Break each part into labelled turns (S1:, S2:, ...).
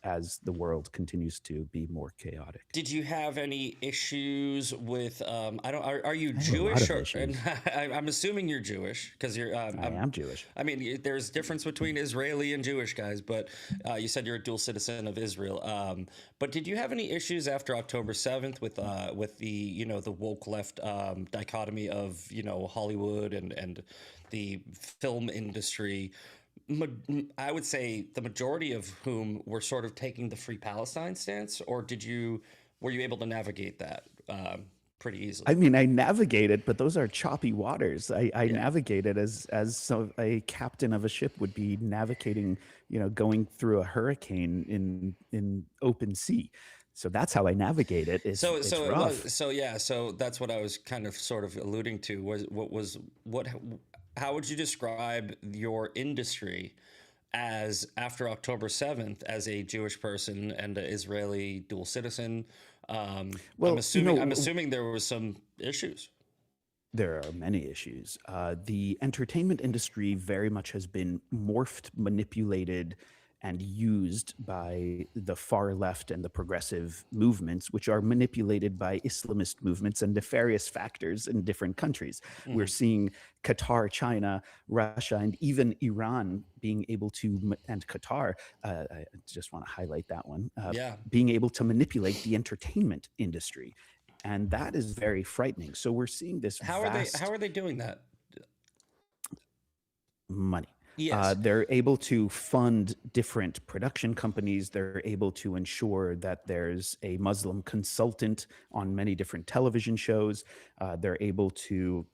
S1: as the world continues to be more chaotic.
S2: Did you have any issues with? I don't. Are you
S1: I have a lot
S2: Jewish?
S1: of
S2: Or and
S1: issues.
S2: I'm assuming you're Jewish because you're.
S1: I am Jewish.
S2: I mean, there's difference between Israeli and Jewish guys, but you said you're a dual citizen of Israel. But did you have any issues after October 7th with the the woke left dichotomy of Hollywood and the film industry? I would say the majority of whom were sort of taking the Free Palestine stance, or were you able to navigate that pretty easily?
S1: I mean, I navigated, but those are choppy waters. I
S2: Yeah.
S1: navigated a captain of a ship would be navigating, going through a hurricane in open sea. So that's how I navigate it. It's
S2: So it
S1: rough.
S2: was so that's what I was kind of sort of alluding to what how would you describe your industry as after October 7th as a Jewish person and an Israeli dual citizen?
S1: Well,
S2: I'm assuming there was some issues.
S1: there are many issues. The entertainment industry very much has been morphed, manipulated, and used by the far left and the progressive movements, which are manipulated by Islamist movements and nefarious factors in different countries. We're
S2: Hmm.
S1: seeing Qatar, China, Russia, and even Iran being able to, and Qatar, I just want to highlight that one,
S2: Yeah.
S1: being able to manipulate the entertainment industry. And that is very frightening. So we're seeing this
S2: How
S1: vast
S2: are they doing that?
S1: money.
S2: Yes.
S1: They're able to fund different production companies. They're able to ensure that there's a Muslim consultant on many different television shows. They're able to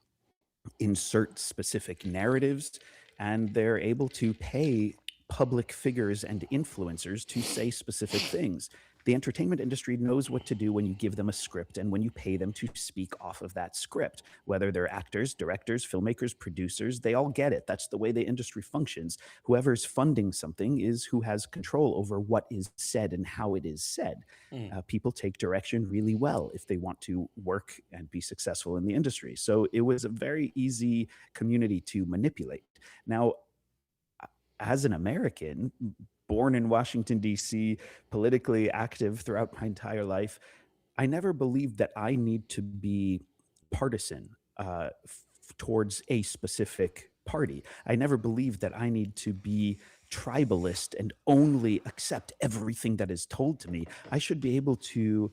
S1: insert specific narratives, and they're able to pay public figures and influencers to say specific things. The entertainment industry knows what to do when you give them a script and when you pay them to speak off of that script. Whether they're actors, directors, filmmakers, producers, they all get it. That's the way the industry functions. Whoever's funding something is who has control over what is said and how it is said.
S2: Mm.
S1: People take direction really well if they want to work and be successful in the industry. So it was a very easy community to manipulate. Now, as an American, born in Washington, D.C., politically active throughout my entire life, I never believed that I need to be partisan towards a specific party. I never believed that I need to be tribalist and only accept everything that is told to me. I should be able to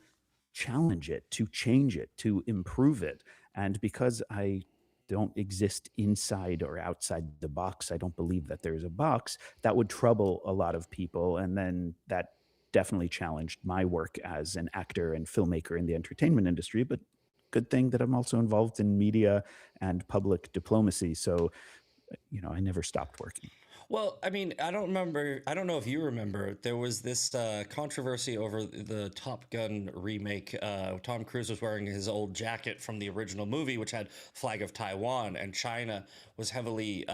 S1: challenge it, to change it, to improve it. And because I don't exist inside or outside the box, I don't believe that there's a box, that would trouble a lot of people. And then that definitely challenged my work as an actor and filmmaker in the entertainment industry. But good thing that I'm also involved in media and public diplomacy. So, I never stopped working.
S2: Well, I mean, I don't remember. I don't know if you remember. There was this controversy over the Top Gun remake. Tom Cruise was wearing his old jacket from the original movie, which had flag of Taiwan, and China was heavily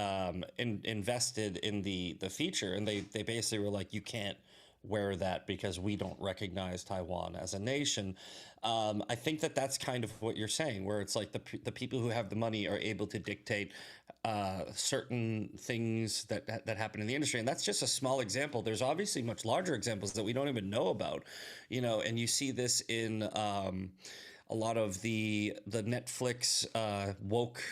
S2: invested in the feature, and they basically were like, you can't wear that because we don't recognize Taiwan as a nation. I think that that's kind of what you're saying, where it's like the people who have the money are able to dictate certain things that happen in the industry, and that's just a small example. There's obviously much larger examples that we don't even know about, and you see this in a lot of the Netflix woke,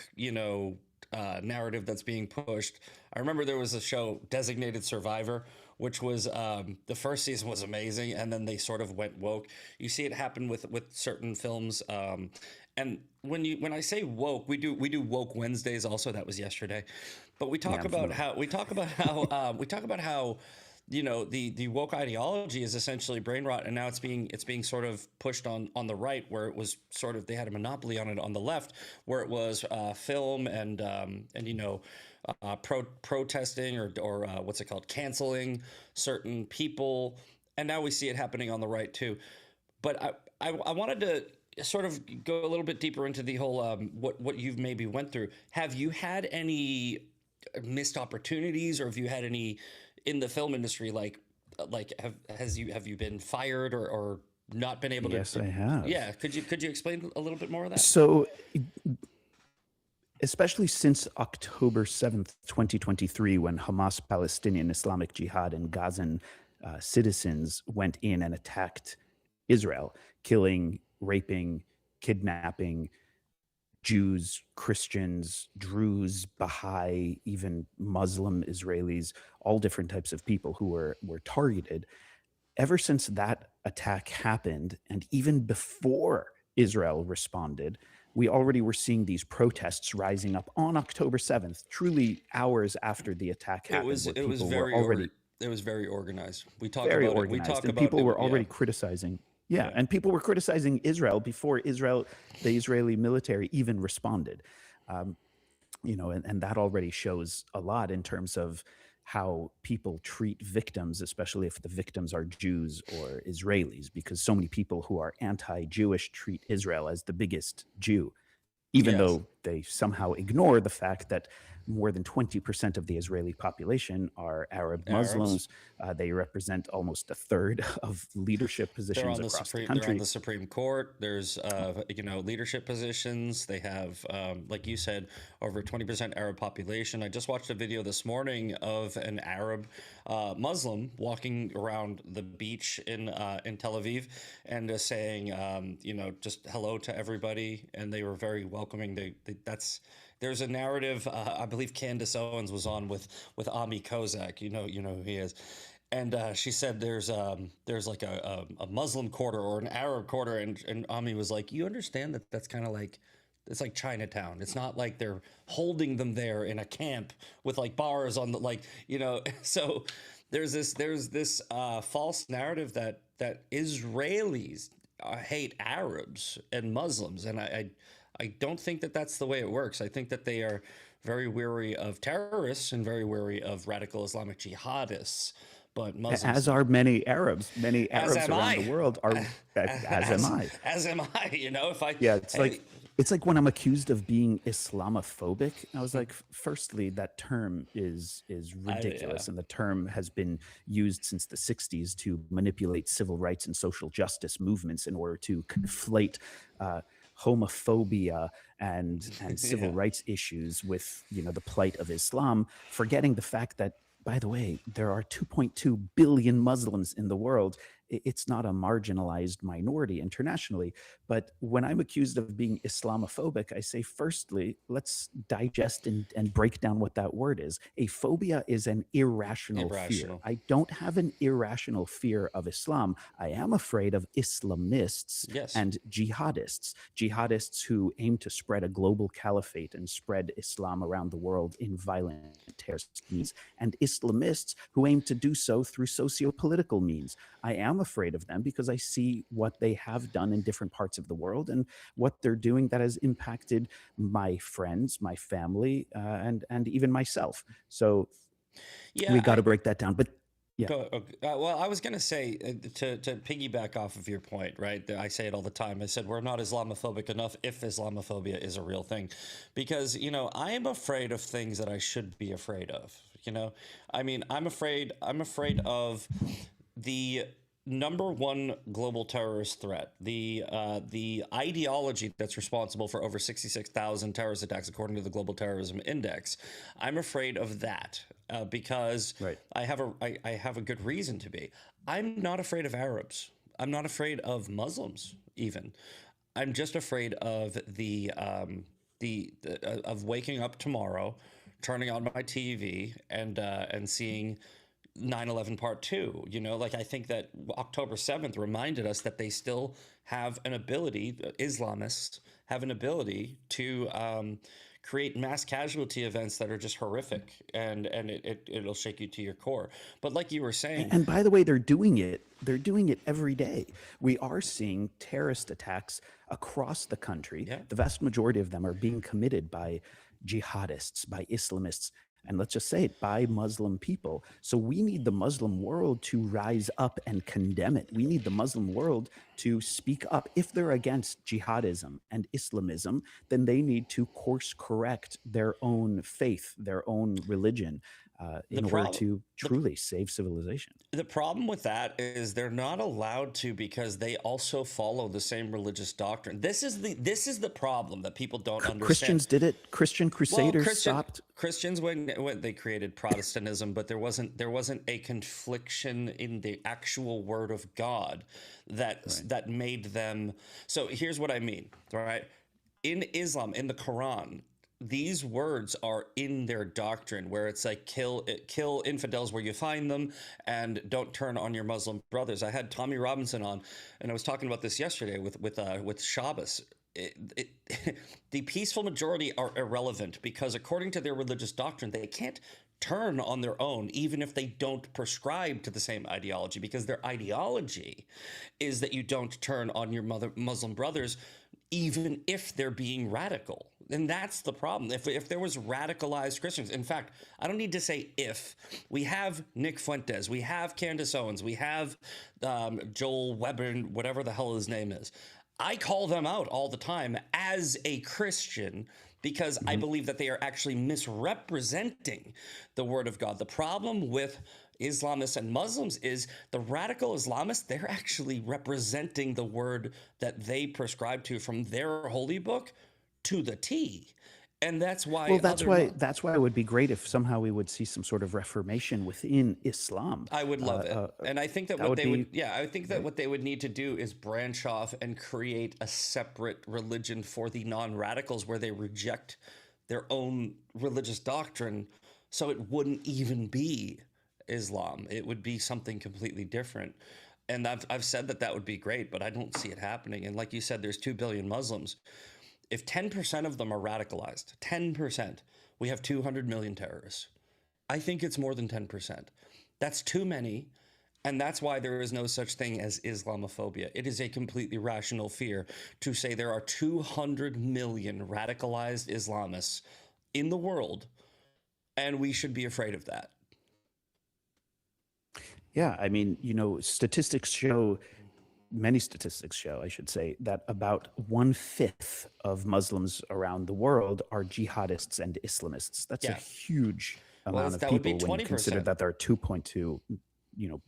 S2: narrative that's being pushed. I remember there was a show, Designated Survivor, which was the first season was amazing, and then they sort of went woke. You see it happen with certain films, and when I say woke, we do woke Wednesdays also. That was yesterday, but we
S1: Yeah,
S2: talk
S1: I'm
S2: about
S1: familiar.
S2: how we talk about how we talk about how the woke ideology is essentially brain rot, and now it's being sort of pushed on the right, where it was sort of they had a monopoly on it on the left, where it was film and protesting or what's it called, canceling certain people, and now we see it happening on the right too. But I wanted to sort of go a little bit deeper into the whole what you've maybe went through. Have you had any missed opportunities, or have you had any in the film industry, have you been fired or not been able
S1: Yes,
S2: to
S1: I have.
S2: yeah, could you explain a little bit more of that?
S1: So, especially since October 7th, 2023, when Hamas, Palestinian Islamic Jihad, and Gazan citizens went in and attacked Israel, killing, raping, kidnapping Jews, Christians, Druze, Baha'i, even Muslim Israelis, all different types of people who were targeted. Ever since that attack happened, and even before Israel responded, we already were seeing these protests rising up on October 7th, truly hours after the attack happened, where
S2: It was
S1: people were
S2: very
S1: already
S2: it was very organized. We talk
S1: very
S2: about it. We
S1: organized,
S2: talk
S1: and
S2: about
S1: people
S2: it.
S1: were
S2: Yeah,
S1: already criticizing. Yeah,
S2: yeah.
S1: and people were criticizing Israel before Israel, the Israeli military, even responded. Um, and that already shows a lot in terms of how people treat victims, especially if the victims are Jews or Israelis, because so many people who are anti-Jewish treat Israel as the biggest Jew, even
S2: Yes.
S1: though they somehow ignore the fact that more than 20% of the Israeli population are Arab
S2: Arabs.
S1: Muslims. They represent almost a third of leadership positions across the
S2: They're on
S1: country.
S2: the Supreme Court. There's leadership positions. They have like you said, over 20% Arab population. I just watched a video this morning of an Arab Muslim walking around the beach in Tel Aviv and saying just hello to everybody, and they were very welcoming. That's there's a narrative. I believe Candace Owens was on with Ami Kozak. You know who he is, and she said there's like a Muslim quarter or an Arab quarter, and Ami was like, you understand that that's kind of like it's like Chinatown. It's not like they're holding them there in a camp with like bars on the So there's this false narrative that Israelis hate Arabs and Muslims, and I don't think that that's the way it works. I think that they are very weary of terrorists and very wary of radical Islamic jihadists. But Muslims,
S1: As are many Arabs. Many
S2: as
S1: Arabs
S2: am
S1: around the
S2: I,
S1: world are, as am I.
S2: as am I. If I,
S1: Yeah, it's
S2: hey,
S1: like when I'm accused of being Islamophobic. I was like, firstly, that term is
S2: yeah,
S1: ridiculous, and the term has been used since the '60s to manipulate civil rights and social justice movements in order to conflate uh, homophobia and civil
S2: yeah.
S1: rights issues with the plight of Islam, forgetting the fact that, by the way, there are 2.2 billion Muslims in the world. It's not a marginalized minority internationally. But when I'm accused of being Islamophobic, I say, firstly, let's digest and break down what that word is. A phobia is an irrational fear.
S2: Irrational.
S1: I don't have an irrational fear of Islam. I am afraid of Islamists
S2: Yes.
S1: and jihadists who aim to spread a global caliphate and spread Islam around the world in violent terrorist means, and Islamists who aim to do so through socio-political means. I am afraid of them because I see what they have done in different parts of the world and what they're doing that has impacted my friends, my family, and even myself. So we
S2: Yeah.
S1: got to break that down. But yeah,
S2: Go. Well, I was going to say to piggyback off of your point, right? I say it all the time. I said we're not Islamophobic enough if Islamophobia is a real thing, because I am afraid of things that I should be afraid of. I mean, I'm afraid. I'm afraid of the number one global terrorist threat, the ideology that's responsible for over 66,000 terrorist attacks according to the Global Terrorism Index. I'm afraid of that because
S1: right.
S2: I have a good reason to be. I'm not afraid of Arabs. I'm not afraid of Muslims even. I'm just afraid of of waking up tomorrow, turning on my TV and seeing 9/11 Part 2. Like I think that October 7th reminded us that they still have an ability, Islamists have an ability to create mass casualty events that are just horrific, and it'll shake you to your core. But like you were saying,
S1: And by the way, they're doing it. They're doing it every day. We are seeing terrorist attacks across the country.
S2: yeah,
S1: The vast majority of them are being committed by jihadists, by Islamists, and let's just say it, by Muslim people. So we need the Muslim world to rise up and condemn it. We need the Muslim world to speak up. If they're against jihadism and Islamism, then they need to course correct their own faith, their own religion.
S2: The
S1: in order
S2: problem.
S1: to
S2: The
S1: truly save civilization.
S2: The problem with that is they're not allowed to because they also follow the same religious doctrine. This is the problem that people don't understand.
S1: Christians did it. Christian
S2: Well,
S1: crusaders stopped.
S2: Christians when they created Protestantism, but there wasn't a confliction in the actual Word of God
S1: Right.
S2: that made them. So here's what I mean, right? In Islam, in the Quran, these words are in their doctrine where it's like kill infidels where you find them and don't turn on your Muslim brothers. I had Tommy Robinson on and I was talking about this yesterday with Shabbos. The peaceful majority are irrelevant because according to their religious doctrine they can't turn on their own even if they don't prescribe to the same ideology, because their ideology is that you don't turn on your Muslim brothers even if they're being radical. And that's the problem. If there was radicalized Christians, in fact, I don't need to say if. We have Nick Fuentes, we have Candace Owens, we have Joel Weber, whatever the hell his name is. I call them out all the time as a Christian because I
S1: Mhm.
S2: believe that they are actually misrepresenting the Word of God. The problem with Islamists and Muslims is the radical Islamists, they're actually representing the word that they prescribe to from their holy book to the T. And that's
S1: Well,
S2: why
S1: that's why it would be great if somehow we would see some sort of reformation within Islam.
S2: I would love it. And I think that
S1: That
S2: what
S1: would
S2: they would,
S1: be
S2: yeah, I think that
S1: great.
S2: what they would need to do is branch off and create a separate religion for the non radicals where they reject their own religious doctrine. So it wouldn't even be Islam, it would be something completely different. And I've said that that would be great, but I don't see it happening. And like you said, there's 2 billion Muslims. If 10% of them are radicalized, 10%, we have 200 million terrorists. I think it's more than 10%. That's too many. And that's why there is no such thing as Islamophobia. It is a completely rational fear to say there are 200 million radicalized Islamists in the world, and we should be afraid of that.
S1: Yeah, I mean, statistics show, many statistics show, I should say, that about 1/5 of Muslims around the world are jihadists and Islamists. That's a
S2: Yeah.
S1: huge
S2: Well,
S1: amount of
S2: that would be
S1: people when you consider
S2: 20%.
S1: that there are 2.2,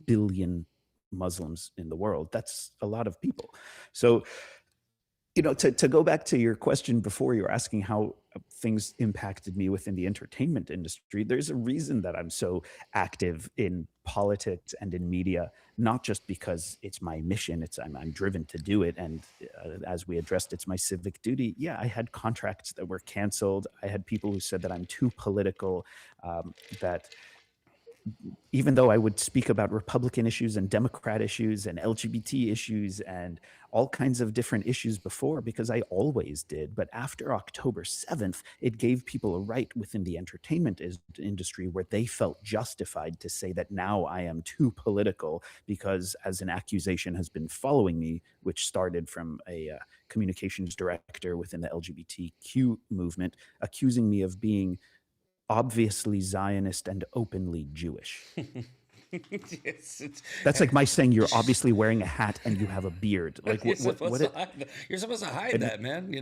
S1: billion Muslims in the world. That's a lot of people. So, to go back to your question before, you were asking how things impacted me within the entertainment industry. There's a reason that I'm so active in politics and in media, not just because it's my mission. I'm driven to do it, and as we addressed, it's my civic duty. Yeah, I had contracts that were canceled. I had people who said that I'm too political, that even though I would speak about Republican issues and Democrat issues and LGBT issues and all kinds of different issues before, because I always did. But after October 7th, it gave people a right within the entertainment industry where they felt justified to say that now I am too political because, as an accusation has been following me, which started from a communications director within the LGBTQ movement, accusing me of being obviously Zionist and openly Jewish.
S2: Yes, it's,
S1: That's like my saying you're obviously wearing a hat and you have a beard. Like
S2: you're
S1: what
S2: supposed to
S1: it
S2: hide that. You're supposed to hide
S1: and
S2: that, man.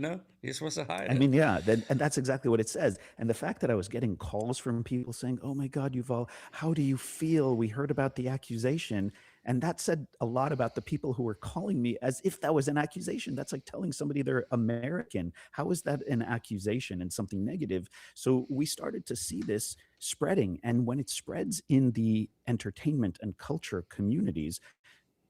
S2: You're supposed to hide
S1: I
S2: it.
S1: mean, yeah, and that's exactly what it says. And the fact that I was getting calls from people saying, "Oh my God, Yuval, how do you feel? We heard about the accusation." And that said a lot about the people who were calling me as if that was an accusation. That's like telling somebody they're American. How is that an accusation and something negative? So we started to see this spreading. And when it spreads in the entertainment and culture communities,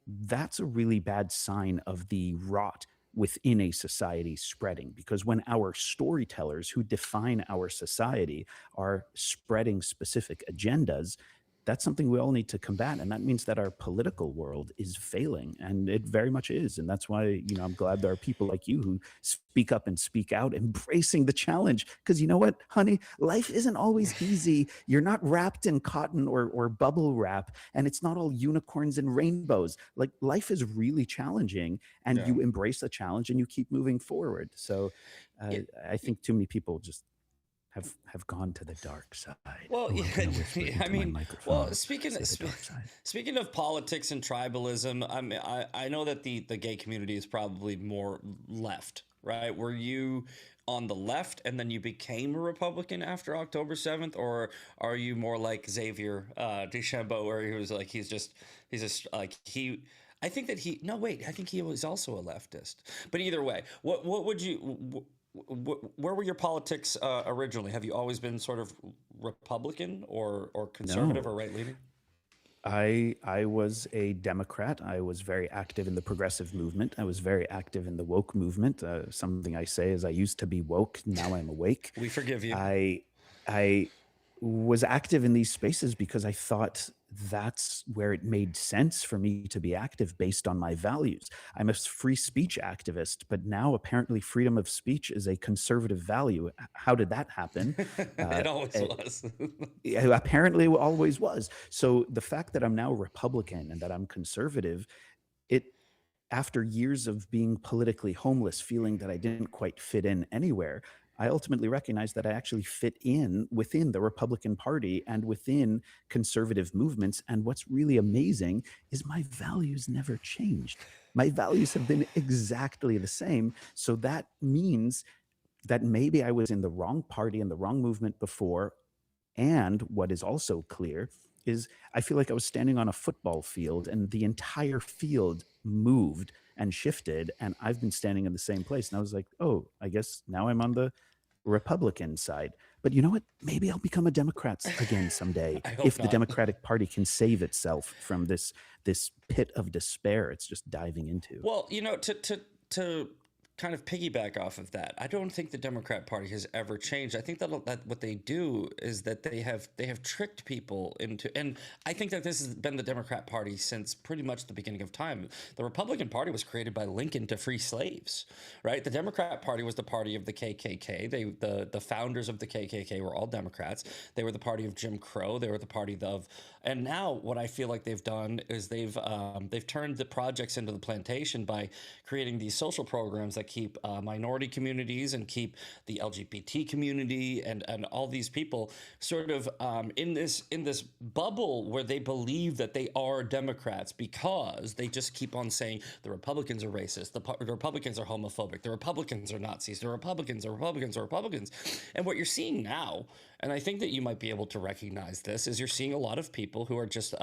S1: that's a really bad sign of the rot within a society spreading, because when our storytellers who define our society are spreading specific agendas, that's something we all need to combat, and that means that our political world is failing, and it very much is. And that's why, I'm glad there are people like you who speak up and speak out, embracing the challenge, because you know what, honey, life isn't always easy. You're not wrapped in cotton or bubble wrap, and it's not all unicorns and rainbows. Like, life is really challenging, and
S2: Yeah.
S1: you embrace the challenge and you keep moving forward. So
S2: Yeah.
S1: I think too many people just have gone to the dark side.
S2: Well,
S1: Oh, I'm
S2: yeah,
S1: going to whisper
S2: I
S1: into my
S2: mean, well,
S1: microphone, say the dark side.
S2: speaking of politics and tribalism, I mean, I know that the gay community is probably more left, right? Were you on the left and then you became a Republican after October 7th, or are you more like Xavier DeChambeau, where he was like he's just like he. I think that he no wait. I think he was also a leftist. But either way, what would you? Where were your politics originally? Have you always been sort of Republican or conservative or
S1: No,
S2: right leaning?
S1: I was a Democrat. I was very active in the progressive movement. I was very active in the woke movement. Something I say is I used to be woke, now I'm awake.
S2: We forgive you.
S1: I I was active in these spaces because I thought that's where it made sense for me to be active based on my values. I'm a free speech activist, but now apparently freedom of speech is a conservative value. How did that happen?
S2: It always
S1: Eh,
S2: was.
S1: Apparently, it always was. So the fact that I'm now Republican and that I'm conservative, it after years of being politically homeless, feeling that I didn't quite fit in anywhere, I ultimately recognized that I actually fit in within the Republican Party and within conservative movements. And what's really amazing is my values never changed. My values have been exactly the same. So that means that maybe I was in the wrong party and the wrong movement before. And what is also clear is I feel like I was standing on a football field and the entire field moved and shifted. And I've been standing in the same place. And I was like, oh, I guess now I'm on the Republican side. But you know what? Maybe I'll become a Democrat again someday
S2: I hope
S1: if the
S2: not.
S1: Democratic Party can save itself from this pit of despair it's just diving into.
S2: Well, to kind of piggyback off of that, I don't think the Democrat Party has ever changed. I think that what they do is that they have tricked people into, and I think that this has been the Democrat Party since pretty much the beginning of time. The Republican Party was created by Lincoln to free slaves, right? The Democrat Party was the party of the KKK. The founders of the KKK were all Democrats. They were the party of Jim Crow. They were the party of, and now what I feel like they've done is they've turned the projects into the plantation by creating these social programs that keep minority communities and keep the LGBT community and all these people sort of in this bubble where they believe that they are Democrats because they just keep on saying the Republicans are racist, the Republicans are homophobic, the Republicans are Nazis, the Republicans are Republicans are Republicans, and what you're seeing now, and I think that you might be able to recognize this, is you're seeing a lot of people who are just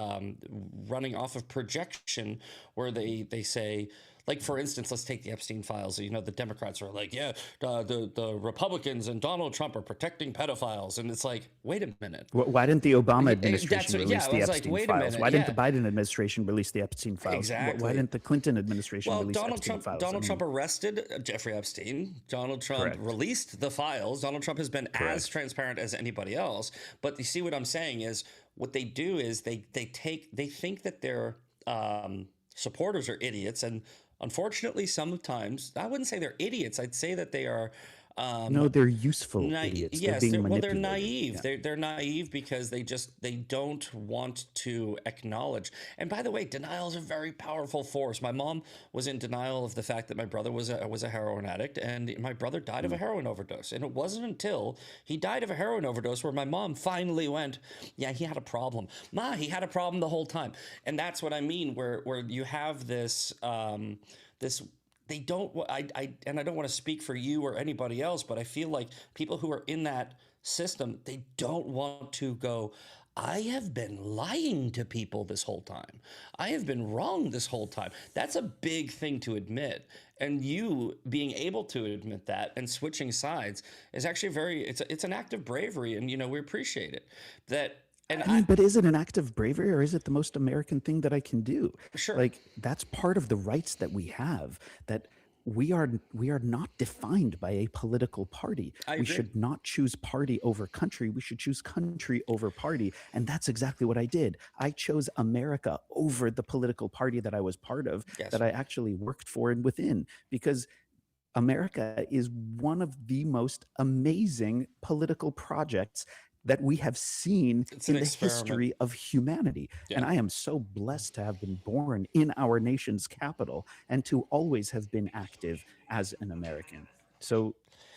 S2: running off of projection, where they say, like, for instance, let's take the Epstein files. The Democrats are like, yeah, the Republicans and Donald Trump are protecting pedophiles, and it's like, wait a minute.
S1: Why didn't the Obama
S2: That's
S1: administration
S2: what, yeah.
S1: release
S2: I
S1: the
S2: was like,
S1: Epstein
S2: wait a
S1: files?
S2: minute,
S1: Why didn't the
S2: yeah,
S1: Biden administration release the Epstein files? Why
S2: exactly.
S1: didn't the Clinton administration
S2: Well,
S1: release Epstein files? I
S2: Donald Trump
S1: mean,
S2: arrested Jeffrey Epstein. Donald Trump
S1: correct,
S2: released the files. Donald Trump has been as
S1: correct.
S2: transparent as anybody else. But you see what I'm saying is what they do is they think that their supporters are idiots, and unfortunately, sometimes I wouldn't say they're idiots. I'd say that they are. Um,
S1: No, they're useful idiots. They're
S2: Yes,
S1: being
S2: they're
S1: manipulated.
S2: naive.
S1: Yeah.
S2: They're naive because they don't want to acknowledge. And by the way, denial is a very powerful force. My mom was in denial of the fact that my brother was a heroin addict, and my brother died of a
S1: Mm.
S2: heroin overdose. And it wasn't until he died of a heroin overdose where my mom finally went, "Yeah, he had a problem. Ma, he had a problem the whole time." And that's what I mean, where you have this they don't and I don't want to speak for you or anybody else, but I feel like people who are in that system, they don't want to go, I have been lying to people this whole time. I have been wrong this whole time. That's a big thing to admit. And you being able to admit that and switching sides is actually it's an act of bravery, and we appreciate it. That and
S1: I
S2: I
S1: mean, but is it an act of bravery or is it the most American thing that I can do?
S2: sure,
S1: Like that's part of the rights that we have, that we are not defined by a political party.
S2: I
S1: We
S2: agree.
S1: should not choose party over country. We should choose country over party. And that's exactly what I did. I chose America over the political party that I was part of,
S2: Yes.
S1: that I actually worked for and within, because America is one of the most amazing political projects that we have seen
S2: It's an
S1: in the
S2: experiment.
S1: history of humanity.
S2: Yeah.
S1: And I am so blessed to have been born in our nation's capital and to always have been active as an American. So,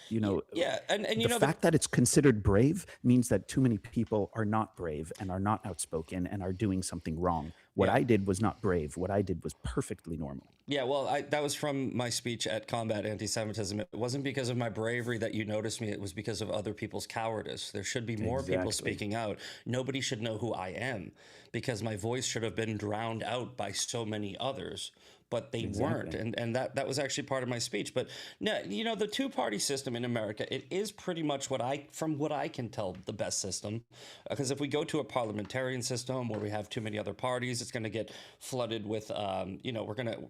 S1: you know,
S2: Yeah, and
S1: the fact that it's considered brave means that too many people are not brave and are not outspoken and are doing something wrong. What
S2: Yeah.
S1: I did was not brave. What I did was perfectly normal.
S2: Yeah, well, that was from my speech at Combat Anti-Semitism. It wasn't because of my bravery that you noticed me. It was because of other people's cowardice. There should be more people
S1: Exactly.
S2: speaking out. Nobody should know who I am because my voice should have been drowned out by so many others. But they weren't,
S1: Exactly.
S2: and that was actually part of my speech. But no, the two-party system in America, it is pretty much from what I can tell, the best system. Because if we go to a parliamentarian system where we have too many other parties, it's going to get flooded with,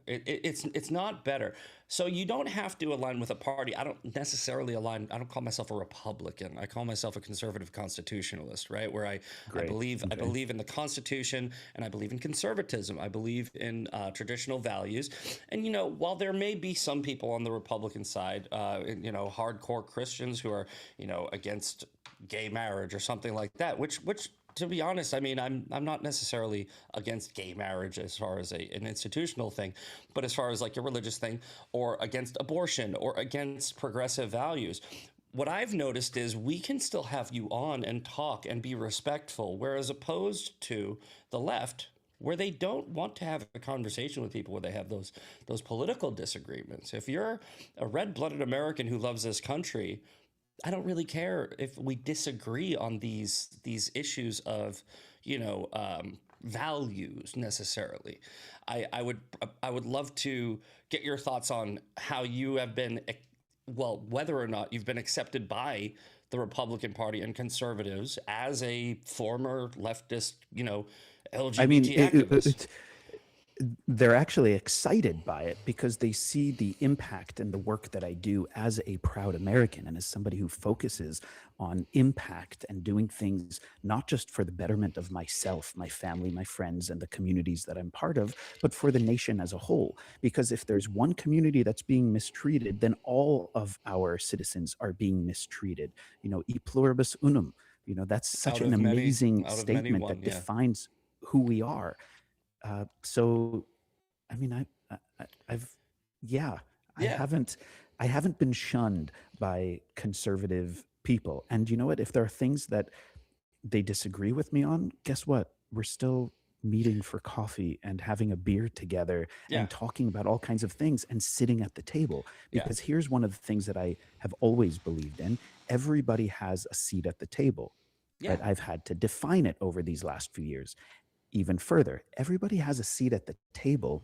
S2: it's not better. So you don't have to align with a party. I don't necessarily align. I don't call myself a Republican. I call myself a conservative constitutionalist, right? Where I
S1: Great.
S2: believe I
S1: Okay.
S2: believe in the Constitution and I believe in conservatism. I believe in traditional values. And while there may be some people on the Republican side, hardcore Christians who are against gay marriage or something like that, which to be honest, I mean, I'm not necessarily against gay marriage as far as an institutional thing, but as far as like a religious thing, or against abortion, or against progressive values. What I've noticed is we can still have you on and talk and be respectful, whereas opposed to the left, where they don't want to have a conversation with people where they have those political disagreements. If you're a red-blooded American who loves this country, I don't really care if we disagree on these issues of, values necessarily. I would love to get your thoughts on how you have been, well, whether or not you've been accepted by the Republican Party and conservatives as a former leftist,
S1: I mean,
S2: LGBT activist.
S1: they're actually excited by it because they see the impact and the work that I do as a proud American and as somebody who focuses on impact and doing things not just for the betterment of myself, my family, my friends, and the communities that I'm part of, but for the nation as a whole. Because if there's one community that's being mistreated, then all of our citizens are being mistreated. E pluribus unum. That's such
S2: Out
S1: an
S2: of many,
S1: amazing
S2: out of many,
S1: statement
S2: one,
S1: that
S2: yeah.
S1: defines who we are. So, I mean, I've, yeah, I
S2: Yeah.
S1: haven't, I haven't been shunned by conservative people. And you know what? If there are things that they disagree with me on, guess what? We're still meeting for coffee and having a beer together
S2: Yeah.
S1: and talking about all kinds of things and sitting at the table.
S2: Yeah.
S1: Because here's one of the things that I have always believed in: everybody has a seat at the table.
S2: Yeah.
S1: But I've had to define it over these last few years even further. Everybody has a seat at the table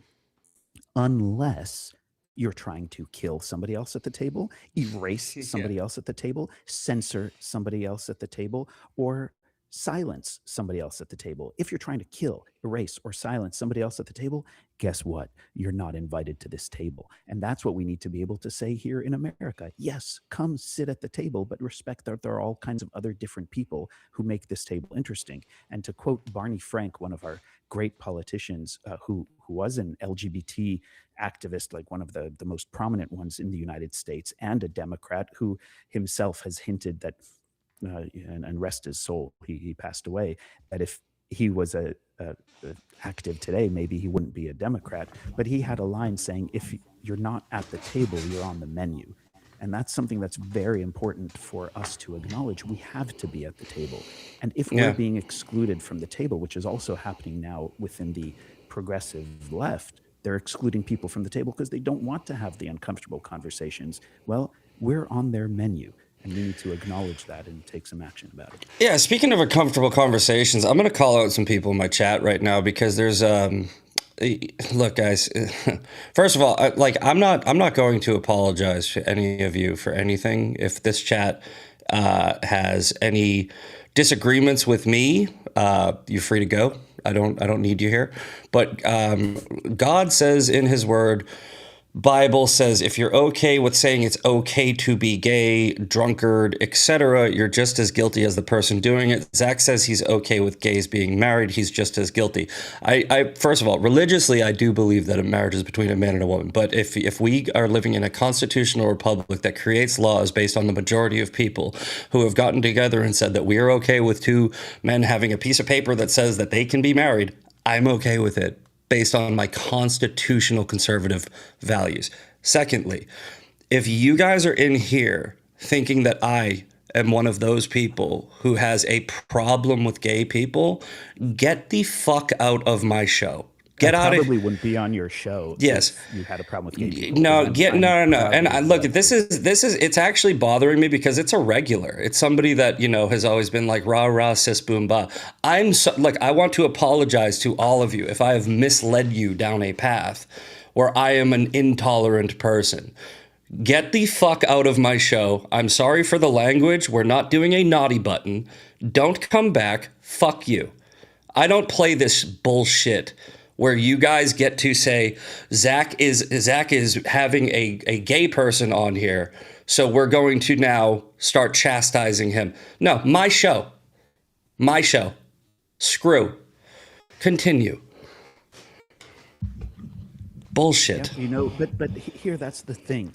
S1: unless you're trying to kill somebody else at the table, erase
S2: Yeah.
S1: somebody else at the table, censor somebody else at the table, or silence somebody else at the table. If you're trying to kill, erase, or silence somebody else at the table, guess what? You're not invited to this table. And that's what we need to be able to say here in America. Yes, come sit at the table, but respect that there are all kinds of other different people who make this table interesting. And to quote Barney Frank, one of our great politicians, who was an LGBT activist, like one of the most prominent ones in the United States, and a Democrat who himself has hinted that, and rest his soul, he passed away, that if he was a active today, maybe he wouldn't be a Democrat. But he had a line saying, if you're not at the table, you're on the menu. And that's something that's very important for us to acknowledge. We have to be at the table. And if we're
S2: Yeah.
S1: being excluded from the table, which is also happening now within the progressive left, they're excluding people from the table because they don't want to have the uncomfortable conversations. Well, we're on their menu, and we need to acknowledge that and take some action about it.
S2: Yeah, speaking of uncomfortable conversations, I'm going to call out some people in my chat right now because there's look, guys. First of all, I'm not going to apologize to any of you for anything. If this chat has any disagreements with me, you're free to go. I don't need you here. But God says in His Word, Bible says if you're okay with saying it's okay to be gay, drunkard, etc., you're just as guilty as the person doing it. Zach says he's okay with gays being married. He's just as guilty. I first of all, religiously, I do believe that a marriage is between a man and a woman. But if we are living in a constitutional republic that creates laws based on the majority of people who have gotten together and said that we are okay with two men having a piece of paper that says that they can be married, I'm okay with it, based on my constitutional conservative values. Secondly, if you guys are in here thinking that I am one of those people who has a problem with gay people, get the fuck out of my show.
S1: I
S2: Get out of
S1: probably wouldn't be on your show
S2: yes.
S1: if you had a problem with gay people because
S2: No,
S1: I'm
S2: no, no, no. And
S1: proudly
S2: I look, this
S1: lesbian.
S2: is it's actually bothering me because it's a regular. It's somebody that, has always been like rah rah sis boom ba. I want to apologize to all of you if I have misled you down a path where I am an intolerant person. Get the fuck out of my show. I'm sorry for the language. We're not doing a naughty button. Don't come back. Fuck you. I don't play this bullshit where you guys get to say Zach is having a gay person on here, so we're going to now start chastising him. No, my show. My show. Screw. Continue.
S1: Yeah,
S2: Bullshit.
S1: but here that's the thing.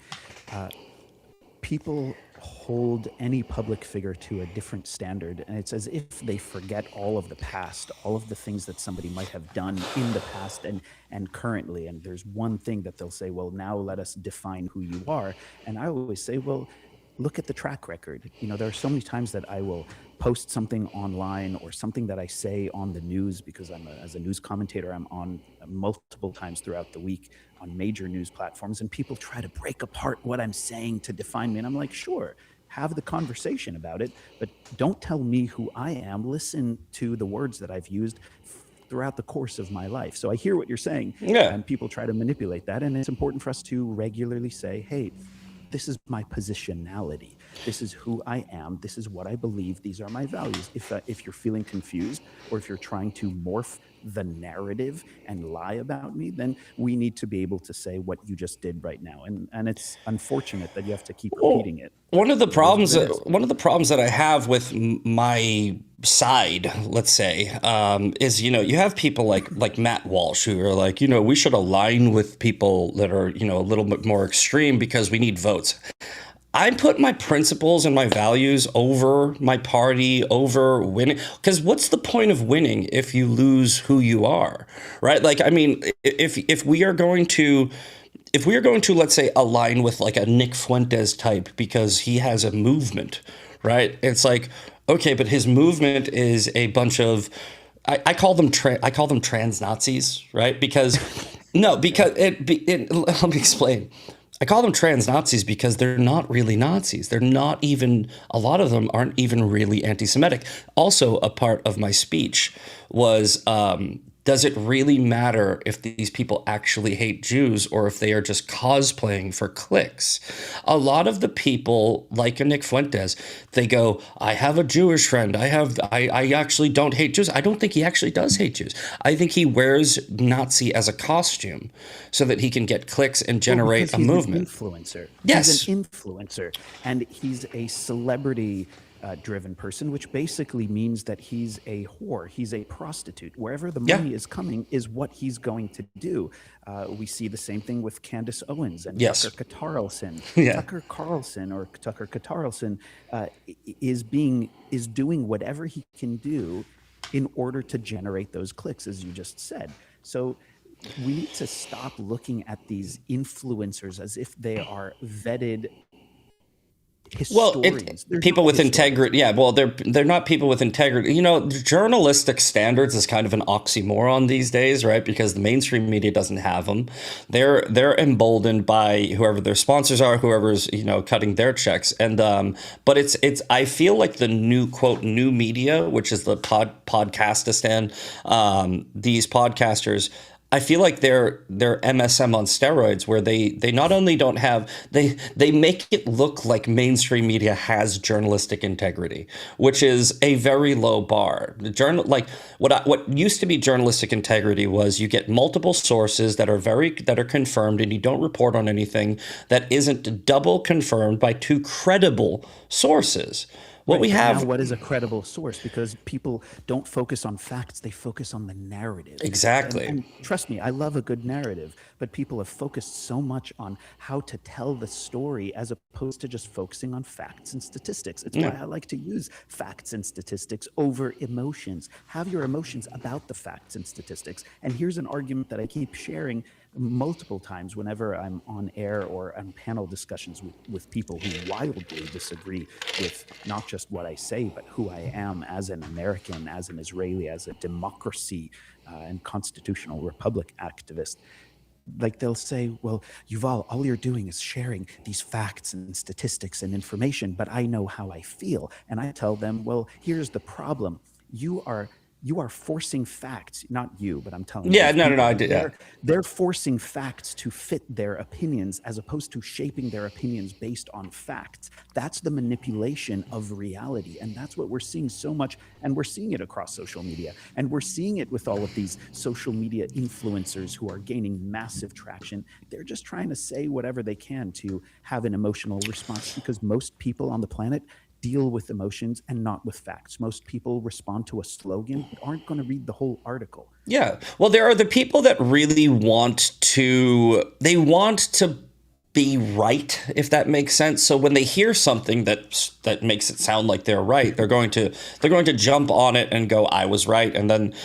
S1: People hold any public figure to a different standard, and it's as if they forget all of the past, all of the things that somebody might have done in the past and currently. And there's one thing that they'll say, well, now let us define who you are. And I always say, well, look at the track record. There are so many times that I will post something online or something that I say on the news, because as a news commentator, I'm on multiple times throughout the week on major news platforms, and people try to break apart what I'm saying to define me. And I'm like, sure, have the conversation about it, but don't tell me who I am. Listen to the words that I've used throughout the course of my life. So I hear what you're saying,
S2: Yeah.
S1: and people try to manipulate that. And it's important for us to regularly say, hey, this is my positionality. This is who I am. This is what I believe. These are my values. If you're feeling confused, or if you're trying to morph the narrative and lie about me, then we need to be able to say what you just did right now. And it's unfortunate that you have to keep
S2: Well,
S1: repeating it.
S2: one of the
S1: But it is what
S2: problems
S1: it is.
S2: one of the problems that I have with my side, let's say, is you have people like Matt Walsh who are like, we should align with people that are a little bit more extreme because we need votes. I put my principles and my values over my party, over winning. Because what's the point of winning if you lose who you are, right? Like, I mean, if we are going to let's say align with like a Nick Fuentes type because he has a movement, right? It's like, okay, but his movement is a bunch of I call them trans Nazis, right? Because no, because let me explain. I call them trans Nazis because they're not really Nazis. They're not even, a lot of them aren't even really anti Semitic. Also, a part of my speech was does it really matter if these people actually hate Jews or if they are just cosplaying for clicks? A lot of the people, like a Nick Fuentes, they go, I have a Jewish friend. I actually don't hate Jews. I don't think he actually does hate Jews. I think he wears Nazi as a costume so that he can get clicks and
S1: Well,
S2: generate
S1: because
S2: a
S1: he's an
S2: movement.
S1: influencer.
S2: Yes.
S1: He's an influencer, and he's a celebrity driven person, which basically means that he's a whore. He's a prostitute. Wherever the
S2: Yeah.
S1: money is coming is what he's going to do. We see the same thing with Candace Owens and
S2: Yes.
S1: Tucker Carlson.
S2: Yeah.
S1: Tucker Carlson or Tucker Carlson is doing whatever he can do in order to generate those clicks, as you just said. So we need to stop looking at these influencers as if they are vetted
S2: Well,
S1: historians. They're
S2: people
S1: not
S2: with
S1: historians.
S2: integrity. Yeah, well, they're not people with integrity. Journalistic standards is kind of an oxymoron these days, right? Because the mainstream media doesn't have them. They're emboldened by whoever their sponsors are, whoever's cutting their checks. And but it's I feel like the new media, which is the podcastistan, these podcasters. I feel like they're MSM on steroids, where they not only don't have they make it look like mainstream media has journalistic integrity, which is a very low bar. Like what used to be journalistic integrity was you get multiple sources that are confirmed, and you don't report on anything that isn't double confirmed by two credible sources. What we
S1: But now,
S2: have
S1: what is a credible source? Because people don't focus on facts; they focus on the narrative.
S2: exactly.
S1: And trust me, I love a good narrative, but people have focused so much on how to tell the story as opposed to just focusing on facts and statistics. It's why I like to use facts and statistics over emotions. Have your emotions about the facts and statistics. And here's an argument that I keep sharing multiple times whenever I'm on air or on panel discussions with people who wildly disagree with not just what I say, but who I am as an American, as an Israeli, as a democracy and constitutional republic activist. Like they'll say, well, Yuval, all you're doing is sharing these facts and statistics and information, but I know how I feel. And I tell them, well, here's the problem. You are forcing facts, not you, but I'm telling
S2: Yeah,
S1: these
S2: no, no, no.
S1: people,
S2: I did. Yeah.
S1: they're forcing facts to fit their opinions as opposed to shaping their opinions based on facts. That's the manipulation of reality. And that's what we're seeing so much. And we're seeing it across social media. And we're seeing it with all of these social media influencers who are gaining massive traction. They're just trying to say whatever they can to have an emotional response, because most people on the planet deal with emotions and not with facts. Most people respond to a slogan but aren't going to read the whole article.
S2: Yeah. Well, there are the people that really want to be right, if that makes sense. So when they hear something that makes it sound like they're right, they're going to jump on it and go, "I was right," and then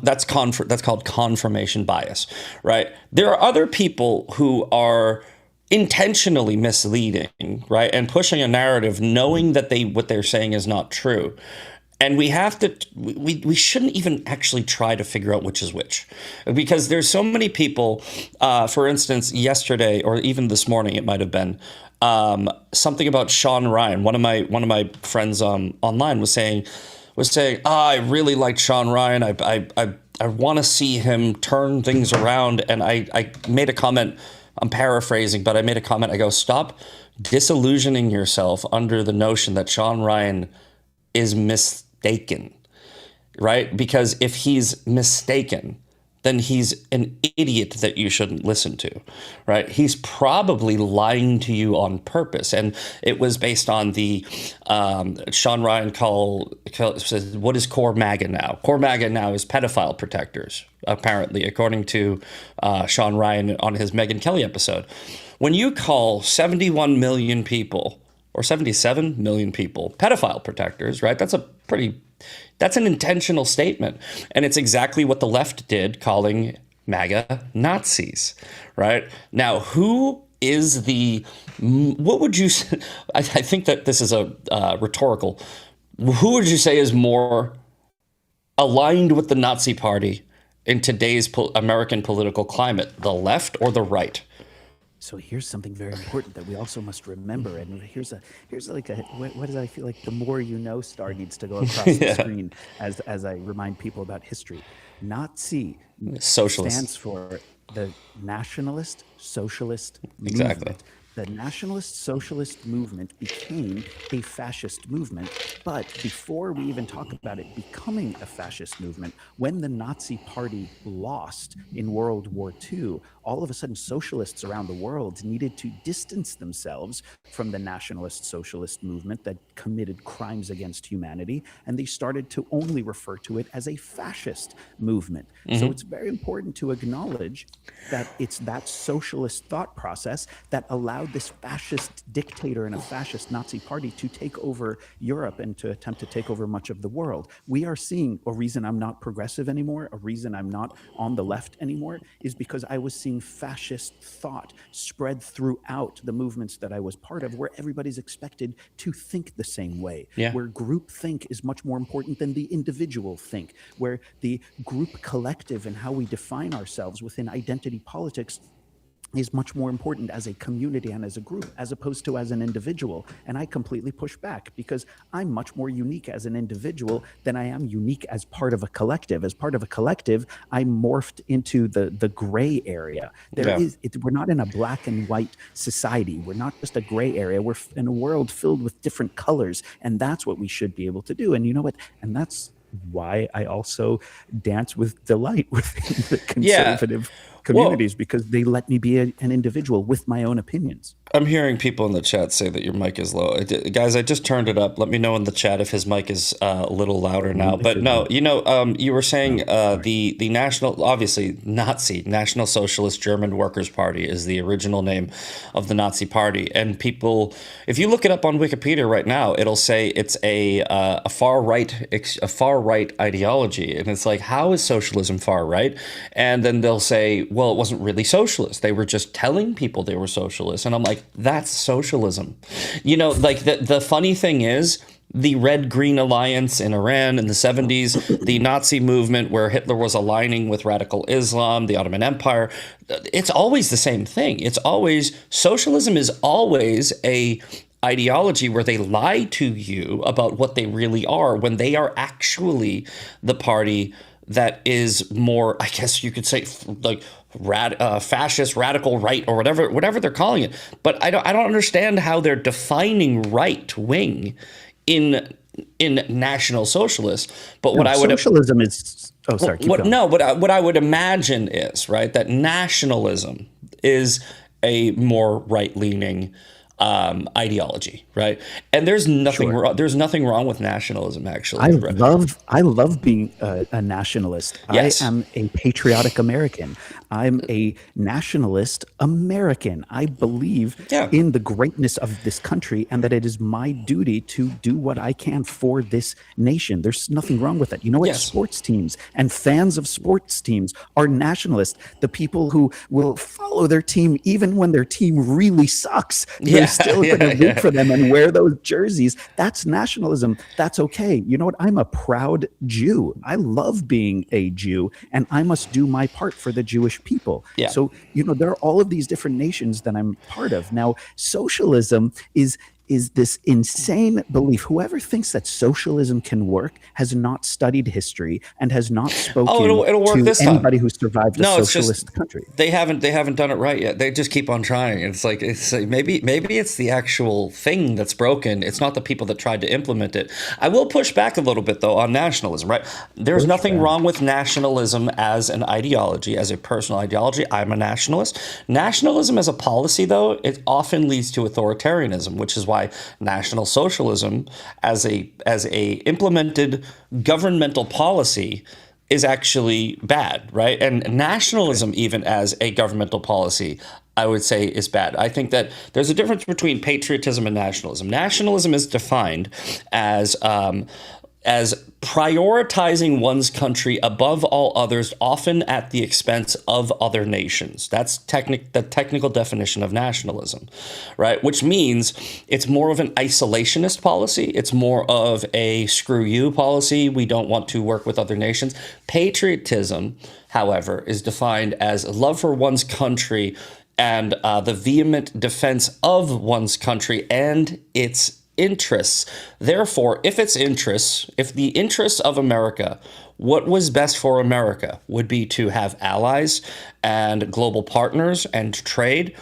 S2: that's called confirmation bias, right? There are other people who are intentionally misleading, right, and pushing a narrative knowing that what they're saying is not true. And we shouldn't even actually try to figure out which is which, because there's so many people. For instance, yesterday or even this morning, it might have been something about Sean Ryan. One of my friends online was saying, I really liked Sean Ryan. I want to see him turn things around. And I made a comment. I'm paraphrasing, but I made a comment. I go, stop disillusioning yourself under the notion that Sean Ryan is mistaken, right? Because if he's mistaken, then he's an idiot that you shouldn't listen to, right? He's probably lying to you on purpose. And it was based on the Sean Ryan says, what is core MAGA now? Core MAGA now is pedophile protectors, apparently, according to Sean Ryan on his Megyn Kelly episode. When you call 71 million people or 77 million people pedophile protectors, right? That's an intentional statement. And it's exactly what the left did, calling MAGA Nazis, right? Now, what would you say? I think that this is a rhetorical. Who would you say is more aligned with the Nazi Party in today's American political climate, the left or the right?
S1: So here's something very important that we also must remember. And here's like what does I feel like the more you know star needs to go across the screen as I remind people about history. Nazi
S2: Socialist
S1: stands for the Nationalist Socialist
S2: Exactly.
S1: Movement. The Nationalist Socialist Movement became a fascist movement. But before we even talk about it becoming a fascist movement, when the Nazi Party lost in World War II, all of a sudden socialists around the world needed to distance themselves from the Nationalist Socialist Movement that committed crimes against humanity, and they started to only refer to it as a fascist movement. Mm-hmm. So it's very important to acknowledge that it's that socialist thought process that allowed this fascist dictator and a fascist Nazi party to take over Europe and to attempt to take over much of the world. We are seeing a reason I'm not progressive anymore, a reason I'm not on the left anymore, is because I was seeing fascist thought spread throughout the movements that I was part of, where everybody's expected to think the same way, where group think is much more important than the individual think, where the group collective and how we define ourselves within identity politics is much more important as a community and as a group, as opposed to as an individual. And I completely push back, because I'm much more unique as an individual than I am unique as part of a collective. As part of a collective, I morphed into the gray area. We're not in a black and white society. We're not just a gray area. We're in a world filled with different colors. And that's what we should be able to do. And you know what? And that's why I also dance with delight within the conservative communities, because they let me be an individual with my own opinions.
S2: I'm hearing people in the chat say that your mic is low. Guys, I just turned it up. Let me know in the chat if his mic is a little louder now. But no, you were saying the national, obviously Nazi, National Socialist German Workers' Party is the original name of the Nazi Party. And people, if you look it up on Wikipedia right now, it'll say it's a far right ideology. And it's like, how is socialism far right? And then they'll say, well, it wasn't really socialist. They were just telling people they were socialist. And I'm like, that's socialism. Like the funny thing is, the Red Green Alliance in Iran in the 70s, the Nazi movement where Hitler was aligning with radical Islam, the Ottoman Empire, it's always the same thing. It's always socialism is always a ideology where they lie to you about what they really are when they are actually the party that is more, I guess you could say, like fascist, radical right, or whatever they're calling it. But I don't understand how they're defining right wing in National Socialist. But
S1: no,
S2: what I would
S1: socialism is. Oh, sorry. Keep going.
S2: No, what I would imagine is right that nationalism is a more right leaning ideology, right? And there's nothing
S1: Sure.
S2: wrong. There's nothing wrong with nationalism, actually.
S1: I love being a nationalist.
S2: Yes.
S1: I am a patriotic American. I'm a nationalist American. I believe
S2: Yeah.
S1: in the greatness of this country and that it is my duty to do what I can for this nation. There's nothing wrong with that. You know what?
S2: Yes.
S1: Sports teams and fans of sports teams are nationalists. The people who will follow their team even when their team really sucks. They're still going to root for them and wear those jerseys. That's nationalism. That's okay. You know what? I'm a proud Jew. I love being a Jew, and I must do my part for the Jewish people.
S2: Yeah.
S1: So, there are all of these different nations that I'm part of. Now, socialism is this insane belief. Whoever thinks that socialism can work has not studied history and has not spoken
S2: it'll work
S1: to
S2: this time.
S1: anybody who survived a
S2: No, it's
S1: socialist
S2: just
S1: country.
S2: they haven't done it right yet. They just keep on trying. It's like maybe it's the actual thing that's broken. It's not the people that tried to implement it. I will push back a little bit though on nationalism. Right? There's nothing wrong with nationalism as an ideology, as a personal ideology. I'm a nationalist. Nationalism as a policy, though, it often leads to authoritarianism, which is why National Socialism as a implemented governmental policy is actually bad, right? And nationalism, even as a governmental policy, I would say is bad. I think that there's a difference between patriotism and nationalism. Nationalism is defined as prioritizing one's country above all others, often at the expense of other nations. That's the technical definition of nationalism, right? Which means it's more of an isolationist policy. It's more of a screw you policy. We don't want to work with other nations. Patriotism, however, is defined as love for one's country and the vehement defense of one's country and its interests. Therefore, if the interests of America, what was best for America would be to have allies and global partners and trade.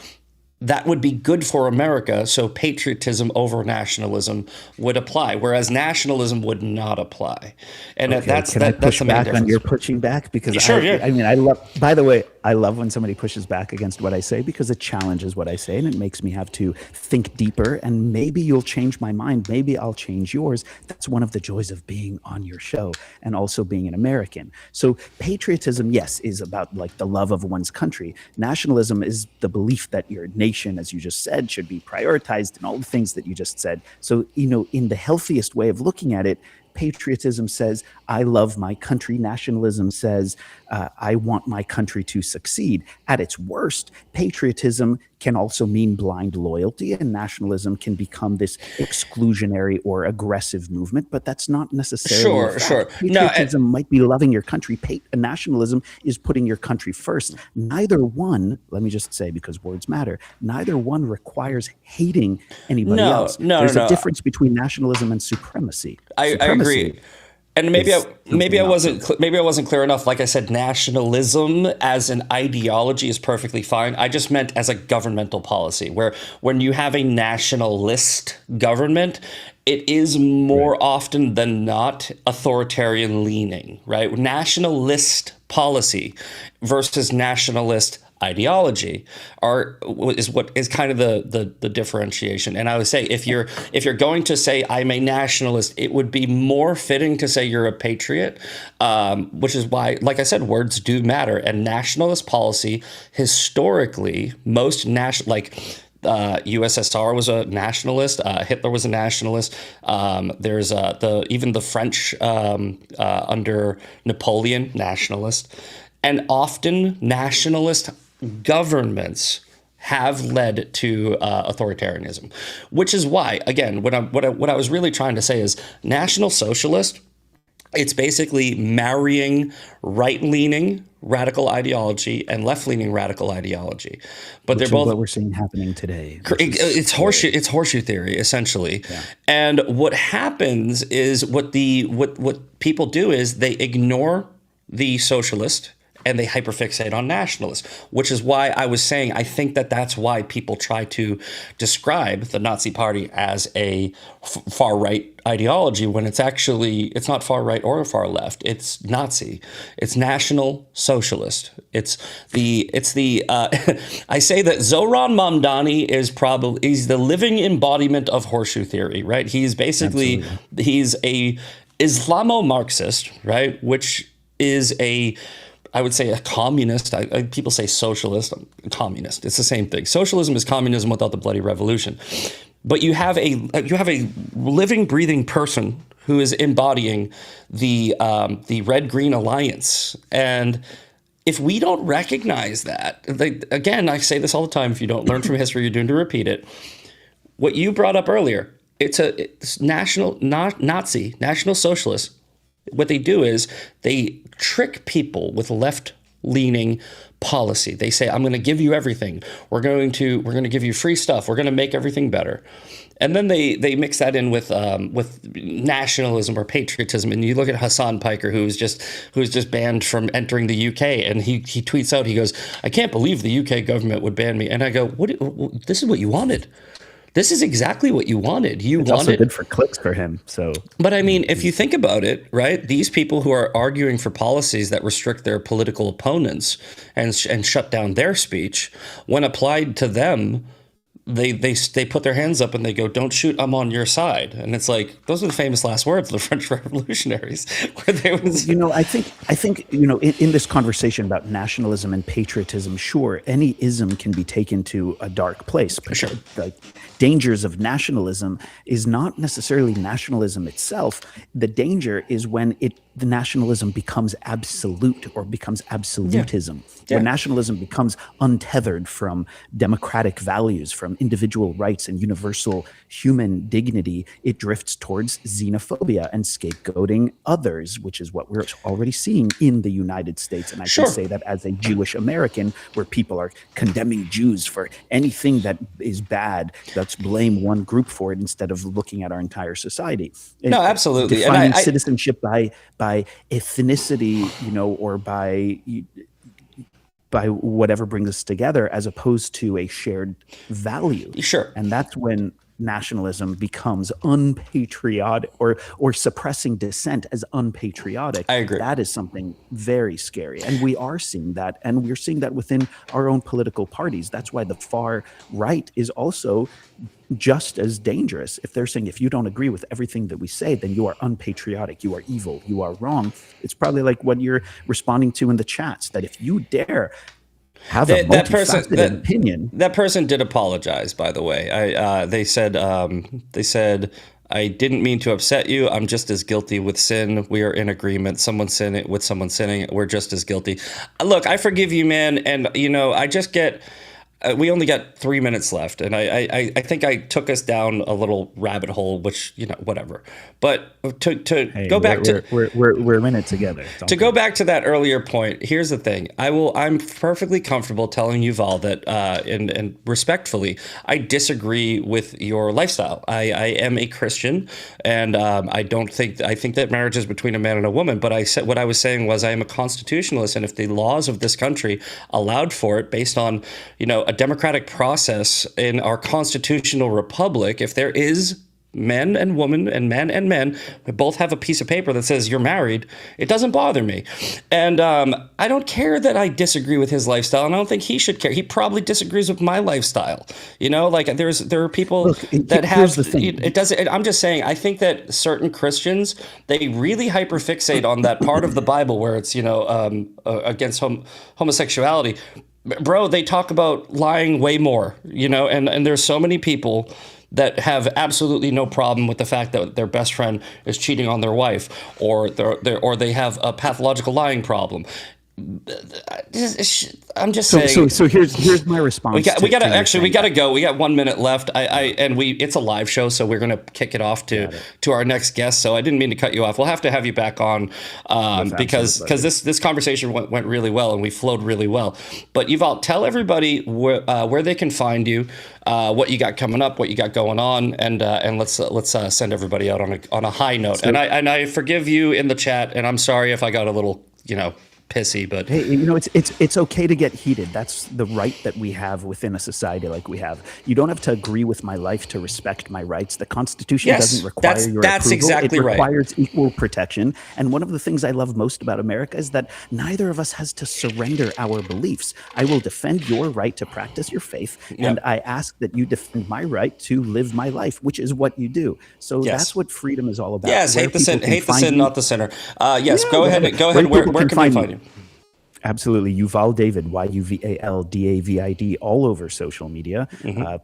S2: That would be good for America, so patriotism over nationalism would apply, whereas nationalism would not apply. And
S1: Okay,
S2: that's
S1: can I
S2: that's
S1: push
S2: the main
S1: back on
S2: difference.
S1: your pushing back? Because
S2: Sure, yeah.
S1: I mean, I love, by the way, I love when somebody pushes back against what I say because it challenges what I say and it makes me have to think deeper and maybe you'll change my mind. Maybe I'll change yours. That's one of the joys of being on your show and also being an American. So patriotism, yes, is about like the love of one's country. Nationalism is the belief that your nation, as you just said, should be prioritized and all the things that you just said. So, in the healthiest way of looking at it, patriotism says, I love my country. Nationalism says, I want my country to succeed. At its worst, patriotism can also mean blind loyalty, and nationalism can become this exclusionary or aggressive movement, but that's not necessarily a fact.
S2: Sure.
S1: Patriotism might be loving your country. Nationalism is putting your country first. Neither one, let me just say, because words matter, neither one requires hating anybody else. There's a difference between nationalism and supremacy.
S2: I agree. And maybe I wasn't clear enough. Like I said, nationalism as an ideology is perfectly fine. I just meant as a governmental policy, where when you have a nationalist government, it is more often than not authoritarian leaning, right? Nationalist policy versus nationalist ideology is what is kind of the differentiation. And I would say if you're going to say I'm a nationalist, it would be more fitting to say you're a patriot, which is why, like I said, words do matter. And nationalist policy historically, most USSR was a nationalist. Hitler was a nationalist. There's even the French under Napoleon, nationalist. And often nationalist governments have led to authoritarianism, which is why, again, what I was really trying to say is National Socialist, it's basically marrying right-leaning radical ideology and left-leaning radical ideology, but
S1: Which
S2: they're
S1: is
S2: both.
S1: what we're seeing happening today.
S2: It's horseshoe. It's horseshoe theory, essentially.
S1: Yeah.
S2: And what happens is what people do is they ignore the socialist and they hyperfixate on nationalists, which is why I was saying I think that that's why people try to describe the Nazi Party as a far right ideology when it's not far right or far left. It's Nazi. It's National Socialist. It's the I say that Zoran Mamdani he's the living embodiment of horseshoe theory, right? He's basically
S1: Absolutely.
S2: he's a Islamo-Marxist, right? Which is I would say a communist. People say socialist, communist. It's the same thing. Socialism is communism without the bloody revolution. But you have a living, breathing person who is embodying the Red Green Alliance. And if we don't recognize that, again, I say this all the time: if you don't learn from history, you're doomed to repeat it. What you brought up earlier, it's Nazi, National Socialist. What they do is they trick people with left-leaning policy. They say, "I'm going to give you everything. We're going to give you free stuff. We're going to make everything better." And then they mix that in with nationalism or patriotism. And you look at Hassan Piker, who's just banned from entering the UK, and he tweets out, he goes, "I can't believe the UK government would ban me." And I go, "What? This is what you wanted. This is exactly what you wanted.
S1: It's also good for clicks for him. So,
S2: but I mean, if you think about it, right? These people who are arguing for policies that restrict their political opponents and shut down their speech, when applied to them, they put their hands up and they go, "Don't shoot, I'm on your side." And it's like, those are the famous last words of the French revolutionaries, where they was,
S1: I think in this conversation about nationalism and patriotism, sure, any ism can be taken to a dark place. But
S2: Sure.
S1: the dangers of nationalism is not necessarily nationalism itself. The danger is when the nationalism becomes absolute or becomes absolutism.
S2: Yeah.
S1: When nationalism becomes untethered from democratic values, from individual rights and universal human dignity, it drifts towards xenophobia and scapegoating others, which is what we're already seeing in the United States. And I
S2: Sure.
S1: can say that as a Jewish American, where people are condemning Jews for anything that is bad. Let's blame one group for it instead of looking at our entire society.
S2: No, absolutely. And
S1: Defining
S2: I
S1: citizenship by ethnicity, or by whatever brings us together, as opposed to a shared value.
S2: Sure.
S1: And that's when nationalism becomes unpatriotic, or suppressing dissent as unpatriotic.
S2: I agree.
S1: That is something very scary. And we are seeing that. And we're seeing that within our own political parties. That's why the far right is also just as dangerous. If they're saying, if you don't agree with everything that we say, then you are unpatriotic, you are evil, you are wrong. It's probably like what you're responding to in the chats, that if you dare have a multifaceted opinion.
S2: That person did apologize, by the way. They said, "I didn't mean to upset you. I'm just as guilty with sin. We are in agreement. Someone sinning with someone sinning. We're just as guilty." Look, I forgive you, man. And I just get. We only got 3 minutes left, and I think I took us down a little rabbit hole, which whatever. But go back to
S1: we're in it together.
S2: Go back to that earlier point. Here's the thing: I'm perfectly comfortable telling Yuval that, and respectfully, I disagree with your lifestyle. I am a Christian, and I think that marriage is between a man and a woman. But what I was saying was I am a constitutionalist, and if the laws of this country allowed for it, based on a democratic process in our constitutional republic, if there is men and women and men and men both have a piece of paper that says you're married, it doesn't bother me. And I don't care that I disagree with his lifestyle, and I don't think he should care. He probably disagrees with my lifestyle. There are people that have
S1: the thing.
S2: It doesn't. I'm just saying, I think that certain Christians, they really hyperfixate on that part of the Bible where it's against homosexuality. Bro, they talk about lying way more, and there's so many people that have absolutely no problem with the fact that their best friend is cheating on their wife, or they have a pathological lying problem. I'm just
S1: So
S2: saying.
S1: here's my response.
S2: We got to
S1: your
S2: actually we
S1: thing.
S2: got to go. We got 1 minute left. It's a live show, so we're gonna kick it off to our next guest. So I didn't mean to cut you off. We'll have to have you back on because this conversation went really well and we flowed really well. But Yuval, tell everybody where they can find you, what you got coming up, what you got going on, and let's send everybody out on a high note. And I forgive you in the chat, and I'm sorry if I got a little pissy, but
S1: hey, it's okay to get heated. That's the right that we have within a society like we have. You don't have to agree with my life to respect my rights. The Constitution doesn't require your
S2: that's
S1: approval.
S2: Exactly
S1: it
S2: right.
S1: requires equal protection. And one of the things I love most about America is that neither of us has to surrender our beliefs. I will defend your right to practice your faith, and I ask that you defend my right to live my life, which is what you do. So that's what freedom is all about.
S2: Yes, hate the sin, not the sinner. Go ahead. Where can we find you?
S1: Absolutely. Yuval David, YUVALDAVID, all over social media.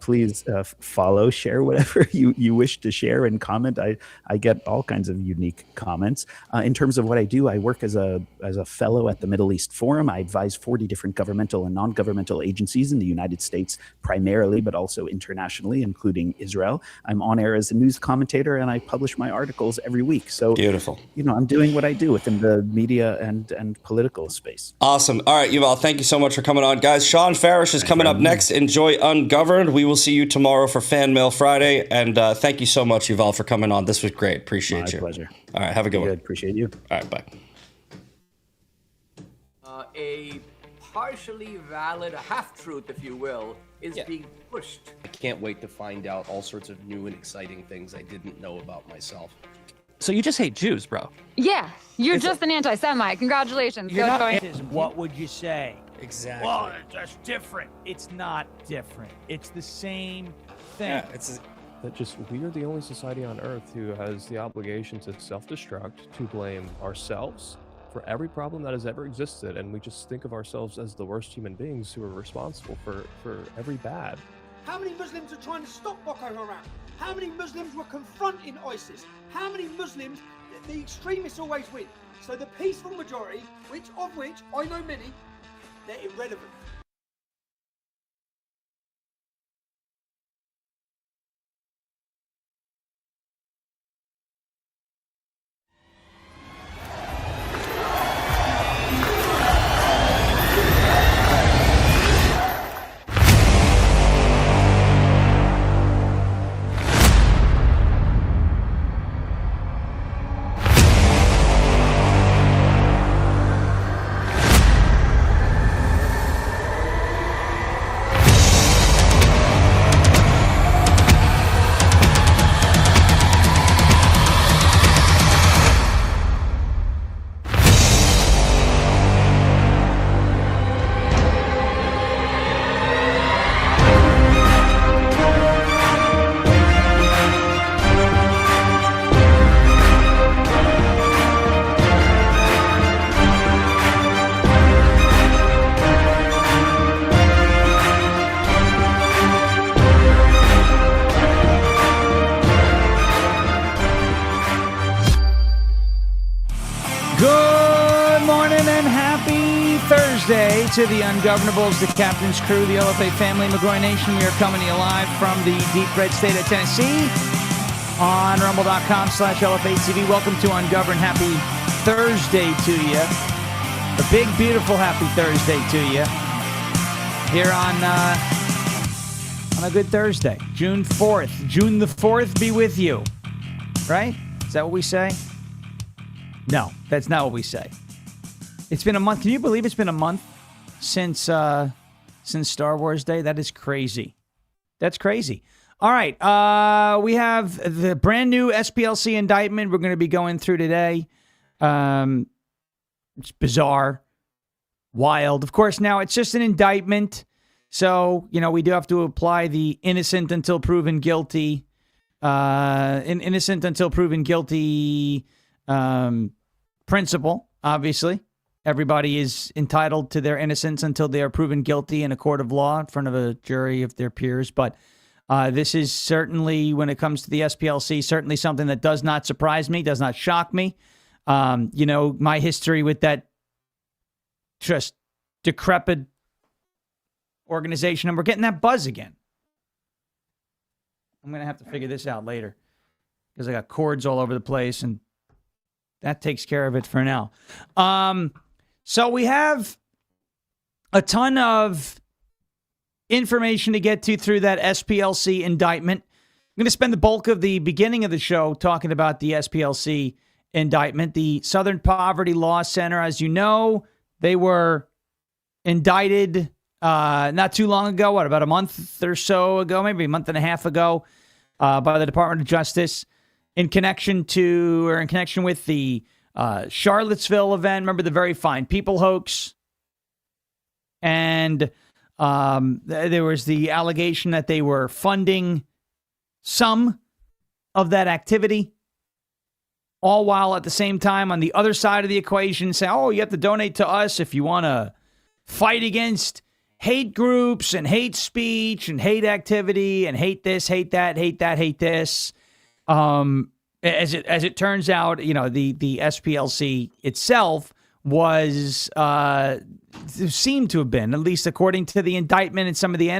S1: Please follow, share whatever you wish to share, and comment. I get all kinds of unique comments. In terms of what I do, I work as a fellow at the Middle East Forum. I advise 40 different governmental and non-governmental agencies in the United States primarily, but also internationally, including Israel. I'm on air as a news commentator, and I publish my articles every week. So
S2: beautiful.
S1: I'm doing what I do within the media and political space.
S2: Awesome. All right, Yuval, thank you so much for coming on. Guys, Sean Farish is coming up next. Enjoy Ungoverned. We will see you tomorrow for Fan Mail Friday. And thank you so much, Yuval, for coming on. This was great. Appreciate you.
S1: My pleasure.
S2: All right, have a good one.
S1: Appreciate you.
S2: All right, bye.
S3: A partially valid, a half-truth, if you will, is being pushed.
S4: I can't wait to find out all sorts of new and exciting things I didn't know about myself.
S5: So you just hate Jews, bro?
S6: Yeah, you're just an anti-Semite. Congratulations.
S7: You're not. What would you say?
S2: Exactly.
S7: Well, that's different. It's not different. It's the same thing.
S2: Yeah,
S8: we are the only society on Earth who has the obligation to self-destruct, to blame ourselves for every problem that has ever existed, and we just think of ourselves as the worst human beings who are responsible for every bad.
S9: How many Muslims are trying to stop Boko Haram? How many Muslims were confronting ISIS? How many Muslims, the extremists always win. So the peaceful majority, of which I know many, they're irrelevant.
S7: Thursday to the Ungovernables, the Captain's Crew, the LFA family, McGroy Nation. We are coming to you live from the deep red state of Tennessee on rumble.com/LFA-TV. Welcome to Ungoverned. Happy Thursday to you. A big, beautiful happy Thursday to you. Here on a good Thursday, June 4th. June the 4th be with you. Right? Is that what we say? No, that's not what we say. It's been a month. Can you believe it's been a month since Star Wars Day? That is crazy. That's crazy. All right. We have the brand new SPLC indictment we're going to be going through today. It's bizarre, wild. Of course, now it's just an indictment. So, we do have to apply the innocent until proven guilty, principle, obviously. Everybody is entitled to their innocence until they are proven guilty in a court of law in front of a jury of their peers. But this is certainly, when it comes to the SPLC, certainly something that does not surprise me, does not shock me. My history with that just decrepit organization, and we're getting that buzz again. I'm going to have to figure this out later because I got cords all over the place, and that takes care of it for now. So we have a ton of information to get to through that SPLC indictment. I'm going to spend the bulk of the beginning of the show talking about the SPLC indictment. The Southern Poverty Law Center, as you know, they were indicted not too long ago, about a month or so ago, maybe a month and a half ago, by the Department of Justice in connection with the Charlottesville event. Remember the Very Fine People hoax? And there was the allegation that they were funding some of that activity, all while at the same time on the other side of the equation say, oh, you have to donate to us if you want to fight against hate groups and hate speech and hate activity and hate this, hate that, hate that, hate this. As it turns out, the SPLC itself was seemed to have been, at least according to the indictment and some of the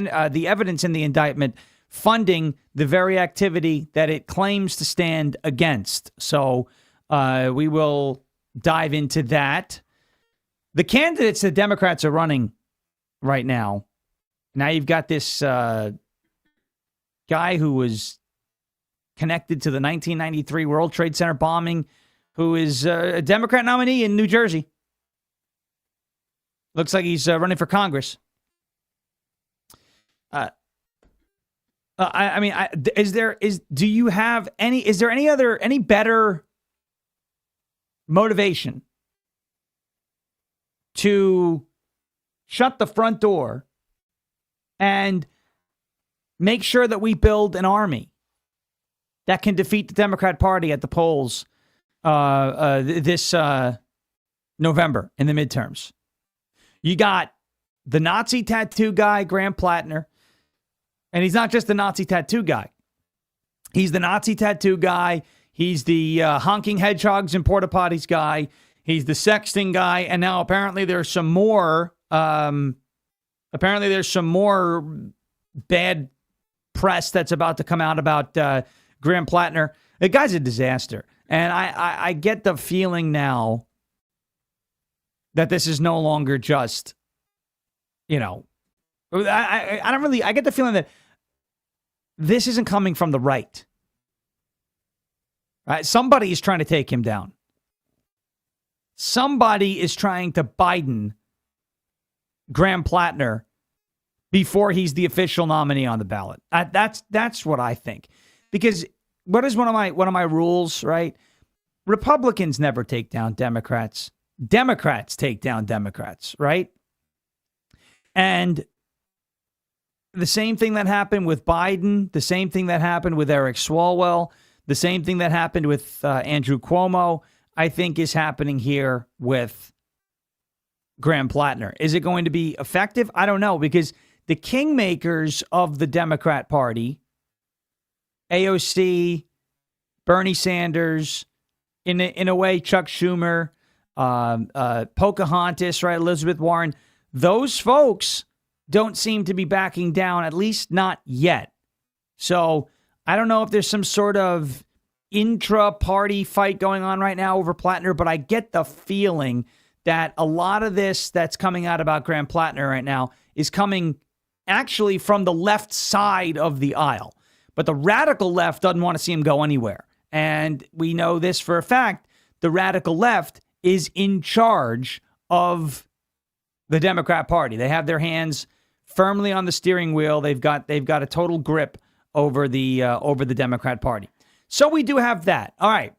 S7: evidence in the indictment, funding the very activity that it claims to stand against. So we will dive into that. The candidates the Democrats are running right now. Now you've got this guy who was connected to the 1993 World Trade Center bombing, who is a Democrat nominee in New Jersey. Looks like he's running for Congress. Is there any better motivation to shut the front door and make sure that we build an army that can defeat the Democrat Party at the polls this November in the midterms? You got the Nazi tattoo guy, Graham Plattner, and he's not just the Nazi tattoo guy. He's the Nazi tattoo guy. He's the honking hedgehogs and porta potties guy. He's the sexting guy, and now apparently there's some more. Apparently there's some more bad press that's about to come out about Graham Plattner. The guy's a disaster, and I get the feeling now that this is no longer just, I get the feeling that this isn't coming from the right. Right? Somebody is trying to take him down. Somebody is trying to Biden Graham Plattner before he's the official nominee on the ballot. That's what I think. Because what is one of my rules, right? Republicans never take down Democrats. Democrats take down Democrats, right? And the same thing that happened with Biden, the same thing that happened with Eric Swalwell, the same thing that happened with Andrew Cuomo, I think is happening here with Graham Plattner. Is it going to be effective? I don't know, because the kingmakers of the Democrat Party, AOC, Bernie Sanders, in a way, Chuck Schumer, Pocahontas, right, Elizabeth Warren, those folks don't seem to be backing down, at least not yet. So I don't know if there's some sort of intra-party fight going on right now over Plattner, but I get the feeling that a lot of this that's coming out about Graham Plattner right now is coming actually from the left side of the aisle. But the radical left doesn't want to see him go anywhere. And we know this for a fact. The radical left is in charge of the Democrat Party. They have their hands firmly on the steering wheel. They've got a total grip over the Democrat Party. So we do have that. All right.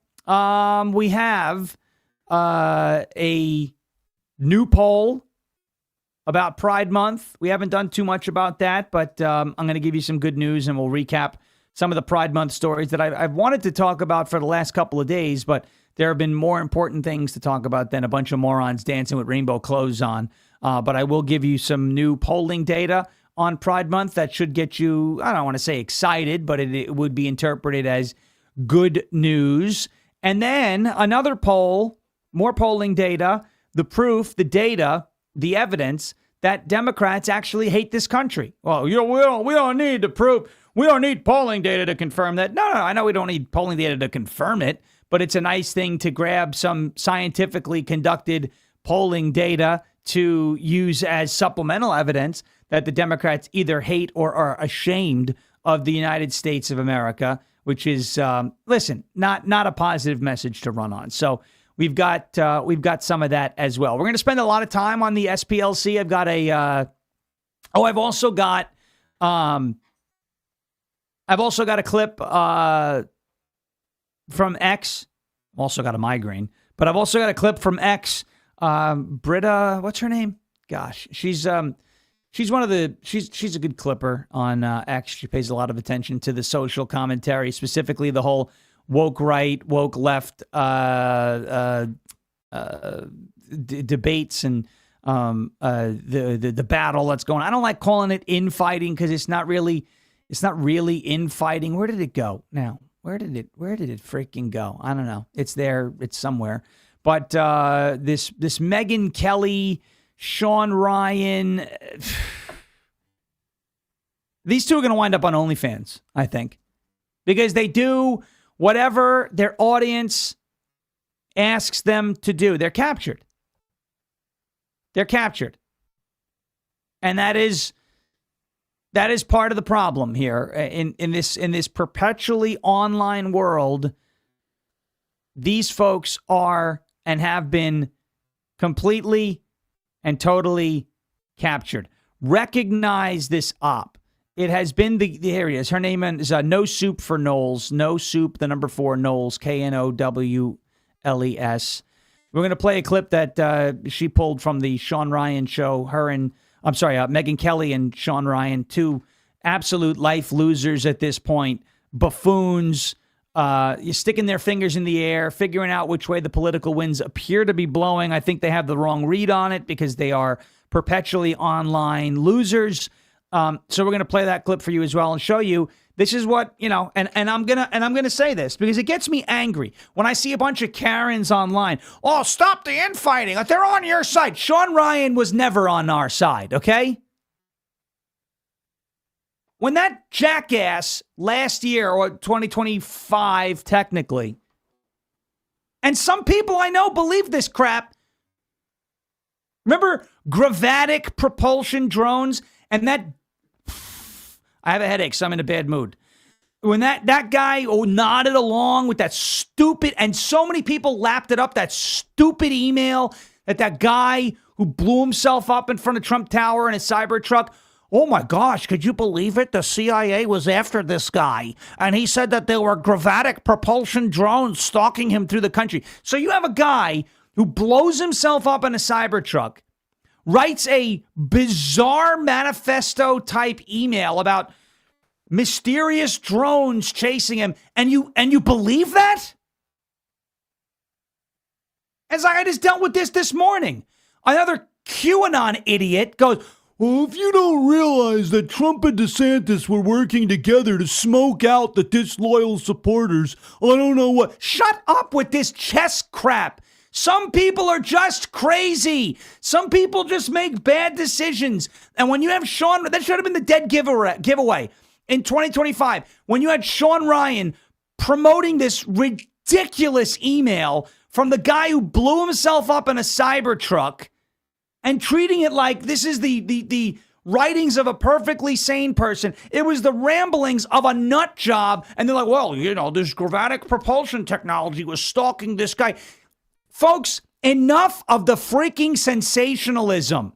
S7: We have a new poll about Pride Month. We haven't done too much about that, but I'm going to give you some good news, and we'll recap some of the Pride Month stories that I've wanted to talk about for the last couple of days, but there have been more important things to talk about than a bunch of morons dancing with rainbow clothes on. But I will give you some new polling data on Pride Month that should get you, I don't want to say excited, but it would be interpreted as good news. And then another poll, more polling data, the proof, the data the evidence that Democrats actually hate this country. Well, we don't need to prove, we don't need polling data to confirm that. No, I know we don't need polling data to confirm it, but it's a nice thing to grab some scientifically conducted polling data to use as supplemental evidence that the Democrats either hate or are ashamed of the United States of America, which is, listen, not a positive message to run on. So we've got some of that as well. We're going to spend a lot of time on the SPLC. I've got I've also got a clip from X. I've also got a migraine, but I've also got a clip from X. Britta, what's her name? Gosh, she's a good clipper on X. She pays a lot of attention to the social commentary, specifically the whole woke right, woke left debates and the battle that's going on. I don't like calling it infighting because it's not really infighting. Where did it go now? Where did it freaking go? I don't know. It's there. It's somewhere. But this Megyn Kelly, Sean Ryan, these two are going to wind up on OnlyFans, I think, because they do whatever their audience asks them to do. They're captured. And that is part of the problem here in this perpetually online world. These folks are and have been completely and totally captured. Recognize this op. It has been here it is. Her name is No Soup for Knowles. No Soup, the number 4, Knowles, Knowles. We're going to play a clip that she pulled from the Sean Ryan show. Megyn Kelly and Sean Ryan, two absolute life losers at this point, buffoons, you're sticking their fingers in the air, figuring out which way the political winds appear to be blowing. I think they have the wrong read on it because they are perpetually online losers. So we're going to play that clip for you as well and show you this is what, and I'm going to say this because it gets me angry when I see a bunch of Karens online. Oh, stop the infighting. They're on your side. Sean Ryan was never on our side, okay? When that jackass last year, or 2025 technically, and some people I know believe this crap. Remember Gravatic propulsion drones and that... I have a headache, so I'm in a bad mood. When that guy nodded along with that stupid, and so many people lapped it up, that stupid email that guy who blew himself up in front of Trump Tower in a Cybertruck. Oh my gosh, could you believe it? The CIA was after this guy, and he said that there were Gravatic propulsion drones stalking him through the country. So you have a guy who blows himself up in a Cybertruck, writes a bizarre manifesto type email about mysterious drones chasing him, and you believe that? As I just dealt with this morning. Another QAnon idiot goes, well, if you don't realize that Trump and DeSantis were working together to smoke out the disloyal supporters, I don't know what. Shut up with this chess crap. Some people are just crazy. Some people just make bad decisions. And when you have Sean, that should have been the dead giveaway in 2025. When you had Sean Ryan promoting this ridiculous email from the guy who blew himself up in a Cybertruck and treating it like this is the writings of a perfectly sane person. It was the ramblings of a nut job. And they're like, well, this Gravatic propulsion technology was stalking this guy. Folks, enough of the freaking sensationalism.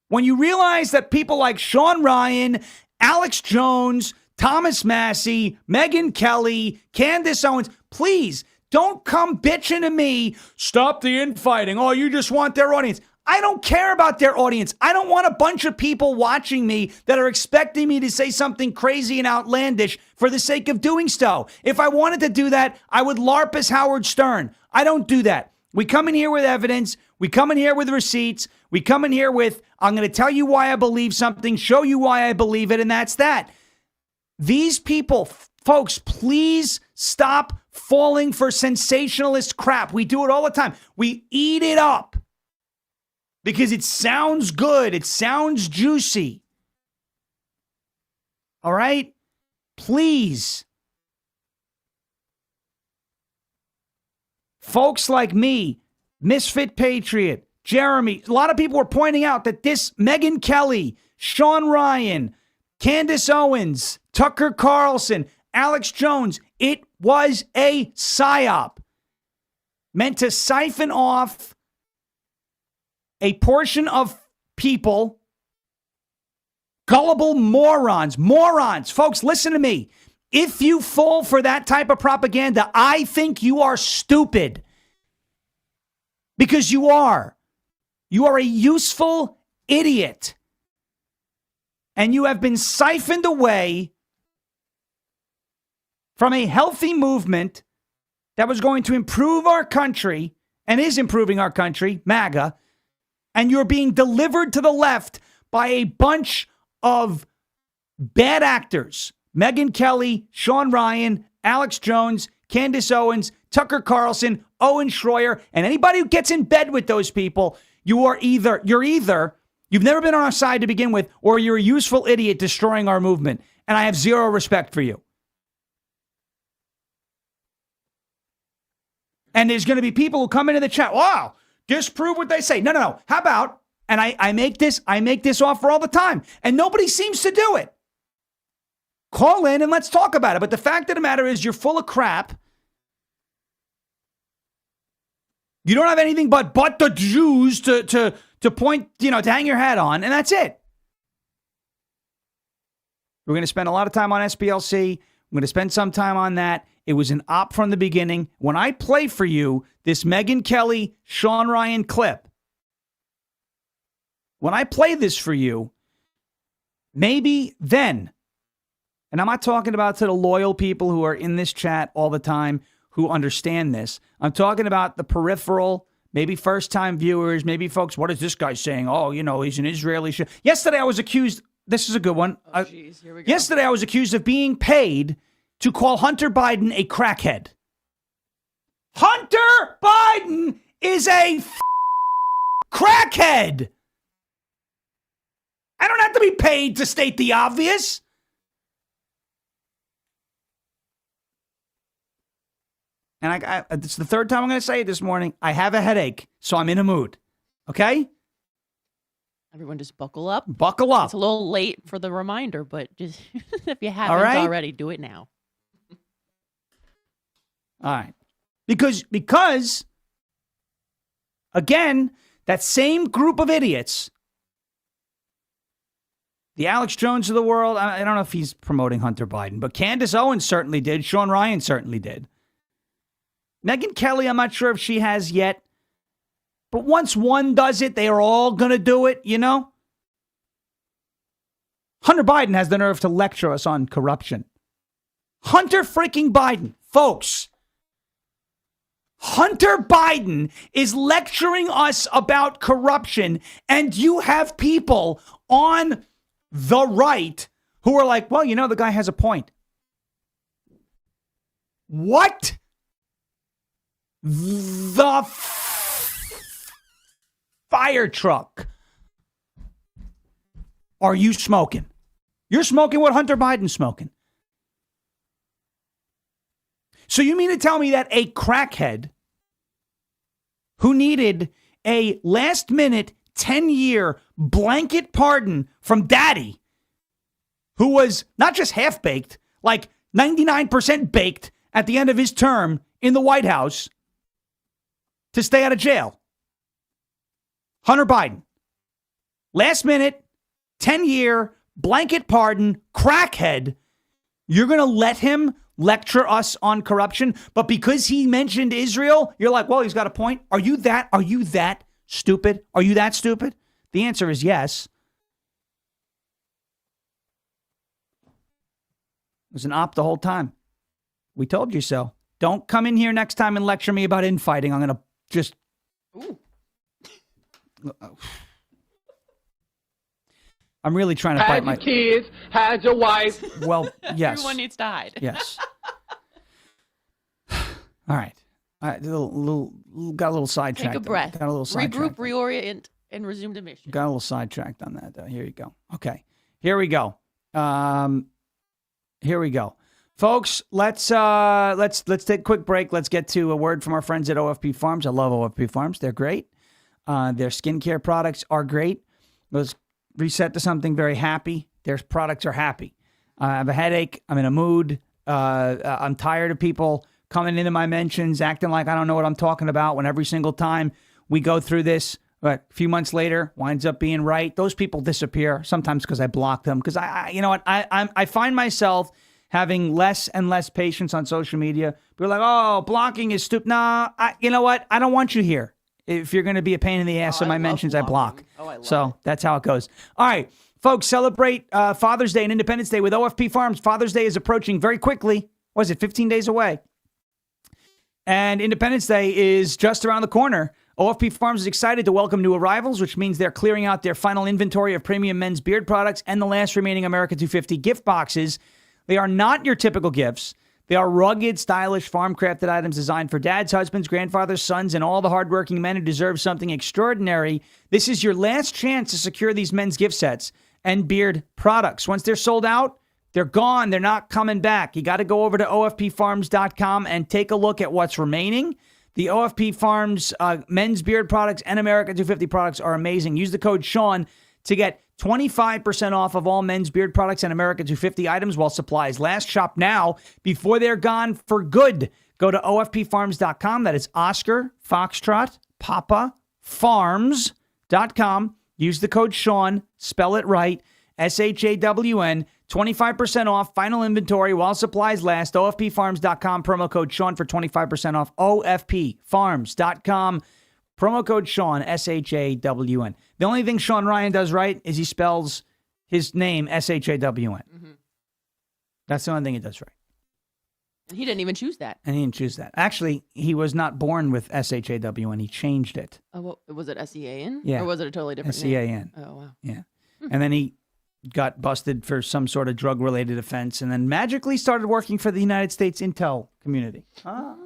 S7: When you realize that people like Sean Ryan, Alex Jones, Thomas Massey, Megyn Kelly, Candace Owens, please don't come bitching to me. Stop the infighting. Oh, you just want their audience. I don't care about their audience. I don't want a bunch of people watching me that are expecting me to say something crazy and outlandish for the sake of doing so. If I wanted to do that, I would LARP as Howard Stern. I don't do that. We come in here with evidence. We come in here with receipts. We come in here with, I'm going to tell you why I believe something, show you why I believe it, and that's that. These people, folks, please stop falling for sensationalist crap. We do it all the time. We eat it up. because it sounds good. It sounds juicy. All right? Please. Folks like me, Misfit Patriot, Jeremy, a lot of people were pointing out that this Megyn Kelly, Sean Ryan, Candace Owens, Tucker Carlson, Alex Jones, it was a psyop meant to siphon off a portion of people, gullible morons. Morons. Folks, listen to me. If you fall for that type of propaganda, I think you are stupid. Because you are. You are a useful idiot. And you have been siphoned away from a healthy movement that was going to improve our country and is improving our country, MAGA, and you're being delivered to the left by a bunch of bad actors. Megyn Kelly, Sean Ryan, Alex Jones, Candace Owens, Tucker Carlson, Owen Schroyer, and anybody who gets in bed with those people, you've never been on our side to begin with, or you're a useful idiot destroying our movement. And I have zero respect for you. And there's going to be people who come into the chat, wow, disprove what they say. No. How about, and I make this offer all the time, and nobody seems to do it. Call in and let's talk about it. But the fact of the matter is you're full of crap. You don't have anything but the Jews to point, to hang your hat on, and that's it. We're going to spend a lot of time on SPLC. I'm going to spend some time on that. It was an op from the beginning. When I play for you this Megyn Kelly, Sean Ryan clip, when I play this for you, maybe then, and I'm not talking about to the loyal people who are in this chat all the time who understand this. I'm talking about the peripheral, maybe first-time viewers, maybe folks, what is this guy saying? Oh, he's an Israeli. Yesterday I was accused, this is a good one.
S10: Here we go.
S7: Yesterday I was accused of being paid to call Hunter Biden a crackhead. Hunter Biden is a crackhead. I don't have to be paid to state the obvious. And it's the third time I'm going to say it this morning. I have a headache, so I'm in a mood. Okay?
S10: Everyone just buckle up.
S7: Buckle up.
S10: It's a little late for the reminder, but just if you haven't already, do it now.
S7: All right. Because again, that same group of idiots, the Alex Jones of the world, I don't know if he's promoting Hunter Biden, but Candace Owens certainly did. Sean Ryan certainly did. Megyn Kelly, I'm not sure if she has yet. But once one does it, they are all going to do it, Hunter Biden has the nerve to lecture us on corruption. Hunter freaking Biden. Folks, Hunter Biden is lecturing us about corruption, and you have people on the right who are like, well, the guy has a point. What the fire truck are you smoking? You're smoking what Hunter Biden's smoking. So you mean to tell me that a crackhead who needed a last-minute 10-year blanket pardon from Daddy, who was not just half-baked, like 99% baked at the end of his term in the White House to stay out of jail, Hunter Biden, last minute, 10-year, blanket pardon, crackhead, you're going to let him lecture us on corruption? But because he mentioned Israel, you're like, well, he's got a point. Are you that stupid? Are you that stupid? The answer is yes. It was an op the whole time. We told you so. Don't come in here next time and lecture me about infighting. I'm going to just...
S10: Ooh.
S7: I'm really trying to fight my
S9: kids, had your wife.
S7: Well, yes.
S10: Everyone needs to hide.
S7: Yes. All right. Got a little sidetracked.
S10: Take a breath.
S7: Got a little sidetracked.
S10: Regroup, reorient, And resumed admission.
S7: Got a little sidetracked on that, though. Here you go. Okay. Here we go. Here we go. Folks, let's take a quick break. Let's get to a word from our friends at OFP Farms. I love OFP Farms. They're great. Their skincare products are great. Let's reset to something very happy. Their products are happy. I have a headache. I'm in a mood. I'm tired of people coming into my mentions, acting like I don't know what I'm talking about when every single time we go through this, but a few months later, winds up being right. Those people disappear, sometimes because I block them. Because you know what, I find myself having less and less patience on social media. We're like, oh, blocking is stupid. Nah, you know what? I don't want you here. If you're going to be a pain in the ass in my mentions, I block. That's how it goes. All right, folks, celebrate Father's Day and Independence Day with OFP Farms. Father's Day is approaching very quickly. What is it, 15 days away? And Independence Day is just around the corner. OFP Farms is excited to welcome new arrivals, which means they're clearing out their final inventory of premium men's beard products and the last remaining America 250 gift boxes. They are not your typical gifts. They are rugged, stylish, farm-crafted items designed for dads, husbands, grandfathers, sons, and all the hardworking men who deserve something extraordinary. This is your last chance to secure these men's gift sets and beard products. Once they're sold out, they're gone. They're not coming back. You got to go over to ofpfarms.com and take a look at what's remaining. The OFP Farms men's beard products and America 250 products are amazing. Use the code Sean to get 25% off of all men's beard products and America 250 items while supplies last. Shop now before they're gone for good. Go to ofpfarms.com. That is Oscar, Foxtrot, Papa, Farms.com. Use the code Sean. Spell it right. SHAWN. 25% off final inventory while supplies last. OFPfarms.com. Promo code Sean for 25% off. OFPfarms.com. Promo code Sean, SHAWN. The only thing Sean Ryan does right is he spells his name SHAWN. Mm-hmm. That's the only thing he does right.
S10: And he didn't even choose that.
S7: And he didn't choose that. Actually, he was not born with SHAWN. He changed it.
S10: Oh, well, was it SEAN?
S7: Yeah.
S10: Or was it a totally different
S7: SEAN.
S10: name? Oh, wow.
S7: Yeah. And then he got busted for some sort of drug-related offense and then magically started working for the United States intel community.
S10: Oh,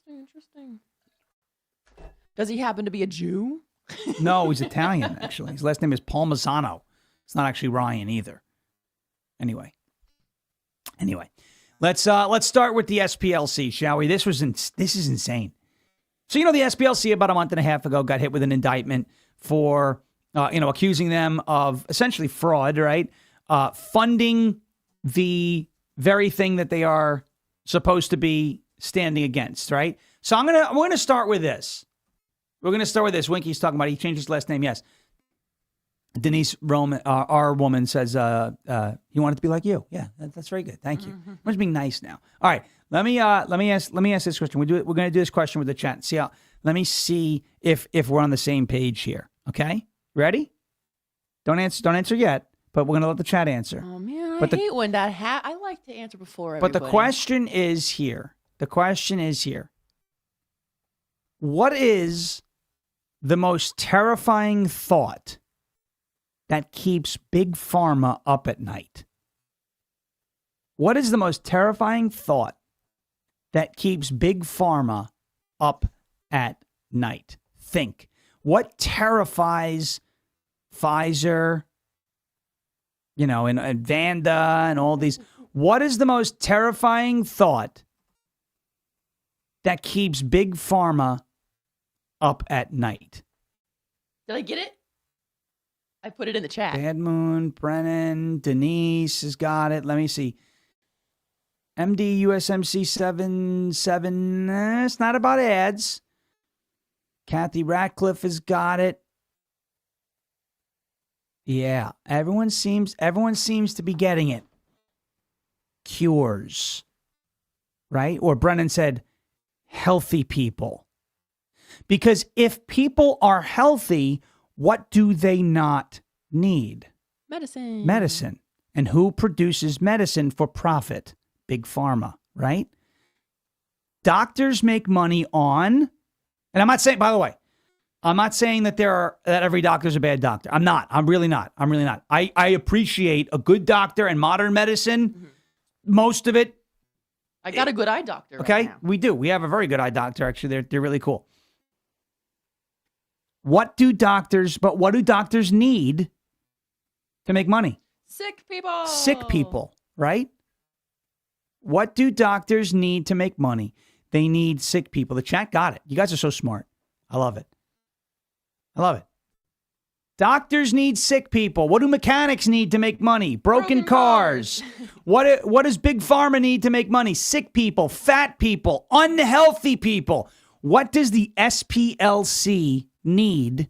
S10: interesting. Does he happen to be a Jew?
S7: No, he's Italian, actually. His last name is Palmisano. It's not actually Ryan either. Anyway, let's start with the SPLC, shall we? This is insane. So, the SPLC about a month and a half ago got hit with an indictment for accusing them of essentially fraud, right? Funding the very thing that they are supposed to be standing against, right? So we're gonna start with this. We're going to start with this. Winky's talking about it. He changed his last name. Yes. Denise Roman, our woman, says he wanted to be like you. Yeah, that's very good. Thank you. I'm just being nice now. All right. Let me ask this question. We're going to do this question with the chat. Let me see if we're on the same page here. Okay. Ready? Don't answer yet. But we're going to let the chat answer.
S10: Oh man, I hate when that I like to answer before everybody.
S7: But the question is here. What is the most terrifying thought that keeps Big Pharma up at night? What is the most terrifying thought that keeps Big Pharma up at night? Think. What terrifies Pfizer, and Vanda and all these? What is the most terrifying thought that keeps Big Pharma up at night?
S10: Did I get it? I put it in the chat.
S7: Bad Moon, Brennan, Denise has got it. Let me see. MD USMC 77. It's not about ads. Kathy Ratcliffe has got it. Yeah, everyone seems to be getting it. Cures. Right? Or Brennan said, healthy people. Because if people are healthy, what do they not need?
S10: Medicine.
S7: And who produces medicine for profit? Big Pharma, right? Doctors make money on, and I'm not saying, by the way, I'm not saying that that every doctor is a bad doctor. I'm not. I'm really not. I appreciate a good doctor and modern medicine. Mm-hmm. Most of it.
S10: I got a good eye doctor.
S7: Okay,
S10: right now.
S7: We do. We have a very good eye doctor. Actually, they're really cool. what do doctors need to make money?
S10: Sick people.
S7: Sick people, right? What do doctors need to make money? They need sick people. The chat got it. You guys are so smart. I love it. I love it. Doctors need sick people. What do mechanics need to make money? Broken cars. What does Big Pharma need to make money? Sick people, fat people, unhealthy people. What does the SPLC need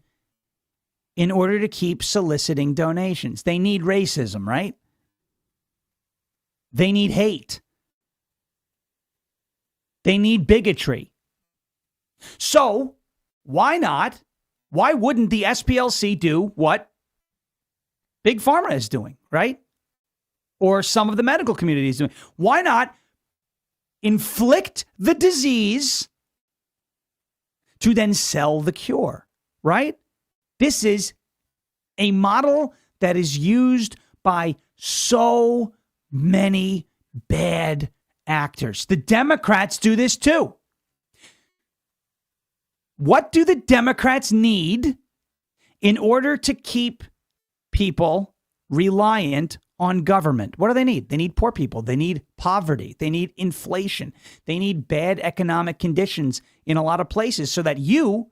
S7: in order to keep soliciting donations? They need racism, right? They need hate. They need bigotry. So, why not? Why wouldn't the SPLC do what Big Pharma is doing, right? Or some of the medical community is doing? Why not inflict the disease to then sell the cure, right? This is a model that is used by so many bad actors. The Democrats do this too. What do the Democrats need in order to keep people reliant on government? What do they need? They need poor people. They need poverty. They need inflation. They need bad economic conditions in a lot of places so that you,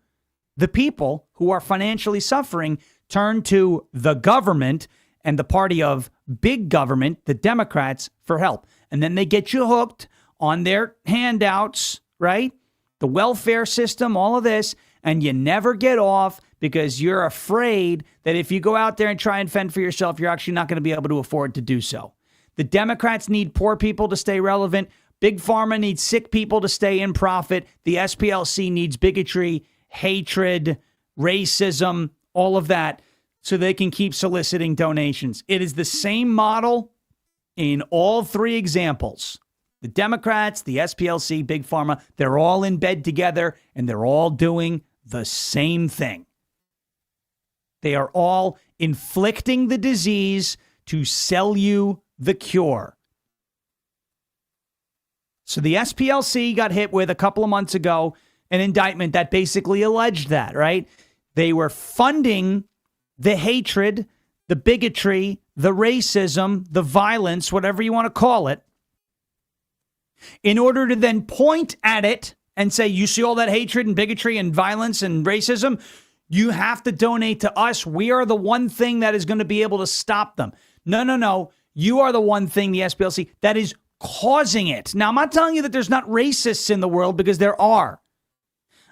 S7: the people who are financially suffering, turn to the government and the party of big government, the Democrats, for help. And then they get you hooked on their handouts, right? The welfare system, all of this, and you never get off because you're afraid that if you go out there and try and fend for yourself, you're actually not going to be able to afford to do so. The Democrats need poor people to stay relevant. Big Pharma needs sick people to stay in profit. The SPLC needs bigotry, hatred, racism, all of that, so they can keep soliciting donations. It is the same model in all three examples. The Democrats, the SPLC, Big Pharma, they're all in bed together and they're all doing the same thing. They are all inflicting the disease to sell you the cure. So the SPLC got hit with a couple of months ago an indictment that basically alleged that, right? They were funding the hatred, the bigotry, the racism, the violence, whatever you want to call it, in order to then point at it and say, you see all that hatred and bigotry and violence and racism? You have to donate to us. We are the one thing that is going to be able to stop them. No. You are the one thing, the SPLC, that is causing it. Now, I'm not telling you that there's not racists in the world, because there are.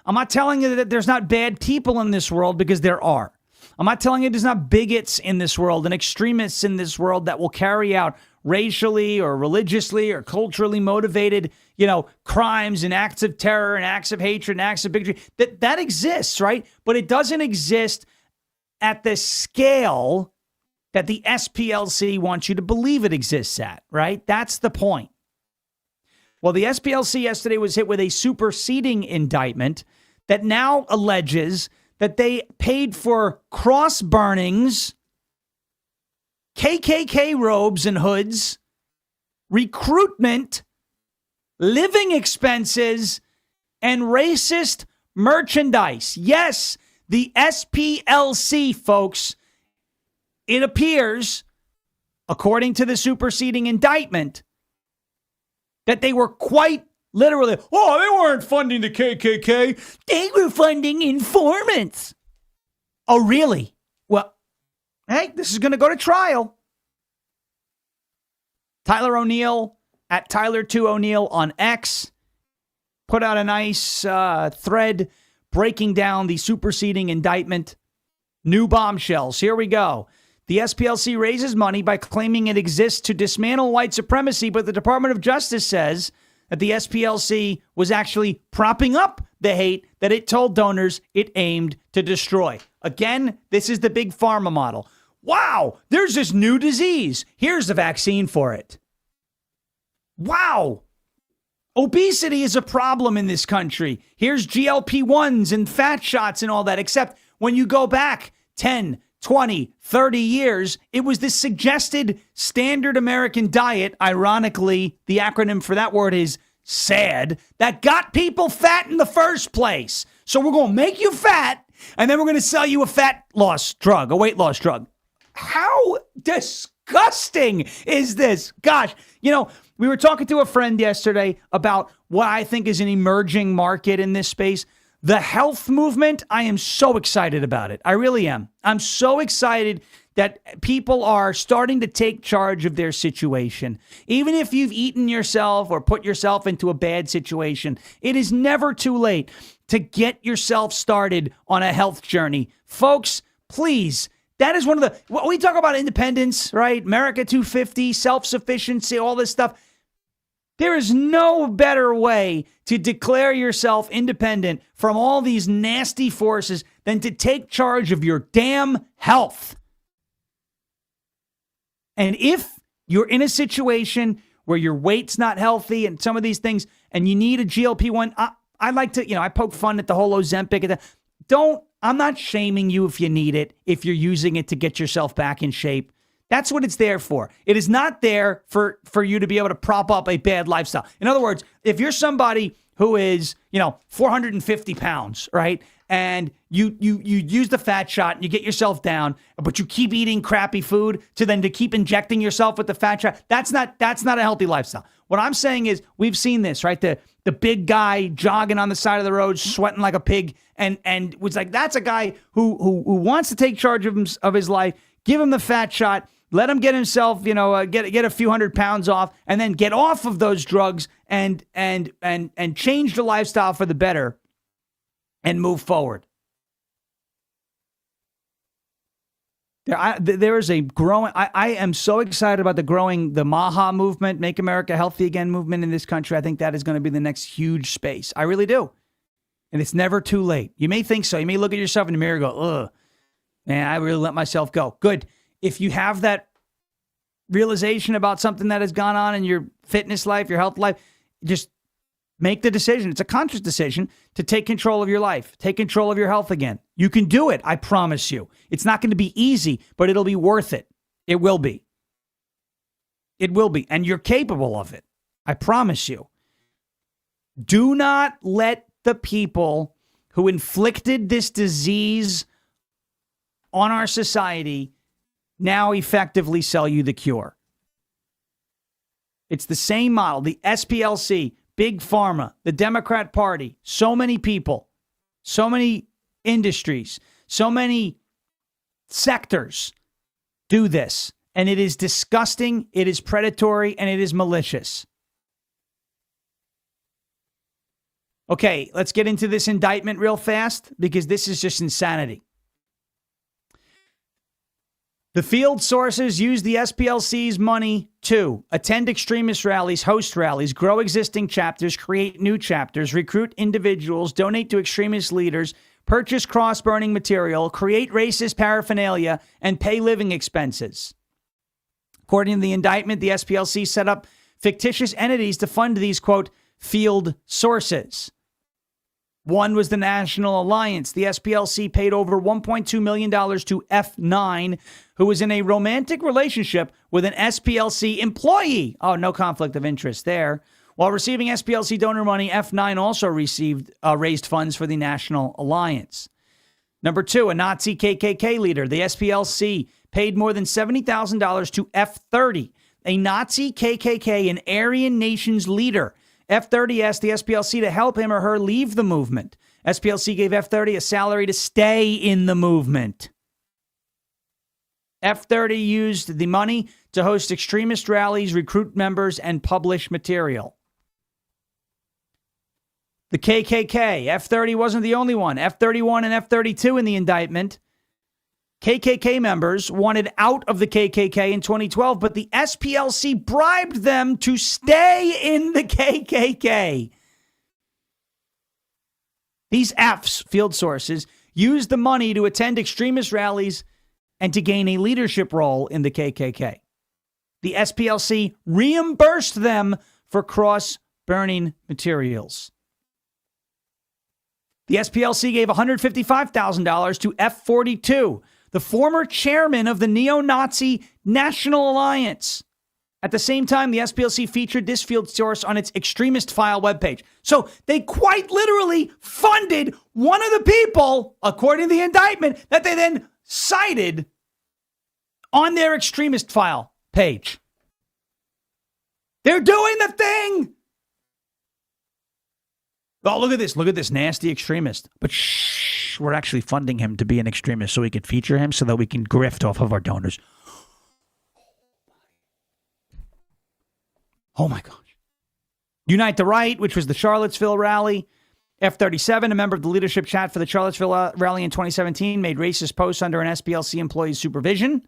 S7: I'm not telling you that there's not bad people in this world, because there are. I'm not telling you there's not bigots in this world and extremists in this world that will carry out racially or religiously or culturally motivated, crimes and acts of terror and acts of hatred and acts of bigotry. That exists, right? But it doesn't exist at the scale that the SPLC wants you to believe it exists at, right? That's the point. Well, the SPLC yesterday was hit with a superseding indictment that now alleges that they paid for cross burnings, KKK robes and hoods, recruitment, living expenses, and racist merchandise. Yes, the SPLC, folks, it appears, according to the superseding indictment, that they were quite literally, they weren't funding the KKK. They were funding informants. Oh, really? Well, hey, this is going to go to trial. Tyler O'Neill at Tyler2O'Neill on X put out a nice thread breaking down the superseding indictment. New bombshells. Here we go. The SPLC raises money by claiming it exists to dismantle white supremacy, but the Department of Justice says that the SPLC was actually propping up the hate that it told donors it aimed to destroy. Again, this is the big pharma model. Wow, there's this new disease. Here's the vaccine for it. Wow. Obesity is a problem in this country. Here's GLP-1s and fat shots and all that, except when you go back 10, 20, 30 years, it was this suggested standard American diet, ironically, the acronym for that word is SAD, that got people fat in the first place. So we're going to make you fat, And then we're going to sell you a fat loss drug, a weight loss drug. How disgusting is this? Gosh, we were talking to a friend yesterday about what I think is an emerging market in this space. The health movement, I am so excited about it. I really am. I'm so excited that people are starting to take charge of their situation. Even if you've eaten yourself or put yourself into a bad situation, it is never too late to get yourself started on a health journey. Folks, please, that is one of the, we talk about independence, right? America 250, self-sufficiency, all this stuff. There is no better way to declare yourself independent from all these nasty forces than to take charge of your damn health. And if you're in a situation where your weight's not healthy and some of these things, and you need a GLP-1, I like to, I poke fun at the whole Ozempic. I'm not shaming you if you need it, if you're using it to get yourself back in shape. That's what it's there for. It is not there for you to be able to prop up a bad lifestyle. In other words, if you're somebody who is, 450 pounds, right? And you use the fat shot and you get yourself down, but you keep eating crappy food to keep injecting yourself with the fat shot. That's not a healthy lifestyle. What I'm saying is we've seen this, right? The big guy jogging on the side of the road, sweating like a pig, and was like, that's a guy who wants to take charge of his life. Give him the fat shot. Let him get himself, get a few hundred pounds off, and then get off of those drugs and change the lifestyle for the better and move forward. There is a growing, I am so excited about the MAHA movement, Make America Healthy Again movement in this country. I think that is going to be the next huge space. I really do. And it's never too late. You may think so. You may look at yourself in the mirror and go, ugh, man, I really let myself go. Good. If you have that realization about something that has gone on in your fitness life, your health life, just make the decision. It's a conscious decision to take control of your life, take control of your health again. You can do it. I promise you. It's not going to be easy, but it'll be worth it. It will be. It will be. And you're capable of it. I promise you. Do not let the people who inflicted this disease on our society now effectively sell you the cure. It's the same model. The SPLC, Big Pharma, the Democrat Party, so many people, so many industries, so many sectors do this. And it is disgusting, it is predatory, and it is malicious. Okay, let's get into this indictment real fast because this is just insanity. The field sources use the SPLC's money to attend extremist rallies, host rallies, grow existing chapters, create new chapters, recruit individuals, donate to extremist leaders, purchase cross-burning material, create racist paraphernalia, and pay living expenses. According to the indictment, the SPLC set up fictitious entities to fund these, quote, field sources. One was the National Alliance. The SPLC paid over $1.2 million to F9, who was in a romantic relationship with an SPLC employee. Oh, no conflict of interest there. While receiving SPLC donor money, F9 also raised funds for the National Alliance. Number two, a Nazi KKK leader. The SPLC paid more than $70,000 to F30, a Nazi KKK and Aryan Nations leader. F30 asked the SPLC to help him or her leave the movement. SPLC gave F30 a salary to stay in the movement. F30 used the money to host extremist rallies, recruit members, and publish material. The KKK, F30 wasn't the only one. F31 and F32 in the indictment. KKK members wanted out of the KKK in 2012, but the SPLC bribed them to stay in the KKK. These F's, field sources, used the money to attend extremist rallies and to gain a leadership role in the KKK. The SPLC reimbursed them for cross-burning materials. The SPLC gave $155,000 to F42, the former chairman of the neo-Nazi National Alliance. At the same time, the SPLC featured this field source on its extremist file webpage. So they quite literally funded one of the people, according to the indictment, that they then cited on their extremist file page. They're doing the thing. Oh, look at this. Look at this nasty extremist. But shh, we're actually funding him to be an extremist so we can feature him so that we can grift off of our donors. Oh, my gosh. Unite the Right, which was the Charlottesville rally. F-37, a member of the leadership chat for the Charlottesville rally in 2017, made racist posts under an SPLC employee's supervision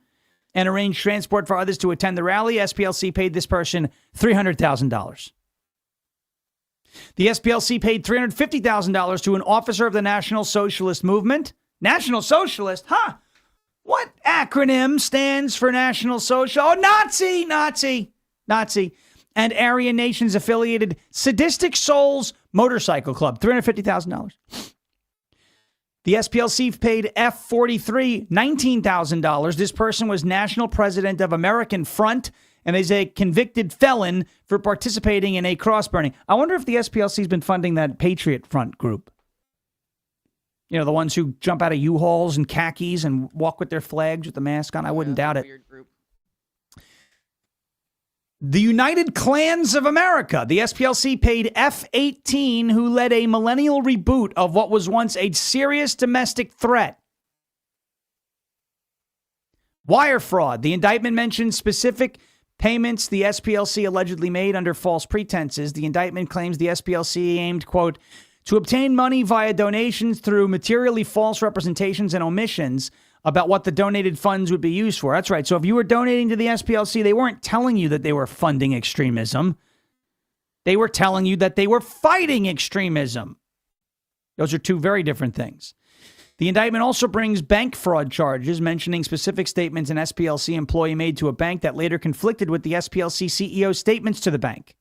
S7: and arranged transport for others to attend the rally. SPLC paid this person $300,000. The SPLC paid $350,000 to an officer of the National Socialist Movement. National Socialist? Huh? What acronym stands for National Social? Oh, Nazi. And Aryan Nations affiliated Sadistic Souls Motorcycle Club, $350,000. The SPLC paid F-43 $19,000. This person was national president of American Front and is a convicted felon for participating in a cross burning. I wonder if the SPLC has been funding that Patriot Front group. You know, the ones who jump out of U-Hauls and khakis and walk with their flags with the mask on. I wouldn't doubt it.
S10: Weird group.
S7: The United Klans of America. The SPLC paid F-18, who led a millennial reboot of what was once a serious domestic threat. Wire fraud. The indictment mentions specific payments the SPLC allegedly made under false pretenses. The indictment claims the SPLC aimed, quote, to obtain money via donations through materially false representations and omissions about what the donated funds would be used for. That's right. So if you were donating to the SPLC, they weren't telling you that they were funding extremism. They were telling you that they were fighting extremism. Those are two very different things. The indictment also brings bank fraud charges, mentioning specific statements an SPLC employee made to a bank that later conflicted with the SPLC CEO's statements to the bank.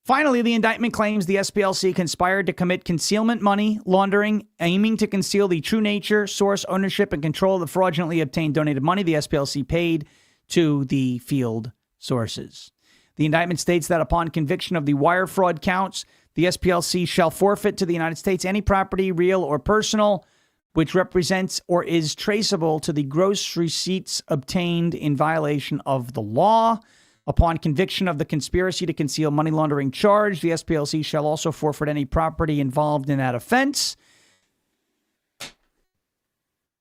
S7: Finally, the indictment claims the SPLC conspired to commit concealment money laundering, aiming to conceal the true nature, source, ownership, and control of the fraudulently obtained donated money the SPLC paid to the field sources. The indictment states that upon conviction of the wire fraud counts, the SPLC shall forfeit to the United States any property, real or personal, which represents or is traceable to the gross receipts obtained in violation of the law. Upon conviction of the conspiracy to conceal money laundering charge, the SPLC shall also forfeit any property involved in that offense.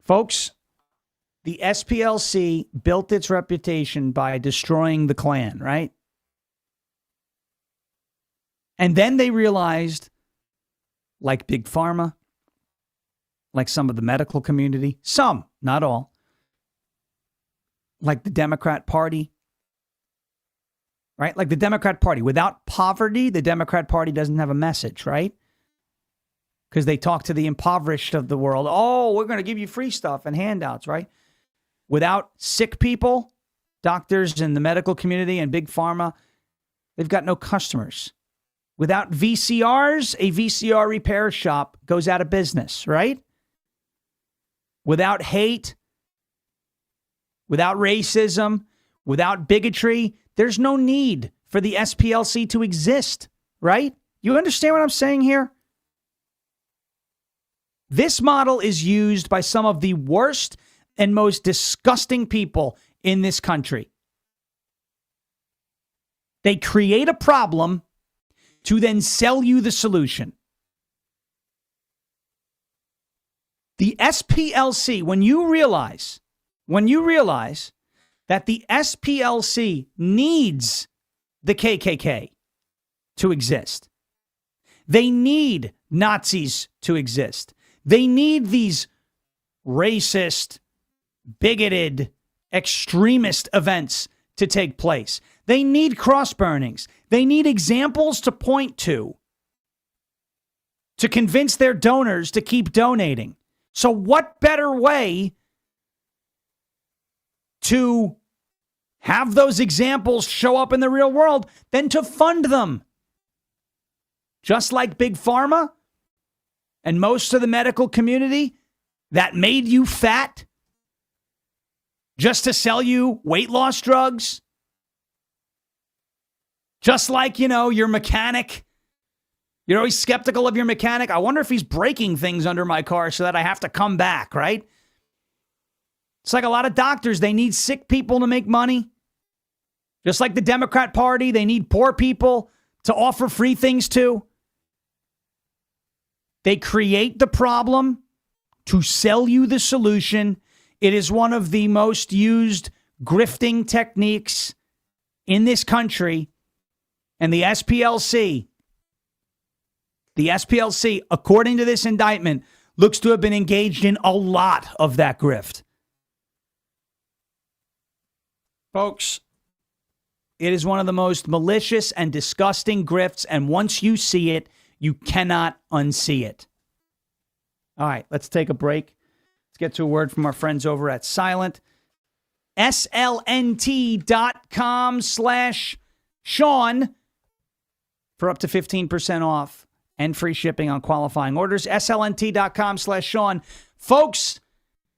S7: Folks, the SPLC built its reputation by destroying the Klan, right? And then they realized, like Big Pharma, like some of the medical community, some, not all, like the Democrat Party, right? Like the Democrat Party. Without poverty, the Democrat Party doesn't have a message, right? Because they talk to the impoverished of the world. Oh, we're going to give you free stuff and handouts, right? Without sick people, doctors in the medical community and Big Pharma, they've got no customers. Without VCRs, a VCR repair shop goes out of business, right? Without hate, without racism, without bigotry, there's no need for the SPLC to exist, right? You understand what I'm saying here? This model is used by some of the worst and most disgusting people in this country. They create a problem to then sell you the solution. The SPLC, when you realize that the SPLC needs the KKK to exist. They need Nazis to exist. They need these racist, bigoted, extremist events to take place. They need cross burnings. They need examples to point to convince their donors to keep donating. So what better way to have those examples show up in the real world than to fund them? Just like Big Pharma and most of the medical community that made you fat just to sell you weight loss drugs Just like, your mechanic. You're always skeptical of your mechanic. I wonder if he's breaking things under my car so that I have to come back, right? It's like a lot of doctors. They need sick people to make money. Just like the Democrat Party, they need poor people to offer free things to. They create the problem to sell you the solution. It is one of the most used grifting techniques in this country. And the SPLC, according to this indictment, looks to have been engaged in a lot of that grift. Folks, it is one of the most malicious and disgusting grifts, and once you see it, you cannot unsee it. All right, let's take a break. Let's get to a word from our friends over at Silent. slnt.com/Sean for up to 15% off and free shipping on qualifying orders. slnt.com/Sean. Folks,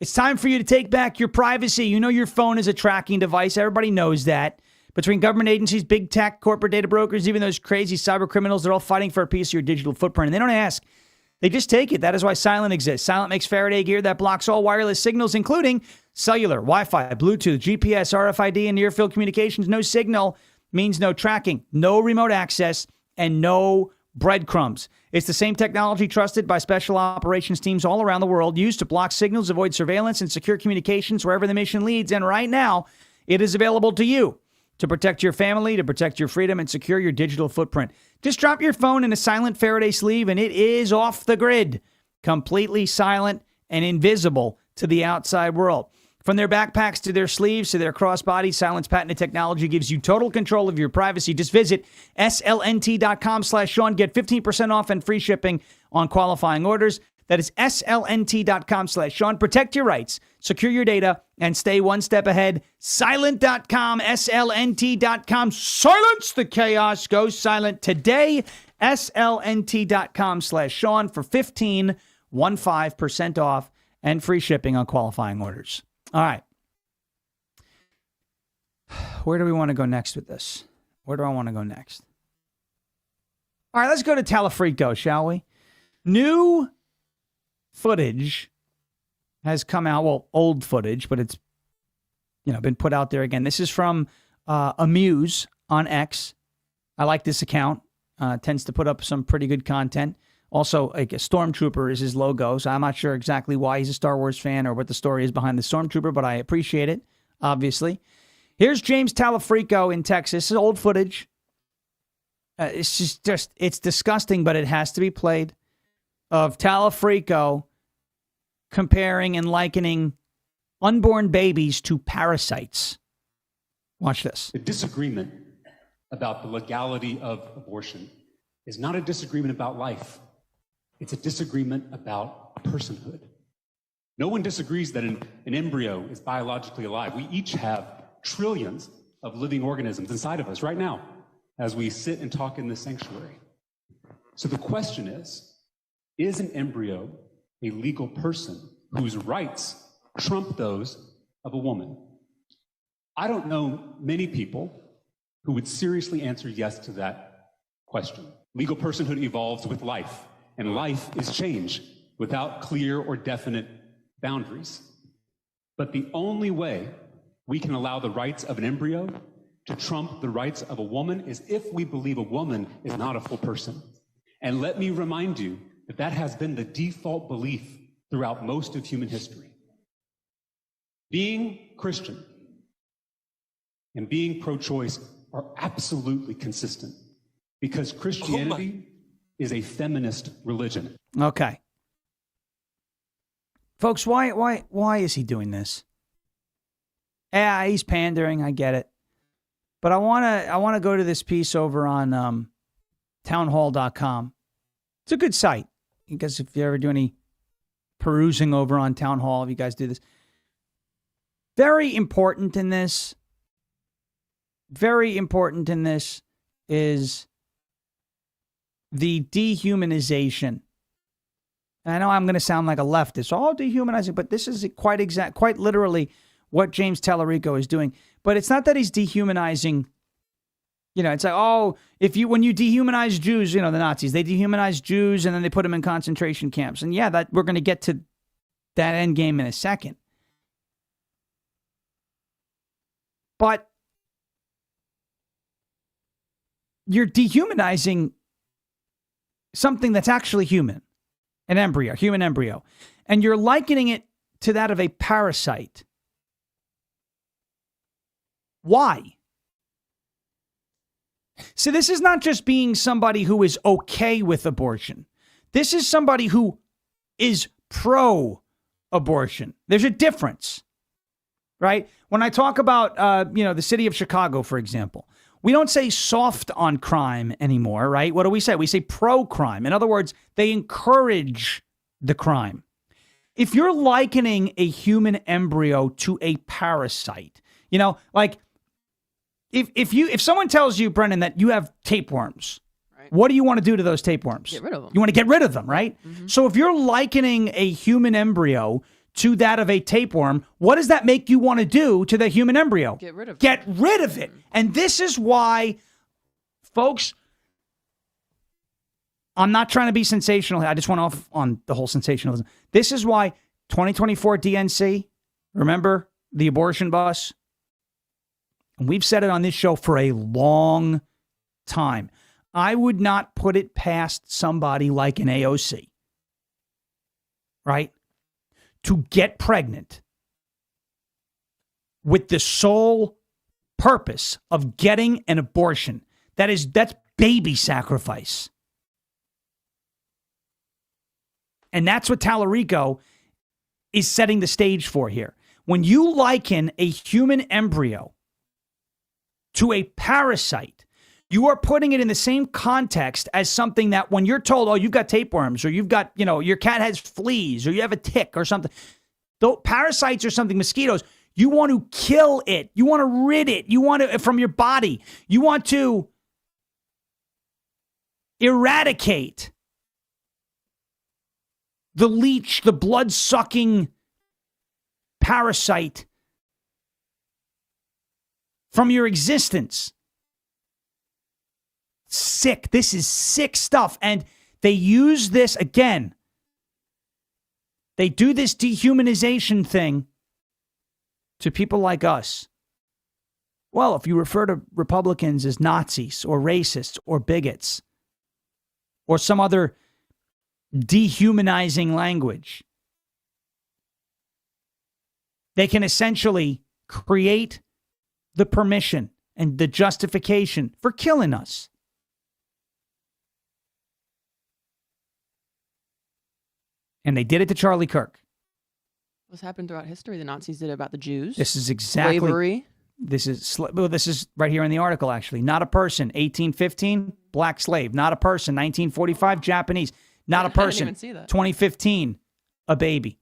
S7: it's time for you to take back your privacy. You know your phone is a tracking device. Everybody knows that. Between government agencies, big tech, corporate data brokers, even those crazy cyber criminals, they're all fighting for a piece of your digital footprint. And they don't ask. They just take it. That is why Silent exists. Silent makes Faraday gear that blocks all wireless signals, including cellular, Wi-Fi, Bluetooth, GPS, RFID, and near-field communications. No signal means no tracking, no remote access, and no breadcrumbs. It's the same technology trusted by special operations teams all around the world, used to block signals, avoid surveillance, and secure communications wherever the mission leads. And right now, it is available to you to protect your family, to protect your freedom, and secure your digital footprint. Just drop your phone in a Silent Faraday sleeve, and it is off the grid, completely silent and invisible to the outside world. From their backpacks to their sleeves to their crossbody, Silent's patented technology gives you total control of your privacy. Just visit slnt.com/Sean. Get 15% off and free shipping on qualifying orders. That is slnt.com/Sean. Protect your rights, secure your data, and stay one step ahead. Silent.com, slnt.com. Silence the chaos. Go silent today. slnt.com/Sean for 15% off and free shipping on qualifying orders. All right. Where do we want to go next with this? Where do I want to go next? All right, let's go to Talafrico, shall we? New footage has come out. Well, old footage, but it's been put out there again. This is from Amuse on X. I like this account. Tends to put up some pretty good content. Also, like a Stormtrooper is his logo, so I'm not sure exactly why he's a Star Wars fan or what the story is behind the Stormtrooper, but I appreciate it, obviously. Here's James Talafrico in Texas. This is old footage. It's just it's disgusting, but it has to be played, of Talafrico comparing and likening unborn babies to parasites. Watch this.
S11: The disagreement about the legality of abortion is not a disagreement about life. It's a disagreement about personhood. No one disagrees that an embryo is biologically alive. We each have trillions of living organisms inside of us right now as we sit and talk in this sanctuary. So the question is an embryo a legal person whose rights trump those of a woman? I don't know many people who would seriously answer yes to that question. Legal personhood evolves with life, and life is change without clear or definite boundaries. But the only way we can allow the rights of an embryo to trump the rights of a woman is if we believe a woman is not a full person. And let me remind you that that has been the default belief throughout most of human history. Being Christian and being pro-choice are absolutely consistent because Christianity is a feminist religion.
S7: Okay. Folks, why is he doing this? Yeah, he's pandering, I get it. But I want to go to this piece over on townhall.com. It's a good site. Because if you ever do any perusing over on Town Hall, if you guys do this. Very important in this is the dehumanization. And I know I'm going to sound like a leftist. Oh, dehumanizing. But this is quite literally what James Talarico is doing. But it's not that he's dehumanizing You know, it's like, oh, when you dehumanize Jews, you know, the Nazis, they dehumanized Jews and then they put them in concentration camps. And yeah, that we're going to get to that end game in a second. But you're dehumanizing something that's actually human, an embryo, human embryo, and you're likening it to that of a parasite. Why? So this is not just being somebody who is okay with abortion. This is somebody who is pro-abortion. There's a difference, right? When I talk about, the city of Chicago, for example, we don't say soft on crime anymore, right? What do we say? We say pro-crime. In other words, they encourage the crime. If you're likening a human embryo to a parasite, you know, like if someone tells you, Brendan, that you have tapeworms, right, what do you want to do to those tapeworms?
S10: Get rid of them.
S7: You want to get rid of them, right? Mm-hmm. So if you're likening a human embryo to that of a tapeworm, what does that make you want to do to the human embryo?
S10: Get rid of it.
S7: Get rid of it. And this is why, folks, I'm not trying to be sensational. I just went off on the whole sensationalism. This is why 2024 DNC, remember the abortion bus? And we've said it on this show for a long time. I would not put it past somebody like an AOC, right, to get pregnant with the sole purpose of getting an abortion. That's baby sacrifice. And that's what Tallarico is setting the stage for here. When you liken a human embryo to a parasite, you are putting it in the same context as something that when you're told, oh, you've got tapeworms, or you've got, your cat has fleas, or you have a tick or something. Though parasites are something, mosquitoes, you want to kill it. You want to rid it. You want to, from your body, you want to eradicate the leech, the blood-sucking parasite from your existence. Sick. This is sick stuff. And they use this, again, they do this dehumanization thing to people like us. Well, if you refer to Republicans as Nazis or racists or bigots or some other dehumanizing language, they can essentially create the permission and the justification for killing us. And they did it to Charlie Kirk.
S10: What's happened throughout history? The Nazis did it about the Jews.
S7: This is exactly
S10: slavery.
S7: This is right here in the article, actually. Not a person. 1815, black slave. Not a person. 1945, Japanese. Not a person.
S10: I didn't even see that.
S7: 2015, a baby.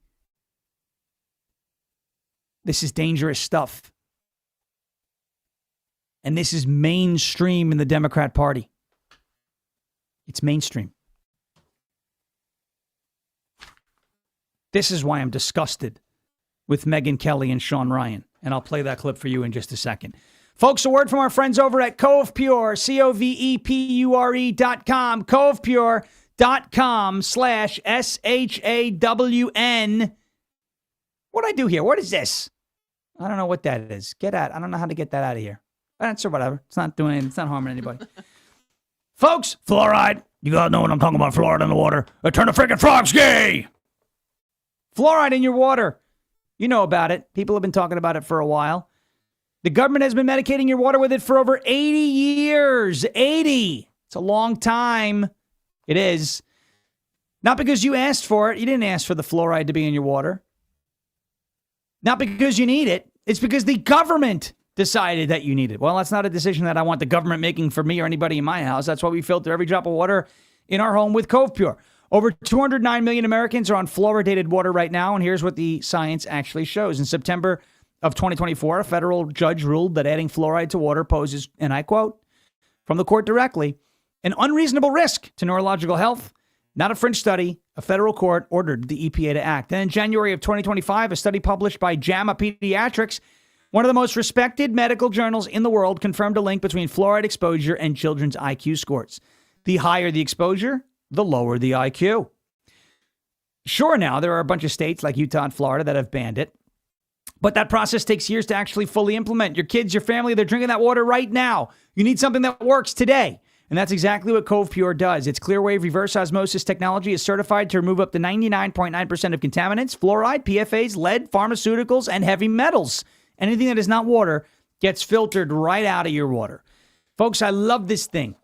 S7: This is dangerous stuff. And this is mainstream in the Democrat Party. It's mainstream. This is why I'm disgusted with Megyn Kelly and Sean Ryan. And I'll play that clip for you in just a second. Folks, a word from our friends over at Cove Pure, COVEPURE.com, covepure.com/SHAWN. What'd I do here? What is this? I don't know what that is. I don't know how to get that out of here. That's or whatever. It's not doing anything. It's not harming anybody. Folks, fluoride. You gotta know what I'm talking about. Fluoride in the water. Turn the freaking frogs gay. Fluoride in your water. You know about it. People have been talking about it for a while. The government has been medicating your water with it for over 80 years. 80. It's a long time. It is. Not because you asked for it. You didn't ask for the fluoride to be in your water. Not because you need it. It's because the government decided that you need it. Well, that's not a decision that I want the government making for me or anybody in my house. That's why we filter every drop of water in our home with Cove Pure. Over 209 million Americans are on fluoridated water right now, and here's what the science actually shows. In September of 2024, a federal judge ruled that adding fluoride to water poses, and I quote, from the court directly, an unreasonable risk to neurological health. Not a fringe study. A federal court ordered the EPA to act. Then in January of 2025, a study published by JAMA Pediatrics One of the most respected medical journals in the world confirmed a link between fluoride exposure and children's IQ scores. The higher the exposure, the lower the IQ. Sure, now there are a bunch of states like Utah and Florida that have banned it, but that process takes years to actually fully implement. Your kids, your family, they're drinking that water right now. You need something that works today. And that's exactly what Cove Pure does. Its Clearwave reverse osmosis technology is certified to remove up to 99.9% of contaminants, fluoride, PFAs, lead, pharmaceuticals, and heavy metals. Anything that is not water gets filtered right out of your water. Folks, I love this thing.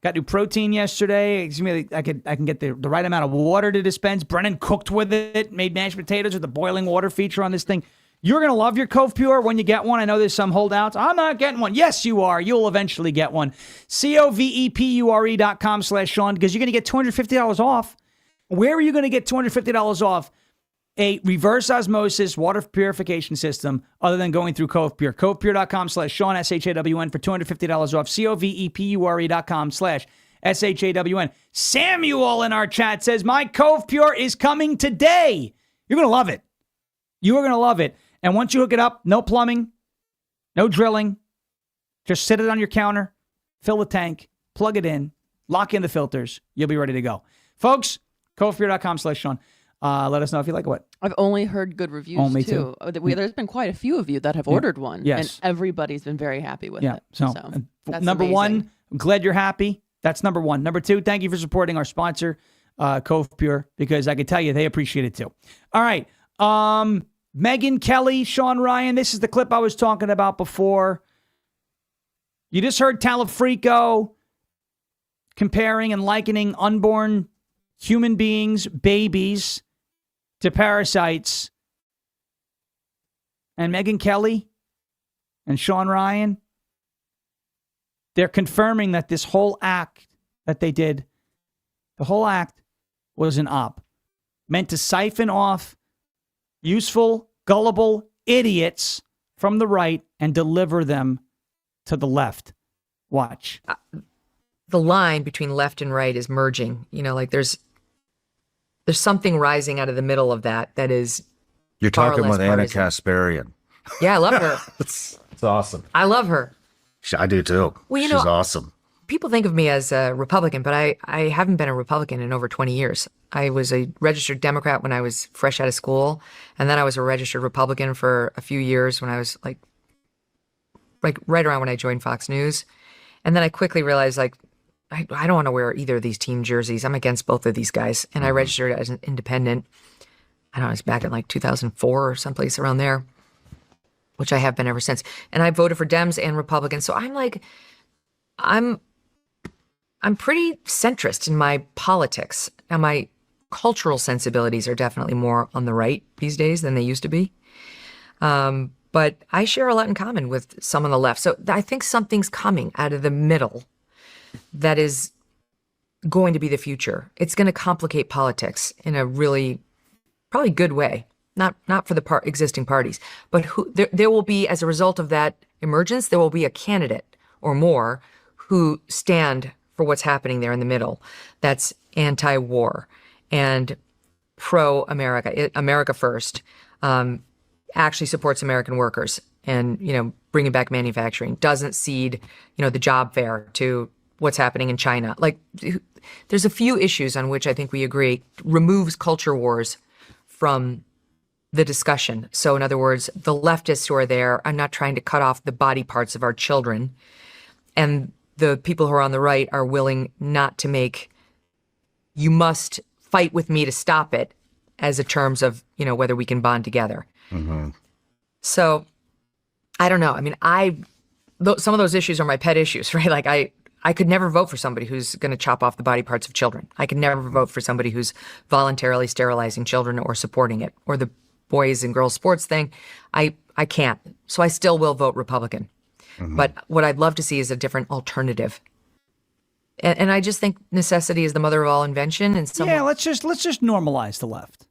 S7: Got new protein yesterday. I can get the right amount of water to dispense. Brennan cooked with it, made mashed potatoes with the boiling water feature on this thing. You're going to love your Cove Pure when you get one. I know there's some holdouts. I'm not getting one. Yes, you are. You'll eventually get one. COVEPURE.com/Sean, because you're going to get $250 off. Where are you going to get $250 off a reverse osmosis water purification system other than going through Cove Pure? CovePure.com/Sean, SHAWN, for $250 off. COVEPURE.com/SHAWN. Samuel in our chat says, my Cove Pure is coming today. You're going to love it. You are going to love it. And once you hook it up, no plumbing, no drilling. Just sit it on your counter, fill the tank, plug it in, lock in the filters. You'll be ready to go. Folks, CovePure.com/Sean. Let us know if you like what.
S10: I've only heard good reviews,
S7: me
S10: too. There's been quite a few of you that have ordered one.
S7: Yes.
S10: And everybody's been very happy with it.
S7: So
S10: that's
S7: number
S10: amazing.
S7: one, I'm glad you're happy. That's number one. Number two, thank you for supporting our sponsor, Cove Pure, because I can tell you they appreciate it too. All right. Megyn Kelly, Sean Ryan, this is the clip I was talking about before. You just heard Talafrico comparing and likening unborn human beings, babies, to parasites. And Megyn Kelly and Sean Ryan, they're confirming that this whole act that they did, the whole act was an op meant to siphon off useful, gullible idiots from the right and deliver them to the left. Watch.
S12: The line between left and right is merging. You know, like there's something rising out of the middle of that is
S13: You're
S12: far
S13: talking
S12: less
S13: with Anna
S12: partisan.
S13: Kasparian.
S12: Yeah, I love her.
S13: It's awesome.
S12: I love her.
S13: I do too.
S12: Well,
S13: She's
S12: know,
S13: awesome.
S12: People think of me as a Republican, but I haven't been a Republican in over 20 years. I was a registered Democrat when I was fresh out of school, and then I was a registered Republican for a few years when I was like right around when I joined Fox News. And then I quickly realized, like, I don't want to wear either of these team jerseys. I'm against both of these guys. And I registered as an independent. I don't know, it was back in like 2004 or someplace around there, which I have been ever since. And I voted for Dems and Republicans. So I'm pretty centrist in my politics. Now, my cultural sensibilities are definitely more on the right these days than they used to be. But I share a lot in common with some on the left. So I think something's coming out of the middle that is going to be the future. It's going to complicate politics in a really probably good way. Not for the existing parties, but there will be, as a result of that emergence, there will be a candidate or more who stand for what's happening there in the middle. That's anti-war and pro-America, America first, actually supports American workers and, bringing back manufacturing, doesn't cede, the job fair to what's happening in China. Like, there's a few issues on which I think we agree, removes culture wars from the discussion. So in other words, the leftists who are there are not trying to cut off the body parts of our children. And the people who are on the right are willing not to make, you must fight with me to stop it, as a terms of, whether we can bond together.
S13: Mm-hmm.
S12: So I don't know. I mean, some of those issues are my pet issues, right? Like I could never vote for somebody who's going to chop off the body parts of children. I could never vote for somebody who's voluntarily sterilizing children or supporting it, or the boys and girls sports thing. I can't. So I still will vote Republican. Mm-hmm. But what I'd love to see is a different alternative. And I just think necessity is the mother of all invention. And
S7: let's just normalize the left.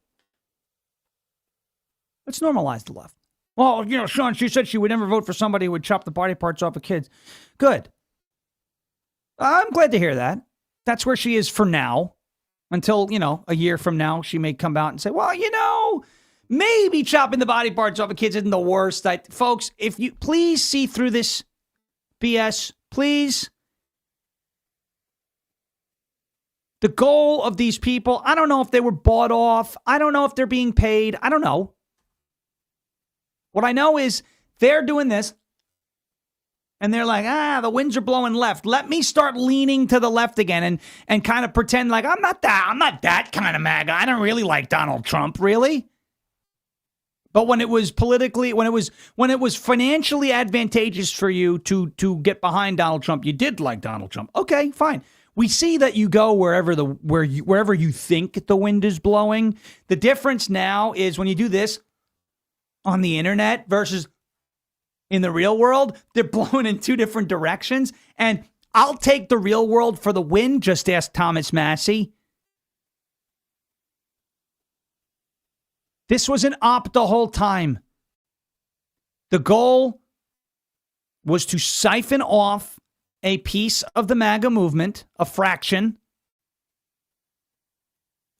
S7: Let's normalize the left. Well, Sean, she said she would never vote for somebody who would chop the body parts off of kids. Good. I'm glad to hear that. That's where she is for now. Until, a year from now, she may come out and say, well, Maybe chopping the body parts off of kids isn't the worst. Folks, if you please see through this BS, please. The goal of these people, I don't know if they were bought off. I don't know if they're being paid. I don't know. What I know is they're doing this and they're like, the winds are blowing left. Let me start leaning to the left again and kind of pretend like I'm not that kind of MAGA. I don't really like Donald Trump, really. But when it was financially advantageous for you to get behind Donald Trump, you did like Donald Trump. Okay, fine. We see that you go wherever you think the wind is blowing. The difference now is when you do this on the internet versus in the real world, they're blowing in two different directions. And I'll take the real world for the win. Just ask Thomas Massey. This was an op the whole time. The goal was to siphon off a piece of the MAGA movement, a fraction,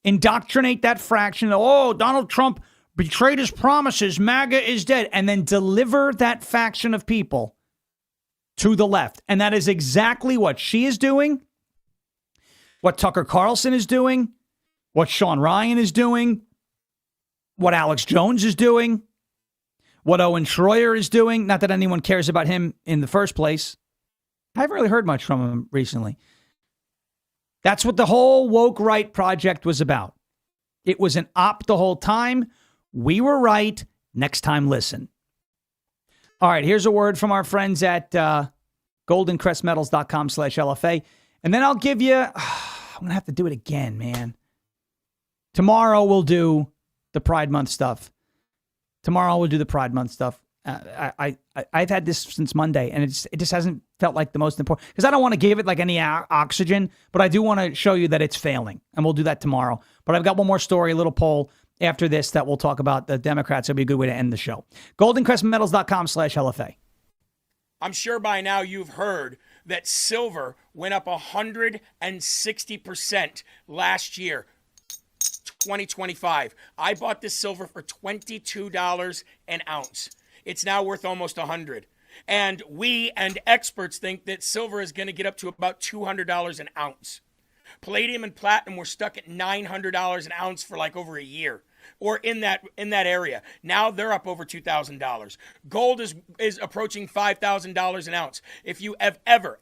S7: indoctrinate that fraction. Oh, Donald Trump betrayed his promises. MAGA is dead. And then deliver that faction of people to the left. And that is exactly what she is doing, what Tucker Carlson is doing, what Sean Ryan is doing, what Alex Jones is doing, what Owen Schroyer is doing. Not that anyone cares about him in the first place. I haven't really heard much from him recently. That's what the whole woke right project was about. It was an op the whole time. We were right. Next time, listen. All right, here's a word from our friends at goldencrestmetals.com/LFA. And then I'll give you, I'm going to have to do it again, man. Tomorrow we'll do the Pride Month stuff. I've had this since Monday, and it just hasn't felt like the most important, because I don't want to give it like any oxygen, but I do want to show you that it's failing, and we'll do that tomorrow. But I've got one more story, a little poll after this that we'll talk about the Democrats. It'll be a good way to end the show. goldencrestmetals.com/LFA.
S14: I'm sure by now you've heard that silver went up 160% last year. 2025. I bought this silver for $22 an ounce. It's now worth almost $100. And we and experts think that silver is going to get up to about $200 an ounce. Palladium and platinum were stuck at $900 an ounce for like over a year, or in that area. Now they're up over $2,000. Gold is approaching $5,000 an ounce. If you have ever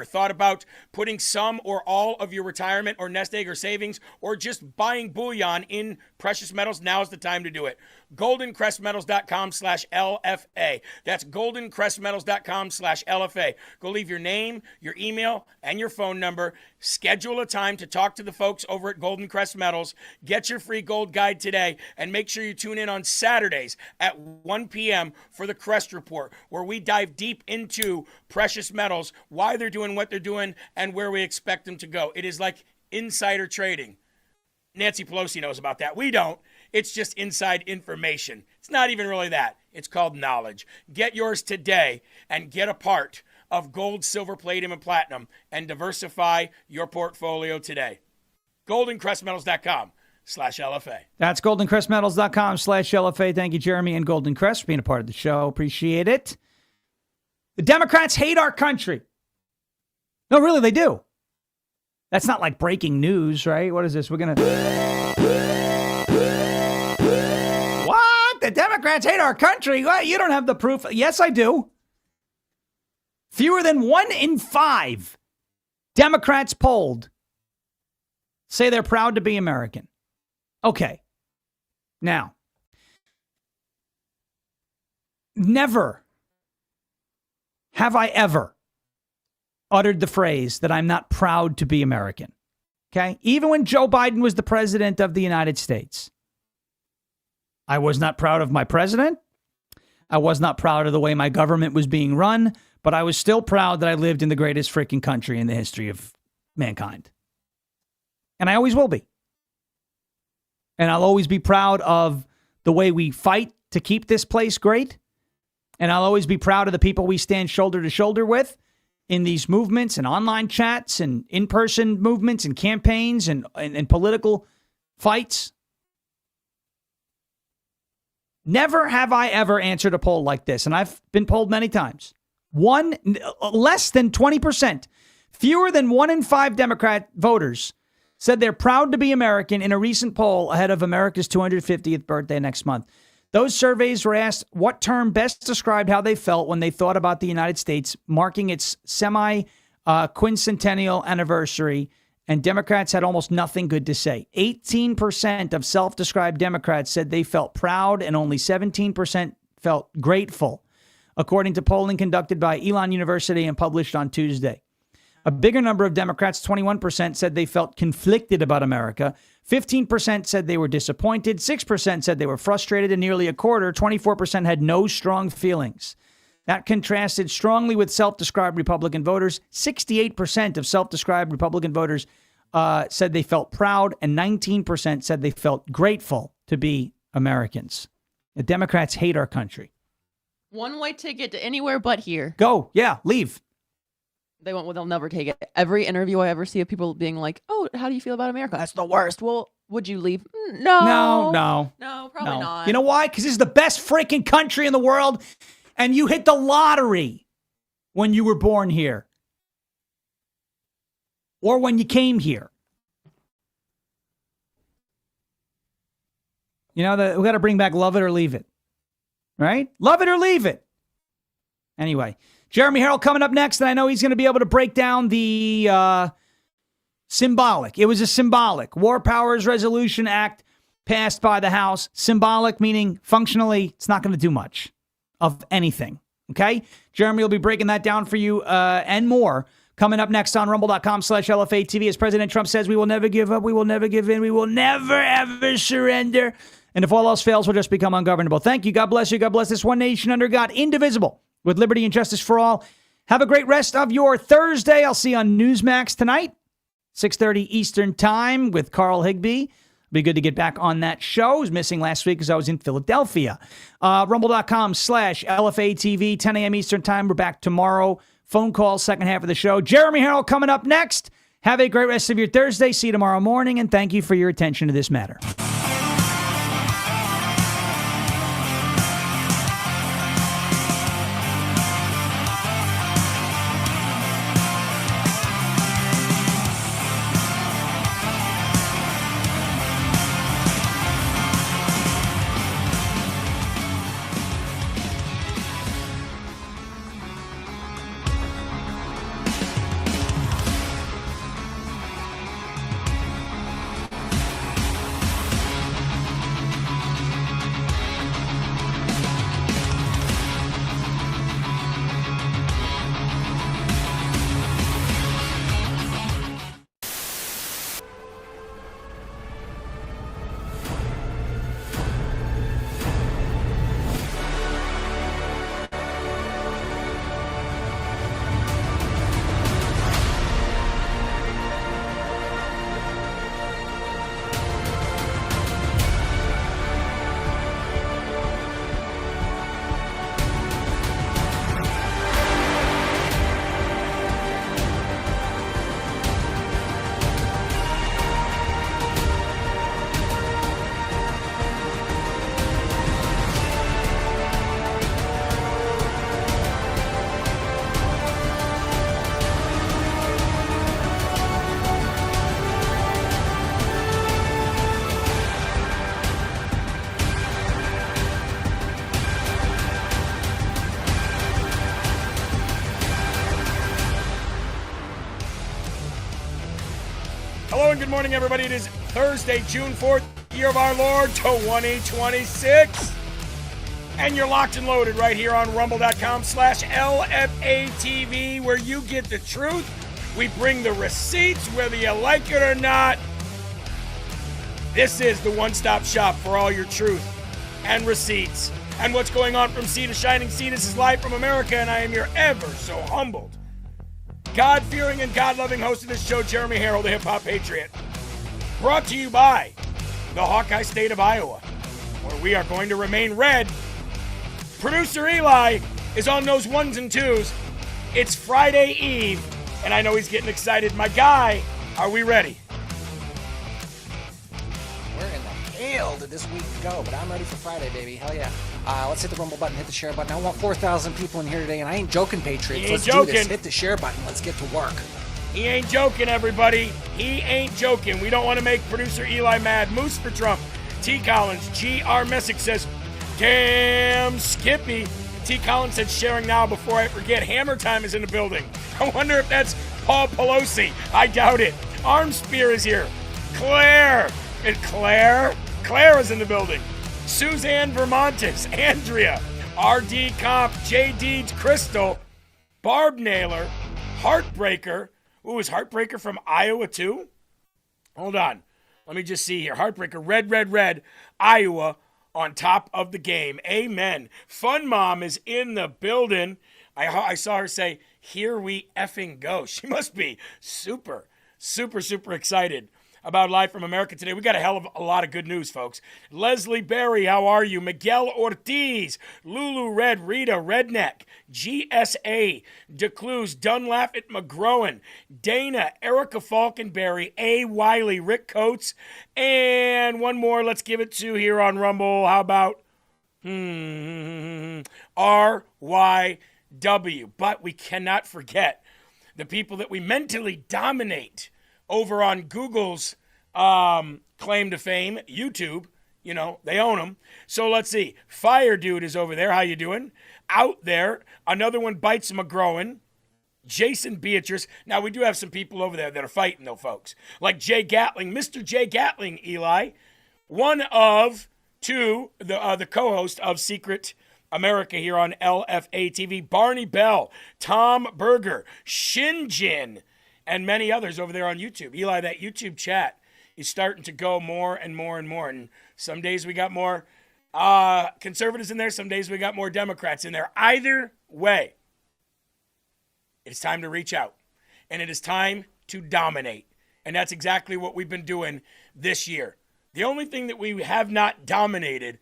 S14: thought about putting some or all of your retirement or nest egg or savings or just buying bullion in precious metals, now's the time to do it. goldencrestmetals.com/LFA. That's goldencrestmetals.com/LFA. Go leave your name, your email, and your phone number. Schedule a time to talk to the folks over at Golden Crest Metals. Get your free gold guide today, and make sure you tune in on Saturdays at 1 p.m. for the Crest Report, where we dive deep into precious metals, why they're doing what they're doing, and where we expect them to go. It is like insider trading. Nancy Pelosi knows about that. We don't. It's just inside information. It's not even really that. It's called knowledge. Get yours today and get a part of gold, silver, palladium, and platinum, and diversify your portfolio today. goldencrestmetals.com/LFA.
S7: That's goldencrestmetals.com/LFA. Thank you, Jeremy and Golden Crest, for being a part of the show. Appreciate it. The Democrats hate our country. No, really, they do. That's not like breaking news, right? What is this? We're going to... What? The Democrats hate our country? What? You don't have the proof. Yes, I do. Fewer than 1 in 5 Democrats polled say they're proud to be American. Okay. Now, never have I ever uttered the phrase that I'm not proud to be American. Okay? Even when Joe Biden was the president of the United States, I was not proud of my president. I was not proud of the way my government was being run, but I was still proud that I lived in the greatest freaking country in the history of mankind. And I always will be. And I'll always be proud of the way we fight to keep this place great. And I'll always be proud of the people we stand shoulder to shoulder with in these movements and online chats and in-person movements and campaigns and political fights. Never have I ever answered a poll like this, and I've been polled many times. Less than 20%, fewer than 1 in 5 Democrat voters said they're proud to be American in a recent poll ahead of America's 250th birthday next month. Those surveys were asked what term best described how they felt when they thought about the United States marking its quincentennial anniversary, and Democrats had almost nothing good to say. 18% of self-described Democrats said they felt proud, and only 17% felt grateful, according to polling conducted by Elon University and published on Tuesday. A bigger number of Democrats, 21%, said they felt conflicted about America. 15% said they were disappointed. 6% said they were frustrated. And nearly a quarter, 24%, had no strong feelings. That contrasted strongly with self-described Republican voters. 68% of self-described Republican voters said they felt proud, and 19% said they felt grateful to be Americans. The Democrats hate our country.
S10: One-way ticket to anywhere but here.
S7: Go. Yeah, leave.
S10: They'll never take it. Every interview I ever see of people being like, "Oh, how do you feel about America? That's the worst." Well, would you leave? No, probably not.
S7: You know why? Because this is the best freaking country in the world, and you hit the lottery when you were born here, or when you came here. You know, we got to bring back love it or leave it, right? Love it or leave it. Anyway. Jeremy Herrell coming up next, and I know he's going to be able to break down the symbolic. It was a symbolic War Powers Resolution Act passed by the House. Symbolic, meaning functionally, it's not going to do much of anything. Okay? Jeremy will be breaking that down for you and more coming up next on rumble.com/LFATV. As President Trump says, we will never give up. We will never give in. We will never, ever surrender. And if all else fails, we'll just become ungovernable. Thank you. God bless you. God bless this one nation under God, indivisible, with liberty and justice for all. Have a great rest of your Thursday. I'll see you on Newsmax tonight, 6:30 Eastern Time with Carl Higbee. Be good to get back on that show. I was missing last week because I was in Philadelphia. Rumble.com/LFATV, 10 a.m. Eastern Time. We're back tomorrow. Phone call, second half of the show. Jeremy Herrell coming up next. Have a great rest of your Thursday. See you tomorrow morning, and thank you for your attention to this matter.
S14: Good morning, everybody. It is Thursday, June 4th, year of our Lord, 2026. And you're locked and loaded right here on rumble.com/LFATV, where you get the truth. We bring the receipts, whether you like it or not. This is the one-stop shop for all your truth and receipts. And what's going on from sea to shining sea. This is live from America, and I am your ever so humbled, God-fearing and God-loving host of this show, Jeremy Herrell, the hip-hop patriot. Brought to you by the Hawkeye State of Iowa, where we are going to remain red. Producer Eli is on those ones and twos. It's Friday Eve, and I know he's getting excited. My guy, are we ready?
S2: We're in the
S15: hell did this week go? But I'm ready for Friday, baby. Hell yeah. Let's hit the Rumble button, hit the share button. I want 4,000 people in here today, and I ain't joking, Patriots. Let's do this. Hit the share button. Let's get to work.
S14: He ain't joking, everybody. He ain't joking. We don't want to make producer Eli mad. Moose for Trump. T. Collins. G.R. Messick says, damn Skippy. T. Collins said, sharing now before I forget. Hammer Time is in the building. I wonder if that's Paul Pelosi. I doubt it. Armspear is here. Claire. And Claire is in the building. Suzanne Vermontes. Andrea. R.D. Comp. J.D. Crystal. Barb Naylor. Heartbreaker. Ooh, is Heartbreaker from Iowa too? Hold on. Let me just see here. Heartbreaker. Red. Iowa on top of the game. Amen. Fun Mom is in the building. I saw her say, here we effing go. She must be super excited about Live from America today. We got a hell of a lot of good news, folks. Leslie Berry, how are you? Miguel Ortiz, Lulu Red, Rita Redneck, GSA, DeCluse, Dunlap at McGrowan, Dana, Erica Falconberry, A. Wiley, Rick Coates, and one more. Let's give it to here on Rumble. How about RYW? But we cannot forget the people that we mentally dominate over on Google's claim to fame, YouTube. You know, they own them. So let's see. Fire Dude is over there. How you doing? Out there. Another one, Bites McGrowan. Jason Beatrice. Now, we do have some people over there that are fighting, though, folks. Like Jay Gatling. Mr. Jay Gatling, Eli. One of two, the co-host of Secret America here on LFA TV. Barney Bell. Tom Berger. Shinjin. And many others over there on YouTube. Eli, that YouTube chat is starting to go more and more and more. And some days we got more conservatives in there. Some days we got more Democrats in there. Either way, it's time to reach out. And it is time to dominate. And that's exactly what we've been doing this year. The only thing that we have not dominated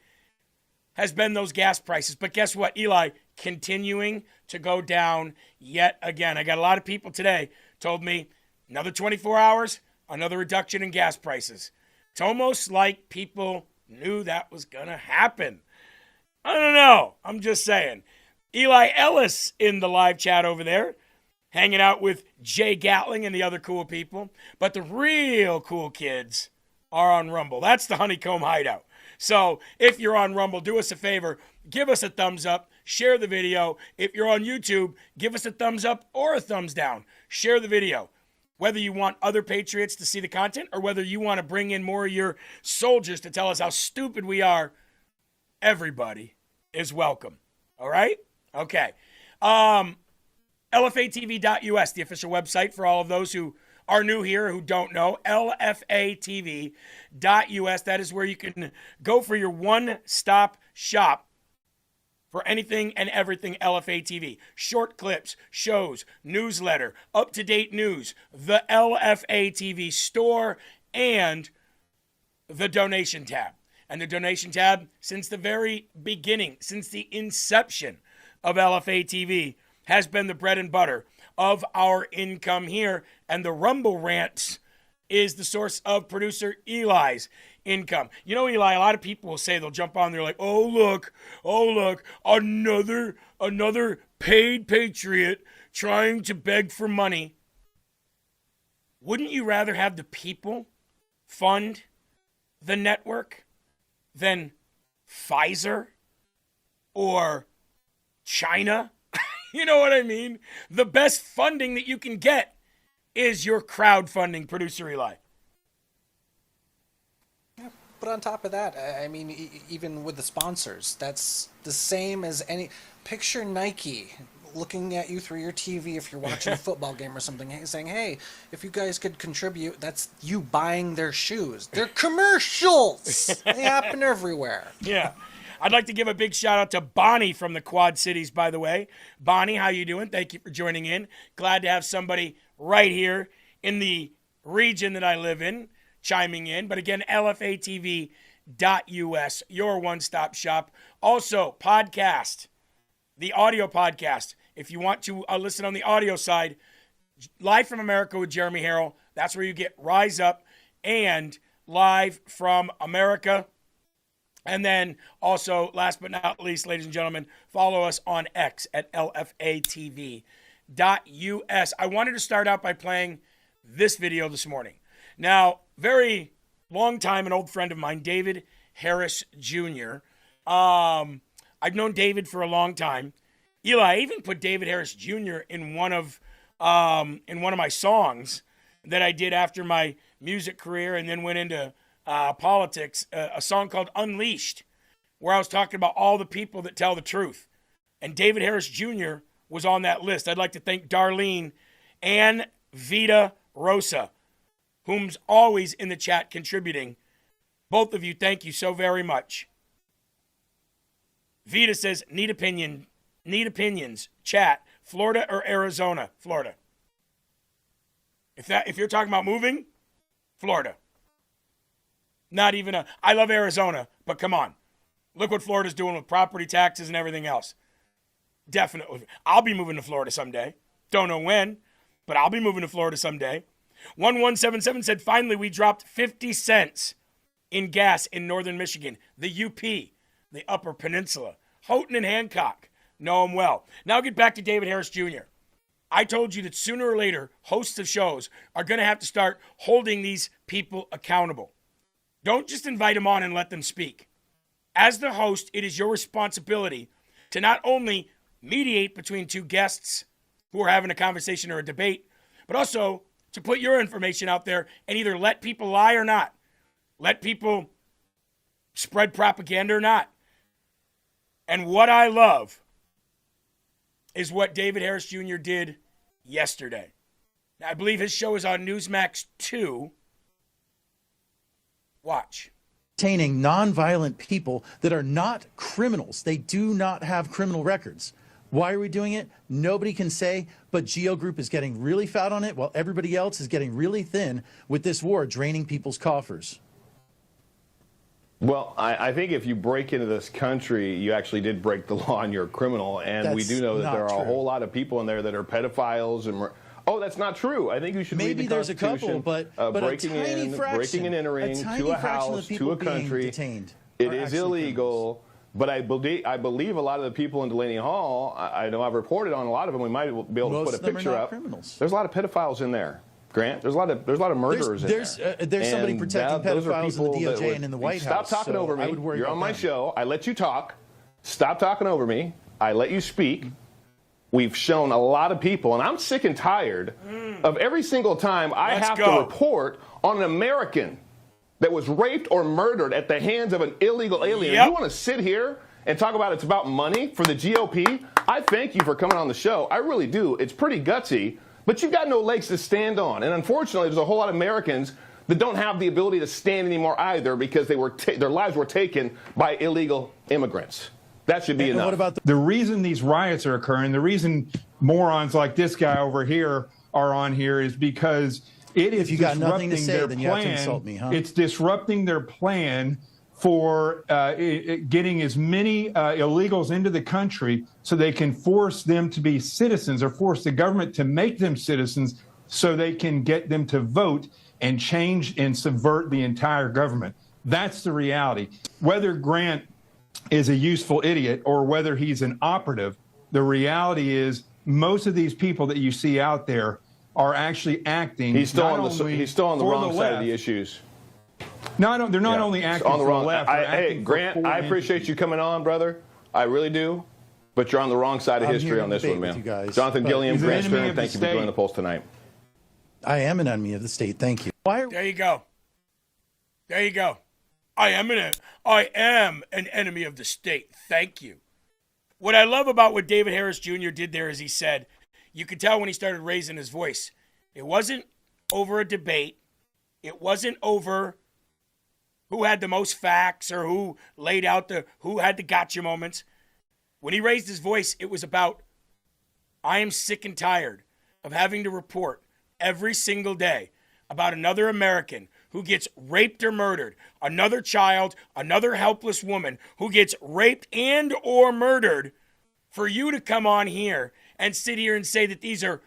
S14: has been those gas prices. But guess what, Eli? Continuing to go down yet again. I got a lot of people today told me another 24 hours, another reduction in gas prices. It's almost like people knew that was going to happen. I don't know. I'm just saying. Eli Ellis in the live chat over there, hanging out with Jay Gatling and the other cool people. But the real cool kids are on Rumble. That's the Honeycomb Hideout. So if you're on Rumble, do us a favor. Give us a thumbs up. Share the video. If you're on YouTube, give us a thumbs up or a thumbs down. Share the video. Whether you want other patriots to see the content or whether you want to bring in more of your soldiers to tell us how stupid we are, everybody is welcome. All right? Okay. LFATV.us, the official website for all of those who are new here, who don't know. LFATV.us. That is where you can go for your one-stop shop for anything and everything LFA TV. Short clips, shows, newsletter, up-to-date news, the LFA TV store, and the donation tab. And the donation tab, since the very beginning, since the inception of LFA TV, has been the bread and butter of our income here. And the Rumble Rants is the source of producer Eli's income. You know, Eli, a lot of people will say, they'll jump on, they're like, oh look, another paid patriot trying to beg for money. Wouldn't you rather have the people fund the network than Pfizer or China? You know what I mean? The best funding that you can get is your crowdfunding, producer Eli.
S15: But on top of that, I mean, even with the sponsors, that's the same as any. Picture Nike looking at you through your TV if you're watching a football game or something, saying, hey, if you guys could contribute, that's you buying their shoes. They're commercials. They happen everywhere.
S14: Yeah. I'd like to give a big shout out to Bonnie from the Quad Cities, by the way. Bonnie, how you doing? Thank you for joining in. Glad to have somebody right here in the region that I live in chiming in. But again, LFATV.us, your one-stop shop. Also, podcast, the audio podcast. If you want to listen on the audio side, Live from America with Jeremy Herrell. That's where you get Rise Up and live from America. And then also, last but not least, ladies and gentlemen, follow us on X at LFATV.us. I wanted to start out by playing this video this morning. Now, very long time, an old friend of mine, David Harris Jr. I've known David for a long time. Eli, I even put David Harris Jr. in one of my songs that I did after my music career and then went into politics, a song called Unleashed, where I was talking about all the people that tell the truth. And David Harris Jr. was on that list. I'd like to thank Darlene and Vita Rosa, whom's always in the chat contributing. Both of you, thank you so very much. Vita says, need opinions, chat, Florida or Arizona? Florida. If you're talking about moving, Florida. Not even I love Arizona, but come on. Look what Florida's doing with property taxes and everything else. Definitely. I'll be moving to Florida someday. Don't know when, but I'll be moving to Florida someday. 1177 said, finally, we dropped 50 cents in gas in northern Michigan. The UP, the Upper Peninsula. Houghton and Hancock know them well. Now get back to David Harris Jr. I told you that sooner or later, hosts of shows are going to have to start holding these people accountable. Don't just invite them on and let them speak. As the host, it is your responsibility to not only mediate between two guests who are having a conversation or a debate, but also to put your information out there and either let people lie or not. Let people spread propaganda or not. And what I love is what David Harris Jr. did yesterday. Now, I believe his show is on Newsmax 2. Watch.
S16: Detaining nonviolent people that are not criminals. They do not have criminal records. Why are we doing it? Nobody can say, but Geo Group is getting really fat on it while everybody else is getting really thin with this war draining people's coffers.
S17: Well, I think if you break into this country, you actually did break the law and you're a criminal. And we do know that there are a whole lot of people in there that are pedophiles and... Oh, that's not true. I think you should read the
S16: there's a
S17: Constitution.
S16: couple, but
S17: breaking and entering to a house, to a country. It is illegal. But I believe a lot of the people in Delaney Hall, I know I've reported on a lot of them. We might be able to put a picture up. There's a lot of pedophiles in there. Grant, there's a lot of murderers in there.
S16: There's somebody protecting pedophiles in the DOJ and in the White House.
S17: Stop talking over me. You're on my show. I let you talk. Stop talking over me. I let you speak. We've shown a lot of people, and I'm sick and tired of every single time I have to report on an American that was raped or murdered at the hands of an illegal alien. You want to sit here and talk about it's about money for the GOP? I thank you for coming on the show. I really do. It's pretty gutsy, but you've got no legs to stand on. And unfortunately, there's a whole lot of Americans that don't have the ability to stand anymore either because their lives were taken by illegal immigrants. That should be enough.
S18: What about the reason these riots are occurring, the reason morons like this guy over here are on here is because it is disrupting their plan. You have to insult me, huh? It's disrupting their plan for getting as many illegals into the country so they can force them to be citizens or force the government to make them citizens so they can get them to vote and change and subvert the entire government. That's the reality. Whether Grant is a useful idiot or whether he's an operative, the reality is most of these people that you see out there are actually acting.
S17: He's still on the wrong side of the issues.
S18: No, they're not only acting
S17: on the
S18: wrong. Left.
S17: Hey, Grant, I appreciate you coming on, brother. I really do. But you're on the wrong side of history on this one, man. Jonathan Gilliam, Grant Stern, thank you for joining the Pulse tonight.
S16: I am an enemy of the state. Thank you.
S14: There you go. There you go. I am an enemy of the state. Thank you. What I love about what David Harris Jr. did there is he said, you could tell when he started raising his voice, it wasn't over a debate. It wasn't over who had the most facts or who laid out who had the gotcha moments. When he raised his voice, it was about, I am sick and tired of having to report every single day about another American who gets raped or murdered, another child, another helpless woman who gets raped and or murdered, for you to come on here and sit here and say that these are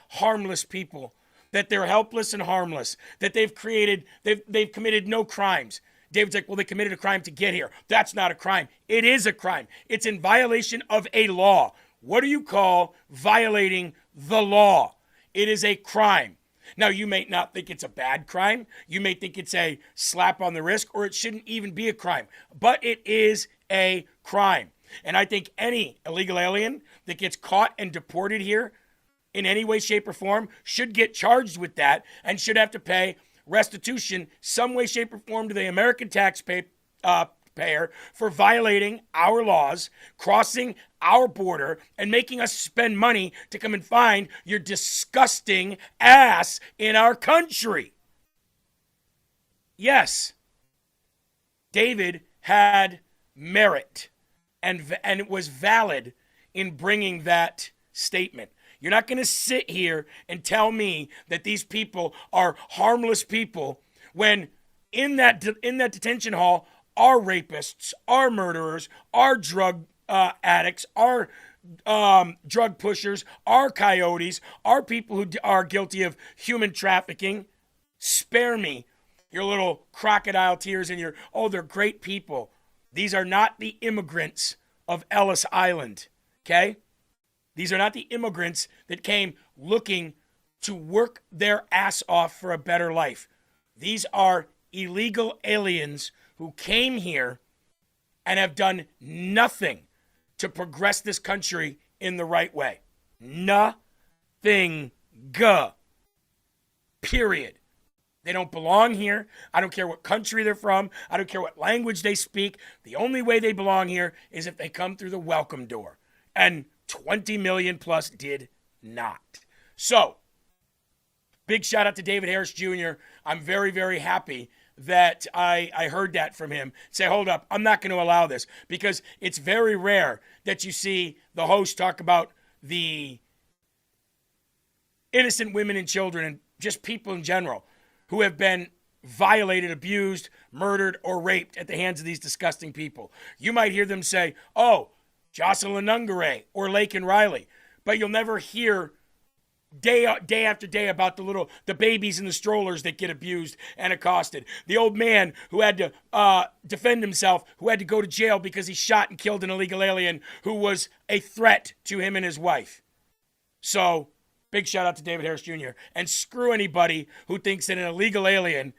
S14: harmless people, that they're helpless and harmless, that they've committed no crimes. David's like, well, they committed a crime to get here. That's not a crime. It is a crime. It's in violation of a law. What do you call violating the law? It is a crime. Now, you may not think it's a bad crime. You may think it's a slap on the wrist, or it shouldn't even be a crime. But it is a crime. And I think any illegal alien that gets caught and deported here in any way, shape, or form should get charged with that and should have to pay restitution some way, shape, or form to the American taxpayer for violating our laws, crossing our border, and making us spend money to come and find your disgusting ass in our country. Yes, David had merit and it was valid in bringing that statement. You're not going to sit here and tell me that these people are harmless people when in that detention hall are rapists, are murderers, are drug addicts, are drug pushers, are coyotes, are people who are guilty of human trafficking. Spare me your little crocodile tears and they're great people. These are not the immigrants of Ellis Island, okay? These are not the immigrants that came looking to work their ass off for a better life. These are illegal aliens who came here and have done nothing to progress this country in the right way. Nothing. Period. They don't belong here. I don't care what country they're from. I don't care what language they speak. The only way they belong here is if they come through the welcome door. And 20 million plus did not. So, big shout out to David Harris Jr. I'm very, very happy that I heard that from him. Say, hold up, I'm not going to allow this, because it's very rare that you see the host talk about the innocent women and children and just people in general who have been violated, abused, murdered, or raped at the hands of these disgusting people. You might hear them say, oh, Jocelyn Nungare or Laken Riley, but you'll never hear day after day about the babies in the strollers that get abused and accosted. The old man who had to defend himself, who had to go to jail because he shot and killed an illegal alien who was a threat to him and his wife. So, big shout out to David Harris Jr. And screw anybody who thinks that an illegal alien,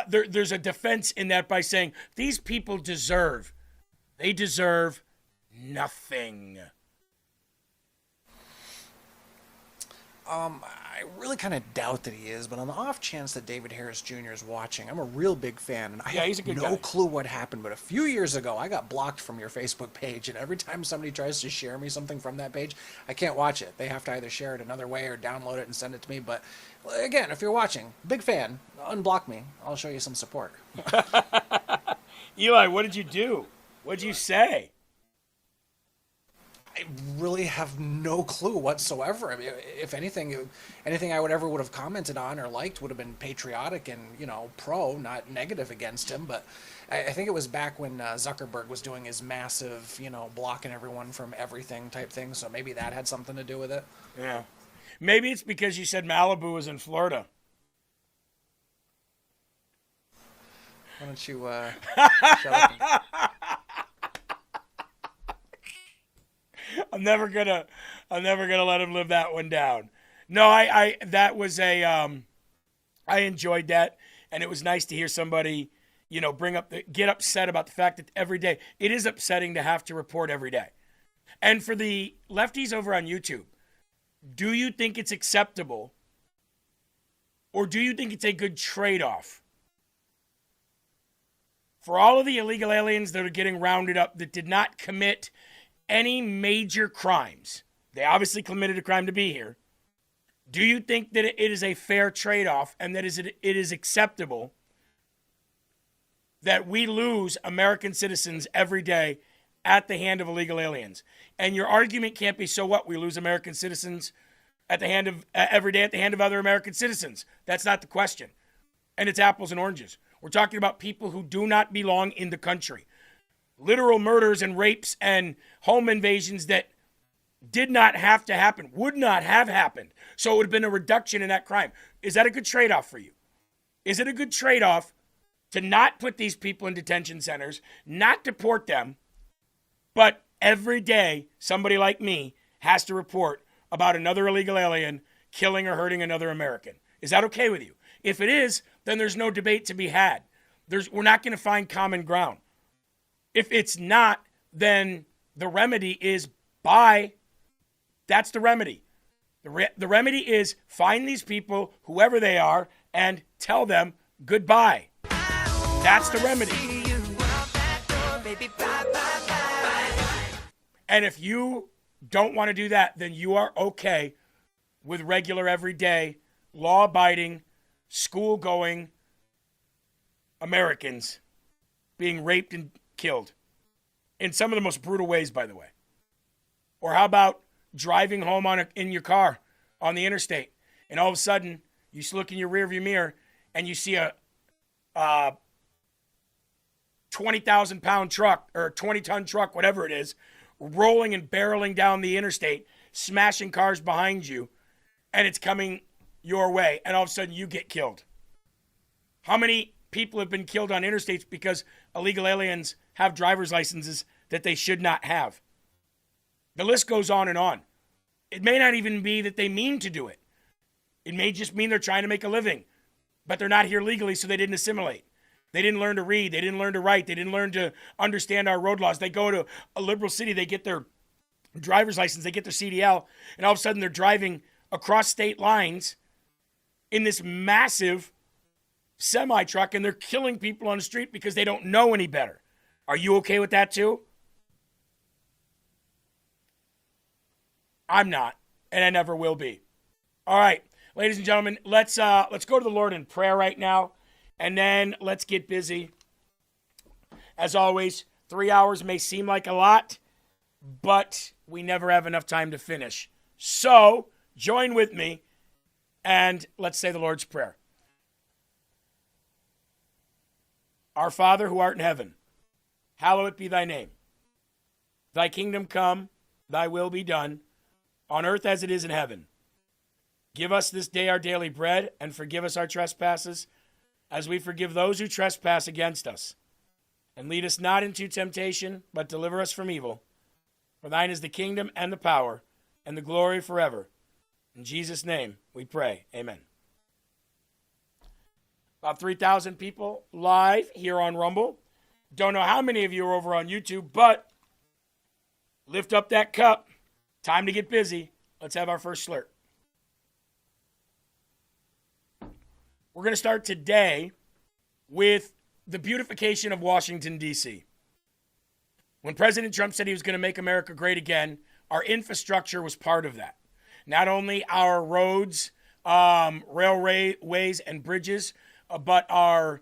S14: there's a defense in that by saying these people deserve nothing.
S15: I really kind of doubt that he is, but on the off chance that David Harris Jr. is watching, I'm a real big fan, and I
S14: he's a good
S15: have
S14: guy.
S15: no clue what happened, but a few years ago, I got blocked from your Facebook page, and every time somebody tries to share me something from that page, I can't watch it. They have to either share it another way or download it and send it to me, but again, if you're watching, big fan, unblock me. I'll show you some support.
S14: Eli, what did you do? What did you say?
S15: I really have no clue whatsoever. I mean, if anything I would have commented on or liked would have been patriotic and, pro, not negative against him. But I think it was back when Zuckerberg was doing his massive, blocking everyone from everything type thing. So maybe that had something to do with it.
S14: Yeah. Maybe it's because you said Malibu was in Florida.
S15: Why don't you shut up?
S14: I'm never gonna let him live that one down. No, I enjoyed that, and it was nice to hear somebody, get upset about the fact that every day it is upsetting to have to report every day. And for the lefties over on YouTube, do you think it's acceptable, or do you think it's a good trade-off for all of the illegal aliens that are getting rounded up that did not commit any major crimes? They obviously committed a crime to be here. Do you think that it is a fair trade-off and that it is acceptable that we lose American citizens every day at the hand of illegal aliens? And your argument can't be, so what? We lose American citizens at the hand of every day at the hand of other American citizens. That's not the question. And it's apples and oranges. We're talking about people who do not belong in the country. Literal murders and rapes and home invasions that did not have to happen, would not have happened. So it would have been a reduction in that crime. Is that a good trade-off for you? Is it a good trade-off to not put these people in detention centers, not deport them, but every day somebody like me has to report about another illegal alien killing or hurting another American? Is that okay with you? If it is, then there's no debate to be had. We're not going to find common ground. If it's not, then the remedy is buy. That's the remedy. The remedy is find these people, whoever they are, and tell them goodbye. That's the remedy. And if you don't want to do that, then you are okay with regular, everyday, law-abiding, school-going Americans being raped and killed in some of the most brutal ways, by the way. Or how about driving home in your car on the interstate, and all of a sudden you look in your rearview mirror and you see a 20,000-pound truck or 20-ton truck, whatever it is, rolling and barreling down the interstate, smashing cars behind you, and it's coming your way, and all of a sudden you get killed. How many people have been killed on interstates because illegal aliens have driver's licenses that they should not have? The list goes on and on. It may not even be that they mean to do it. It may just mean they're trying to make a living, but they're not here legally, so they didn't assimilate. They didn't learn to read. They didn't learn to write. They didn't learn to understand our road laws. They go to a liberal city. They get their driver's license. They get their CDL. And all of a sudden, they're driving across state lines in this massive semi-truck, and they're killing people on the street because they don't know any better. Are you okay with that too? I'm not, and I never will be. All right, ladies and gentlemen, let's go to the Lord in prayer right now. And then let's get busy. As always, 3 hours may seem like a lot, but we never have enough time to finish. So join with me and let's say the Lord's Prayer. Our Father who art in heaven, hallowed be thy name. Thy kingdom come, thy will be done, on earth as it is in heaven. Give us this day our daily bread, and forgive us our trespasses, as we forgive those who trespass against us. And lead us not into temptation, but deliver us from evil. For thine is the kingdom and the power and the glory forever. In Jesus' name we pray. Amen. About 3,000 people live here on Rumble. Don't know how many of you are over on YouTube, but lift up that cup. Time to get busy. Let's have our first slurp. We're going to start today with the beautification of Washington, D.C. When President Trump said he was going to make America great again, our infrastructure was part of that. Not only our roads, railways, and bridges, but our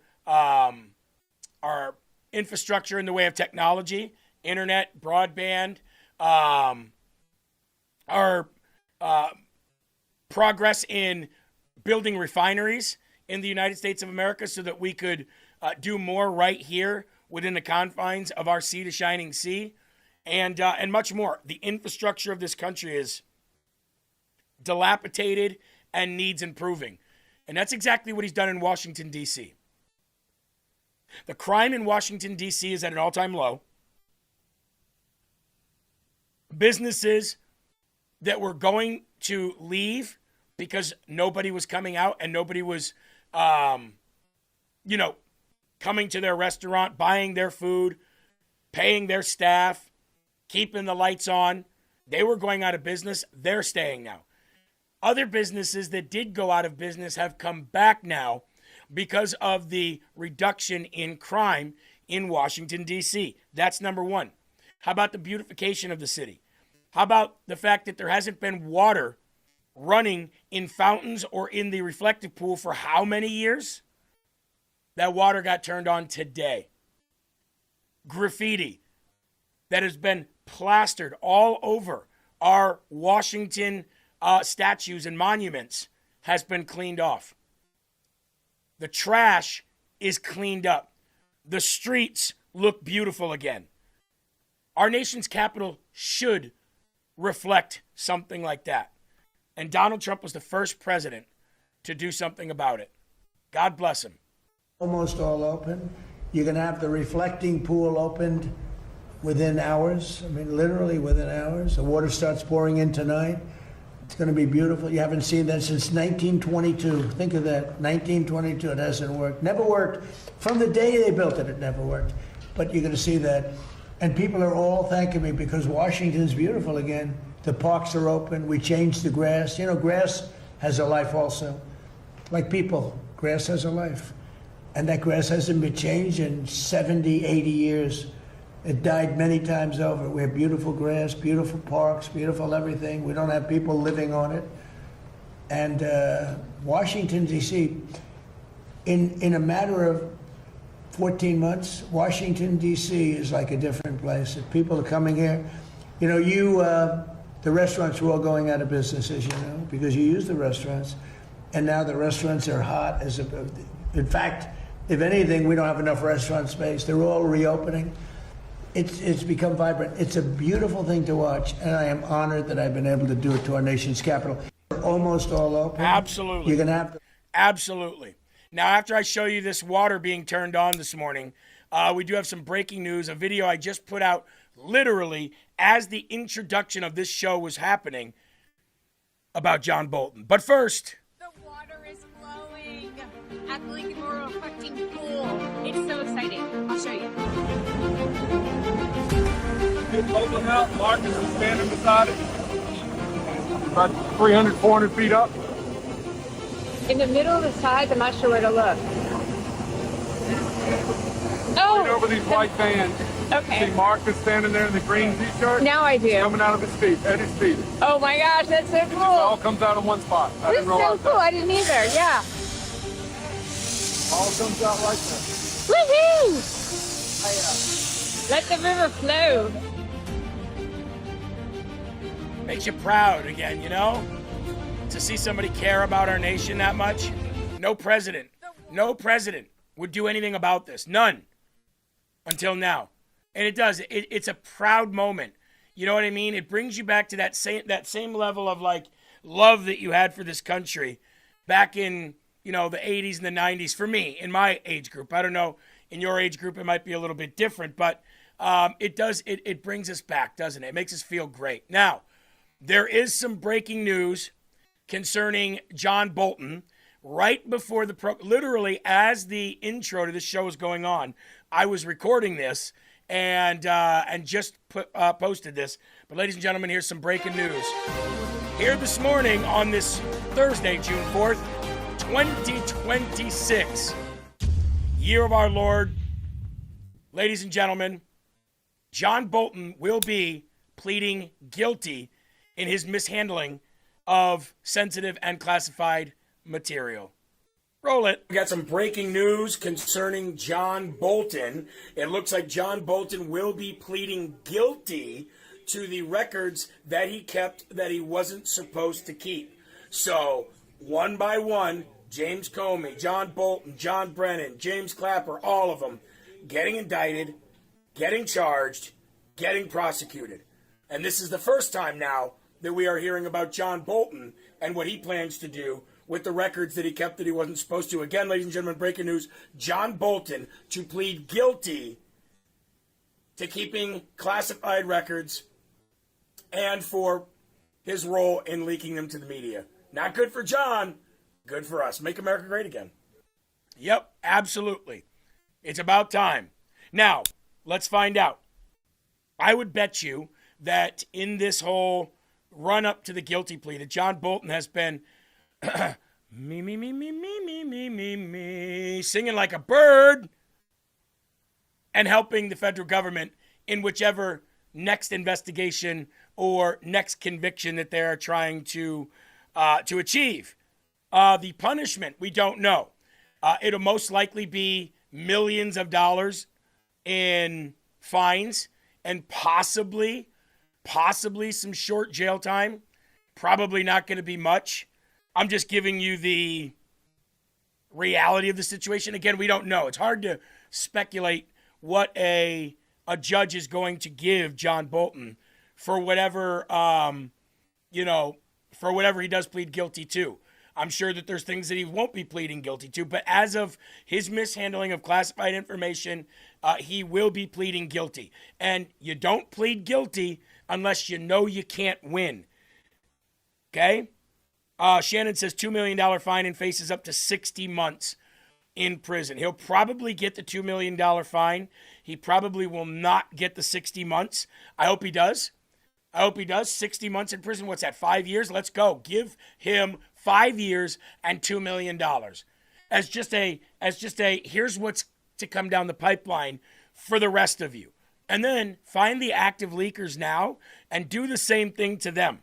S14: infrastructure in the way of technology, internet, broadband, our progress in building refineries in the United States of America so that we could do more right here within the confines of our sea to shining sea, and much more. The infrastructure of this country is dilapidated and needs improving. And that's exactly what he's done in Washington, D.C. The crime in Washington, D.C. is at an all-time low. Businesses that were going to leave because nobody was coming out and nobody was, coming to their restaurant, buying their food, paying their staff, keeping the lights on. They were going out of business. They're staying now. Other businesses that did go out of business have come back now because of the reduction in crime in Washington, D.C. That's number one. How about the beautification of the city? How about the fact that there hasn't been water running in fountains or in the reflective pool for how many years? That water got turned on today. Graffiti that has been plastered all over our Washington statues and monuments has been cleaned off. The trash is cleaned up. The streets look beautiful again. Our nation's capital should reflect something like that. And Donald Trump was the first president to do something about it. God bless him.
S19: Almost all open. You're going to have the reflecting pool opened within hours. I mean, literally within hours. The water starts pouring in tonight. It's going to be beautiful. You haven't seen that since 1922. Think of that. 1922. It hasn't worked. Never worked. From the day they built it, it never worked. But you're going to see that. And people are all thanking me because Washington's beautiful again. The parks are open. We changed the grass. You know, grass has a life also. Like people, grass has a life. And that grass hasn't been changed in 70, 80 years. It died many times over. We have beautiful grass, beautiful parks, beautiful everything. We don't have people living on it. And Washington, D.C., in a matter of 14 months, Washington, D.C. is like a different place. If people are coming here, you know, the restaurants were all going out of business, as you know, because you use the restaurants. And now the restaurants are hot. In fact, if anything, we don't have enough restaurant space. They're all reopening. It's become vibrant. It's a beautiful thing to watch, and I am honored that I've been able to do it to our nation's capital. We're almost all open.
S14: Absolutely.
S19: You're going to have to.
S14: Absolutely. Now, after I show you this water being turned on this morning, we do have some breaking news, a video I just put out literally as the introduction of this show was happening about John Bolton. But first...
S6: at the Lincoln Memorial reflecting pool. It's so exciting. I'll show you.
S18: Open out, Marcus is standing beside it. About 300, 400 feet up.
S6: In the middle of the sides, I'm not sure where to look. Oh!
S18: Right over these white vans.
S6: Okay.
S18: See Marcus standing there in the green t-shirt?
S6: Now I do.
S18: Coming out of his feet, at his feet.
S6: Oh my gosh, that's so cool.
S18: It all comes out in one spot.
S6: This is so cool. I didn't either. Yeah.
S18: All comes out like that.
S6: Woohoo! Let the river flow.
S14: Makes you proud again, you know? To see somebody care about our nation that much. No president would do anything about this. None. Until now. And it does. It's a proud moment. You know what I mean? It brings you back to that same level of, like, love that you had for this country back in, you know, the 80s and the 90s. For me, in my age group. I don't know. In your age group, it might be a little bit different. But it brings us back, doesn't it? It makes us feel great. Now, there is some breaking news concerning John Bolton. Right before literally as the intro to this show was going on, I was recording this and just posted this. But ladies and gentlemen, here's some breaking news. Here this morning on this Thursday, June 4th, 2026, year of our Lord. Ladies and gentlemen, John Bolton will be pleading guilty in his mishandling of sensitive and classified material. Roll it. We got some breaking news concerning John Bolton. It looks like John Bolton will be pleading guilty to the records that he kept that he wasn't supposed to keep. So, one by one, James Comey, John Bolton, John Brennan, James Clapper, all of them getting indicted, getting charged, getting prosecuted. And this is the first time now that we are hearing about John Bolton and what he plans to do with the records that he kept that he wasn't supposed to. Again, ladies and gentlemen, breaking news, John Bolton to plead guilty to keeping classified records and for his role in leaking them to the media. Not good for John, good for us. Make America great again. Yep, absolutely. It's about time. Now, let's find out. I would bet you that in this whole run up to the guilty plea that John Bolton has been me, singing like a bird and helping the federal government in whichever next investigation or next conviction that they're trying to achieve. The punishment, we don't know. It'll most likely be millions of dollars in fines and possibly some short jail time. Probably not going to be much. I'm just giving you the reality of the situation. Again, we don't know. It's hard to speculate what a judge is going to give John Bolton for whatever, for whatever he does plead guilty to. I'm sure that there's things that he won't be pleading guilty to, but as of his mishandling of classified information, he will be pleading guilty. And you don't plead guilty unless you know you can't win. Okay? Shannon says $2 million fine and faces up to 60 months in prison. He'll probably get the $2 million fine. He probably will not get the 60 months. I hope he does. 60 months in prison. What's that, 5 years? Let's go. Give him 5 years and $2 million. As just a, here's what's to come down the pipeline for the rest of you. And then find the active leakers now and do the same thing to them.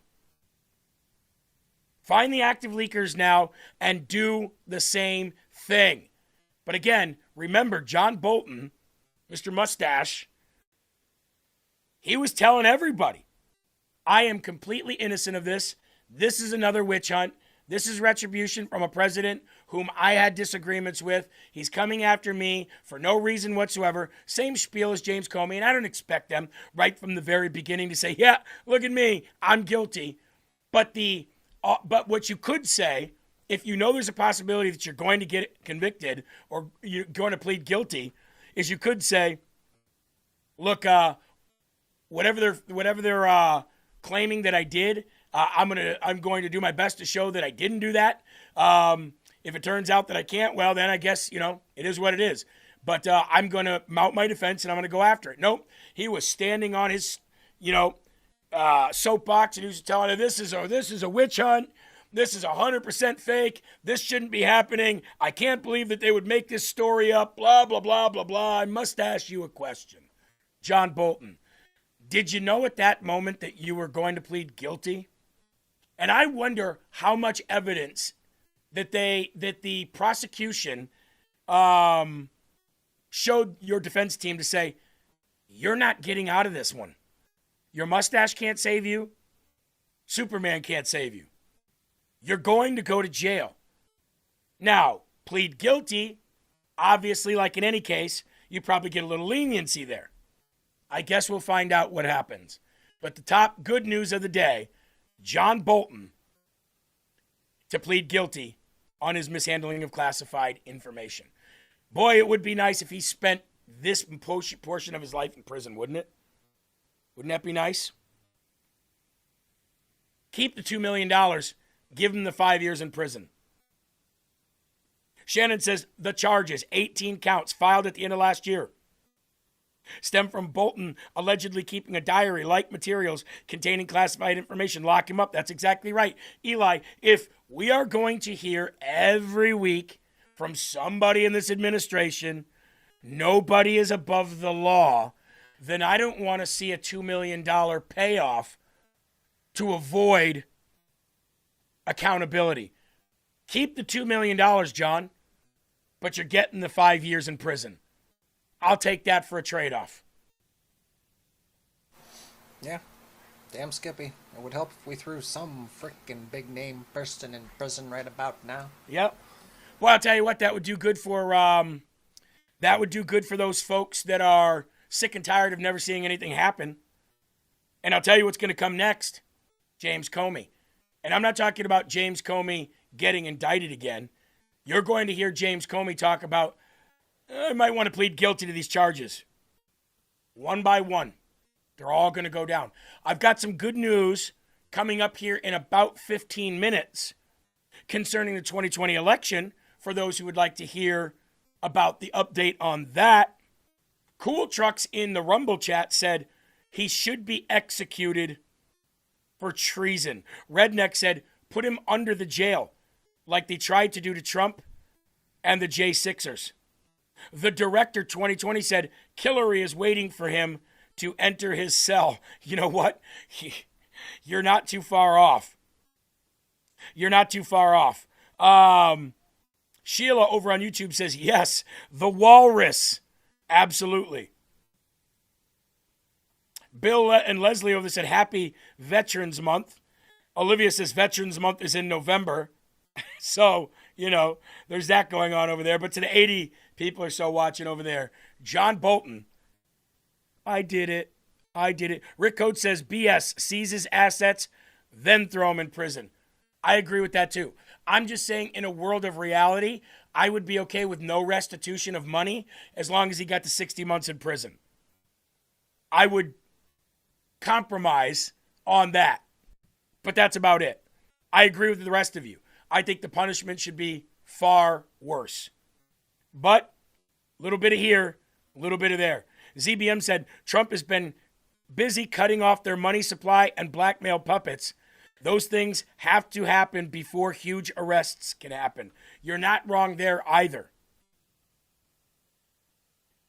S14: Find the active leakers now and do the same thing. But again, remember, John Bolton, Mr. Mustache, he was telling everybody, I am completely innocent of this. This is another witch hunt. This is retribution from a president whom I had disagreements with. He's coming after me for no reason whatsoever. Same spiel as James Comey, and I don't expect them right from the very beginning to say, yeah, look at me, I'm guilty. But what you could say, if you know there's a possibility that you're going to get convicted or you're going to plead guilty, is you could say, look, whatever they're claiming that I did, I'm going to do my best to show that I didn't do that. If it turns out that I can't, well, then I guess, it is what it is. But I'm going to mount my defense and I'm going to go after it. Nope. He was standing on his, soapbox and he was telling her, this is a witch hunt. This is 100% fake. This shouldn't be happening. I can't believe that they would make this story up. Blah, blah, blah, blah, blah. I must ask you a question. John Bolton, did you know at that moment that you were going to plead guilty? And I wonder how much evidence that the prosecution showed your defense team to say, you're not getting out of this one. Your mustache can't save you. Superman can't save you. You're going to go to jail. Now, plead guilty. Obviously, like in any case, you probably get a little leniency there. I guess we'll find out what happens. But the top good news of the day, John Bolton to plead guilty on his mishandling of classified information. Boy, it would be nice if he spent this portion of his life in prison, wouldn't it? Wouldn't that be nice? Keep the $2 million. Give him the 5 years in prison. Shannon says the charges, 18 counts, filed at the end of last year, stem from Bolton allegedly keeping a diary like materials containing classified information. Lock him up. That's exactly right. Eli, if we are going to hear every week from somebody in this administration, nobody is above the law, then I don't want to see a $2 million payoff to avoid accountability. Keep the $2 million, John, but you're getting the 5 years in prison. I'll take that for a trade-off.
S15: Yeah. Damn Skippy. It would help if we threw some frickin' big-name person in prison right about now.
S14: Yep. Well, I'll tell you what, that would do good for those folks that are sick and tired of never seeing anything happen. And I'll tell you what's going to come next. James Comey. And I'm not talking about James Comey getting indicted again. You're going to hear James Comey talk about, I might want to plead guilty to these charges. One by one. They're all going to go down. I've got some good news coming up here in about 15 minutes concerning the 2020 election for those who would like to hear about the update on that. Cool Trucks in the Rumble chat said he should be executed for treason. Redneck said, put him under the jail like they tried to do to Trump and the J6ers. The Director 2020 said Hillary is waiting for him to enter his cell. You know what? You're not too far off. You're not too far off. Sheila over on YouTube says, yes, the walrus. Absolutely. Bill and Leslie over there said, happy Veterans Month. Olivia says Veterans Month is in November. So, there's that going on over there. But to the 80 people or so watching over there, John Bolton, I did it. I did it. Rick Coates says BS, seizes assets, then throw him in prison. I agree with that too. I'm just saying in a world of reality, I would be okay with no restitution of money as long as he got to 60 months in prison. I would compromise on that. But that's about it. I agree with the rest of you. I think the punishment should be far worse. But a little bit of here, a little bit of there. ZBM said Trump has been busy cutting off their money supply and blackmail puppets. Those things have to happen before huge arrests can happen. You're not wrong there either.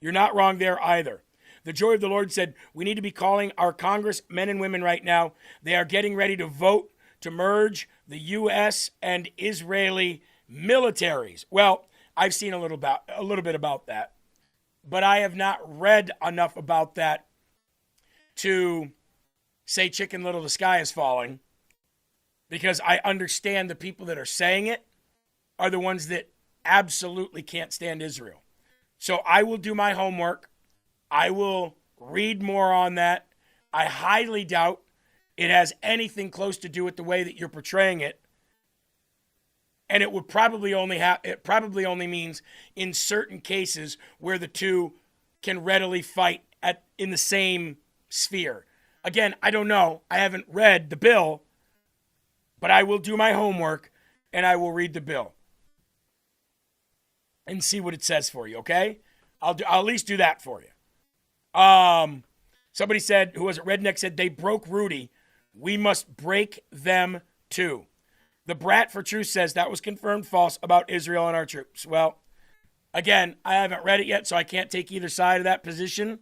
S14: You're not wrong there either. The Joy of the Lord said, we need to be calling our Congress men and women right now. They are getting ready to vote to merge the U.S. and Israeli militaries. Well, I've seen a little bit about that, but I have not read enough about that to say Chicken Little, the sky is falling, because I understand the people that are saying it are the ones that absolutely can't stand Israel. So I will do my homework. I will read more on that. I highly doubt it has anything close to do with the way that you're portraying it. And it would probably only means in certain cases where the two can readily fight in the same sphere. Again, I don't know. I haven't read the bill, but I will do my homework and I will read the bill and see what it says for you, okay? I'll at least do that for you. Somebody said, who was it? Redneck said, they broke Rudy. We must break them too. The Brat for Truth says that was confirmed false about Israel and our troops. Well, again, I haven't read it yet, so I can't take either side of that position.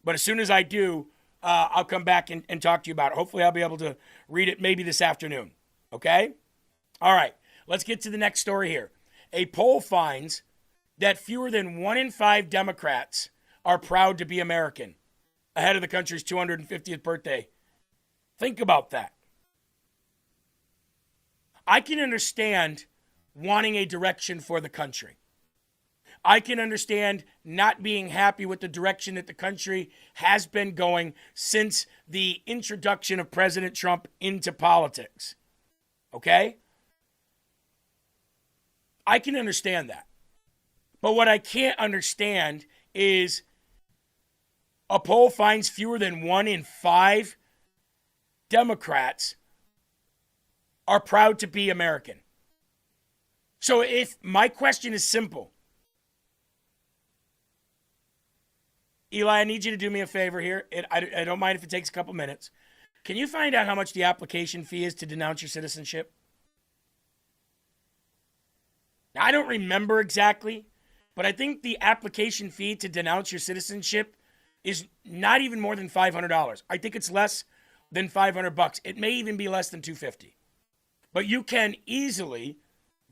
S14: But as soon as I do, I'll come back and talk to you about it. Hopefully I'll be able to read it maybe this afternoon. Okay? All right. Let's get to the next story here. A poll finds that fewer than 1 in 5 Democrats are proud to be American ahead of the country's 250th birthday. Think about that. I can understand wanting a direction for the country. I can understand not being happy with the direction that the country has been going since the introduction of President Trump into politics. Okay? I can understand that. But what I can't understand is a poll finds fewer than 1 in 5 Democrats are proud to be American. So if my question is simple, Eli, I need you to do me a favor here. I don't mind if it takes a couple minutes. Can you find out how much the application fee is to denounce your citizenship? Now, I don't remember exactly, but I think the application fee to denounce your citizenship is not even more than $500. I think it's less than $500. It may even be less than $250. But you can easily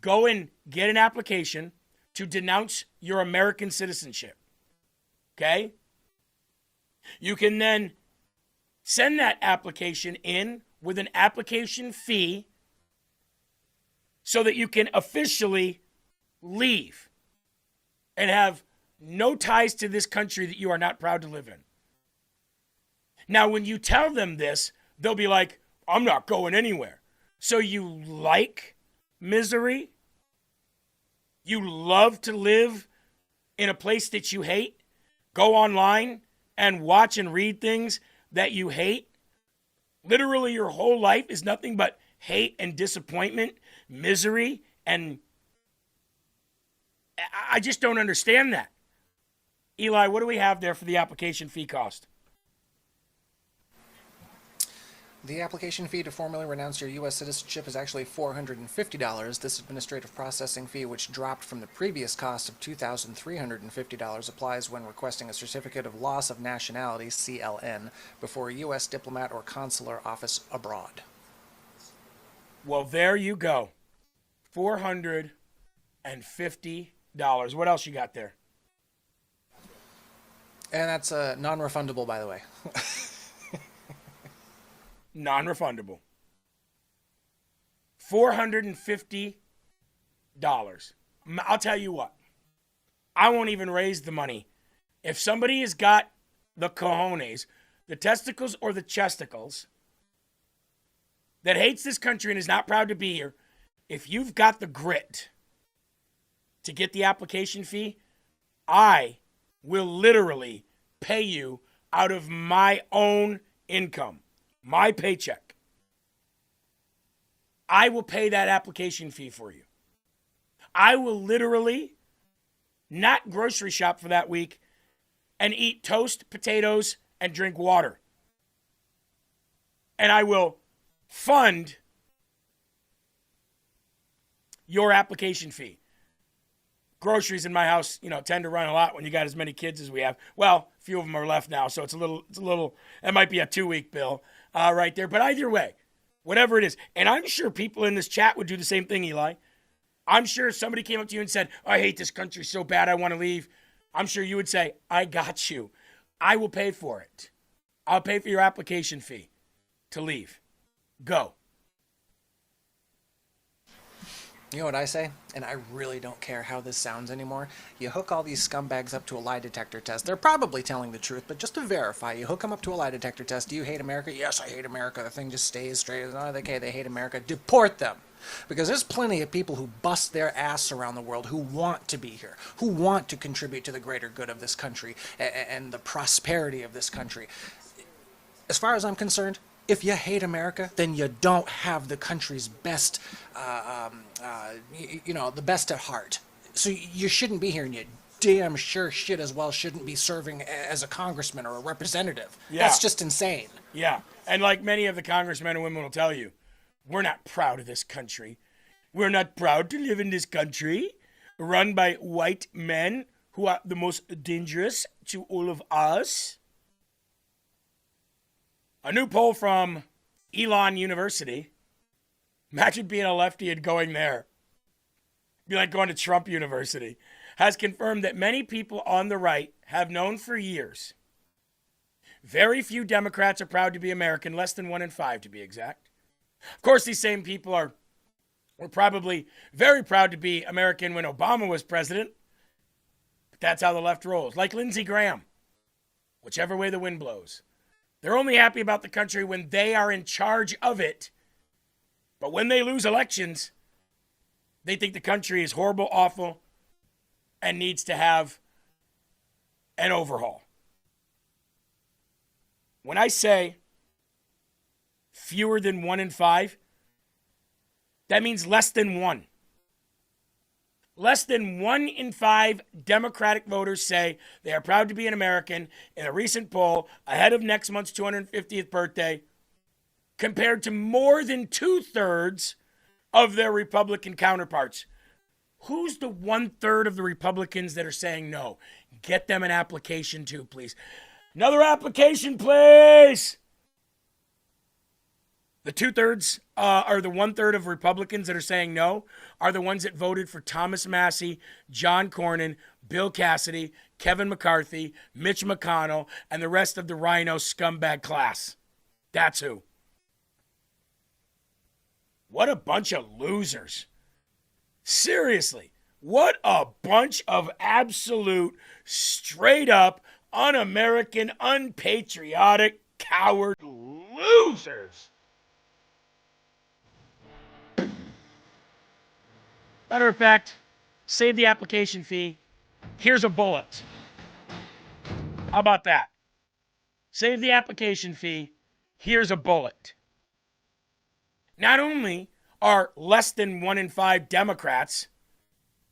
S14: go and get an application to denounce your American citizenship. Okay? You can then send that application in with an application fee so that you can officially leave and have no ties to this country that you are not proud to live in. Now, when you tell them this, they'll be like, I'm not going anywhere. So you like misery? You love to live in a place that you hate? Go online and watch and read things that you hate? Literally your whole life is nothing but hate and disappointment, misery, and I just don't understand that. Eli, what do we have there for the application fee cost?
S15: The application fee to formally renounce your U.S. citizenship is actually $450. This administrative processing fee, which dropped from the previous cost of $2,350, applies when requesting a certificate of loss of nationality, CLN, before a U.S. diplomat or consular office abroad.
S14: Well, there you go. $450. What else you got there?
S15: And that's non-refundable, by the way.
S14: Non-refundable. $450. I'll tell you what. I won't even raise the money. If somebody has got the cojones the testicles or the chesticles, that hates this country and is not proud to be here, if you've got the grit to get the application fee, I will literally pay you out of my own income, my paycheck. I will pay that application fee for you. I will literally not grocery shop for that week and eat toast, potatoes, and drink water. And I will fund your application fee. Groceries in my house, tend to run a lot when you got as many kids as we have. Well, a few of them are left now, so it's a little, it might be a 2-week bill right there. But either way, whatever it is. And I'm sure people in this chat would do the same thing, Eli. I'm sure if somebody came up to you and said, I hate this country so bad, I want to leave. I'm sure you would say, I got you. I will pay for it. I'll pay for your application fee to leave. Go.
S15: You know what I say? And I really don't care how this sounds anymore. You hook all these scumbags up to a lie detector test. They're probably telling the truth, but just to verify, you hook them up to a lie detector test. Do you hate America? Yes, I hate America. The thing just stays straight. Oh, okay, they hate America. Deport them. Because there's plenty of people who bust their ass around the world who want to be here, who want to contribute to the greater good of this country and the prosperity of this country. As far as I'm concerned, if you hate America, then you don't have the country's best, the best at heart. So you shouldn't be here, and you damn sure shit as well shouldn't be serving as a congressman or a representative.
S14: Yeah.
S15: That's just insane.
S14: Yeah, and like many of the congressmen and women will tell you, we're not proud of this country. We're not proud to live in this country run by white men who are the most dangerous to all of us. A new poll from Elon University. Imagine being a lefty and going there. Be like going to Trump University. Has confirmed that many people on the right have known for years. Very few Democrats are proud to be American, less than 1 in 5 to be exact. Of course, these same people were probably very proud to be American when Obama was president. But that's how the left rolls. Like Lindsey Graham. Whichever way the wind blows. They're only happy about the country when they are in charge of it. But when they lose elections, they think the country is horrible, awful, and needs to have an overhaul. When I say fewer than 1 in 5, that means less than 1. Less than 1 in 5 Democratic voters say they are proud to be an American in a recent poll ahead of next month's 250th birthday, compared to more than 2/3 of their Republican counterparts. Who's the 1/3 of the Republicans that are saying no? Get them an application too, please. Another application, please. The 2/3 are the 1/3 of Republicans that are saying no, are the ones that voted for Thomas Massie, John Cornyn, Bill Cassidy, Kevin McCarthy, Mitch McConnell, and the rest of the rhino scumbag class. That's who. What a bunch of losers. Seriously, what a bunch of absolute, straight up, un-American, unpatriotic, coward losers. Matter of fact, save the application fee. Here's a bullet. How about that? Save the application fee. Here's a bullet. Not only are less than 1 in 5 Democrats,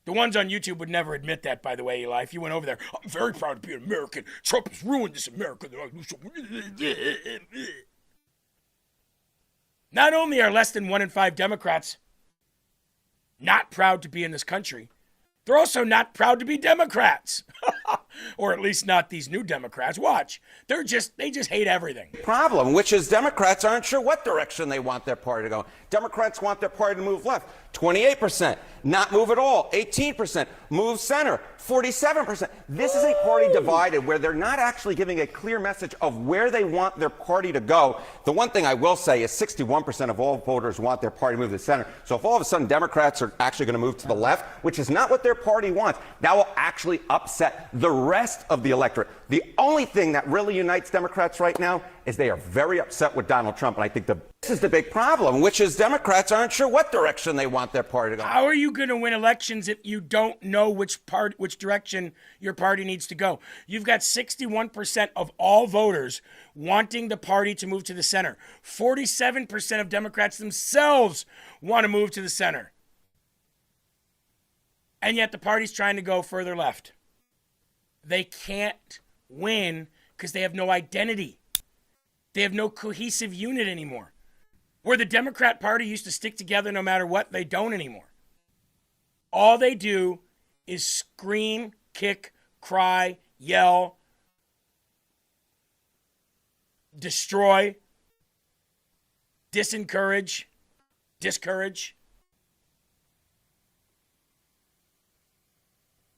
S14: the ones on YouTube would never admit that, by the way, Eli. If you went over there, I'm very proud to be an American. Trump has ruined this America. Not only are less than 1 in 5 Democrats not proud to be in this country, they're also not proud to be Democrats. Or at least not these new Democrats. Watch. They just hate everything.
S20: Problem, which is Democrats aren't sure what direction they want their party to go. Democrats want their party to move left. 28%. Not move at all. 18%. Move center. 47%. This is a party divided where they're not actually giving a clear message of where they want their party to go. The one thing I will say is 61% of all voters want their party to move to the center. So if all of a sudden Democrats are actually going to move to the left, which is not what their party wants, that will actually upset the rest of the electorate. The only thing that really unites Democrats right now is they are very upset with Donald Trump. And I think this is the big problem, which is Democrats aren't sure what direction they want their party to go.
S14: How are you going to win elections if you don't know which direction your party needs to go? You've got 61% of all voters wanting the party to move to the center. 47% of Democrats themselves want to move to the center. And yet the party's trying to go further left. They can't win because they have no identity. They have no cohesive unit anymore. Where the Democrat Party used to stick together no matter what, they don't anymore. All they do is scream, kick, cry, yell, destroy, discourage.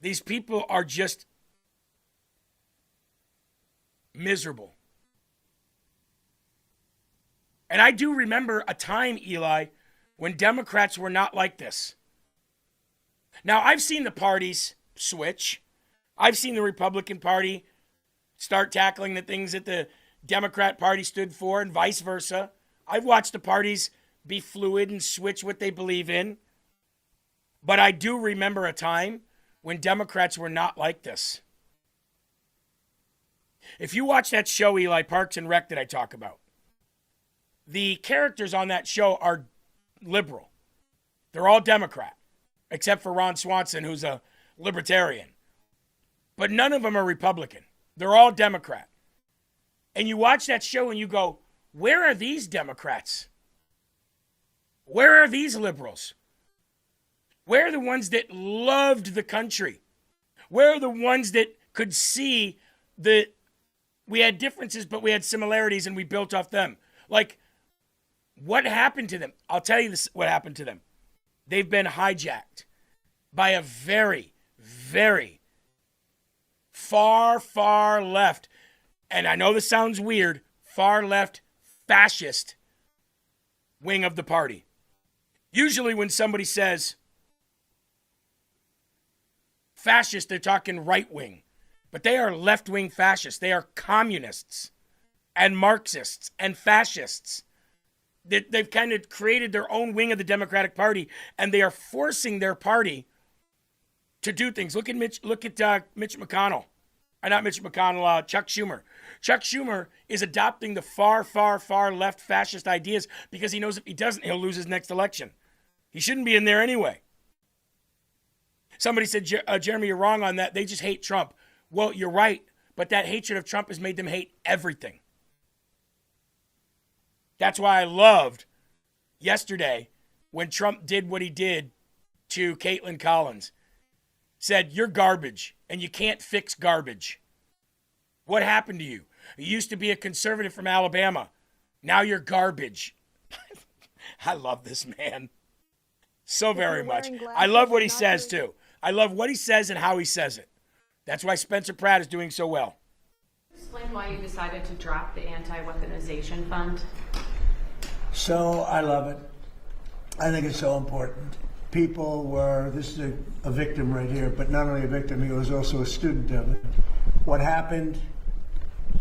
S14: These people are just miserable. And I do remember a time, Eli, when Democrats were not like this. Now, I've seen the parties switch. I've seen the Republican Party start tackling the things that the Democrat Party stood for and vice versa. I've watched the parties be fluid and switch what they believe in. But I do remember a time when Democrats were not like this. If you watch that show, Eli, Parks and Rec, that I talk about, the characters on that show are liberal. They're all Democrat, except for Ron Swanson, who's a libertarian. But none of them are Republican. They're all Democrat. And you watch that show and you go, where are these Democrats? Where are these liberals? Where are the ones that loved the country? Where are the ones that could see that we had differences, but we had similarities and we built off them? Like, what happened to them? I'll tell you this, what happened to them. They've been hijacked by a very, very far, far left, and I know this sounds weird, far left fascist wing of the party. Usually when somebody says fascist, they're talking right wing, but they are left-wing fascists. They are communists and Marxists and fascists. They've kind of created their own wing of the Democratic Party, and they are forcing their party to do things. Look at Mitch McConnell. Not Mitch McConnell, Chuck Schumer. Chuck Schumer is adopting the far, far, far left fascist ideas because he knows if he doesn't, he'll lose his next election. He shouldn't be in there anyway. Somebody said, Jeremy, you're wrong on that. They just hate Trump. Well, you're right, but that hatred of Trump has made them hate everything. That's why I loved yesterday when Trump did what he did to Caitlin Collins. Said, you're garbage, and you can't fix garbage. What happened to you? You used to be a conservative from Alabama. Now you're garbage. I love this man so very much. I love what he says, too. I love what he says and how he says it. That's why Spencer Pratt is doing so well.
S21: Explain why you decided to drop the anti-weaponization fund.
S19: So I love it. I think it's so important. People were, this is a victim right here, but not only a victim, he was also a student of it. What happened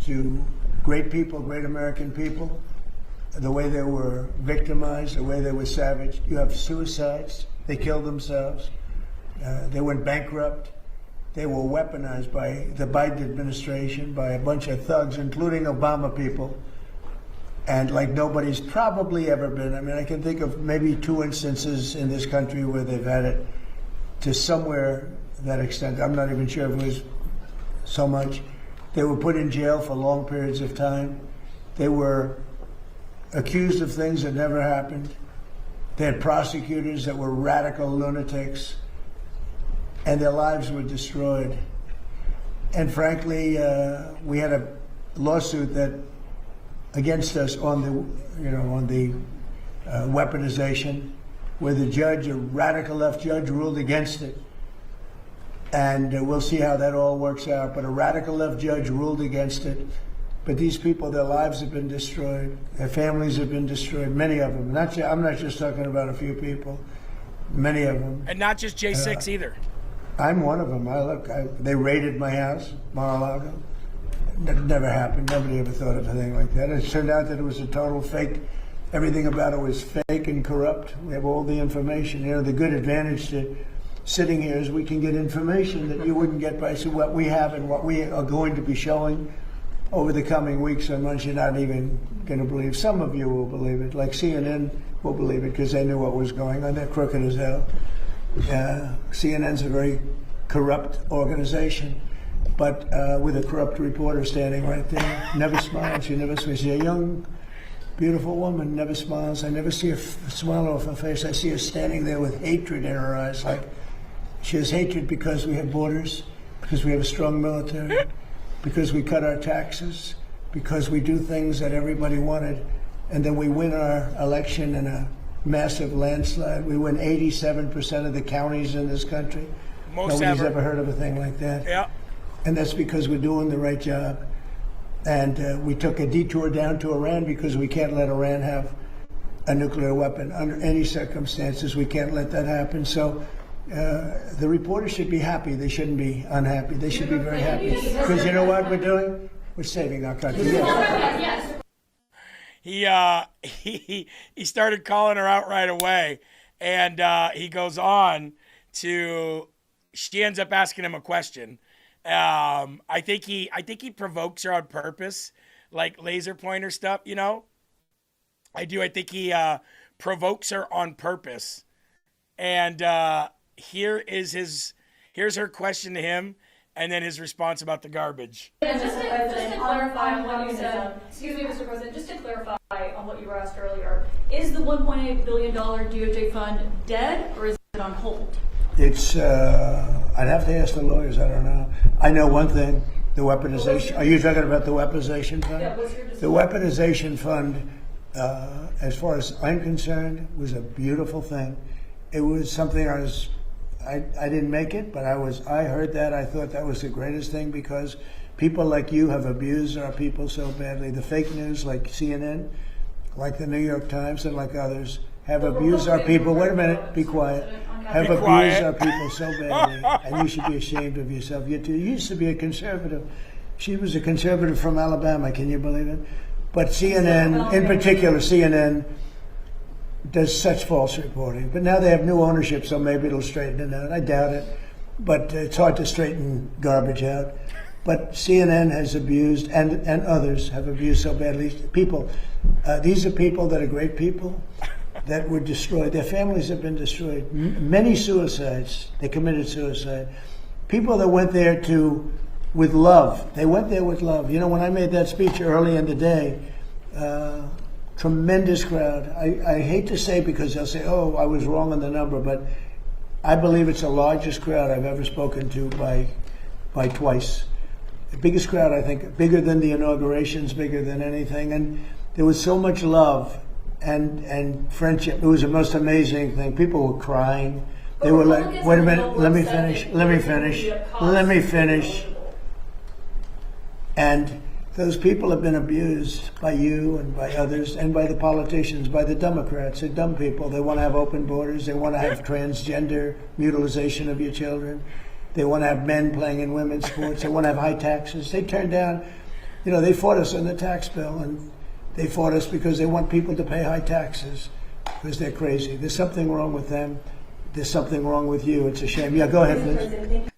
S19: to great people, great American people, the way they were victimized, the way they were savaged. You have suicides, they killed themselves, they went bankrupt. They were weaponized by the Biden administration, by a bunch of thugs, including Obama people, and like nobody's probably ever been. I mean, I can think of maybe 2 instances in this country where they've had it to somewhere that extent. I'm not even sure if it was so much. They were put in jail for long periods of time. They were accused of things that never happened. They had prosecutors that were radical lunatics, and their lives were destroyed. And frankly, we had a lawsuit that against us on the weaponization, where the judge, a radical left judge, ruled against it. And we'll see how that all works out. But a radical left judge ruled against it. But these people, their lives have been destroyed. Their families have been destroyed, many of them. I'm not just talking about a few people, many of them.
S14: And not just J6 either.
S19: I'm one of them. They raided my house, Mar-a-Lago. That never happened. Nobody ever thought of a thing like that. It turned out that it was a total fake. Everything about it was fake and corrupt. We have all the information. The good advantage to sitting here is we can get information that you wouldn't get by what we have and what we are going to be showing over the coming weeks and months. You're not even going to believe. Some of you will believe it, like CNN will believe it because they knew what was going on. They're crooked as hell. CNN's a very corrupt organization, but with a corrupt reporter standing right there, never smiles. She never smiles. She's a young, beautiful woman, never smiles. I never see a smile off her face. I see her standing there with hatred in her eyes, like she has hatred because we have borders, because we have a strong military, because we cut our taxes, because we do things that everybody wanted, and then we win our election in a massive landslide. We win 87% of the counties in this country. Nobody's ever heard of a thing like that.
S14: Yeah.
S19: And that's because we're doing the right job. And we took a detour down to Iran because we can't let Iran have a nuclear weapon under any circumstances. We can't let that happen. So the reporters should be happy. They shouldn't be unhappy. They should be very happy. Because you know what we're doing? We're saving our country. Yes.
S14: He started calling her out right away, and he goes on to. She ends up asking him a question. I think he provokes her on purpose, like laser pointer stuff. I do. I think he provokes her on purpose, and here's her question to him, and then his response about the garbage.
S1: And just to clarify on what you said, excuse me, Mr. President, just to clarify on what you were asked earlier, is the $1.8 billion DOJ fund dead or is it on hold?
S19: It's, I'd have to ask the lawyers, I don't know. I know one thing, the weaponization. Are you talking about the weaponization fund?
S1: Yeah,
S19: the weaponization fund, as far as I'm concerned, was a beautiful thing. It was something I didn't make it, but I heard that. I thought that was the greatest thing because people like you have abused our people so badly. The fake news like CNN, like the New York Times and like others have abused our people. Wait a minute, be quiet. Have abused our people so badly, and you should be ashamed of yourself. You used to be a conservative. She was a conservative from Alabama, can you believe it? But CNN, in particular, CNN does such false reporting. But now they have new ownership, so maybe it'll straighten it out. I doubt it, but it's hard to straighten garbage out. But CNN has abused, and others have abused so badly. People, these are people that are great people that were destroyed. Their families have been destroyed. Many suicides. They committed suicide. People that went there with love. They went there with love. When I made that speech early in the day, tremendous crowd. I hate to say because they'll say, oh, I was wrong on the number, but I believe it's the largest crowd I've ever spoken to by twice. The biggest crowd, I think, bigger than the inaugurations, bigger than anything. And there was so much love and friendship. It was the most amazing thing. People were crying. They were like, wait a minute, let me finish. And those people have been abused by you and by others and by the politicians, by the Democrats. They're dumb people. They want to have open borders. They want to have transgender mutilization of your children. They want to have men playing in women's sports. They want to have high taxes. They turned down, they fought us on the tax bill, and they fought us because they want people to pay high taxes because they're crazy. There's something wrong with them. There's something wrong with you. It's a shame. Yeah, go ahead, please.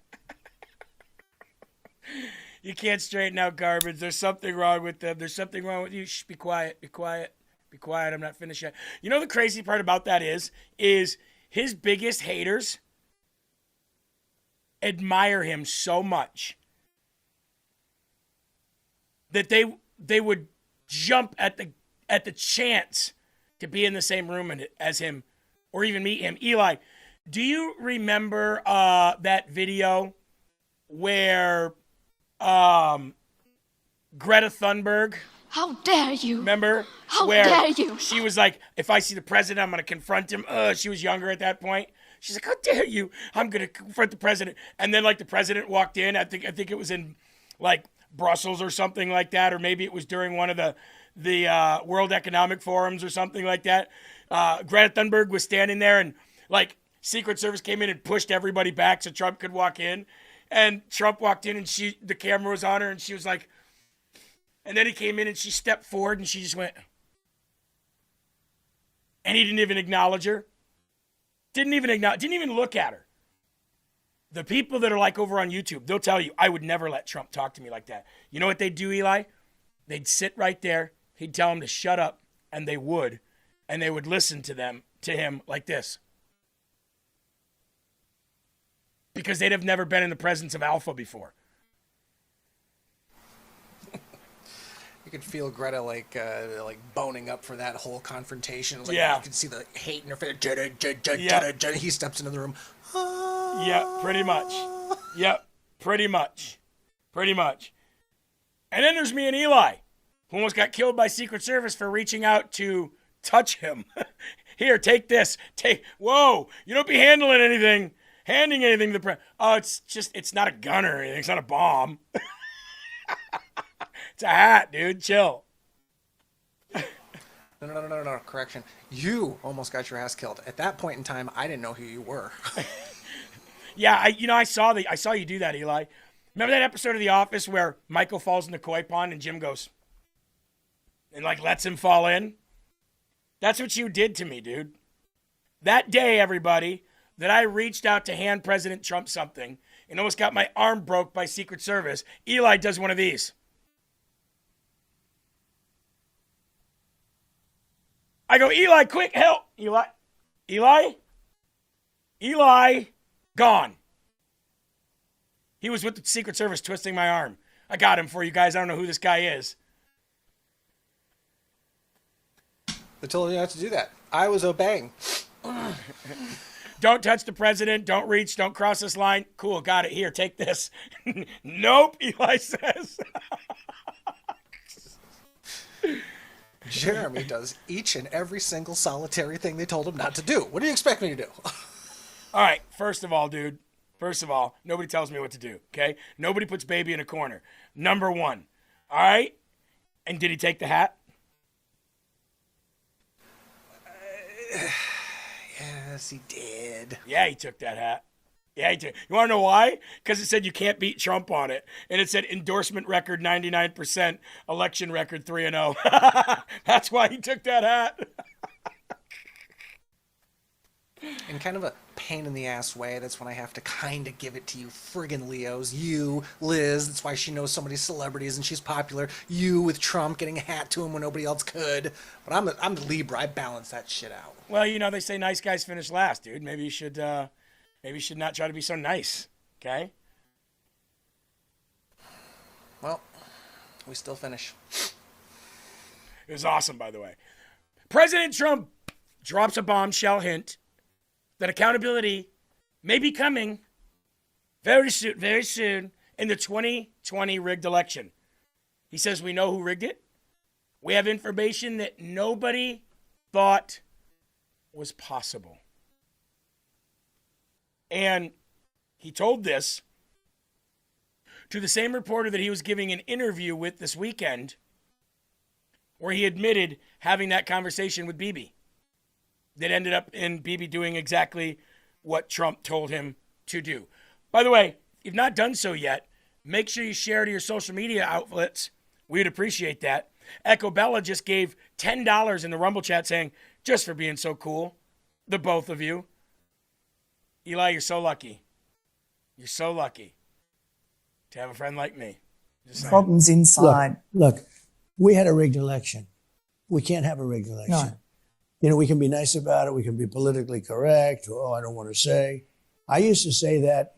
S14: You can't straighten out garbage. There's something wrong with them. There's something wrong with you. Shh, be quiet. Be quiet. Be quiet. I'm not finished yet. The crazy part about that is his biggest haters admire him so much that they would jump at the chance to be in the same room as him or even meet him. Eli, do you remember that video where Greta Thunberg?
S22: How dare you?
S14: Remember?
S22: How
S14: where
S22: dare you?
S14: She was like, if I see the president, I'm going to confront him. She was younger at that point. She's like, how dare you? I'm going to confront the president. And then the president walked in. I think it was in Brussels or something like that, or maybe it was during one of the World Economic Forums or something like that. Greta Thunberg was standing there and Secret Service came in and pushed everybody back so Trump could walk in. And Trump walked in and the camera was on her and she was like, and then he came in and she stepped forward and she just went, and he didn't even acknowledge her. Didn't even look at her. The people that are like over on YouTube, they'll tell you, I would never let Trump talk to me like that. You know what they'd do, Eli? They'd sit right there. He'd tell them to shut up, and they would listen to him like this. Because they'd have never been in the presence of alpha before.
S15: You could feel Greta like boning up for that whole confrontation. Like,
S14: yeah.
S15: You could see the hate in her face. He steps into the room.
S14: Yeah, pretty much. Yep, pretty much. Pretty much. And then there's me and Eli, who almost got killed by Secret Service for reaching out to touch him. Here, take this. Whoa, you don't be handing anything to the president. Oh, it's not a gun or anything. It's not a bomb. It's a hat, dude. Chill.
S15: No. Correction. You almost got your ass killed. At that point in time, I didn't know who you were.
S14: Yeah, I saw you do that, Eli. Remember that episode of The Office where Michael falls in the koi pond and Jim goes and lets him fall in? That's what you did to me, dude. That day, everybody, that I reached out to hand President Trump something and almost got my arm broke by Secret Service, Eli does one of these. I go, Eli, quick, help. Eli, gone. He was with the Secret Service twisting my arm. I got him for you guys. I don't know who this guy is.
S15: They told you not to do that. I was obeying.
S14: Don't touch the president. Don't reach. Don't cross this line. Cool, got it. Here, take this. Nope, Eli says.
S15: Jeremy does each and every single solitary thing they told him not to do. What do you expect me to do?
S14: All right, first of all, dude. Nobody tells me what to do, okay? Nobody puts baby in a corner. Number one, all right? And did he take the hat?
S15: Yes, he did.
S14: Yeah, he took that hat. Yeah, he did. You want to know why? Because it said you can't beat Trump on it. And it said endorsement record 99%, election record 3-0. That's why he took that hat.
S15: In kind of a pain in the ass way, that's when I have to kind of give it to you friggin' Leos. You, Liz, that's why she knows so many celebrities and she's popular. You with Trump getting a hat to him when nobody else could. But I'm the Libra. I balance that shit out.
S14: Well, they say nice guys finish last, dude. Maybe you should not try to be so nice, okay?
S15: Well, we still finish.
S14: It was awesome, by the way. President Trump drops a bombshell hint that accountability may be coming very soon in the 2020 rigged election. He says we know who rigged it. We have information that nobody thought was possible. And he told this to the same reporter that he was giving an interview with this weekend, where he admitted having that conversation with Bibi that ended up in Bibi doing exactly what Trump told him to do. By the way, if you've not done so yet, make sure you share to your social media outlets. We'd appreciate that. Echo Bella just gave $10 in the Rumble chat saying, just for being so cool, the both of you. Eli, you're so lucky. You're so lucky to have a friend like me.
S3: Problems inside.
S19: Look, we had a rigged election. We can't have a rigged election.
S3: No.
S19: We can be nice about it. We can be politically correct. Oh, I don't want to say. I used to say that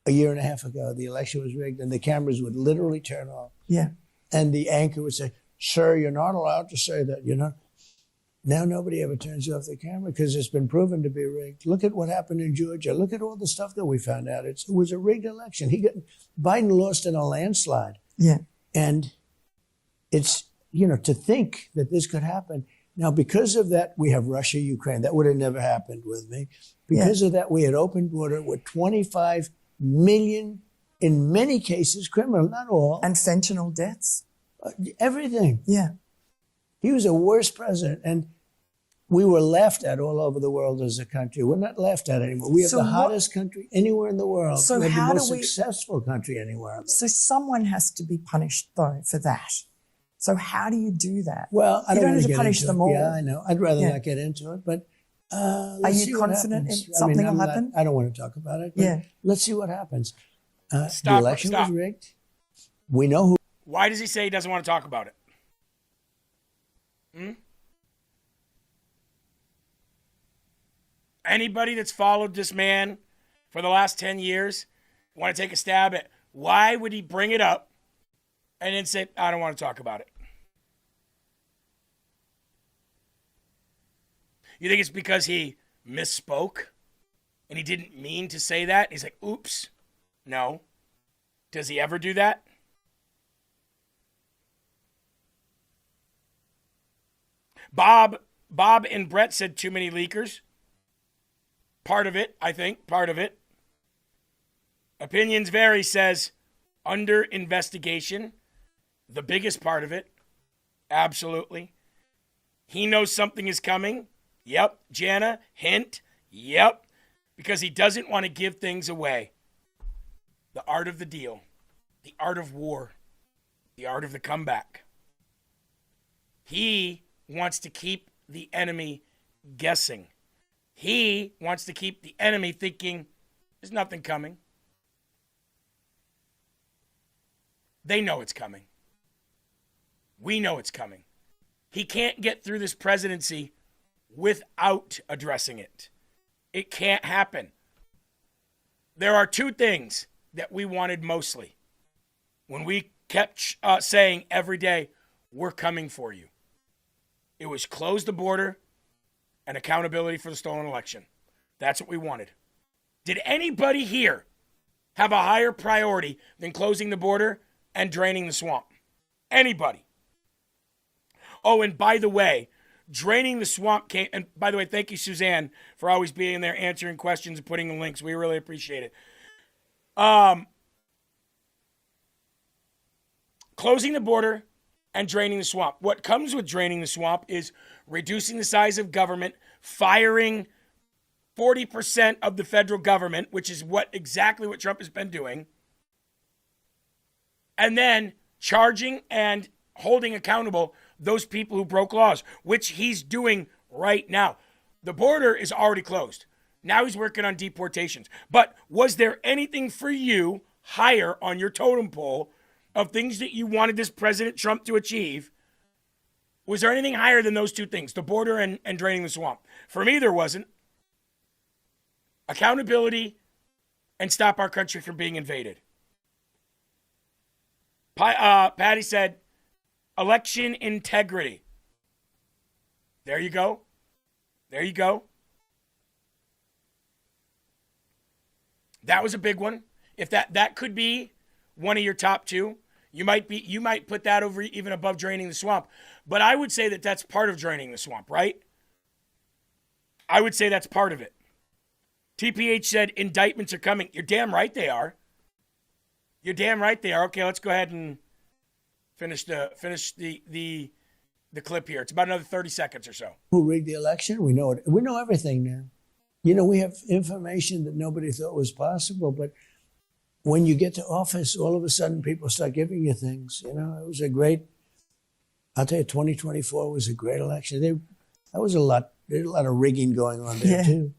S19: a year and a half ago, the election was rigged, and the cameras would literally turn off.
S3: Yeah.
S19: And the anchor would say, sir, you're not allowed to say that. You're not. Now nobody ever turns off the camera because it's been proven to be rigged. Look at what happened in Georgia. Look at all the stuff that we found out. It was a rigged election. Biden lost in a landslide.
S3: Yeah.
S19: And it's, to think that this could happen. Now, because of that, we have Russia, Ukraine. That would have never happened with me. Because of that, we had open border with 25 million, in many cases, criminal, not all.
S3: And fentanyl deaths.
S19: Everything.
S3: Yeah.
S19: He was a worse president. And We were laughed at all over the world as a country. We're not laughed at anymore. We have
S3: So
S19: the
S3: what-
S19: hottest country anywhere in the world.
S3: So
S19: we have
S3: how
S19: the
S3: do
S19: most
S3: we-
S19: successful country anywhere.
S3: So someone has to be punished, though, for that. So how do you do that?
S19: Well, I
S3: you
S19: don't
S3: don't
S19: want
S3: have
S19: to
S3: to
S19: get
S3: punish
S19: into
S3: them
S19: it.
S3: all.
S19: Yeah, I know. I'd rather
S3: Yeah.
S19: not get into it, but
S3: Are
S19: let's
S3: you
S19: see what
S3: confident
S19: happens.
S3: in something will
S19: I'm not-
S3: happen?
S19: I don't want to talk about it. But
S3: Yeah.
S19: Let's see what happens. The
S14: Stop,
S19: election
S14: stop.
S19: was rigged. We know who.
S14: Why does he say he doesn't want to talk about it? Anybody that's followed this man for the last 10 years want to take a stab at why would he bring it up and then say, I don't want to talk about it? You think it's because he misspoke and he didn't mean to say that? He's like, oops. No. Does he ever do that? Bob and Brett said too many leakers. Part of it, I think, part of it. Opinions Vary says under investigation. The biggest part of it, absolutely. He knows something is coming. Yep. Jana, hint. Yep. Because he doesn't want to give things away. The art of the deal. The art of war. The art of the comeback. He wants to keep the enemy guessing. He wants to keep the enemy thinking there's nothing coming. They know it's coming. We know it's coming. He can't get through this presidency without addressing it. It can't happen. There are two things that we wanted mostly when we kept saying every day, we're coming for you. It was close the border and accountability for the stolen election. That's what we wanted. Did anybody here have a higher priority than closing the border and draining the swamp? Anybody? Oh, and by the way, draining the swamp came, and by the way, thank you, Suzanne, for always being there, answering questions and putting the links. We really appreciate it. Closing the border and draining the swamp. What comes with draining the swamp is reducing the size of government, firing 40% of the federal government, which is exactly what Trump has been doing, and then charging and holding accountable those people who broke laws, which he's doing right now. The border is already closed. Now he's working on deportations. But was there anything for you higher on your totem pole of things that you wanted this President Trump to achieve? Was there anything higher than those two things, the border and draining the swamp? For me, there wasn't. Accountability and stop our country from being invaded. Patty said, election integrity. There you go. There you go. That was a big one. If that could be one of your top two, you might put that over even above draining the swamp. But I would say that that's part of draining the swamp, right? I would say that's part of it. TPH said indictments are coming. You're damn right they are. You're damn right they are. Okay, let's go ahead and finish the clip here. It's about another 30 seconds or so.
S19: Who rigged the election? We know it. We know everything now. You know, we have information that nobody thought was possible, but when you get to office, all of a sudden people start giving you things. You know, it was a great, I'll tell you, 2024 was a great election. There's a lot of rigging going on there too.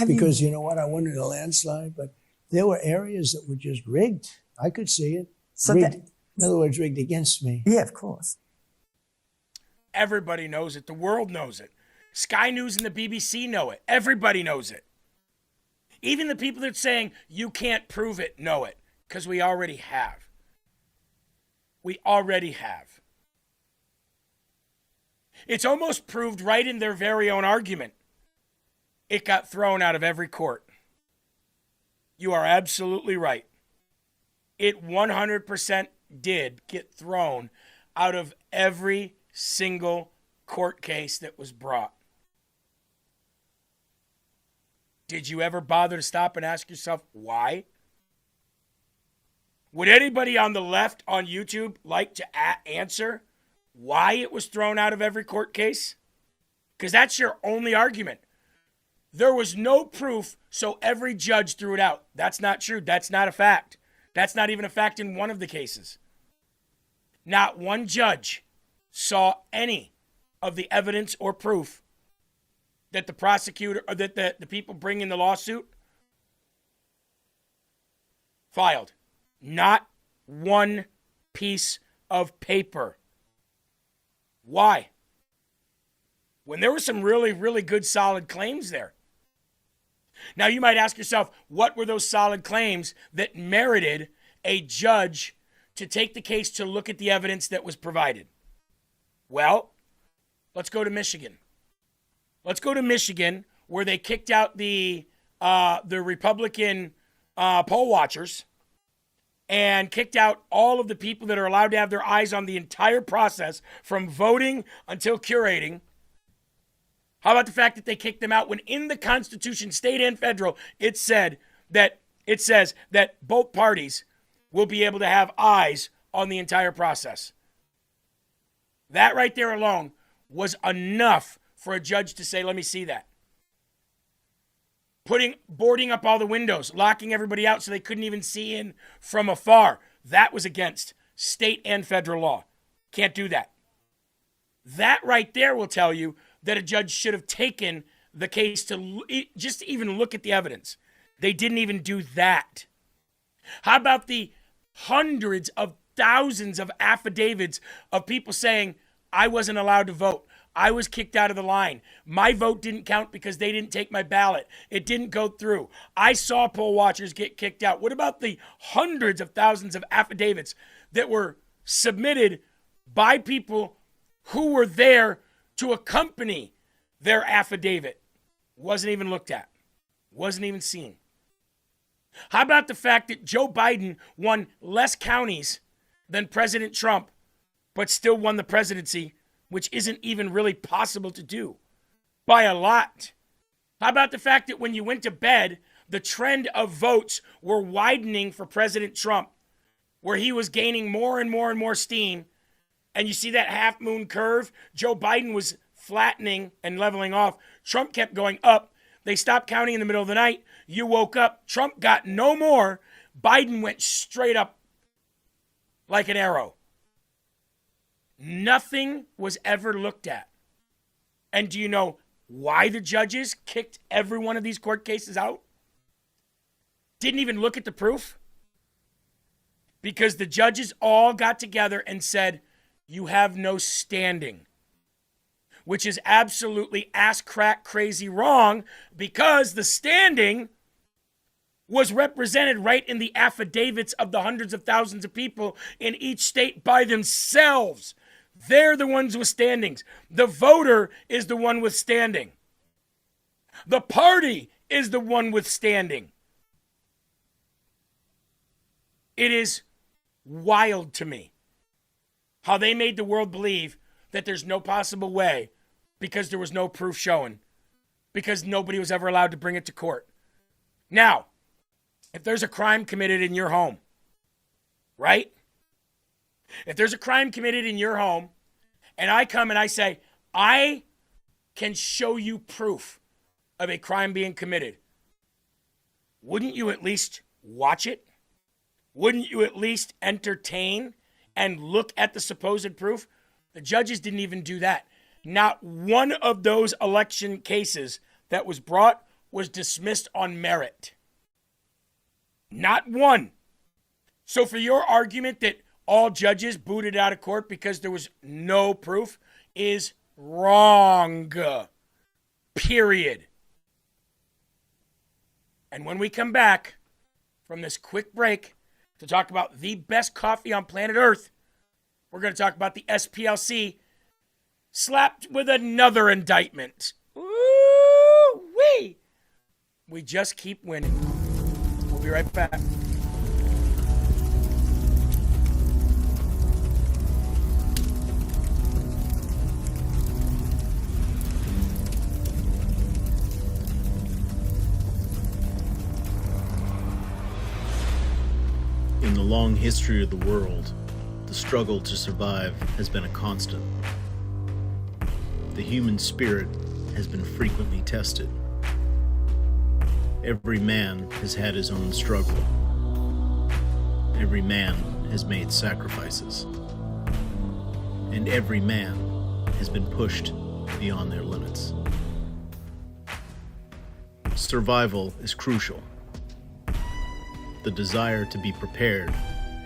S19: Because you know what, I wanted a landslide, but there were areas that were just rigged. I could see it.
S3: So
S19: rigged, in other words, rigged against me.
S3: Yeah, of course.
S14: Everybody knows it. The world knows it. Sky News and the BBC know it. Everybody knows it. Even the people that are saying you can't prove it know it, because we already have. We already have. It's almost proved right in their very own argument. It got thrown out of every court. You are absolutely right. It 100% did get thrown out of every single court case that was brought. Did you ever bother to stop and ask yourself why? Would anybody on the left on YouTube like to answer why it was thrown out of every court case? Because that's your only argument. There was no proof, so every judge threw it out. That's not true. That's not a fact. That's not even a fact in one of the cases. Not one judge saw any of the evidence or proof that the prosecutor or that the people bringing the lawsuit filed. Not one piece of paper. Why? When there were some really, really good solid claims there. Now you might ask yourself, what were those solid claims that merited a judge to take the case to look at the evidence that was provided? Well, let's go to Michigan. Let's go to Michigan, where they kicked out the Republican poll watchers and kicked out all of the people that are allowed to have their eyes on the entire process from voting until curating. How about the fact that they kicked them out when in the Constitution, state and federal, it says that both parties will be able to have eyes on the entire process? That right there alone was enough for a judge to say, let me see that. Boarding up all the windows, locking everybody out so they couldn't even see in from afar. That was against state and federal law. Can't do that. That right there will tell you that a judge should have taken the case to just even look at the evidence. They didn't even do that. How about the hundreds of thousands of affidavits of people saying, I wasn't allowed to vote. I was kicked out of the line. My vote didn't count because they didn't take my ballot. It didn't go through. I saw poll watchers get kicked out. What about the hundreds of thousands of affidavits that were submitted by people who were there to accompany their affidavit? Wasn't even looked at. Wasn't even seen. How about the fact that Joe Biden won less counties than President Trump, but still won the presidency, which isn't even really possible to do by a lot? How about the fact that when you went to bed, the trend of votes were widening for President Trump, where he was gaining more and more and more steam? And you see that half moon curve? Joe Biden was flattening and leveling off. Trump kept going up. They stopped counting in the middle of the night. You woke up. Trump got no more. Biden went straight up like an arrow. Nothing was ever looked at. And do you know why the judges kicked every one of these court cases out? Didn't even look at the proof? Because the judges all got together and said, you have no standing. Which is absolutely ass crack crazy wrong, because the standing was represented right in the affidavits of the hundreds of thousands of people in each state by themselves. They're the ones with standings. The voter is the one with standing. The party is the one with standing. It is wild to me how they made the world believe that there's no possible way because there was no proof shown, because nobody was ever allowed to bring it to court. Now, if there's a crime committed in your home, right? If there's a crime committed in your home and I come and I say, I can show you proof of a crime being committed, wouldn't you at least watch it? Wouldn't you at least entertain and look at the supposed proof? The judges didn't even do that. Not one of those election cases that was brought was dismissed on merit. Not one. So for your argument that all judges booted out of court because there was no proof is wrong. Period. And when we come back from this quick break to talk about the best coffee on planet Earth, we're going to talk about the SPLC slapped with another indictment. Woo-wee! We just keep winning. We'll be right back.
S4: In the long history of the world, the struggle to survive has been a constant. The human spirit has been frequently tested. Every man has had his own struggle. Every man has made sacrifices. And every man has been pushed beyond their limits. Survival is crucial. The desire to be prepared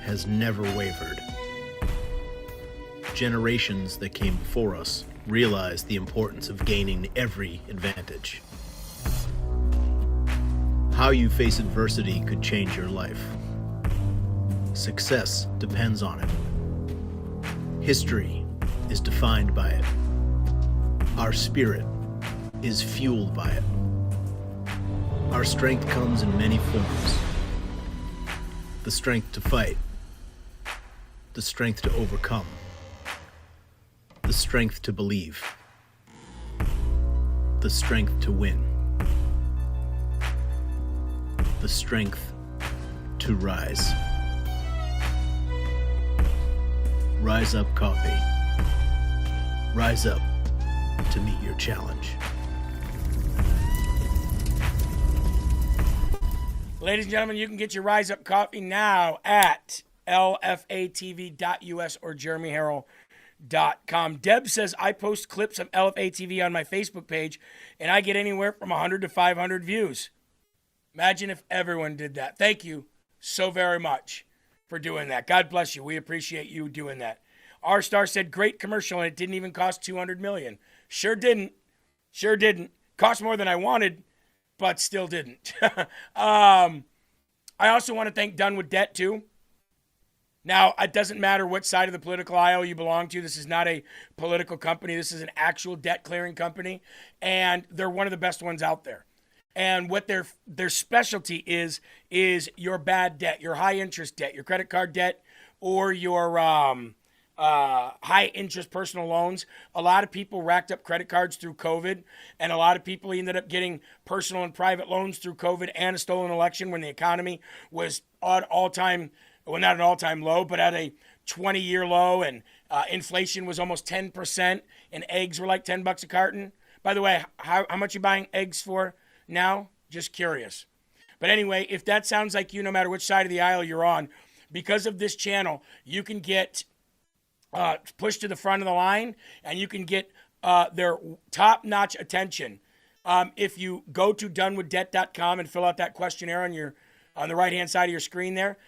S4: has never wavered. Generations that came before us realized the importance of gaining every advantage. How you face adversity could change your life. Success depends on it. History is defined by it. Our spirit is fueled by it. Our strength comes in many forms. The strength to fight, the strength to overcome, the strength to believe, the strength to win, the strength to rise. Rise Up Coffee. Rise up to meet your challenge.
S14: Ladies and gentlemen, you can get your Rise Up coffee now at lfatv.us or jeremyherrell.com. Deb says, I post clips of LFA TV on my Facebook page, and I get anywhere from 100 to 500 views. Imagine if everyone did that. Thank you so very much for doing that. God bless you. We appreciate you doing that. R Star said, great commercial, and it didn't even cost $200 million. Sure didn't. Sure didn't. Cost more than I wanted, but still didn't. I also want to thank Done with Debt, too. Now, it doesn't matter what side of the political aisle you belong to. This is not a political company. This is an actual debt clearing company, and they're one of the best ones out there. And what their specialty is your bad debt, your high interest debt, your credit card debt, or your high interest personal loans. A lot of people racked up credit cards through COVID, and a lot of people ended up getting personal and private loans through COVID and a stolen election when the economy was on all-time, well, not an all-time low, but at a 20-year low, and inflation was almost 10%, and eggs were like $10 a carton. By the way, how much are you buying eggs for now? Just curious. But anyway, if that sounds like you, no matter which side of the aisle you're on, because of this channel, you can get pushed to the front of the line, and you can get their top-notch attention. If you go to donewithdebt.com and fill out that questionnaire on the right-hand side of your screen there,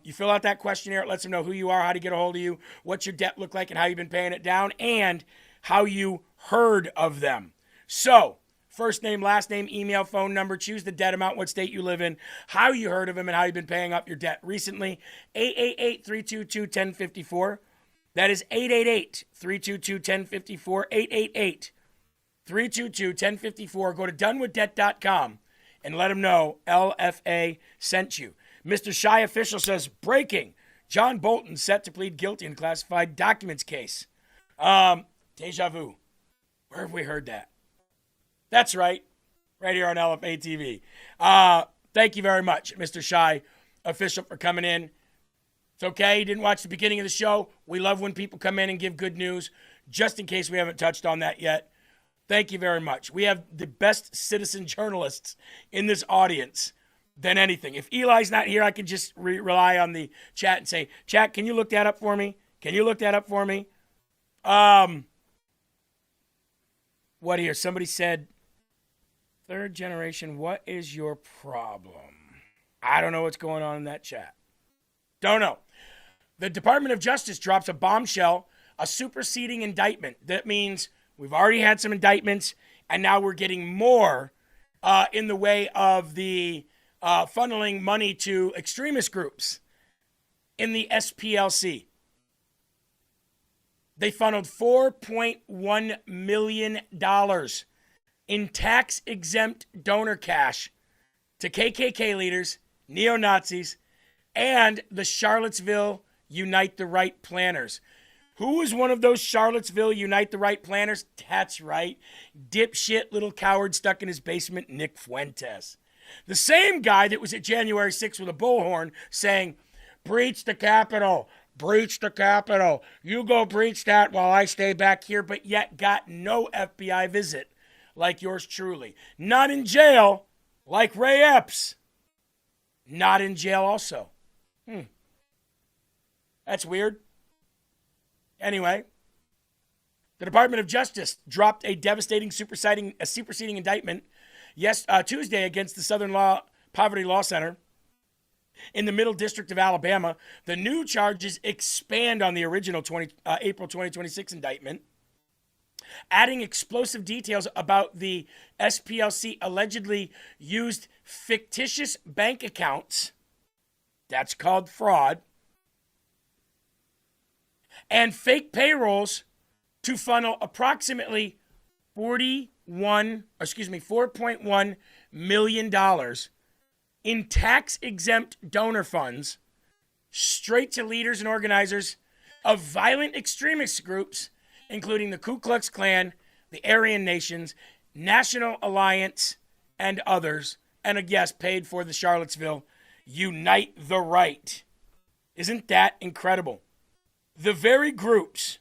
S14: you fill out that questionnaire. It lets them know who you are, how to get a hold of you, what your debt look like, and how you've been paying it down, and how you heard of them. So, first name, last name, email, phone number, choose the debt amount, what state you live in, how you heard of them, and how you've been paying up your debt recently. 888-322-1054. That is 888-322-1054. 888-322-1054. Go to donewithdebt.com and let them know LFA sent you. Mr. Shy Official says, breaking. John Bolton set to plead guilty in classified documents case. Deja vu. Where have we heard that? That's right. Right here on LFA TV. Thank you very much, Mr. Shy Official, for coming in. It's okay. You didn't watch the beginning of the show. We love when people come in and give good news, just in case we haven't touched on that yet. Thank you very much. We have the best citizen journalists in this audience than anything. If Eli's not here, I can just rely on the chat and say, chat, can you look that up for me? Can you look that up for me? What here? Somebody said, third generation, what is your problem? I don't know what's going on in that chat. Don't know. The Department of Justice drops a bombshell, a superseding indictment. That means we've already had some indictments, and now we're getting more in the way of the funneling money to extremist groups in the SPLC. They funneled $4.1 million in tax-exempt donor cash to KKK leaders, neo-Nazis, and the Charlottesville Unite the Right planners. Who was one of those Charlottesville Unite the Right planners? That's right. Dipshit little coward stuck in his basement, Nick Fuentes. The same guy that was at January 6th with a bullhorn saying, breach the Capitol, breach the Capitol. You go breach that while I stay back here, but yet got no FBI visit like yours truly. Not in jail like Ray Epps. Not in jail also. That's weird. Anyway, the Department of Justice dropped a devastating superseding indictment Tuesday against the Southern Poverty Law Center in the Middle District of Alabama. The new charges expand on the original April 2026 indictment, adding explosive details about the SPLC allegedly used fictitious bank accounts, that's called fraud, and fake payrolls to funnel approximately $4.1 million in tax-exempt donor funds straight to leaders and organizers of violent extremist groups, including the Ku Klux Klan, the Aryan Nations, National Alliance, and others, and yes, paid for the Charlottesville Unite the Right. Isn't that incredible? The very groups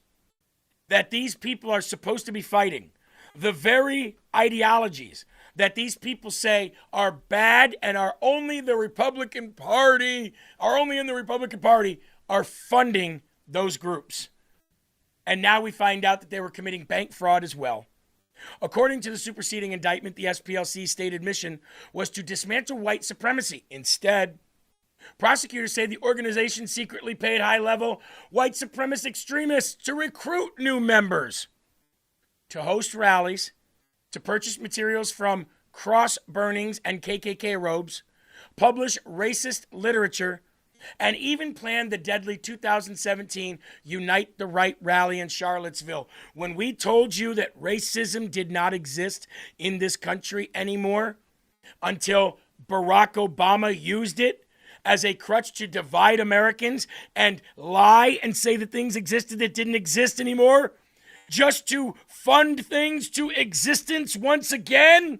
S14: that these people are supposed to be fighting, the very ideologies that these people say are bad and are only in the Republican Party, are funding those groups. And now we find out that they were committing bank fraud as well. According to the superseding indictment, the SPLC's stated mission was to dismantle white supremacy. Instead, prosecutors say the organization secretly paid high-level white supremacist extremists to recruit new members, to host rallies, to purchase materials from cross burnings and KKK robes, publish racist literature, and even planned the deadly 2017 Unite the Right rally in Charlottesville. When we told you that racism did not exist in this country anymore until Barack Obama used it as a crutch to divide Americans and lie and say that things existed that didn't exist anymore, just to fund things to existence once again,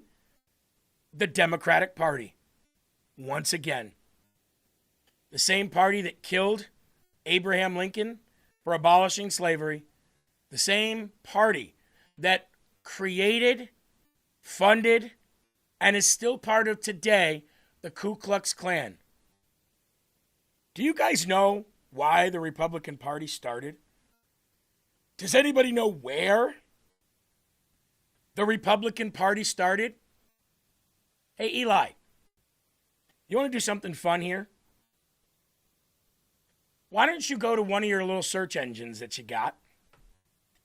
S14: the Democratic Party, once again. The same party that killed Abraham Lincoln for abolishing slavery, the same party that created, funded, and is still part of today the Ku Klux Klan. Do you guys know why the Republican Party started? Does anybody know where the Republican Party started? Hey, Eli, you want to do something fun here? Why don't you go to one of your little search engines that you got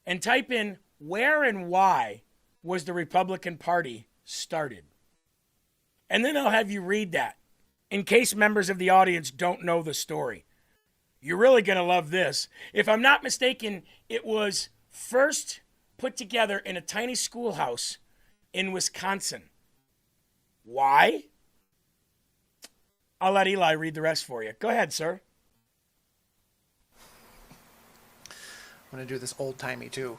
S14: and type in where and why was the Republican Party started? And then I'll have you read that in case members of the audience don't know the story. You're really going to love this. If I'm not mistaken, it was first put together in a tiny schoolhouse in Wisconsin. Why? I'll let Eli read the rest for you. Go ahead, sir.
S15: I'm going to do this old-timey, too.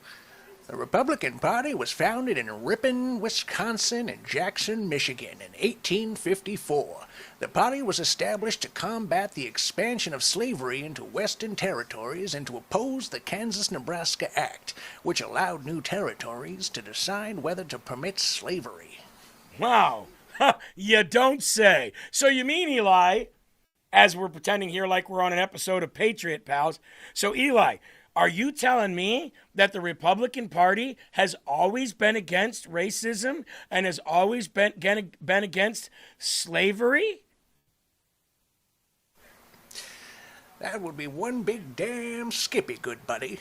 S15: The Republican Party was founded in Ripon, Wisconsin, and Jackson, Michigan in 1854. The party was established to combat the expansion of slavery into Western territories and to oppose the Kansas-Nebraska Act, which allowed new territories to decide whether to permit slavery.
S14: Wow. You don't say. So you mean, Eli, as we're pretending here like we're on an episode of Patriot Pals, so Eli, are you telling me that the Republican Party has always been against racism and has always been against slavery?
S15: That would be one big damn skippy, good buddy.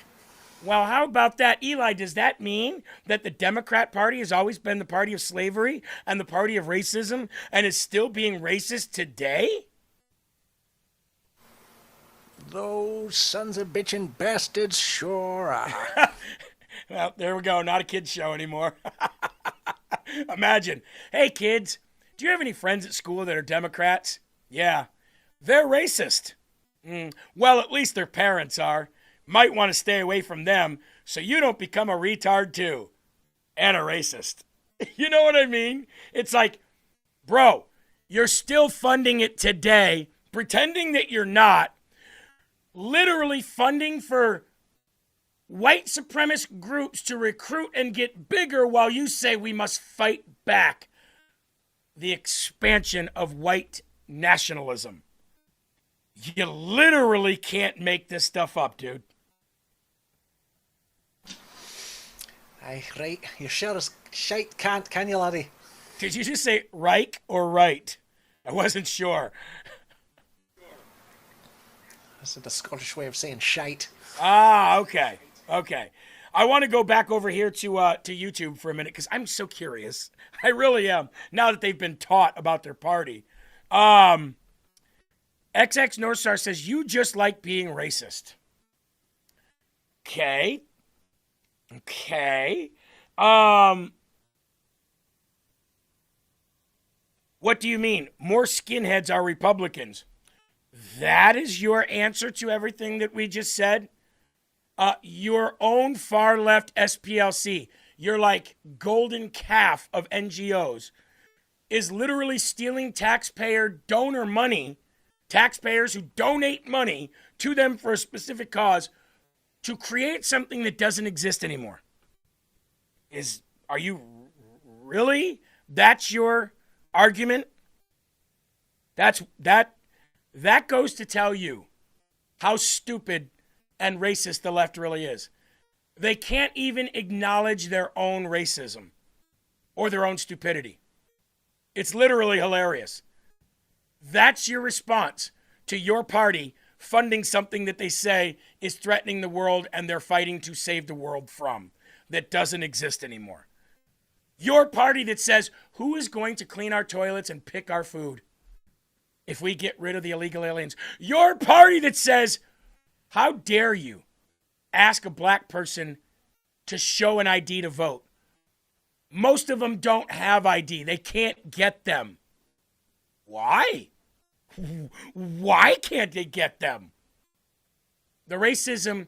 S14: Well, how about that, Eli? Does that mean that the Democrat Party has always been the party of slavery and the party of racism and is still being racist today?
S15: Those sons of bitchin' bastards sure are.
S14: Well, there we go. Not a kid's show anymore. Imagine. Hey, kids, do you have any friends at school that are Democrats? Yeah. They're racist. Well, at least their parents are. Might want to stay away from them so you don't become a retard too. And a racist. You know what I mean? It's like, bro, you're still funding it today, pretending that you're not. Literally funding for white supremacist groups to recruit and get bigger while you say we must fight back the expansion of white nationalism. You literally can't make this stuff up, dude.
S15: Aye, right. You sure as shite can't, can you, laddie?
S14: Did you just say Reich or right? I wasn't sure.
S15: That's the Scottish way of saying shite.
S14: Ah, okay. Okay. I want to go back over here to YouTube for a minute because I'm so curious. I really am. Now that they've been taught about their party. XX Northstar says, you just like being racist. Okay. Okay. What do you mean? More skinheads are Republicans. That is your answer to everything that we just said? Your own far left SPLC, your like golden calf of NGOs, is literally stealing taxpayer donor money, taxpayers who donate money to them for a specific cause, to create something that doesn't exist anymore. Are you really? That's your argument? That goes to tell you how stupid and racist the left really is. They can't even acknowledge their own racism or their own stupidity. It's literally hilarious. That's your response to your party funding something that they say is threatening the world and they're fighting to save the world from, that doesn't exist anymore. Your party that says, who is going to clean our toilets and pick our food if we get rid of the illegal aliens? Your party that says, how dare you ask a black person to show an ID to vote? Most of them don't have ID. They can't get them. Why? Why can't they get them? The racism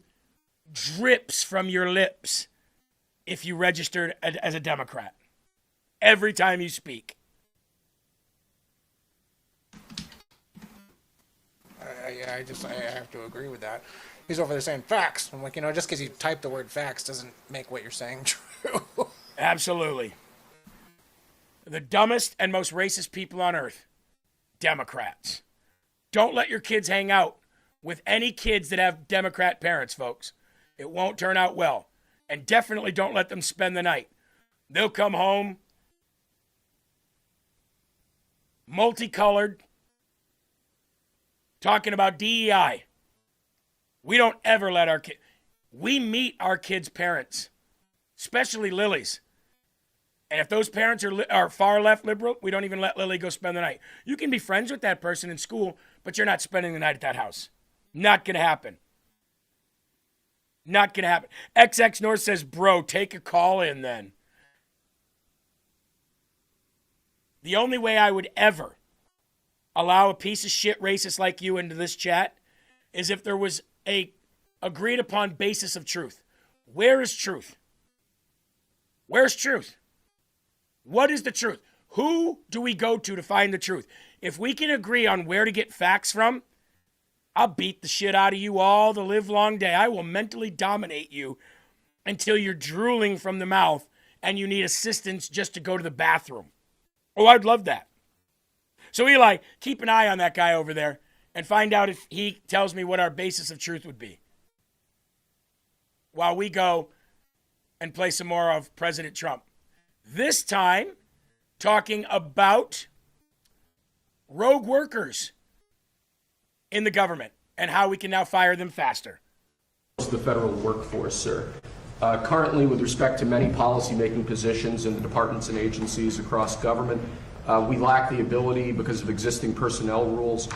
S14: drips from your lips if you registered as a Democrat every time you speak.
S15: I have to agree with that. He's over there saying facts. I'm like, just because you type the word facts doesn't make what you're saying true.
S14: Absolutely. The dumbest and most racist people on earth, Democrats. Don't let your kids hang out with any kids that have Democrat parents, folks. It won't turn out well. And definitely don't let them spend the night. They'll come home multicolored, talking about DEI. We don't ever let our kids. We meet our kids' parents, especially Lily's. And if those parents are far left liberal, we don't even let Lily go spend the night. You can be friends with that person in school, but you're not spending the night at that house. Not going to happen. Not going to happen. XX North says, bro, take a call in then. The only way I would ever allow a piece of shit racist like you into this chat is if there was a agreed upon basis of truth. Where is truth? Where's truth? What is the truth? Who do we go to find the truth? If we can agree on where to get facts from, I'll beat the shit out of you all the live long day. I will mentally dominate you until you're drooling from the mouth and you need assistance just to go to the bathroom. Oh, I'd love that. So Eli, keep an eye on that guy over there and find out if he tells me what our basis of truth would be, while we go and play some more of President Trump. This time, talking about rogue workers in the government and how we can now fire them faster.
S5: The federal workforce, sir. Currently, with respect to many policymaking positions in the departments and agencies across government, we lack the ability, because of existing personnel rules,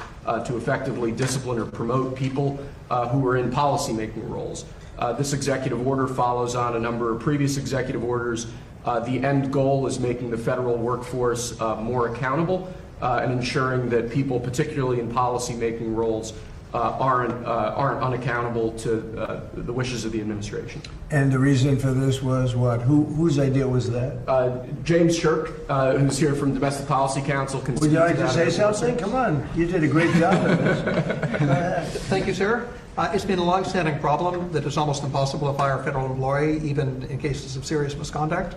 S5: to effectively discipline or promote people who are in policymaking roles. This executive order follows on a number of previous executive orders. The end goal is making the federal workforce more accountable and ensuring that people, particularly in policymaking roles, aren't unaccountable to the wishes of the administration.
S19: And the reason for this was what? Whose idea was that?
S5: James Shirk, who's here from Domestic Policy Council.
S19: Would you like to say something? Come on, you did a great job of this.
S8: Thank you, sir. It's been a long-standing problem that it's almost impossible to fire a federal employee, even in cases of serious misconduct.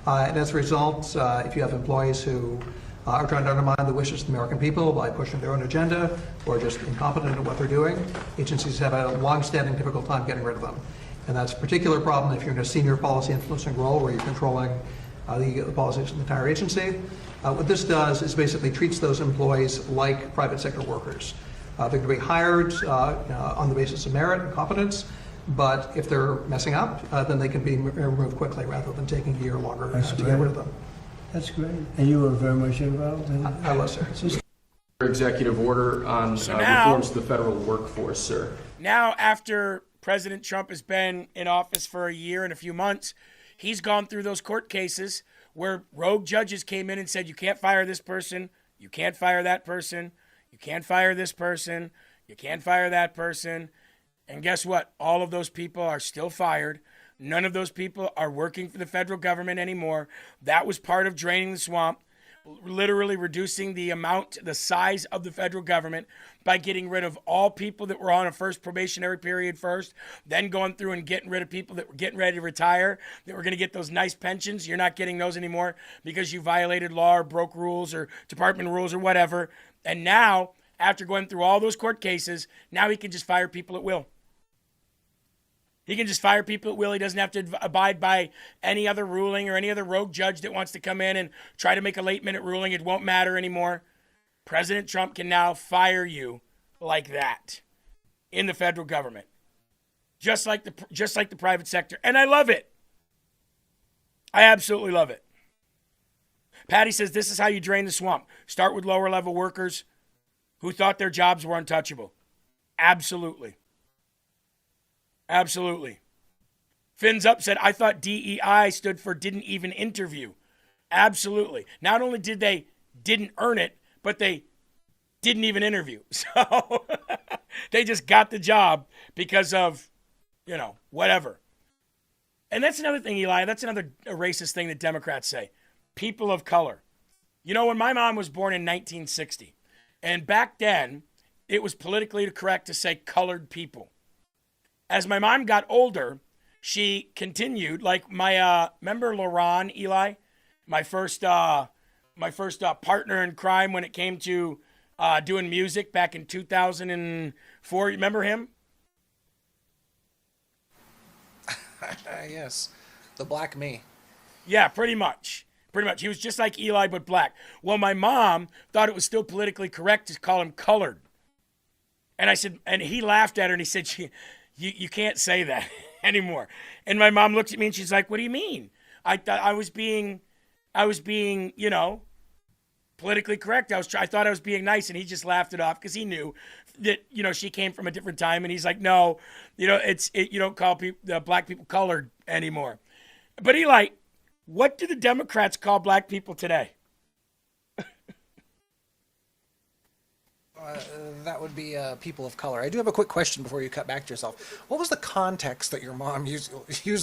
S8: And as a result, if you have employees who are trying to undermine the wishes of the American people by pushing their own agenda or just incompetent at what they're doing, agencies have a long-standing difficult time getting rid of them. And that's a particular problem if you're in a senior policy influencing role where you're controlling the policies of the entire agency. What this does is basically treats those employees like private sector workers. They're going to be hired on the basis of merit and competence, but if they're messing up, then they can be removed quickly rather than taking a year longer to get rid of them.
S19: That's great. And you were very much involved in it?
S8: I was, sir.
S5: Executive order on reforms to the federal workforce, sir.
S14: Now, after President Trump has been in office for a year and a few months, he's gone through those court cases where rogue judges came in and said, you can't fire this person, you can't fire that person, you can't fire this person, you can't fire that person. And guess what? All of those people are still fired. None of those people are working for the federal government anymore. That was part of draining the swamp, literally reducing the size of the federal government by getting rid of all people that were on a first probationary period first, then going through and getting rid of people that were getting ready to retire, that were going to get those nice pensions. You're not getting those anymore because you violated law or broke rules or department rules or whatever. And now, after going through all those court cases, now he can just fire people at will. He can just fire people at will. He doesn't have to abide by any other ruling or any other rogue judge that wants to come in and try to make a late-minute ruling. It won't matter anymore. President Trump can now fire you like that in the federal government, just like the private sector. And I love it. I absolutely love it. Patty says this is how you drain the swamp. Start with lower-level workers who thought their jobs were untouchable. Absolutely. Absolutely. Fins Up said, I thought DEI stood for didn't even interview. Absolutely. Not only did they didn't earn it, but they didn't even interview. So they just got the job because of, whatever. And that's another thing, Eli. That's another racist thing that Democrats say. People of color. When my mom was born in 1960, and back then, it was politically correct to say colored people. As my mom got older, she continued, like remember LaRon, Eli? My first partner in crime when it came to doing music back in 2004. Remember him?
S15: Yes, the black me.
S14: Yeah, pretty much. He was just like Eli, but black. Well, my mom thought it was still politically correct to call him colored. And I said, and he laughed at her and he said, You can't say that anymore. And my mom looked at me and she's like, what do you mean? I thought I was being, politically correct. I thought I was being nice. And he just laughed it off because he knew that, she came from a different time. And he's like, no, you don't call black people colored anymore. But Eli, what do the Democrats call black people today?
S15: That would be people of color. I do have a quick question before you cut back to yourself. What was the context that your mom used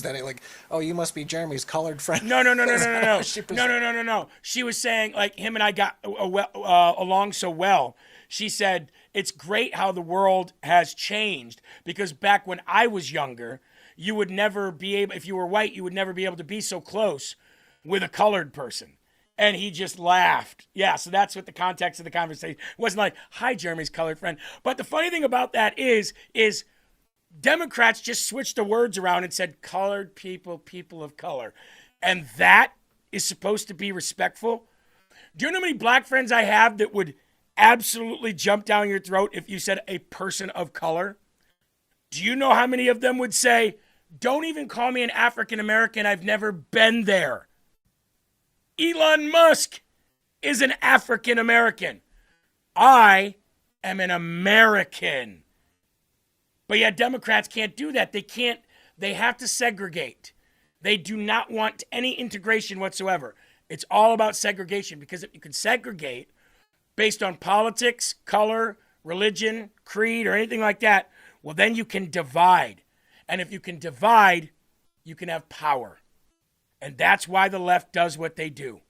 S15: that? Like, oh, you must be Jeremy's colored friend.
S14: No. No. She was saying, like, him and I got along so well. She said, it's great how the world has changed because back when I was younger, you would never be able, if you were white, you would never be able to be so close with a colored person. And he just laughed. Yeah, so that's what the context of the conversation. It wasn't like, hi, Jeremy's colored friend. But the funny thing about that is Democrats just switched the words around and said colored people, people of color. And that is supposed to be respectful. Do you know how many black friends I have that would absolutely jump down your throat if you said a person of color? Do you know how many of them would say, don't even call me an African American, I've never been there? Elon Musk is an African American. I am an American. But yet Democrats can't do that. They have to segregate. They do not want any integration whatsoever. It's all about segregation because if you can segregate based on politics, color, religion, creed, or anything like that, well, then you can divide. And if you can divide, you can have power. And that's why the left does what they do.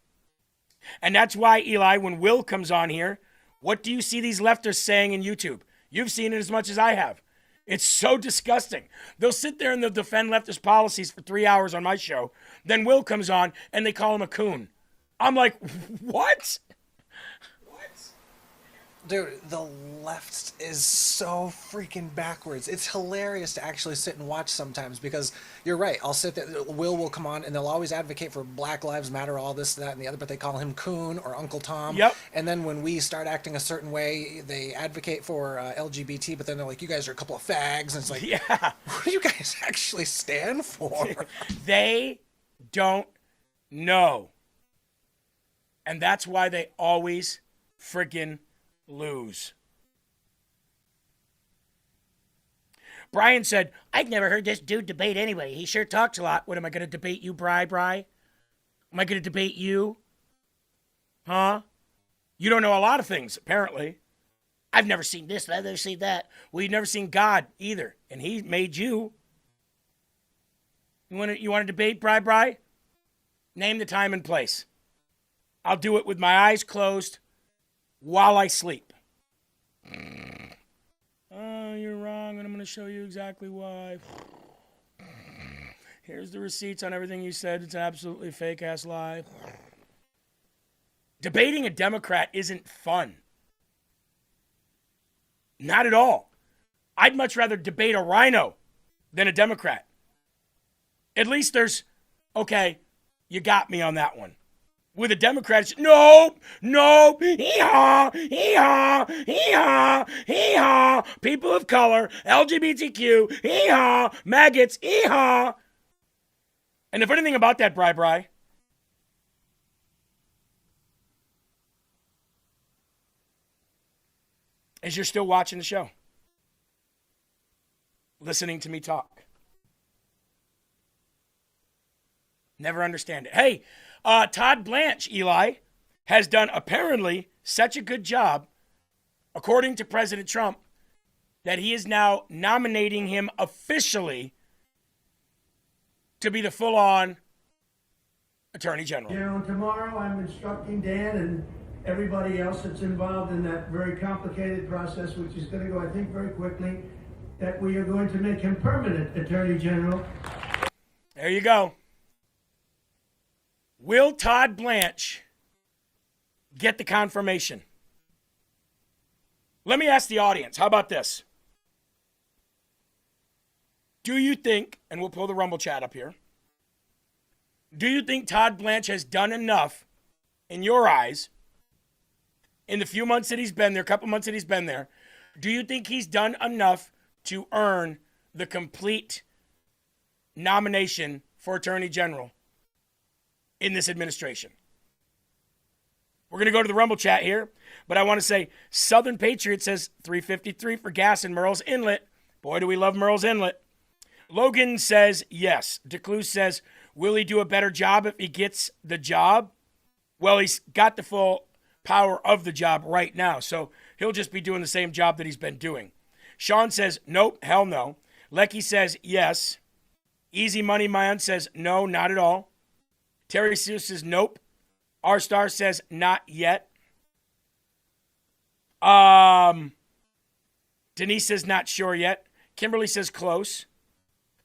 S14: And that's why, Eli, when Will comes on here, what do you see these leftists saying in YouTube? You've seen it as much as I have. It's so disgusting. They'll sit there and they'll defend leftist policies for 3 hours on my show. Then Will comes on and they call him a coon. I'm like, what?
S15: Dude, the left is so freaking backwards. It's hilarious to actually sit and watch sometimes because you're right. I'll sit there, Will come on, and they'll always advocate for Black Lives Matter, all this, that, and the other, but they call him Coon or Uncle Tom.
S14: Yep.
S15: And then when we start acting a certain way, they advocate for LGBT, but then they're like, you guys are a couple of fags. And it's like,
S14: yeah.
S15: What do you guys actually stand for?
S14: They don't know. And that's why they always friggin' lose. Brian said, I've never heard this dude debate anyway. He sure talks a lot. What, am I going to debate you, Bri? Am I going to debate you? Huh? You don't know a lot of things, apparently. I've never seen this, I've never seen that. Well, you've never seen God either, and he made you. You want to debate, Bri? Name the time and place. I'll do it with my eyes closed while I sleep. Oh, you're wrong, and I'm going to show you exactly why. Here's the receipts on everything you said. It's an absolutely fake-ass lie. Debating a Democrat isn't fun. Not at all. I'd much rather debate a rhino than a Democrat. At least there's, okay, you got me on that one. With a Democrat, it's, nope, hee-haw, hee-haw, hee-haw, hee-haw, people of color, LGBTQ, hee-haw, maggots, hee-haw. And the funny thing about that, Bri, is you're still watching the show. Listening to me talk. Never understand it. Hey, Todd Blanche, Eli, has done apparently such a good job, according to President Trump, that he is now nominating him officially to be the full-on Attorney General.
S19: And tomorrow I'm instructing Dan and everybody else that's involved in that very complicated process, which is going to go, I think, very quickly, that we are going to make him permanent Attorney General.
S14: There you go. Will Todd Blanche get the confirmation? Let me ask the audience. How about this? Do you think, and we'll pull the Rumble chat up here, do you think Todd Blanche has done enough, in your eyes, in the few months that he's been there, couple months that he's been there, do you think he's done enough to earn the complete nomination for Attorney General in this administration? We're going to go to the Rumble chat here, but I want to say Southern Patriot says $3.53 for gas in Merle's Inlet. Boy, do we love Merle's Inlet. Logan says yes. DeCluse says, will he do a better job if he gets the job? Well, he's got the full power of the job right now, so he'll just be doing the same job that he's been doing. Sean says, nope, hell no. Lecky says yes. Easy Money Man says no, not at all. Terry Sue says nope. R-Star says not yet. Denise says not sure yet. Kimberly says close.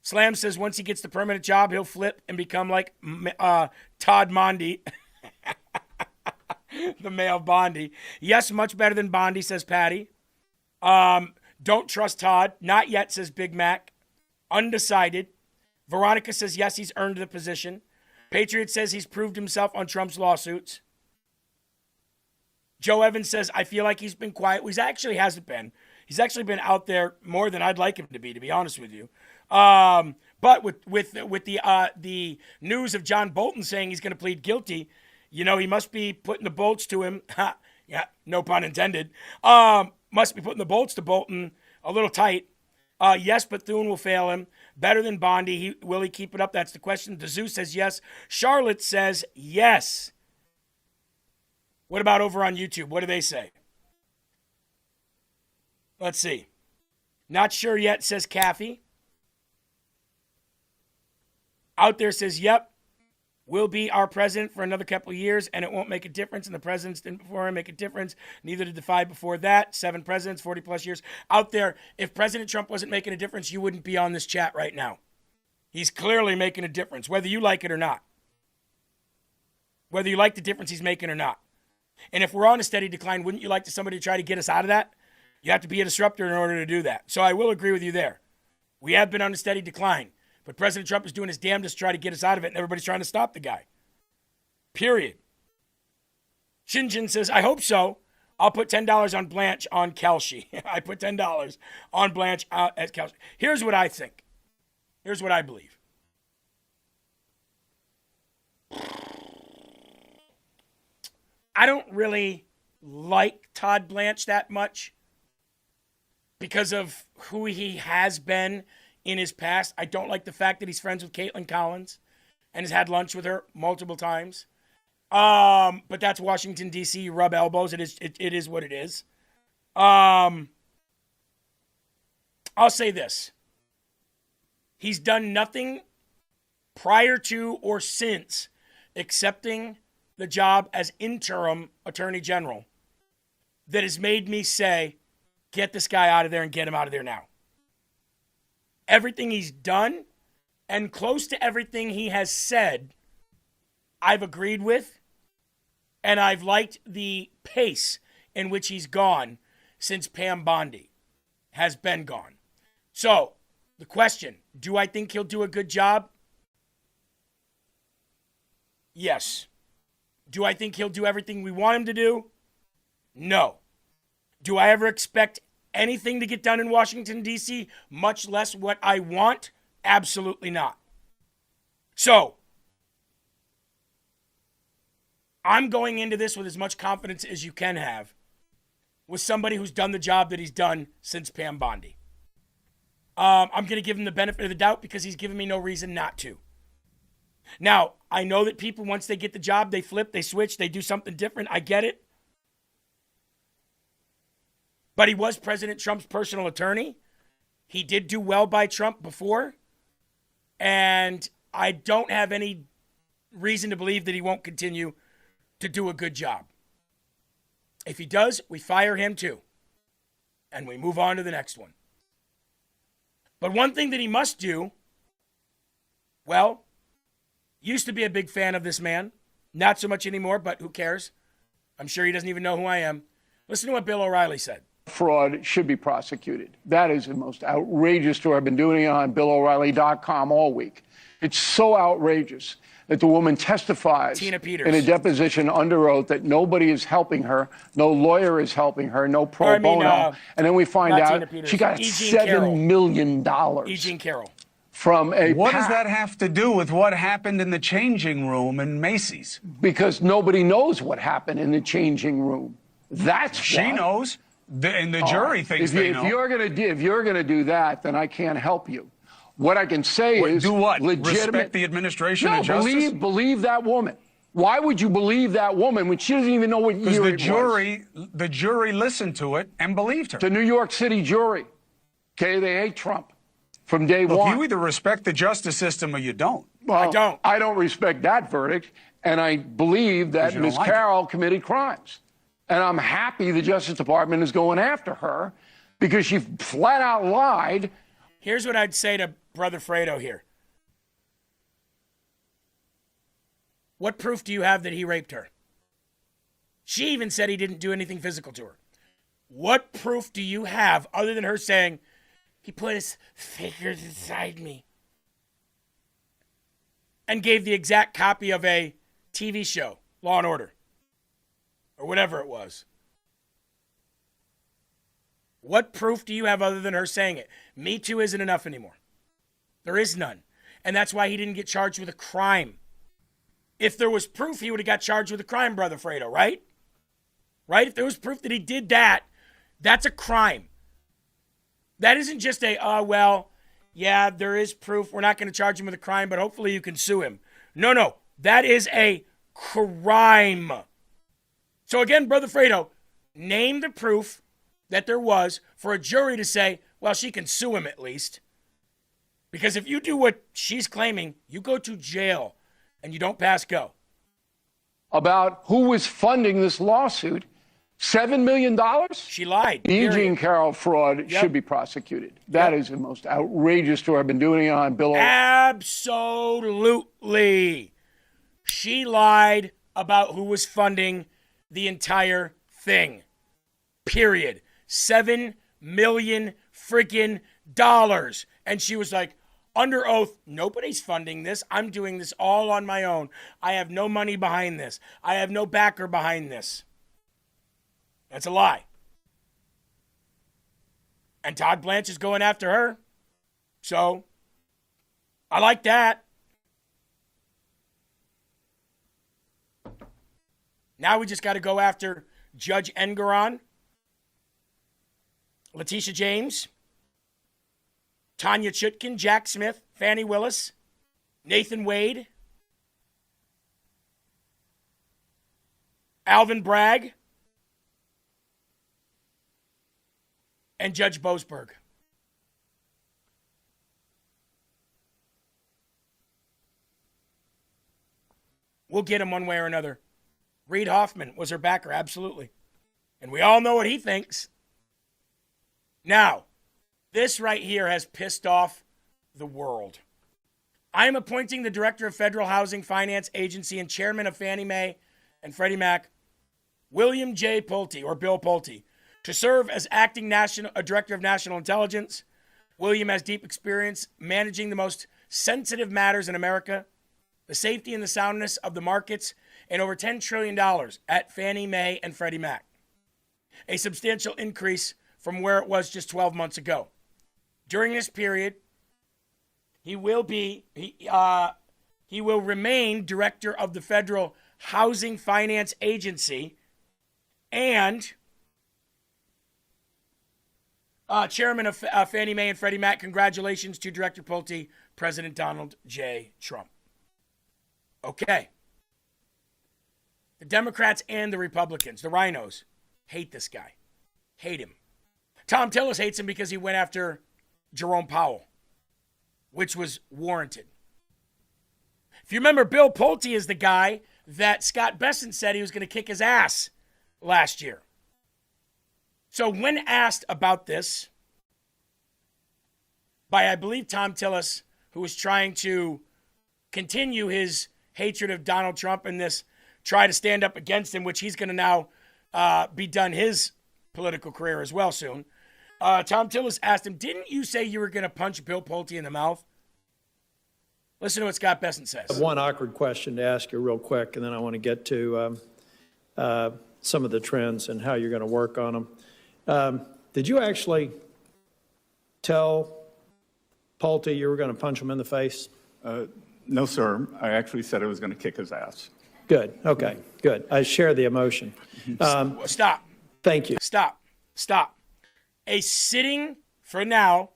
S14: Slam says once he gets the permanent job, he'll flip and become like Todd Mondi. The male Bondi. Yes, much better than Bondi, says Patty. Don't trust Todd. Not yet, says Big Mac. Undecided. Veronica says yes, he's earned the position. Patriot says he's proved himself on Trump's lawsuits. Joe Evans says, I feel like he's been quiet. Well, he actually hasn't been. He's actually been out there more than I'd like him to be honest with you. But with the news of John Bolton saying he's going to plead guilty, you know, he must be putting the bolts to him. Yeah, no pun intended. Must be putting the bolts to Bolton a little tight. Yes, Bethune will fail him. Better than Bondi. Will he keep it up? That's the question. DeZeus says yes. Charlotte says yes. What about over on YouTube? What do they say? Let's see. Not sure yet, says Kathy. Out there says, yep, will be our president for another couple of years, and it won't make a difference. And the presidents didn't before him make a difference. Neither did the 5 before that. 7 presidents, 40 plus years. Out there, if President Trump wasn't making a difference, you wouldn't be on this chat right now. He's clearly making a difference, whether you like it or not. Whether you like the difference he's making or not. And if we're on a steady decline, wouldn't you like somebody to try to get us out of that? You have to be a disruptor in order to do that. So I will agree with you there. We have been on a steady decline. But President Trump is doing his damnedest to try to get us out of it, and everybody's trying to stop the guy. Period. Shinjin says, I hope so. I'll put $10 on Blanche on Kelsey. I put $10 on Blanche out at Kelsey. Here's what I think. Here's what I believe. I don't really like Todd Blanche that much because of who he has been in his past. I don't like the fact that he's friends with Caitlin Collins and has had lunch with her multiple times. But that's Washington, D.C. You rub elbows. It is what it is. I'll say this. He's done nothing prior to or since accepting the job as interim attorney general that has made me say, get this guy out of there and get him out of there now. Everything he's done and close to everything he has said, I've agreed with, and I've liked the pace in which he's gone since Pam Bondi has been gone. So, the question, do I think he'll do a good job? Yes. Do I think he'll do everything we want him to do? No. Do I ever expect anything to get done in Washington, D.C., much less what I want? Absolutely not. So, I'm going into this with as much confidence as you can have with somebody who's done the job that he's done since Pam Bondi. I'm going to give him the benefit of the doubt because he's given me no reason not to. Now, I know that people, once they get the job, they flip, they switch, they do something different. I get it. But he was President Trump's personal attorney. He did do well by Trump before. And I don't have any reason to believe that he won't continue to do a good job. If he does, we fire him too. And we move on to the next one. But one thing that he must do, well, used to be a big fan of this man. Not so much anymore, but who cares? I'm sure he doesn't even know who I am. Listen to what Bill O'Reilly said.
S9: Fraud should be prosecuted. That is the most outrageous story. I've been doing it on BillO'Reilly.com all week. It's so outrageous that the woman testifies
S14: Tina Peters.
S9: in a deposition under oath that nobody is helping her, no lawyer is helping her, no pro bono. And then we find out she got $7 million.
S14: E. Jean Carroll.
S9: From a
S22: What does that have to do with what happened in the changing room in Macy's?
S9: Because nobody knows what happened in the changing room. That's
S22: she
S9: why.
S22: knows, and the jury thinks they know.
S9: If you're gonna do that, then I can't help you. What I can say is
S22: do what?
S9: Legitimate.
S22: Respect the administration of justice?
S9: Believe that woman. Why would you believe that woman when she doesn't even know what year it was?
S22: The jury listened to it and believed her.
S9: The New York City jury. Okay, they hate Trump from day
S22: Look,
S9: one.
S22: you either respect the justice system or you don't.
S9: Well,
S14: I don't.
S9: I don't respect that verdict, and I believe that Ms. Carroll committed crimes. And I'm happy the Justice Department is going after her because she flat out lied.
S14: Here's what I'd say to Brother Fredo here. What proof do you have that he raped her? She even said he didn't do anything physical to her. What proof do you have other than her saying, he put his fingers inside me? And gave the exact copy of a TV show, Law and Order. Or whatever it was. What proof do you have other than her saying it? Me Too isn't enough anymore. There is none. And that's why he didn't get charged with a crime. If there was proof, he would have got charged with a crime, Brother Fredo, right? Right? If there was proof that he did that, that's a crime. That isn't just yeah, there is proof. We're not going to charge him with a crime, but hopefully you can sue him. No. That is a crime. So again, Brother Fredo, name the proof that there was for a jury to say, well, she can sue him at least. Because if you do what she's claiming, you go to jail and you don't pass go.
S9: About who was funding this lawsuit, $7 million?
S14: She lied.
S9: The E. Jean Carroll fraud should be prosecuted. That is the most outrageous story. I've been doing it on Bill.
S14: Absolutely. She lied about who was funding the entire thing. Period. $7 million freaking dollars. And she was like, under oath, nobody's funding this. I'm doing this all on my own. I have no money behind this. I have no backer behind this. That's a lie. And Todd Blanche is going after her. So, I like that. Now we just got to go after Judge Engoron, Letitia James, Tanya Chutkin, Jack Smith, Fannie Willis, Nathan Wade, Alvin Bragg, and Judge Boasberg. We'll get him one way or another. Reid Hoffman was her backer, absolutely. And we all know what he thinks. Now, this right here has pissed off the world. I am appointing the Director of Federal Housing Finance Agency and Chairman of Fannie Mae and Freddie Mac, William J. Pulte, or Bill Pulte, to serve as acting Director of National Intelligence. William has deep experience managing the most sensitive matters in America, the safety and the soundness of the markets, and over $10 trillion at Fannie Mae and Freddie Mac. A substantial increase from where it was just 12 months ago. During this period, he will remain director of the Federal Housing Finance Agency and chairman of Fannie Mae and Freddie Mac. Congratulations to Director Pulte, President Donald J. Trump. Okay. The Democrats and the Republicans, the rhinos, hate this guy. Hate him. Tom Tillis hates him because he went after Jerome Powell, which was warranted. If you remember, Bill Pulte is the guy that Scott Bessent said he was going to kick his ass last year. So when asked about this by, I believe, Tom Tillis, who was trying to continue his hatred of Donald Trump and this, try to stand up against him, which he's going to now be done his political career as well soon. Tom Tillis asked him, didn't you say you were going to punch Bill Pulte in the mouth? Listen to what Scott Bessent says.
S11: I have one awkward question to ask you real quick, and then I want to get to some of the trends and how you're going to work on them. Did you actually tell Pulte you were going to punch him in the face?
S13: No, sir. I actually said I was going to kick his ass.
S11: Good. Okay. Good. I share the emotion.
S14: Stop.
S11: Thank you.
S14: Stop. A sitting, for now,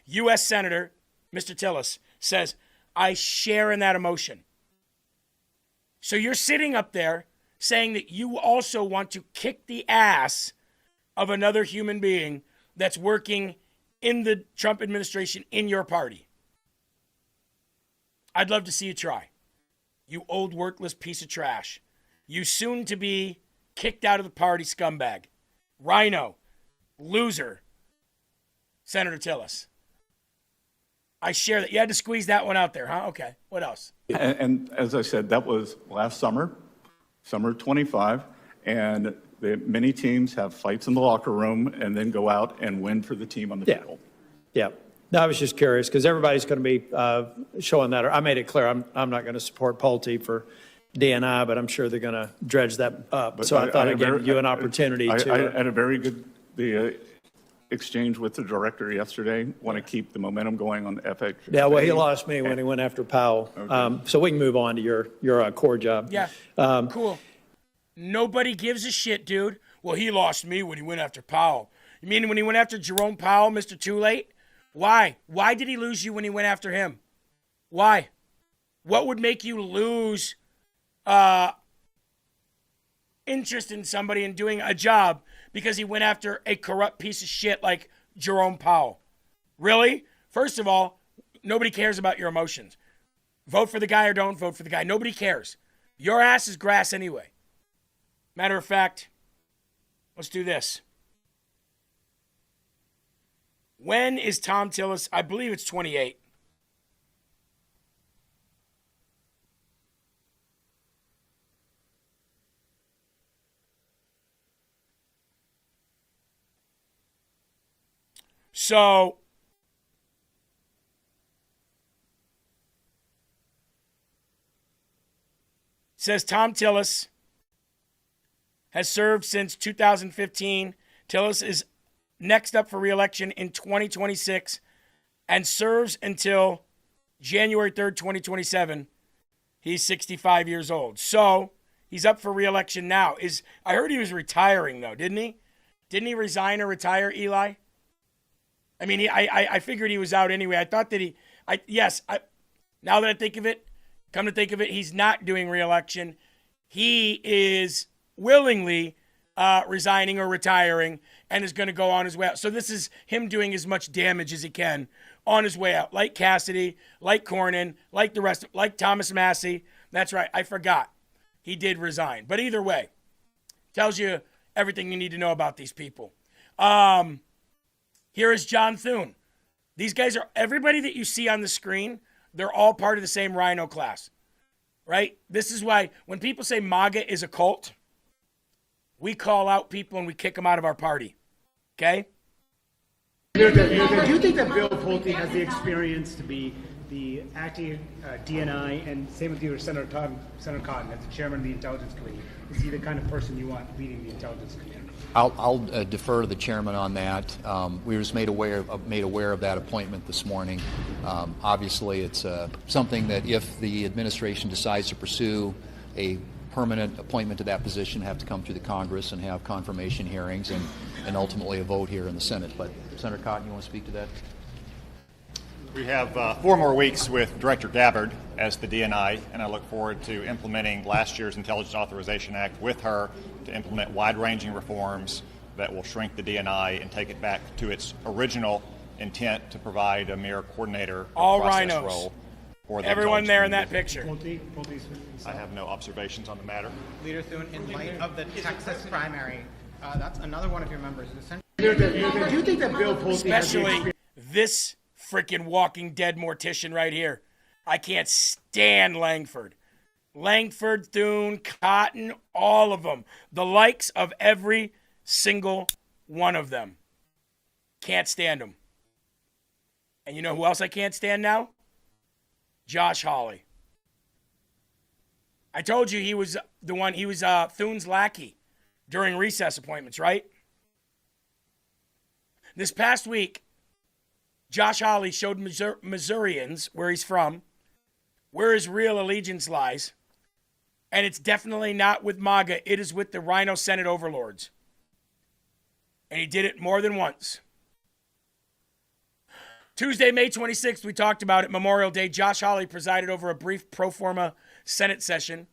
S14: U.S. Senator, Mr. Tillis, says, I share in that emotion. So you're sitting up there saying that you also want to kick the ass of another human being that's working in the Trump administration in your party. I'd love to see you try. You old worthless piece of trash. You soon to be kicked out of the party scumbag. Rhino. Loser. Senator Tillis. I share that. You had to squeeze that one out there, huh? Okay. What else?
S13: And as I said, that was last summer, summer 25, and many teams have fights in the locker room and then go out and win for the team on the field.
S11: Yeah. No, I was just curious because everybody's going to be showing that. I made it clear I'm not going to support Pulte for DNI, but I'm sure they're going to dredge that up.
S13: But
S11: so I thought I'd give you an opportunity to.
S13: I had a very good exchange with the director yesterday. Want to keep the momentum going on the FX.
S11: Yeah, well, he lost me when he went after Powell. Okay. So we can move on to your core job.
S14: Yeah, cool. Nobody gives a shit, dude. Well, he lost me when he went after Powell. You mean when he went after Jerome Powell, Mr. Too Late? Why? Why did he lose you when he went after him? Why? What would make you lose interest in somebody and doing a job because he went after a corrupt piece of shit like Jerome Powell. Really? First of all, nobody cares about your emotions. Vote for the guy or don't vote for the guy. Nobody cares. Your ass is grass anyway. Matter of fact, let's do this. When is Tom Tillis? I believe it's 28. So, it says Tom Tillis has served since 2015. Tillis is next up for re-election in 2026 and serves until January 3rd, 2027. He's 65 years old. So, he's up for re-election now. I heard he was retiring, though, didn't he? Didn't he resign or retire, Eli? I mean, I figured he was out anyway. I thought that now that I think of it, come to think of it, he's not doing re-election. He is willingly resigning or retiring and is going to go on his way out. So this is him doing as much damage as he can on his way out, like Cassidy, like Cornyn, like the rest, like Thomas Massey. That's right, I forgot. He did resign. But either way, tells you everything you need to know about these people. Here is John Thune. These guys are, everybody that you see on the screen, they're all part of the same Rhino class, right? This is why when people say MAGA is a cult, we call out people and we kick them out of our party, okay?
S10: Do you think that Bill Pulte has the experience to be the acting DNI, and same with you, Senator Cotton, as the chairman of the Intelligence Committee? Is he the kind of person you want leading the Intelligence Committee?
S12: I'll defer to the chairman on that. We were just made aware of that appointment this morning. Obviously, it's something that if the administration decides to pursue a permanent appointment to that position, have to come through the Congress and have confirmation hearings and ultimately a vote here in the Senate. But Senator Cotton, you want to speak to that?
S23: We have 4 more weeks with Director Gabbard as the DNI, and I look forward to implementing last year's Intelligence Authorization Act with her to implement wide-ranging reforms that will shrink the DNI and take it back to its original intent to provide a mere coordinator
S14: all
S23: process
S14: rhinos.
S23: role for the
S14: Everyone there in that
S23: intelligence community. I have no observations on the matter.
S24: Leader Thune, in light of the Texas primary, that's another one of your members.
S10: Do you think that Bill Pulte
S14: Especially this freaking Walking Dead mortician right here. I can't stand Langford. Langford, Thune, Cotton, all of them. The likes of every single one of them. Can't stand them. And you know who else I can't stand now? Josh Hawley. I told you he was Thune's lackey during recess appointments, right? This past week, Josh Hawley showed Missourians, where he's from, where his real allegiance lies. And it's definitely not with MAGA. It is with the Rhino Senate overlords. And he did it more than once. Tuesday, May 26th, we talked about it, Memorial Day. Josh Hawley presided over a brief pro forma Senate session.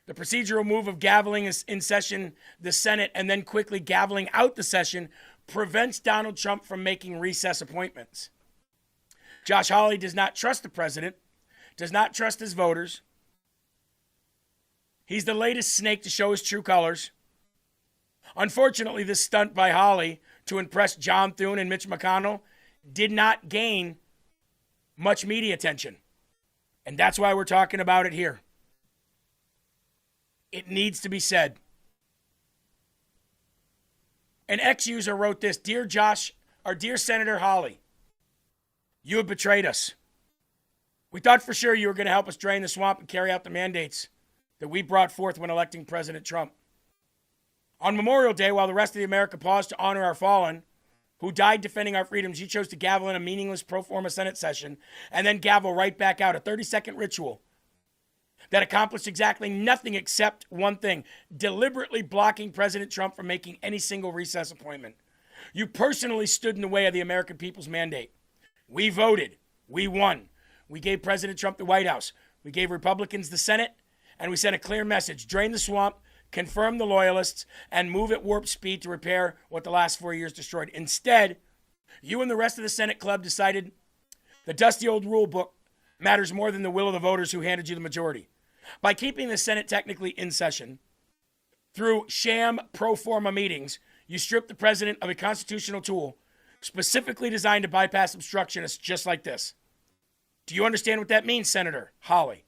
S14: The procedural move of gaveling in session the Senate and then quickly gaveling out the session prevents Donald Trump from making recess appointments. Josh Hawley does not trust the president, does not trust his voters. He's the latest snake to show his true colors. Unfortunately, this stunt by Hawley to impress John Thune and Mitch McConnell did not gain much media attention. And that's why we're talking about it here. It needs to be said. An ex-user wrote this, Dear Senator Hawley, you have betrayed us. We thought for sure you were going to help us drain the swamp and carry out the mandates that we brought forth when electing President Trump. On Memorial Day, while the rest of the America paused to honor our fallen, who died defending our freedoms, you chose to gavel in a meaningless pro forma Senate session and then gavel right back out, a 30-second ritual that accomplished exactly nothing except one thing, deliberately blocking President Trump from making any single recess appointment. You personally stood in the way of the American people's mandate. We voted. We won. We gave President Trump the White House. We gave Republicans the Senate, and we sent a clear message. Drain the swamp, confirm the loyalists, and move at warp speed to repair what the last 4 years destroyed. Instead, you and the rest of the Senate club decided the dusty old rule book matters more than the will of the voters who handed you the majority. By keeping the Senate technically in session, through sham pro forma meetings, you stripped the president of a constitutional tool specifically designed to bypass obstructionists just like this. Do you understand what that means, Senator Hawley?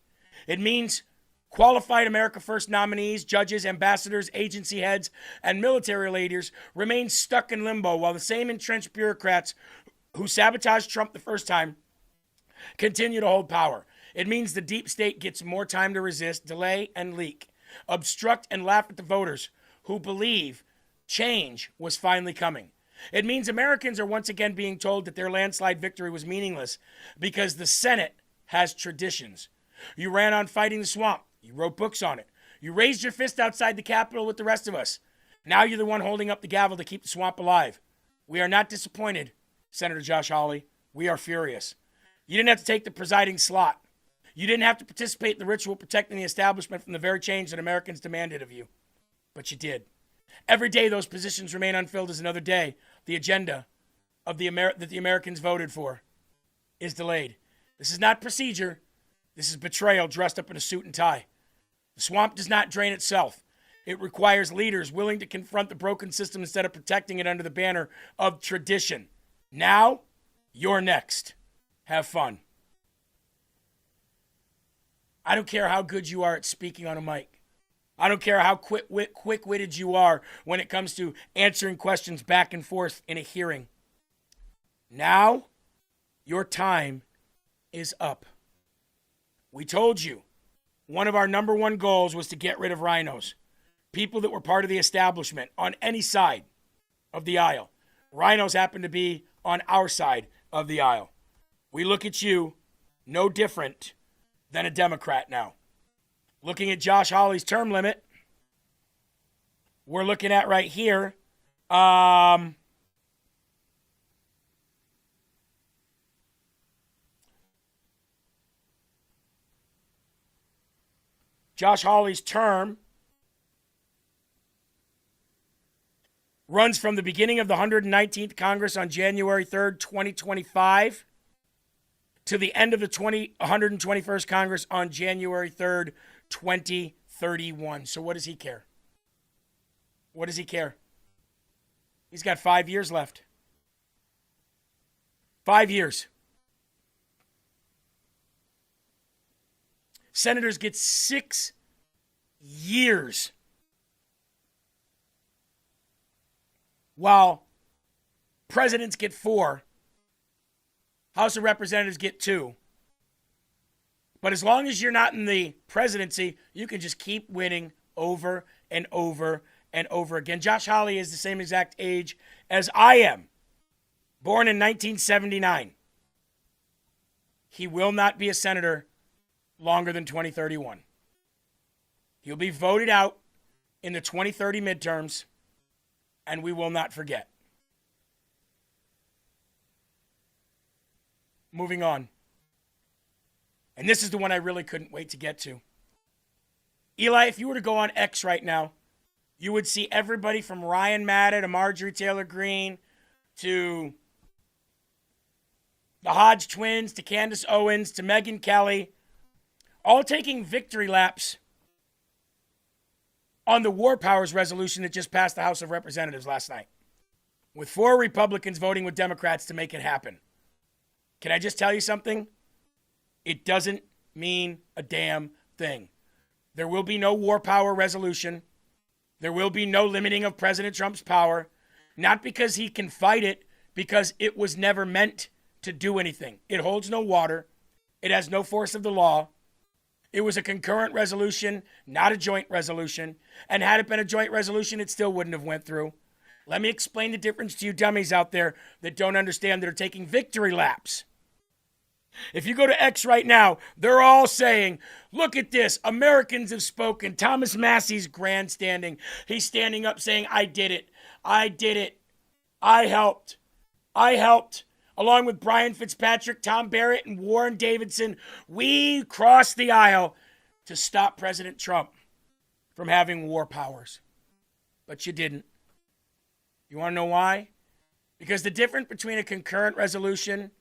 S14: It means qualified America First nominees, judges, ambassadors, agency heads, and military leaders remain stuck in limbo while the same entrenched bureaucrats who sabotaged Trump the first time continue to hold power. It means the deep state gets more time to resist, delay, and leak, obstruct and laugh at the voters who believe change was finally coming. It means Americans are once again being told that their landslide victory was meaningless because the Senate has traditions. You ran on fighting the swamp. You wrote books on it. You raised your fist outside the Capitol with the rest of us. Now you're the one holding up the gavel to keep the swamp alive. We are not disappointed, Senator Josh Hawley. We are furious. You didn't have to take the presiding slot. You didn't have to participate in the ritual protecting the establishment from the very change that Americans demanded of you. But you did. Every day those positions remain unfilled is another day. The agenda of that the Americans voted for is delayed. This is not procedure. This is betrayal dressed up in a suit and tie. The swamp does not drain itself. It requires leaders willing to confront the broken system instead of protecting it under the banner of tradition. Now, you're next. Have fun. I don't care how good you are at speaking on a mic. I don't care how quick-witted you are when it comes to answering questions back and forth in a hearing. Now, your time is up. We told you one of our number one goals was to get rid of rhinos, people that were part of the establishment on any side of the aisle. Rhinos happen to be on our side of the aisle. We look at you no different than a Democrat now. Looking at Josh Hawley's term limit, we're looking at right here. Josh Hawley's term runs from the beginning of the 119th Congress on January 3rd, 2025, to the end of the 121st Congress on January 3rd, 2031. So what does he care? What does he care? He's got 5 years left. 5 years. Senators get 6 years, while presidents get 4. House of Representatives get 2. But as long as you're not in the presidency, you can just keep winning over and over and over again. Josh Hawley is the same exact age as I am, born in 1979. He will not be a senator longer than 2031. He'll be voted out in the 2030 midterms, and we will not forget. Moving on. And this is the one I really couldn't wait to get to. Eli, if you were to go on X right now, you would see everybody from Ryan Matta to Marjorie Taylor Greene to the Hodge twins to Candace Owens to Megyn Kelly, all taking victory laps on the War Powers resolution that just passed the House of Representatives last night, with 4 Republicans voting with Democrats to make it happen. Can I just tell you something? It doesn't mean a damn thing. There will be no war power resolution. There will be no limiting of President Trump's power, not because he can fight it, because it was never meant to do anything. It holds no water. It has no force of the law. It was a concurrent resolution, not a joint resolution. And had it been a joint resolution, it still wouldn't have went through. Let me explain the difference to you dummies out there that don't understand, that are taking victory laps. If you go to X right now, they're all saying, look at this, Americans have spoken. Thomas Massey's grandstanding. He's standing up saying, I did it. I did it. I helped. I helped. Along with Brian Fitzpatrick, Tom Barrett, and Warren Davidson, we crossed the aisle to stop President Trump. from having war powers. But you didn't. You want to know why? Because the difference between a concurrent resolution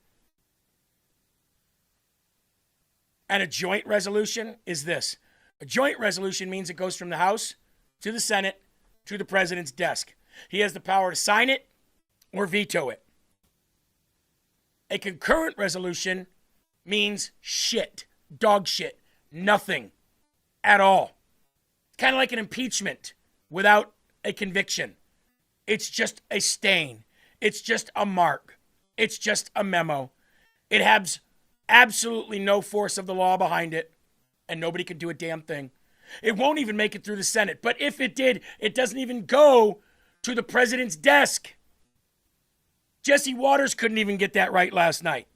S14: and a joint resolution is this. A joint resolution means it goes from the House to the Senate to the president's desk. He has the power to sign it or veto it. A concurrent resolution means shit, dog shit, nothing at all. It's kind of like an impeachment without a conviction. It's just a stain. It's just a mark. It's just a memo. It has absolutely no force of the law behind it, and nobody can do a damn thing. It won't even make it through the Senate. But if it did, it doesn't even go to the president's desk. Jesse Waters couldn't even get that right last night.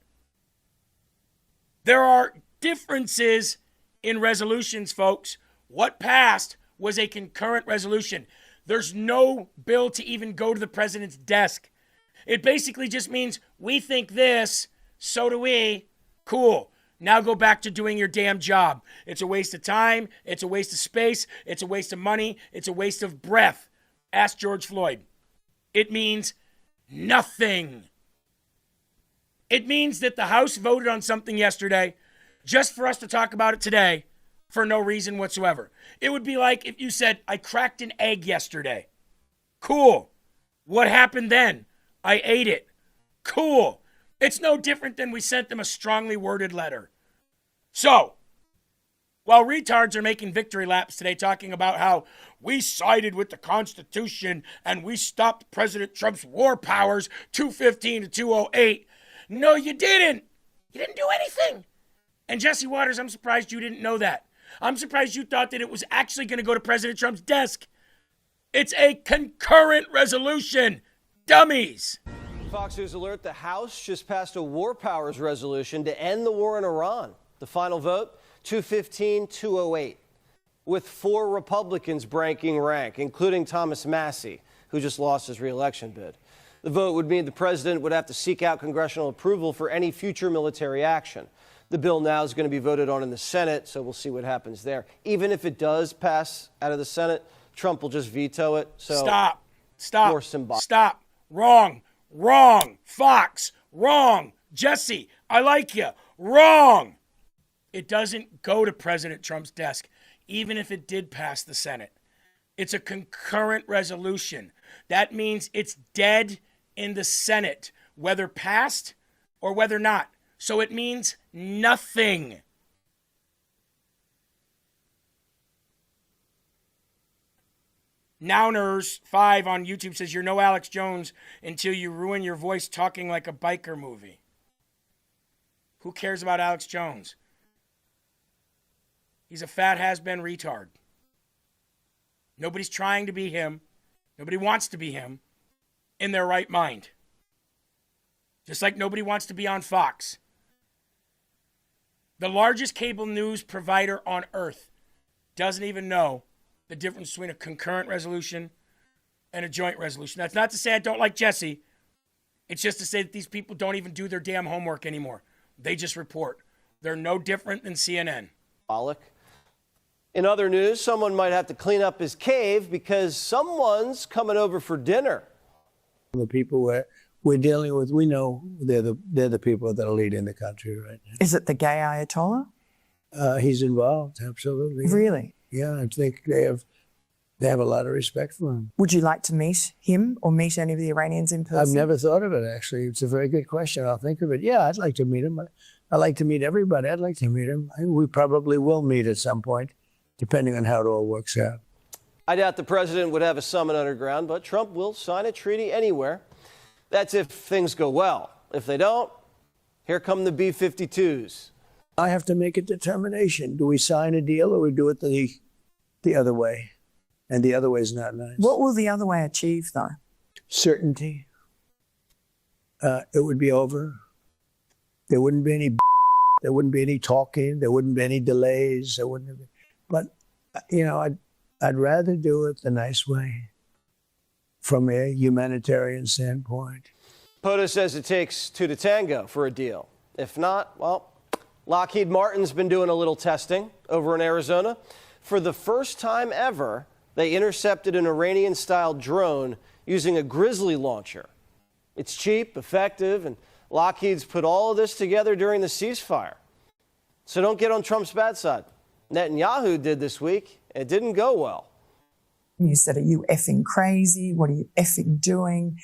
S14: There are differences in resolutions, folks. What passed was a concurrent resolution. There's no bill to even go to the president's desk. It basically just means we think this, so do we. Cool. Now go back to doing your damn job. It's a waste of time. It's a waste of space. It's a waste of money. It's a waste of breath. Ask George Floyd. It means nothing. It means that the House voted on something yesterday just for us to talk about it today for no reason whatsoever. It would be like if you said, I cracked an egg yesterday. Cool. What happened then? I ate it. Cool. It's no different than we sent them a strongly worded letter. So, while retards are making victory laps today talking about how we sided with the Constitution and we stopped President Trump's war powers 215 to 208, no, you didn't. You didn't do anything. And Jesse Waters, I'm surprised you didn't know that. I'm surprised you thought that it was actually going to go to President Trump's desk. It's a concurrent resolution. Dummies.
S2: Fox News alert, the House just passed a war powers resolution to end the war in Iran. The final vote, 215-208, with 4 Republicans breaking rank, including Thomas Massie, who just lost his re-election bid. The vote would mean the president would have to seek out congressional approval for any future military action. The bill now is going to be voted on in the Senate, so we'll see what happens there. Even if it does pass out of the Senate, Trump will just veto it. So
S14: Stop.
S2: More symbolic.
S14: Stop. Wrong. Fox. Wrong. Jesse, I like you. Wrong. It doesn't go to President Trump's desk, even if it did pass the Senate. It's a concurrent resolution. That means it's dead in the Senate, whether passed or whether not. So it means nothing. Nowners5 on YouTube says, you're no Alex Jones until you ruin your voice talking like a biker movie. Who cares about Alex Jones? He's a fat has-been retard. Nobody's trying to be him. Nobody wants to be him in their right mind. Just like nobody wants to be on Fox. The largest cable news provider on earth doesn't even know the difference between a concurrent resolution and a joint resolution. That's not to say I don't like Jesse. It's just to say that these people don't even do their damn homework anymore. They just report. They're no different than CNN.
S2: In other news, someone might have to clean up his cave because someone's coming over for dinner.
S19: The people we're dealing with, we know they're the people that are leading the country right now.
S3: Is it the gay Ayatollah?
S19: He's involved, absolutely.
S3: Really?
S19: Yeah, I think they have a lot of respect for him.
S3: Would you like to meet him or meet any of the Iranians in person?
S19: I've never thought of it, actually. It's a very good question. I'll think of it. Yeah, I'd like to meet him. I like to meet everybody. I'd like to meet him. We probably will meet at some point, depending on how it all works out.
S2: I doubt the president would have a summit underground, but Trump will sign a treaty anywhere. That's if things go well. If they don't, here come the B-52s.
S19: I have to make a determination. Do we sign a deal or we do it the other way? And the other way is not nice.
S3: What will the other way achieve, though?
S19: Certainty. It would be over. There wouldn't be any. There wouldn't be any talking. There wouldn't be any delays. There wouldn't be. But I'd rather do it the nice way, from a humanitarian standpoint.
S2: POTUS says it takes 2 to tango for a deal. If not, well, Lockheed Martin's been doing a little testing over in Arizona. For the first time ever, they intercepted an Iranian-style drone using a Grizzly launcher. It's cheap, effective, and Lockheed's put all of this together during the ceasefire. So don't get on Trump's bad side. Netanyahu did this week. It didn't go well.
S3: You said, are you effing crazy? What are you effing doing?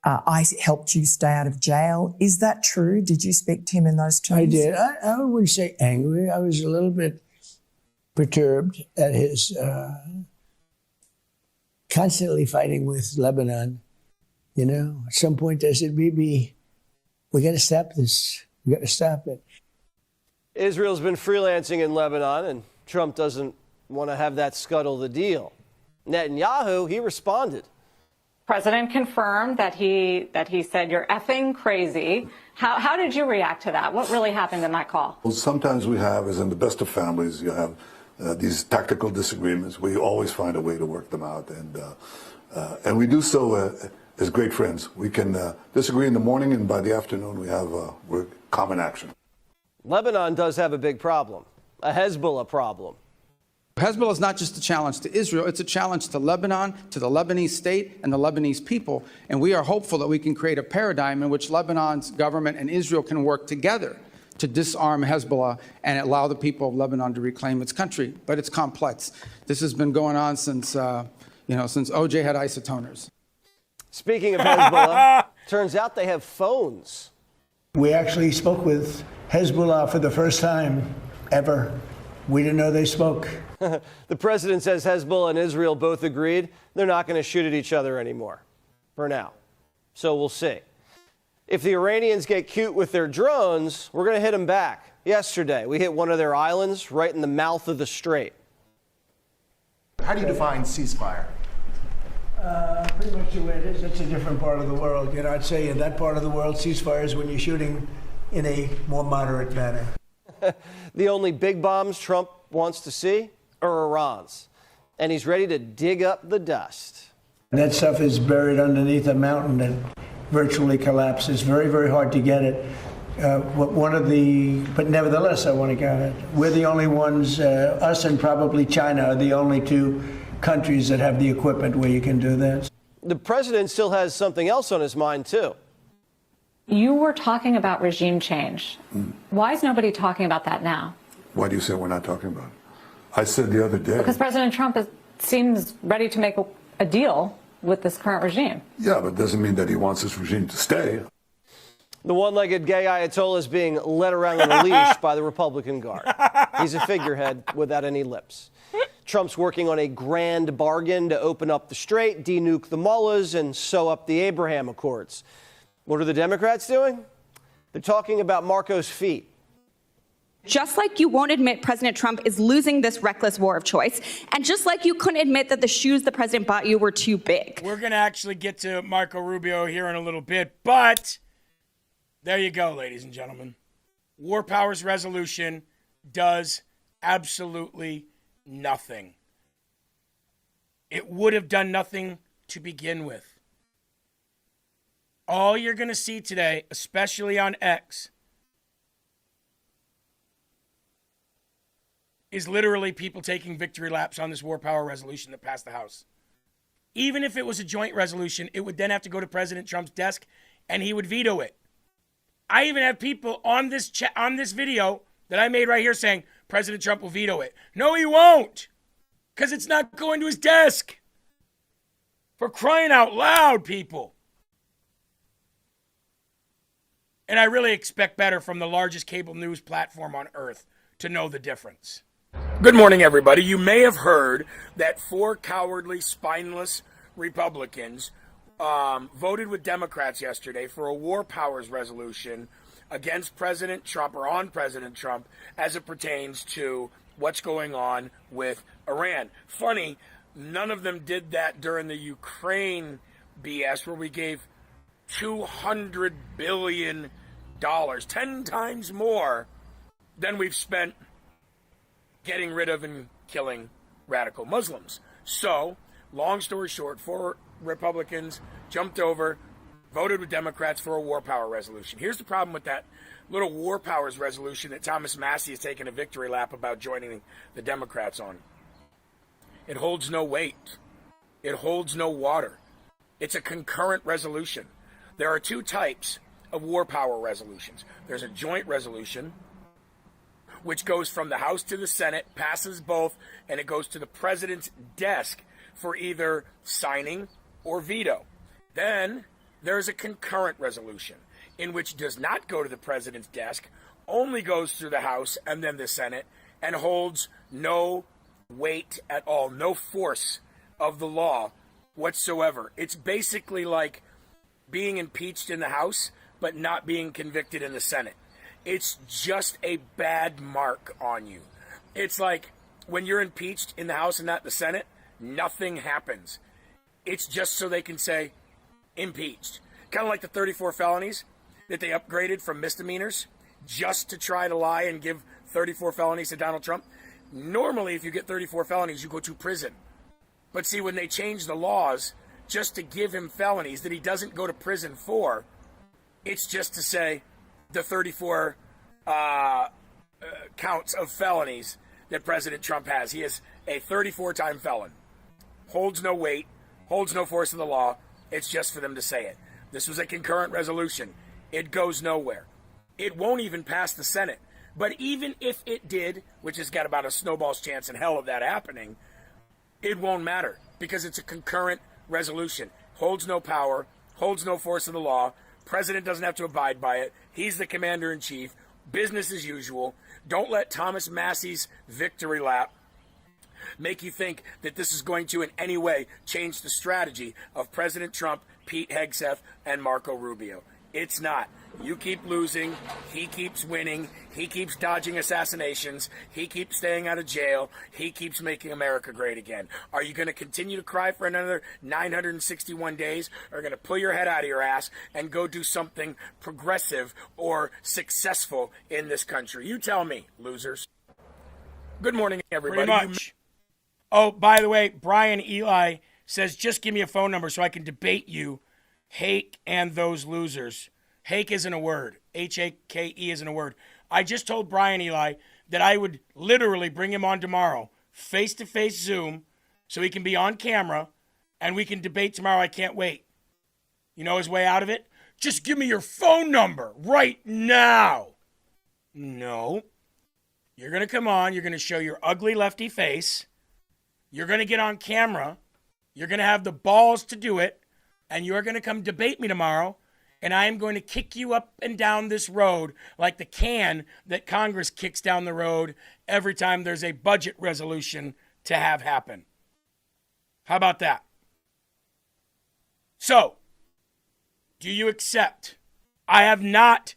S3: I helped you stay out of jail. Is that true? Did you speak to him in those terms?
S19: I did. I wouldn't say angry. I was a little bit perturbed at his constantly fighting with Lebanon. You know, at some point I said, Bibi, we got to stop this. We got to stop it.
S2: Israel's been freelancing in Lebanon, and Trump doesn't want to have that scuttle the deal. Netanyahu, he responded.
S7: President confirmed that he said, you're effing crazy. How did you react to that? What really happened in that call?
S16: Well, sometimes we have, as in the best of families, you have these tactical disagreements. We always find a way to work them out, and we do so as great friends. We can disagree in the morning, and by the afternoon we have common action.
S2: Lebanon does have a big problem, a Hezbollah problem.
S17: Hezbollah is not just a challenge to Israel, it's a challenge to Lebanon, to the Lebanese state and the Lebanese people. And we are hopeful that we can create a paradigm in which Lebanon's government and Israel can work together to disarm Hezbollah and allow the people of Lebanon to reclaim its country. But it's complex. This has been going on since OJ had isotoners.
S2: Speaking of Hezbollah, turns out they have phones.
S19: We actually spoke with Hezbollah for the first time ever. We didn't know they spoke.
S2: The president says Hezbollah and Israel both agreed they're not going to shoot at each other anymore, for now. So we'll see. If the Iranians get cute with their drones, we're going to hit them back. Yesterday, we hit one of their islands right in the mouth of the strait.
S18: How do you define ceasefire?
S19: Pretty much the way it is. It's a different part of the world. You know, I'd say in that part of the world, ceasefire is when you're shooting in a more moderate manner.
S2: The only big bombs Trump wants to see are Iran's, and he's ready to dig up the dust.
S19: That stuff is buried underneath a mountain that virtually collapses. Very, very hard to get it. But nevertheless, I want to get it. We're the only ones, us and probably China are the only two countries that have the equipment where you can do this.
S2: The president still has something else on his mind, too.
S7: You were talking about regime change. Why is nobody talking about that now?
S16: Why do you say we're not talking about it? I said the other day.
S7: Because President Trump seems ready to make a deal with this current regime.
S16: Yeah, but it doesn't mean that he wants this regime to stay.
S2: The one-legged gay Ayatollah is being led around on a leash by the Republican Guard. He's a figurehead without any lips. Trump's working on a grand bargain to open up the strait, denuke the mullahs, and sew up the Abraham Accords. What are the Democrats doing? They're talking about Marco's feet.
S25: Just like you won't admit President Trump is losing this reckless war of choice, and just like you couldn't admit that the shoes the president bought you were too big.
S14: We're going to actually get to Marco Rubio here in a little bit, but there you go, ladies and gentlemen. War powers resolution does absolutely nothing. It would have done nothing to begin with. All you're going to see today, especially on X, is literally people taking victory laps on this war power resolution that passed the House. Even if it was a joint resolution, it would then have to go to President Trump's desk and he would veto it. I even have people on this video that I made right here saying President Trump will veto it. No, he won't, because it's not going to his desk. For crying out loud, people. And I really expect better from the largest cable news platform on earth to know the difference. Good morning, everybody. You may have heard that 4 cowardly, spineless Republicans voted with Democrats yesterday for a war powers resolution against President Trump, or on President Trump, as it pertains to what's going on with Iran. Funny, none of them did that during the Ukraine BS, where we gave $200 billion, 10 times more than we've spent getting rid of and killing radical Muslims. So, long story short, 4 Republicans jumped over voted with Democrats for a war power resolution. Here's the problem with that little war powers resolution that Thomas Massie has taken a victory lap about joining the Democrats on. It holds no weight. It holds no water. It's a concurrent resolution. There are two types of war power resolutions. There's a joint resolution, which goes from the House to the Senate, passes both, and it goes to the president's desk for either signing or veto. Then there's a concurrent resolution, in which does not go to the president's desk, only goes through the House and then the Senate, and holds no weight at all, no force of the law whatsoever. It's basically like being impeached in the House, but not being convicted in the Senate. It's just a bad mark on you. It's like when you're impeached in the House and not the Senate, nothing happens. It's just so they can say, impeached. Kind of like the 34 felonies that they upgraded from misdemeanors just to try to lie and give 34 felonies to Donald Trump. Normally, if you get 34 felonies, you go to prison. But see, when they changed the laws just to give him felonies that he doesn't go to prison for, it's just to say the 34 counts of felonies that President Trump has. He is a 34-time felon. Holds no weight, holds no force of the law. It's just for them to say it. This was a concurrent resolution. It goes nowhere. It won't even pass the Senate. But even if it did, which has got about a snowball's chance in hell of that happening, it won't matter because it's a concurrent resolution. Holds no power, holds no force of the law. President doesn't have to abide by it. He's the commander-in-chief. Business as usual. Don't let Thomas Massie's victory lap make you think that this is going to in any way change the strategy of President Trump, Pete Hegseth, and Marco Rubio. It's not. You keep losing. He keeps winning. He keeps dodging assassinations. He keeps staying out of jail. He keeps making America great again. Are you going to continue to cry for another 961 days, or are you going to pull your head out of your ass and go do something progressive or successful in this country? You tell me, losers. Good morning, everybody. Pretty much. Oh, by the way, Brian Eli says, just give me a phone number so I can debate you, Hake and those losers. Hake isn't a word. H-A-K-E isn't a word. I just told Brian Eli that I would literally bring him on tomorrow, face-to-face Zoom, so he can be on camera, and we can debate tomorrow. I can't wait. You know his way out of it? Just give me your phone number right now. No. You're going to come on. You're going to show your ugly lefty face. You're going to get on camera. You're going to have the balls to do it. And you're going to come debate me tomorrow. And I am going to kick you up and down this road like the can that Congress kicks down the road every time there's a budget resolution to have happen. How about that? So, do you accept? I have not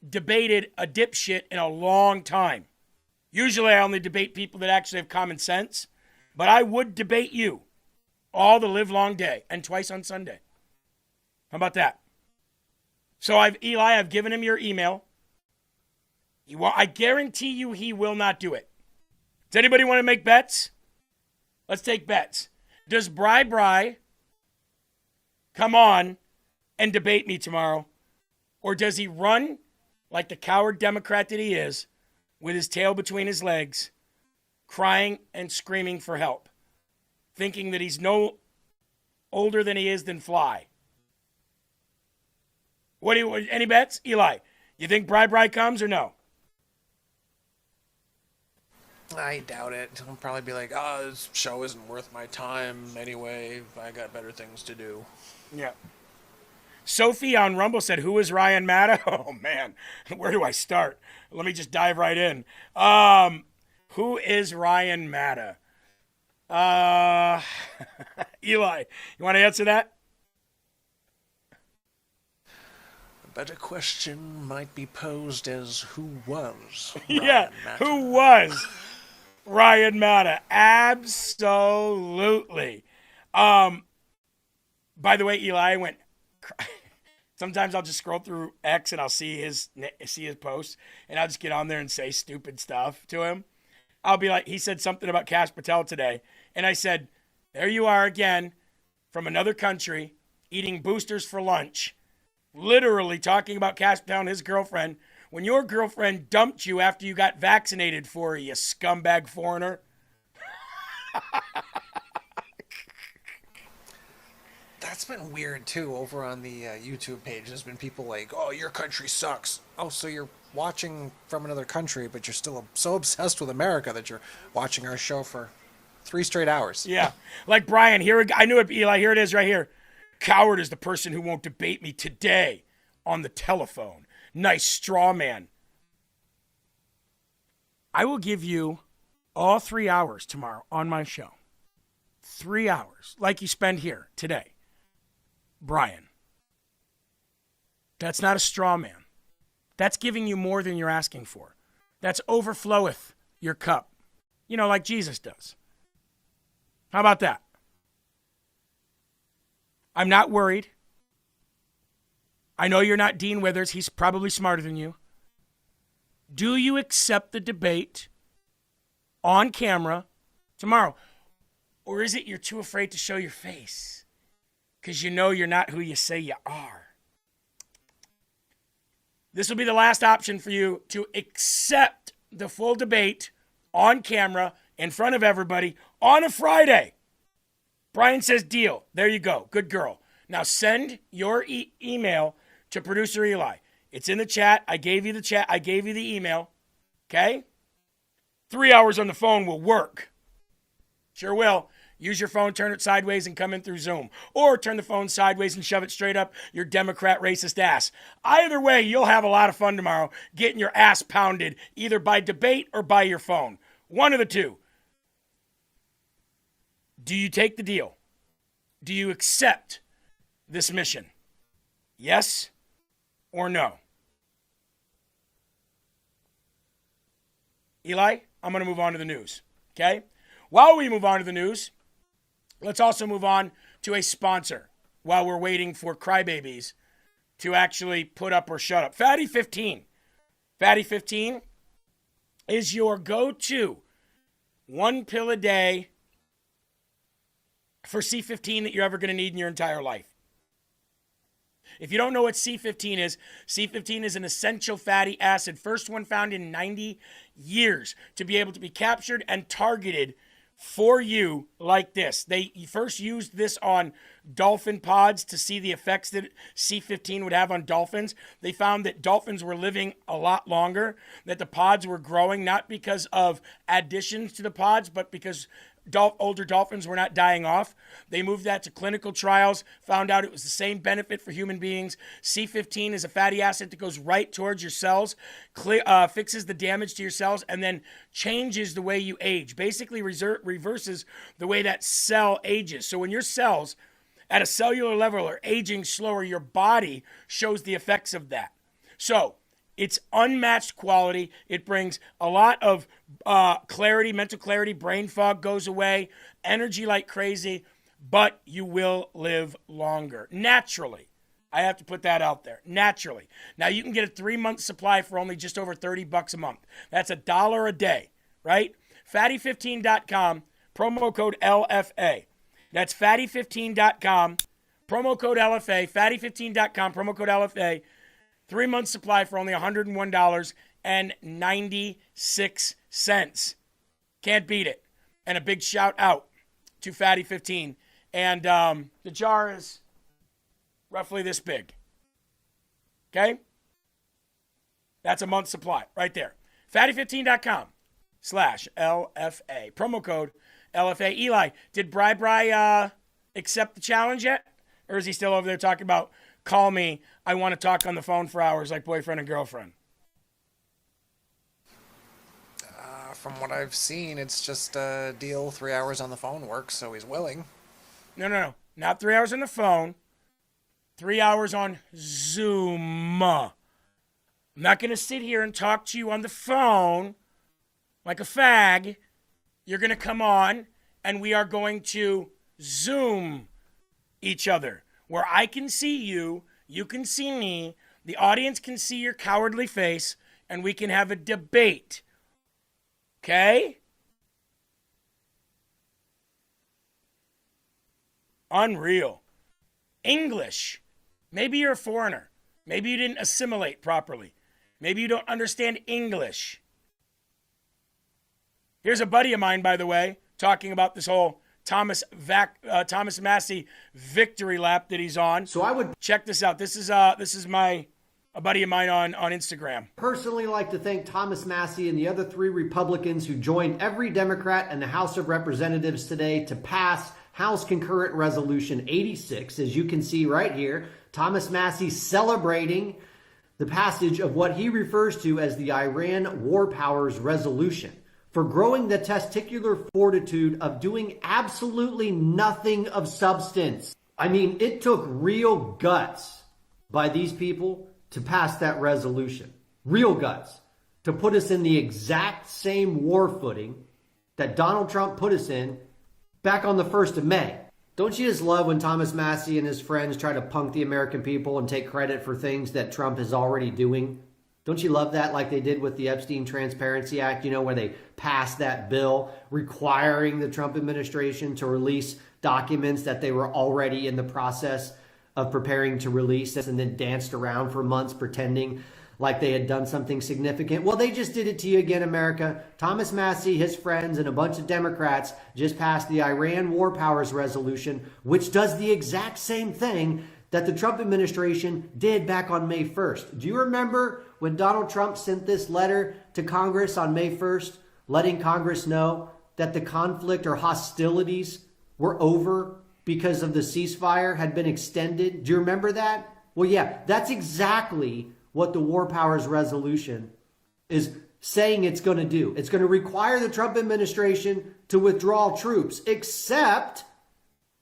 S14: debated a dipshit in a long time. Usually I only debate people that actually have common sense. But I would debate you all the livelong day and twice on Sunday. How about that? So I've given him your email. I guarantee you he will not do it. Does anybody want to make bets? Let's take bets. Does Bri come on and debate me tomorrow? Or does he run like the coward Democrat that he is with his tail between his legs, crying and screaming for help, thinking that he's no older than he is than Fly? Any bets? Eli, you think Bri comes or no?
S15: I doubt it. He'll probably be like, this show isn't worth my time anyway. I got better things to do.
S14: Yeah. Sophie on Rumble said, who is Ryan Matta? Oh, man. Where do I start? Let me just dive right in. Who is Ryan Matta? Eli, you want to answer that?
S15: A better question might be posed as who was Ryan
S14: Yeah,
S15: Matta?
S14: who was Ryan Matta? Absolutely. By the way, Eli went... Sometimes I'll just scroll through X and I'll see his posts, and I'll just get on there and say stupid stuff to him. I'll be like, he said something about Kash Patel today, and I said, there you are again, from another country, eating boosters for lunch, literally talking about cashing down his girlfriend when your girlfriend dumped you after you got vaccinated for her, you scumbag foreigner.
S15: That's been weird too. Over on the YouTube page, there's been people like, "Oh, your country sucks." Oh, so you're watching from another country, but you're still so obsessed with America that you're watching our show for 3 straight hours.
S14: Yeah, like Brian here. I knew it, Eli. Here it is, right here. Coward is the person who won't debate me today on the telephone. Nice straw man. I will give you all 3 hours tomorrow on my show. 3 hours, like you spend here today. Brian, that's not a straw man. That's giving you more than you're asking for. That's overfloweth your cup. You know, like Jesus does. How about that? I'm not worried. I know you're not Dean Withers. He's probably smarter than you. Do you accept the debate on camera tomorrow? Or is it you're too afraid to show your face? Because you know you're not who you say you are. This will be the last option for you to accept the full debate on camera in front of everybody on a Friday. Brian says deal. There you go. Good girl. Now send your email to producer Eli. It's in the chat. I gave you the chat. I gave you the email. Okay? 3 hours on the phone will work. Sure will. Use your phone, turn it sideways, and come in through Zoom. Or turn the phone sideways and shove it straight up your Democrat racist ass. Either way, you'll have a lot of fun tomorrow getting your ass pounded either by debate or by your phone. One of the two. Do you take the deal? Do you accept this mission? Yes or no? Eli, I'm going to move on to the news, okay? While we move on to the news, let's also move on to a sponsor while we're waiting for crybabies to actually put up or shut up. Fatty 15. Fatty 15 is your go-to 1 pill a day for C15 that you're ever going to need in your entire life. If you don't know what C15 is an essential fatty acid, first one found in 90 years to be able to be captured and targeted for you like this. They first used this on dolphin pods to see the effects that C15 would have on dolphins. They found that dolphins were living a lot longer, that the pods were growing, not because of additions to the pods, but because older dolphins were not dying off. They moved that to clinical trials, found out it was the same benefit for human beings. C15 is a fatty acid that goes right towards your cells, fixes the damage to your cells, and then changes the way you age. Basically reverses the way that cell ages. So when your cells at a cellular level are aging slower, your body shows the effects of that. So it's unmatched quality. It brings a lot of clarity, mental clarity, brain fog goes away, energy like crazy, but you will live longer. Naturally. I have to put that out there. Naturally. Now you can get a 3-month supply for only just over $30 a month. That's $1 a day, right? Fatty15.com, promo code LFA. That's fatty15.com, promo code LFA, fatty15.com, promo code LFA. 3-month supply for only $101.96. Can't beat it. And a big shout out to Fatty 15. And the jar is roughly this big. Okay? That's a month's supply right there. Fatty15.com/LFA. Promo code LFA. Eli, did Bri accept the challenge yet? Or is he still over there talking about, call me, I want to talk on the phone for hours like boyfriend and girlfriend?
S15: From what I've seen, it's just a deal. 3 hours on the phone works, so he's willing.
S14: No. Not 3 hours on the phone. 3 hours on Zoom. I'm not going to sit here and talk to you on the phone like a fag. You're going to come on, and we are going to Zoom each other, where I can see you, you can see me, the audience can see your cowardly face, and we can have a debate. Okay? Unreal. English. Maybe you're a foreigner. Maybe you didn't assimilate properly. Maybe you don't understand English. Here's a buddy of mine, by the way, talking about this whole Thomas Massey victory lap that he's on.
S1: So I would
S14: check this out. This is a buddy of mine on Instagram.
S1: Personally like to thank Thomas Massey and the other 3 Republicans who joined every Democrat in the House of Representatives today to pass House Concurrent Resolution 86. As you can see right here, Thomas Massey celebrating the passage of what he refers to as the Iran War Powers Resolution, for growing the testicular fortitude of doing absolutely nothing of substance. I mean, it took real guts by these people to pass that resolution. Real guts. To put us in the exact same war footing that Donald Trump put us in back on the 1st of May. Don't you just love when Thomas Massey and his friends try to punk the American people and take credit for things that Trump is already doing? Don't you love that, like they did with the Epstein Transparency Act, where they passed that bill requiring the Trump administration to release documents that they were already in the process of preparing to release, and then danced around for months pretending like they had done something significant? Well, they just did it to you again, America. Thomas Massey, his friends, and a bunch of Democrats just passed the Iran War Powers Resolution, which does the exact same thing that the Trump administration did back on May 1st. Do you remember when Donald Trump sent this letter to Congress on May 1st, letting Congress know that the conflict or hostilities were over because of the ceasefire had been extended? Do you remember that? Well, yeah, that's exactly what the War Powers Resolution is saying it's going to do. It's going to require the Trump administration to withdraw troops, except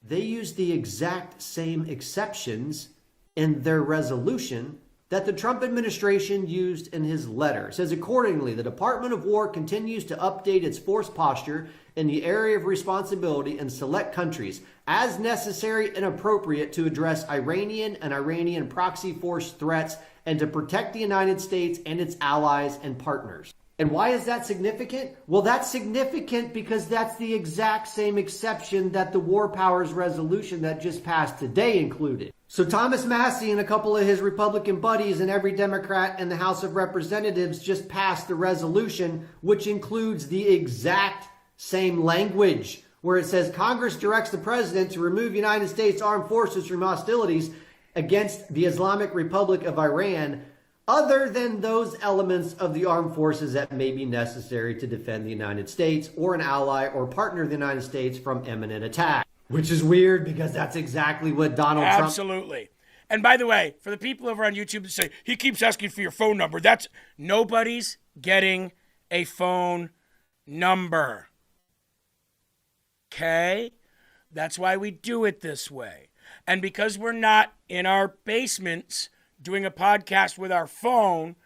S1: they use the exact same exceptions in their resolution that the Trump administration used in his letter. It says, accordingly, the Department of War continues to update its force posture in the area of responsibility in select countries as necessary and appropriate to address Iranian and Iranian proxy force threats and to protect the United States and its allies and partners. And why is that significant? Well, that's significant because that's the exact same exception that the War Powers Resolution that just passed today included. So Thomas Massey and a couple of his Republican buddies and every Democrat in the House of Representatives just passed the resolution, which includes the exact same language, where it says Congress directs the president to remove United States armed forces from hostilities against the Islamic Republic of Iran, other than those elements of the armed forces that may be necessary to defend the United States or an ally or partner of the United States from imminent attack. Which is weird because that's exactly what Donald Trump...
S14: Absolutely. And by the way, for the people over on YouTube that say, he keeps asking for your phone number, that's nobody's getting a phone number. Okay? That's why we do it this way. And because we're not in our basements doing a podcast with our phone,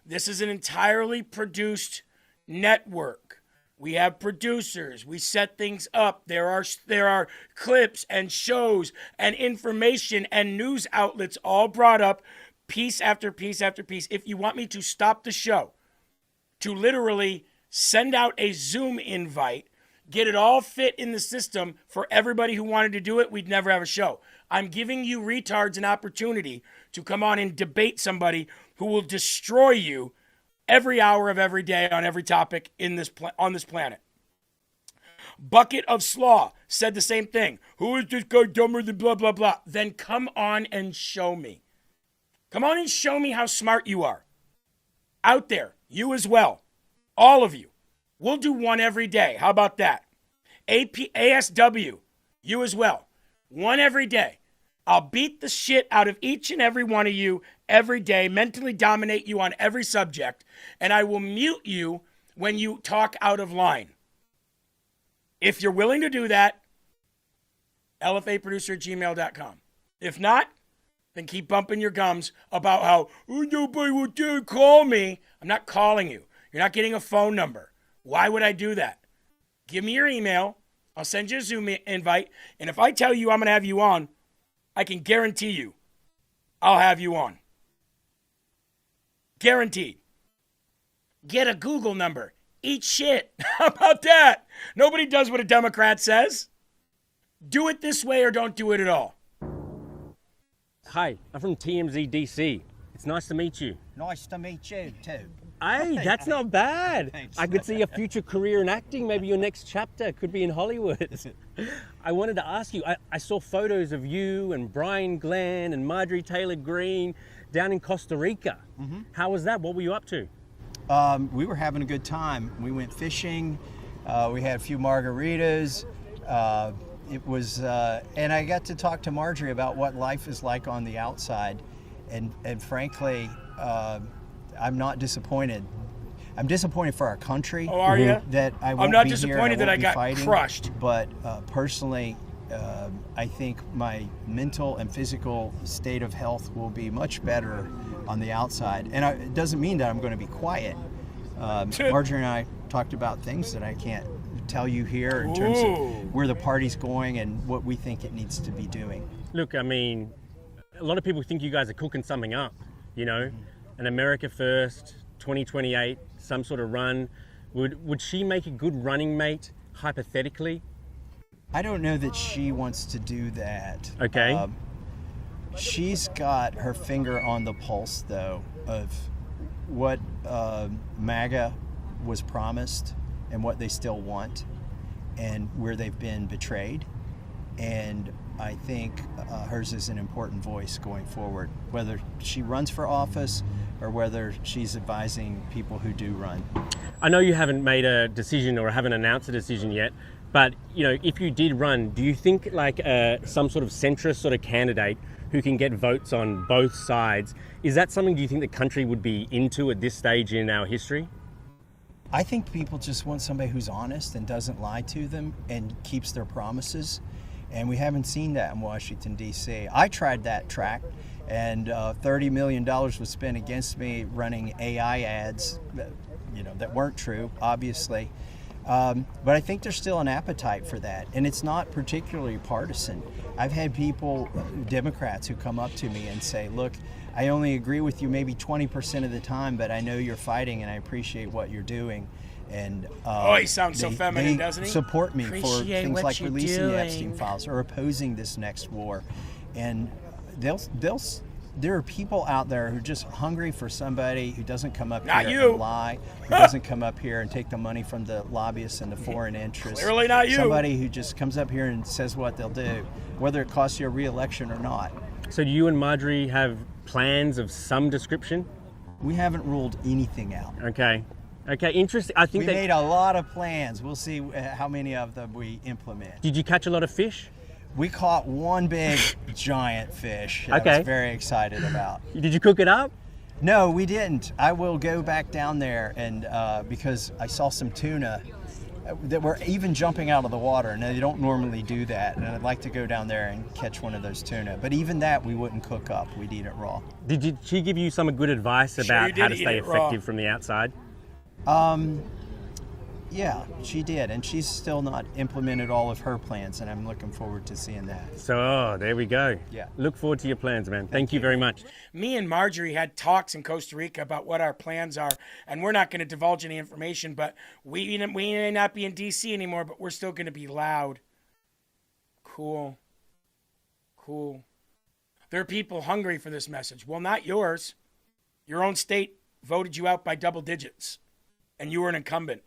S14: this is an entirely produced network. We have producers. We set things up. There are clips and shows and information and news outlets all brought up piece after piece after piece. If you want me to stop the show, to literally send out a Zoom invite, get it all fit in the system for everybody who wanted to do it, we'd never have a show. I'm giving you retards an opportunity to come on and debate somebody who will destroy you every hour of every day on every topic in this on this planet. Bucket of Slaw said the same thing. Who is this guy dumber than blah, blah, blah? Then come on and show me. Come on and show me how smart you are. Out there, you as well. All of you. We'll do one every day. How about that? ASW, you as well. One every day. I'll beat the shit out of each and every one of you every day, mentally dominate you on every subject, and I will mute you when you talk out of line. If you're willing to do that, lfaproducer@gmail.com. If not, then keep bumping your gums about how, oh, nobody will dare call me. I'm not calling you. You're not getting a phone number. Why would I do that? Give me your email. I'll send you a Zoom invite, and if I tell you I'm going to have you on, I can guarantee you I'll have you on. Guaranteed. Get a Google number. Eat shit. How about that? Nobody does what a Democrat says. Do it this way or don't do it at all.
S4: Hi, I'm from TMZ DC. It's nice to meet you.
S6: Nice to meet you too.
S4: Hey, that's not bad.
S6: Thanks.
S4: I could see a future career in acting. Maybe your next chapter could be in Hollywood. I wanted to ask you, I saw photos of you and Brian Glenn and Marjorie Taylor Greene down in Costa Rica.
S6: Mm-hmm.
S4: How was that? What were you up to?
S6: We were having a good time. We went fishing. We had a few margaritas. It was, and I got to talk to Marjorie about what life is like on the outside. And frankly, I'm not disappointed. I'm disappointed for our country.
S14: Oh, are you?
S6: That I won't
S14: I'm not
S6: be
S14: disappointed
S6: here,
S14: that I got
S6: fighting,
S14: crushed.
S6: But personally, I think my mental and physical state of health will be much better on the outside. And it doesn't mean that I'm going to be quiet. Marjorie and I talked about things that I can't tell you here in terms of where the party's going and what we think it needs to be doing.
S4: Look, I mean, a lot of people think you guys are cooking something up, you know, an America First, 2028, some sort of run. Would she make a good running mate, hypothetically?
S6: I don't know that she wants to do that.
S4: Okay.
S6: She's got her finger on the pulse, though, of what MAGA was promised and what they still want and where they've been betrayed. And I think hers is an important voice going forward, whether she runs for office or whether she's advising people who do run.
S4: I know you haven't made a decision or haven't announced a decision yet, but you know, if you did run, do you think like some sort of centrist sort of candidate who can get votes on both sides, is that something do you think the country would be into at this stage in our history?
S6: I think people just want somebody who's honest and doesn't lie to them and keeps their promises. And we haven't seen that in Washington, D.C. I tried that track, and $30 million was spent against me running AI ads, that weren't true, obviously. But I think there's still an appetite for that, and it's not particularly partisan. I've had people, Democrats, who come up to me and say, look, I only agree with you maybe 20% of the time, but I know you're fighting and I appreciate what you're doing. And
S14: he sounds so feminine, doesn't he?
S6: Support me
S14: Appreciate
S6: for things like
S14: you're
S6: releasing the
S14: doing.
S6: Epstein files or opposing this next war. And there are people out there who are just hungry for somebody who doesn't come up
S14: Not
S6: here
S14: you.
S6: and lie, who doesn't come up here and take the money from the lobbyists and the foreign interests.
S14: Clearly not you.
S6: Somebody who just comes up here and says what they'll do, whether it costs you a re-election or not.
S4: So do you and Marjorie have plans of some description?
S6: We haven't ruled anything out.
S4: Okay, interesting. I think
S6: we made a lot of plans. We'll see how many of them we implement.
S4: Did you catch a lot of fish?
S6: We caught one big giant fish that I was very excited about.
S4: Did you cook it up?
S6: No, we didn't. I will go back down there and because I saw some tuna that were even jumping out of the water, and they don't normally do that. And I'd like to go down there and catch one of those tuna. But even that we wouldn't cook up. We'd eat it raw.
S4: Did she give you some good advice about how to stay effective from the outside?
S6: Yeah, she did, and she's still not implemented all of her plans, and I'm looking forward to seeing that.
S4: So, there we go.
S6: Yeah.
S4: Look forward to your plans, man. Thank you very much.
S14: Me and Marjorie had talks in Costa Rica about what our plans are, and we're not going to divulge any information, but we may not be in D.C. anymore, but we're still going to be loud. Cool. There are people hungry for this message. Well, not yours. Your own state voted you out by double digits, and you were an incumbent.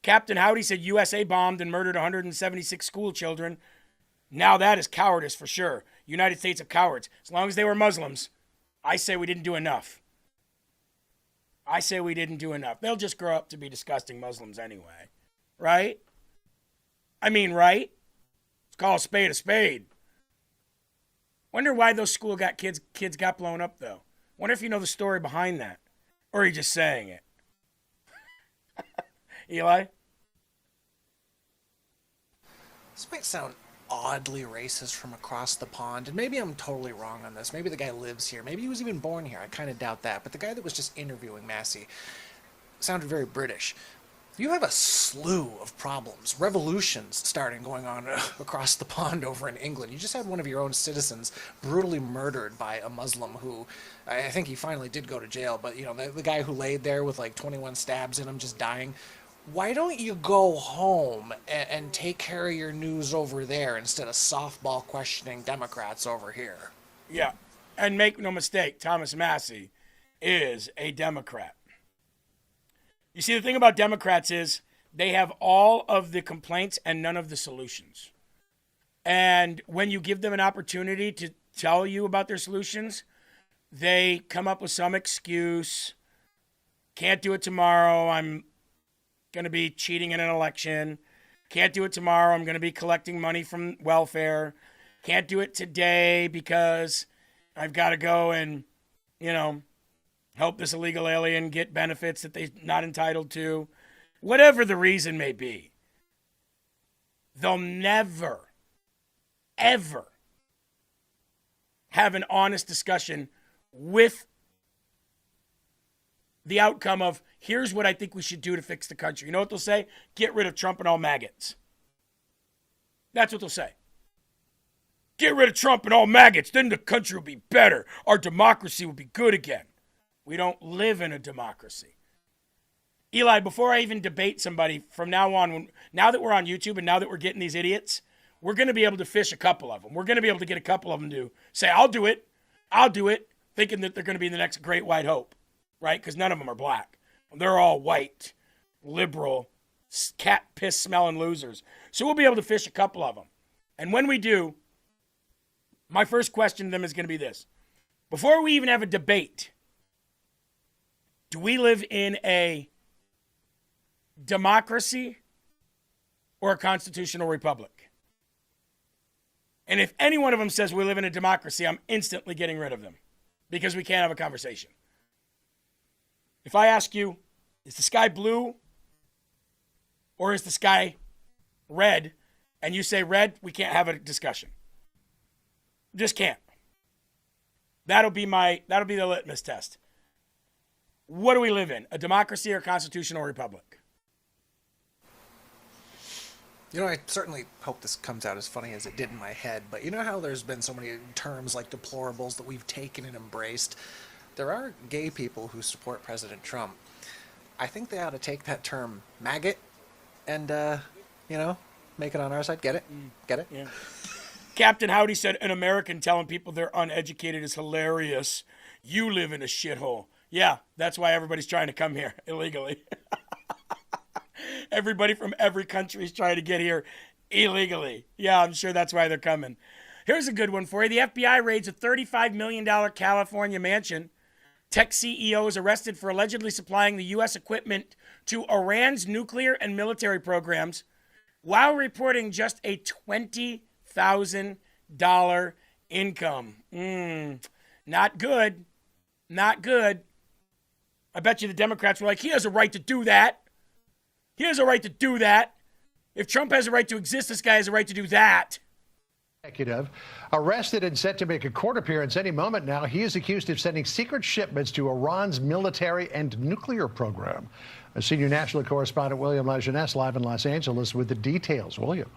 S14: Captain Howdy said USA bombed and murdered 176 school children. Now that is cowardice for sure. United States of cowards. As long as they were Muslims, I say we didn't do enough. They'll just grow up to be disgusting Muslims anyway. Right? I mean, right? Let's call a spade a spade. Wonder why those school kids got blown up, though. Wonder if you know the story behind that. Or are you just saying it? Eli?
S15: This might sound oddly racist from across the pond, and maybe I'm totally wrong on this. Maybe the guy lives here. Maybe he was even born here. I kind of doubt that. But the guy that was just interviewing Massey sounded very British. You have a slew of problems, revolutions going on across the pond over in England. You just had one of your own citizens brutally murdered by a Muslim who, I think he finally did go to jail, but the guy who laid there with like 21 stabs in him just dying. Why don't you go home and take care of your news over there instead of softball questioning Democrats over here?
S14: Yeah. And make no mistake, Thomas Massie is a Democrat. You see, the thing about Democrats is they have all of the complaints and none of the solutions. And when you give them an opportunity to tell you about their solutions, they come up with some excuse. Can't do it tomorrow. I'm going to be cheating in an election. Can't do it tomorrow. I'm going to be collecting money from welfare. Can't do it today because I've got to go and, help this illegal alien get benefits that they're not entitled to. Whatever the reason may be, they'll never, ever have an honest discussion with the outcome of, here's what I think we should do to fix the country. You know what they'll say? Get rid of Trump and all maggots. That's what they'll say. Get rid of Trump and all maggots, then the country will be better. Our democracy will be good again. We don't live in a democracy. Eli, before I even debate somebody from now on, now that we're on YouTube and now that we're getting these idiots, we're going to be able to fish a couple of them. We're going to be able to get a couple of them to say, I'll do it, thinking that they're going to be the next great white hope, right? Because none of them are black. They're all white, liberal, cat piss smelling losers. So we'll be able to fish a couple of them. And when we do, my first question to them is going to be this. Before we even have a debate, do we live in a democracy or a constitutional republic? And if any one of them says we live in a democracy, I'm instantly getting rid of them because we can't have a conversation. If I ask you, is the sky blue or is the sky red? And you say red, we can't have a discussion. Just can't. That'll be the litmus test. What do we live in? A democracy or a constitutional republic?
S15: I certainly hope this comes out as funny as it did in my head, but you know how there's been so many terms like deplorables that we've taken and embraced? There are gay people who support President Trump. I think they ought to take that term maggot and, make it on our side. Get it? Get it?
S14: Yeah. Captain Howdy said, an American telling people they're uneducated is hilarious. You live in a shithole. Yeah, that's why everybody's trying to come here illegally. Everybody from every country is trying to get here illegally. Yeah, I'm sure that's why they're coming. Here's a good one for you. The FBI raids a $35 million California mansion. Tech CEO is arrested for allegedly supplying the U.S. equipment to Iran's nuclear and military programs while reporting just a $20,000 income. Not good. Not good. I bet you the Democrats were like, he has a right to do that. He has a right to do that. If Trump has a right to exist, this guy has a right to do that.
S5: Executive arrested and set to make a court appearance any moment now. He is accused of sending secret shipments to Iran's military and nuclear program. A senior national correspondent, William LaJeunesse, live in Los Angeles with the details. William.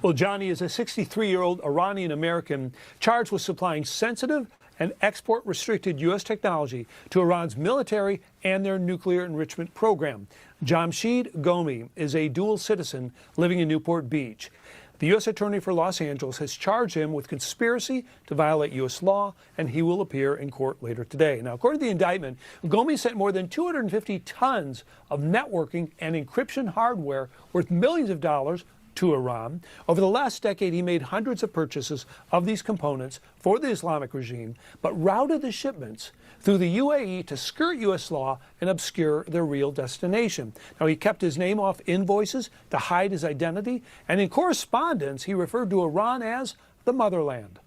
S8: Well, Johnny is a 63-year-old Iranian-American charged with supplying sensitive and export-restricted U.S. technology to Iran's military and their nuclear enrichment program. Jamshid Gomi is a dual citizen living in Newport Beach. The U.S. Attorney for Los Angeles has charged him with conspiracy to violate U.S. law, and he will appear in court later today. Now, according to the indictment, Gomi sent more than 250 tons of networking and encryption hardware worth millions of dollars to Iran. Over the last decade, he made hundreds of purchases of these components for the Islamic regime, but routed the shipments through the UAE to skirt U.S. law and obscure their real destination. Now, he kept his name off invoices to hide his identity, and in correspondence, he referred to Iran as the motherland.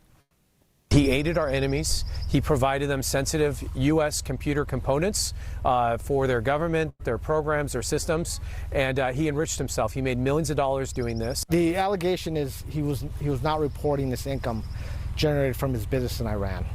S20: He aided our enemies. He provided them sensitive U.S. computer components for their government, their programs, their systems, and he enriched himself. He made millions of dollars doing this.
S21: The allegation is he was not reporting this income generated from his business in Iran.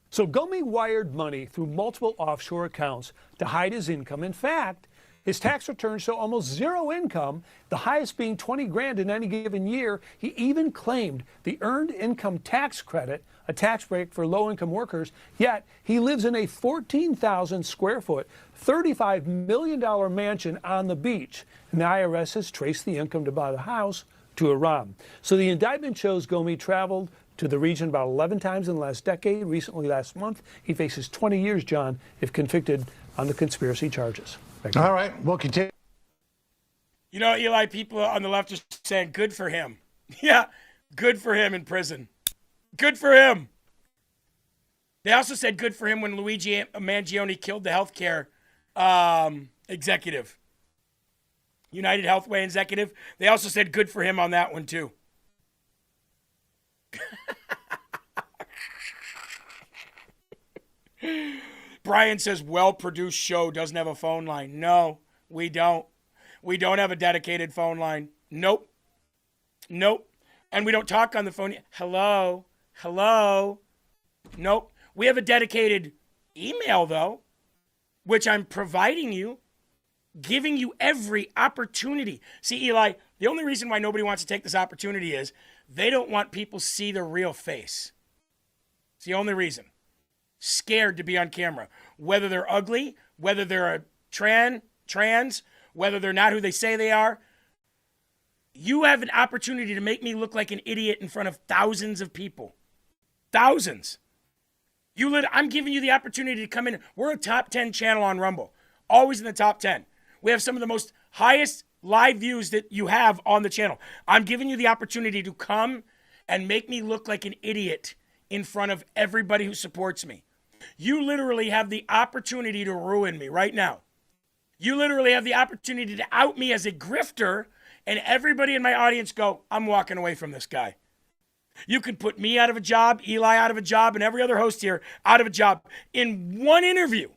S8: So Gomi wired money through multiple offshore accounts to hide his income. In fact, his tax returns show almost zero income, the highest being 20 grand in any given year. He even claimed the earned income tax credit a tax break for low-income workers, yet he lives in a 14,000 square foot, $35 million mansion on the beach. And the IRS has traced the income to buy the house to Iran. So the indictment shows Gomi traveled to the region about 11 times in the last decade. Recently, last month, he faces 20 years, John, if convicted on the conspiracy charges.
S5: All right, we'll continue.
S14: You know, Eli, people on the left are saying, good for him. Yeah, good for him in prison. Good for him. They also said good for him when Luigi Mangione killed the healthcare executive. United Healthway executive. They also said good for him on that one, too. Brian says, well-produced show doesn't have a phone line. No, we don't. We don't have a dedicated phone line. Nope. Nope. And we don't talk on the phone. Hello? Hello? Nope. We have a dedicated email, though, which I'm providing you, giving you every opportunity. See, Eli, the only reason why nobody wants to take this opportunity is they don't want people to see their real face. It's the only reason. Scared to be on camera. Whether they're ugly, whether they're a trans, whether they're not who they say they are. You have an opportunity to make me look like an idiot in front of thousands of people. Thousands. I'm giving you the opportunity to come in. We're a top 10 channel on Rumble. Always in the top 10. We have some of the most highest live views that you have on the channel. I'm giving you the opportunity to come and make me look like an idiot in front of everybody who supports me. You literally have the opportunity to ruin me right now. You literally have the opportunity to out me as a grifter, and everybody in my audience go, I'm walking away from this guy. You can put me out of a job, Eli out of a job, and every other host here out of a job in one interview.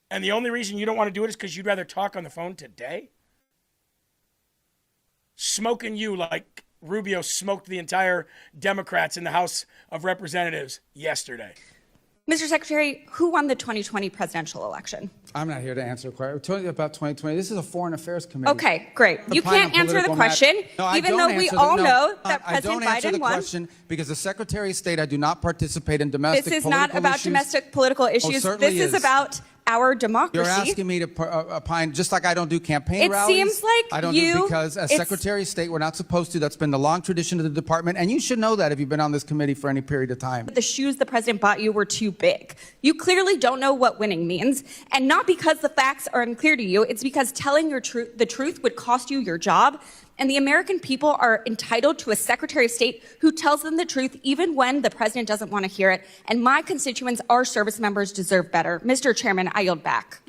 S14: And the only reason you don't want to do it is because you'd rather talk on the phone today? Smoking you like Rubio smoked the entire Democrats in the House of Representatives yesterday.
S25: Mr. Secretary, who won the 2020 presidential election?
S17: I'm not here to answer a question. We're talking about 2020. This is a Foreign Affairs Committee.
S25: Okay, great. You can't answer the question, even though we all know that President Biden won.
S17: I don't answer the question because as Secretary of State, I do not participate in domestic political issues.
S25: This is not about domestic political issues. This is about our democracy.
S17: You're asking me to opine, just like I don't do campaign rallies.
S25: It seems like
S17: I don't do because as Secretary of State, we're not supposed to. That's been the long tradition of the department, and you should know that if you've been on this committee for any period of time.
S25: The shoes the president bought you were too big. You clearly don't know what winning means, and not because the facts are unclear to you. It's because telling the truth would cost you your job. And the American people are entitled to a Secretary of State who tells them the truth even when the president doesn't want to hear it. And my constituents, our service members, deserve better. Mr. Chairman, I yield back.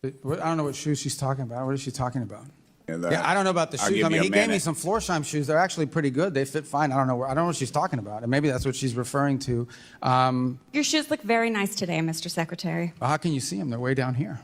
S17: I don't know what shoes she's talking about. What is she talking about? Yeah, I don't know about the shoes. I mean, he gave me some Florsheim shoes. They're actually pretty good. They fit fine. I don't know what she's talking about. And maybe that's what she's referring to.
S25: Your shoes look very nice today, Mr. Secretary.
S17: Well, how can you see them? They're way down here.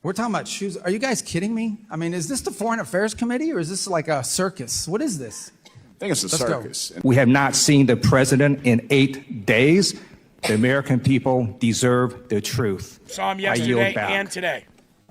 S17: We're talking about shoes. Are you guys kidding me? I mean, is this the Foreign Affairs Committee or is this like a circus? What is this?
S9: I think it's a circus. We have not seen the president in 8 days. The American people deserve the truth.
S14: Saw him yesterday and today.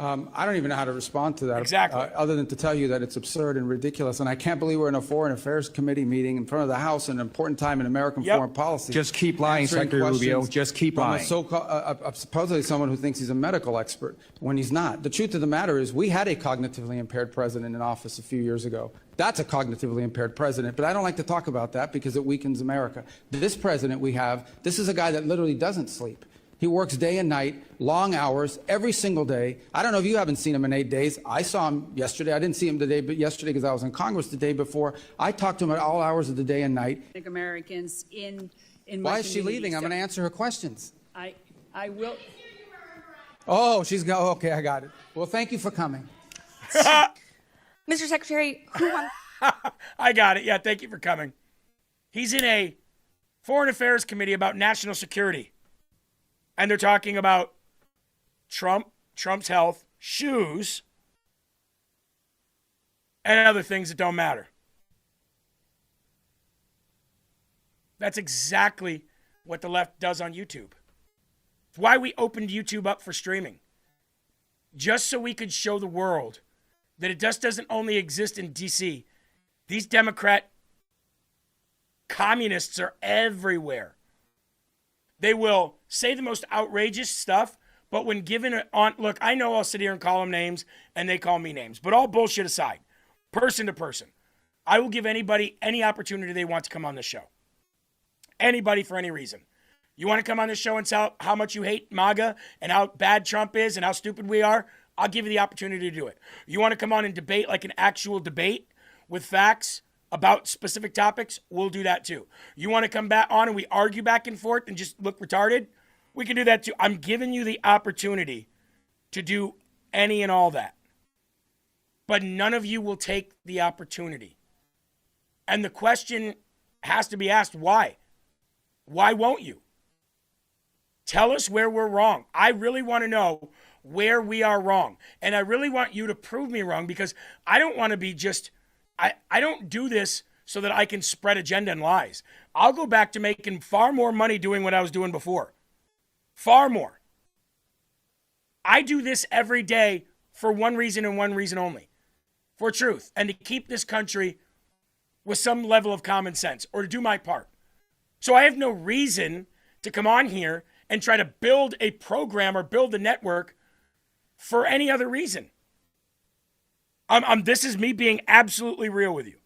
S17: I don't even know how to respond to that.
S14: Exactly.
S17: Other than to tell you that it's absurd and ridiculous. And I can't believe we're in a Foreign Affairs Committee meeting in front of the House at an important time in American foreign policy.
S9: Just keep lying, Secretary Rubio. Just keep lying.
S17: Supposedly someone who thinks he's a medical expert when he's not. The truth of the matter is we had a cognitively impaired president in office a few years ago. That's a cognitively impaired president, but I don't like to talk about that because it weakens America. This president we have, this is a guy that literally doesn't sleep. He works day and night, long hours, every single day. I don't know if you haven't seen him in 8 days. I saw him yesterday. I didn't see him today, but yesterday because I was in Congress the day before. I talked to him at all hours of the day and night.
S11: Americans in
S17: Why is she leaving? I'm going to answer her questions.
S11: I will.
S17: Oh, okay, I got it. Well, thank you for coming.
S25: Mr. Secretary, who won?
S14: I got it. Yeah, thank you for coming. He's in a Foreign Affairs Committee about national security. And they're talking about Trump's health, shoes, and other things that don't matter. That's exactly what the left does on YouTube. It's why we opened YouTube up for streaming. Just so we could show the world that it just doesn't only exist in D.C. These Democrat Communists are everywhere. They will say the most outrageous stuff, but when given look, I know I'll sit here and call them names, and they call me names. But all bullshit aside, person to person, I will give anybody any opportunity they want to come on the show. Anybody for any reason. You want to come on the show and tell how much you hate MAGA and how bad Trump is and how stupid we are? I'll give you the opportunity to do it. You want to come on and debate like an actual debate with facts about specific topics? We'll do that too. You want to come back on and we argue back and forth and just look retarded? We can do that too. I'm giving you the opportunity to do any and all that. But none of you will take the opportunity. And the question has to be asked, why? Why won't you? Tell us where we're wrong. I really want to know where we are wrong. And I really want you to prove me wrong, because I don't want to be just, I don't do this so that I can spread agenda and lies. I'll go back to making far more money doing what I was doing before. Far more. I do this every day for one reason and one reason only. For truth. And to keep this country with some level of common sense, or to do my part. So I have no reason to come on here and try to build a program or build a network for any other reason. This is me being absolutely real with you.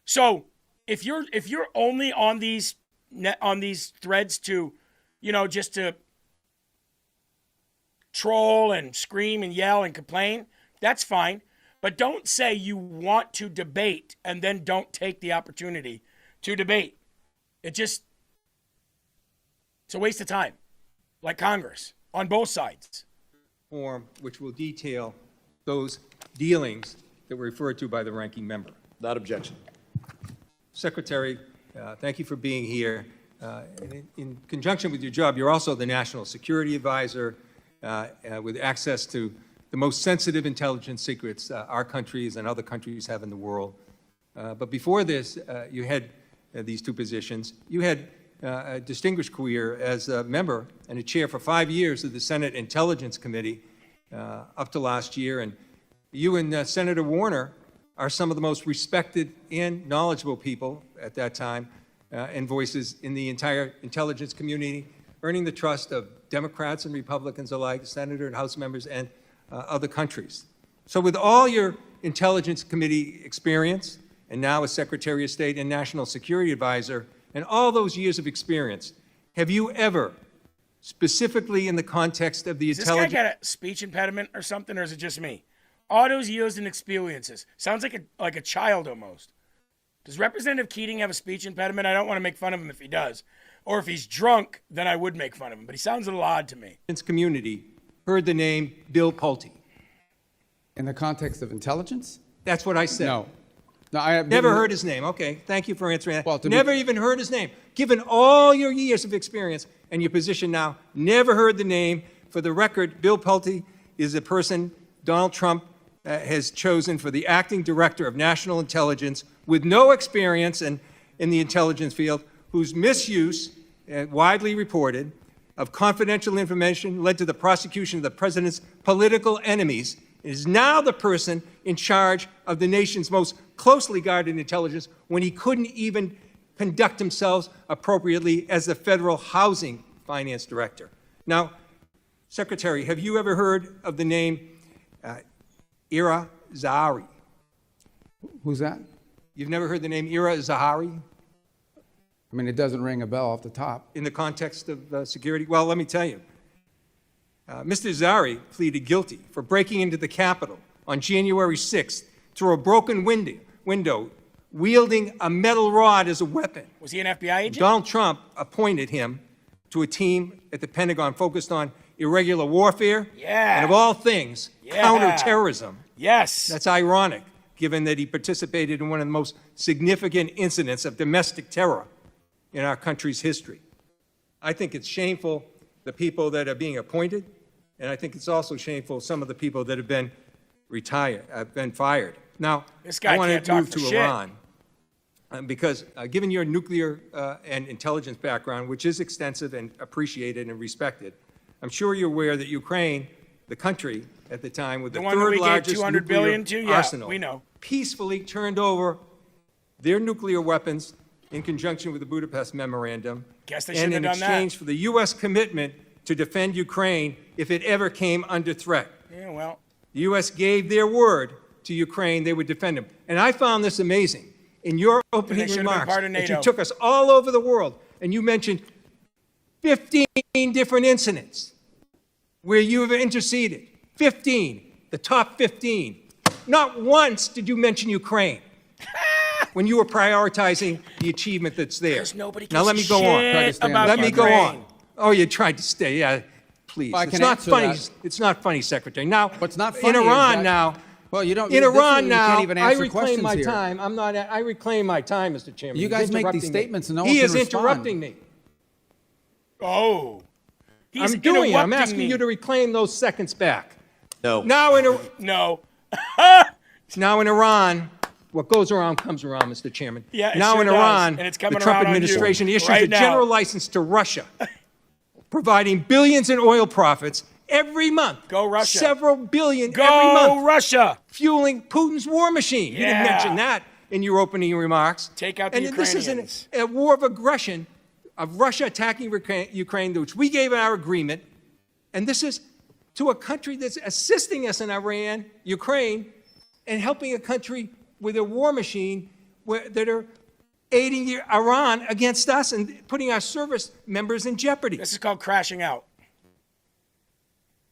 S14: So if you're only on these threads to, just to troll and scream and yell and complain, that's fine. But don't say you want to debate and then don't take the opportunity to debate. It's a waste of time, like Congress, on both sides.
S12: Form which will detail those dealings that were referred to by the ranking member.
S18: Without objection.
S12: Secretary, thank you for being here. In conjunction with your job, you're also the National Security Advisor with access to the most sensitive intelligence secrets our countries and other countries have in the world. But before this, you had these two positions. You had a distinguished career as a member and a chair for 5 years of the Senate Intelligence Committee up to last year. And you and Senator Warner are some of the most respected and knowledgeable people at that time and voices in the entire intelligence community, earning the trust of Democrats and Republicans alike, Senator and House members, and other countries. So with all your Intelligence Committee experience, and now as Secretary of State and National Security Advisor, and all those years of experience, have you ever, specifically in the context of the intelligence...
S14: Does this guy got a speech impediment or something, or is it just me? All those years and experiences. Sounds like a child almost. Does Representative Keating have a speech impediment? I don't want to make fun of him if he does. Or if he's drunk, then I would make fun of him. But he sounds a little odd to me.
S12: ...community heard the name Bill Pulte.
S17: In the context of intelligence?
S12: That's what I said.
S17: No. No, I have
S12: never heard his name. Okay, thank you for answering that.
S17: Well,
S12: never even heard his name. Given all your years of experience and your position now, never heard the name. For the record, Bill Pulte is a person Donald Trump has chosen for the acting director of national intelligence with no experience in the intelligence field, whose misuse, widely reported, of confidential information led to the prosecution of the president's political enemies, is now the person in charge of the nation's most closely guarded intelligence when he couldn't even conduct himself appropriately as the federal housing finance director. Now, Secretary, have you ever heard of the name Ira Zahari?
S17: Who's that?
S12: You've never heard the name Ira Zahari?
S17: I mean, it doesn't ring a bell off the top.
S12: In the context of security? Well, let me tell you. Mr. Zahari pleaded guilty for breaking into the Capitol on January 6th through a broken window, wielding a metal rod as a weapon.
S14: Was he an FBI agent?
S12: Donald Trump appointed him to a team at the Pentagon focused on irregular warfare and, of all things, counterterrorism.
S14: Yes.
S12: That's ironic, given that he participated in one of the most significant incidents of domestic terror in our country's history. I think it's shameful, the people that are being appointed, and I think it's also shameful some of the people that have been fired. Now,
S14: this guy
S12: I want
S14: can't
S12: to move
S14: talk for
S12: to
S14: shit.
S12: Iran because given your nuclear and intelligence background, which is extensive and appreciated and respected, I'm sure you're aware that Ukraine, the country at the time with the
S14: one that we
S12: third
S14: gave
S12: largest
S14: $200 billion to?
S12: nuclear
S14: Yeah,
S12: arsenal,
S14: we know,
S12: peacefully turned over their nuclear weapons in conjunction with the Budapest Memorandum
S14: Guess they
S12: and
S14: shouldn't
S12: in
S14: have done that.
S12: exchange for the U.S. commitment to defend Ukraine if it ever came under threat.
S14: Yeah, well.
S12: The U.S. gave their word to Ukraine they would defend them. And I found this amazing. In your opening
S14: should have been
S12: remarks,
S14: part of
S12: that you
S14: NATO.
S12: took us all over the world, and you mentioned 15 different incidents where you have interceded. 15, the top 15. Not once did you mention Ukraine when you were prioritizing the achievement that's there.
S14: Because nobody
S12: Now
S14: gives
S12: let me go on.
S14: shit about
S12: Let me go
S14: Ukraine.
S12: on. Oh, you tried to stay. Yeah, please.
S17: Well, I
S12: It's
S17: can
S12: not
S17: answer
S12: funny.
S17: that.
S12: It's not funny, Secretary. Now,
S17: What's not
S12: in
S17: funny is
S12: Iran
S17: that-
S12: now.
S17: Well, you don't.
S12: In
S17: this
S12: Iran
S17: you
S12: now,
S17: can't even
S12: I
S17: answer
S12: reclaim
S17: questions
S12: my
S17: here.
S12: time. I reclaim my time, Mr. Chairman.
S17: You
S12: He's
S17: guys make these
S12: interrupting me.
S17: statements and no one
S12: He
S17: can
S12: is
S17: respond.
S12: interrupting me.
S14: Oh. He's
S12: I'm doing it. I'm
S14: interrupting
S12: asking
S14: me.
S12: you to reclaim those seconds back.
S2: No.
S12: Now in
S14: No.
S12: now in Iran, what goes around comes around, Mr. Chairman.
S14: Yeah, it
S12: now
S14: sure
S12: in
S14: does,
S12: Iran,
S14: and it's
S12: the
S14: coming
S12: Trump
S14: around on you
S12: administration issues
S14: right
S12: a
S14: now.
S12: general license to Russia, providing billions in oil profits every month.
S14: Go Russia.
S12: Several billion
S14: Go
S12: every month.
S14: Russia.
S12: Fueling Putin's war machine. You didn't
S14: Yeah.
S12: mention that in your opening remarks.
S14: Take out the
S12: And this is
S14: Ukrainians.
S12: a war of aggression, of Russia attacking Ukraine, which we gave in our agreement. And this is to a country that's assisting us in Iran, Ukraine, and helping a country with a war machine that are aiding Iran against us and putting our service members in jeopardy.
S14: This is called crashing out.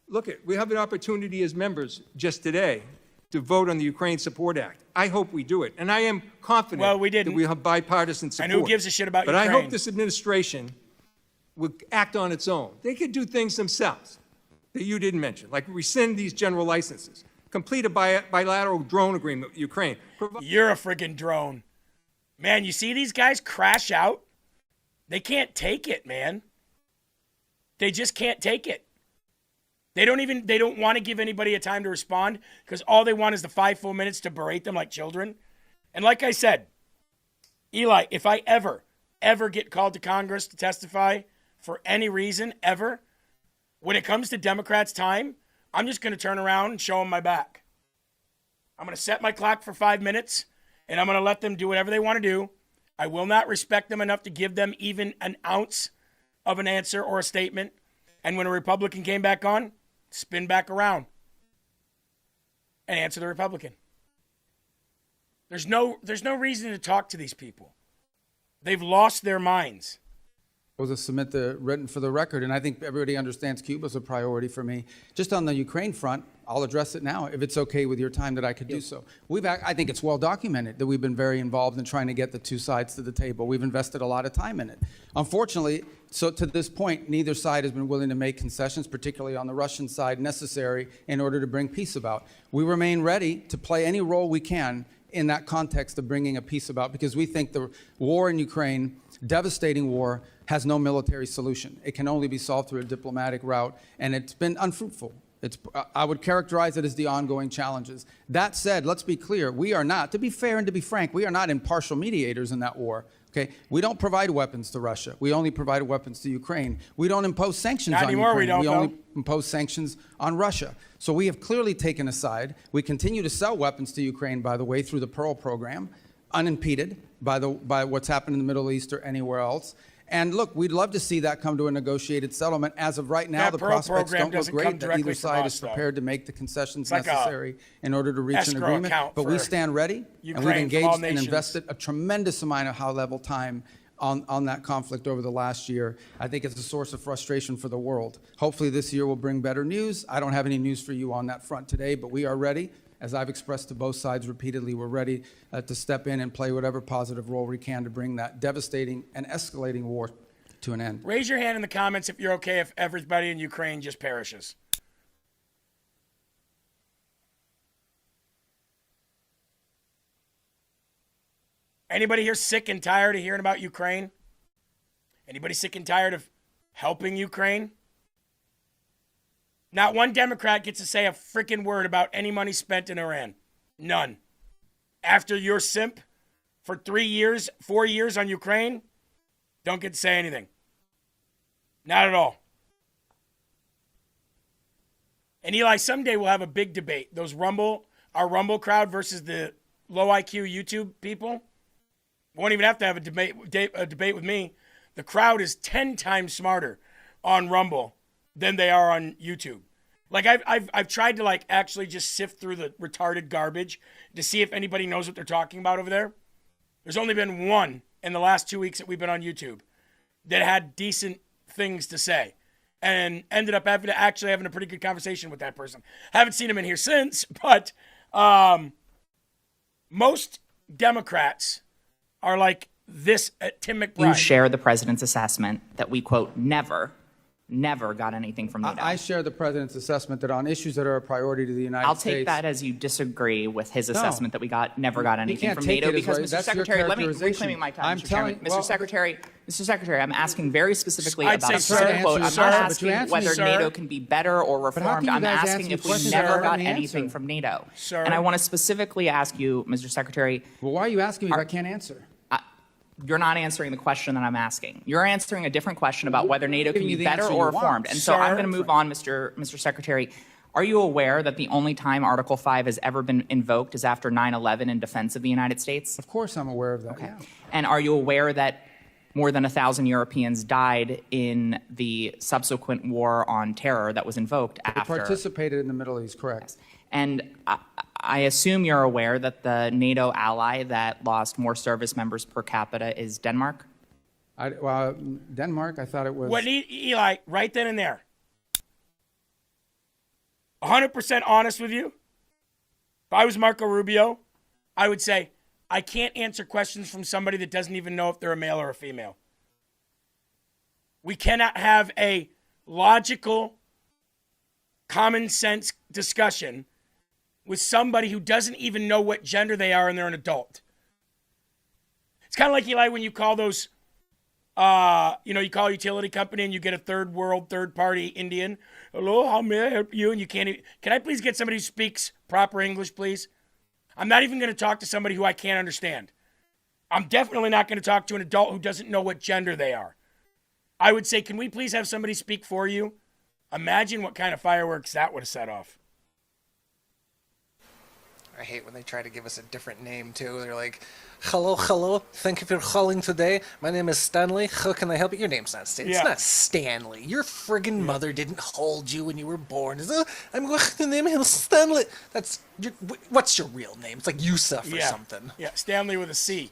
S12: Look, we have an opportunity as members just today to vote on the Ukraine Support Act. I hope we do it, and I am confident
S14: Well, we didn't.
S12: that we have bipartisan support.
S14: And who gives a shit about
S12: but I
S14: Ukraine?
S12: hope this administration will act on its own. They could do things themselves that you didn't mention, like rescind these general licenses, complete a bilateral drone agreement with Ukraine.
S14: You're a freaking drone. Man, you see these guys crash out? They can't take it, man. They just can't take it. They don't want to give anybody a time to respond because all they want is the 5 full minutes to berate them like children. And like I said, Eli, if I ever get called to Congress to testify for any reason, ever, when it comes to Democrats' time, I'm just going to turn around and show them my back. I'm going to set my clock for 5 minutes, and I'm going to let them do whatever they want to do. I will not respect them enough to give them even an ounce of an answer or a statement. And when a Republican came back on, spin back around and answer the Republican. There's no reason to talk to these people. They've lost their minds.
S17: Was to submit the written for the record, and I think everybody understands Cuba's a priority for me. Just on the Ukraine front, I'll address it now, if it's okay with your time that I could do so. I think it's well documented that we've been very involved in trying to get the two sides to the table. We've invested a lot of time in it. Unfortunately, so to this point, neither side has been willing to make concessions, particularly on the Russian side, necessary in order to bring peace about. We remain ready to play any role we can in that context of bringing a peace about, because we think the war in Ukraine, devastating war, has no military solution. It can only be solved through a diplomatic route, and it's been unfruitful. I would characterize it as the ongoing challenges. That said, let's be clear, we are not, to be fair and to be frank, we are not impartial mediators in that war. Okay, we don't provide weapons to Russia. We only provide weapons to Ukraine. We don't impose sanctions
S14: Not
S17: on
S14: anymore, we
S17: Ukraine.
S14: don't,
S17: only
S14: though.
S17: impose sanctions on Russia. So we have clearly taken a side. We continue to sell weapons to Ukraine, by the way, through the Pearl program, unimpeded by what's happened in the Middle East or anywhere else. And look, we'd love to see that come to a negotiated settlement. As of right now,
S14: That
S17: the
S14: Pearl
S17: prospects
S14: program
S17: don't look
S14: doesn't come
S17: great that
S14: directly
S17: either
S14: from
S17: side
S14: us,
S17: is
S14: though.
S17: prepared to make the concessions
S14: It's like a
S17: necessary in order to reach an
S14: escrow
S17: agreement.
S14: account
S17: But we
S14: for
S17: stand ready, and
S14: Ukraine
S17: we've
S14: from
S17: engaged
S14: all
S17: and
S14: nations.
S17: invested a tremendous amount of high-level time on that conflict over the last year. I think it's a source of frustration for the world. Hopefully this year will bring better news. I don't have any news for you on that front today, but we are ready. As I've expressed to both sides repeatedly, we're ready to step in and play whatever positive role we can to bring that devastating and escalating war to an end.
S14: Raise your hand in the comments if you're okay if everybody in Ukraine just perishes. Anybody here sick and tired of hearing about Ukraine? Anybody sick and tired of helping Ukraine? Not one Democrat gets to say a freaking word about any money spent in Iran. None. After your simp for 3 years, 4 years on Ukraine, don't get to say anything. Not at all. And Eli, someday we'll have a big debate. Our Rumble crowd versus the low IQ YouTube people. Won't even have to have a debate with me. The crowd is 10 times smarter on Rumble than they are on YouTube. Like I've tried to like actually just sift through the retarded garbage to see if anybody knows what they're talking about over there. There's only been one in the last 2 weeks that we've been on YouTube that had decent things to say and ended up having a pretty good conversation with that person. Haven't seen him in here since, but most Democrats are like this at Tim McBride.
S10: You share the president's assessment that we, quote, never got anything from NATO.
S17: I share the president's assessment that on issues that are a priority to the United
S10: I'll
S17: States.
S10: take that as you disagree with his assessment that we never got anything from
S17: take
S10: NATO
S17: it as
S10: because,
S17: right.
S10: Mr.
S17: That's your
S10: Secretary, let me
S17: characterization.
S10: reclaiming my time,
S17: I'm
S10: Mr. Chairman.
S17: telling-
S10: Mr. Secretary, I'm asking very specifically
S14: I'd
S10: about
S14: say,
S10: a quote. I'm not asking whether
S14: sir.
S10: NATO can be better or
S17: But how can
S10: reformed.
S17: you
S10: I'm
S17: guys
S10: asking
S17: ask
S10: if
S17: me
S10: we
S17: questions
S10: never
S17: and
S10: got
S17: let me
S10: anything
S17: answer?
S10: from NATO.
S14: Sir.
S10: And I want to specifically ask you, Mr. Secretary.
S17: Well, why are you asking me if I can't answer?
S10: You're not answering the question that I'm asking. You're answering a different question about whether NATO can
S17: giving
S10: be
S17: you the
S10: better
S17: answer
S10: or
S17: you want.
S10: reformed. And so I'm
S14: Sir.
S10: going to move on, Mr. Secretary. Are you aware that the only time Article 5 has ever been invoked is after 9/11 in defense of the United States?
S17: Of course I'm aware of that.
S10: Okay.
S17: Yeah.
S10: And are you aware that more than 1,000 Europeans died in the subsequent war on terror that was invoked
S17: I
S10: after?
S17: participated in the Middle East, correct.
S10: And I assume you're aware that the NATO ally that lost more service members per capita is Denmark?
S17: Denmark, I thought it was...
S14: What Eli, right then and there. 100% honest with you. If I was Marco Rubio, I would say, I can't answer questions from somebody that doesn't even know if they're a male or a female. We cannot have a logical, common sense discussion with somebody who doesn't even know what gender they are and they're an adult. It's kind of like, Eli, when you call those... you call a utility company and you get a third-party Indian. Hello, how may I help you? And you can't even, can I please get somebody who speaks proper English, please? I'm not even going to talk to somebody who I can't understand. I'm definitely not going to talk to an adult who doesn't know what gender they are. I would say, can we please have somebody speak for you? Imagine what kind of fireworks that would have set off.
S15: I hate when they try to give us a different name, too. They're like, hello, thank you for calling today. My name is Stanley. How can I help you? Your name's not Stanley.
S14: Yeah.
S15: It's not Stanley. Your friggin' mother didn't hold you when you were born. I'm going to name him Stanley. What's your real name? It's like Yusuf or something.
S14: Yeah, Stanley with a C.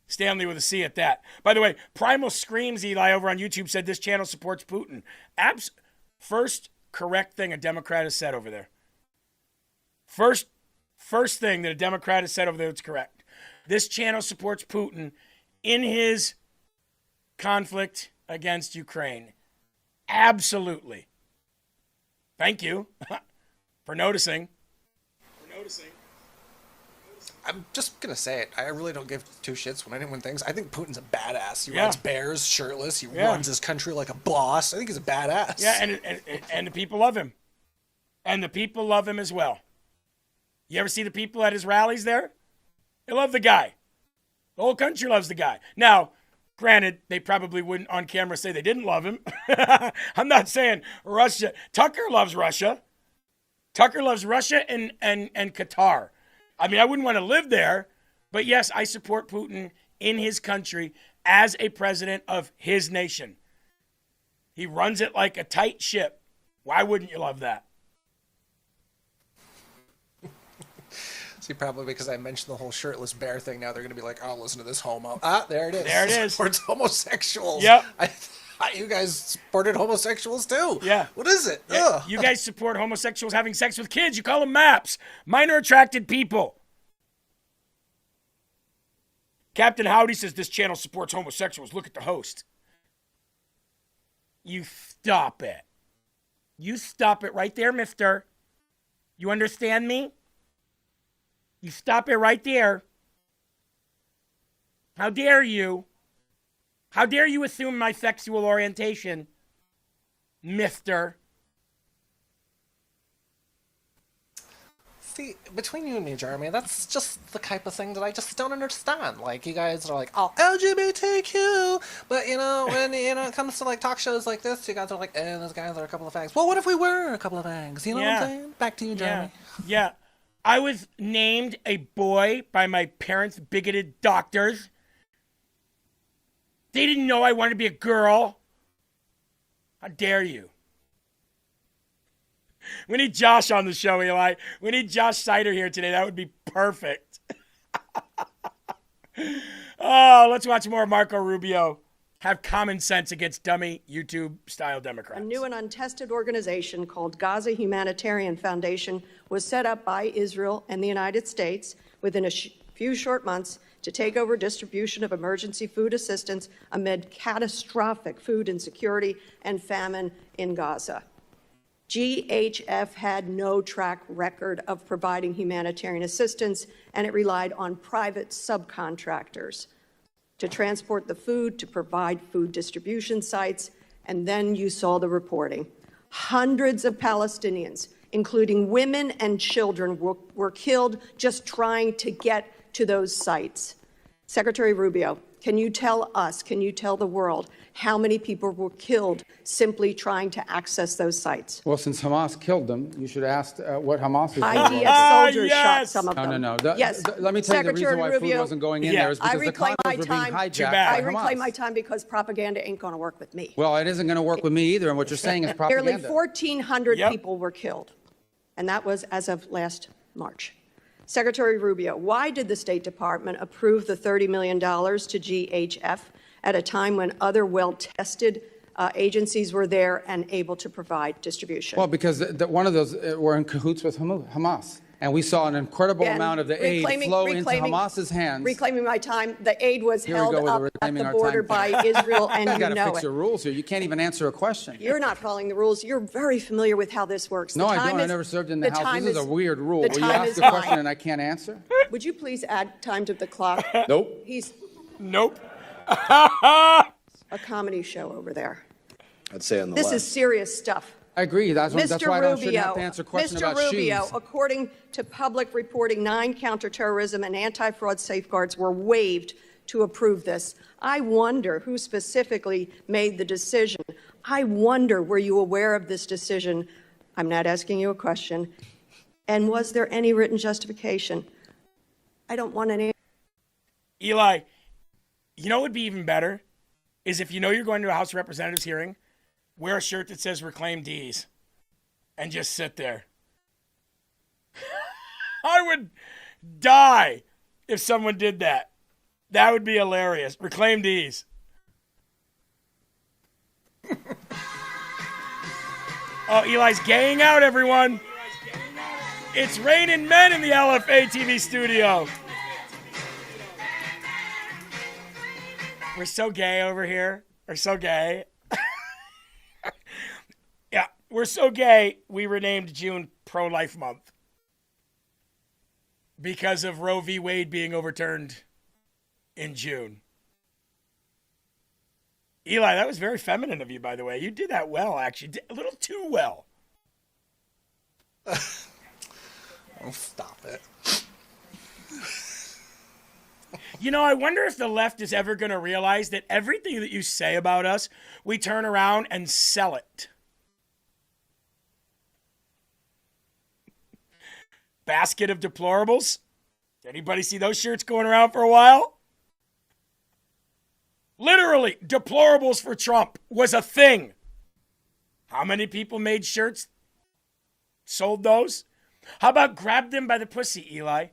S14: Stanley with a C at that. By the way, Primal Screams, Eli, over on YouTube said this channel supports Putin. First correct thing a Democrat has said over there. First thing that a Democrat has said over there that's correct. This channel supports Putin in his conflict against Ukraine. Absolutely. Thank you for noticing.
S15: I'm just going to say it. I really don't give two shits when anyone thinks. I think Putin's a badass. He
S14: Yeah.
S15: rides bears shirtless. He
S14: Yeah.
S15: runs his country like a boss. I think he's a badass.
S14: Yeah, and the people love him. And the people love him as well. You ever see the people at his rallies there? They love the guy. The whole country loves the guy. Now, granted, they probably wouldn't on camera say they didn't love him. I'm not saying Russia. Tucker loves Russia. Tucker loves Russia and Qatar. I mean, I wouldn't want to live there, but yes, I support Putin in his country as a president of his nation. He runs it like a tight ship. Why wouldn't you love that?
S15: See, probably because I mentioned the whole shirtless bear thing, now they're going to be like, oh, listen to this homo. There it is.
S14: There it is.
S15: Supports homosexuals.
S14: Yep.
S15: I thought you guys supported homosexuals too.
S14: Yeah.
S15: What is it?
S14: Yeah.
S15: Ugh.
S14: You guys support homosexuals having sex with kids. You call them MAPS. Minor attracted people. Captain Howdy says this channel supports homosexuals. Look at the host. You stop it. You stop it right there, mister. You understand me? You stop it right there. How dare you? How dare you assume my sexual orientation, mister?
S15: See, between you and me, Jeremy, that's just the type of thing that I just don't understand. Like, you guys are like, oh, LGBTQ, but, when, it comes to, like, talk shows like this, you guys are like, those guys are a couple of fags. Well, what if we were a couple of fags? You know what I'm saying? Back to you, Jeremy.
S14: Yeah. I was named a boy by my parents' bigoted doctors They didn't know I wanted to be a girl. How dare you? We need Josh on the show, Eli. We need Josh Sider here today. That would be perfect. Oh, let's watch more Marco Rubio have common sense against dummy YouTube-style Democrats.
S3: A new and untested organization called Gaza Humanitarian Foundation was set up by Israel and the United States within a few short months to take over distribution of emergency food assistance amid catastrophic food insecurity and famine in Gaza. GHF had no track record of providing humanitarian assistance, and it relied on private subcontractors to transport the food, to provide food distribution sites, and then you saw the reporting. Hundreds of Palestinians, including women and children, were killed just trying to get to those sites. Secretary Rubio, can you tell us, can you tell the world how many people were killed simply trying to access those sites?
S17: Well, since Hamas killed them, you should ask what Hamas is doing.
S3: IDF soldiers shot some of them.
S17: No.
S3: Yes.
S17: Let me tell you the reason why
S3: Rubio,
S17: food wasn't going in there is because the condos were being hijacked by
S3: I
S17: Hamas.
S3: reclaim my time because propaganda ain't going to work with me.
S17: Well, it isn't going to work with me either, and what you're saying is propaganda.
S3: Nearly 1,400 people were killed, and that was as of last March. Secretary Rubio, why did the State Department approve the $30 million to GHF at a time when other well-tested agencies were there and able to provide distribution?
S17: Well, because one of those were in cahoots with Hamas. And we saw an incredible amount of the aid flow into Hamas's hands.
S3: Reclaiming my time, the aid was held up at the border by
S17: Israel,
S3: Israel, and
S17: you got to fix
S3: it.
S17: your rules here. You can't even answer a question.
S3: You're not following the rules. You're very familiar with how this works.
S17: No, I don't. I never served in the House. This is a weird rule where you ask a question and I can't answer.
S3: Would you please add time to the clock?
S17: Nope.
S14: Nope.
S3: A comedy show over there.
S13: I'd say on the
S3: This
S13: left.
S3: is serious stuff.
S17: I agree. That's why I shouldn't have to answer questions
S3: Mr.
S17: about
S3: Rubio,
S17: shoes.
S3: according to public reporting, 9 counterterrorism and anti-fraud safeguards were waived to approve this. I wonder who specifically made the decision. I wonder, were you aware of this decision? I'm not asking you a question. And was there any written justification? I don't want any.
S14: Eli, you know what would be even better is if you know you're going to a House of Representatives hearing, wear a shirt that says Reclaim D's and just sit there. I would die if someone did that. That would be hilarious. Reclaim D's. Oh, Eli's gaying out, everyone. It's raining men in the LFA TV studio. We're so gay over here. We're so gay. Yeah, we're so gay, we renamed June Pro-Life Month because of Roe v. Wade being overturned in June. Eli, that was very feminine of you, by the way. You did that well, actually. A little too well.
S15: Oh, stop it.
S14: You know, I wonder if the left is ever going to realize that everything that you say about us, we turn around and sell it. Basket of deplorables. Did anybody see those shirts going around for a while? Literally, deplorables for Trump was a thing. How many people made shirts? Sold those? How about grab them by the pussy, Eli?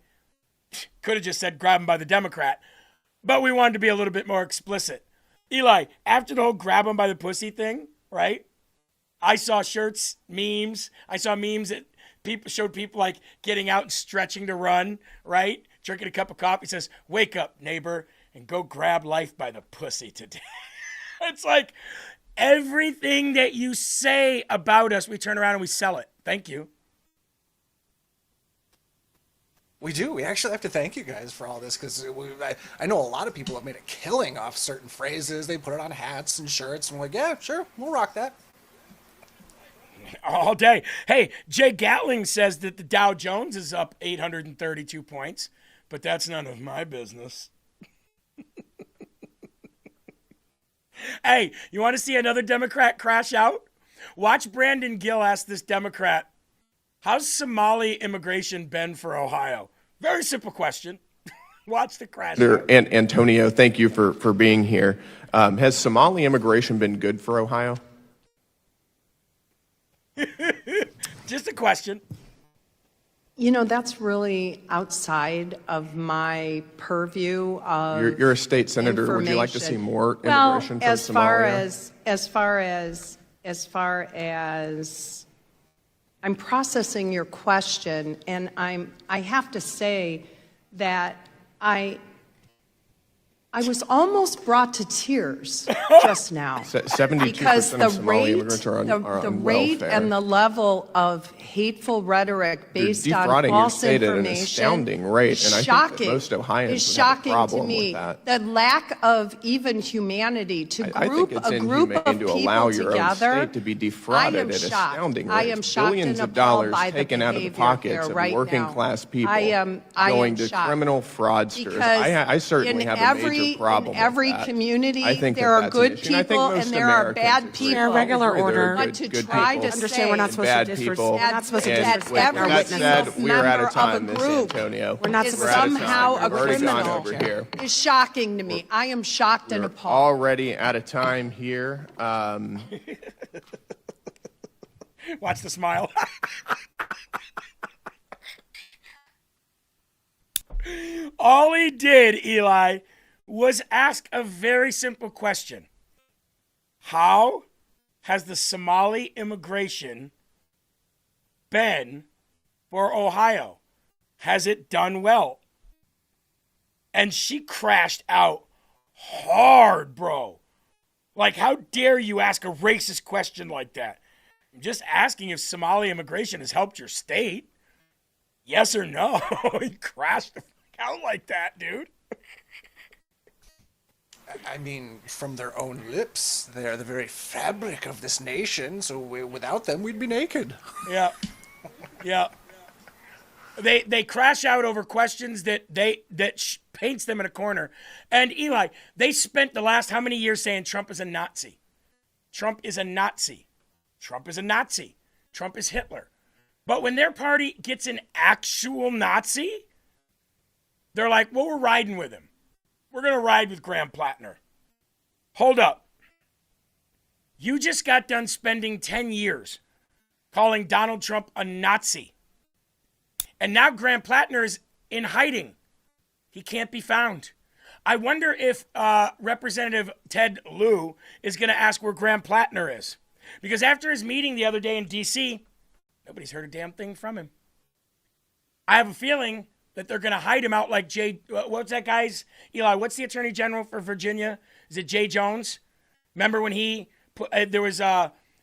S14: Could have just said grab them by the Democrat. But we wanted to be a little bit more explicit. Eli, after the whole grab them by the pussy thing, right? I saw shirts, memes. I saw memes that people showed people like getting out and stretching to run, right? Drinking a cup of coffee. Says, wake up, neighbor, and go grab life by the pussy today. It's like everything that you say about us, we turn around and we sell it. Thank you.
S15: We do. We actually have to thank you guys for all this because I know a lot of people have made a killing off certain phrases. They put it on hats and shirts, and we're like, yeah, sure, we'll rock that.
S14: All day. Hey, Jay Gatling says that the Dow Jones is up 832 points, but that's none of my business. Hey, you want to see another Democrat crash out? Watch Brandon Gill ask this Democrat, how's Somali immigration been for Ohio? Very simple question. Watch the crash.
S13: And Antonio, thank you for being here. Has Somali immigration been good for Ohio?
S14: Just a question.
S19: You know, that's really outside of my purview of
S13: You're a state senator. Would you like to see more immigration from Somalia?
S19: As far as I'm processing your question, and I have to say that I was almost brought to tears just now
S13: 72%
S19: because the
S13: of Somali
S19: rate,
S13: immigrants are on
S19: the rate
S13: welfare.
S19: and the level of hateful rhetoric based
S13: You're
S19: on
S13: defrauding your
S19: false
S13: state at an
S19: information
S13: astounding rate,
S19: is
S13: and I think
S19: shocking.
S13: that most Ohioans
S19: is
S13: would have a
S19: shocking
S13: problem
S19: to me.
S13: with that.
S19: The lack of even humanity to
S13: I
S19: group
S13: think it's
S19: a group
S13: inhumane
S19: of
S13: to
S19: people
S13: allow your
S19: together.
S13: own state to be defrauded
S19: I am
S13: at
S19: shocked.
S13: astounding
S19: I
S13: rates.
S19: am shocked
S13: Billions
S19: and
S13: of
S19: appalled
S13: dollars
S19: by the
S13: taken out of the
S19: behavior
S13: pockets
S19: here
S13: of
S19: right
S13: working
S19: now.
S13: class people
S19: I am
S13: going to
S19: shocked.
S13: criminal fraudsters.
S19: Because
S13: I certainly
S19: in
S13: have a major problem
S19: in every
S13: with that.
S19: community,
S13: I think
S19: there are
S13: that's an
S19: good
S13: issue, and I think
S19: people
S13: most
S19: and there are
S13: Americans
S19: bad
S13: agree.
S19: people.
S22: Regular
S13: Agree, there are
S22: order.
S19: But to
S13: good
S19: try
S13: people
S19: to
S22: Understand we're not
S13: and
S22: supposed
S13: bad
S22: to disrespect.
S13: people.
S22: We're not supposed to
S13: And
S22: disrespect our
S13: with that
S22: witnesses.
S13: said, we're out
S19: member
S13: of time,
S19: of a
S13: Miss
S19: group
S13: Antonio.
S22: We're not
S19: is
S22: supposed
S13: We're out of
S19: somehow
S13: time.
S19: a
S13: We've already gone
S19: criminal
S13: over here.
S19: is shocking to me. I am shocked and
S13: We're
S19: appalled.
S13: already out of time here.
S14: Watch the smile. All he did, Eli, was ask a very simple question. How has the Somali immigration been for Ohio? Has it done well? And she crashed out hard, bro. Like, how dare you ask a racist question like that? I'm just asking if Somali immigration has helped your state. Yes or no? He crashed the fuck out like that, dude.
S15: I mean, from their own lips, they're the very fabric of this nation, so without them, we'd be naked.
S14: Yeah. Yeah. They crash out over questions that paints them in a corner. And Eli, they spent the last how many years saying Trump is a Nazi? Trump is a Nazi. Trump is a Nazi. Trump is Hitler. But when their party gets an actual Nazi, they're like, well, we're riding with him. We're going to ride with Graham Plattner. Hold up. You just got done spending 10 years calling Donald Trump a Nazi. And now Graham Plattner is in hiding. He can't be found. I wonder if Representative Ted Lieu is going to ask where Graham Plattner is. Because after his meeting the other day in D.C., nobody's heard a damn thing from him. I have a feeling that they're going to hide him out like what's that guy's, Eli, what's the Attorney General for Virginia? Is it Jay Jones? Remember when there was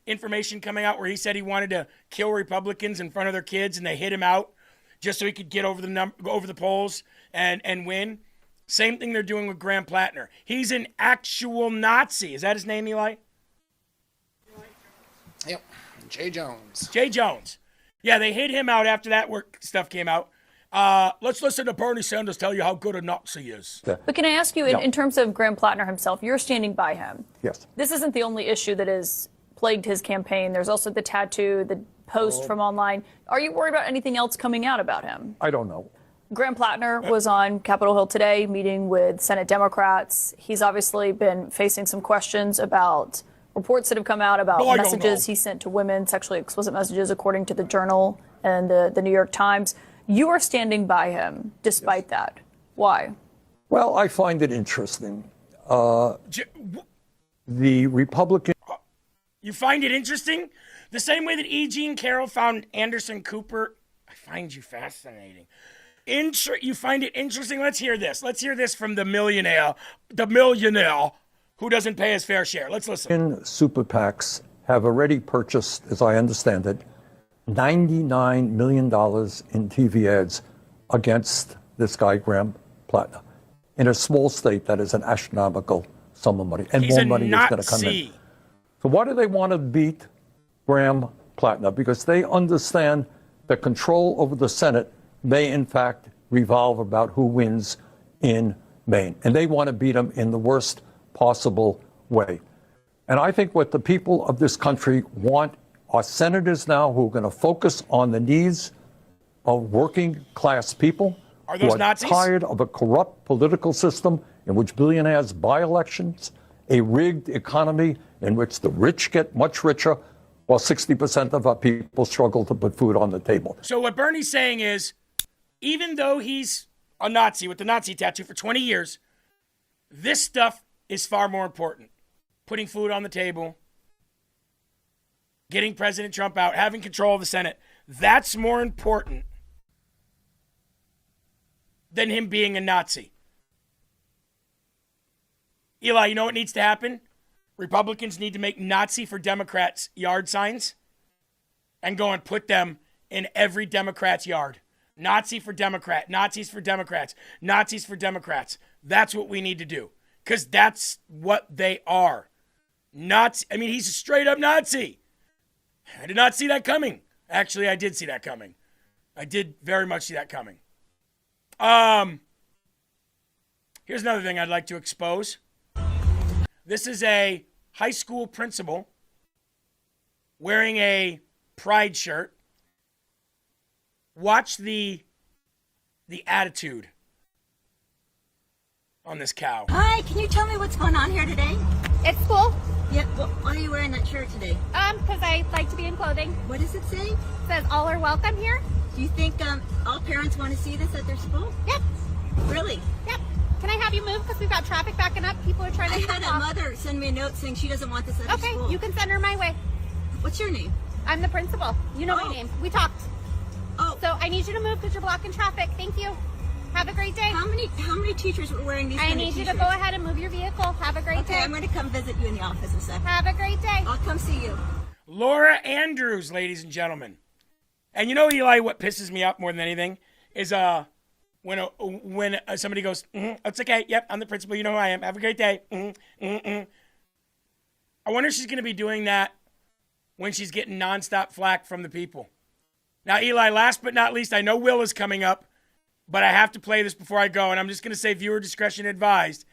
S14: information coming out where he said he wanted to kill Republicans in front of their kids and they hid him out just so he could get over the polls and win? Same thing they're doing with Graham Plattner. He's an actual Nazi. Is that his name, Eli?
S15: Yep, Jay Jones.
S14: Jay Jones. Yeah, they hid him out after that work stuff came out. Let's listen to Bernie Sanders tell you how good a Nazi is.
S23: But can I ask you, in terms of Graham Plattner himself, you're standing by him.
S24: Yes.
S23: This isn't the only issue that has plagued his campaign. There's also the tattoo, the post from online. Are you worried about anything else coming out about him?
S24: I don't know.
S23: Graham Plattner was on Capitol Hill today meeting with Senate Democrats. He's obviously been facing some questions about reports that have come out about messages he sent to women, sexually explicit messages, according to the Journal and the New York Times. You are standing by him despite that. Why?
S24: Well, I find it interesting. The Republican...
S14: You find it interesting? The same way that E. Jean Carroll found Anderson Cooper. I find you fascinating. You find it interesting? Let's hear this. Let's hear this from the millionaire who doesn't pay his fair share. Let's listen.
S24: Super PACs have already purchased, as I understand it, $99 million in TV ads against this guy, Graham Plattner, in a small state that is an astronomical sum of money. And
S14: He's
S24: more
S14: a
S24: money is going to come in.
S14: Nazi.
S24: So why do they want to beat Graham Plattner? Because they understand that control over the Senate may, in fact, revolve about who wins in Maine. And they want to beat him in the worst possible way. And I think what the people of this country want are senators now who are going to focus on the needs of working class people,
S14: Are those
S24: who are
S14: Nazis?
S24: tired of a corrupt political system in which billionaires buy elections, a rigged economy in which the rich get much richer, while 60% of our people struggle to put food on the table.
S14: So what Bernie's saying is, even though he's a Nazi with the Nazi tattoo for 20 years, this stuff is far more important. Putting food on the table, getting President Trump out, having control of the Senate. That's more important than him being a Nazi. Eli, you know what needs to happen? Republicans need to make Nazi for Democrats yard signs and go and put them in every Democrat's yard. Nazi for Democrat, Nazis for Democrats, Nazis for Democrats. That's what we need to do, because that's what they are. Nazi. I mean, he's a straight up Nazi. I did not see that coming. Actually, I did see that coming. I did very much see that coming. Here's another thing I'd like to expose. This is a high school principal wearing a pride shirt. Watch the attitude on this cow.
S1: Hi, can you tell me what's going on here today?
S6: It's school.
S1: Yeah, well, why are you wearing that shirt today?
S6: Because I like to be in clothing.
S1: What does it say?
S6: It says all are welcome here.
S1: Do you think all parents want to see this at their school?
S6: Yep.
S1: Really?
S6: Yep. Can I have you move because we've got traffic backing up? People are trying to
S1: I had a mother send me a note saying she doesn't want this at her school.
S6: Okay, you can send her my way.
S1: What's your name?
S6: I'm the principal. You know my name. We talked.
S1: Oh.
S6: So I need you to move because you're blocking traffic. Thank you. Have a great day.
S1: How many teachers were wearing these
S6: I
S1: kind of
S6: need you
S1: t-shirts?
S6: to go ahead and move your vehicle. Have a great day.
S1: Okay, I'm going to come visit you in the office in a second.
S6: Have a great day.
S1: I'll come see you.
S14: Laura Andrews, ladies and gentlemen. And you know, Eli, what pisses me off more than anything is when somebody goes, it's okay, yep, I'm the principal, you know who I am, have a great day. I wonder if she's going to be doing that when she's getting nonstop flack from the people. Now, Eli, last but not least, I know Will is coming up, but I have to play this before I go, and I'm just going to say viewer discretion advised.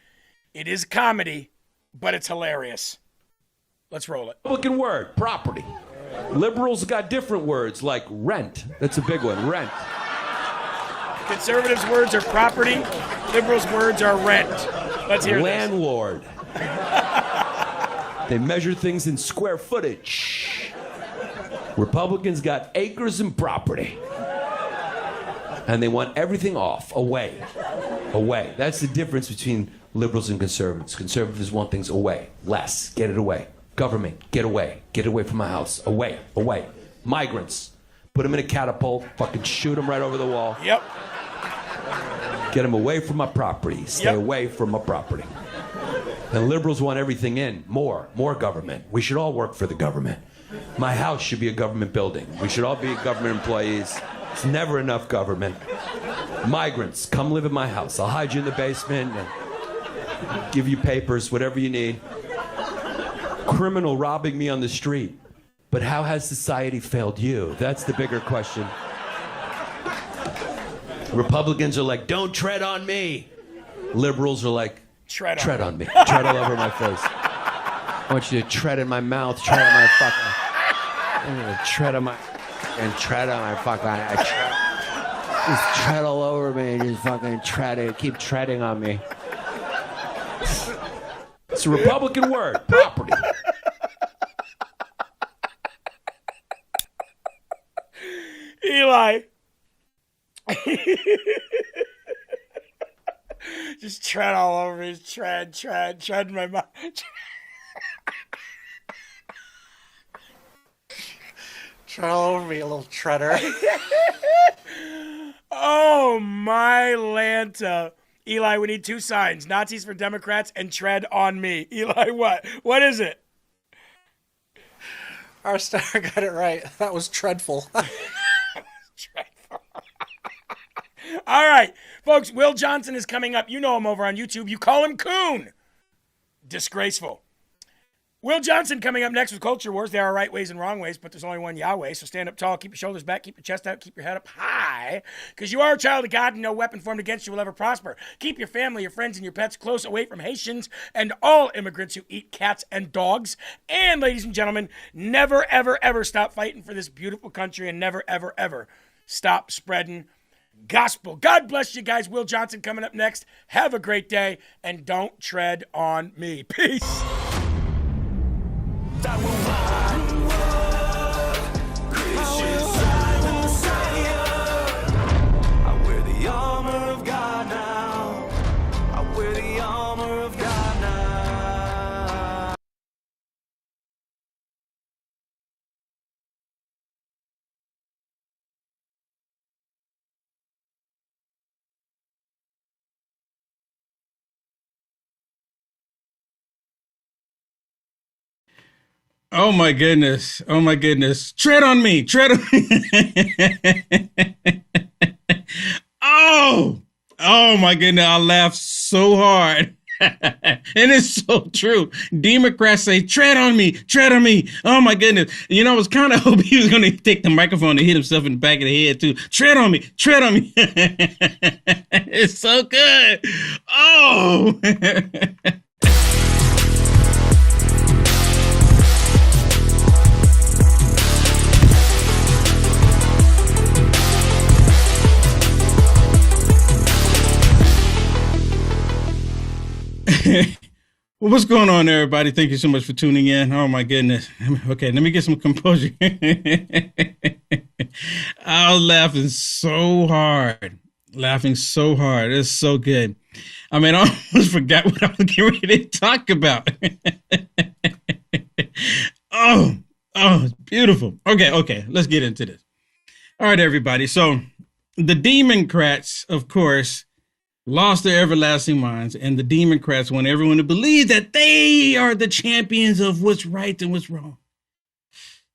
S14: It is comedy, but it's hilarious. Let's roll it.
S7: Republican word, property. Liberals got different words like rent. That's a big one, rent.
S14: Conservatives' words are property. Liberals' words are rent. Let's hear
S7: Landlord. They measure things in square footage. Republicans got acres and property. And they want everything off, away. Away. That's the difference between liberals and conservatives. Conservatives want things away, less, get it away. Government, get away from my house, away. Migrants, put them in a catapult, fucking shoot them right over the wall.
S14: Yep.
S7: Get them away from my property, stay away from my property. And liberals want everything in, more government. We should all work for the government. My house should be a government building. We should all be government employees. It's never enough government. Migrants, come live in my house. I'll hide you in the basement and give you papers, whatever you need. Criminal robbing me on the street. But how has society failed you? That's the bigger question. Republicans are like, don't tread on me. Liberals are like, tread on me. Tread all over my face. I want you to tread in my mouth, tread on my fucking... I'm gonna tread on my... And tread on my fucking... Just tread all over me and just fucking tread it. Keep treading on me. It's a Republican word, property.
S14: Eli. Just tread all over his tread in my mouth.
S15: Tread all over me, a little treader.
S14: Oh, my Lanta. Eli, we need two signs. Nazis for Democrats and tread on me. Eli, what? What is it?
S15: Our star got it right. That was treadful.
S14: All right, folks, Will Johnson is coming up. You know him over on YouTube. You call him Coon. Disgraceful. Will Johnson coming up next with Culture Wars. There are right ways and wrong ways, but there's only one Yahweh. So stand up tall, keep your shoulders back, keep your chest out, keep your head up high, because you are a child of God and no weapon formed against you will ever prosper. Keep your family, your friends, and your pets close away from Haitians and all immigrants who eat cats and dogs. And, ladies and gentlemen, never, ever, ever stop fighting for this beautiful country and never, ever, ever stop spreading gospel. God bless you guys. Will Johnson coming up next. Have a great day, and don't tread on me. Peace.
S4: Oh my goodness. Oh my goodness. Tread on me. Tread on me. Oh my goodness. I laughed so hard. And it's so true. Democrats say, tread on me, tread on me. Oh my goodness. You know, I was kind of hoping he was going to take the microphone and hit himself in the back of the head too. Tread on me, tread on me. It's so good. Oh. Well, what's going on, everybody? Thank you so much for tuning in. Oh, my goodness. Okay, let me get some composure. I was laughing so hard. It's so good. I mean, I almost forgot what I was getting ready to talk about. Oh, it's beautiful. Okay, let's get into this. All right, everybody. So the Democrats, of course, lost their everlasting minds, and the Democrats want everyone to believe that they are the champions of what's right and what's wrong.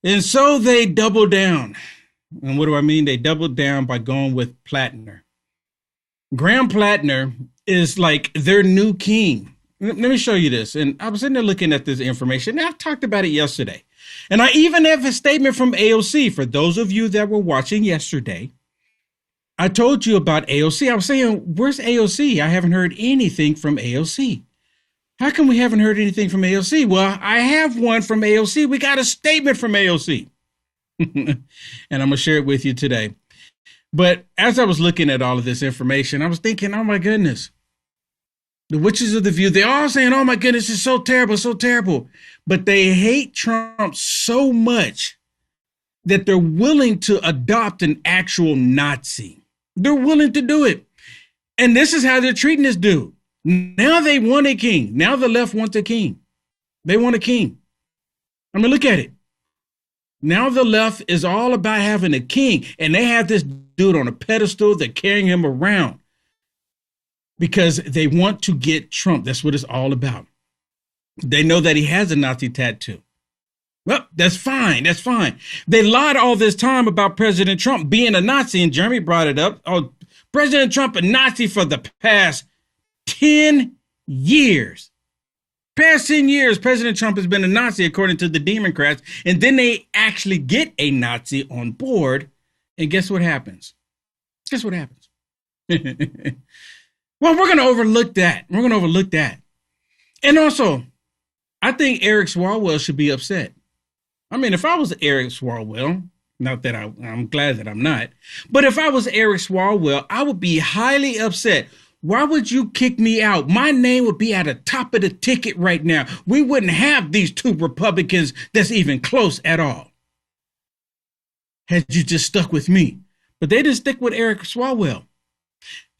S4: And so they double down. And what do I mean? They doubled down by going with Plattner. Graham Plattner is like their new king. Let me show you this. And I was sitting there looking at this information, and I talked about it yesterday. And I even have a statement from AOC. For those of you that were watching yesterday, I told you about AOC. I was saying, where's AOC? I haven't heard anything from AOC. How come we haven't heard anything from AOC? Well, I have one from AOC. We got a statement from AOC. And I'm going to share it with you today. But as I was looking at all of this information, I was thinking, oh my goodness, the witches of the view, they're all saying, oh my goodness, it's so terrible, so terrible. But they hate Trump so much that they're willing to adopt an actual Nazi. They're willing to do it. And this is how they're treating this dude. Now they want a king. Now the left wants a king. They want a king. I mean, look at it. Now the left is all about having a king. And they have this dude on a pedestal. They're carrying him around because they want to get Trump. That's what it's all about. They know that he has a Nazi tattoo. Well, that's fine. That's fine. They lied all this time about President Trump being a Nazi, and Jeremy brought it up. Oh, President Trump a Nazi for the past 10 years. Past 10 years, President Trump has been a Nazi, according to the Democrats, and then they actually get a Nazi on board, and guess what happens? Guess what happens? Well, we're going to overlook that. We're going to overlook that. And also, I think Eric Swalwell should be upset. I mean, if I was Eric Swalwell, not that I'm glad that I'm not, but if I was Eric Swalwell, I would be highly upset. Why would you kick me out? My name would be at the top of the ticket right now. We wouldn't have these two Republicans that's even close at all. Had you just stuck with me. But they didn't stick with Eric Swalwell.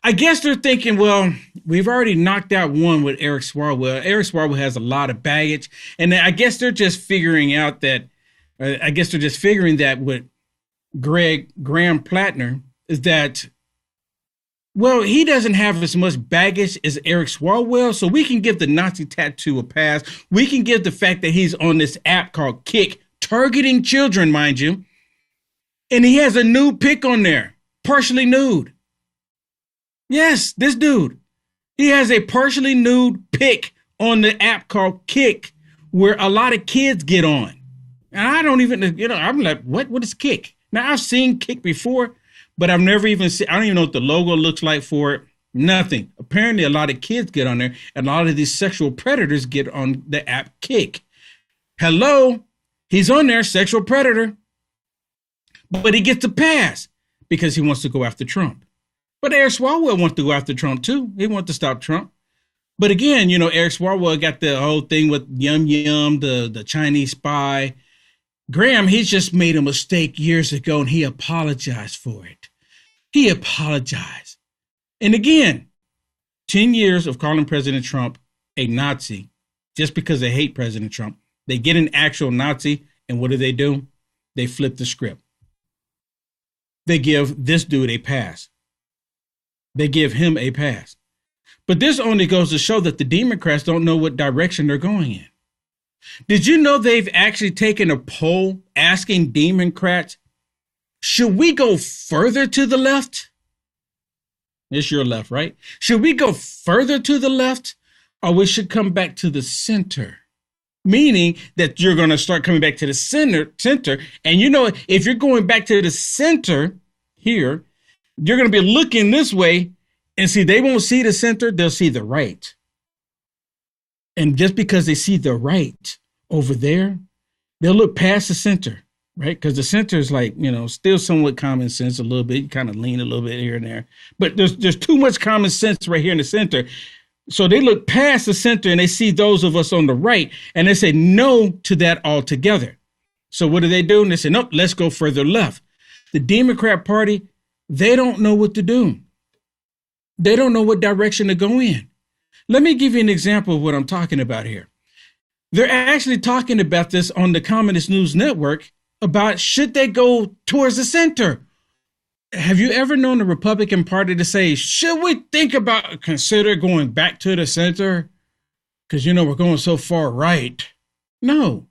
S4: I guess they're thinking, well, we've already knocked out one with Eric Swalwell. Eric Swalwell has a lot of baggage. And I guess they're just figuring out that, with Graham Plattner is that, well, he doesn't have as much baggage as Eric Swalwell, so we can give the Nazi tattoo a pass. We can give the fact that he's on this app called Kick, targeting children, mind you. And he has a nude pic on there, partially nude. Yes, this dude. He has a partially nude pic on the app called Kick, where a lot of kids get on. And I don't even, I'm like, what is Kick? Now, I've seen Kick before, but I've never even seen, I don't even know what the logo looks like for it. Nothing. Apparently, a lot of kids get on there, and a lot of these sexual predators get on the app Kick. Hello, he's on there, sexual predator. But he gets a pass because he wants to go after Trump. But Eric Swalwell wanted to go after Trump too. He wanted to stop Trump. But again, Eric Swalwell got the whole thing with Yum Yum, the Chinese spy. Graham, he just made a mistake years ago and he apologized for it. He apologized. And again, 10 years of calling President Trump a Nazi just because they hate President Trump. They get an actual Nazi, and what do? They flip the script. They give this dude a pass. They give him a pass. But this only goes to show that the Democrats don't know what direction they're going in. Did you know they've actually taken a poll asking Democrats, should we go further to the left? It's your left, right? Should we go further to the left, or we should come back to the center? Meaning that you're going to start coming back to the center. And if you're going back to the center here, you're going to be looking this way and see, they won't see the center. They'll see the right. And just because they see the right over there, they'll look past the center, right? Because the center is like, still somewhat common sense a little bit. You kind of lean a little bit here and there. But there's too much common sense right here in the center. So they look past the center and they see those of us on the right and they say no to that altogether. So what do? They say, nope, let's go further left. The Democrat Party, they don't know what to do. They don't know what direction to go in. Let me give you an example of what I'm talking about here. They're actually talking about this on the Communist News Network about should they go towards the center. Have you ever known the Republican Party to say, should we consider going back to the center? Because, we're going so far right. No.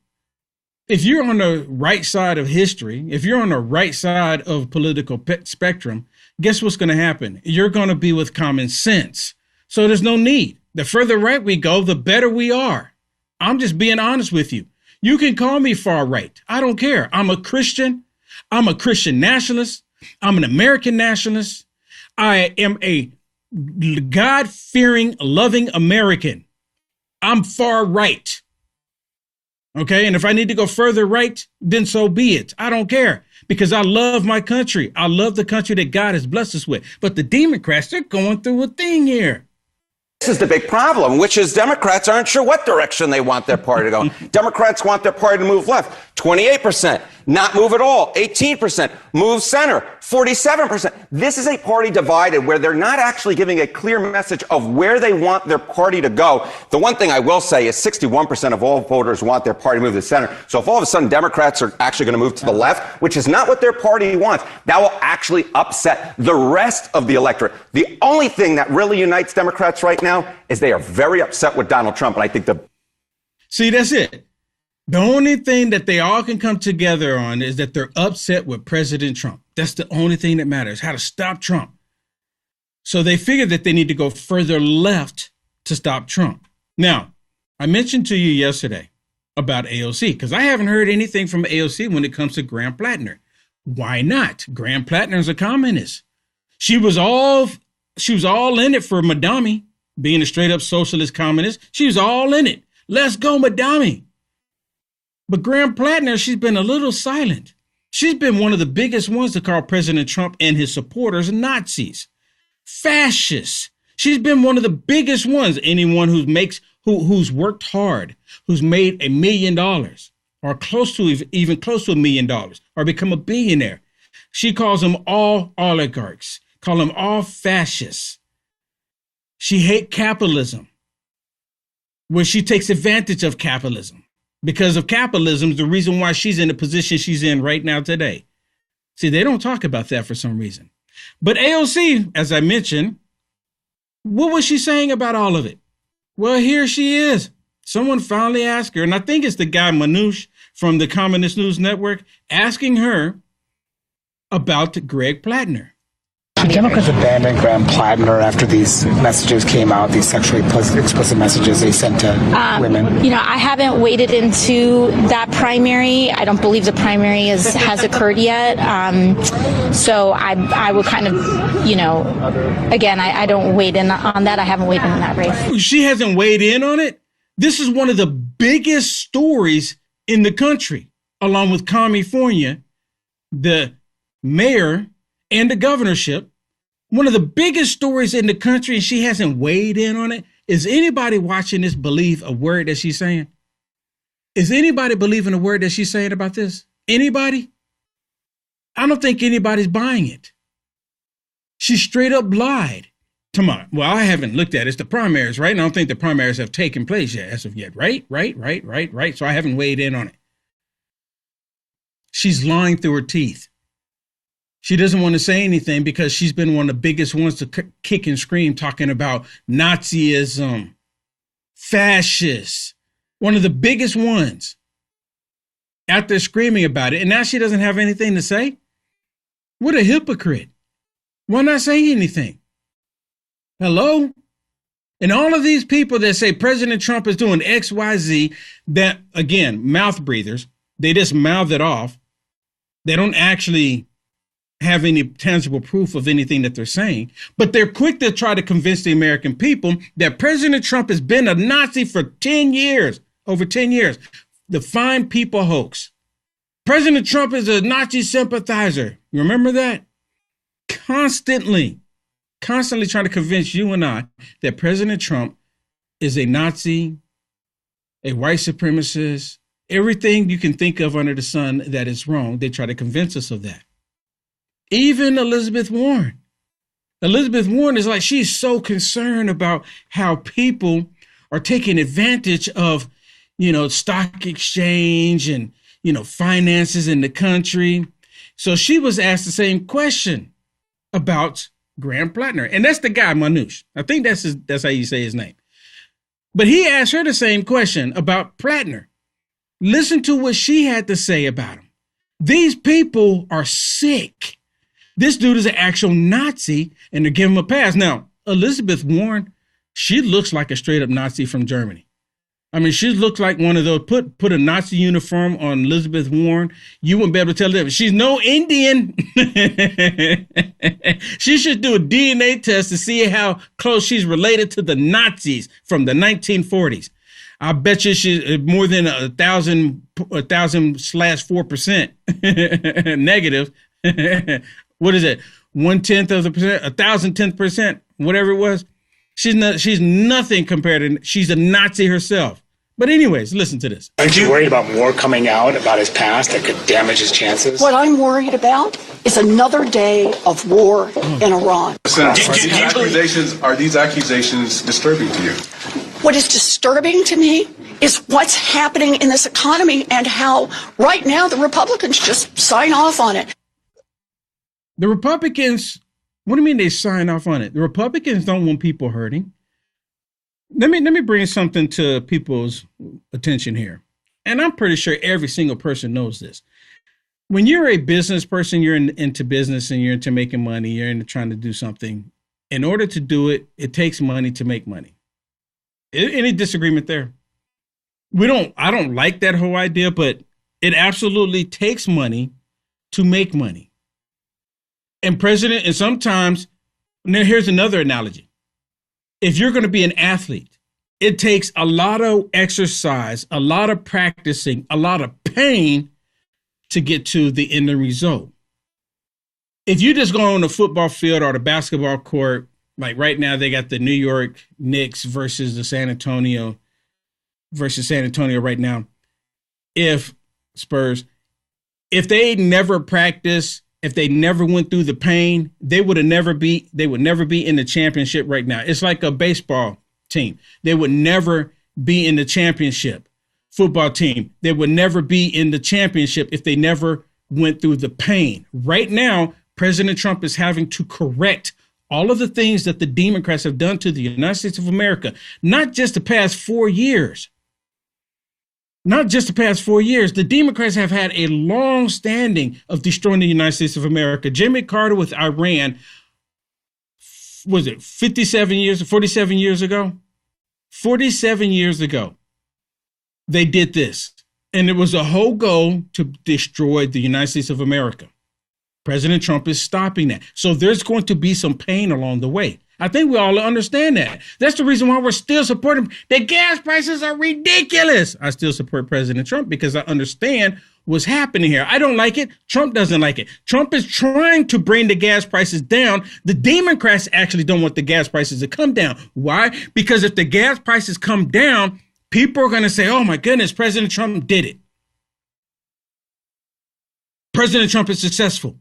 S4: If you're on the right side of history, if you're on the right side of political spectrum, guess what's going to happen? You're going to be with common sense. So there's no need. The further right we go, the better we are. I'm just being honest with you. You can call me far right. I don't care. I'm a Christian. I'm a Christian nationalist. I'm an American nationalist. I am a God-fearing, loving American. I'm far right. Okay. And if I need to go further right, then so be it. I don't care because I love my country. I love the country that God has blessed us with. But the Democrats, they're going through a thing here.
S8: This is the big problem, which is Democrats aren't sure what direction they want their party to go. Democrats want their party to move left, 28%, not move at all, 18%, move center, 47%. This is a party divided where they're not actually giving a clear message of where they want their party to go. The one thing I will say is 61% of all voters want their party to move to the center. So if all of a sudden Democrats are actually going to move to the left, which is not what their party wants, that will actually upset the rest of the electorate. The only thing that really unites Democrats right now is they are very upset with Donald Trump. And I think
S4: See, that's it. The only thing that they all can come together on is that they're upset with President Trump. That's the only thing that matters, how to stop Trump. So they figure that they need to go further left to stop Trump. Now, I mentioned to you yesterday about AOC because I haven't heard anything from AOC when it comes to Graham Plattner. Why not? Graham Plattner is a communist. She was all in it for Madami, being a straight up socialist communist. She was all in it. Let's go, Madami. But Graham Plattner, she's been a little silent. She's been one of the biggest ones to call President Trump and his supporters Nazis, fascists. She's been one of the biggest ones. Anyone who's worked hard, who's made $1 million or close to $1 million or become a billionaire. She calls them all oligarchs, call them all fascists. She hates capitalism, where she takes advantage of capitalism. Because of capitalism is the reason why she's in the position she's in right now today. See, they don't talk about that for some reason. But AOC, as I mentioned, what was she saying about all of it? Well, here she is. Someone finally asked her, and I think it's the guy Manoush from the Communist News Network, asking her about Greg Plattner.
S16: Democrats abandoned Graham Plattner after these messages came out, these sexually explicit messages they sent to women.
S20: I haven't waded into that primary. I don't believe the primary has occurred yet. So I would kind of, again, I don't wade in on that. I haven't waded in that race.
S4: She hasn't weighed in on it. This is one of the biggest stories in the country, along with California, the mayor and the governorship. one of the biggest stories in the country, and she hasn't weighed in on it. Is anybody watching this believe a word that she's saying? Is anybody believing a word that she's saying about this? Anybody? I don't think anybody's buying it. She straight up lied. Come on. Well, I haven't looked at it. It's the primaries, right? And I don't think the primaries have taken place yet, as of yet. Right. So I haven't weighed in on it. She's lying through her teeth. She doesn't want to say anything because she's been one of the biggest ones to kick and scream, talking about Nazism, fascists, one of the biggest ones out there screaming about it. And now she doesn't have anything to say. What a hypocrite. Why not say anything? Hello? And all of these people that say President Trump is doing X, Y, Z, that, again, mouth breathers, they just mouth it off. They don't actually have any tangible proof of anything that they're saying, but they're quick to try to convince the American people that President Trump has been a Nazi for 10 years, over 10 years. The Fine People hoax. President Trump is a Nazi sympathizer. You remember that? Constantly trying to convince you and I that President Trump is a Nazi, a white supremacist, everything you can think of under the sun that is wrong. They try to convince us of that. Even Elizabeth Warren. Elizabeth Warren is like, she's so concerned about how people are taking advantage of, stock exchange and, finances in the country. So she was asked the same question about Graham Plattner. And that's the guy, Manouche. I think that's how you say his name. But he asked her the same question about Plattner. Listen to what she had to say about him. These people are sick. This dude is an actual Nazi, and they're giving him a pass. Now, Elizabeth Warren, she looks like a straight up Nazi from Germany. I mean, she looks like one of those, put a Nazi uniform on Elizabeth Warren. You wouldn't be able to tell the difference. She's no Indian. She should do a DNA test to see how close she's related to the Nazis from the 1940s. I bet you she's more than 1,000/4% negative. What is it? 0.1%, 1,010%, whatever it was. She's nothing compared to, she's a Nazi herself. But anyways, listen to this.
S16: Aren't you worried about more coming out about his past that could damage his chances?
S5: What I'm worried about is another day of war in Iran.
S9: Are these accusations disturbing to you?
S5: What is disturbing to me is what's happening in this economy and how right now the Republicans just sign off on it.
S4: The Republicans, what do you mean they sign off on it? The Republicans don't want people hurting. Let me bring something to people's attention here. And I'm pretty sure every single person knows this. When you're a business person, you're into business and you're into making money, you're into trying to do something. In order to do it, it takes money to make money. Any disagreement there? I don't like that whole idea, but it absolutely takes money to make money. And sometimes, now here's another analogy. If you're going to be an athlete, it takes a lot of exercise, a lot of practicing, a lot of pain to get to the end result. If you just go on the football field or the basketball court, like right now, they got the New York Knicks versus the San Antonio right now. If they never practiced, if they never went through the pain, they would never be in the championship right now. It's like a baseball team. They would never be in the championship. Football team, they would never be in the championship if they never went through the pain. Right now, President Trump is having to correct all of the things that the Democrats have done to the United States of America, not just the past 4 years. The Democrats have had a long standing of destroying the United States of America. Jimmy Carter with Iran, was it 47 years ago? 47 years ago, they did this. And it was a whole goal to destroy the United States of America. President Trump is stopping that. So there's going to be some pain along the way. I think we all understand that. That's the reason why we're still supporting. The gas prices are ridiculous. I still support President Trump because I understand what's happening here. I don't like it. Trump doesn't like it. Trump is trying to bring the gas prices down. The Democrats actually don't want the gas prices to come down. Why? Because if the gas prices come down, people are going to say, oh my goodness, President Trump did it. President Trump is successful.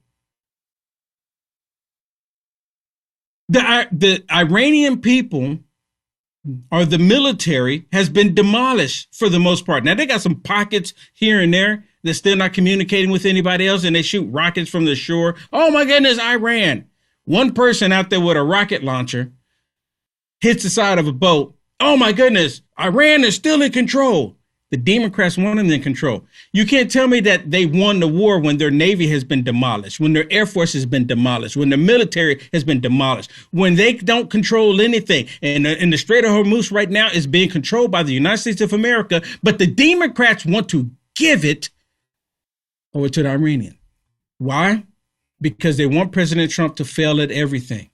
S4: The Iranian people or the military has been demolished for the most part. Now, they got some pockets here and there. They're still not communicating with anybody else, and they shoot rockets from the shore. Oh, my goodness, Iran. One person out there with a rocket launcher hits the side of a boat. Oh, my goodness, Iran is still in control. The Democrats want them in control. You can't tell me that they won the war when their Navy has been demolished, when their Air Force has been demolished, when their military has been demolished, when they don't control anything. And the Strait of Hormuz right now is being controlled by the United States of America, but the Democrats want to give it over to the Iranian. Why? Because they want President Trump to fail at everything.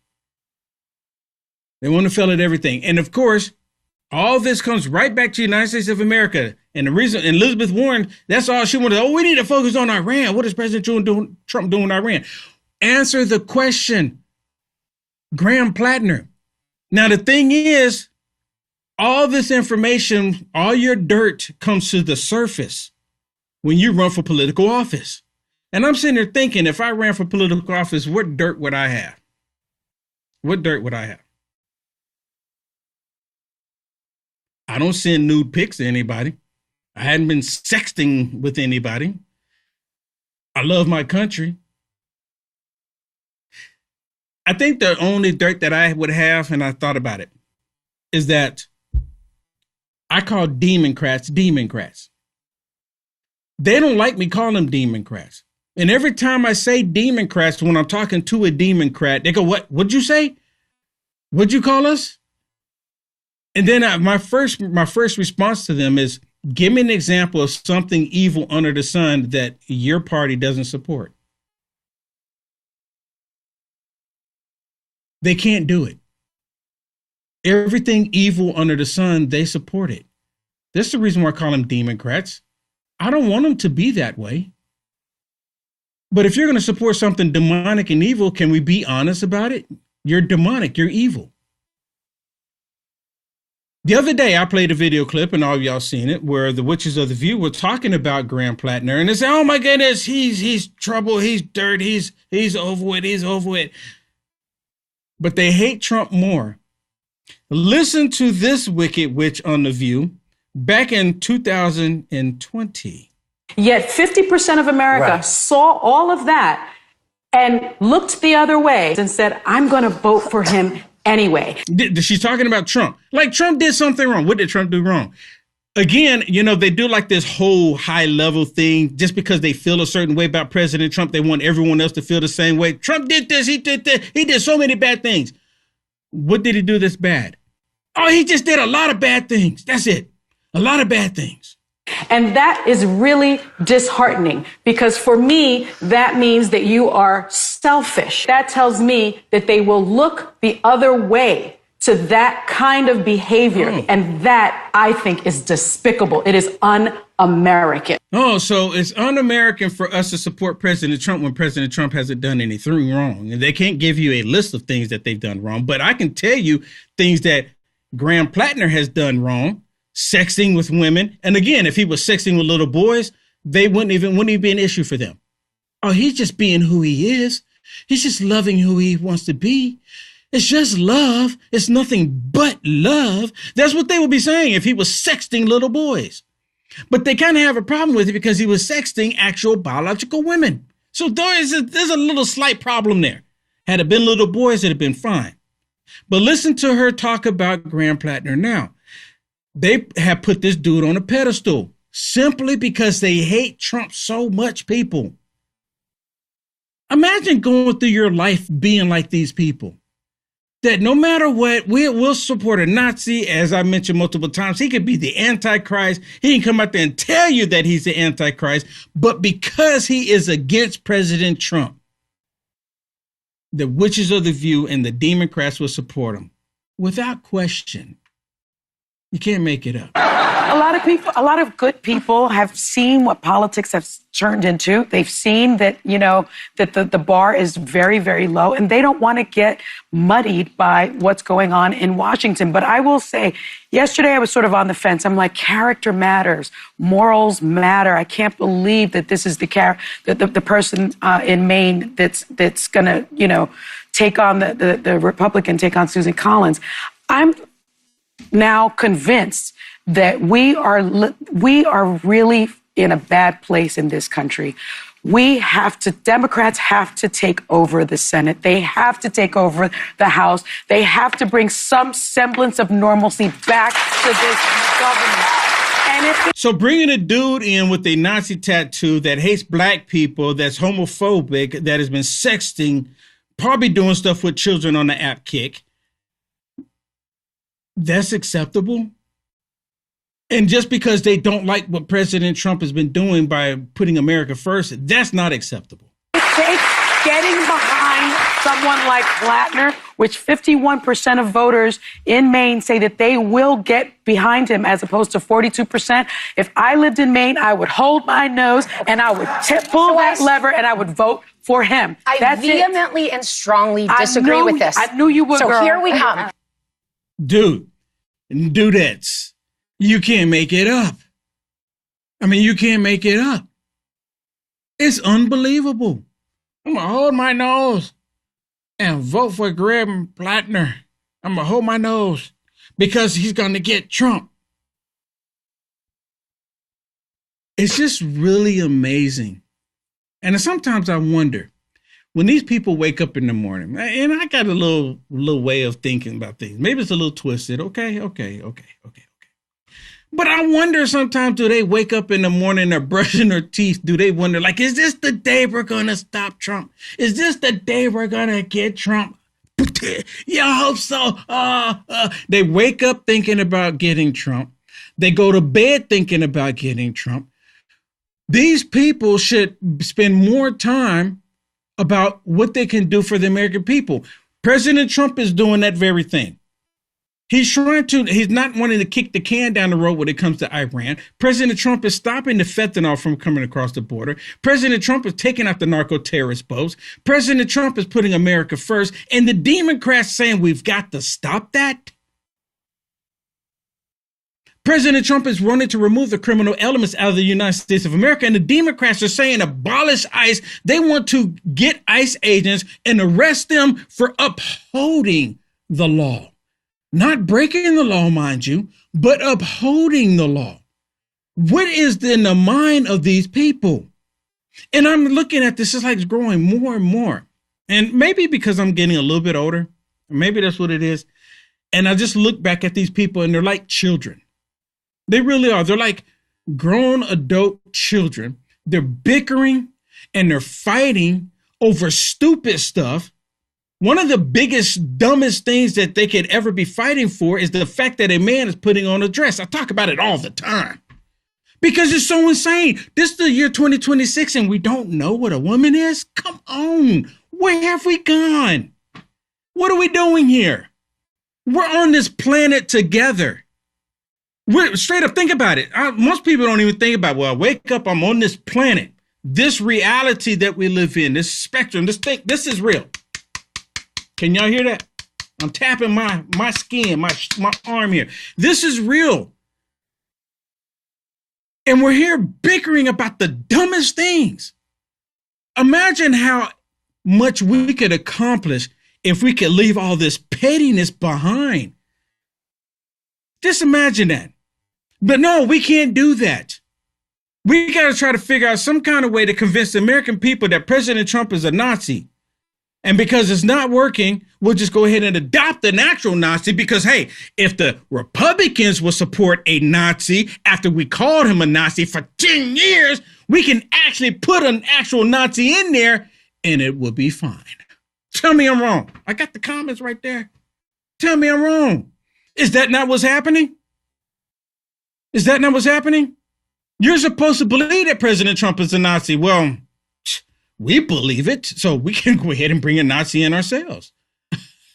S4: They want to fail at everything. And of course, all this comes right back to the United States of America. And the reason Elizabeth Warren, that's all she wanted. Oh, we need to focus on Iran. What is President Trump doing in Iran? Answer the question, Graham Plattner. Now, the thing is, all this information, all your dirt comes to the surface when you run for political office. And I'm sitting there thinking, if I ran for political office, what dirt would I have? What dirt would I have? I don't send nude pics to anybody. I hadn't been sexting with anybody. I love my country. I think the only dirt that I would have, and I thought about it, is that I call Democrats Democrats. They don't like me calling them Democrats. And every time I say Democrats, when I'm talking to a Democrat, they go, what? What'd you say? What'd you call us? And then my first response to them is, give me an example of something evil under the sun that your party doesn't support. They can't do it. Everything evil under the sun, they support it. That's the reason why I call them Democrats. I don't want them to be that way. But if you're going to support something demonic and evil, can we be honest about it? You're demonic. You're evil. The other day, I played a video clip, and all of y'all seen it, where the Witches of the View were talking about Graham Plattner, and they said, "Oh my goodness, he's trouble, he's dirt, he's over it, he's over it." But they hate Trump more. Listen to this wicked witch on The View back in 2020.
S11: Yet 50% of America saw all of that and looked the other way and said, "I'm going to vote for him anyway."
S4: She's talking about Trump. Like Trump did something wrong. What did Trump do wrong? Again, you know, they do like this whole high level thing just because they feel a certain way about President Trump. They want everyone else to feel the same way. Trump did this. He did that. He did so many bad things. What did he do that's bad? Oh, he just did a lot of bad things. That's it. A lot of bad things.
S11: And that is really disheartening because for me, that means that you are selfish. That tells me that they will look the other way to that kind of behavior. And that, I think, is despicable. It is un-American.
S4: Oh, so it's un-American for us to support President Trump when President Trump hasn't done anything wrong. And they can't give you a list of things that they've done wrong. But I can tell you things that Graham Plattner has done wrong. Sexting with women. And again, if he was sexting with little boys, they wouldn't even be an issue for them. Oh, he's just being who he is. He's just loving who he wants to be. It's just love. It's nothing but love. That's what they would be saying if he was sexting little boys. But they kind of have a problem with it because he was sexting actual biological women. So there's a little slight problem there. Had it been little boys, it'd have been fine. But listen to her talk about Graham Plattner now. They have put this dude on a pedestal simply because they hate Trump so much, people. Imagine going through your life being like these people. That no matter what, we'll support a Nazi, as I mentioned multiple times. He could be the Antichrist. He can come out there and tell you that he's the Antichrist. But because he is against President Trump, the witches of the view and the Democrats will support him. Without question. You can't make it up.
S11: A lot of good people have seen what politics has turned into. They've seen that, that the bar is very, very low, and they don't want to get muddied by what's going on in Washington. But I will say, yesterday I was sort of on the fence. I'm like, character matters. Morals matter. I can't believe that this is the person in Maine that's going to, take on the Republican, take on Susan Collins. I'm now convinced that we are really in a bad place in this country. Democrats have to take over the Senate. They have to take over the House. They have to bring some semblance of normalcy back to this government.
S4: So bringing a dude in with a Nazi tattoo that hates black people, that's homophobic, that has been sexting, probably doing stuff with children on the app Kick, that's acceptable? And just because they don't like what President Trump has been doing by putting America first, that's not acceptable.
S11: It takes getting behind someone like Plattner, which 51% of voters in Maine say that they will get behind him, as opposed to 42%. If I lived in Maine, I would hold my nose and I would pull that lever and I would vote for him.
S2: I vehemently and strongly disagree with this.
S11: I knew you would,
S2: So
S11: girl.
S2: here we come.
S4: Dude, dudettes, you can't make it up. I mean, you can't make it up. It's unbelievable. I'm going to hold my nose and vote for Greg Plattner. I'm going to hold my nose because he's going to get Trump. It's just really amazing. And sometimes I wonder, when these people wake up in the morning, and I got a little way of thinking about things. Maybe it's a little twisted. Okay. But I wonder sometimes, do they wake up in the morning, they're brushing their teeth? Do they wonder, like, is this the day we're going to stop Trump? Is this the day we're going to get Trump? Yeah, I hope so. They wake up thinking about getting Trump. They go to bed thinking about getting Trump. These people should spend more time about what they can do for the American people. President Trump is doing that very thing. He's not wanting to kick the can down the road when it comes to Iran. President Trump is stopping the fentanyl from coming across the border. President Trump is taking out the narco-terrorist boats. President Trump is putting America first. And the Democrats saying we've got to stop that. President Trump is wanting to remove the criminal elements out of the United States of America. And the Democrats are saying abolish ICE. They want to get ICE agents and arrest them for upholding the law. Not breaking the law, mind you, but upholding the law. What is in the mind of these people? And I'm looking at this, it's like it's growing more and more. And maybe because I'm getting a little bit older, maybe that's what it is. And I just look back at these people and they're like children. They really are. They're like grown adult children. They're bickering and they're fighting over stupid stuff. One of the biggest, dumbest things that they could ever be fighting for is the fact that a man is putting on a dress. I talk about it all the time because it's so insane. This is the year 2026 and we don't know what a woman is? Come on. Where have we gone? What are we doing here? We're on this planet together. Straight up, think about it. Most people don't even think about, well, I wake up, I'm on this planet. This reality that we live in, this spectrum, this is real. Can y'all hear that? I'm tapping my skin, my arm here. This is real. And we're here bickering about the dumbest things. Imagine how much we could accomplish if we could leave all this pettiness behind. Just imagine that. But no, we can't do that. We got to try to figure out some kind of way to convince the American people that President Trump is a Nazi. And because it's not working, we'll just go ahead and adopt an actual Nazi because, hey, if the Republicans will support a Nazi after we called him a Nazi for 10 years, we can actually put an actual Nazi in there and it will be fine. Tell me I'm wrong. I got the comments right there. Tell me I'm wrong. Is that not what's happening? Is that not what's happening? You're supposed to believe that President Trump is a Nazi. Well, We believe it, so we can go ahead and bring a Nazi in ourselves.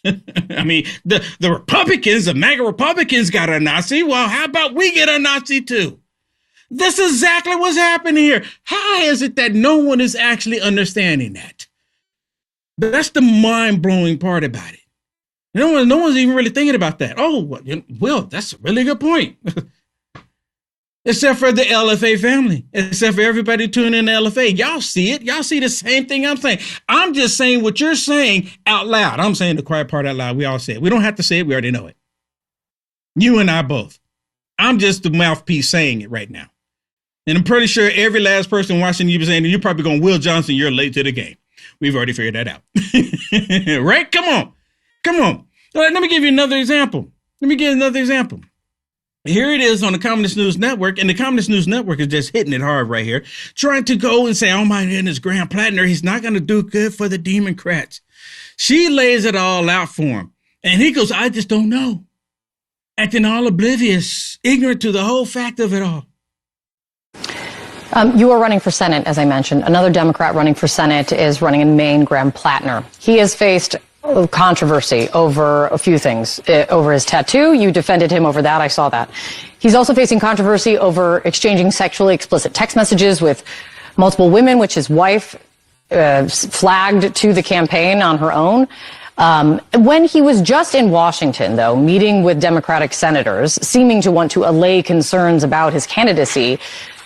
S4: I mean, the Republicans, the MAGA Republicans got a Nazi. Well, how about we get a Nazi too? That's exactly what's happening here. How is it that no one is actually understanding that? That's the mind-blowing part about it. No one's even really thinking about that. Oh, well, that's a really good point. Except for the LFA family, except for everybody tuning in to LFA. Y'all see it. Y'all see the same thing I'm saying. I'm just saying what you're saying out loud. I'm saying the quiet part out loud. We all say it. We don't have to say it. We already know it. You and I both. I'm just the mouthpiece saying it right now. And I'm pretty sure every last person watching you be saying, you're probably going, Will Johnson, you're late to the game. We've already figured that out. Right? Come on. All right, let me give you another example. Here it is on the Communist News Network, and the Communist News Network is just hitting it hard right here, trying to go and say, oh my goodness, Graham Plattner, he's not going to do good for the Democrats. She lays it all out for him. And he goes, I just don't know. Acting all oblivious, ignorant to the whole fact of it all.
S2: You are running for Senate, as I mentioned. Another Democrat running for Senate is running in Maine, Graham Plattner. He has faced controversy over a few things. Over his tattoo, you defended him over that. I saw that. He's also facing controversy over exchanging sexually explicit text messages with multiple women, which his wife flagged to the campaign on her own. When he was just in Washington, though, meeting with Democratic senators, seeming to want to allay concerns about his candidacy,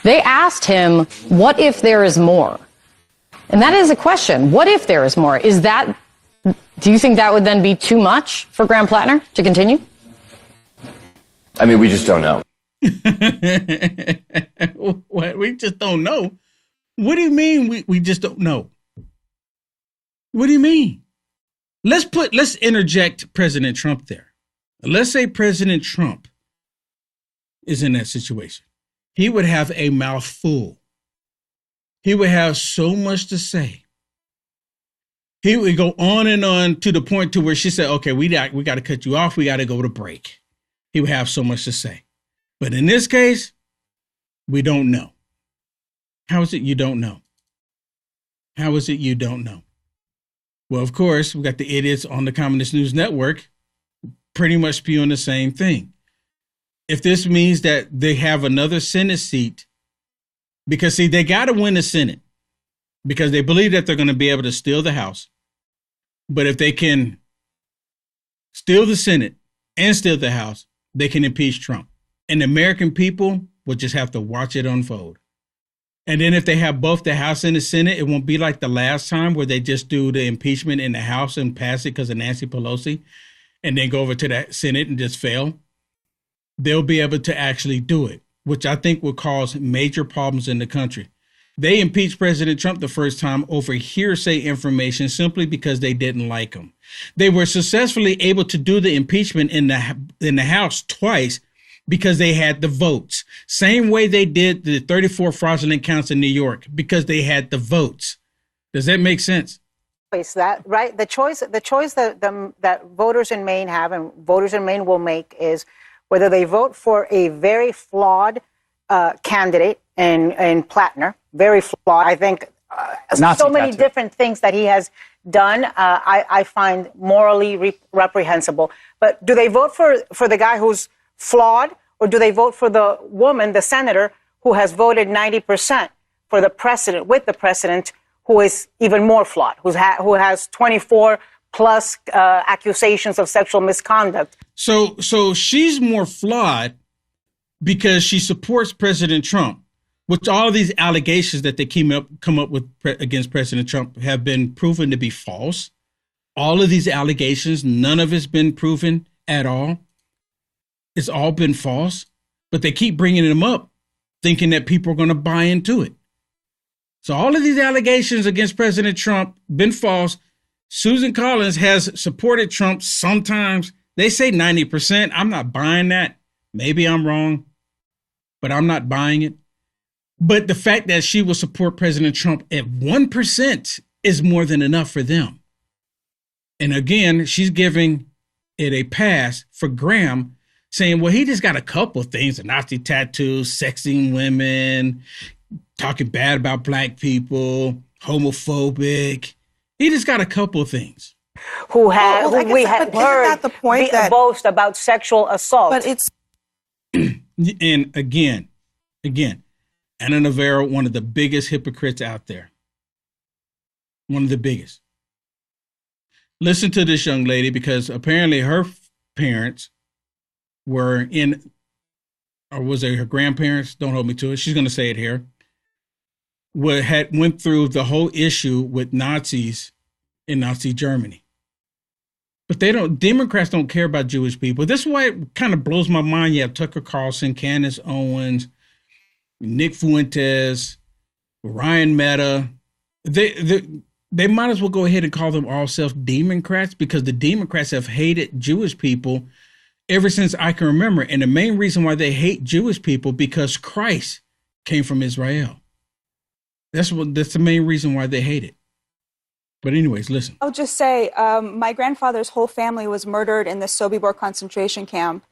S2: they asked him, what if there is more? And that is a question. What if there is more? Do you think that would then be too much for Graham Plattner to continue?
S12: I mean, we just don't know.
S4: What? We just don't know? What do you mean we just don't know? What do you mean? Let's interject President Trump there. Let's say President Trump is in that situation. He would have a mouthful. He would have so much to say. He would go on and on to the point to where she said, okay, we got to cut you off. We got to go to break. He would have so much to say. But in this case, we don't know. How is it you don't know? How is it you don't know? Well, of course, we got the idiots on the Communist News Network pretty much spewing the same thing. If this means that they have another Senate seat, because, see, they got to win the Senate because they believe that they're going to be able to steal the House. But if they can steal the Senate and steal the House, they can impeach Trump. And the American people will just have to watch it unfold. And then if they have both the House and the Senate, it won't be like the last time where they just do the impeachment in the House and pass it because of Nancy Pelosi and then go over to the Senate and just fail. They'll be able to actually do it, which I think will cause major problems in the country. They impeached President Trump the first time over hearsay information simply because they didn't like him. They were successfully able to do the impeachment in the House twice because they had the votes. Same way they did the 34 fraudulent counts in New York because they had the votes. Does that make sense?
S18: That right? The choice that voters in Maine have and voters in Maine will make is whether they vote for a very flawed candidate in Plattner, very flawed. I think so many different things that he has done I find morally reprehensible. But do they vote for the guy who's flawed, or do they vote for the woman, the senator, who has voted 90% for the president, with the president, who is even more flawed, who has 24 plus accusations of sexual misconduct?
S4: So she's more flawed because she supports President Trump, which all of these allegations that they come up with against President Trump have been proven to be false. All of these allegations, none of it's been proven at all. It's all been false, but they keep bringing them up, thinking that people are going to buy into it. So all of these allegations against President Trump been false. Susan Collins has supported Trump sometimes. They say 90%. I'm not buying that. Maybe I'm wrong, but I'm not buying it. But the fact that she will support President Trump at 1% is more than enough for them. And again, she's giving it a pass for Graham, saying, well, he just got a couple of things, a Nazi tattoo, sexing women, talking bad about black people, homophobic. He just got a couple of things.
S18: Who had
S10: Well, I
S18: who we
S10: guess-
S18: had
S10: but isn't
S18: heard
S10: that the point that-
S18: boast about sexual assault.
S10: But it's
S4: And again, Anna Navarro, one of the biggest hypocrites out there. One of the biggest. Listen to this young lady, because apparently her parents were in, or was it her grandparents? Don't hold me to it. She's going to say it here. Went through the whole issue with Nazis in Nazi Germany. But Democrats don't care about Jewish people. This is why it kind of blows my mind. You have Tucker Carlson, Candace Owens, Nick Fuentes, Ryan Mehta. They might as well go ahead and call them all self-Democrats, because the Democrats have hated Jewish people ever since I can remember. And the main reason why they hate Jewish people, because Christ came from Israel. That's the main reason why they hate it. But anyways, listen.
S17: I'll just say, my grandfather's whole family was murdered in the Sobibor concentration camp.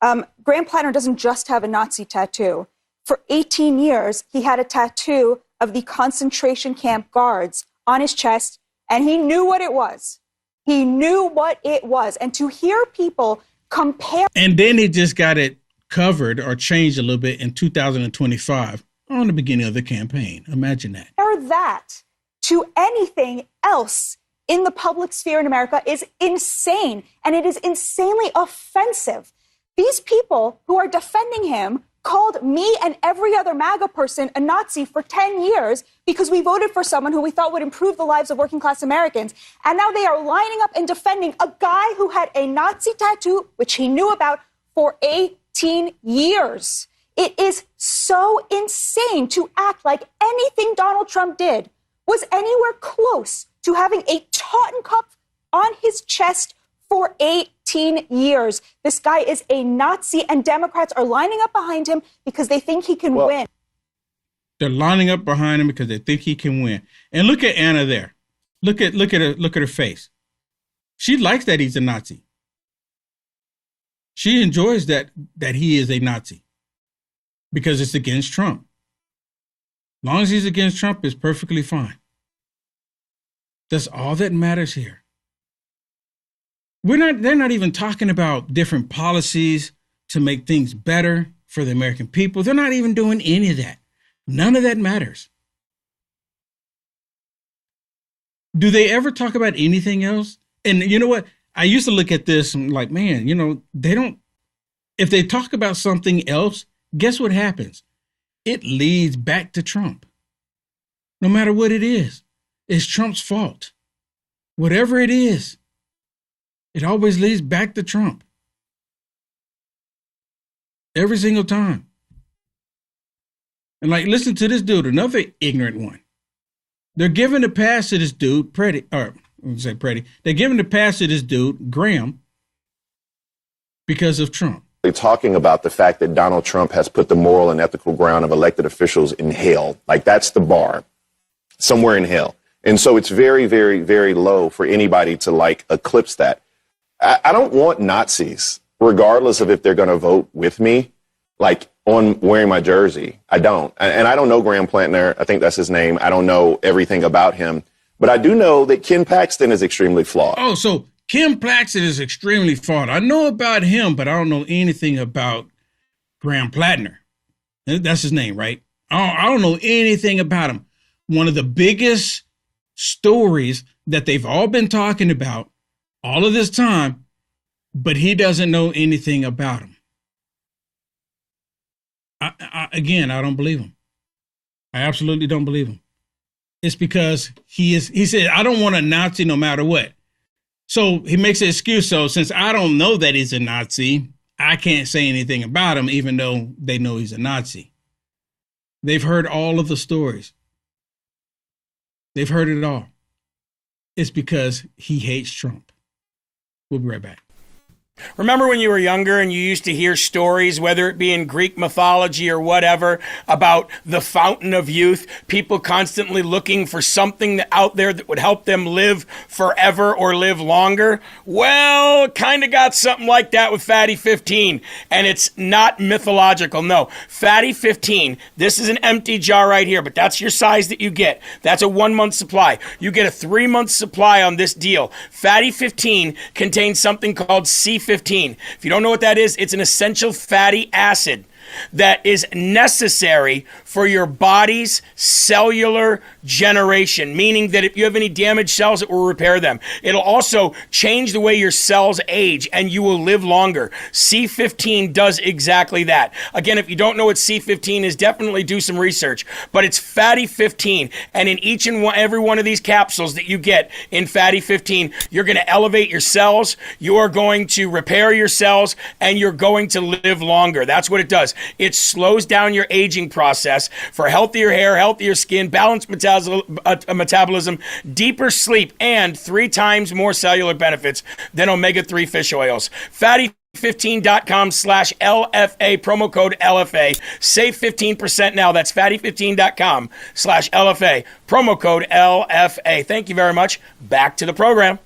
S17: Graham Plattner doesn't just have a Nazi tattoo. For 18 years, he had a tattoo of the concentration camp guards on his chest, and he knew what it was. He knew what it was. And to hear people compare...
S4: And then he just got it covered or changed a little bit in 2025 on the beginning of the campaign. Imagine that.
S17: ...that to anything else in the public sphere in America is insane, and it is insanely offensive. These people who are defending him called me and every other MAGA person a Nazi for 10 years because we voted for someone who we thought would improve the lives of working class Americans. And now they are lining up and defending a guy who had a Nazi tattoo, which he knew about, for 18 years. It is so insane to act like anything Donald Trump did was anywhere close to having a Totten cup on his chest for 18 years. This guy is a Nazi, and Democrats are lining up behind him because they think he can win.
S4: They're lining up behind him because they think he can win. And look at Anna there. Look at her face. She likes that he's a Nazi. She enjoys that he is a Nazi because it's against Trump. As long as he's against Trump, it's perfectly fine. That's all that matters here. They're not even talking about different policies to make things better for the American people. They're not even doing any of that. None of that matters. Do they ever talk about anything else? And you know what? I used to look at this and like, man, they don't, if they talk about something else, guess what happens? It leads back to Trump. No matter what it is, it's Trump's fault. Whatever it is, it always leads back to Trump. Every single time. And like, listen to this dude, another ignorant one. They're giving the pass to this dude, they're giving the pass to this dude, Graham, because of Trump.
S21: Talking about the fact that Donald Trump has put the moral and ethical ground of elected officials in hell. Like, that's the bar, somewhere in hell. And so it's very, very, very low for anybody to like eclipse that. I don't want Nazis, regardless of if they're going to vote with me, like on wearing my jersey. I don't. And I don't know Graham Plantner. I think that's his name. I don't know everything about him. But I do know that Ken Paxton is extremely flawed.
S4: Oh, so Ken Paxton is extremely flawed. I know about him, but I don't know anything about Graham Plantner. That's his name, right? I don't know anything about him. One of the biggest stories that they've all been talking about all of this time, but he doesn't know anything about him. Again, I don't believe him. I absolutely don't believe him. It's because he said, I don't want a Nazi no matter what. So he makes an excuse. So since I don't know that he's a Nazi, I can't say anything about him, even though they know he's a Nazi. They've heard all of the stories. They've heard it all. It's because he hates Trump. We'll be right back.
S14: Remember when you were younger and you used to hear stories, whether it be in Greek mythology or whatever, about the fountain of youth, people constantly looking for something out there that would help them live forever or live longer? Well, kind of got something like that with Fatty 15, and it's not mythological. No, Fatty 15, this is an empty jar right here, but that's your size that you get. That's a 1 month supply. You get a 3 month supply on this deal. Fatty 15 contains something called C15. If you don't know what that is, it's an essential fatty acid that is necessary for your body's cellular generation, meaning that if you have any damaged cells, it will repair them. It'll also change the way your cells age and you will live longer. C15 does exactly that. Again, if you don't know what C15 is, definitely do some research, but it's Fatty 15, and in each and every one of these capsules that you get in Fatty 15, you're going to elevate your cells, you are going to repair your cells, and you're going to live longer. That's what it does. It slows down your aging process for healthier hair, healthier skin, balanced metabolism, deeper sleep, and 3 times more cellular benefits than omega-3 fish oils. Fatty15.com/LFA, promo code LFA. Save 15% now. That's fatty15.com/LFA, promo code LFA. Thank you very much. Back to the program.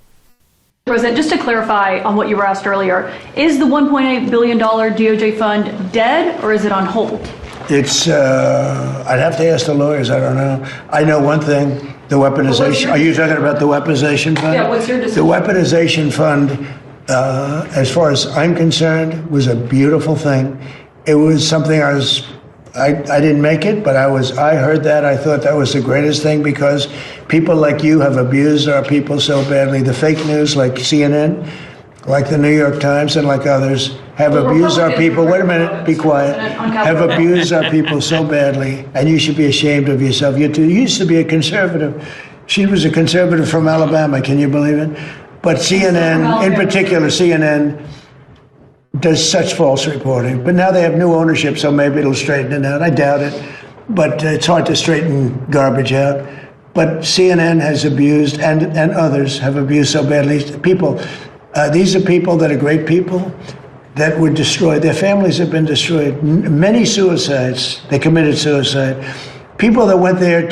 S23: President, just to clarify on what you were asked earlier, is the $1.8 billion DOJ fund dead or is it on hold?
S3: It's, I'd have to ask the lawyers, I don't know. I know one thing, the weaponization, are you talking about the weaponization fund?
S23: Yeah, what's your decision?
S3: The weaponization fund, as far as I'm concerned, was a beautiful thing. It was something I didn't make it, but I heard that, I thought that was the greatest thing because people like you have abused our people so badly. The fake news like CNN, like the New York Times and like others have abused our people. Wait a minute, be quiet. Have abused our people so badly, and you should be ashamed of yourself. You used to be a conservative. She was a conservative from Alabama, can you believe it? But CNN, in particular, CNN does such false reporting. But now they have new ownership, so maybe it'll straighten it out. I doubt it, but it's hard to straighten garbage out. But CNN has abused, and others have abused so badly. People, these are people that are great people that were destroyed. Their families have been destroyed. Many suicides. They committed suicide. People that went there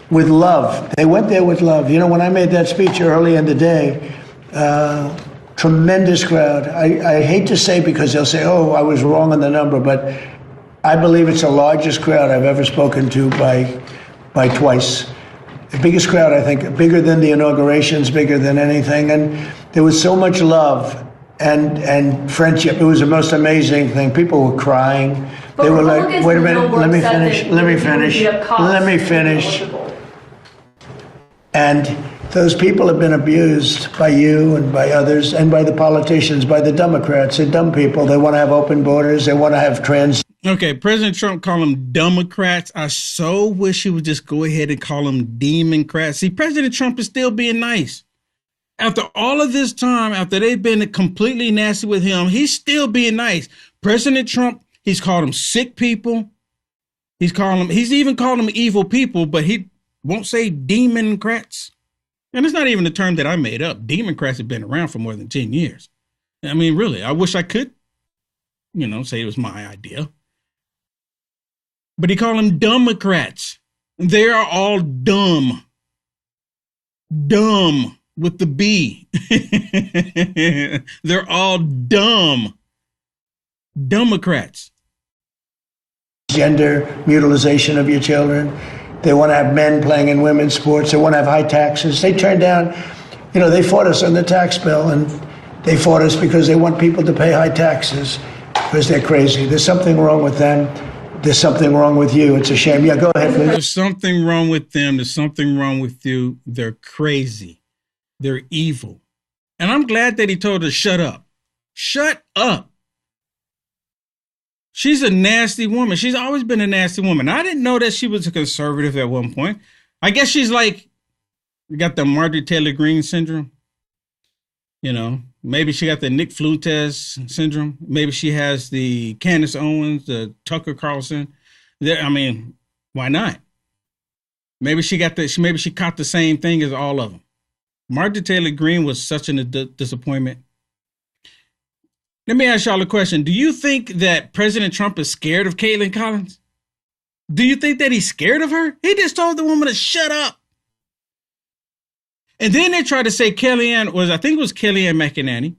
S3: with love. They went there with love. You know, when I made that speech early in the day, tremendous crowd. I hate to say because they'll say, oh, I was wrong on the number, but I believe it's the largest crowd I've ever spoken to by twice. The biggest crowd, I think, bigger than the inaugurations, bigger than anything. And there was so much love and friendship. It was the most amazing thing. People were crying. They were like, wait a minute, let me finish. And those people have been abused by you and by others and by the politicians, by the Democrats. They're dumb people. They want to have open borders. They want to have trans.
S4: Okay, President Trump called them Democrats. I so wish he would just go ahead and call them Democrats. See, President Trump is still being nice. After all of this time, after they've been completely nasty with him, he's still being nice. President Trump, he's called them sick people. He's even called them evil people, but he won't say Democrats. And it's not even a term that I made up. Democrats have been around for more than 10 years. I mean, really, I wish I could, say it was my idea. But he called them Democrats. They are all dumb. Dumb with the B. They're all dumb. Democrats.
S3: Gender mutilization of your children. They want to have men playing in women's sports. They want to have high taxes. They turned down, they fought us on the tax bill, and they fought us because they want people to pay high taxes because they're crazy. There's something wrong with them. There's something wrong with you. It's a shame. Yeah, go ahead, please.
S4: There's something wrong with them. There's something wrong with you. They're crazy. They're evil. And I'm glad that he told her, shut up. Shut up. She's a nasty woman. She's always been a nasty woman. I didn't know that she was a conservative at one point. I guess she's like, you got the Marjorie Taylor Greene syndrome. Maybe she got the Nick Fuentes syndrome. Maybe she has the Candace Owens, the Tucker Carlson. Why not? Maybe she caught the same thing as all of them. Marjorie Taylor Greene was such a disappointment. Let me ask y'all a question. Do you think that President Trump is scared of Caitlin Collins? Do you think that he's scared of her? He just told the woman to shut up. And then they tried to say Kellyanne McEnany,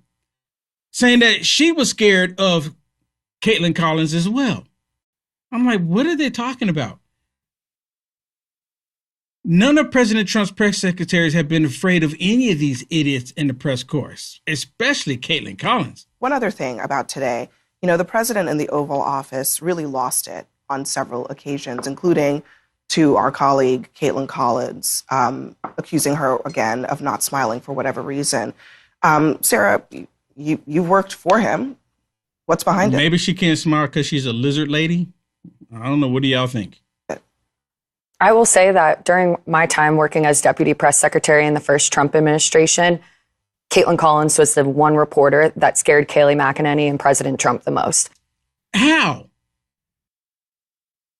S4: saying that she was scared of Caitlin Collins as well. I'm like, what are they talking about? None of President Trump's press secretaries have been afraid of any of these idiots in the press corps, especially Caitlin Collins.
S10: One other thing about today, the president in the Oval Office really lost it on several occasions, including to our colleague Caitlin Collins, accusing her again of not smiling for whatever reason. Sarah, you worked for him. What's behind it?
S4: Maybe she can't smile because she's a lizard lady. I don't know. What do y'all think?
S13: I will say that during my time working as deputy press secretary in the first Trump administration, Caitlin Collins was the one reporter that scared Kayleigh McEnany and President Trump the most.
S4: How?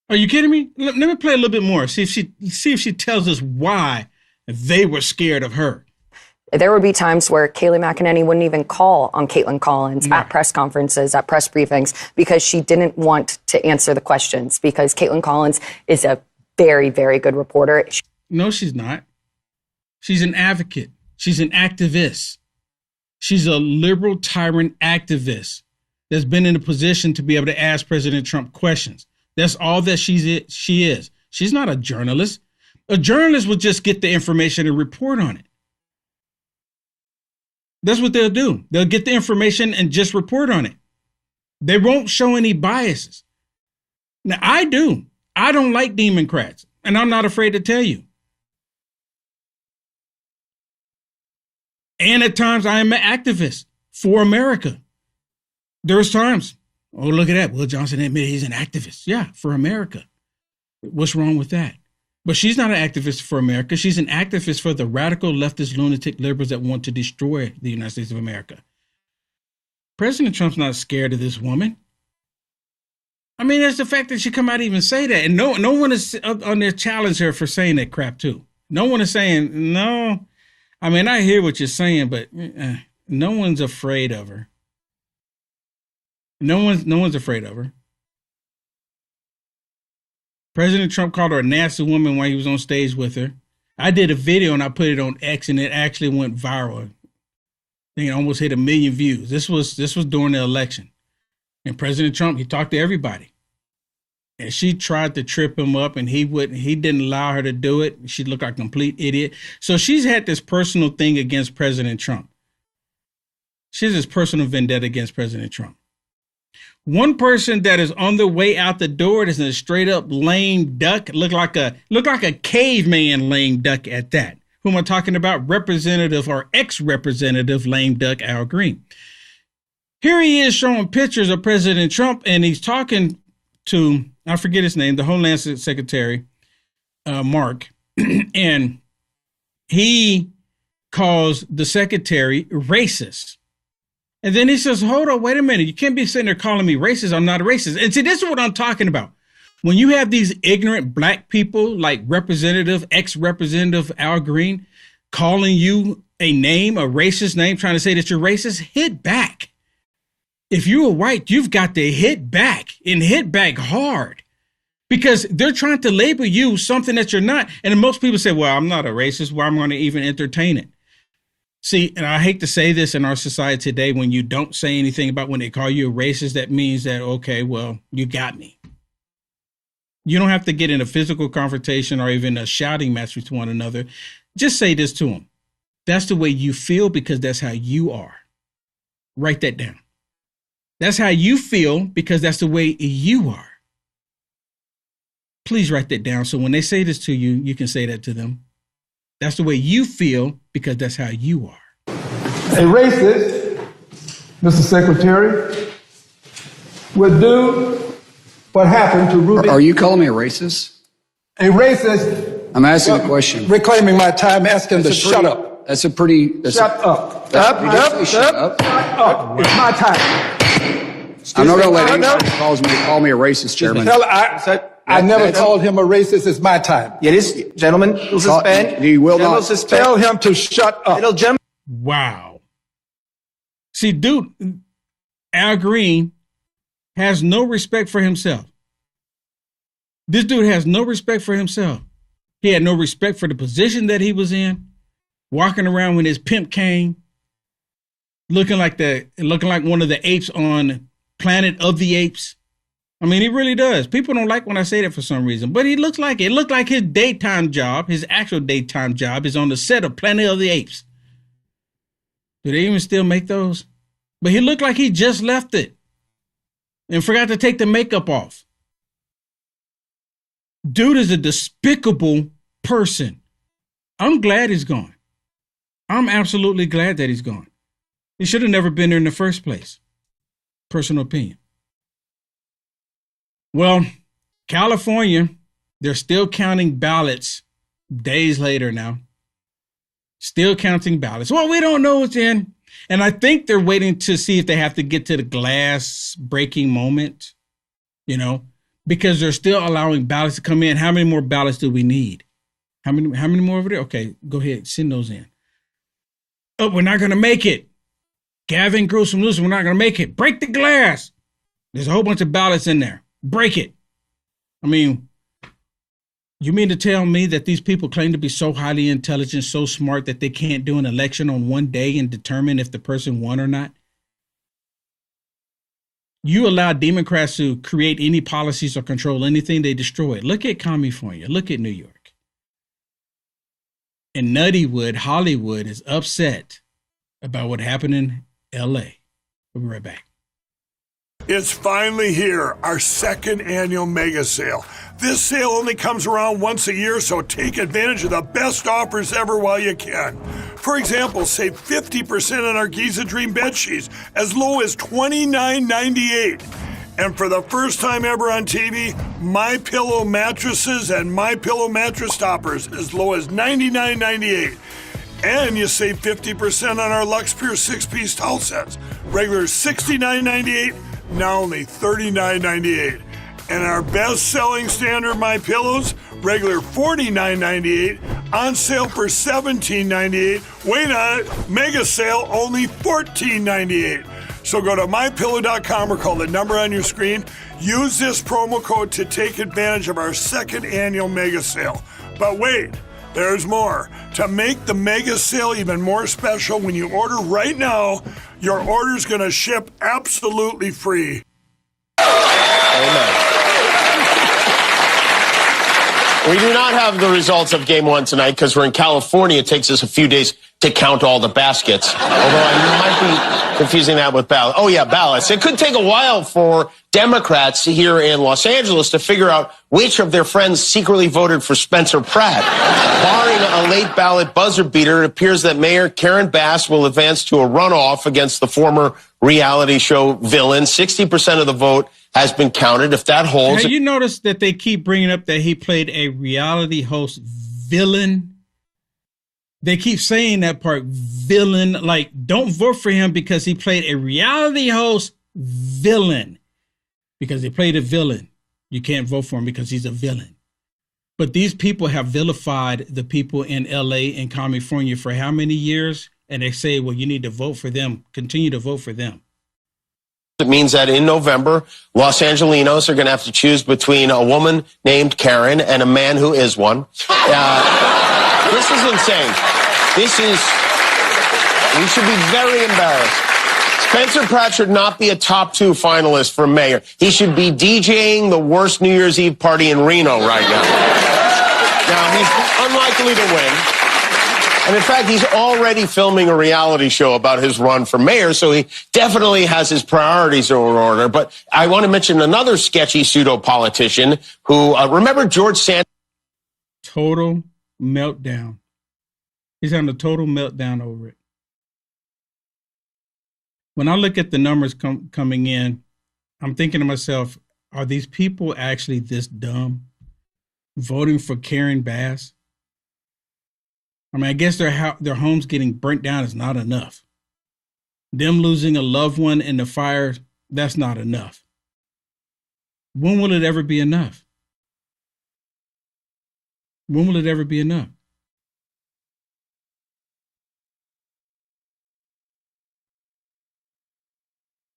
S4: Are you kidding me? Let me play a little bit more. See if she tells us why they were scared of her.
S13: There would be times where Kayleigh McEnany wouldn't even call on Caitlin Collins at press conferences, at press briefings, because she didn't want to answer the questions, because Caitlin Collins is a very, very good reporter.
S4: No, she's not. She's an advocate. She's an activist. She's a liberal tyrant activist that's been in a position to be able to ask President Trump questions. That's all that she is. She's not a journalist. A journalist would just get the information and report on it. That's what they'll do. They'll get the information and just report on it. They won't show any biases. Now, I do. I don't like Democrats, and I'm not afraid to tell you. And at times, I am an activist for America. There's times, oh, look at that. Will Johnson admitted he's an activist. Yeah, for America. What's wrong with that? But she's not an activist for America. She's an activist for the radical leftist lunatic liberals that want to destroy the United States of America. President Trump's not scared of this woman. I mean, that's the fact that she come out and even say that. And no one is on there challenge her for saying that crap too. No one is saying, no. I mean, I hear what you're saying, but no one's afraid of her. No one's afraid of her. President Trump called her a nasty woman while he was on stage with her. I did a video and I put it on X and it actually went viral. It almost hit 1 million views. This was during the election. And President Trump, he talked to everybody. And she tried to trip him up and he didn't allow her to do it. She looked like a complete idiot. So she's had this personal thing against President Trump. She has this personal vendetta against President Trump. One person that is on the way out the door is a straight up lame duck, look like a caveman lame duck at that. Who am I talking about? Representative or ex-representative lame duck Al Green. Here he is showing pictures of President Trump, and he's talking to, I forget his name, the Homeland Secretary, Mark, and he calls the secretary racist. And then he says, hold on, wait a minute. You can't be sitting there calling me racist. I'm not a racist. And see, this is what I'm talking about. When you have these ignorant black people like ex-representative Al Green calling you a name, a racist name, trying to say that you're racist, hit back. If you're white, you've got to hit back and hit back hard because they're trying to label you something that you're not. And most people say, well, I'm not a racist. Why am I going to even entertain it? See, and I hate to say this in our society today, when you don't say anything about when they call you a racist, that means that, okay, well, you got me. You don't have to get in a physical confrontation or even a shouting match with one another. Just say this to them. That's the way you feel because that's how you are. Write that down. That's how you feel because that's the way you are. Please write that down so when they say this to you, you can say that to them. That's the way you feel because that's how you are.
S19: A racist, Mr. Secretary, would do what happened to Ruby.
S22: Are you calling me a racist?
S19: A racist.
S22: I'm asking a question.
S19: Reclaiming my time, asking to shut up.
S22: That's a pretty.
S19: Shut up.
S22: Shut up.
S19: It's my time.
S22: I'm not going to let anybody call me a racist, Chairman.
S19: I never called him a racist. It's my time.
S22: It is, gentlemen. Will suspend. You will not
S19: tell him to shut up.
S4: Wow. See, dude, Al Green has no respect for himself. This dude has no respect for himself. He had no respect for the position that he was in, walking around with his pimp cane, looking like one of the apes on Planet of the Apes. I mean, he really does. People don't like when I say that for some reason, but he looks like it. It looked like his daytime job, his actual daytime job, is on the set of Planet of the Apes. Do they even still make those? But he looked like he just left it and forgot to take the makeup off. Dude is a despicable person. I'm glad he's gone. I'm absolutely glad that he's gone. He should have never been there in the first place. Personal opinion. Well, California, they're still counting ballots days later now. Still counting ballots. Well, we don't know what's in. And I think they're waiting to see if they have to get to the glass breaking moment, because they're still allowing ballots to come in. How many more ballots do we need? How many more over there? Okay, go ahead, send those in. Oh, we're not going to make it. Gavin Newsom, we're not going to make it. Break the glass. There's a whole bunch of ballots in there. Break it. I mean, you mean to tell me that these people claim to be so highly intelligent, so smart that they can't do an election on one day and determine if the person won or not? You allow Democrats to create any policies or control anything, they destroy it. Look at California. Look at New York. And Nuttywood, Hollywood, is upset about what happened in L.A. We'll be right back.
S1: It's finally here, our second annual mega sale. This sale only comes around once a year, so take advantage of the best offers ever while you can. For example, save 50% on our Giza Dream bed sheets, as low as $29.98. And for the first time ever on TV, MyPillow mattresses and MyPillow mattress toppers, as low as $99.98. And you save 50% on our Lux Pure 6-piece towel sets. Regular $69.98, now only $39.98. And our best-selling standard MyPillows, regular $49.98, on sale for $17.98. Wait on it, mega sale, only $14.98. So go to MyPillow.com or call the number on your screen. Use this promo code to take advantage of our second annual mega sale. But wait, there's more. To make the mega sale even more special, when you order right now, your order's going to ship absolutely free.
S6: Amen. We do not have the results of Game 1 tonight because we're in California. It takes us a few days to count all the baskets. Although I might be confusing that with ballots. Oh, yeah, ballots. It could take a while for Democrats here in Los Angeles to figure out which of their friends secretly voted for Spencer Pratt. Barring a late ballot buzzer beater, it appears that Mayor Karen Bass will advance to a runoff against the former reality show villain. 60% of the vote has been counted. If that holds...
S4: Have you noticed that they keep bringing up that he played a reality host villain? They keep saying that part, villain. Like, don't vote for him because he played a reality host villain. Because he played a villain. You can't vote for him because he's a villain. But these people have vilified the people in L.A. and California for how many years? And they say, well, you need to vote for them. Continue to vote for them.
S6: It means that in November, Los Angelenos are going to have to choose between a woman named Karen and a man who is one. This is insane. We should be very embarrassed. Spencer Pratt should not be a top 2 finalist for mayor. He should be DJing the worst New Year's Eve party in Reno right now. Now, he's unlikely to win. And in fact, he's already filming a reality show about his run for mayor, so he definitely has his priorities in order. But I want to mention another sketchy pseudo-politician who, remember George Santos?
S4: Total meltdown. He's having a total meltdown over it. When I look at the numbers coming in, I'm thinking to myself, are these people actually this dumb? Voting for Karen Bass? I mean, I guess their homes getting burnt down is not enough. Them losing a loved one in the fire, that's not enough. When will it ever be enough? When will it ever be enough?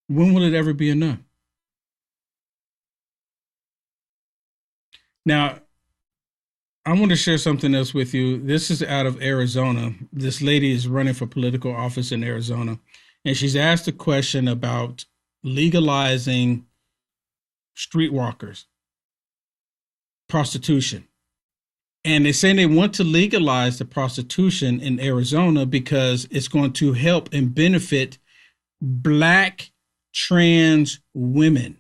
S4: When will it ever be enough? Now, I want to share something else with you. This is out of Arizona. This lady is running for political office in Arizona, and she's asked a question about legalizing streetwalkers, prostitution. And they're saying they want to legalize the prostitution in Arizona because it's going to help and benefit Black trans women.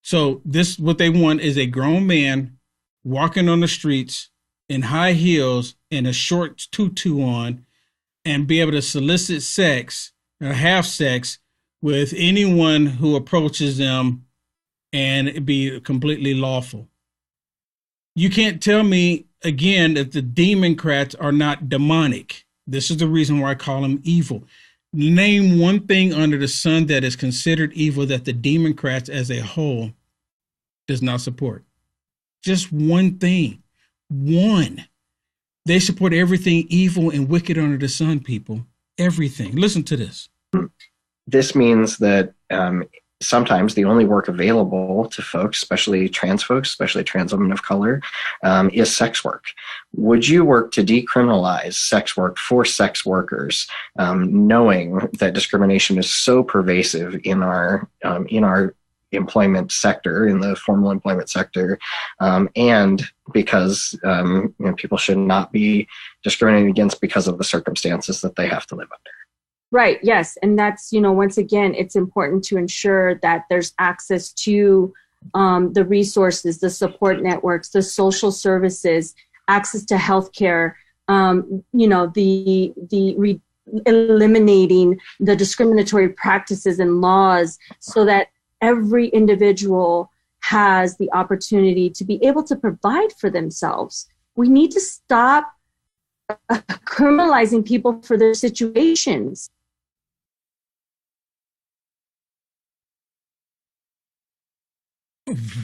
S4: So this, what they want is a grown man walking on the streets in high heels and a short tutu on and be able to solicit sex or have sex with anyone who approaches them and it be completely lawful. You can't tell me again that the Democrats are not demonic. This is the reason why I call them evil. Name one thing under the sun that is considered evil that the Democrats as a whole does not support. Just one thing. One. They support everything evil and wicked under the sun, people. Everything. Listen to this.
S7: This means that sometimes the only work available to folks, especially trans women of color, is sex work. Would you work to decriminalize sex work for sex workers, knowing that discrimination is so pervasive in our employment sector, in the formal employment sector, and because people should not be discriminated against because of the circumstances that they have to live under?
S8: Right. Yes. And that's, once again, it's important to ensure that there's access to the resources, the support networks, the social services, access to healthcare, eliminating the discriminatory practices and laws so that every individual has the opportunity to be able to provide for themselves. We need to stop criminalizing people for their situations.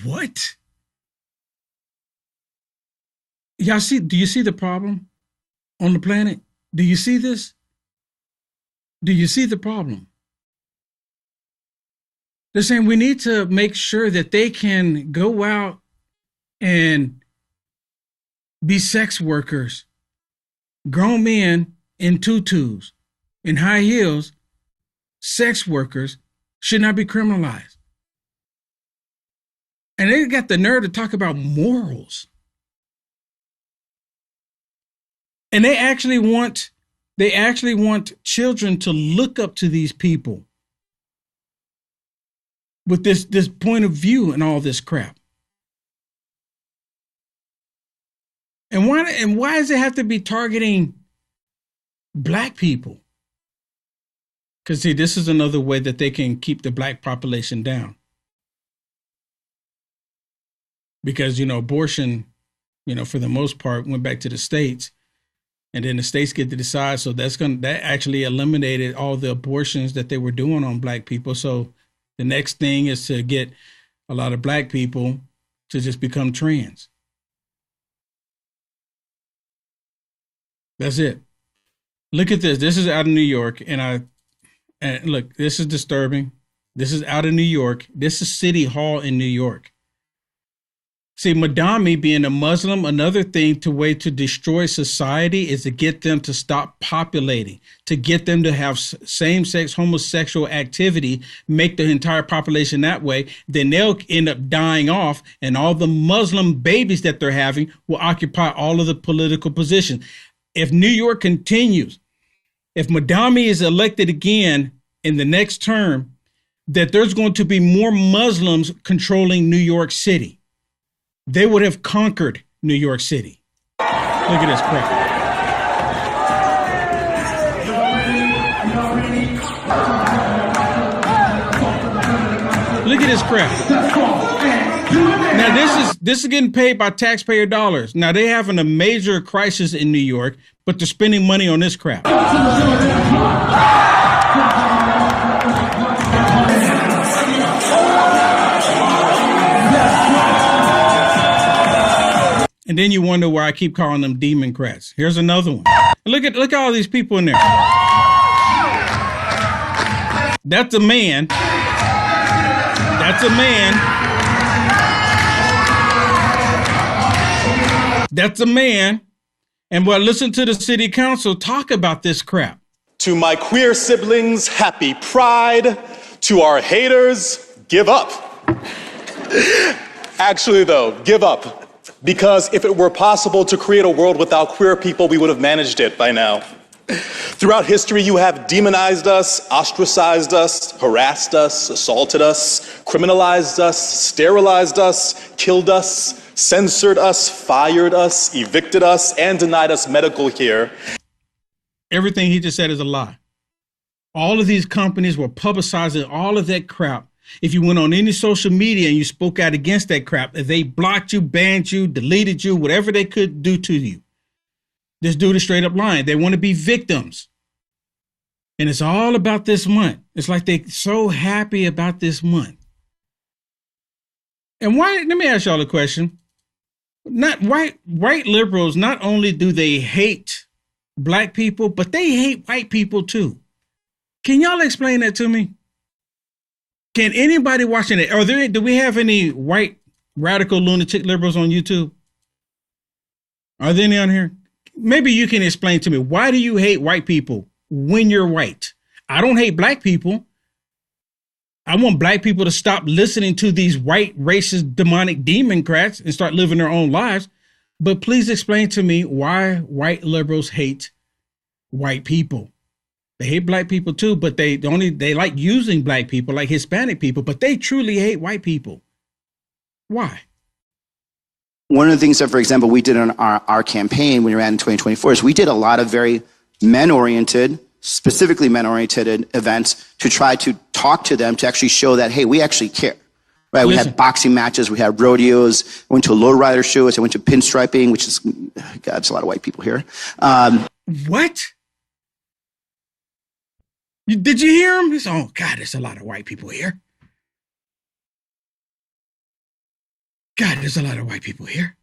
S4: What? Y'all see, do you see the problem on the planet? Do you see this? Do you see the problem? They're saying we need to make sure that they can go out and be sex workers, grown men in tutus, in high heels. Sex workers should not be criminalized. And they got the nerve to talk about morals. And they actually want children to look up to these people with this point of view and all this crap. And why does it have to be targeting Black people? Because see, this is another way that they can keep the Black population down. Because, abortion, for the most part, went back to the states, and then the states get to decide. So that actually eliminated all the abortions that they were doing on Black people. So the next thing is to get a lot of Black people to just become trans. That's it. Look at this. This is out of New York, and look, this is disturbing. This is out of New York. This is City Hall in New York. See, Madami being a Muslim, another thing way to destroy society is to get them to stop populating, to get them to have same-sex homosexual activity, make the entire population that way. Then they'll end up dying off, and all the Muslim babies that they're having will occupy all of the political positions. If New York continues, if Madami is elected again in the next term, that there's going to be more Muslims controlling New York City. They would have conquered New York City. Look at this crap. Look at this crap. Now this is getting paid by taxpayer dollars. Now they're having a major crisis in New York, but they're spending money on this crap. And then you wonder why I keep calling them Democrats. Here's another one. Look at all these people in there. That's a man. That's a man. That's a man. And well, listen to the city council talk about this crap.
S15: To my queer siblings, happy pride. To our haters, give up. Actually, though, give up. Because if it were possible to create a world without queer people, we would have managed it by now. Throughout history, you have demonized us, ostracized us, harassed us, assaulted us, criminalized us, sterilized us, killed us, censored us, fired us, evicted us, and denied us medical care.
S4: Everything he just said is a lie. All of these companies were publicizing all of that crap. If you went on any social media and you spoke out against that crap, they blocked you, banned you, deleted you, whatever they could do to you. This dude is straight up lying. They want to be victims. And it's all about this month. It's like they're so happy about this month. And why, let me ask y'all a question. Not white liberals, not only do they hate black people, but they hate white people too. Can y'all explain that to me? Can anybody watching it, do we have any white radical lunatic liberals on YouTube? Are there any on here? Maybe you can explain to me, why do you hate white people when you're white? I don't hate black people. I want black people to stop listening to these white, racist, demonic democrats and start living their own lives. But please explain to me why white liberals hate white people. They hate black people too, but they like using black people, like Hispanic people, but they truly hate white people. Why?
S16: One of the things that, for example, we did on our campaign when we ran in 2024 is we did a lot of very men-oriented, specifically men-oriented events to try to talk to them to actually show that, hey, we actually care. Right? We had boxing matches, we had rodeos, went to lowrider shows, I went to pinstriping, which is, God, there's a lot of white people here.
S4: What? Did you hear him? Oh, God, there's a lot of white people here. God, there's a lot of white people here.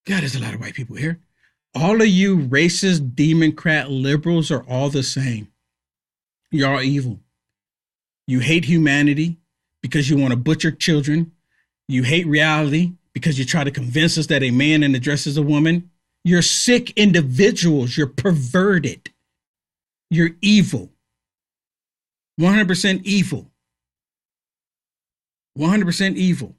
S4: God, there's a lot of white people here. All of you racist, democrat liberals are all the same. You're all evil. You hate humanity because you want to butcher children. You hate reality because you try to convince us that a man in a dress is a woman. You're sick individuals. You're perverted. You're evil. 100% evil. 100% evil.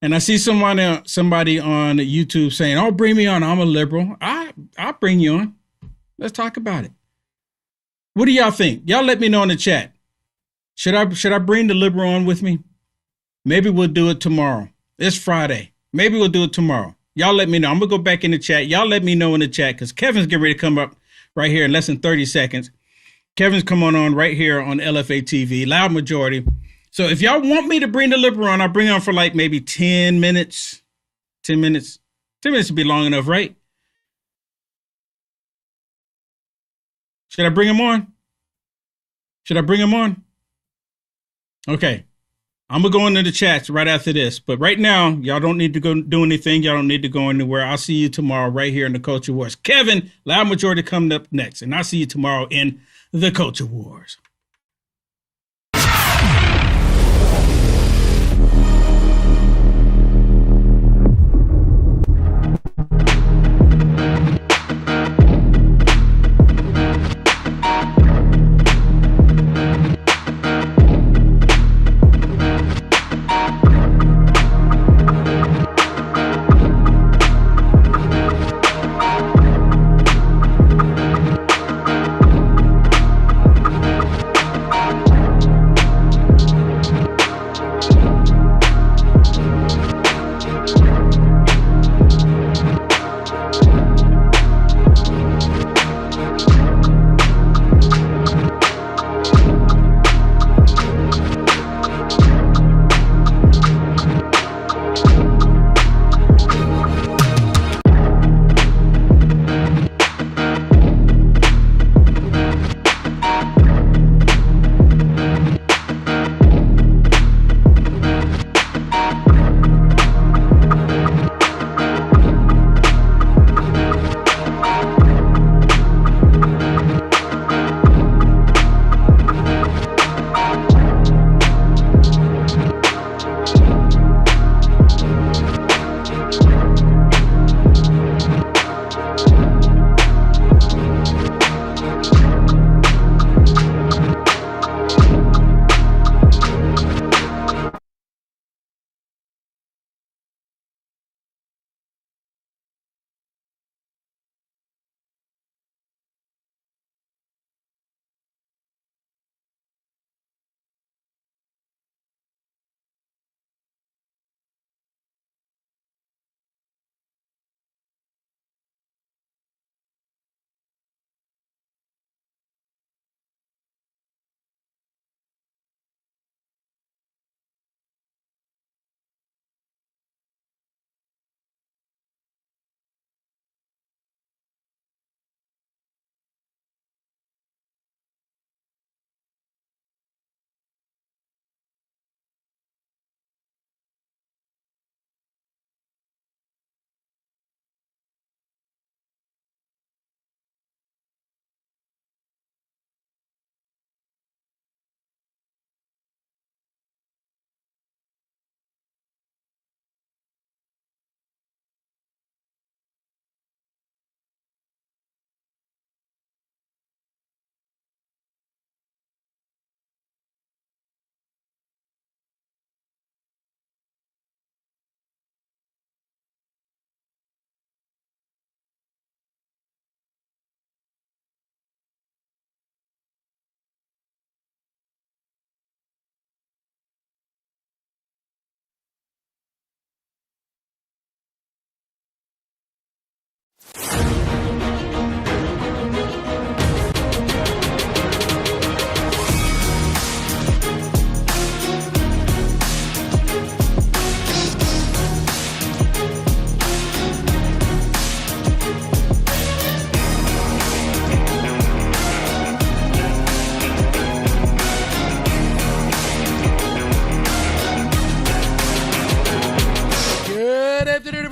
S4: And I see somebody on YouTube saying, "Oh, bring me on. I'm a liberal." I'll bring you on. Let's talk about it. What do y'all think? Y'all let me know in the chat. Should I bring the liberal on with me? Maybe we'll do it tomorrow. It's Friday. Maybe we'll do it tomorrow. Y'all let me know. I'm gonna go back in the chat. Y'all let me know in the chat because Kevin's getting ready to come up right here in less than 30 seconds. Kevin's coming on right here on LFA TV, Loud Majority. So if y'all want me to bring the liberal on, I'll bring on for like maybe 10 minutes. 10 minutes. 10 minutes would be long enough, right? Should I bring him on? Should I bring him on? Okay. I'm going to go into the chats right after this. But right now, y'all don't need to go do anything. Y'all don't need to go anywhere. I'll see you tomorrow right here in the Culture Wars. Kevin, Loud Majority coming up next. And I'll see you tomorrow in the Culture Wars.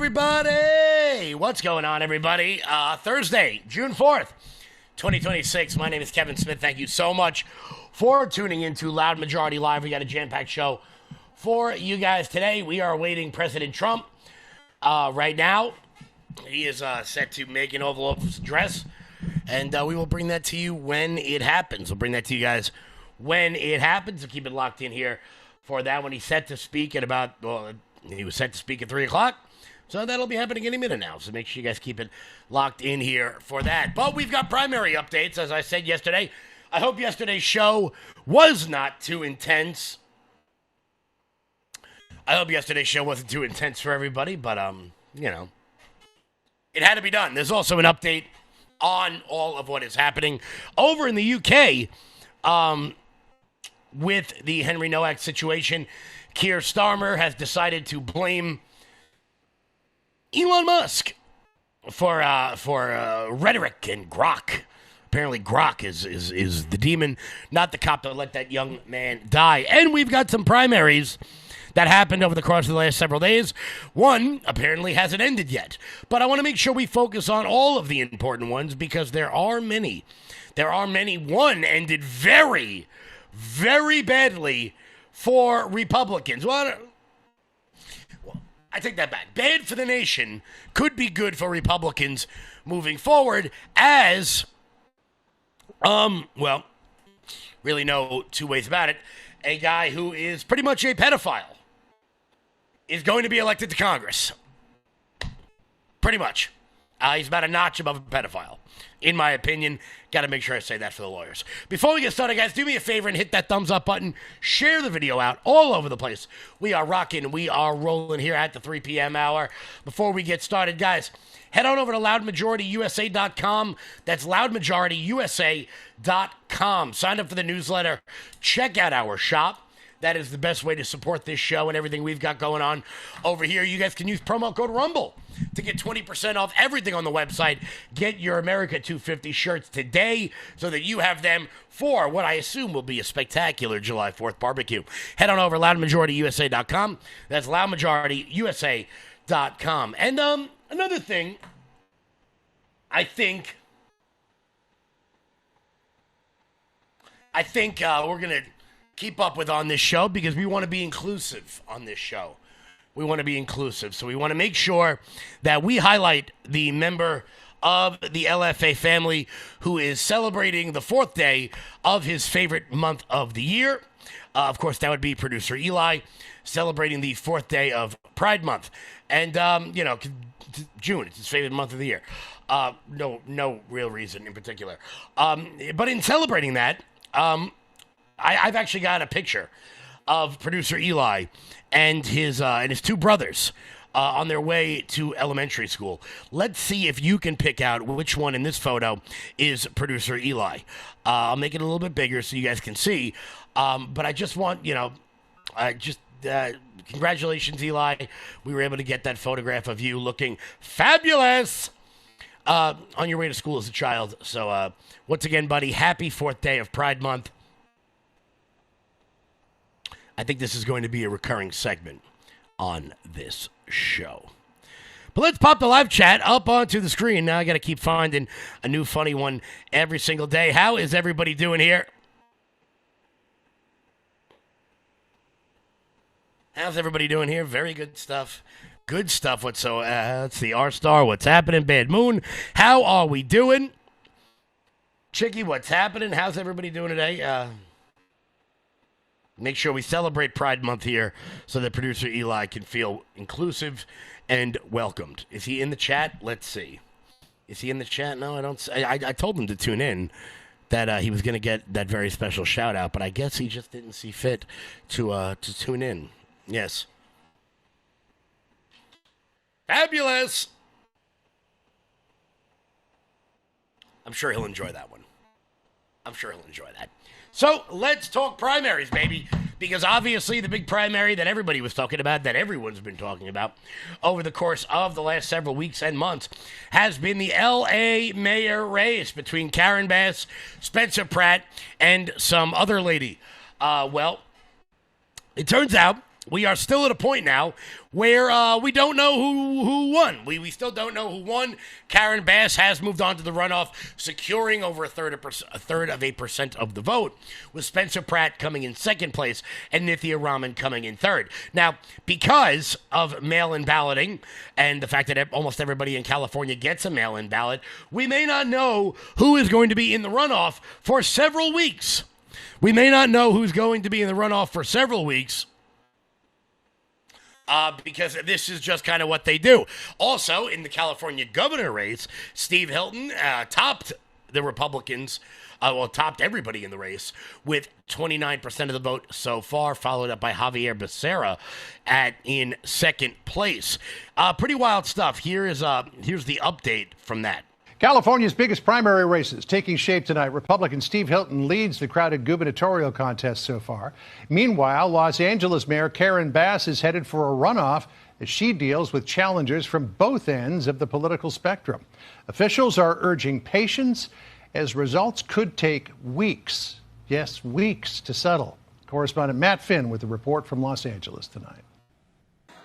S5: everybody? What's going on, everybody? Thursday, June 4th, 2026. My name is Kevin Smith. Thank you so much for tuning into Loud Majority Live. We got a jam-packed show for you guys today. We are awaiting President Trump right now. He is set to make an Oval Office address, and we will bring that to you when it happens. We'll bring that to you guys when it happens. So keep it locked in here for that. When he's set to speak at about, well, he was set to speak at 3 o'clock. So that'll be happening any minute now. So make sure you guys keep it locked in here for that. But we've got primary updates, as I said yesterday. I hope yesterday's show was not too intense. I hope yesterday's show wasn't too intense for everybody, but, you know, it had to be done. There's also an update on all of what is happening over in the UK with the Henry Nowak situation. Keir Starmer has decided to blame Elon Musk for rhetoric and grok. Apparently, grok is the demon, not the cop that let that young man die. And we've got some primaries that happened over the course of the last several days. One apparently hasn't ended yet. But I want to make sure we focus on all of the important ones because there are many. There are many. One ended very, very badly for Republicans. Well, I take that back. Bad for the nation could be good for Republicans moving forward as, well, really no two ways about it. A guy who is pretty much a pedophile is going to be elected to Congress. Pretty much. He's about a notch above a pedophile, in my opinion. Got to make sure I say that for the lawyers. Before we get started, guys, do me a favor and hit that thumbs up button. Share the video out all over the place. We are rocking. We are rolling here at the 3 p.m. hour. Before we get started, guys, head on over to loudmajorityusa.com. That's loudmajorityusa.com. Sign up for the newsletter. Check out our shop. That is the best way to support this show and everything we've got going on over here. You guys can use promo code RUMBLE to get 20% off everything on the website. Get your America 250 shirts today so that you have them for what I assume will be a spectacular July 4th barbecue. Head on over to loudmajorityusa.com. That's loudmajorityusa.com. And another thing, I think we're going to keep up with on this show because we want to be inclusive on this show. We want to be inclusive. So we want to make sure that we highlight the member of the LFA family who is celebrating the 4th day of his favorite month of the year. Of course, that would be producer Eli celebrating the 4th day of Pride Month. And, you know, June, it's his favorite month of the year. No real reason in particular. But in celebrating that, I've actually got a picture of producer Eli and his two brothers on their way to elementary school. Let's see if you can pick out which one in this photo is producer Eli. I'll make it a little bit bigger so you guys can see. But I just want, congratulations, Eli. We were able to get that photograph of you looking fabulous on your way to school as a child. So once again, buddy, happy 4th day of Pride Month. I think this is going to be a recurring segment on this show. But let's pop the live chat up onto the screen. Now I got to keep finding a new funny one every single day. How is everybody doing here? How's everybody doing here? Very good stuff. Good stuff. Let's see. R-Star, what's happening? Bad Moon, how are we doing? Chicky, what's happening? How's everybody doing today? Make sure we celebrate Pride Month here so that producer Eli can feel inclusive and welcomed. Is he in the chat? Let's see. Is he in the chat? No, I don't. I told him to tune in, that he was going to get that very special shout out, but I guess he just didn't see fit to tune in. Yes. Fabulous. I'm sure he'll enjoy that one. I'm sure he'll enjoy that. So let's talk primaries, baby, because obviously the big primary that everybody was talking about, that everyone's been talking about over the course of the last several weeks and months, has been the L.A. mayor race between Karen Bass, Spencer Pratt, and some other lady. Well, it turns out we are still at a point now where we don't know who won. We still don't know who won. Karen Bass has moved on to the runoff, securing over a third of a percent of the vote, with Spencer Pratt coming in second place and Nithya Raman coming in third. Now, because of mail-in balloting and the fact that almost everybody in California gets a mail-in ballot, we may not know who is going to be in the runoff for several weeks. We may not know who's going to be in the runoff for several weeks. Because this is just kind of what they do. Also, in the California governor race, Steve Hilton topped the Republicans, topped everybody in the race with 29% of the vote so far, followed up by Javier Becerra in second place. Pretty wild stuff. Here's the update from that.
S9: California's biggest primary races taking shape tonight. Republican Steve Hilton leads the crowded gubernatorial contest so far. Meanwhile, Los Angeles Mayor Karen Bass is headed for a runoff as she deals with challengers from both ends of the political spectrum. Officials are urging patience as results could take weeks. Yes, weeks to settle. Correspondent Matt Finn with a report from Los Angeles tonight.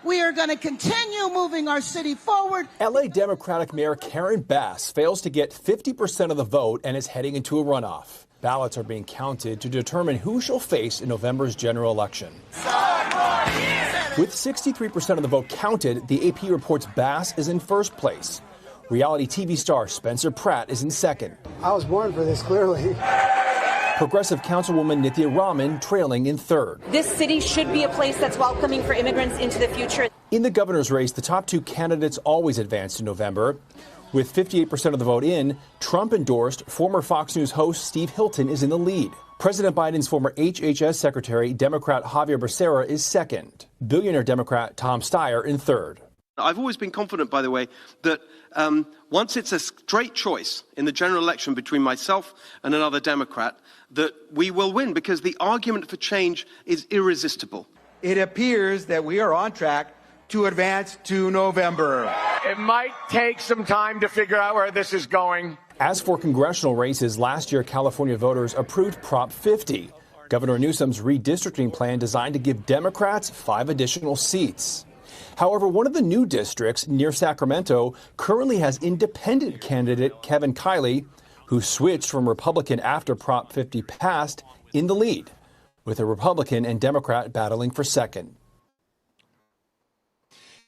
S11: We are going to continue moving our city forward.
S20: LA Democratic Mayor Karen Bass fails to get 50% of the vote and is heading into a runoff. Ballots are being counted to determine who she'll face in November's general election. With 63% of the vote counted, the AP reports Bass is in first place. Reality TV star Spencer Pratt is in second.
S24: I was born for this, clearly.
S20: Progressive Councilwoman Nithya Raman trailing in third.
S25: This city should be a place that's welcoming for immigrants into the future.
S20: In the governor's race, the top two candidates always advanced in November. With 58% of the vote in, Trump-endorsed former Fox News host Steve Hilton is in the lead. President Biden's former HHS Secretary, Democrat Javier Becerra, is second. Billionaire Democrat Tom Steyer in third.
S26: I've always been confident, by the way, that once it's a straight choice in the general election between myself and another Democrat, that we will win because the argument for change is irresistible.
S27: It appears that we are on track to advance to November.
S28: It might take some time to figure out where this is going.
S20: As for congressional races, last year California voters approved Prop 50, Governor Newsom's redistricting plan designed to give Democrats 5 additional seats. However, one of the new districts near Sacramento currently has independent candidate Kevin Kiley, who switched from Republican after Prop 50 passed, in the lead, with a Republican and Democrat battling for second.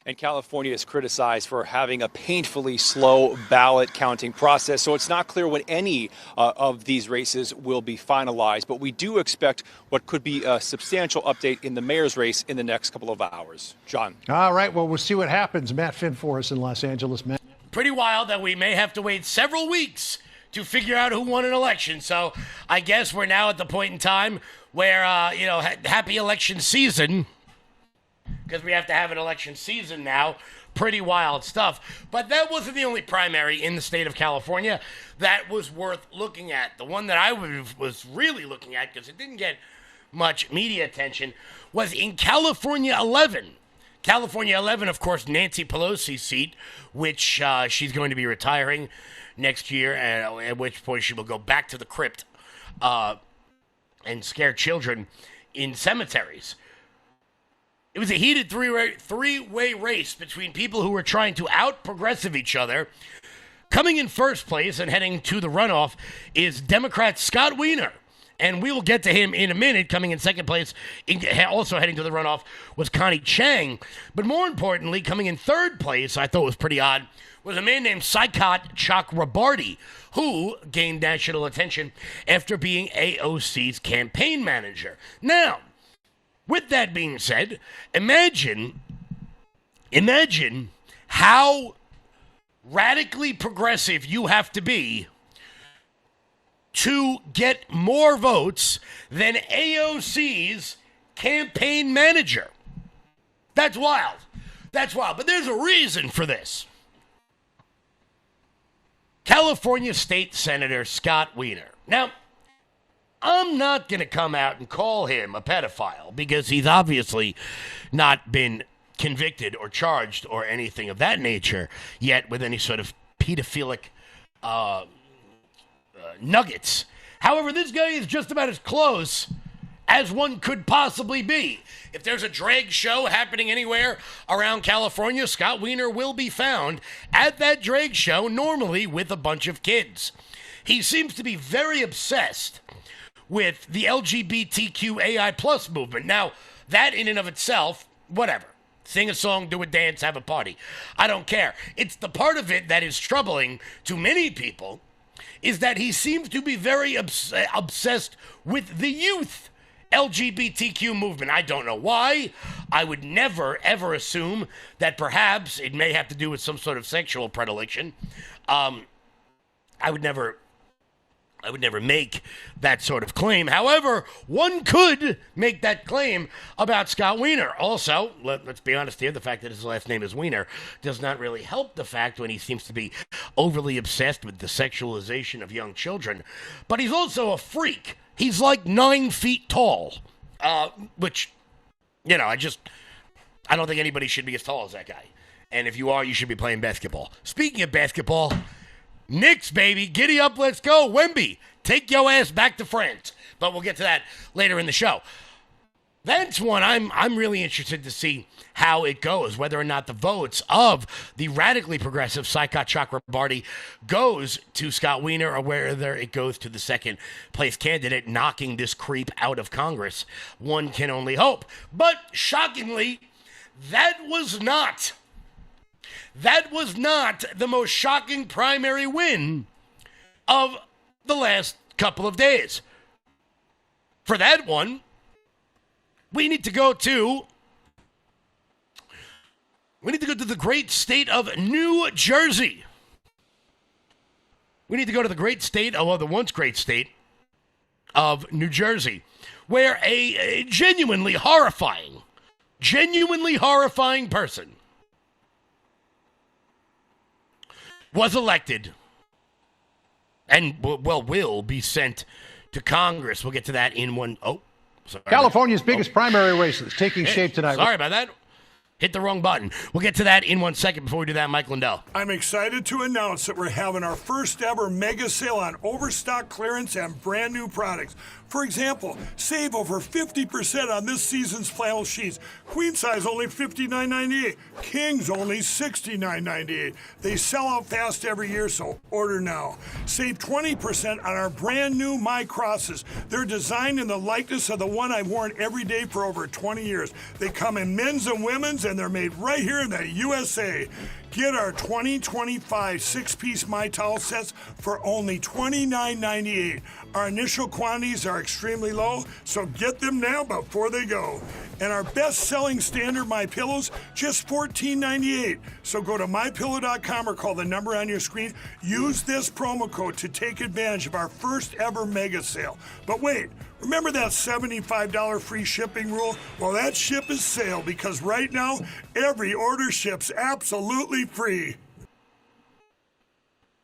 S29: And California is criticized for having a painfully slow ballot counting process. So it's not clear when any of these races will be finalized. But we do expect what could be a substantial update in the mayor's race in the next couple of hours. John.
S9: All right. Well, we'll see what happens. Matt Finn for us in Los Angeles. Matt.
S5: Pretty wild that we may have to wait several weeks to figure out who won an election. So I guess we're now at the point in time where, happy election season. Because we have to have an election season now. Pretty wild stuff. But that wasn't the only primary in the state of California that was worth looking at. The one that I was really looking at, because it didn't get much media attention, was in California 11. California 11, of course, Nancy Pelosi's seat, which she's going to be retiring next year, at which point she will go back to the crypt and scare children in cemeteries. It was a heated three-way race between people who were trying to out-progressive each other. Coming in first place and heading to the runoff is Democrat Scott Wiener. And we will get to him in a minute. Coming in second place, also heading to the runoff, was Connie Chang. But more importantly, coming in third place, I thought was pretty odd, was a man named Saikat Chakrabarty, who gained national attention after being AOC's campaign manager. Now, with that being said, imagine how radically progressive you have to be to get more votes than AOC's campaign manager. That's wild. That's wild. But there's a reason for this. California State Senator Scott Wiener. Now, I'm not going to come out and call him a pedophile because he's obviously not been convicted or charged or anything of that nature yet with any sort of pedophilic nuggets. However, this guy is just about as close as one could possibly be. If there's a drag show happening anywhere around California, Scott Wiener will be found at that drag show, normally with a bunch of kids. He seems to be very obsessed with the LGBTQAI plus movement. Now, that in and of itself, whatever. Sing a song, do a dance, have a party. I don't care. It's the part of it that is troubling to many people is that he seems to be very obsessed with the youth LGBTQ movement. I don't know why. I would never, ever assume that perhaps it may have to do with some sort of sexual predilection. I would never make that sort of claim. However, one could make that claim about Scott Wiener. Also, let's be honest here, the fact that his last name is Wiener does not really help the fact when he seems to be overly obsessed with the sexualization of young children. But he's also a freak. He's like 9 feet tall, which, you know, I don't think anybody should be as tall as that guy. And if you are, you should be playing basketball. Speaking of basketball, Knicks, baby, giddy up, let's go. Wemby, take your ass back to France. But we'll get to that later in the show. That's one I'm really interested to see how it goes, whether or not the votes of the radically progressive Saikat Chakrabarty goes to Scott Wiener or whether it goes to the second place candidate knocking this creep out of Congress. One can only hope. But shockingly, that was not the most shocking primary win of the last couple of days. For that one, we need to go to the great state of New Jersey. We need to go to the great state, the once great state of New Jersey, where a genuinely horrifying person was elected and will be sent to Congress. We'll get to that in one. Oh, sorry.
S9: California's biggest primary races taking shape tonight.
S5: Sorry about that. Hit the wrong button. We'll get to that in 1 second. Before we do that, Mike Lindell.
S1: I'm excited to announce that we're having our first ever mega sale on overstock clearance and brand new products. For example, save over 50% on this season's flannel sheets. Queen size only $59.98. Kings only $69.98. They sell out fast every year, so order now. Save 20% on our brand new My Crosses. They're designed in the likeness of the one I've worn every day for over 20 years. They come in men's and women's, and they're made right here in the USA. Get our 2025 six-piece My Towel sets for only $29.98. Our initial quantities are extremely low, so get them now before they go. And our best-selling standard My Pillows, just $14.98. So go to MyPillow.com or call the number on your screen. Use this promo code to take advantage of our first ever mega sale. But wait, remember that $75 free shipping rule? Well, that ship is sailed because right now, every order ships absolutely free.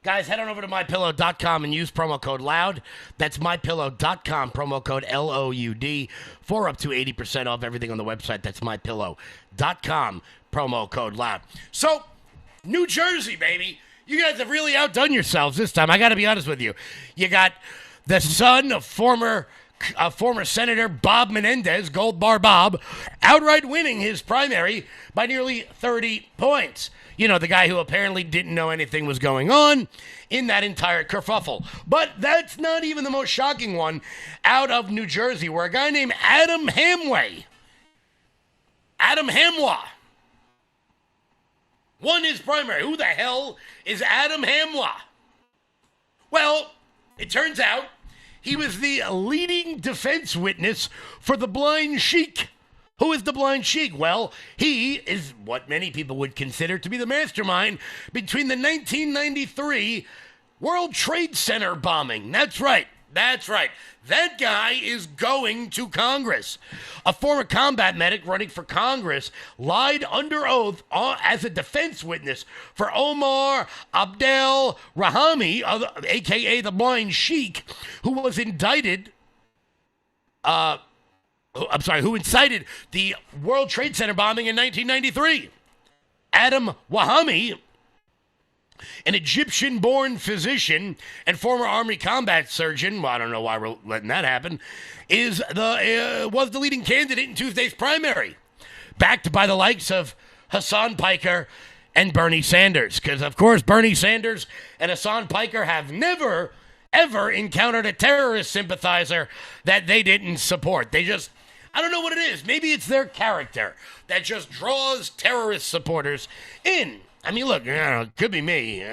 S5: Guys, head on over to MyPillow.com and use promo code LOUD. That's MyPillow.com, promo code LOUD, for up to 80% off everything on the website. That's MyPillow.com, promo code LOUD. So, New Jersey, baby. You guys have really outdone yourselves this time. I got to be honest with you. You got the son of former Senator Bob Menendez, Gold Bar Bob, outright winning his primary by nearly 30 points. You know, the guy who apparently didn't know anything was going on in that entire kerfuffle. But that's not even the most shocking one out of New Jersey, where a guy named Adam Hamway won his primary. Who the hell is Adam Hamwa? Well, it turns out he was the leading defense witness for the Blind Sheik. Who is the Blind Sheik? Well, he is what many people would consider to be the mastermind between the 1993 World Trade Center bombing. That's right. That guy is going to Congress. A former combat medic running for Congress lied under oath as a defense witness for Omar Abdel Rahami, a.k.a. the Blind Sheik, who was indicted... who incited the World Trade Center bombing in 1993. Adam Wahami an Egyptian-born physician and former Army combat surgeon, well, I don't know why we're letting that happen, was the leading candidate in Tuesday's primary, backed by the likes of Hassan Piker and Bernie Sanders. Because, of course, Bernie Sanders and Hassan Piker have never, ever encountered a terrorist sympathizer that they didn't support. They just, I don't know what it is. Maybe it's their character that just draws terrorist supporters in. I mean, look, it could be me.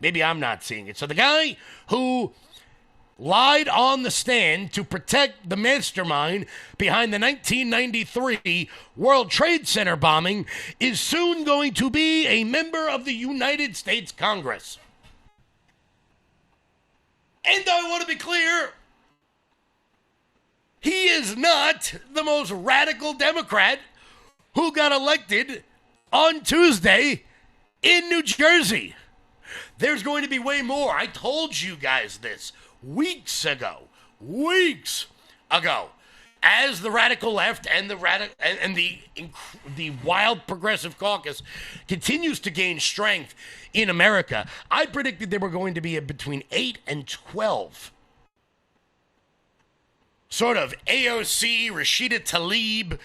S5: Maybe I'm not seeing it. So the guy who lied on the stand to protect the mastermind behind the 1993 World Trade Center bombing is soon going to be a member of the United States Congress. And I want to be clear, he is not the most radical Democrat who got elected on Tuesday in New Jersey. There's going to be way more. I told you guys this weeks ago. As the radical left and the wild progressive caucus continues to gain strength in America, I predicted there were going to be between 8 and 12 sort of AOC, Rashida Tlaib,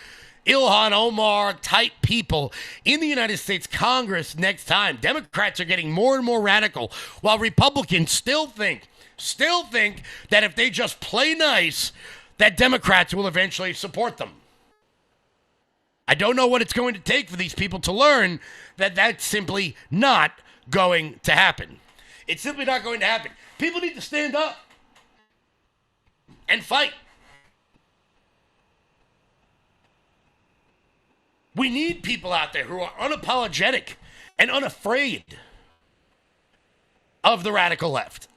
S5: Ilhan Omar type people in the United States Congress next time. Democrats are getting more and more radical, while Republicans still think that if they just play nice, that Democrats will eventually support them. I don't know what it's going to take for these people to learn that that's simply not going to happen. It's simply not going to happen. People need to stand up and fight. We need people out there who are unapologetic and unafraid of the radical left.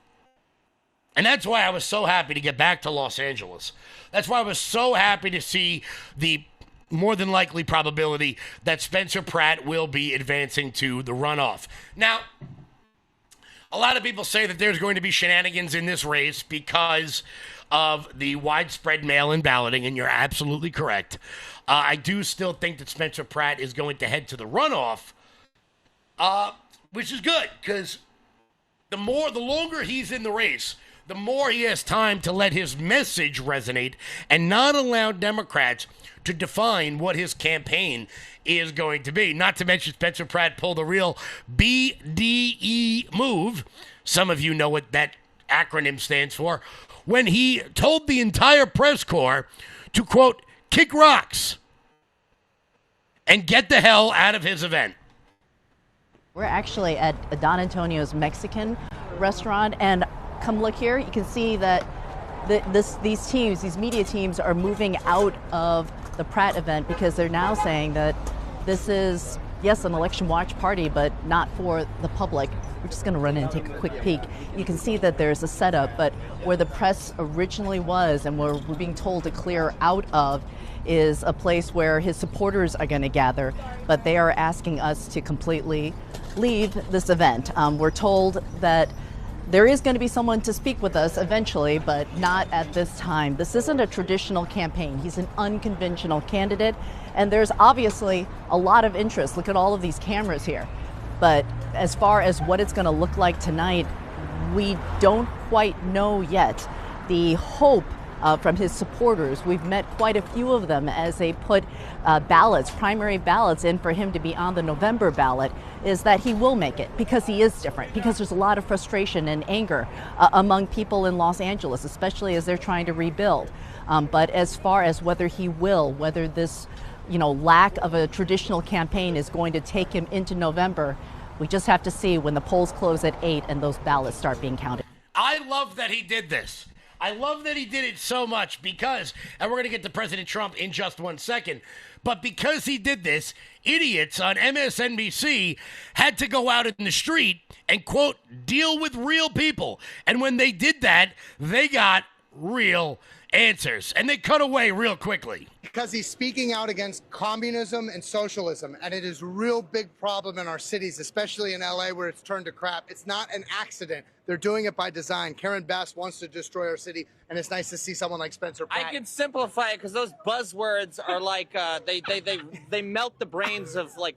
S5: And that's why I was so happy to get back to Los Angeles. That's why I was so happy to see the more than likely probability that Spencer Pratt will be advancing to the runoff. Now, a lot of people say that there's going to be shenanigans in this race because of the widespread mail-in balloting, and you're absolutely correct. I do still think that Spencer Pratt is going to head to the runoff, which is good, because the longer he's in the race, the more he has time to let his message resonate and not allow Democrats to define what his campaign is going to be. Not to mention Spencer Pratt pulled a real BDE move. Some of you know what that acronym stands for. When he told the entire press corps to, quote, kick rocks and get the hell out of his event.
S2: We're actually at Don Antonio's Mexican restaurant, and come look here. You can see that these media teams are moving out of the Pratt event because they're now saying that this is, yes, an election watch party, but not for the public. We're just going to run in and take a quick peek. You can see that there's a setup, but where the press originally was and where we're being told to clear out of is a place where his supporters are going to gather, but they are asking us to completely leave this event. We're told that there is going to be someone to speak with us eventually, but not at this time. This isn't a traditional campaign. He's an unconventional candidate, and there's obviously a lot of interest. Look at all of these cameras here. But as far as what it's going to look like tonight, we don't quite know yet. The hope from his supporters, we've met quite a few of them as they put primary ballots in for him to be on the November ballot, is that he will make it because he is different, because there's a lot of frustration and anger among people in Los Angeles, especially as they're trying to rebuild. But as far as whether he will, whether this lack of a traditional campaign is going to take him into November, we just have to see when the polls close at 8 and those ballots start being counted.
S5: I love that he did this. I love that he did it so much because, and we're going to get to President Trump in just 1 second, but because he did this, idiots on MSNBC had to go out in the street and, quote, deal with real people. And when they did that, they got real answers. And they cut away real quickly.
S3: Because he's speaking out against communism and socialism, and it is a real big problem in our cities, especially in LA where it's turned to crap. It's not an accident. They're doing it by design. Karen Bass wants to destroy our city, and it's nice to see someone like Spencer Pratt.
S10: I can simplify it because those buzzwords are like they melt the brains of like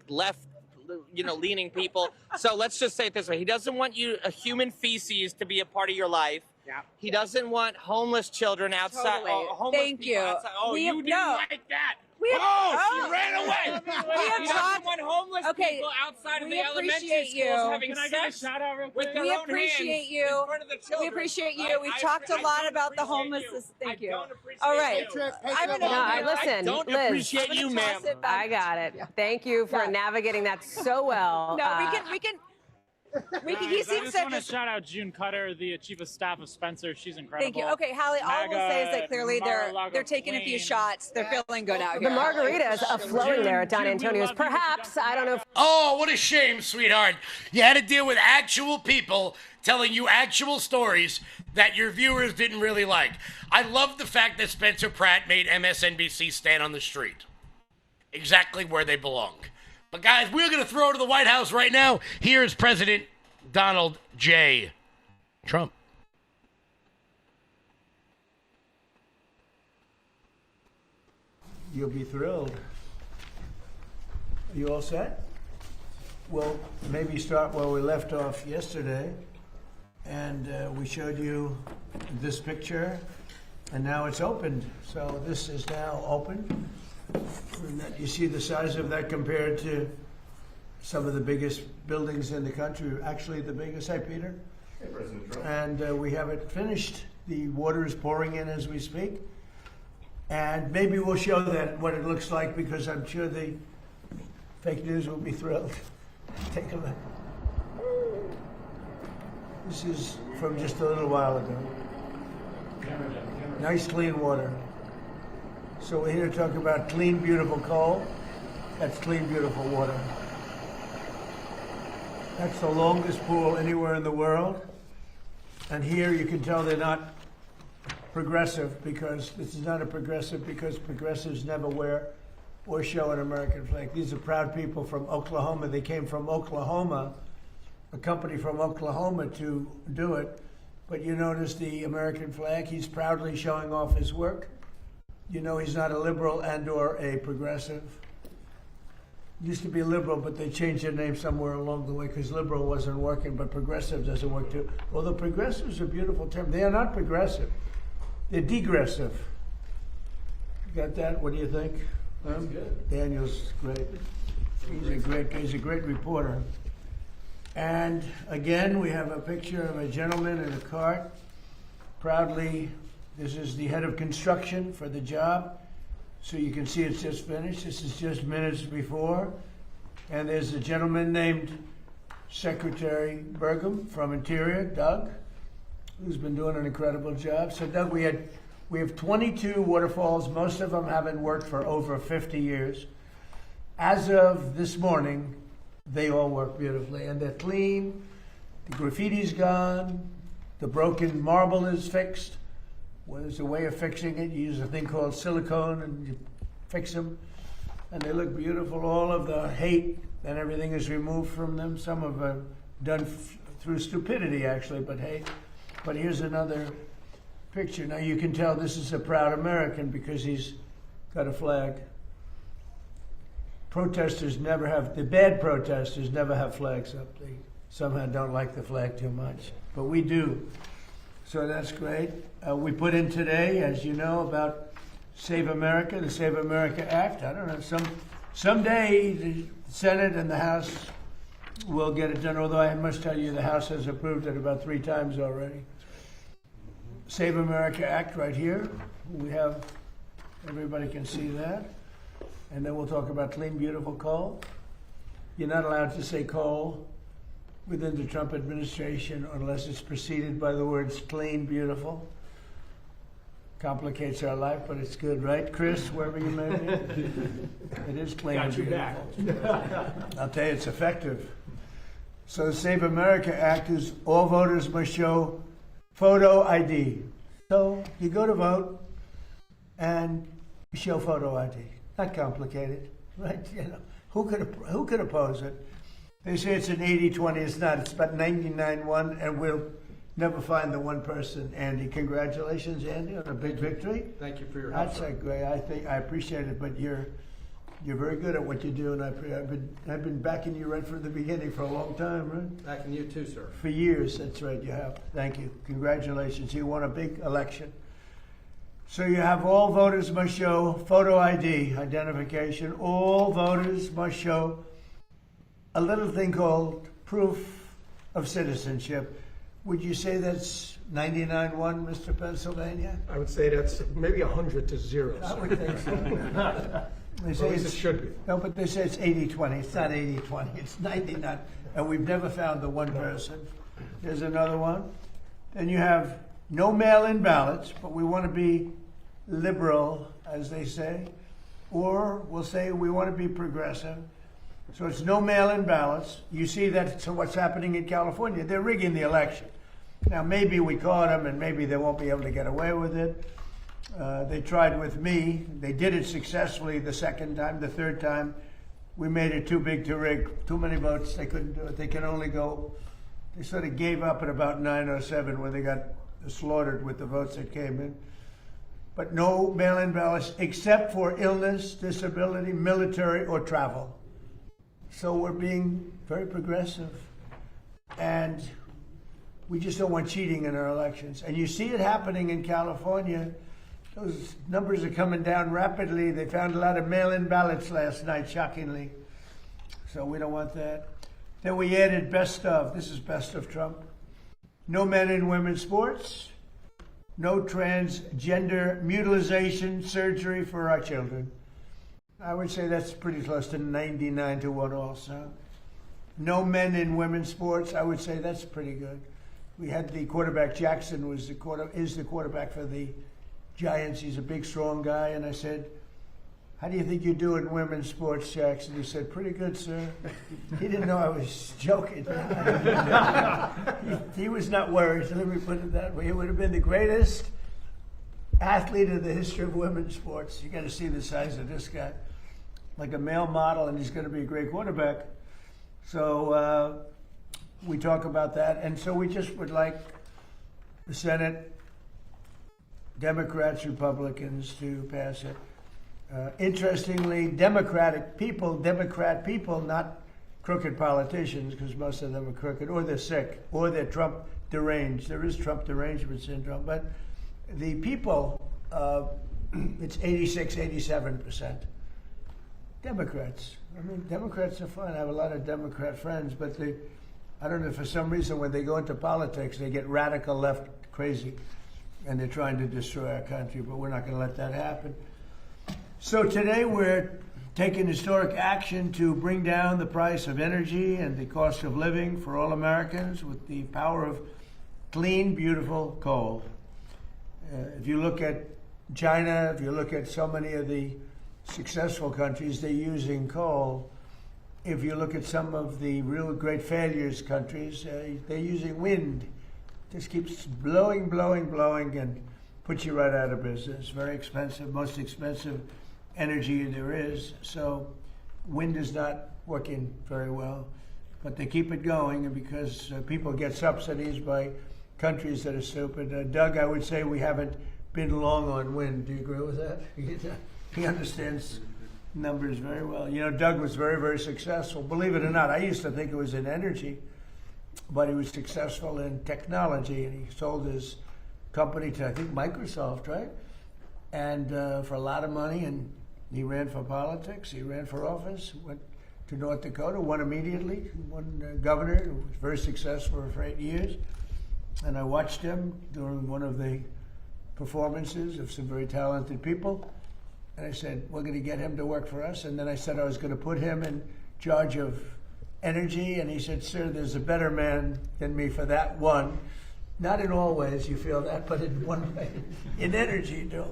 S10: leaning people. So let's just say it this way: he doesn't want a human feces to be a part of your life. Yeah. He doesn't want homeless children outside.
S12: Totally.
S10: Homeless
S12: Thank
S10: people
S12: you.
S10: outside. Oh,
S12: We
S10: you
S12: have-
S10: didn't
S12: no.
S10: like that.
S12: We have-
S10: She ran away.
S12: We have
S10: He doesn't
S12: talked-
S10: want homeless
S12: Okay,
S10: people outside of
S12: we
S10: the elementary
S12: appreciate
S10: schools
S12: you.
S10: having
S12: Can I
S10: sex
S12: get a shout out real quick?
S10: with their
S12: We
S10: own
S12: appreciate
S10: hands
S12: you.
S10: in front of the children.
S12: We appreciate you.
S10: Right?
S12: We've
S10: I
S12: talked a lot
S10: don't
S12: about the
S10: appreciate
S12: homelessness.
S10: you.
S12: Thank
S10: I
S12: you.
S10: don't appreciate
S12: All right.
S10: you.
S12: I'm gonna.
S13: No, listen,
S10: don't
S13: Liz.
S10: appreciate you, ma'am.
S13: I got it. Thank you for navigating that so well.
S12: No, we can. He
S14: I
S12: seems
S14: just
S12: to
S14: want to shout out June Cutter, the chief of staff of Spencer. She's incredible.
S12: Thank you. Okay, Hallie, all I will say is that clearly they're taking a few shots. They're feeling good out
S13: The
S12: here.
S13: margaritas are flowing there at Don Antonio's. Perhaps, I don't know if
S5: Oh, what a shame, sweetheart. You had to deal with actual people telling you actual stories that your viewers didn't really like. I love the fact that Spencer Pratt made MSNBC stand on the street. Exactly where they belong. But guys, we're going to throw to the White House right now. Here's President Donald J. Trump.
S17: You'll be thrilled. Are you all set? Well, maybe start where we left off yesterday. And we showed you this picture, and now it's opened. So this is now open. And that, you see the size of that compared to some of the biggest buildings in the country. Actually, the biggest. Hey, Peter.
S18: Hey, President Trump.
S17: And we have it finished. The water is pouring in as we speak. And maybe we'll show that what it looks like, because I'm sure the fake news will be thrilled. Take a look. This is from just a little while ago. Nice clean water. So we're here to talk about clean, beautiful coal. That's clean, beautiful water. That's the longest pool anywhere in the world. And here you can tell they're not progressive, because this is not a progressive, because progressives never wear or show an American flag. These are proud people from Oklahoma. They came from Oklahoma, a company from Oklahoma, to do it. But you notice the American flag, he's proudly showing off his work. You know he's not a liberal and or a progressive. Used to be liberal, but they changed their name somewhere along the way because liberal wasn't working, but progressive doesn't work too. Although progressive is a beautiful term. They are not progressive. They're degressive. You got that? What do you think?
S18: That's good.
S17: Daniel's great. He's a great reporter. And again, we have a picture of a gentleman in a cart. Proudly, this is the head of construction for the job. So you can see it's just finished. This is just minutes before. And there's a gentleman named Secretary Burgum from Interior, Doug, who's been doing an incredible job. So Doug, we have 22 waterfalls. Most of them haven't worked for over 50 years. As of this morning, they all work beautifully, and they're clean. The graffiti's gone. The broken marble is fixed. Well, there's a way of fixing it. You use a thing called silicone and you fix them, and they look beautiful. All of the hate and everything is removed from them. Some of them done through stupidity, actually, but hate. But here's another picture. Now you can tell this is a proud American because he's got a flag. Protesters never have, the bad protesters never have flags up. They somehow don't like the flag too much, but we do. So that's great. We put in today, as you know, about Save America, the Save America Act. I don't know, someday the Senate and the House will get it done, although I must tell you the House has approved it about 3 times already. Save America Act right here. We have, everybody can see that. And then we'll talk about clean, beautiful coal. You're not allowed to say coal within the Trump administration unless it's preceded by the words clean, beautiful. Complicates our life, but it's good, right, Chris, wherever you may be? It is clean and beautiful. I'll tell you, it's effective. So the Save America Act is all voters must show photo ID. So you go to vote and you show photo ID. Not complicated, right? You know, who could oppose it? They say it's an 80-20. It's not. It's about 99-1, and we'll never find the one person. Andy, congratulations, Andy, on a big victory.
S18: Thank you for your
S17: help. That's
S18: help.
S17: great. I appreciate it, but you're You're very good at what you do, and I've been backing you right from the beginning for a long time, right?
S18: Backing you too, sir.
S17: For years, that's right, you have. Thank you. Congratulations. You won a big election. So you have all voters must show photo ID, identification. All voters must show a little thing called proof of citizenship. Would you say that's 99-1, Mr. Pennsylvania?
S18: I would say that's maybe 100 to 0.
S17: I would think so. They say
S18: it should be.
S17: No, but they say it's 80-20. It's not 80-20. It's 99. And we've never found the one person. There's another one. Then you have no mail-in ballots, but we want to be liberal, as they say. Or we'll say we want to be progressive. So it's no mail-in ballots. You see that's what's happening in California. They're rigging the election. Now, maybe we caught them, and maybe they won't be able to get away with it. They tried with me. They did it successfully the second time. The third time, we made it too big to rig. Too many votes. They couldn't do it. They can only go. They sort of gave up at about 9:07 when they got slaughtered with the votes that came in. But no mail-in ballots except for illness, disability, military, or travel. So we're being very progressive. And we just don't want cheating in our elections. And you see it happening in California. Those numbers are coming down rapidly. They found a lot of mail-in ballots last night, shockingly. So we don't want that. Then we added best of. This is best of Trump. No men in women's sports. No transgender mutilization surgery for our children. I would say that's pretty close to 99-1 also. No men in women's sports. I would say that's pretty good. We had the quarterback, Jackson is the quarterback for the Giants. He's a big, strong guy. And I said, how do you think you do in women's sports, Jackson? He said, pretty good, sir. He didn't know I was joking. He was not worried, so let me put it that way. He would have been the greatest athlete in the history of women's sports. You got to see the size of this guy. Like a male model, and he's going to be a great quarterback. So we talk about that. And so we just would like the Senate, Democrats, Republicans to pass it. Interestingly, Democrat people, not crooked politicians, because most of them are crooked, or they're sick, or they're Trump deranged. There is Trump derangement syndrome. But the people, it's 86, 87%. Democrats. I mean, Democrats are fun. I have a lot of Democrat friends, but I don't know, for some reason, when they go into politics, they get radical left crazy, and they're trying to destroy our country, but we're not going to let that happen. So today we're taking historic action to bring down the price of energy and the cost of living for all Americans with the power of clean, beautiful coal. If you look at China, if you look at so many of the successful countries, they're using coal. If you look at some of the real great failures countries, they're using wind. Just keeps blowing, and puts you right out of business. Very expensive, most expensive energy there is. So wind is not working very well, but they keep it going, and because people get subsidies by countries that are stupid. Doug, I would say we haven't been long on wind. Do you agree with that? He understands numbers very well. You know, Doug was very, very successful. Believe it or not, I used to think it was in energy, but he was successful in technology, and he sold his company to, I think, Microsoft, right? And for a lot of money, and he ran for politics. He ran for office, went to North Dakota, won immediately, won governor, was very successful for 8 years. And I watched him during one of the performances of some very talented people. And I said, we're going to get him to work for us. And then I said I was going to put him in charge of energy. And he said, sir, there's a better man than me for that one. Not in all ways, you feel that, but in one way, in energy, you know.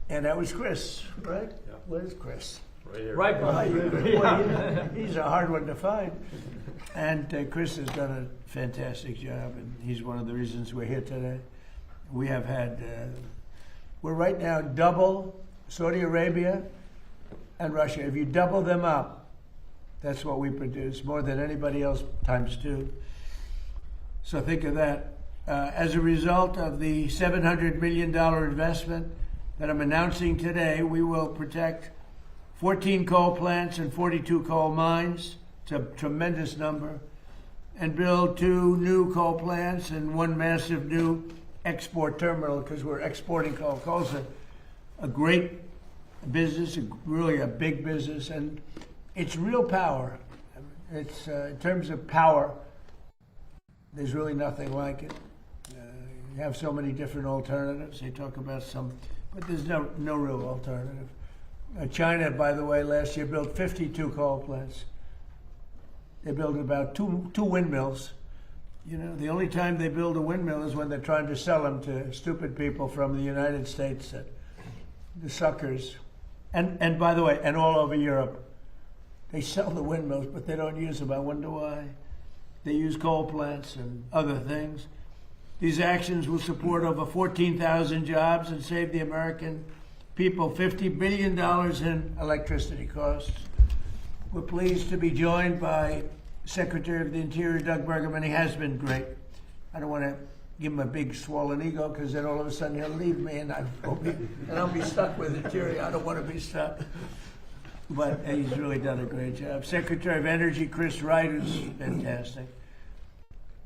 S17: And that was Chris, right? Yeah. Where's Chris?
S18: Right here.
S17: Right behind you. Boy, he's a hard one to find. And Chris has done a fantastic job, and he's one of the reasons we're here today. We have had, we're right now double Saudi Arabia and Russia. If you double them up, that's what we produce, more than anybody else times 2. So think of that. As a result of the $700 million investment that I'm announcing today, we will protect 14 coal plants and 42 coal mines. It's a tremendous number. And build 2 new coal plants and 1 massive new export terminal, because we're exporting coal. Coal's a great business, really a big business, and it's real power. It's in terms of power, there's really nothing like it. You have so many different alternatives. They talk about some, but there's no real alternative. China, by the way, last year built 52 coal plants. They built about two windmills. You know, the only time they build a windmill is when they're trying to sell them to stupid people from the United States, the suckers. And by the way, and all over Europe, they sell the windmills, but they don't use them. I wonder why. They use coal plants and other things. These actions will support over 14,000 jobs and save the American people $50 billion in electricity costs. We're pleased to be joined by Secretary of the Interior, Doug Burgum, and he has been great. I don't want to give him a big swollen ego, because then all of a sudden he'll leave me and I'll be stuck with Interior. I don't want to be stuck. But he's really done a great job. Secretary of Energy, Chris Wright, who's fantastic.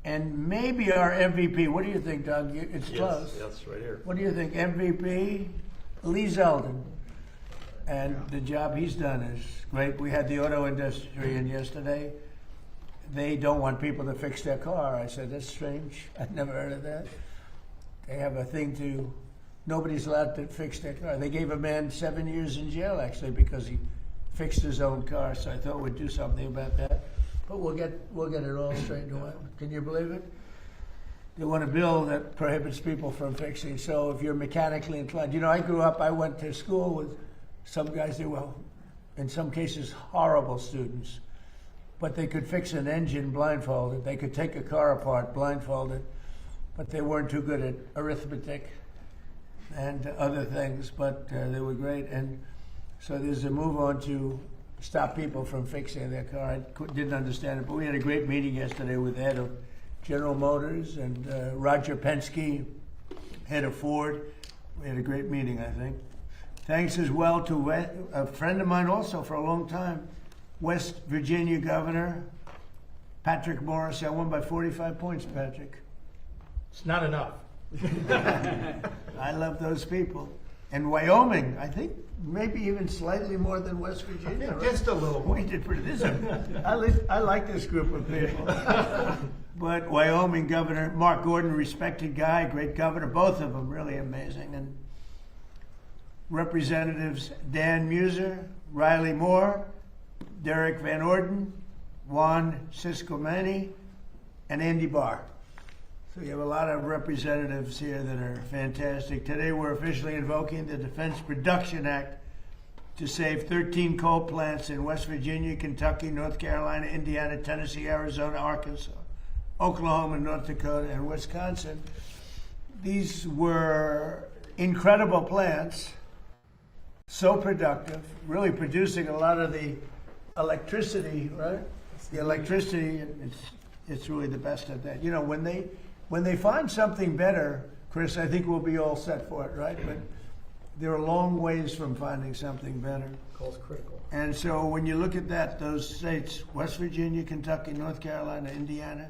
S17: And maybe our MVP. What do you think, Doug? It's close.
S18: Yes, right here.
S17: What do you think? MVP, Lee Zeldin. And the job he's done is great. We had the auto industry in yesterday. They don't want people to fix their car. I said, that's strange. I'd never heard of that. They have a thing to, nobody's allowed to fix their car. They gave a man 7 years in jail, actually, because he fixed his own car. So I thought we'd do something about that. But we'll get it all straightened away. Can you believe it? They want a bill that prohibits people from fixing. So if you're mechanically inclined, you know, I went to school with some guys, they were, in some cases, horrible students, but they could fix an engine blindfolded. They could take a car apart blindfolded, but they weren't too good at arithmetic and other things, but they were great. And so there's a move on to stop people from fixing their car. I didn't understand it, but we had a great meeting yesterday with the head of General Motors and Roger Penske, head of Ford. We had a great meeting, I think. Thanks as well to a friend of mine also for a long time, West Virginia Governor Patrick Morris. I won by 45 points, Patrick.
S18: It's not enough.
S17: I love those people. And Wyoming, I think maybe even slightly more than West Virginia. Right?
S18: Just a little more.
S17: We did pretty this. I like this group of people. But Wyoming Governor Mark Gordon, respected guy, great governor, both of them really amazing. And Representatives Dan Muser, Riley Moore, Derek Van Orden, Juan Ciscomani, and Andy Barr. So you have a lot of representatives here that are fantastic. Today we're officially invoking the Defense Production Act to save 13 coal plants in West Virginia, Kentucky, North Carolina, Indiana, Tennessee, Arizona, Arkansas, Oklahoma, North Dakota, and Wisconsin. These were incredible plants, so productive, really producing a lot of the electricity, right? The electricity, it's really the best at that. You know, when they find something better, Chris, I think we'll be all set for it, right? But there are long ways from finding something better.
S18: Coal's critical.
S17: And so when you look at that, those states, West Virginia, Kentucky, North Carolina, Indiana,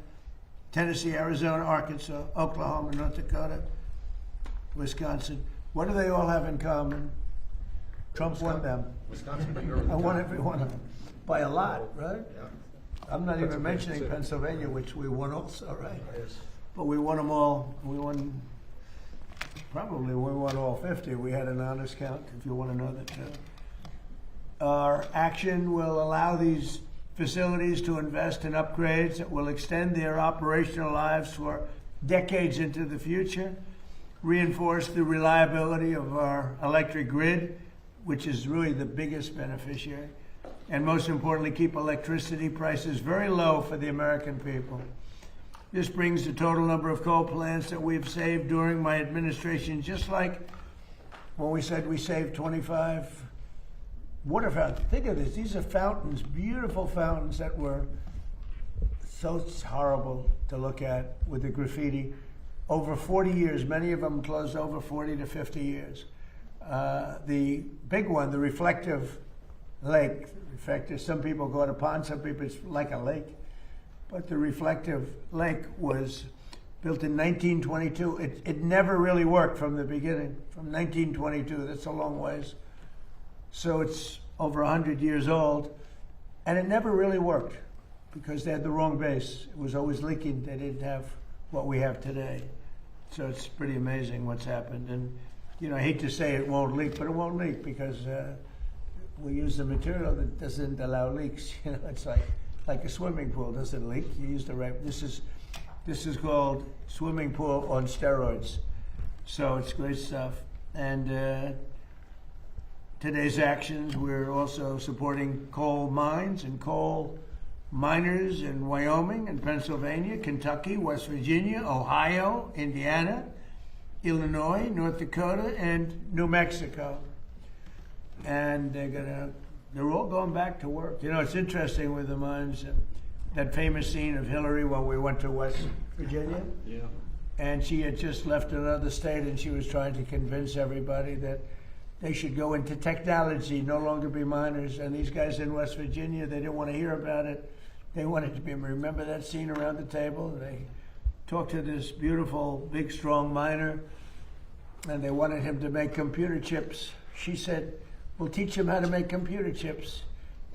S17: Tennessee, Arizona, Arkansas, Oklahoma, North Dakota, Wisconsin, what do they all have in common? Trump won them.
S18: Wisconsin.
S17: I won every one of them by a lot, right?
S18: Yeah.
S17: I'm not even mentioning
S18: Pennsylvania.
S17: Pennsylvania, which we won also, right?
S18: Yes.
S17: But we won them all. We won all 50. We had an honest count, if you want to know that. Our action will allow these facilities to invest in upgrades that will extend their operational lives for decades into the future, reinforce the reliability of our electric grid, which is really the biggest beneficiary, and most importantly, keep electricity prices very low for the American people. This brings the total number of coal plants that we've saved during my administration, just like when we said we saved 25 water fountains. Think of this, these are fountains, beautiful fountains that were so horrible to look at with the graffiti. Over 40 years, many of them closed over 40 to 50 years. The big one, the reflective lake. In fact, there's some people call it a pond, some people it's like a lake. But the reflective lake was built in 1922. It never really worked from the beginning, from 1922. That's a long ways. So it's over 100 years old. And it never really worked because they had the wrong base. It was always leaking. They didn't have what we have today. So it's pretty amazing what's happened. And, you know, I hate to say it won't leak, but it won't leak because we use the material that doesn't allow leaks. You know, it's like a swimming pool doesn't leak. You use the right. This is called swimming pool on steroids. So it's great stuff. And today's actions, we're also supporting coal mines and coal miners in Wyoming and Pennsylvania, Kentucky, West Virginia, Ohio, Indiana, Illinois, North Dakota, and New Mexico. And they're all going back to work. You know, it's interesting with the mines, that famous scene of Hillary when we went to West Virginia.
S6: Yeah.
S17: And she had just left another state and she was trying to convince everybody that they should go into technology, no longer be miners. And these guys in West Virginia, they didn't want to hear about it. They wanted to be, remember that scene around the table? They talked to this beautiful, big, strong miner, and they wanted him to make computer chips. She said, we'll teach him how to make computer chips.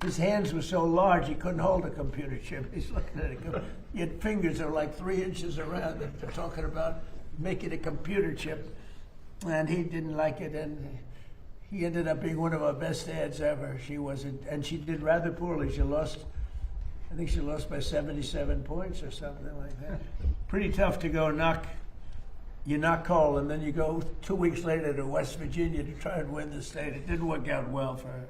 S17: His hands were so large, he couldn't hold a computer chip. He's looking at it. He had fingers that were like 3 inches around. They're talking about making a computer chip. And he didn't like it, and he ended up being one of our best ads ever. She wasn't, and she did rather poorly. She lost, I think she lost by 77 points or something like that. Pretty tough to go knock coal, and then you go 2 weeks later to West Virginia to try and win the state. It didn't work out well for her.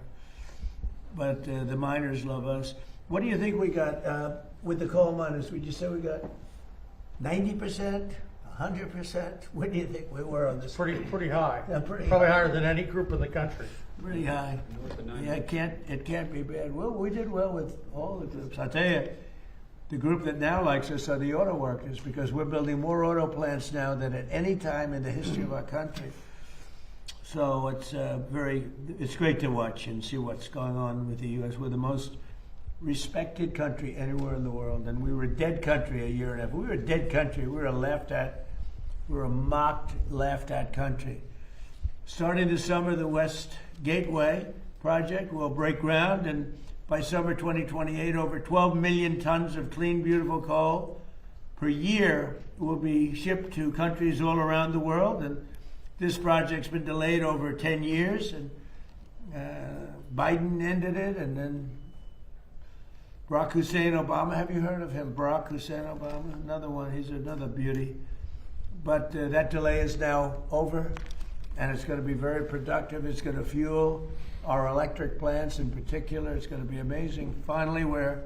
S17: But the miners love us. What do you think we got with the coal miners? Would you say we got 90%? 100%? What do you think we were on this?
S18: Pretty high.
S17: Yeah, pretty
S18: Probably
S17: high.
S18: higher than any group in the country.
S17: Pretty high. Yeah, it can't be bad. Well, we did well with all the groups. I'll tell you, the group that now likes us are the auto workers because we're building more auto plants now than at any time in the history of our country. So it's great to watch and see what's going on with the U.S. We're the most respected country anywhere in the world, and we were a dead country a year and a half. We were a dead country. We were laughed at. We were a mocked, laughed at country. Starting this summer, the West Gateway project will break ground, and by summer 2028, over 12 million tons of clean, beautiful coal per year will be shipped to countries all around the world. And this project's been delayed over 10 years, and Biden ended it, and then Barack Hussein Obama. Have you heard of him? Barack Hussein Obama, another one. He's another beauty. But that delay is now over, and it's going to be very productive. It's going to fuel our electric plants in particular. It's going to be amazing. Finally, we're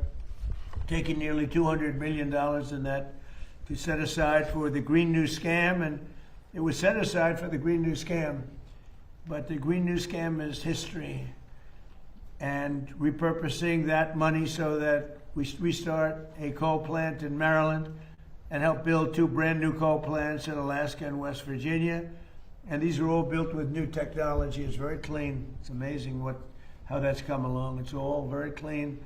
S17: taking nearly $200 million in that to set aside for the Green New Scam, and it was set aside for the Green New Scam, but the Green New Scam is history, and repurposing that money so that we restart a coal plant in Maryland and help build 2 brand new coal plants in Alaska and West Virginia. And these are all built with new technology. It's very clean. It's amazing how that's come along. It's all very clean.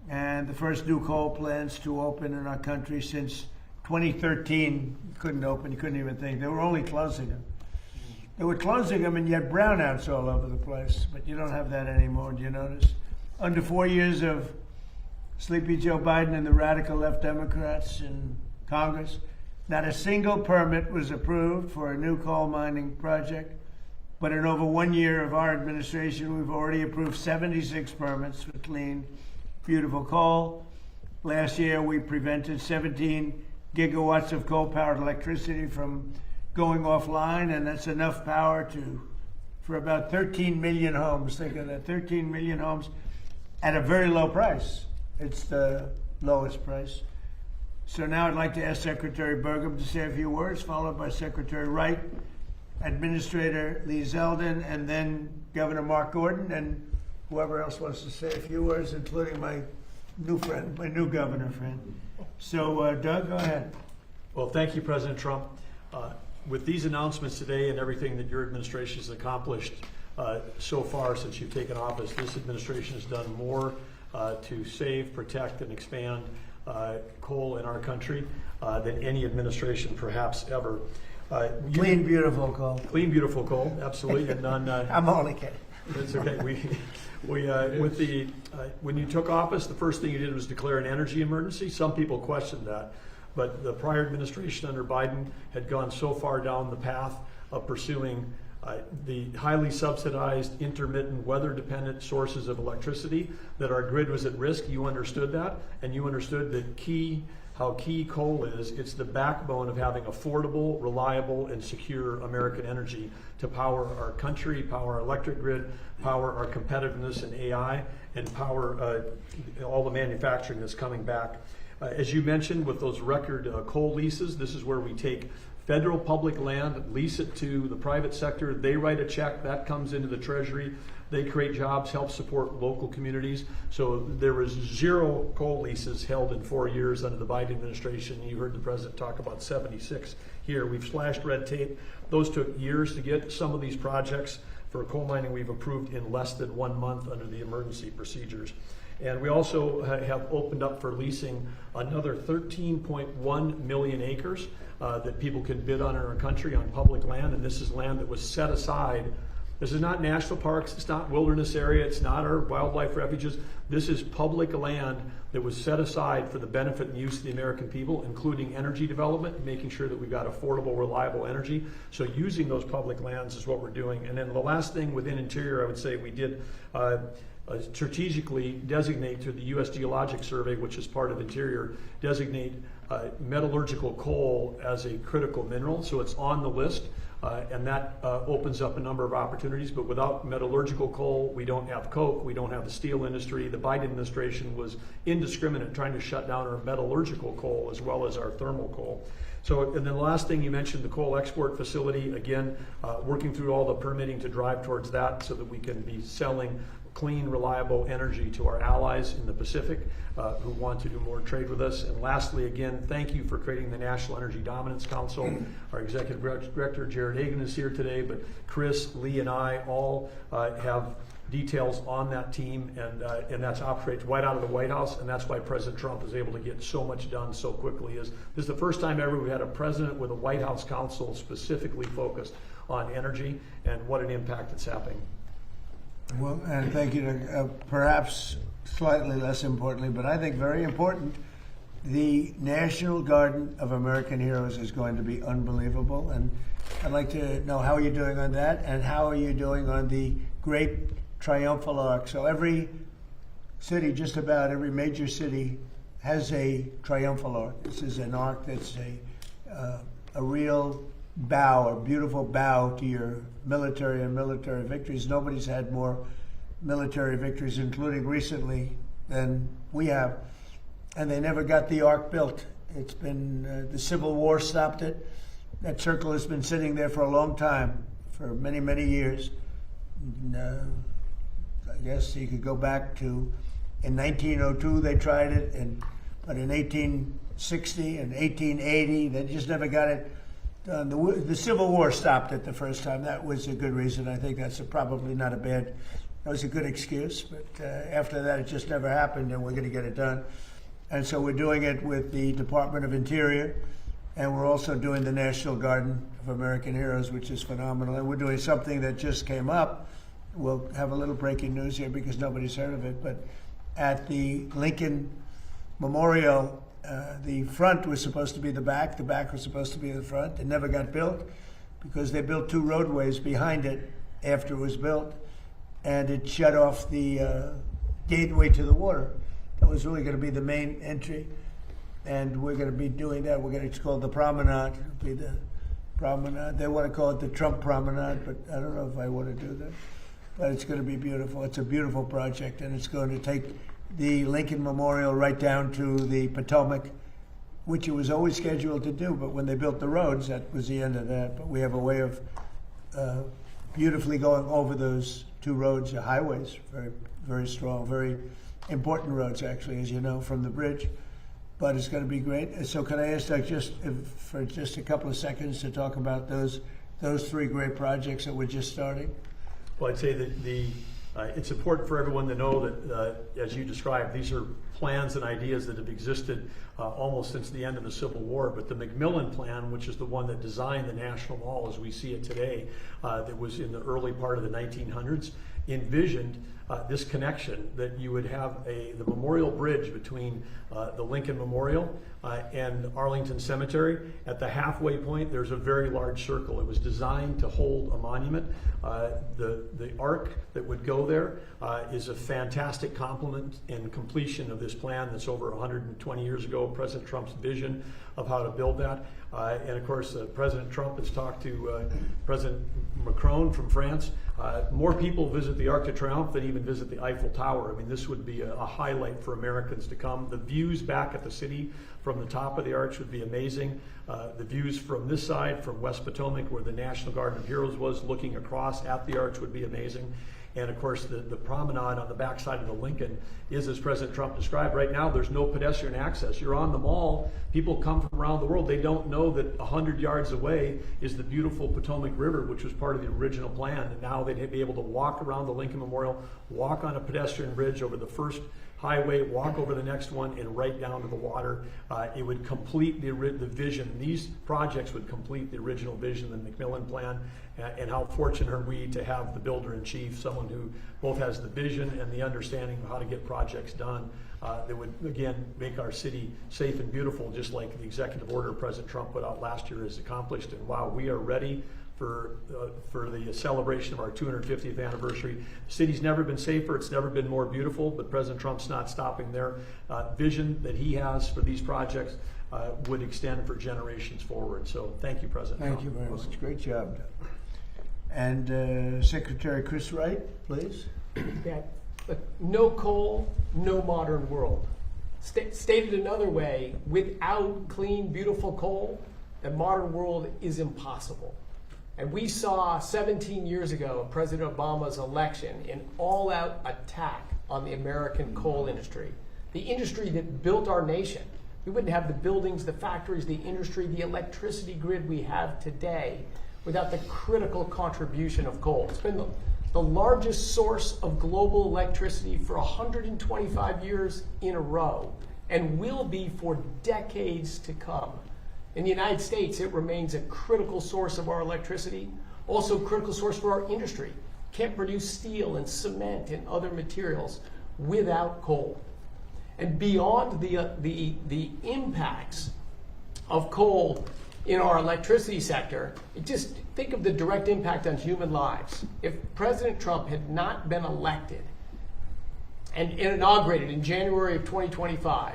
S17: And the first new coal plants to open in our country since 2013. You couldn't open, you couldn't even think. They were only closing them. They were closing them, and you had brownouts all over the place. But you don't have that anymore, do you notice? Under 4 years of Sleepy Joe Biden and the radical left Democrats in Congress, not a single permit was approved for a new coal mining project. But in over 1 year of our administration, we've already approved 76 permits for clean, beautiful coal. Last year, we prevented 17 gigawatts of coal-powered electricity from going offline, and that's enough power for about 13 million homes. Think of that, 13 million homes at a very low price. It's the lowest price. So now I'd like to ask Secretary Burgum to say a few words, followed by Secretary Wright, Administrator Lee Zeldin, and then Governor Mark Gordon, and whoever else wants to say a few words, including my new friend, my new governor friend. So, Doug, go ahead.
S6: Well, thank you, President Trump. With these announcements today and everything that your administration has accomplished,
S18: so far since you've taken office. This administration has done more to save, protect, and expand coal in our country than any administration perhaps ever.
S17: Clean, beautiful coal.
S18: Clean, beautiful coal, absolutely. And none.
S17: I'm only kidding.
S18: It's okay. When you took office, the first thing you did was declare an energy emergency. Some people questioned that, but the prior administration under Biden had gone so far down the path of pursuing the highly subsidized, intermittent, weather-dependent sources of electricity that our grid was at risk. You understood that, and you understood that how key coal is. It's the backbone of having affordable, reliable, and secure American energy to power our country, power our electric grid, power our competitiveness in AI, and power all the manufacturing that's coming back. As you mentioned, with those record coal leases, this is where we take federal public land, lease it to the private sector. They write a check, that comes into the Treasury. They create jobs, help support local communities. So there was 0 coal leases held in 4 years under the Biden administration. You heard the president talk about 76 here. We've slashed red tape. Those took years to get. Some of these projects for coal mining we've approved in less than 1 month under the emergency procedures. And we also have opened up for leasing another 13.1 million acres that people can bid on in our country on public land. And this is land that was set aside. This is not national parks, it's not wilderness area, it's not our wildlife refuges. This is public land that was set aside for the benefit and use of the American people, including energy development, making sure that we've got affordable, reliable energy. So using those public lands is what we're doing. And then the last thing within Interior, I would say we did strategically designate through the U.S. Geologic Survey, which is part of Interior, designate metallurgical coal as a critical mineral. So it's on the list. And that opens up a number of opportunities. But without metallurgical coal, we don't have coke, we don't have the steel industry. The Biden administration was indiscriminate trying to shut down our metallurgical coal as well as our thermal coal. So, and then the last thing you mentioned, the coal export facility, again, working through all the permitting to drive towards that so that we can be selling clean, reliable energy to our allies in the Pacific who want to do more trade with us. And lastly, again, thank you for creating the National Energy Dominance Council. Our executive director, Jared Hagan, is here today, but Chris, Lee, and I all have details on that team, and that's operates right out of the White House, and that's why President Trump is able to get so much done so quickly. This is the first time ever we've had a president with a White House council specifically focused on energy and what an impact it's having.
S17: Well, and thank you to perhaps slightly less importantly, but I think very important, the National Garden of American Heroes is going to be unbelievable. And I'd like to know how are you doing on that, and how are you doing on the Great Triumphal Arch? So every city, just about every major city, has a triumphal arch. This is an arch that's a real bow, a beautiful bow to your military and military victories. Nobody's had more military victories, including recently, than we have. And they never got the arch built. It's been, the Civil War stopped it. That circle has been sitting there for a long time, for many, many years. And, I guess you could go back to, in 1902 they tried it, but in 1860 and 1880 they just never got it done. The Civil War stopped it the first time. That was a good reason. I think that's probably not a bad, that was a good excuse, but after that it just never happened, and we're going to get it done. And so we're doing it with the Department of Interior, and we're also doing the National Garden of American Heroes, which is phenomenal. And we're doing something that just came up. We'll have a little breaking news here because nobody's heard of it, but at the Lincoln Memorial, the front was supposed to be the back was supposed to be the front. It never got built because they built 2 roadways behind it after it was built, and it shut off the gateway to the water. That was really going to be the main entry, and we're going to be doing that. It's called the Promenade. It'll be the Promenade. They want to call it the Trump Promenade, but I don't know if I want to do that. But it's going to be beautiful. It's a beautiful project, and it's going to take the Lincoln Memorial right down to the Potomac, which it was always scheduled to do, but when they built the roads, that was the end of that. But we have a way of beautifully going over those 2 roads, highways, very, very strong, very important roads, actually, as you know, from the bridge. But it's going to be great. So can I ask Doug for just a couple of seconds to talk about those 3 great projects that we're just starting?
S18: Well, I'd say that it's important for everyone to know that, as you described, these are plans and ideas that have existed almost since the end of the Civil War. But the McMillan Plan, which is the one that designed the National Mall as we see it today, that was in the early part of the 1900s, envisioned this connection, that you would have the memorial bridge between the Lincoln Memorial and Arlington Cemetery. At the halfway point, there's a very large circle. It was designed to hold a monument. The arc that would go there is a fantastic complement and completion of this plan that's over 120 years ago, President Trump's vision of how to build that. And of course, President Trump has talked to President Macron from France. More people visit the Arc de Triomphe than even visit the Eiffel Tower. I mean, this would be a highlight for Americans to come. The views back at the city from the top of the arch would be amazing. The views from this side, from West Potomac, where the National Garden of Heroes was, looking across at the arch would be amazing. And of course, the promenade on the backside of the Lincoln is, as President Trump described, right now there's no pedestrian access. You're on the mall, people come from around the world. They don't know that 100 yards away is the beautiful Potomac River, which was part of the original plan. And now they'd be able to walk around the Lincoln Memorial, walk on a pedestrian bridge over the first highway, walk over the next one, and right down to the water. It would complete the vision. These projects would complete the original vision of the McMillan Plan. And how fortunate are we to have the builder-in-chief, someone who both has the vision and the understanding of how to get projects done that would, again, make our city safe and beautiful, just like the executive order President Trump put out last year has accomplished. And wow, we are ready for the celebration of our 250th anniversary. The city's never been safer, it's never been more beautiful, but President Trump's not stopping there. Vision that he has for these projects would extend for generations forward. So thank you, President Trump.
S17: Thank you very much. Great job. And Secretary Chris Wright, please.
S6: Yeah. No coal, no modern world. Stated another way, without clean, beautiful coal, the modern world is impossible. And we saw 17 years ago, President Obama's election, an all-out attack on the American coal industry, the industry that built our nation. We wouldn't have the buildings, the factories, the industry, the electricity grid we have today without the critical contribution of coal. It's been the largest source of global electricity for 125 years in a row, and will be for decades to come. In the United States, it remains a critical source of our electricity, also a critical source for our industry. Can't produce steel and cement and other materials without coal. And beyond the impacts of coal in our electricity sector, just think of the direct impact on human lives. If President Trump had not been elected and inaugurated in January of 2025,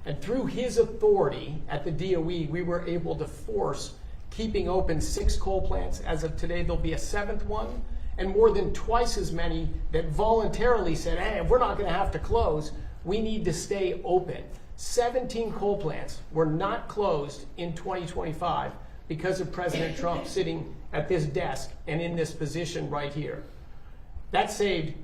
S6: and through his authority at the DOE, we were able to force keeping open 6 coal plants. As of today, there'll be a 7th one, and more than twice as many that voluntarily said, hey, we're not gonna have to close, we need to stay open. 17 coal plants were not closed in 2025 because of President Trump sitting at this desk and in this position right here. That saved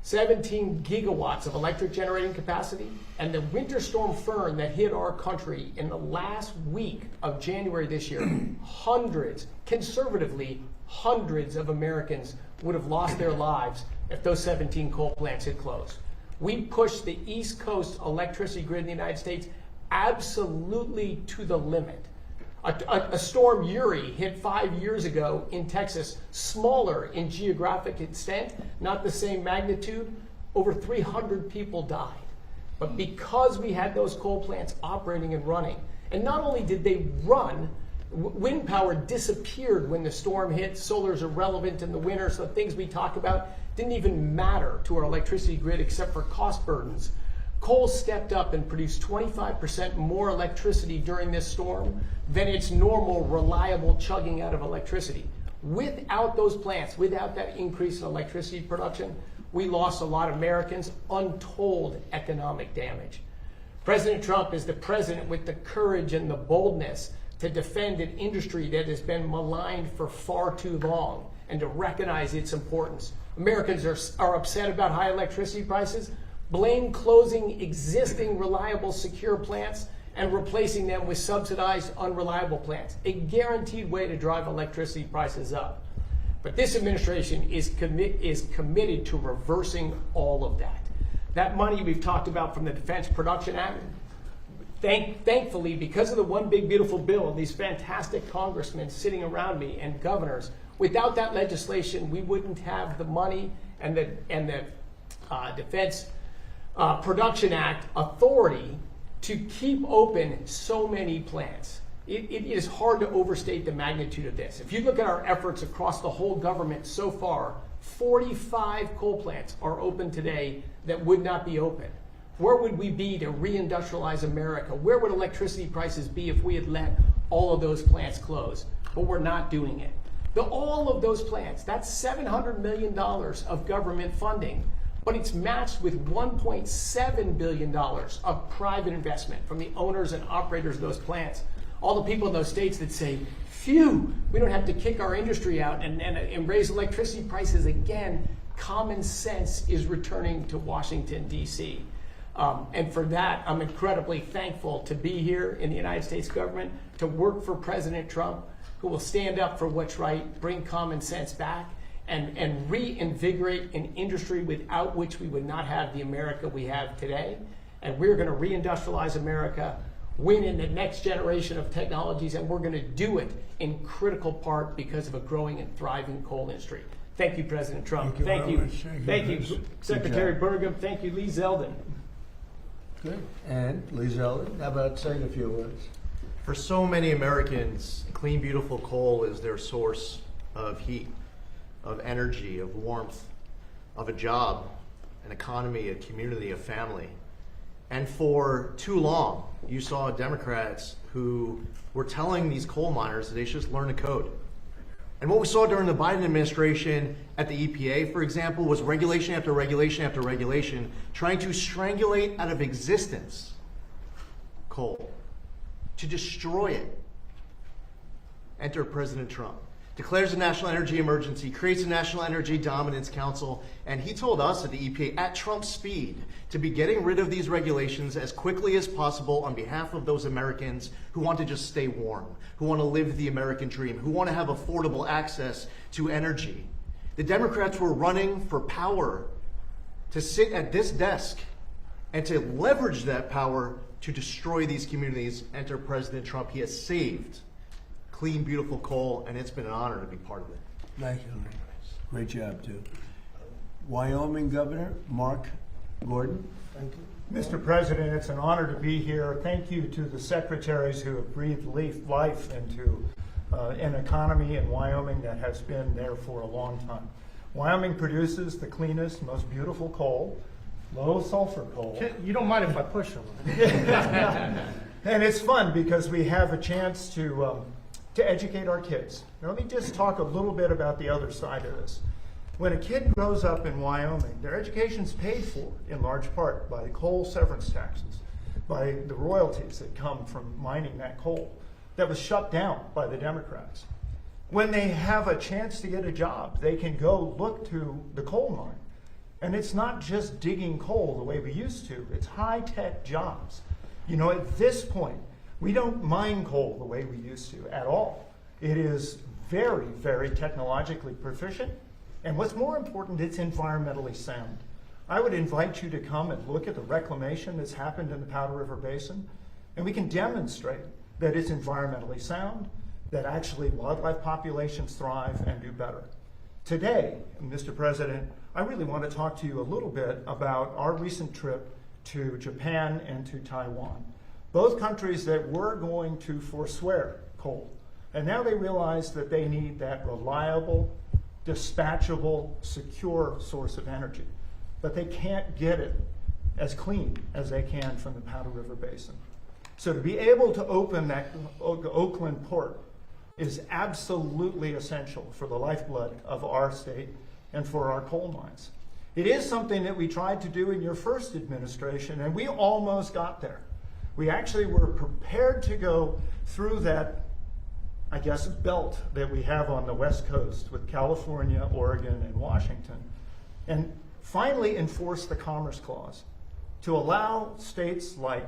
S6: 17 gigawatts of electric generating capacity, and the winter storm Fern that hit our country in the last week of January this year, conservatively, hundreds of Americans would have lost their lives if those 17 coal plants had closed. We pushed the East Coast electricity grid in the United States absolutely to the limit. A storm Uri hit 5 years ago in Texas, smaller in geographic extent, not the same magnitude. Over 300 people died. But because we had those coal plants operating and running, and not only did they run, wind power disappeared when the storm hit. Solar's irrelevant in the winter, so things we talk about didn't even matter to our electricity grid except for cost burdens. Coal stepped up and produced 25% more electricity during this storm than its normal, reliable chugging out of electricity. Without those plants, without that increase in electricity production, we lost a lot of Americans, untold economic damage. President Trump is the president with the courage and the boldness to defend an industry that has been maligned for far too long and to recognize its importance. Americans are upset about high electricity prices. Blame closing existing reliable, secure plants and replacing them with subsidized, unreliable plants, a guaranteed way to drive electricity prices up. But this administration is committed to reversing all of that. That money we've talked about from the Defense Production Act, thankfully, because of the One Big Beautiful Bill and these fantastic congressmen sitting around me and governors, without that legislation, we wouldn't have the money and the Defense Production Act authority to keep open so many plants. It is hard to overstate the magnitude of this. If you look at our efforts across the whole government so far, 45 coal plants are open today that would not be open. Where would we be to reindustrialize America? Where would electricity prices be if we had let all of those plants close? But we're not doing it. All of those plants, that's $700 million of government funding, but it's matched with $1.7 billion of private investment from the owners and operators of those plants. All the people in those states that say, phew, we don't have to kick our industry out and raise electricity prices again. Common sense is returning to Washington, D.C. And for that, I'm incredibly thankful to be here in the United States government, to work for President Trump, who will stand up for what's right, bring common sense back, and reinvigorate an industry without which we would not have the America we have today. And we're going to reindustrialize America, win in the next generation of technologies, and we're going to do it in critical part because of a growing and thriving coal industry. Thank you, President Trump. Thank you, Secretary Burgum. Thank you, Lee Zeldin.
S17: Good. And Lee Zeldin, how about saying a few words?
S4: For so many Americans, clean, beautiful coal is their source of heat, of energy, of warmth, of a job, an economy, a community, a family. And for too long, you saw Democrats who were telling these coal miners that they should just learn to code. And what we saw during the Biden administration at the EPA, for example, was regulation after regulation after regulation trying to strangulate out of existence coal, to destroy it. Enter President Trump. Declares a national energy emergency, creates a National Energy Dominance Council, and he told us at the EPA at Trump's speed to be getting rid of these regulations as quickly as possible on behalf of those Americans who want to just stay warm, who want to live the American dream, who want to have affordable access to energy. The Democrats were running for power to sit at this desk and to leverage that power to destroy these communities. Enter President Trump. He has saved clean, beautiful coal, and it's been an honor to be part of it.
S17: Thank you. Great job, too. Wyoming Governor Mark Gordon. Thank you.
S7: Mr. President, it's an honor to be here. Thank you to the secretaries who have breathed life into an economy in Wyoming that has been there for a long time. Wyoming produces the cleanest, most beautiful coal, low sulfur coal. You don't mind if I push them? And it's fun because we have a chance to educate our kids. Now, let me just talk a little bit about the other side of this. When a kid grows up in Wyoming, their education's paid for in large part by coal severance taxes, by the royalties that come from mining that coal that was shut down by the Democrats. When they have a chance to get a job, they can go look to the coal mine. And it's not just digging coal the way we used to, it's high-tech jobs. You know, at this point, we don't mine coal the way we used to at all. It is very, very technologically proficient. And what's more important, it's environmentally sound. I would invite you to come and look at the reclamation that's happened in the Powder River Basin, and we can demonstrate that it's environmentally sound, that actually wildlife populations thrive and do better. Today, Mr. President, I really want to talk to you a little bit about our recent trip to Japan and to Taiwan. Both countries that were going to forswear coal. And now they realize that they need that reliable, dispatchable, secure source of energy. But they can't get it as clean as they can from the Powder River Basin. So to be able to open that Oakland port is absolutely essential for the lifeblood of our state and for our coal mines. It is something that we tried to do in your first administration, and we almost got there. We actually were prepared to go through that, I guess, belt that we have on the West Coast with California, Oregon, and Washington, and finally enforce the Commerce Clause to allow states like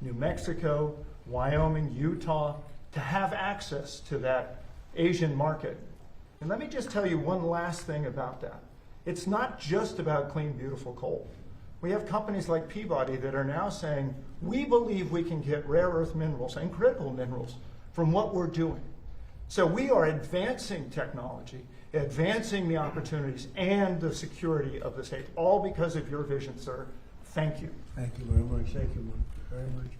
S7: New Mexico, Wyoming, Utah to have access to that Asian market And let me just tell you one last thing about that. It's not just about clean, beautiful coal. We have companies like Peabody that are now saying, we believe we can get rare earth minerals and critical minerals from what we're doing. So we are advancing technology, advancing the opportunities and the security of the state, all because of your vision, sir. Thank you.
S17: Thank you very much. Thank you very much.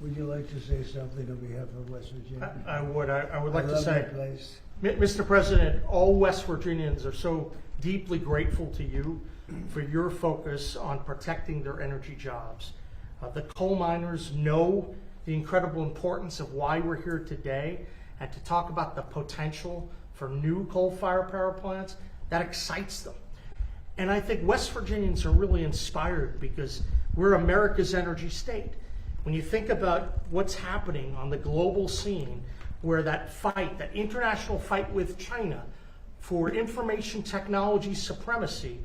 S17: Would you like to say something on behalf of West Virginia?
S8: I would like to
S17: love
S8: say,
S17: that place.
S8: Mr. President, all West Virginians are so deeply grateful to you for your focus on protecting their energy jobs. The coal miners know the incredible importance of why we're here today, and to talk about the potential for new coal-fired power plants, that excites them. And I think West Virginians are really inspired because we're America's energy state. When you think about what's happening on the global scene, where that fight, that international fight with China for information technology supremacy,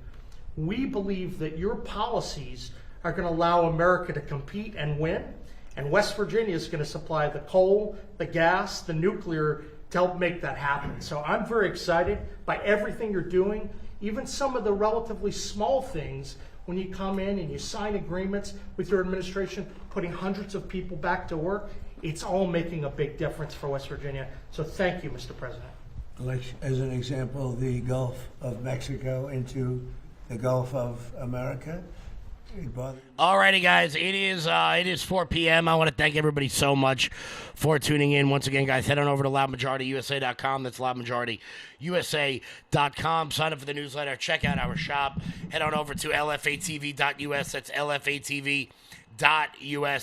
S8: we believe that your policies are going to allow America to compete and win, and West Virginia is going to supply the coal, the gas, the nuclear to help make that happen. So I'm very excited by everything you're doing, even some of the relatively small things when you come in and you sign agreements with your administration, putting hundreds of people back to work. It's all making a big difference for West Virginia. So thank you, Mr. President.
S17: Like, as an example, the Gulf of Mexico into the Gulf of America.
S5: Alrighty, guys, it is 4 p.m. I want to thank everybody so much for tuning in. Once again, guys, head on over to loudmajorityusa.com. That's loudmajorityusa.com. Sign up for the newsletter. Check out our shop. Head on over to lfatv.us. That's lfatv.us.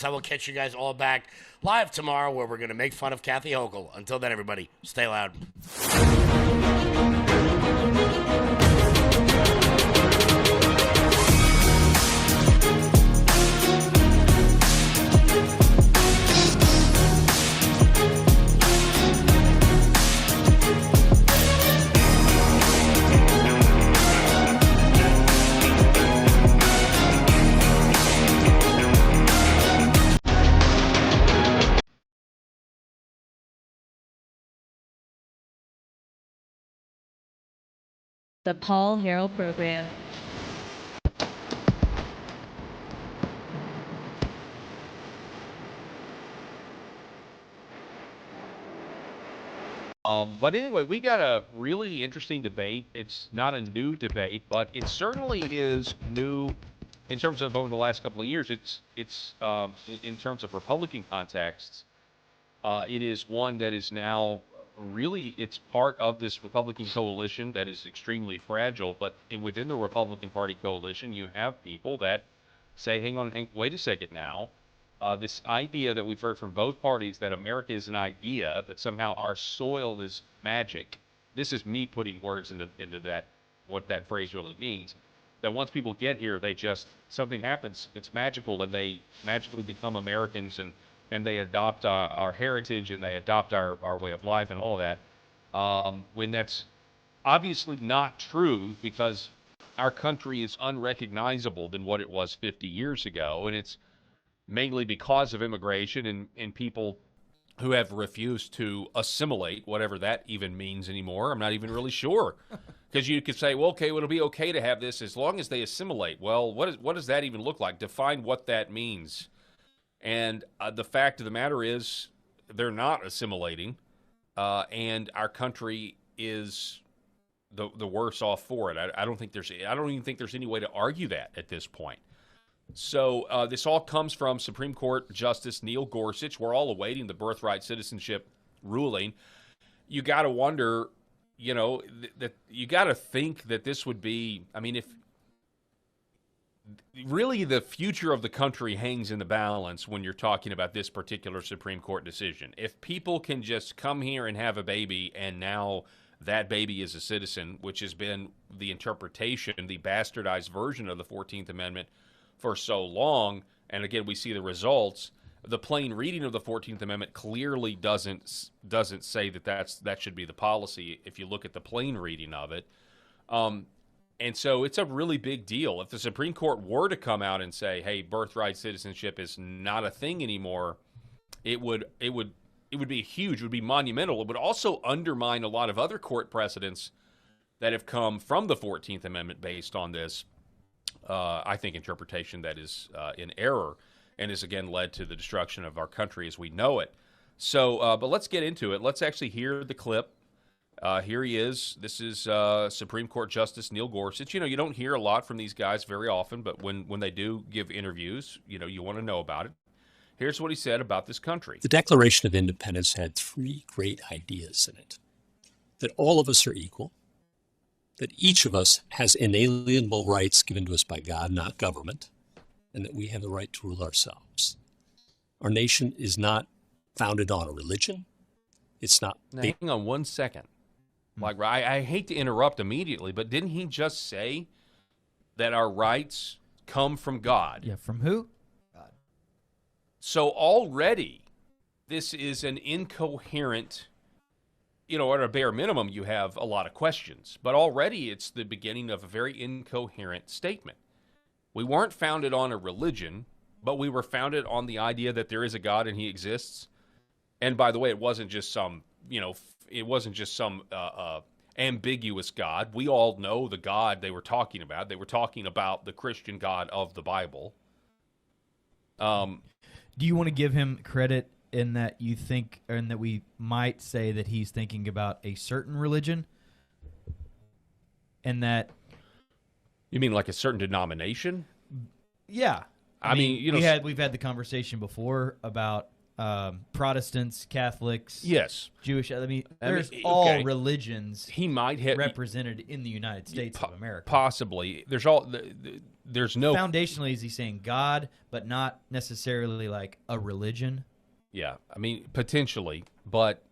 S5: I will catch you guys all back live tomorrow, where we're going to make fun of Kathy Hochul. Until then, everybody, stay loud.
S11: The Paul Herrell Program.
S15: But anyway, we got a really interesting debate. It's not a new debate, but it certainly is new in terms of over the last couple of years. It's in terms of Republican contexts. It is one that is now really, it's part of this Republican coalition that is extremely fragile. But within the Republican Party coalition, you have people that say, hang on, wait a second now. This idea that we've heard from both parties that America is an idea, that somehow our soil is magic. This is me putting words into that, what that phrase really means. That once people get here, something happens, it's magical, and they magically become Americans, and they adopt our heritage, and they adopt our way of life and all that. When that's obviously not true, because our country is unrecognizable than what it was 50 years ago, and it's mainly because of immigration and people who have refused to assimilate, whatever that even means anymore. I'm not even really sure. Because you could say, well, okay, well, it'll be okay to have this as long as they assimilate. Well, what does that even look like? Define what that means. And the fact of the matter is they're not assimilating, and our country is the worse off for it. I don't even think there's any way to argue that at this point. So this all comes from Supreme Court Justice Neil Gorsuch. We're all awaiting the birthright citizenship ruling. You got to wonder, that you got to think that this would be, if really the future of the country hangs in the balance when you're talking about this particular Supreme Court decision. If people can just come here and have a baby, and now that baby is a citizen, which has been the interpretation, the bastardized version of the 14th Amendment for so long, and again, we see the results. The plain reading of the 14th Amendment clearly doesn't say that should be the policy if you look at the plain reading of it. And so it's a really big deal. If the Supreme Court were to come out and say, hey, birthright citizenship is not a thing anymore, it would
S16: it would be huge. It would be monumental. It would also undermine a lot of other court precedents that have come from the 14th Amendment based on this, I think, interpretation that is in error and has, again, led to the destruction of our country as we know it. So, but let's get into it. Let's actually hear the clip. Here he is. This is Supreme Court Justice Neil Gorsuch. You know, you don't hear a lot from these guys very often, but when they do give interviews, you know, you want to know about it. Here's what he said about this country.
S19: The Declaration of Independence had three great ideas in it. That all of us are equal, that each of us has inalienable rights given to us by God, not government, and that we have the right to rule ourselves. Our nation is not founded on a religion. It's not.
S16: Now, hang on 1 second. Like, I hate to interrupt immediately, but didn't he just say that our rights come from God?
S21: Yeah, from who?
S19: God.
S16: So already, this is an incoherent, you know, at a bare minimum, you have a lot of questions. But already it's the beginning of a very incoherent statement. We weren't founded on a religion, but we were founded on the idea that there is a God and he exists. And by the way, it wasn't just some, you know, it wasn't just some ambiguous God. We all know the God they were talking about. They were talking about the Christian God of the Bible.
S21: Do you want to give him credit in that you think, or in that we might say that he's thinking about a certain religion? And that...
S16: You mean like a certain denomination?
S21: Yeah.
S16: I mean, you know...
S21: We've had the conversation before about... Protestants, Catholics,
S16: yes,
S21: Jewish. I mean, there's all religions.
S16: He might have
S21: represented in the United States of America.
S16: Possibly, there's all. There's no.
S21: Foundationally, is he saying God, but not necessarily like a religion?
S16: Yeah, I mean potentially, but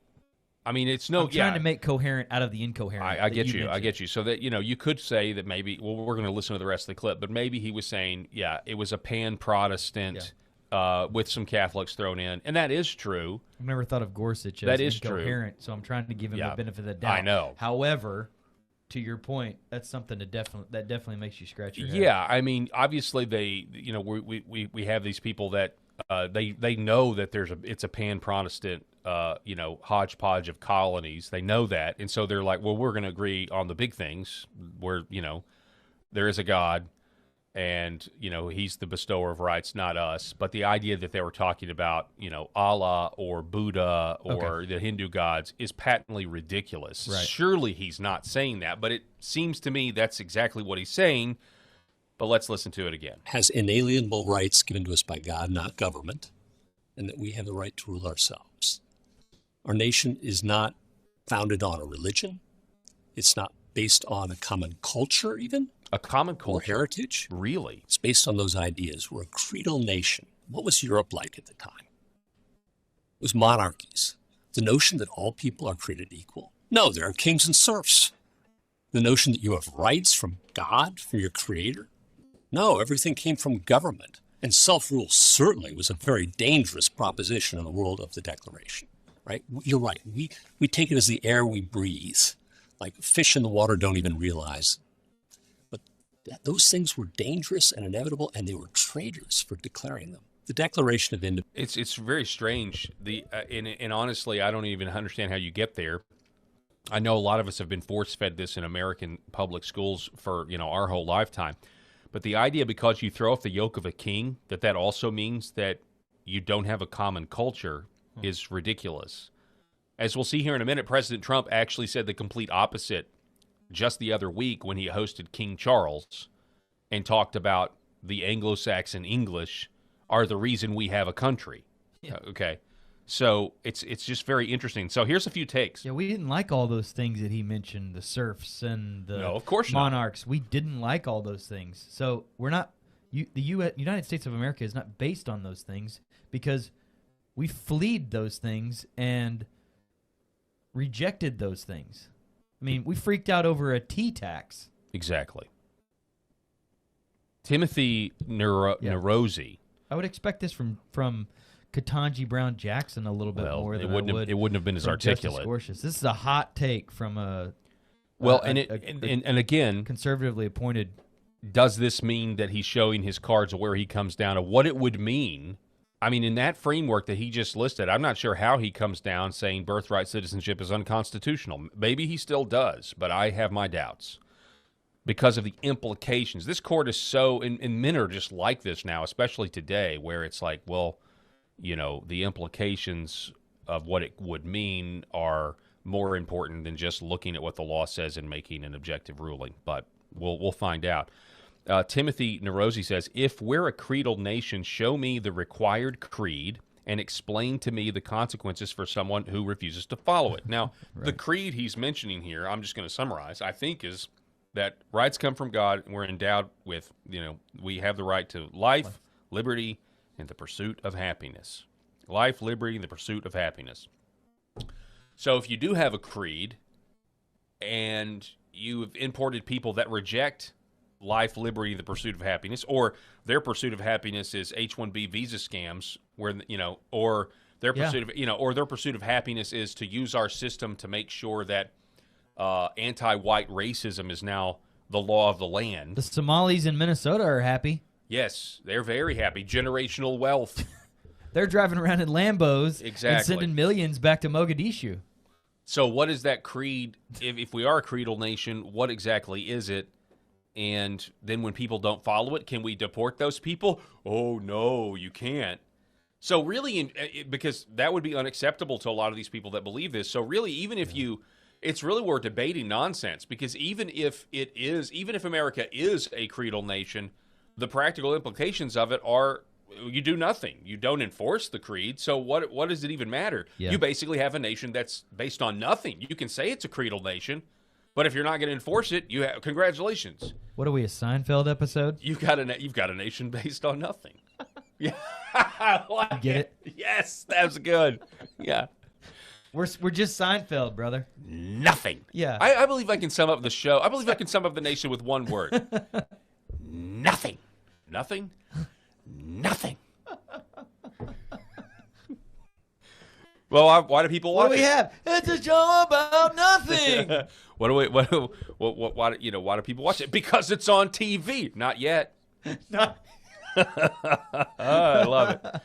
S16: I mean it's no.
S21: I'm trying to make coherent out of the incoherent.
S16: I get you. I get you. So that you could say that maybe. Well, we're going to listen to the rest of the clip, but maybe he was saying, yeah, it was a pan-Protestant. Yeah. With some Catholics thrown in, and that is true.
S21: I've never thought of Gorsuch as incoherent, so I'm trying to give him the benefit of the doubt.
S16: I know.
S21: However, to your point, that's something that definitely makes you scratch your head.
S16: Yeah, I mean, obviously we have these people that they know that it's a pan-Protestant hodgepodge of colonies. They know that, and so they're like, well, we're going to agree on the big things where there is a God. And, he's the bestower of rights, not us. But the idea that they were talking about, Allah or Buddha or the Hindu gods is patently ridiculous.
S21: Right.
S16: Surely he's not saying that, but it seems to me that's exactly what he's saying. But let's listen to it again.
S19: Has inalienable rights given to us by God, not government, and that we have the right to rule ourselves. Our nation is not founded on a religion. It's not based on a common culture even.
S16: A common culture?
S19: Or heritage?
S16: Really?
S19: It's based on those ideas. We're a creedal nation. What was Europe like at the time? It was monarchies. The notion that all people are created equal. No, there are kings and serfs. The notion that you have rights from God, from your creator. No, everything came from government. And self-rule certainly was a very dangerous proposition in the world of the Declaration. Right? You're right. We take it as the air we breathe. Like fish in the water don't even realize. Those things were dangerous and inevitable, and they were traitors for declaring them. The Declaration of Independence.
S16: It's very strange. And honestly, I don't even understand how you get there. I know a lot of us have been force-fed this in American public schools for our whole lifetime. But the idea, because you throw off the yoke of a king, that also means that you don't have a common culture is ridiculous. As we'll see here in a minute, President Trump actually said the complete opposite just the other week when he hosted King Charles and talked about the Anglo-Saxon English are the reason we have a country. Yeah. Okay. So it's just very interesting. So here's a few takes.
S21: Yeah, we didn't like all those things that he mentioned, the serfs and the
S16: of course
S21: monarchs.
S16: Not.
S21: We didn't like all those things. So we're not the United States of America is not based on those things because we fleed those things and rejected those things. I mean, we freaked out over a tea tax.
S16: Exactly. Timothy Nerozzi.
S21: I would expect this from Ketanji Brown Jackson a little bit more than
S16: it wouldn't have been as articulate.
S21: This is a hot take from a
S16: again,
S21: conservatively appointed.
S16: Does this mean that he's showing his cards where he comes down to what it would mean? I mean, in that framework that he just listed, I'm not sure how he comes down saying birthright citizenship is unconstitutional. Maybe he still does, but I have my doubts because of the implications. This court is so, and men are just like this now, especially today, where it's like, well, you know, the implications of what it would mean are more important than just looking at what the law says and making an objective ruling. But we'll find out. Timothy Nerosi says, if we're a creedal nation, show me the required creed and explain to me the consequences for someone who refuses to follow it. Now, the creed he's mentioning here, I'm just going to summarize, I think is that rights come from God, and we're endowed with, you know, we have the right to life, liberty, and the pursuit of happiness. Life, liberty, and the pursuit of happiness. So if you do have a creed and you've imported people that reject life, liberty, the pursuit of happiness, or their pursuit of happiness is H-1B visa scams, where, you know, or their pursuit of, you know, or their pursuit of happiness is to use our system to make sure that anti-white racism is now the law of the land.
S21: The Somalis in Minnesota are happy.
S16: Yes, they're very happy. Generational wealth.
S21: They're driving around in Lambos
S16: Exactly.
S21: and sending millions back to Mogadishu.
S16: So what is that creed? If we are a creedal nation, what exactly is it? And then when people don't follow it, can we deport those people? Oh, no, you can't. So really, because that would be unacceptable to a lot of these people that believe this. So really, even if you, it's really we're debating nonsense, because even if America is a creedal nation, the practical implications of it are you do nothing. You don't enforce the creed. So what does it even matter?
S21: Yeah.
S16: You basically have a nation that's based on nothing. You can say it's a creedal nation, but if you're not going to enforce it, you have, congratulations.
S21: What are we, a Seinfeld episode?
S16: You've got a nation based on nothing. Yeah.
S21: You get it?
S16: Yes, that's good. Yeah.
S21: We're just Seinfeld, brother.
S16: Nothing.
S21: Yeah.
S16: I believe I can sum up the show. I believe I can sum up the nation with one word. Nothing. Nothing? Nothing. Well, why do people watch
S21: What do we have? It's a show about nothing.
S16: Why do people watch it? Because it's on TV. Not yet. I love it.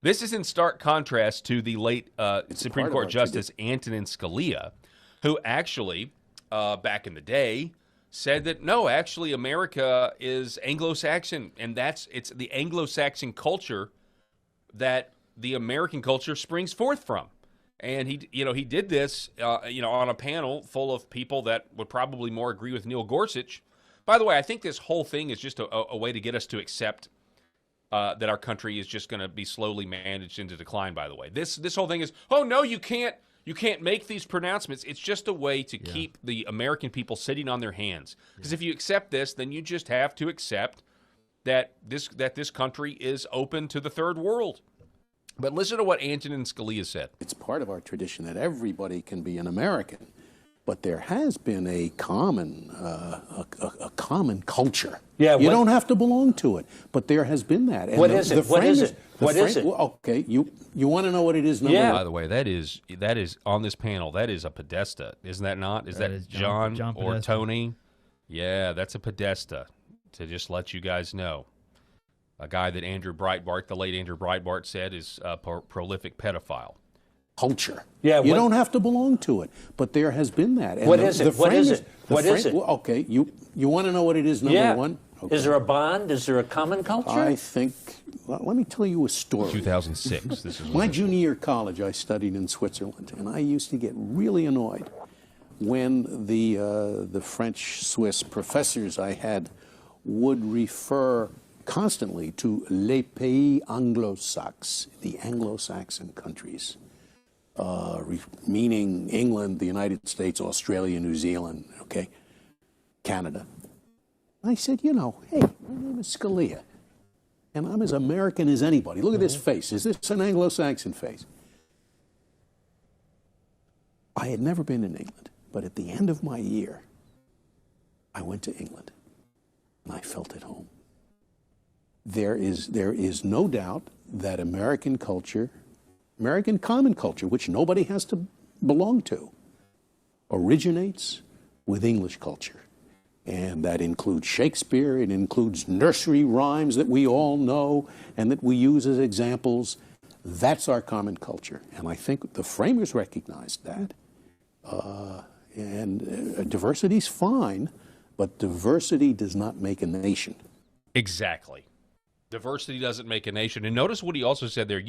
S16: This is in stark contrast to the late Supreme Court Justice Antonin Scalia, who actually, back in the day, said that, no, actually America is Anglo-Saxon, and it's the Anglo-Saxon culture that the American culture springs forth from. And he did this, on a panel full of people that would probably more agree with Neil Gorsuch. By the way, I think this whole thing is just a way to get us to accept that our country is just going to be slowly managed into decline. By the way, this whole thing is, oh no, you can't make these pronouncements. It's just a way to keep the American people sitting on their hands. Because if you accept this, then you just have to accept that this country is open to the third world. But listen to what Antonin Scalia said.
S20: It's part of our tradition that everybody can be an American, but there has been a common culture. Yeah, you don't have to belong to it, but there has been that. And
S22: what is it? What is it? What is it?
S20: Okay, you want to know what it is?
S16: By the way, that is on this panel. That is a Podesta, isn't that not? Is that John or
S21: Podesta.
S16: Tony? Yeah, that's a Podesta. To just let you guys know. A guy that Andrew Breitbart, the late Andrew Breitbart, said is a prolific pedophile.
S20: Culture. Yeah, you don't have to belong to it, but there has been that. And what is it? What is it? What is it? Okay, you want to know what it is? Number one. Okay.
S22: Is there a bond? Is there a common culture?
S20: I think. Let me tell you a story.
S16: 2006. This is
S20: my junior year of college. I studied in Switzerland, and I used to get really annoyed when the French Swiss professors I had would refer constantly to les pays anglo-saxons, the Anglo-Saxon countries, meaning England, the United States, Australia, New Zealand, okay, Canada. I said, hey, my name is Scalia, and I'm as American as anybody. Look at this face. Is this an Anglo-Saxon face? I had never been in England, but at the end of my year, I went to England, and I felt at home. There is no doubt that American culture, American common culture, which nobody has to belong to, originates with English culture. And that includes Shakespeare, it includes nursery rhymes that we all know and that we use as examples. That's our common culture. And I think the framers recognized that. Diversity's fine, but diversity does not make a nation.
S16: Exactly. Diversity doesn't make a nation. And notice what he also said there.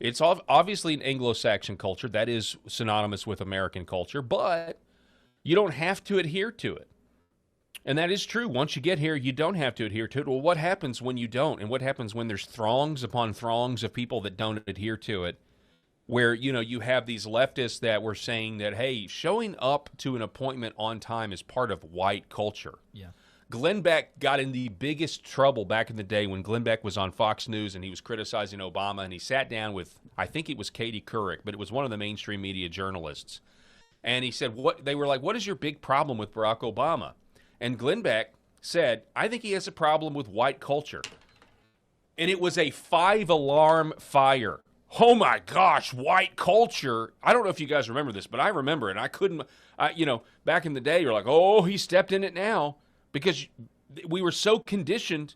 S16: It's obviously an Anglo-Saxon culture. That is synonymous with American culture, but you don't have to adhere to it. And that is true. Once you get here, you don't have to adhere to it. Well, what happens when you don't? And what happens when there's throngs upon throngs of people that don't adhere to it? Where, you have these leftists that were saying that, hey, showing up to an appointment on time is part of white culture.
S21: Yeah.
S16: Glenn Beck got in the biggest trouble back in the day when Glenn Beck was on Fox News and he was criticizing Obama, and he sat down with, I think it was Katie Couric, but it was one of the mainstream media journalists. And he said, they were like, what is your big problem with Barack Obama? And Glenn Beck said, I think he has a problem with white culture. And it was a 5-alarm fire. Oh my gosh, white culture. I don't know if you guys remember this, but I remember it. And I couldn't, back in the day, you're like, oh, he stepped in it now. Because we were so conditioned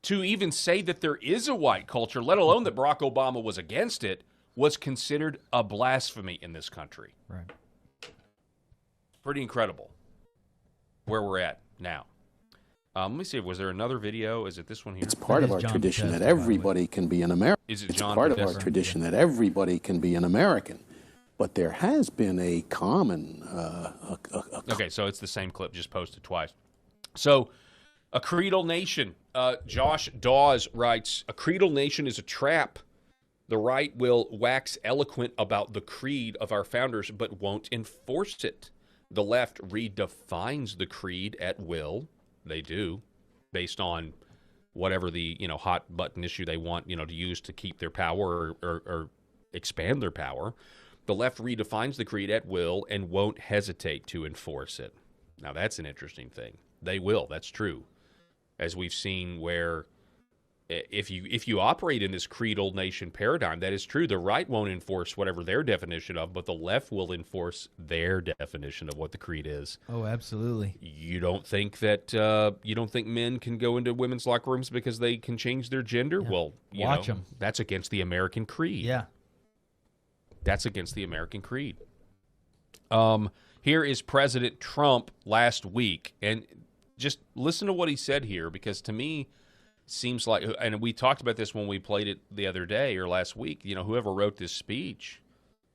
S16: to even say that there is a white culture, let alone that Barack Obama was against it, was considered a blasphemy in this country.
S21: Right.
S16: Pretty incredible where we're at now. Let me see. Was there another video? Is it this one here?
S20: It's part of our tradition that everybody can be an American.
S16: Is it
S20: It's
S16: John
S20: part of
S16: Podesta?
S20: our tradition that everybody can be an American. But there has been a common...
S16: Okay, so it's the same clip, just posted twice. So, a creedal nation. Josh Dawes writes, a creedal nation is a trap. The right will wax eloquent about the creed of our founders, but won't enforce it. The left redefines the creed at will. They do, based on whatever the hot button issue they want to use to keep their power or expand their power. The left redefines the creed at will and won't hesitate to enforce it. Now that's an interesting thing. They will. That's true. As we've seen, where if you operate in this creedal nation paradigm, that is true. The right won't enforce whatever their definition of, but the left will enforce their definition of what the creed is.
S21: Oh, absolutely.
S16: You don't think that men can go into women's locker rooms because they can change their gender?
S21: Yeah.
S16: Well,
S21: Watch them.
S16: That's against the American creed.
S21: Yeah.
S16: That's against the American creed. Here is President Trump last week, and just listen to what he said here, because to me, seems like, and we talked about this when we played it the other day or last week. Whoever wrote this speech,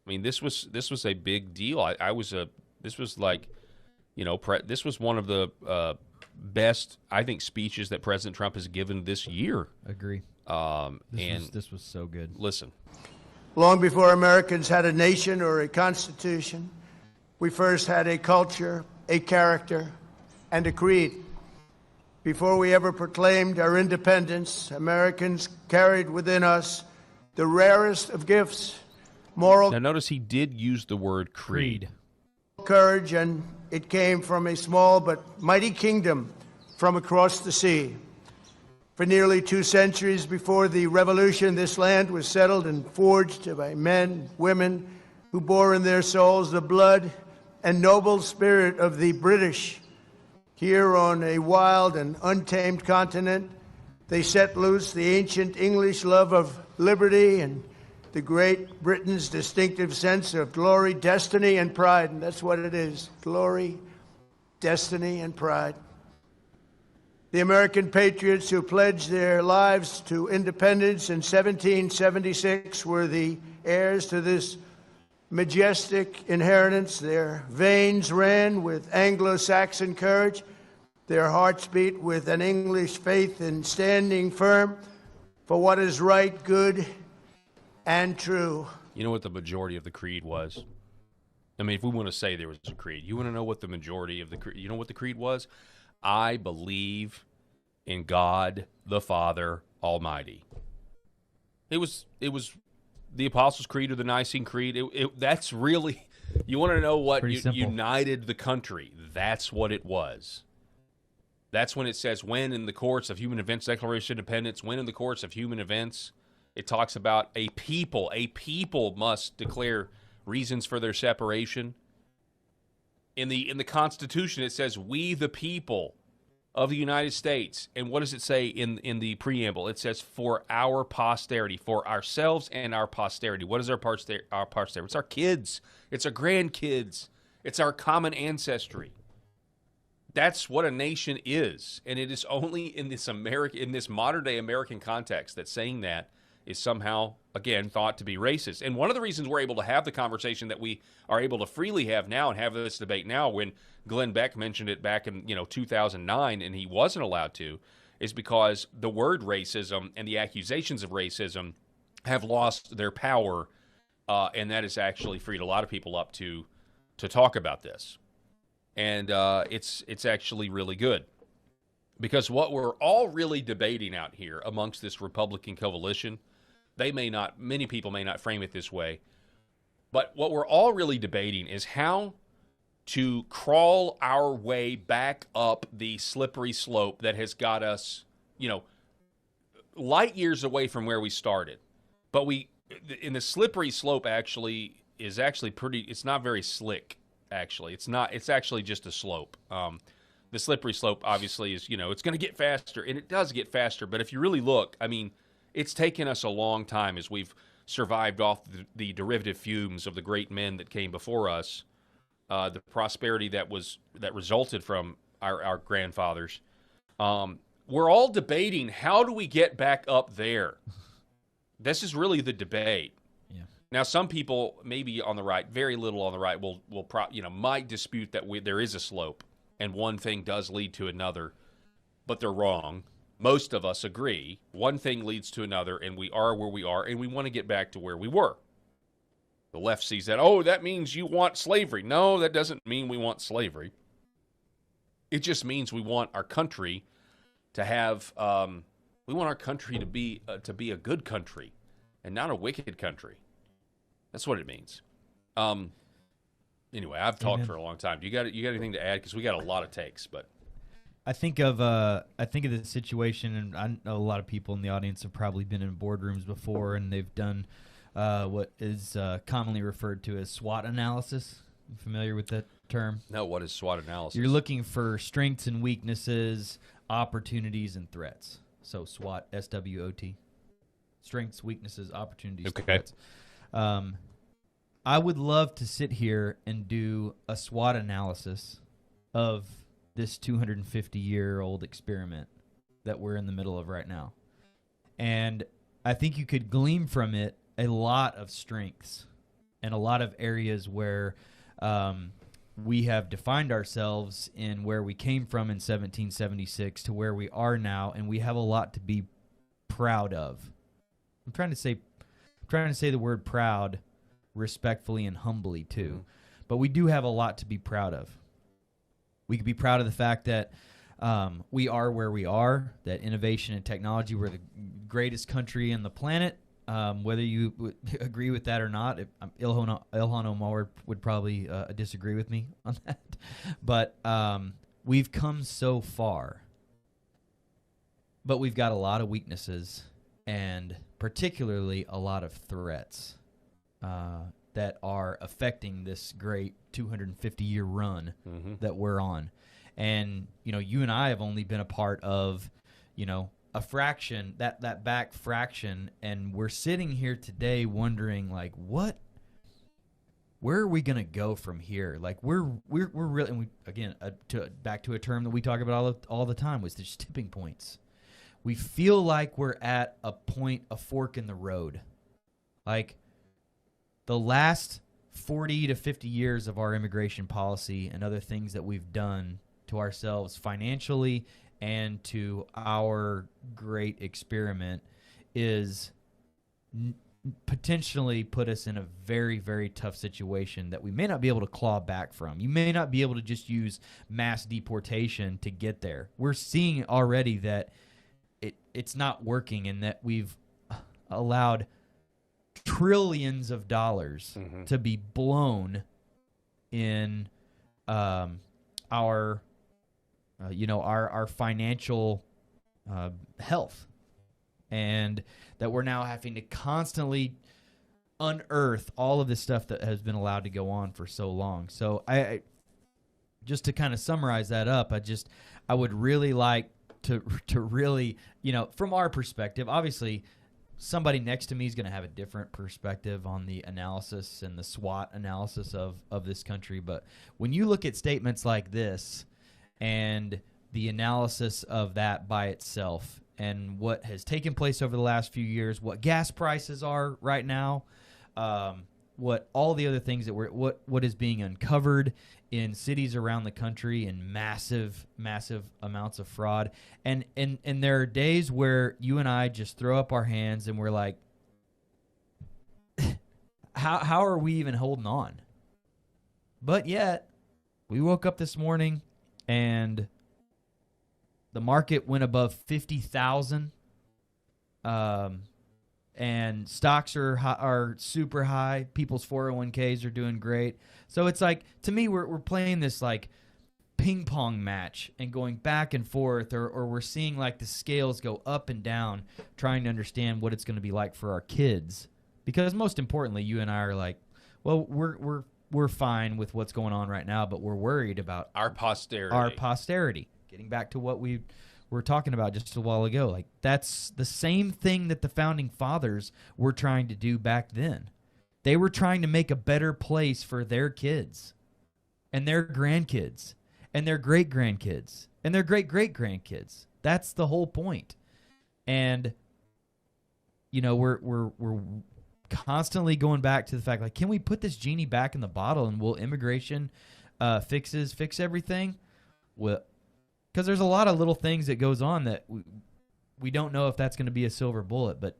S16: I mean, this was a big deal. This was one of the best, I think, speeches that President Trump has given this year.
S21: Agree. This was so good.
S16: Listen.
S17: Long before Americans had a nation or a constitution, we first had a culture, a character, and a creed. Before we ever proclaimed our independence, Americans carried within us the rarest of gifts, moral...
S16: Now notice he did use the word creed.
S17: ...courage, and it came from a small but mighty kingdom from across the sea. For nearly 2 centuries before the Revolution, this land was settled and forged by men, women, who bore in their souls the blood and noble spirit of the British. Here on a wild and untamed continent, they set loose the ancient English love of liberty and the Great Britain's distinctive sense of glory, destiny, and pride. And that's what it is, glory, destiny, and pride. The American patriots who pledged their lives to independence in 1776 were the heirs to this majestic inheritance. Their veins ran with Anglo-Saxon courage. Their hearts beat with an English faith in standing firm for what is right, good, and true.
S16: You know what the majority of the creed was? I mean, if we want to say there was a creed, you want to know what the majority of the creed, you know what the creed was? I believe in God the Father Almighty. It was the Apostles' Creed or the Nicene Creed. That's really, you want to know what united the country. That's what it was. That's when it says, when in the course of human events, Declaration of Independence, when in the course of human events, it talks about a people must declare reasons for their separation. In the Constitution, it says, we the people of the United States. And what does it say in the preamble? It says, for our posterity, for ourselves and our posterity. What is our posterity? It's our kids. It's our grandkids. It's our common ancestry. That's what a nation is. And it is only in this modern-day American context that saying that is somehow, again, thought to be racist. And one of the reasons we're able to have the conversation that we are able to freely have now and have this debate now, when Glenn Beck mentioned it back in 2009 and he wasn't allowed to, is because the word racism and the accusations of racism have lost their power, and that has actually freed a lot of people up to talk about this. And it's actually really good. Because what we're all really debating out here amongst this Republican coalition, many people may not frame it this way, but what we're all really debating is how to crawl our way back up the slippery slope that has got us, light years away from where we started. But in the slippery slope is pretty, it's not very slick, actually. It's actually just a slope. The slippery slope, obviously, is, it's going to get faster, and it does get faster. But if you really look, it's taken us a long time as we've survived off the derivative fumes of the great men that came before us, the prosperity that resulted from our grandfathers. We're all debating, how do we get back up there? This is really the debate.
S21: Yeah.
S16: Now, some people, maybe on the right, very little on the right, might dispute that there is a slope. And one thing does lead to another, but they're wrong. Most of us agree. One thing leads to another, and we are where we are, and we want to get back to where we were. The left sees that, that means you want slavery. No, that doesn't mean we want slavery. It just means we want our country to have, we want our country to be a good country and not a wicked country. That's what it means. Anyway, I've talked for a long time. You got anything to add? Because we got a lot of takes, but
S21: I think of the situation, and I know a lot of people in the audience have probably been in boardrooms before, and they've done what is commonly referred to as SWOT analysis. You familiar with that term?
S16: No, what is SWOT analysis?
S21: You're looking for strengths and weaknesses, opportunities and threats. So SWOT, S-W-O-T. Strengths, weaknesses, opportunities, threats. I would love to sit here and do a SWOT analysis of this 250-year-old experiment that we're in the middle of right now. And I think you could glean from it a lot of strengths and a lot of areas where we have defined ourselves in where we came from in 1776 to where we are now, and we have a lot to be proud of. I'm trying to say the word proud respectfully and humbly too, but we do have a lot to be proud of. We could be proud of the fact that we are where we are, that innovation and technology, we're the greatest country in the planet. Whether you agree with that or not, Ilhan Omar would probably disagree with me on that. But we've come so far. But we've got a lot of weaknesses and particularly a lot of threats that are affecting this great 250-year run that we're on. And, you and I have only been a part of, a fraction, that back fraction, and we're sitting here today wondering, like, where are we going to go from here? Like, we're really, and back to a term that we talk about all the time, was just tipping points. We feel like we're at a fork in the road. Like, the last 40 to 50 years of our immigration policy and other things that we've done to ourselves financially and to our great experiment is potentially put us in a very, very tough situation that we may not be able to claw back from. You may not be able to just use mass deportation to get there. We're seeing already that it's not working, and that we've allowed trillions of dollars to be blown in our financial health, and that we're now having to constantly unearth all of this stuff that has been allowed to go on for so long. So just to kind of summarize that up, I would really like to really, from our perspective, obviously somebody next to me is going to have a different perspective on the analysis and the SWOT analysis of this country. But when you look at statements like this and the analysis of that by itself and what has taken place over the last few years, what gas prices are right now, what all the other things that what is being uncovered in cities around the country in massive amounts of fraud, and there are days where you and I just throw up our hands and we're like, how are we even holding on? But yet we woke up this morning and the market went above 50,000. And stocks are super high. People's 401ks are doing great. So it's like, to me, we're playing this like ping pong match and going back and forth, or we're seeing like the scales go up and down, trying to understand what it's going to be like for our kids. Because most importantly, you and I are like, well, we're fine with what's going on right now, but we're worried about
S16: our posterity.
S21: Getting back to what we were talking about just a while ago, like that's the same thing that the founding fathers were trying to do back then. They were trying to make a better place for their kids and their grandkids and their great-grandkids and their great-great-grandkids. That's the whole point. And we're constantly going back to the fact, like, can we put this genie back in the bottle and will immigration fix everything? Well, because there's a lot of little things that goes on that we don't know if that's going to be a silver bullet, but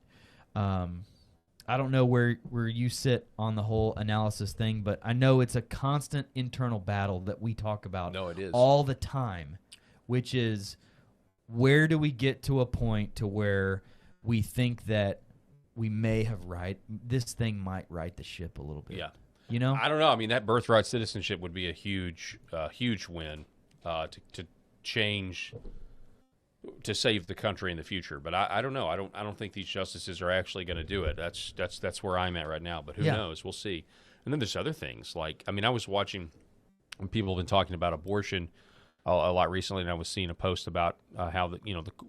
S21: I don't know where you sit on the whole analysis thing, but I know it's a constant internal battle that we talk about all the time, which is, where do we get to a point to where we think that we may have this thing might right the ship a little bit?
S16: Yeah.
S21: I
S16: don't know. I mean, that birthright citizenship would be a huge win to change, to save the country in the future. But I don't know. I don't think these justices are actually going to do it. That's where I'm at right now. But who knows? We'll see. And then there's other things like, I mean, I was watching when people have been talking about abortion a lot recently, and I was seeing a post about how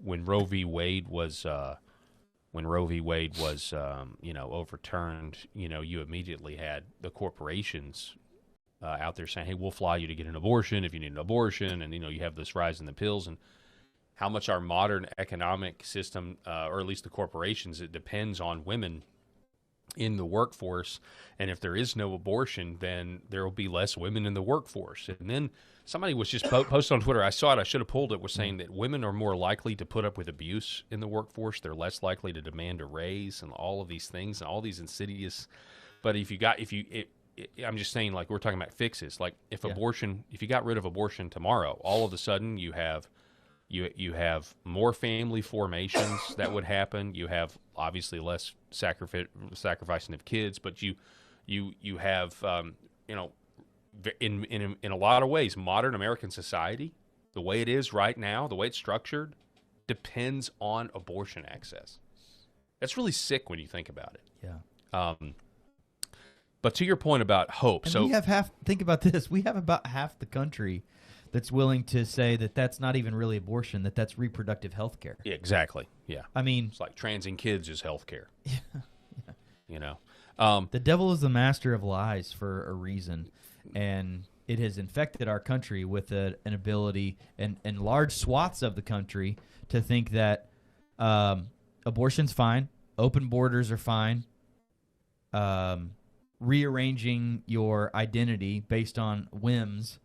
S16: when Roe v. Wade was overturned, you immediately had the corporations out there saying, hey, we'll fly you to get an abortion if you need an abortion. And, you have this rise in the pills, and how much our modern economic system, or at least the corporations, it depends on women in the workforce. And if there is no abortion, then there will be less women in the workforce. And then somebody was just posted on Twitter. I saw it. I should have pulled it. Was saying that women are more likely to put up with abuse in the workforce. They're less likely to demand a raise, and all of these things and all these insidious. But I'm just saying, like, we're talking about fixes. Like, if you got rid of abortion tomorrow, all of a sudden you have more family formations that would happen. You have obviously less sacrificing of kids, but you have in a lot of ways, modern American society, the way it is right now, the way it's structured, depends on abortion access. That's really sick when you think about it.
S21: Yeah.
S16: But to your point about hope,
S21: and we have think about this. We have about half the country that's willing to say that that's not even really abortion, that's reproductive health care.
S16: Yeah, exactly. Yeah.
S21: I mean,
S16: it's like transing kids is health care. Yeah.
S21: The devil is the master of lies for a reason, and it has infected our country with an ability and large swaths of the country to think that abortion's fine, open borders are fine, rearranging your identity based on whims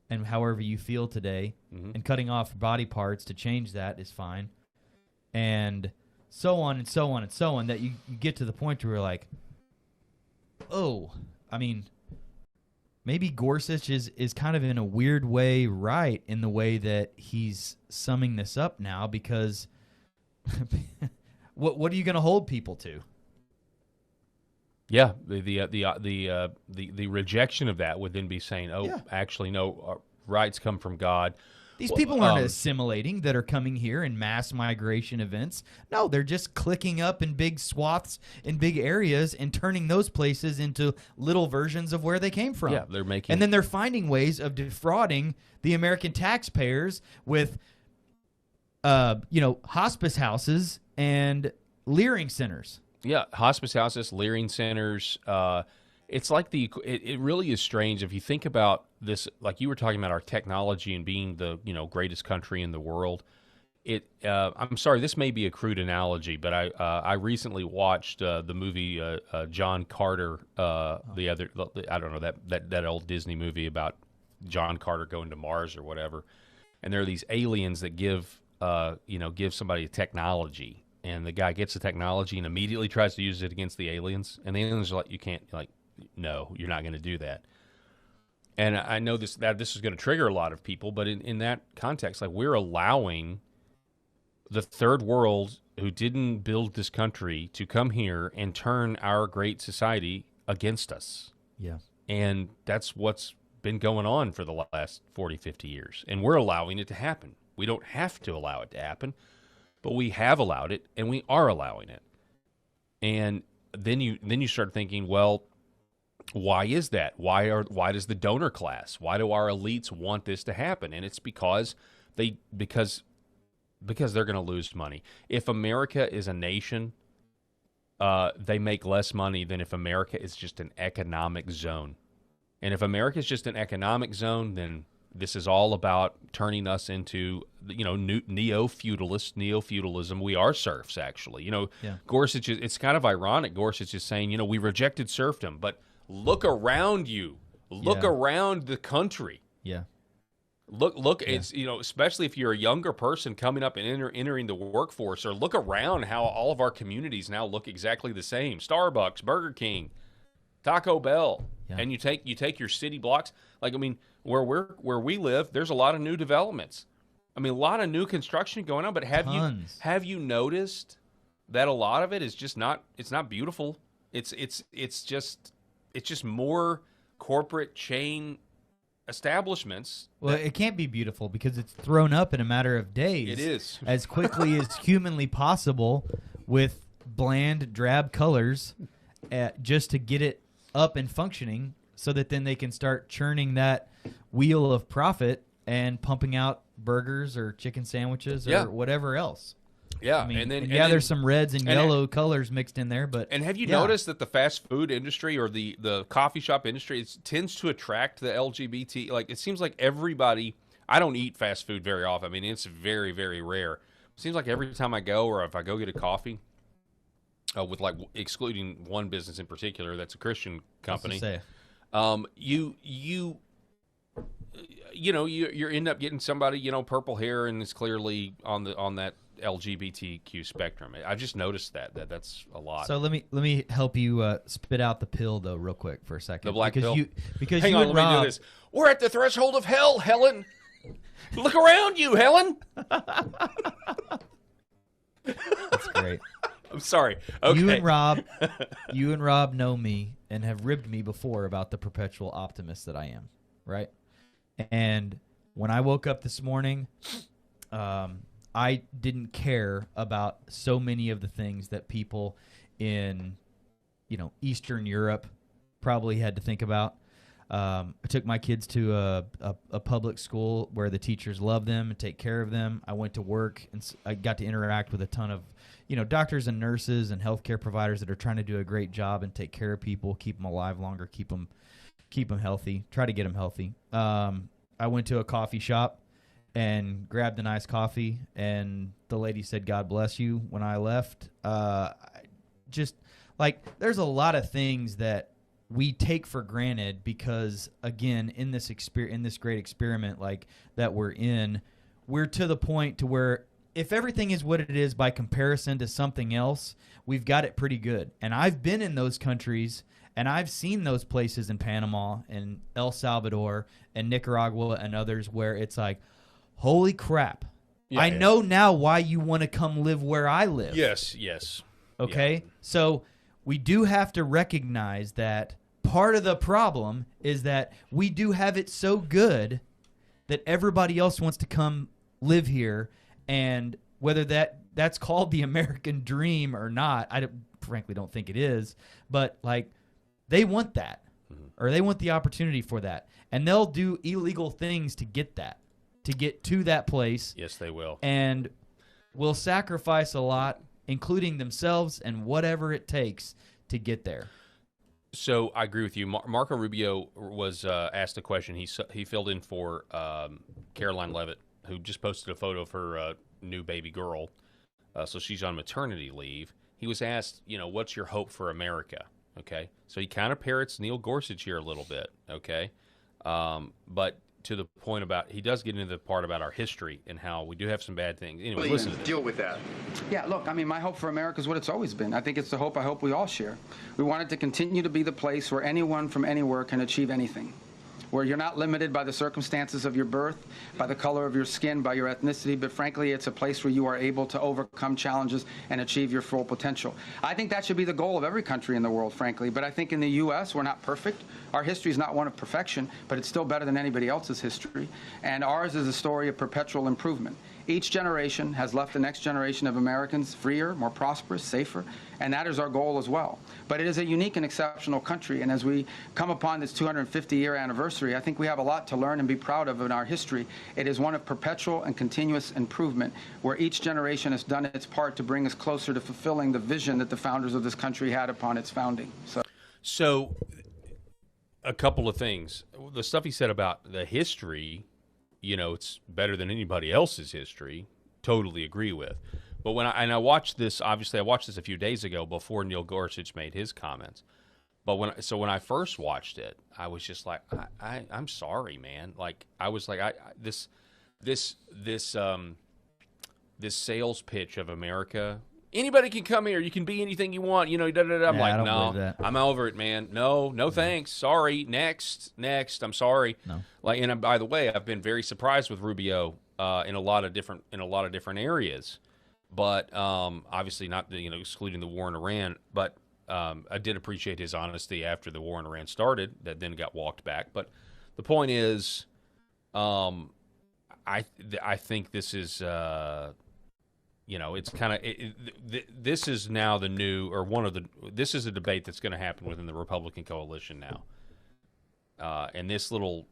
S21: and however you feel today, and cutting off body parts to change that is fine, and so on and so on and so on, that you get to the point where you're like, oh, I mean, maybe Gorsuch is kind of in a weird way right in the way that he's summing this up now, because what are you going to hold people to?
S16: Yeah, the rejection of that would then be saying, actually, no, rights come from God.
S21: These people aren't assimilating that are coming here in mass migration events. No, they're just clicking up in big swaths in big areas and turning those places into little versions of where they came from.
S16: Yeah, they're making.
S21: And then they're finding ways of defrauding the American taxpayers with, hospice houses and leering centers.
S16: Yeah, hospice houses, leering centers. It's like it really is strange if you think about this. Like you were talking about our technology and being the greatest country in the world. I'm sorry, this may be a crude analogy, but I recently watched the movie John Carter. I don't know that old Disney movie about John Carter going to Mars or whatever. And there are these aliens that give somebody a technology, and the guy gets the technology and immediately tries to use it against the aliens, and the aliens are like, you can't, no, you're not going to do that. And I know this is going to trigger a lot of people, but in that context, we're allowing the third world who didn't build this country to come here and turn our great society against us.
S21: Yeah.
S16: And that's what's been going on for the last 40, 50 years. And we're allowing it to happen. We don't have to allow it to happen, but we have allowed it, and we are allowing it. And then you start thinking, well, why is that? Why does the donor class, why do our elites want this to happen? And it's because they're going to lose money. If America is a nation, they make less money than if America is just an economic zone. And if America is just an economic zone, then this is all about turning us into, neo-feudalism. We are serfs, actually.
S21: Yeah.
S16: Gorsuch, it's kind of ironic. Gorsuch is saying, we rejected serfdom, but look around you. Look around the country.
S21: Yeah.
S16: Look. Yeah. It's especially if you're a younger person coming up and entering the workforce, or look around how all of our communities now look exactly the same. Starbucks, Burger King, Taco Bell, and you take your city blocks. Where we live, there's a lot of new developments. A lot of new construction going on. But have you noticed that a lot of it is just not? It's not beautiful. It's just more corporate chain establishments.
S21: Well, it can't be beautiful because it's thrown up in a matter of days.
S16: It is.
S21: As quickly as humanly possible with bland, drab colors just to get it up and functioning so that then they can start churning that wheel of profit and pumping out burgers or chicken sandwiches or whatever else.
S16: Yeah,
S21: there's some reds and yellow colors mixed in there, but
S16: have you noticed that the fast food industry or the coffee shop industry tends to attract the LGBT? It seems like everybody. I don't eat fast food very often. It's very, very rare. It seems like every time I go, or if I go get a coffee, with excluding one business in particular that's a Christian company, you end up getting somebody purple hair and is clearly on that LGBTQ spectrum. I've just noticed that's a lot.
S21: So let me help you spit out the pill though real quick for a second.
S16: The black pill?
S21: Because
S16: hang
S21: you
S16: on,
S21: and
S16: let
S21: Rob,
S16: me do this. We're at the threshold of hell, Helen. Look around you, Helen.
S21: That's great.
S16: I'm sorry. Okay.
S21: You and Rob know me and have ribbed me before about the perpetual optimist that I am, right? And when I woke up this morning, I didn't care about so many of the things that people in, Eastern Europe probably had to think about. I took my kids to a public school where the teachers love them and take care of them. I went to work and I got to interact with a ton of, doctors and nurses and healthcare providers that are trying to do a great job and take care of people, keep them alive longer, keep them healthy, try to get them healthy. I went to a coffee shop and grabbed a nice coffee, and the lady said, "God bless you," when I left. There's a lot of things that we take for granted because, again, in this great experiment that we're in, we're to the point to where if everything is what it is by comparison to something else, we've got it pretty good. And I've been in those countries, and I've seen those places in Panama and El Salvador and Nicaragua and others where it's like, holy crap. I know now why you want to come live where I live.
S16: Yes.
S21: Okay? Yeah. So we do have to recognize that part of the problem is that we do have it so good that everybody else wants to come live here, and whether that's called the American dream or not, frankly don't think it is, but like they want that, or they want the opportunity for that, and they'll do illegal things to get that, to get to that place.
S16: Yes, they will.
S21: And will sacrifice a lot, including themselves and whatever it takes to get there.
S16: So I agree with you. Marco Rubio was asked a question. He filled in for Caroline Leavitt, who just posted a photo of her new baby girl. So she's on maternity leave. He was asked, what's your hope for America? Okay. So he kind of parrots Neil Gorsuch here a little bit. Okay. But to the point about, he does get into the part about our history and how we do have some bad things. Anyway, listen to this.
S1: Deal with that. Yeah, look, I mean, my hope for America is what it's always been. I think it's the hope I hope we all share. We want it to continue to be the place where anyone from anywhere can achieve anything, where you're not limited by the circumstances of your birth, by the color of your skin, by your ethnicity, but frankly, it's a place where you are able to overcome challenges and achieve your full potential. I think that should be the goal of every country in the world, frankly, but I think in the U.S., we're not perfect. Our history is not one of perfection, but it's still better than anybody else's history, and ours is a story of perpetual improvement. Each generation has left the next generation of Americans freer, more prosperous, safer, and that is our goal as well. But it is a unique and exceptional country, and as we come upon this 250-year anniversary, I think we have a lot to learn and be proud of in our history. It is one of perpetual and continuous improvement, where each generation has done its part to bring us closer to fulfilling the vision that the founders of this country had upon its founding.
S16: So a couple of things. The stuff he said about the history, it's better than anybody else's history. Totally agree with. But when I watched this, obviously I watched this a few days ago before Neil Gorsuch made his comments. But when I first watched it, I was just like, I'm sorry, man. Like I was like, this sales pitch of America. Anybody can come here. You can be anything you want. I'm like, no, I'm over it, man. No, thanks. Sorry. Next. I'm sorry.
S21: No.
S16: Like, and by the way, I've been very surprised with Rubio in a lot of different areas, but obviously not excluding the war in Iran. But I did appreciate his honesty after the war in Iran started. That then got walked back. But the point is, I think this is. It's kind of this is now the new, or one of the, this is a debate that's going to happen within the Republican coalition now. And this little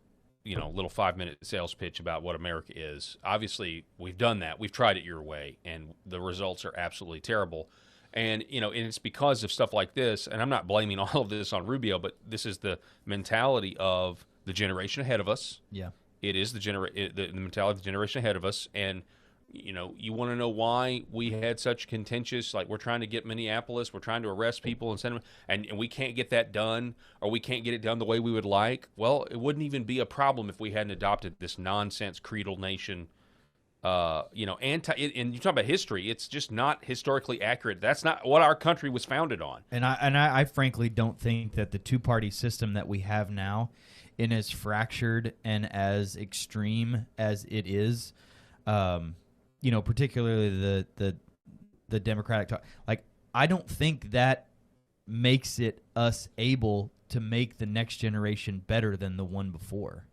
S16: 5-minute sales pitch about what America is, obviously we've done that. We've tried it your way, and the results are absolutely terrible. And, and it's because of stuff like this, and I'm not blaming all of this on Rubio, but this is the mentality of the generation ahead of us.
S21: Yeah.
S16: It is the mentality of the generation ahead of us, and you want to know why we had such contentious, like we're trying to get Minneapolis, we're trying to arrest people and send them, and we can't get that done, or we can't get it done the way we would like. Well, it wouldn't even be a problem if we hadn't adopted this nonsense creedal nation, and you talk about history, it's just not historically accurate. That's not what our country was founded on.
S21: And I frankly don't think that the two-party system that we have now, in as fractured and as extreme as it is, particularly the Democratic talk, like I don't think that makes it us able to make the next generation better than the one before.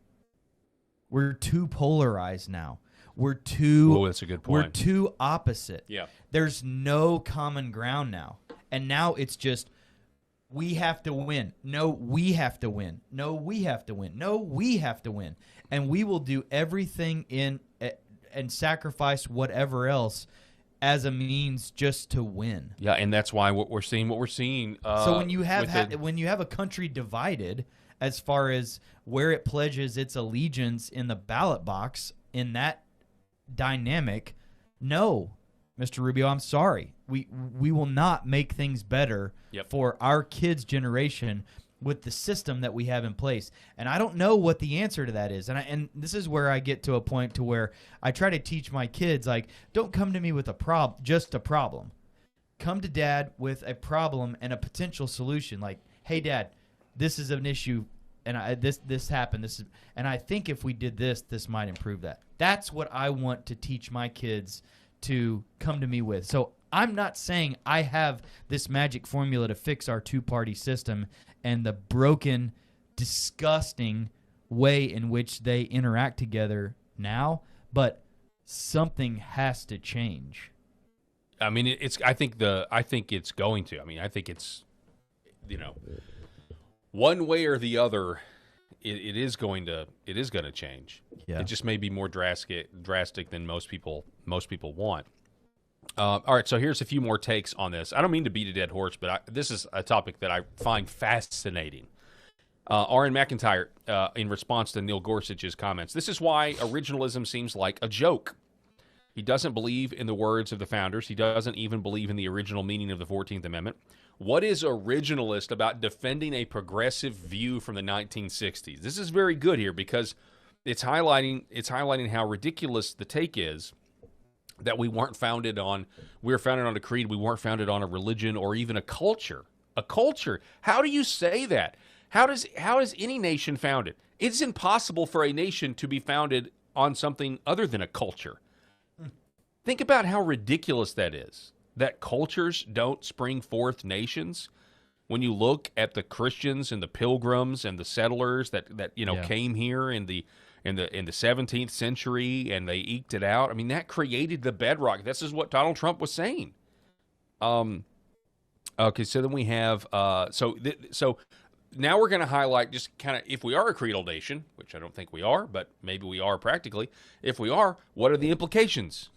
S21: We're too polarized now. We're too.
S16: Oh, that's a good point.
S21: We're too opposite.
S16: Yeah.
S21: There's no common ground now, and now it's just we have to win. No, we have to win. No, we have to win. No, we have to win, and we will do everything and sacrifice whatever else as a means just to win.
S16: Yeah, and that's why we're seeing.
S21: So when you have a country divided as far as where it pledges its allegiance in the ballot box, in that dynamic, no, Mr. Rubio, I'm sorry. We will not make things better for our kids' generation with the system that we have in place. And I don't know what the answer to that is. And this is where I get to a point to where I try to teach my kids, like, don't come to me with just a problem. Come to Dad with a problem and a potential solution. Like, hey, Dad, this is an issue, and this happened. And I think if we did this might improve that. That's what I want to teach my kids to come to me with. So I'm not saying I have this magic formula to fix our two-party system and the broken, disgusting way in which they interact together now, but something has to change.
S16: I mean, I think it's going to. I mean, I think it's, one way or the other, it is going to change.
S21: Yeah.
S16: It just may be more drastic than most people want. All right, so here's a few more takes on this. I don't mean to beat a dead horse, but this is a topic that I find fascinating. R.N. McIntyre, in response to Neil Gorsuch's comments, this is why originalism seems like a joke. He doesn't believe in the words of the founders. He doesn't even believe in the original meaning of the 14th Amendment. What is originalist about defending a progressive view from the 1960s? This is very good here because it's highlighting how ridiculous the take is that we were founded on a creed, we weren't founded on a religion or even a culture. A culture. How do you say that? How is any nation founded? It's impossible for a nation to be founded on something other than a culture. Think about how ridiculous that is, that cultures don't spring forth nations. When you look at the Christians and the pilgrims and the settlers that came here in the 17th century and they eked it out. I mean, that created the bedrock. This is what Donald Trump was saying. Okay, so then we have so now we're going to highlight just kind of, if we are a creedal nation, which I don't think we are, but maybe we are practically. If we are, what are the implications?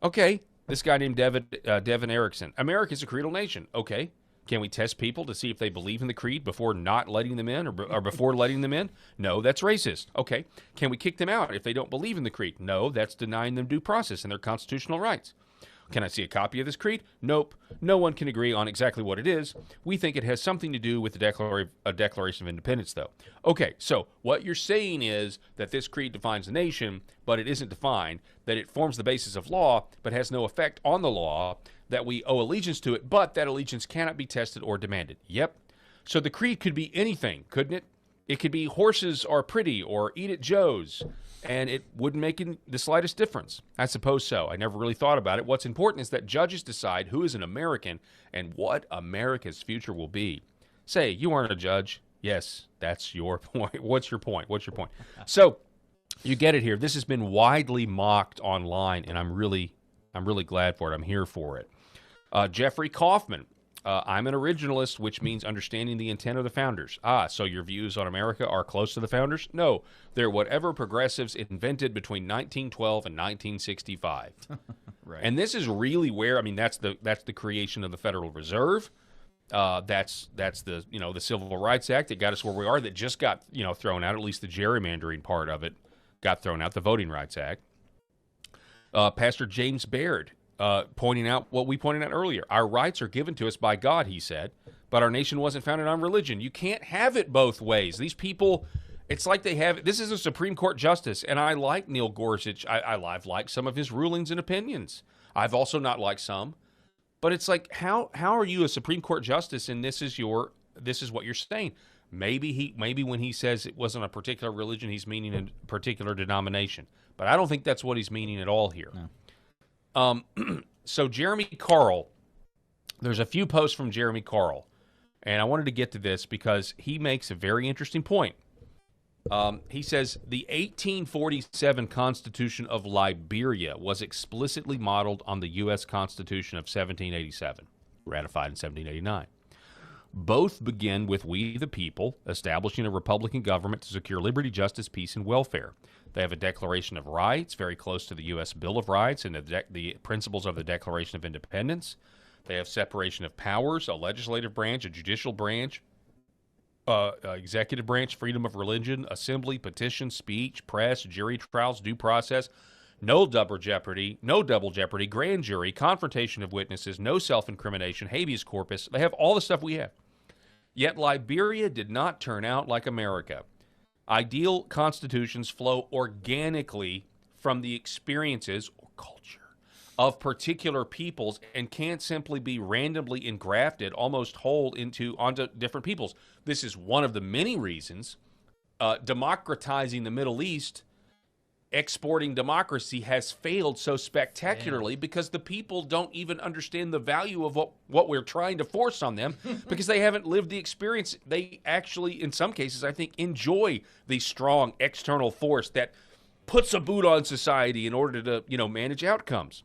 S16: Okay, this guy named Devin Erickson. America's a creedal nation. Okay, can we test people to see if they believe in the creed before not letting them in or before letting them in? No, that's racist. Okay, can we kick them out if they don't believe in the creed? No, that's denying them due process and their constitutional rights. Can I see a copy of this creed? Nope. No one can agree on exactly what it is. We think it has something to do with the Declaration of Independence, though. Okay, so what you're saying is that this creed defines the nation, but it isn't defined, that it forms the basis of law, but has no effect on the law, that we owe allegiance to it, but that allegiance cannot be tested or demanded. Yep. So the creed could be anything, couldn't it? It could be horses are pretty or eat at Joe's, and it wouldn't make the slightest difference. I suppose so. I never really thought about it. What's important is that judges decide who is an American and what America's future will be. Say, you aren't a judge. Yes, that's your point. What's your point? So you get it here. This has been widely mocked online, and I'm really glad for it. I'm here for it. Jeffrey Kaufman. I'm an originalist, which means understanding the intent of the founders. So your views on America are close to the founders? No, they're whatever progressives invented between 1912 and 1965.
S21: Right.
S16: And this is really where, I mean, that's the creation of the Federal Reserve. That's the the Civil Rights Act that got us where we are. That just got thrown out. At least the gerrymandering part of it got thrown out. The Voting Rights Act. Pastor James Baird. Pointing out what we pointed out earlier. Our rights are given to us by God, he said, but our nation wasn't founded on religion. You can't have it both ways. These people, it's like they have, this is a Supreme Court justice, and I like Neil Gorsuch. I've liked some of his rulings and opinions. I've also not liked some. But it's like, how are you a Supreme Court justice and this is what you're saying? Maybe when he says it wasn't a particular religion, he's meaning a particular denomination. But I don't think that's what he's meaning at all here.
S21: No.
S16: So Jeremy Carl, there's a few posts from Jeremy Carl, and I wanted to get to this because he makes a very interesting point. He says the 1847 Constitution of Liberia was explicitly modeled on the U.S. Constitution of 1787, ratified in 1789. Both begin with "We the people," establishing a republican government to secure liberty, justice, peace, and welfare. They have a Declaration of Rights, very close to the U.S. Bill of Rights and the principles of the Declaration of Independence. They have separation of powers, a legislative branch, a judicial branch, executive branch, freedom of religion, assembly, petition, speech, press, jury trials, due process, no double jeopardy, grand jury, confrontation of witnesses, no self-incrimination, habeas corpus. They have all the stuff we have. Yet Liberia did not turn out like America. Ideal constitutions flow organically from the experiences or culture of particular peoples and can't simply be randomly engrafted almost whole onto different peoples. This is one of the many reasons democratizing the Middle East exporting democracy has failed so spectacularly because the people don't even understand the value of what we're trying to force on them because they haven't lived the experience. They actually, in some cases, I think, enjoy the strong external force that puts a boot on society in order to, manage outcomes.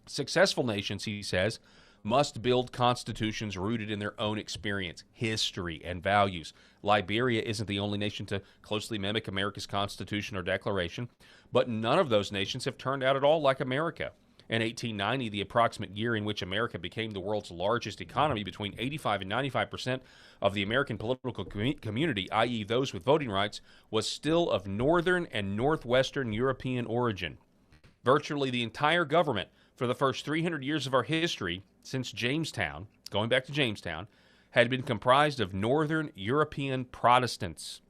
S16: Successful nations, he says, must build constitutions rooted in their own experience, history, and values. Liberia isn't the only nation to closely mimic America's Constitution or Declaration, but none of those nations have turned out at all like America. In 1890, the approximate year in which America became the world's largest economy, between 85 and 95% of the American political community, i.e. those with voting rights, was still of Northern and Northwestern European origin. Virtually the entire government for the first 300 years of our history, since Jamestown, going back to Jamestown, had been comprised of Northern European Protestants.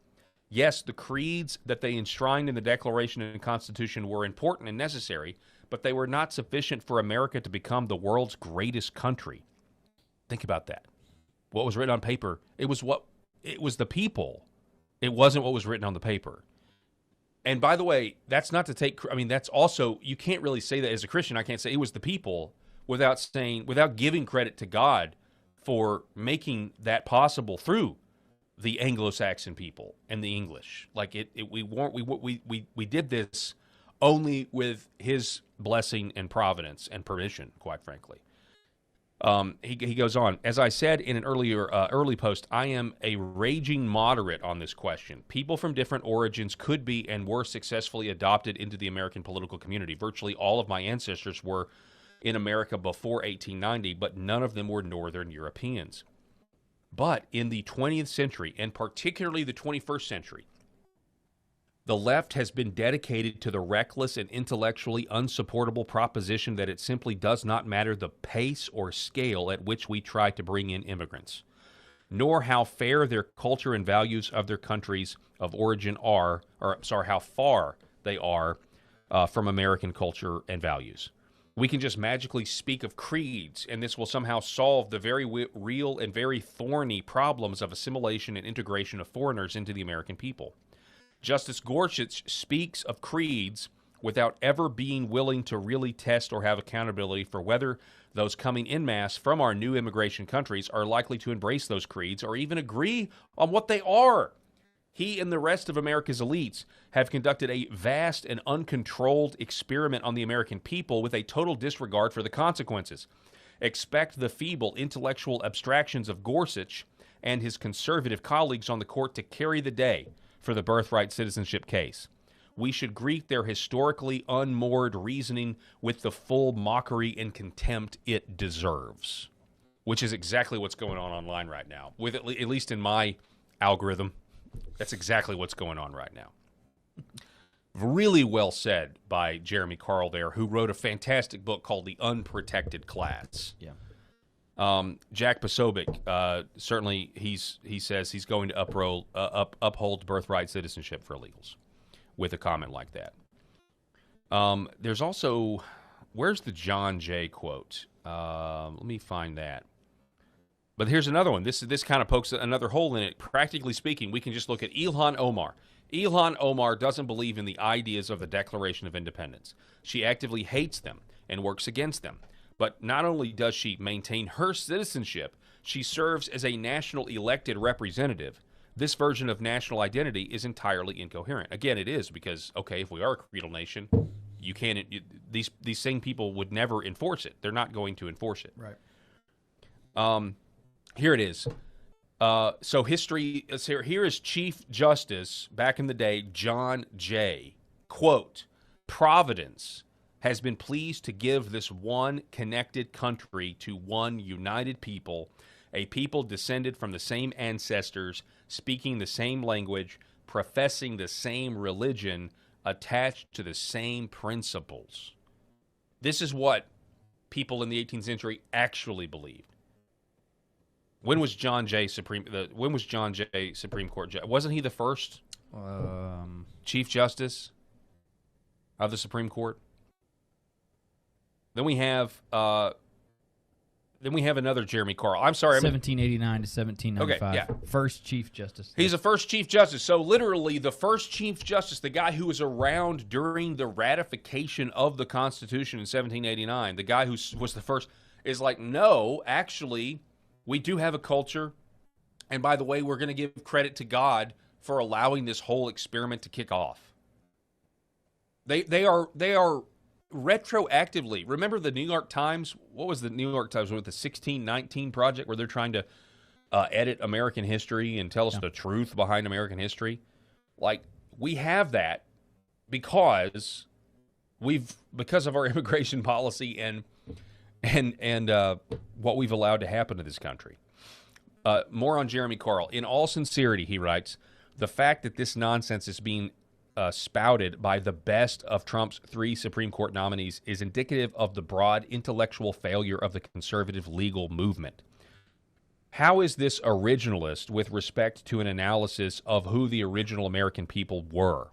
S16: Yes, the creeds that they enshrined in the Declaration and Constitution were important and necessary, but they were not sufficient for America to become the world's greatest country. Think about that. What was written on paper, it was the people. It wasn't what was written on the paper. And by the way, that's not to take, that's also, you can't really say that as a Christian. I can't say it was the people without giving credit to God for making that possible through the Anglo-Saxon people and the English. Like we did this only with his blessing and providence and permission, quite frankly. He goes on, as I said in an early post, I am a raging moderate on this question. People from different origins could be and were successfully adopted into the American political community. Virtually all of my ancestors were in America before 1890, but none of them were Northern Europeans. But in the 20th century, and particularly the 21st century, the left has been dedicated to the reckless and intellectually unsupportable proposition that it simply does not matter the pace or scale at which we try to bring in immigrants, nor how fair their culture and values of their countries of origin are, how far they are from American culture and values. We can just magically speak of creeds, and this will somehow solve the very real and very thorny problems of assimilation and integration of foreigners into the American people. Justice Gorsuch speaks of creeds without ever being willing to really test or have accountability for whether those coming en masse from our new immigration countries are likely to embrace those creeds or even agree on what they are. He and the rest of America's elites have conducted a vast and uncontrolled experiment on the American people with a total disregard for the consequences. Expect the feeble intellectual abstractions of Gorsuch and his conservative colleagues on the court to carry the day for the birthright citizenship case. We should greet their historically unmoored reasoning with the full mockery and contempt it deserves, which is exactly what's going on online right now. With at least in my algorithm, that's exactly what's going on right now. Really well said by Jeremy Carl there, who wrote a fantastic book called The Unprotected Class.
S21: Yeah.
S16: Jack Posobiec, certainly he says he's going to uphold birthright citizenship for illegals with a comment like that. There's also, where's the John Jay quote? Let me find that. But here's another one. This kind of pokes another hole in it. Practically speaking, we can just look at Ilhan Omar. Ilhan Omar doesn't believe in the ideas of the Declaration of Independence. She actively hates them and works against them. But not only does she maintain her citizenship, she serves as a national elected representative. This version of national identity is entirely incoherent. Again, it is because, okay, if we are a creedal nation, these same people would never enforce it. They're not going to enforce it.
S21: Right.
S16: Here it is. So history is here. Here is Chief Justice back in the day, John Jay. Quote, Providence has been pleased to give this one connected country to one united people, a people descended from the same ancestors, speaking the same language, professing the same religion, attached to the same principles. This is what people in the 18th century actually believed. When was John Jay Supreme Court judge? Wasn't he the first Chief Justice of the Supreme Court? Then we have Then we have another Jeremy Carl. I'm sorry.
S21: 1789 to 1795.
S16: Okay, yeah.
S21: First Chief Justice.
S16: He's the first Chief Justice. So literally the first Chief Justice, the guy who was around during the ratification of the Constitution in 1789, the guy who was the first, is like, no, actually, we do have a culture. And by the way, we're going to give credit to God for allowing this whole experiment to kick off. They are retroactively. Remember the New York Times? What was the New York Times with the 1619 Project, where they're trying to edit American history and tell us the truth behind American history? Like, we have that because of our immigration policy and what we've allowed to happen to this country. More on Jeremy Carl. In all sincerity, he writes, the fact that this nonsense is being spouted by the best of Trump's 3 Supreme Court nominees is indicative of the broad intellectual failure of the conservative legal movement. How is this originalist with respect to an analysis of who the original American people were?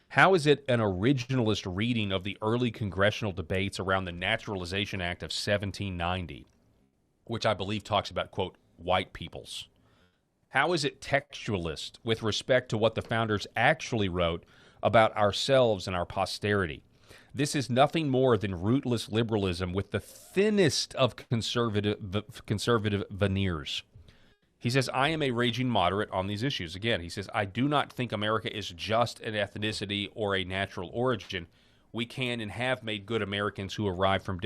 S16: How is it an originalist reading of the early congressional debates around the Naturalization Act of 1790, which I believe talks about, quote, white peoples? How is it textualist with respect to what the founders actually wrote about ourselves and our posterity? This is nothing more than rootless liberalism with the thinnest of conservative veneers. He says, I am a raging moderate on these issues. Again, he says, I do not think America is just an ethnicity or a natural origin. We can and have made good Americans who arrive from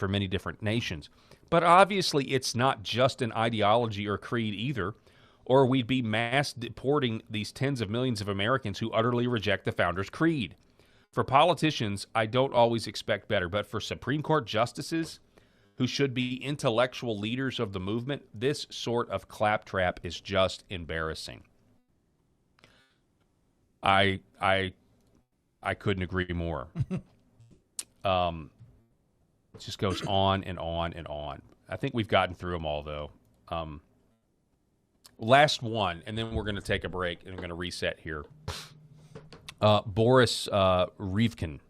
S16: many different nations. But obviously, it's not just an ideology or creed either, or we'd be mass deporting these tens of millions of Americans who utterly reject the founders' creed. For politicians, I don't always expect better, but for Supreme Court justices who should be intellectual leaders of the movement, this sort of claptrap is just embarrassing. I couldn't agree more. It just goes on and on and on. I think we've gotten through them all, though. Last one, and then we're going to take a break, and we're going to reset here. Boris Rivkin.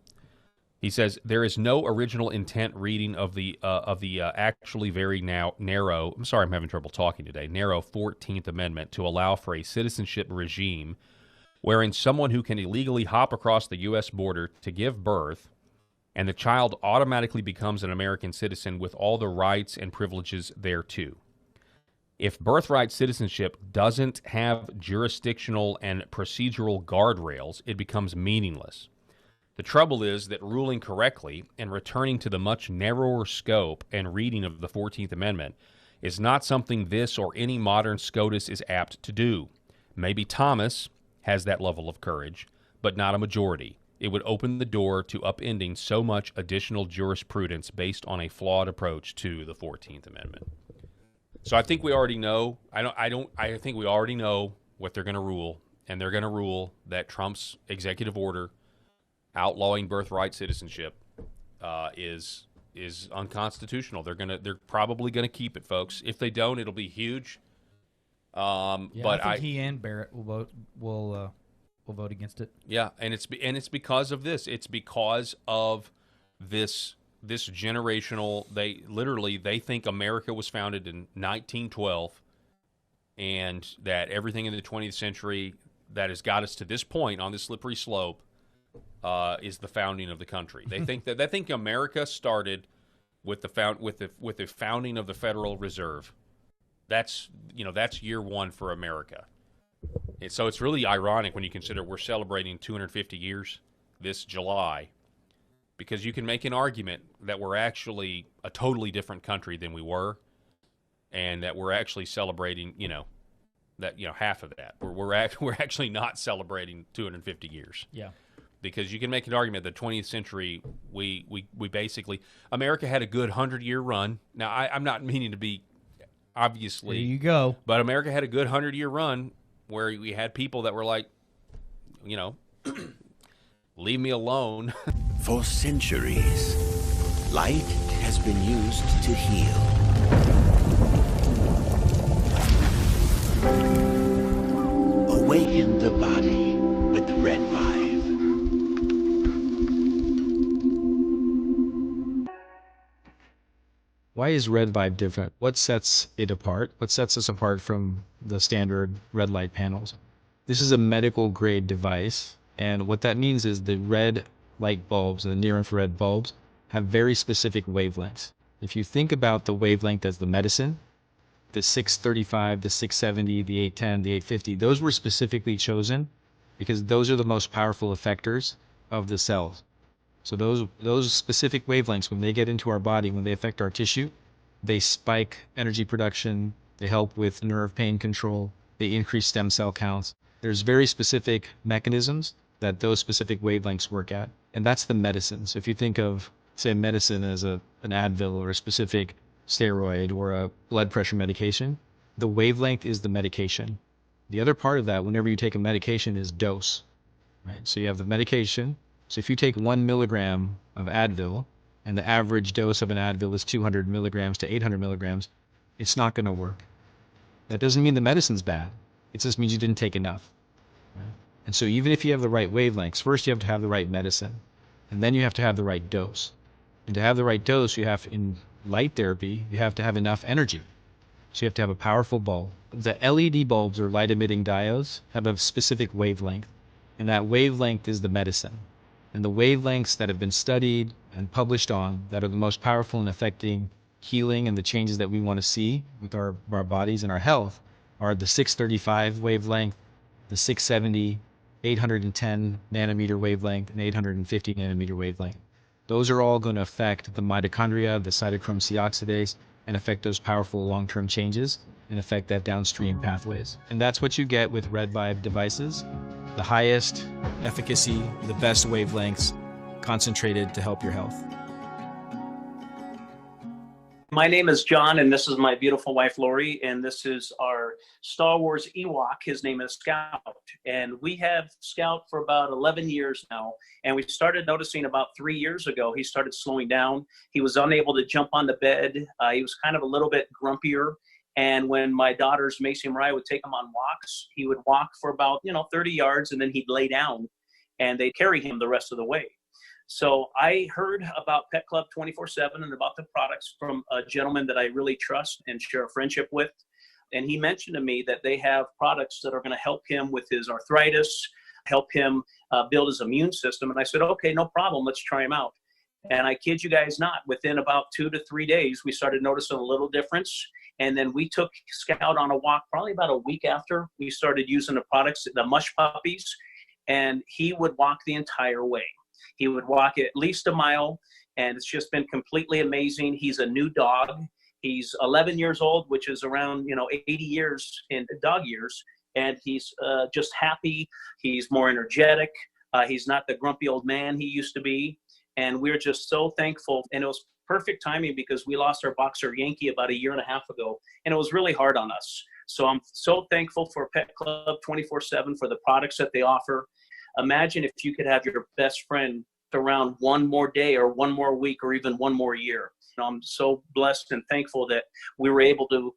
S16: He says, there is no original intent reading of the actually very narrow, I'm sorry I'm having trouble talking today, narrow 14th Amendment to allow for a citizenship regime wherein someone who can illegally hop across the U.S. border to give birth and the child automatically becomes an American citizen with all the rights and privileges thereto. If birthright citizenship doesn't have jurisdictional and procedural guardrails, it becomes meaningless. The trouble is that ruling correctly and returning to the much narrower scope and reading of the 14th Amendment is not something this or any modern SCOTUS is apt to do. Maybe Thomas has that level of courage, but not a majority. It would open the door to upending so much additional jurisprudence based on a flawed approach to the 14th Amendment. So I think we already know. I think we already know what they're going to rule, and they're going to rule that Trump's executive order outlawing birthright citizenship is unconstitutional. They're probably going to keep it, folks. If they don't, it'll be huge. But
S21: I think he and Barrett will vote against it.
S16: Yeah, and it's because of this. It's because of this generational. They think America was founded in 1912, and that everything in the 20th century that has got us to this point on this slippery slope is the founding of the country. They think America started with the founding of the Federal Reserve. That's year one for America. And so it's really ironic when you consider we're celebrating 250 years this July, because you can make an argument that we're actually a totally different country than we were, and that we're actually celebrating, half of that. We're actually not celebrating 250 years.
S21: Yeah.
S16: Because you can make an argument that 20th century, we basically, America had a good 100-year run. Now, I'm not meaning to be, obviously.
S21: There you go.
S16: But America had a good 100-year run where we had people that were like, leave me alone.
S2: For centuries, light has been used to heal. Awaken the body with Red 5.
S3: Why is Red Vibe different? What sets it apart? What sets us apart from the standard red light panels? This is a medical grade device, and what that means is the red light bulbs, the near infrared bulbs, have very specific wavelengths. If you think about the wavelength as the medicine, the 635, the 670, the 810, the 850, those were specifically chosen because those are the most powerful effectors of the cells. So those specific wavelengths, when they get into our body, when they affect our tissue, they spike energy production, they help with nerve pain control, they increase stem cell counts. There's very specific mechanisms that those specific wavelengths work at, and that's the medicine. So if you think of, say, medicine as an Advil or a specific steroid or a blood pressure medication, the wavelength is the medication. The other part of that, whenever you take a medication, is dose. Right? So you have the medication. So if you take 1 milligram of Advil, and the average dose of an Advil is 200 milligrams to 800 milligrams, it's not going to work. That doesn't mean the medicine's bad. It just means you didn't take enough. Right? And so even if you have the right wavelengths, first you have to have the right medicine, and then you have to have the right dose. And to have the right dose, you have, in light therapy, you have to have enough energy. So you have to have a powerful bulb. The LED bulbs, or light emitting diodes, have a specific wavelength, and that wavelength is the medicine. And the wavelengths that have been studied and published on that are the most powerful in affecting healing and the changes that we want to see with our bodies and our health are the 635 wavelength, the 670, 810 nanometer wavelength, and 850 nanometer wavelength. Those are all going to affect the mitochondria, the cytochrome C oxidase, and affect those powerful long-term changes and affect that downstream pathways. And that's what you get with Red Vibe devices. The highest efficacy, the best wavelengths, concentrated to help your health.
S9: My name is John, and this is my beautiful wife, Lori, and this is our Star Wars Ewok. His name is Scout, and we have Scout for about 11 years now, and we started noticing about 3 years ago, he started slowing down. He was unable to jump on the bed. He was kind of a little bit grumpier, and when my daughters, Macy and Mariah, would take him on walks, he would walk for about 30 yards, and then he'd lay down, and they'd carry him the rest of the way. So I heard about Pet Club 24/7 and about the products from a gentleman that I really trust and share a friendship with. And he mentioned to me that they have products that are going to help him with his arthritis, help him build his immune system. And I said, okay, no problem. Let's try them out. And I kid you guys not, within about 2 to 3 days, we started noticing a little difference. And then we took Scout on a walk probably about a week after we started using the products, the Mush Puppies, and he would walk the entire way. He would walk at least a mile, and it's just been completely amazing. He's a new dog. He's 11 years old, which is around 80 years in dog years, and he's just happy. He's more energetic. He's not the grumpy old man he used to be, and we're just so thankful. And it was perfect timing because we lost our boxer Yankee about 1.5 years ago, and it was really hard on us. So I'm so thankful for Pet Club 24/7 for the products that they offer. Imagine if you could have your best friend around one more day or one more week or even one more year. I'm so blessed and thankful that we were able to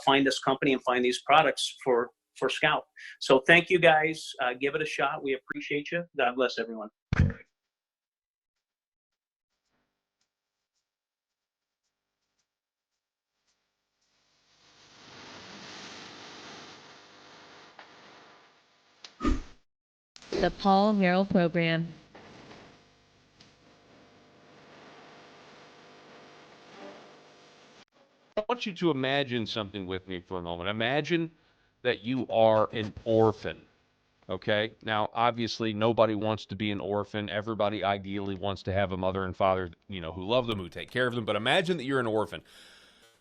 S9: find this company and find these products for Scout. So thank you guys. Give it a shot. We appreciate you. God bless everyone.
S11: The Paul Herrell Program.
S15: I want you to imagine something with me for a moment. Imagine that you are an orphan, okay? Now, obviously, nobody wants to be an orphan. Everybody ideally wants to have a mother and father, who love them, who take care of them. But imagine that you're an orphan.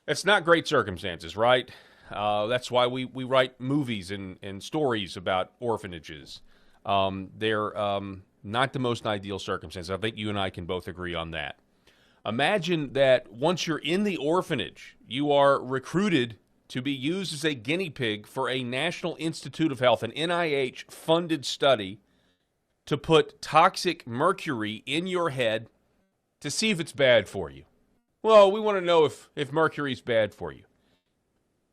S15: It's not great circumstances, right? That's why we write movies and stories about orphanages. They're not the most ideal circumstances. I think you and I can both agree on that. Imagine that once you're in the orphanage, you are recruited to be used as a guinea pig for a National Institute of Health, an NIH-funded study to put toxic mercury in your head to see if it's bad for you. Well, we want to know if mercury is bad for you.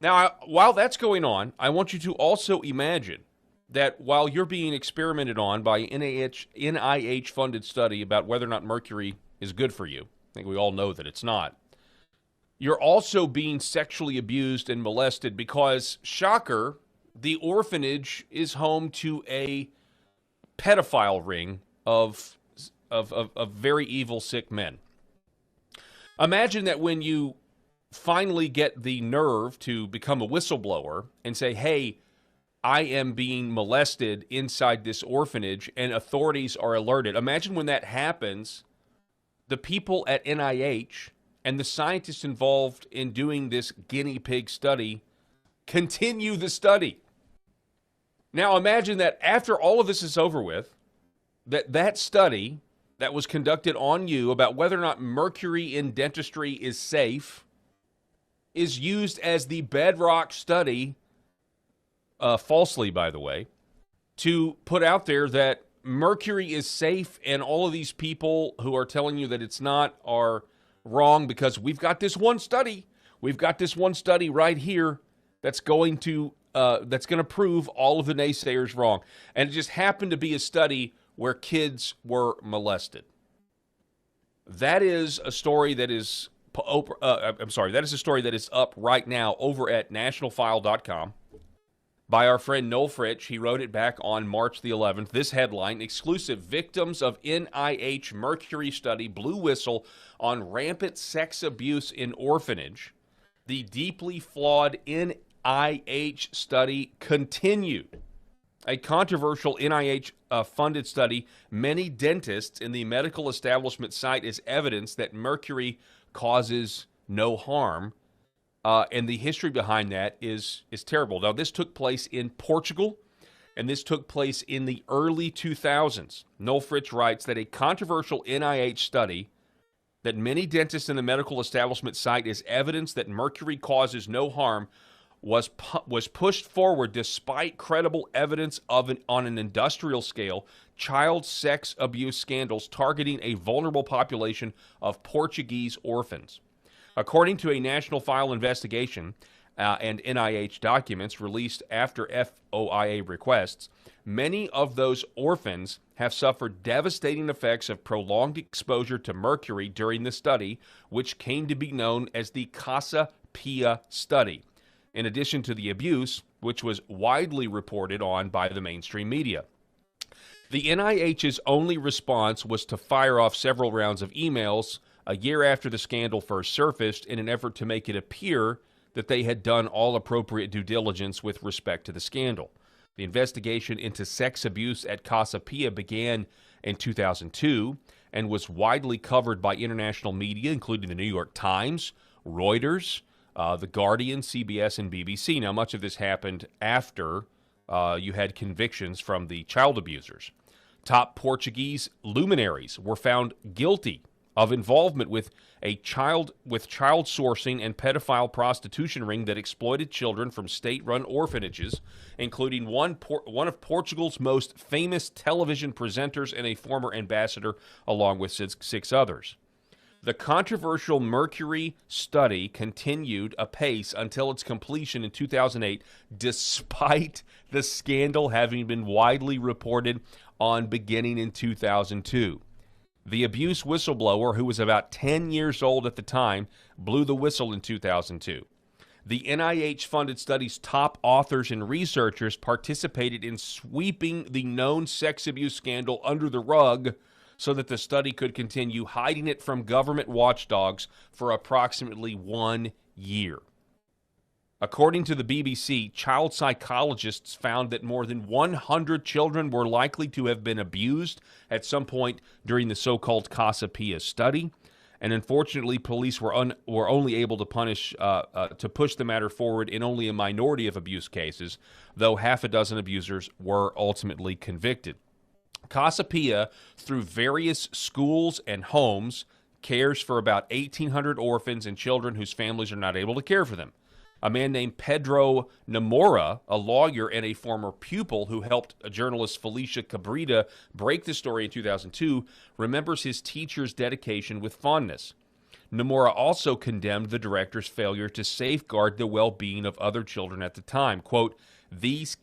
S15: Now, while that's going on, I want you to also imagine that while you're being experimented on by an NIH-funded study about whether or not mercury is good for you, I think we all know that it's not.
S16: you're also being sexually abused and molested because, shocker, the orphanage is home to a pedophile ring of very evil, sick men. Imagine that when you finally get the nerve to become a whistleblower and say, hey, I am being molested inside this orphanage, and authorities are alerted. Imagine when that happens, the people at NIH and the scientists involved in doing this guinea pig study continue the study. Now imagine that after all of this is over with, that study that was conducted on you about whether or not mercury in dentistry is safe is used as the bedrock study, falsely by the way, to put out there that mercury is safe, and all of these people who are telling you that it's not are wrong because we've got this one study. We've got this one study right here that's going to prove all of the naysayers wrong. And it just happened to be a study where kids were molested. That is a story that is that is a story that is up right now over at nationalfile.com by our friend Noel Fritsch. He wrote it back on March the 11th. This headline: exclusive victims of NIH Mercury study blew whistle on rampant sex abuse in orphanage. The deeply flawed NIH study continued. A controversial NIH-funded study, many dentists in the medical establishment cite as evidence that mercury causes no harm, and the history behind that is terrible. Now, this took place in Portugal, and this took place in the early 2000s. Noel Fritsch writes that a controversial NIH study that many dentists in the medical establishment cite as evidence that mercury causes no harm was pushed forward despite credible evidence of on an industrial scale child sex abuse scandals targeting a vulnerable population of Portuguese orphans. According to a National File investigation and NIH documents released after FOIA requests, many of those orphans have suffered devastating effects of prolonged exposure to mercury during the study, which came to be known as the Casa Pia study, in addition to the abuse, which was widely reported on by the mainstream media. The NIH's only response was to fire off several rounds of emails a year after the scandal first surfaced in an effort to make it appear that they had done all appropriate due diligence with respect to the scandal. The investigation into sex abuse at Casa Pia began in 2002 and was widely covered by international media, including the New York Times, Reuters, The Guardian, CBS, and BBC. Now, much of this happened after you had convictions from the child abusers. Top Portuguese luminaries were found guilty of involvement with child sourcing and pedophile prostitution ring that exploited children from state-run orphanages, including one of Portugal's most famous television presenters and a former ambassador, along with six others. The controversial Mercury study continued apace until its completion in 2008, despite the scandal having been widely reported on beginning in 2002. The abuse whistleblower, who was about 10 years old at the time, blew the whistle in 2002. The NIH-funded study's top authors and researchers participated in sweeping the known sex abuse scandal under the rug so that the study could continue hiding it from government watchdogs for approximately 1 year. According to the BBC, child psychologists found that more than 100 children were likely to have been abused at some point during the so-called Casa Pia study, and unfortunately, police were only able to push the matter forward in only a minority of abuse cases, though half a dozen abusers were ultimately convicted. Casa Pia, through various schools and homes, cares for about 1,800 orphans and children whose families are not able to care for them. A man named Pedro Namora, a lawyer and a former pupil who helped journalist Felicia Cabrita break the story in 2002, remembers his teacher's dedication with fondness. Namora also condemned the director's failure to safeguard the well-being of other children at the time. Quote, these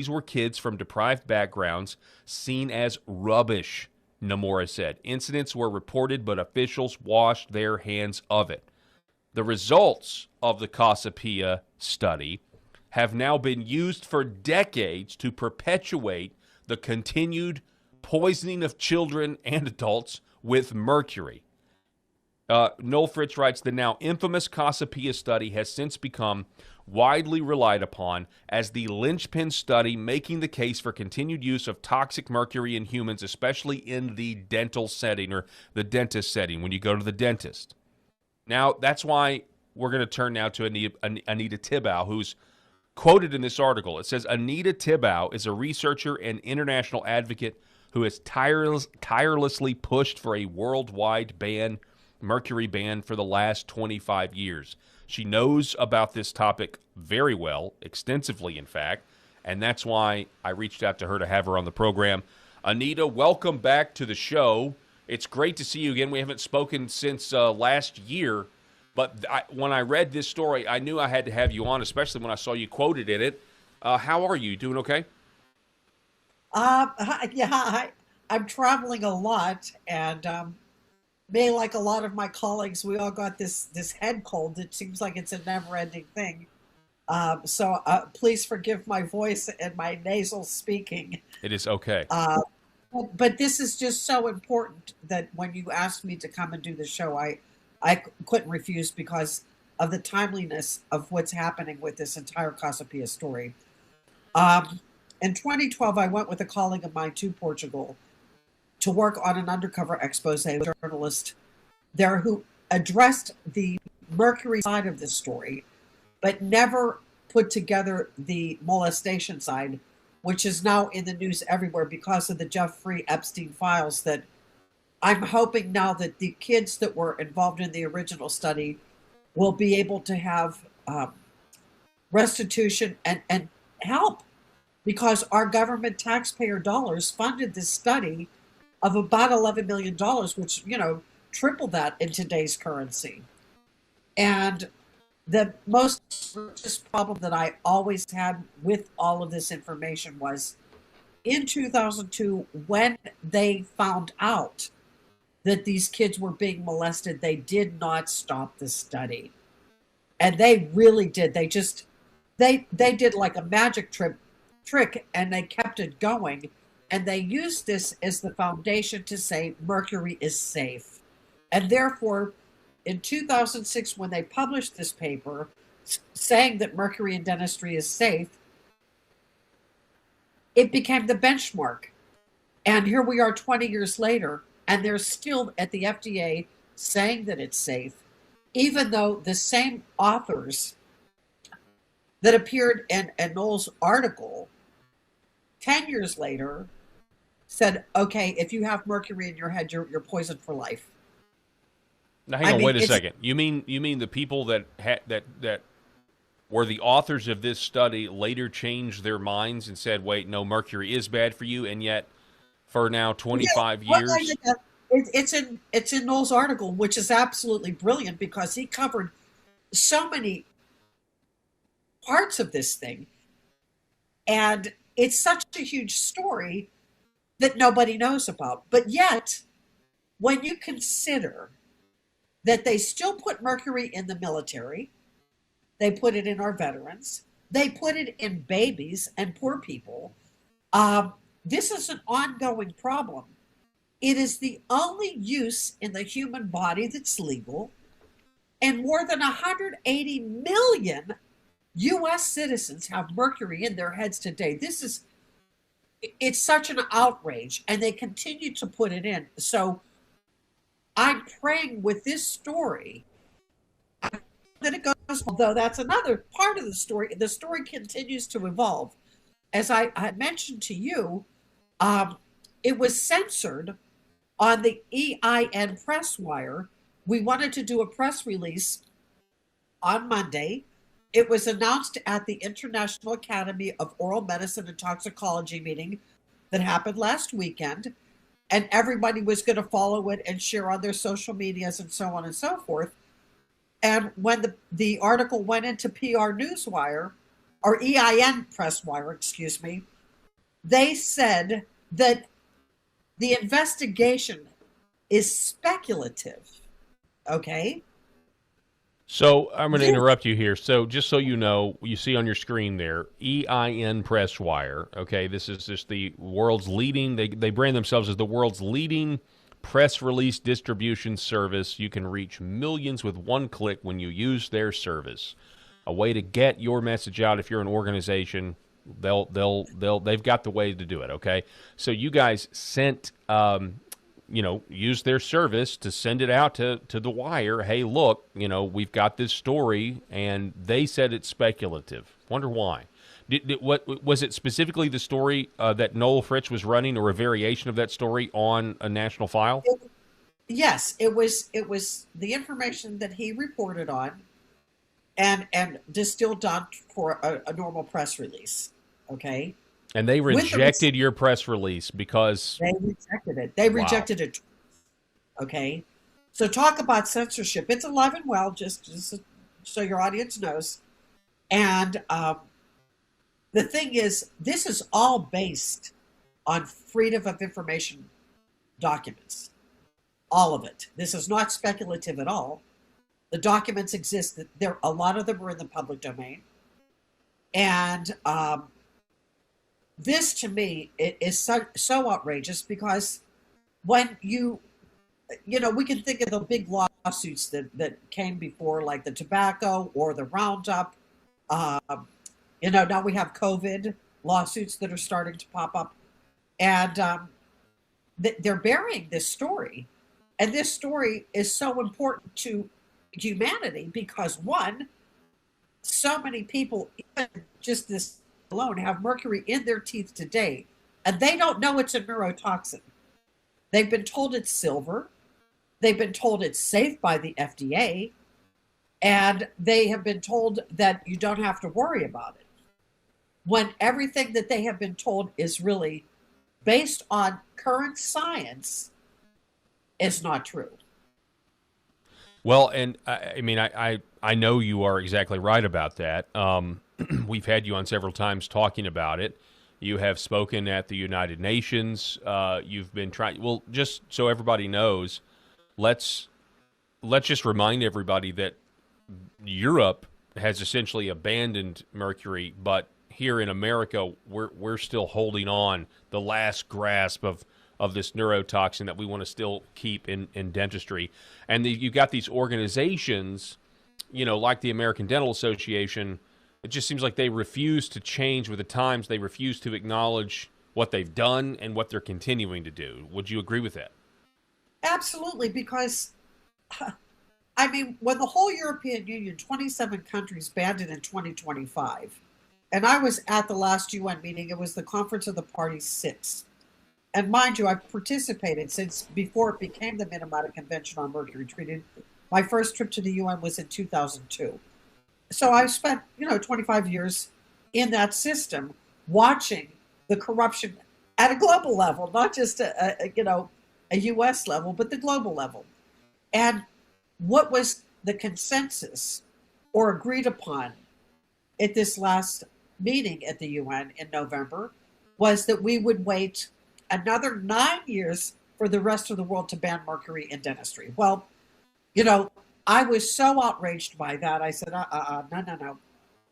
S16: were kids from deprived backgrounds seen as rubbish, Namora said. Incidents were reported, but officials washed their hands of it. The results of the Casapia study have now been used for decades to perpetuate the continued poisoning of children and adults with mercury. Noel Fritz writes, the now infamous Casapia study has since become widely relied upon as the linchpin study making the case for continued use of toxic mercury in humans, especially in the dental setting or the dentist setting when you go to the dentist. Now, that's why we're going to turn now to Anita Tibau, who's quoted in this article. It says, Anita Tibau is a researcher and international advocate who has tirelessly pushed for a worldwide mercury ban for the last 25 years. She knows about this topic very well, extensively, in fact, and that's why I reached out to her to have her on the program. Anita, welcome back to the show. It's great to see you again. We haven't spoken since last year, but when I read this story, I knew I had to have you on, especially when I saw you quoted in it. How are you? Doing okay?
S10: I'm traveling a lot, and me, like a lot of my colleagues, we all got this head cold. It seems like it's a never-ending thing. So please forgive my voice and my nasal speaking.
S16: It is okay.
S10: But this is just so important that when you asked me to come and do the show, I couldn't refuse because of the timeliness of what's happening with this entire Casapia story. In 2012, I went with a colleague of mine to Portugal to work on an undercover expose with a journalist there who addressed the mercury side of this story, but never put together the molestation side, which is now in the news everywhere because of the Jeffrey Epstein files. That I'm hoping now that the kids that were involved in the original study will be able to have restitution and help, because our government taxpayer dollars funded this study of about $11 million, which, triple that in today's currency. And the most problem that I always had with all of this information was in 2002, when they found out that these kids were being molested, they did not stop the study. And they really did. They did like a magic trick, and they kept it going. And they used this as the foundation to say mercury is safe. And therefore, in 2006, when they published this paper saying that mercury in dentistry is safe, it became the benchmark. And here we are 20 years later, and they're still at the FDA saying that it's safe, even though the same authors that appeared in Noel's article 10 years later said, okay, if you have mercury in your head, you're poisoned for life.
S16: Now, hang on, wait a second. You mean the people that were the authors of this study later changed their minds and said, wait, no, mercury is bad for you, and yet for now 25 years?
S10: It's in Noel's article, which is absolutely brilliant because he covered so many parts of this thing. And it's such a huge story that nobody knows about. But yet, when you consider that they still put mercury in the military, they put it in our veterans, they put it in babies and poor people, this is an ongoing problem. It is the only use in the human body that's legal, and more than 180 million U.S. citizens have mercury in their heads today. It's such an outrage, and they continue to put it in. So I'm praying with this story that it goes, although that's another part of the story. The story continues to evolve. As I mentioned to you, it was censored on the EIN press wire. We wanted to do a press release on Monday. It was announced at the International Academy of Oral Medicine and Toxicology meeting that happened last weekend, and everybody was going to follow it and share on their social medias and so on and so forth. And when the article went into PR Newswire, or EIN Press Wire, excuse me, they said that the investigation is speculative, okay?
S16: So I'm going to interrupt you here. So just so you know, you see on your screen there, EIN Press Wire. Okay, this is just the world's leading. They brand themselves as the world's leading press release distribution service. You can reach millions with one click when you use their service. A way to get your message out. If you're an organization, they've got the way to do it. Okay, so you guys sent. Use their service to send it out to the wire. Hey, look, we've got this story, and they said it's speculative. Wonder why. What was it specifically the story that Noel Fritz was running, or a variation of that story on a national file?
S10: Yes, it was the information that he reported on, and distilled down for a normal press release. Okay.
S16: And they rejected your press release because
S10: they rejected it. They
S16: Wow.
S10: rejected it. Okay. So talk about censorship. It's alive and well, just so your audience knows. And the thing is, this is all based on freedom of information documents. All of it. This is not speculative at all. The documents exist. A lot of them are in the public domain. And this, to me, it is so outrageous, because when we can think of the big lawsuits that came before, like the tobacco or the Roundup. Now we have COVID lawsuits that are starting to pop up, and they're burying this story. And this story is so important to humanity because, one, so many people, even just this alone, have mercury in their teeth today, and they don't know it's a neurotoxin. They've been told it's silver. They've been told it's safe by the FDA, and they have been told that you don't have to worry about it, when everything that they have been told is really based on current science is not true.
S16: Well, and I know you are exactly right about that. We've had you on several times talking about it. You have spoken at the United Nations. You've been trying. Well, just so everybody knows, let's just remind everybody that Europe has essentially abandoned mercury, but here in America, we're still holding on the last grasp of this neurotoxin that we want to still keep in dentistry. And you've got these organizations, like the American Dental Association. It just seems like they refuse to change with the times. They refuse to acknowledge what they've done and what they're continuing to do. Would you agree with that?
S10: Absolutely, because, when the whole European Union, 27 countries, banned it in 2025, and I was at the last UN meeting, it was the Conference of the Parties 6. And mind you, I've participated since before it became the Minamata Convention on Mercury Treated. My first trip to the UN was in 2002. So I've spent, 25 years in that system, watching the corruption at a global level, not just a U.S. level, but the global level. And what was the consensus or agreed upon at this last meeting at the UN in November was that we would wait another 9 years for the rest of the world to ban mercury in dentistry. Well, I was so outraged by that. I said, no.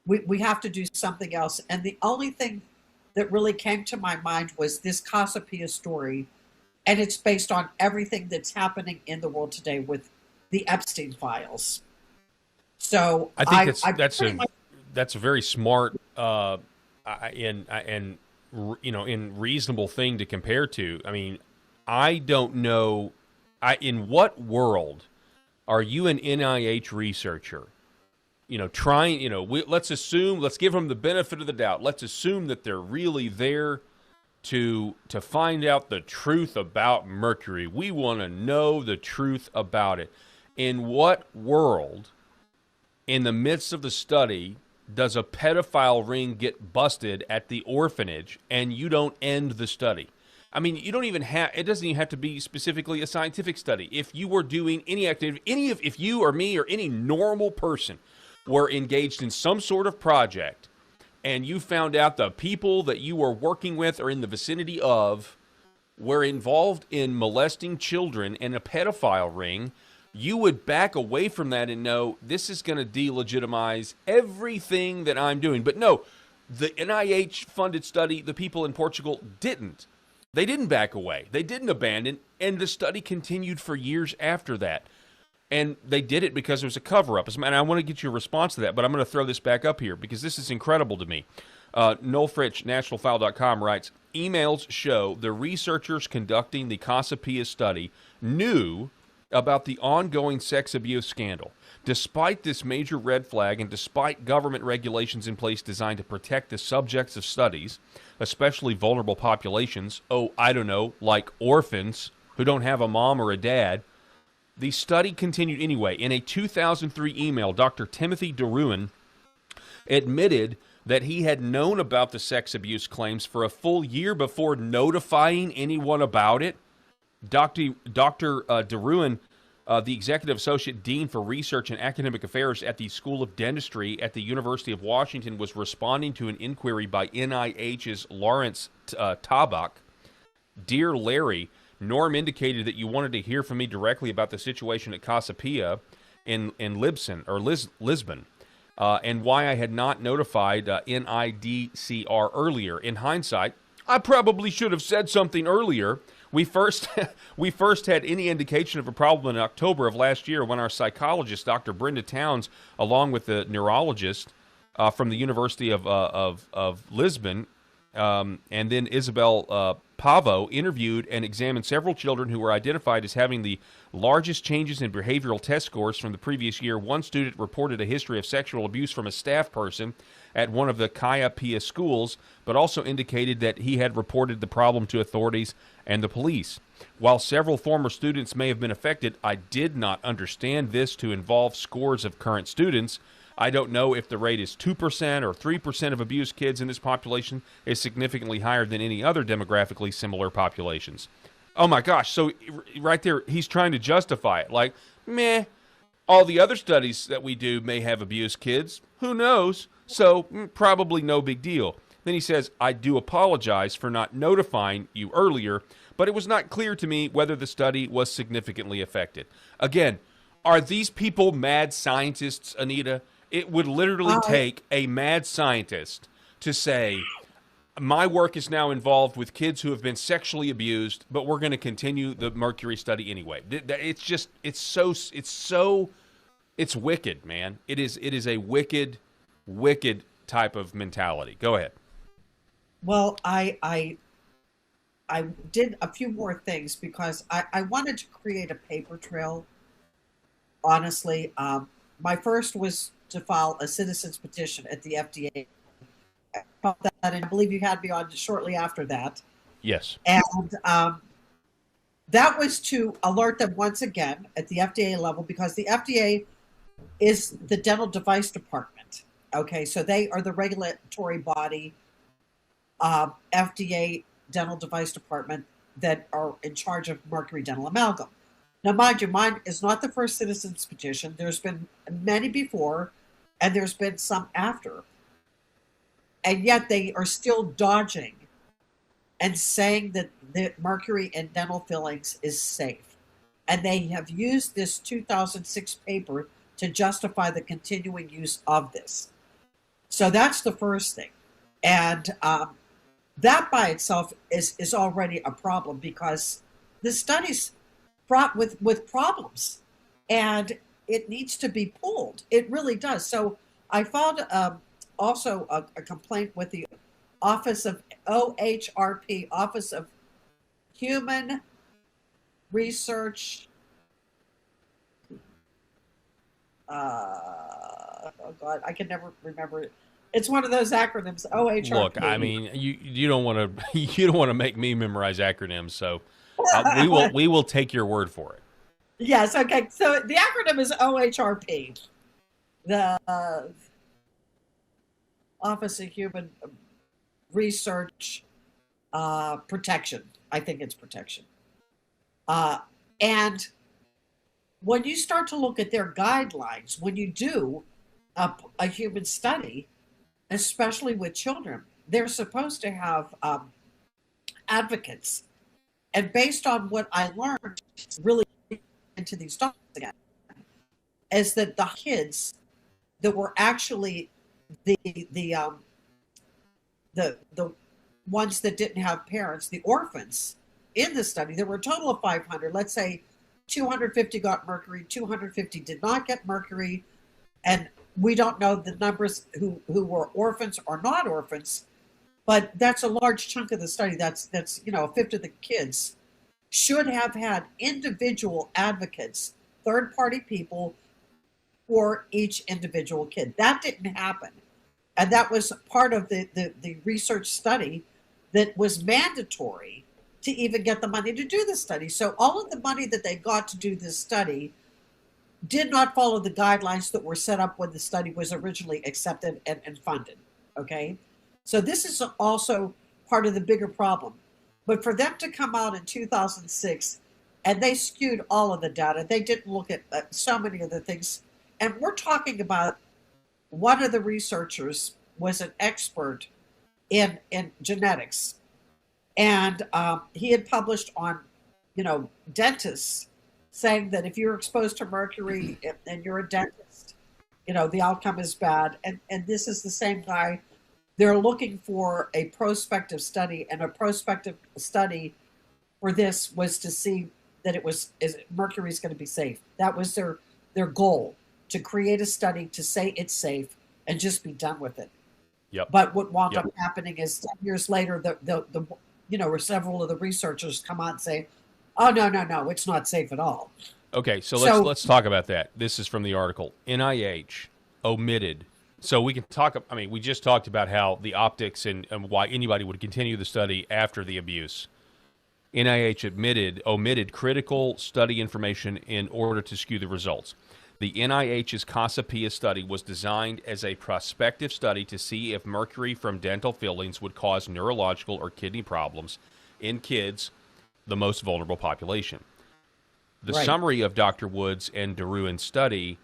S10: We have to do something else. And the only thing that really came to my mind was this Casapia story. And it's based on everything that's happening in the world today with the Epstein files. So
S16: I think that's a very smart and reasonable thing to compare to. I don't know. In what world are you an NIH researcher? Let's give them the benefit of the doubt. Let's assume that they're really there to find out the truth about mercury. We want to know the truth about it. In what world, in the midst of the study, does a pedophile ring get busted at the orphanage and you don't end the study? You don't even have, it doesn't even have to be specifically a scientific study. If you were doing any activity, if you or me or any normal person were engaged in some sort of project and you found out the people that you were working with or in the vicinity of were involved in molesting children and a pedophile ring, you would back away from that and know this is going to delegitimize everything that I'm doing. But no, the NIH-funded study, the people in Portugal didn't. They didn't back away. They didn't abandon, and the study continued for years after that. And they did it because it was a cover-up. And I want to get your response to that, but I'm going to throw this back up here because this is incredible to me. Noel Fritsch, nationalfile.com, writes, emails show the researchers conducting the Casapia study knew about the ongoing sex abuse scandal. Despite this major red flag and despite government regulations in place designed to protect the subjects of studies, especially vulnerable populations, like orphans who don't have a mom or a dad, the study continued anyway. In a 2003 email, Dr. Timothy DeRuin admitted that he had known about the sex abuse claims for a full year before notifying anyone about it. Dr. DeRuin, the Executive Associate Dean for Research and Academic Affairs at the School of Dentistry at the University of Washington, was responding to an inquiry by NIH's Lawrence Tabak. Dear Larry, Norm indicated that you wanted to hear from me directly about the situation at Casapia in Lisbon, and why I had not notified NIDCR earlier. In hindsight, I probably should have said something earlier. We first had any indication of a problem in October of last year when our psychologist, Dr. Brenda Towns, along with the neurologist from the University of Lisbon, and then Isabel Pavo, interviewed and examined several children who were identified as having the largest changes in behavioral test scores from the previous year. One student reported a history of sexual abuse from a staff person at one of the Casapia schools, but also indicated that he had reported the problem to authorities and the police. While several former students may have been affected, I did not understand this to involve scores of current students. I don't know if the rate is 2% or 3% of abused kids in this population is significantly higher than any other demographically similar populations. Oh my gosh, so right there, he's trying to justify it. Like, meh, all the other studies that we do may have abused kids. Who knows? So probably no big deal. Then he says, I do apologize for not notifying you earlier, but it was not clear to me whether the study was significantly affected. Again, are these people mad scientists, Anita? It would literally take a mad scientist to say, my work is now involved with kids who have been sexually abused, but we're going to continue the Mercury study anyway. It's wicked, man. It is a wicked type of mentality. Go ahead.
S10: Well, I did a few more things because I wanted to create a paper trail. Honestly, my first was to file a citizen's petition at the FDA. And I believe you had me on shortly after that.
S16: Yes.
S10: And that was to alert them once again at the FDA level, because the FDA is the dental device department. Okay, so they are the regulatory body, FDA dental device department, that are in charge of mercury dental amalgam. Now, mind you, mine is not the first citizen's petition. There's been many before, and there's been some after. And yet they are still dodging and saying that the mercury in dental fillings is safe. And they have used this 2006 paper to justify the continuing use of this. So that's the first thing. And that by itself is already a problem, because the study's fraught with problems, and it needs to be pulled. It really does. So I filed also a complaint with the Office of OHRP, Office of Human Research. Oh God, I can never remember it. It's one of those acronyms. OHRP.
S16: Look, I mean, you don't want to make me memorize acronyms, so we will take your word for it.
S10: Yes. Okay. So the acronym is OHRP, the Office of Human Research Protection. I think it's protection. And when you start to look at their guidelines, when you do a human study, especially with children, they're supposed to have advocates. And based on what I learned, it's really into these dogs again, is that the kids that were actually the ones that didn't have parents, the orphans in the study, there were a total of 500. Let's say 250 got mercury, 250 did not get mercury, and we don't know the numbers who were orphans or not orphans, but that's a large chunk of the study. That's a fifth of the kids should have had individual advocates, third-party people for each individual kid. That didn't happen. And that was part of the research study that was mandatory to even get the money to do the study. So all of the money that they got to do this study did not follow the guidelines that were set up when the study was originally accepted and funded, okay? So this is also part of the bigger problem. But for them to come out in 2006, and they skewed all of the data, they didn't look at so many of the things. And we're talking about one of the researchers was an expert in genetics. And he had published on, dentists, saying that if you're exposed to mercury and you're a dentist, the outcome is bad. And this is the same guy. They're looking for a prospective study, and a prospective study for this was to see that mercury is going to be safe. That was their goal, to create a study to say it's safe and just be done with it.
S16: Yep.
S10: But what wound up happening is 10 years later, several of the researchers come out and say, oh, no, it's not safe at all.
S16: Okay, so let's talk about that. This is from the article. NIH omitted. So we can talk, we just talked about how the optics and why anybody would continue the study after the abuse. NIH omitted critical study information in order to skew the results. The NIH's Casapia study was designed as a prospective study to see if mercury from dental fillings would cause neurological or kidney problems in kids, the most vulnerable population. The summary of Dr. Woods and DeRuin's study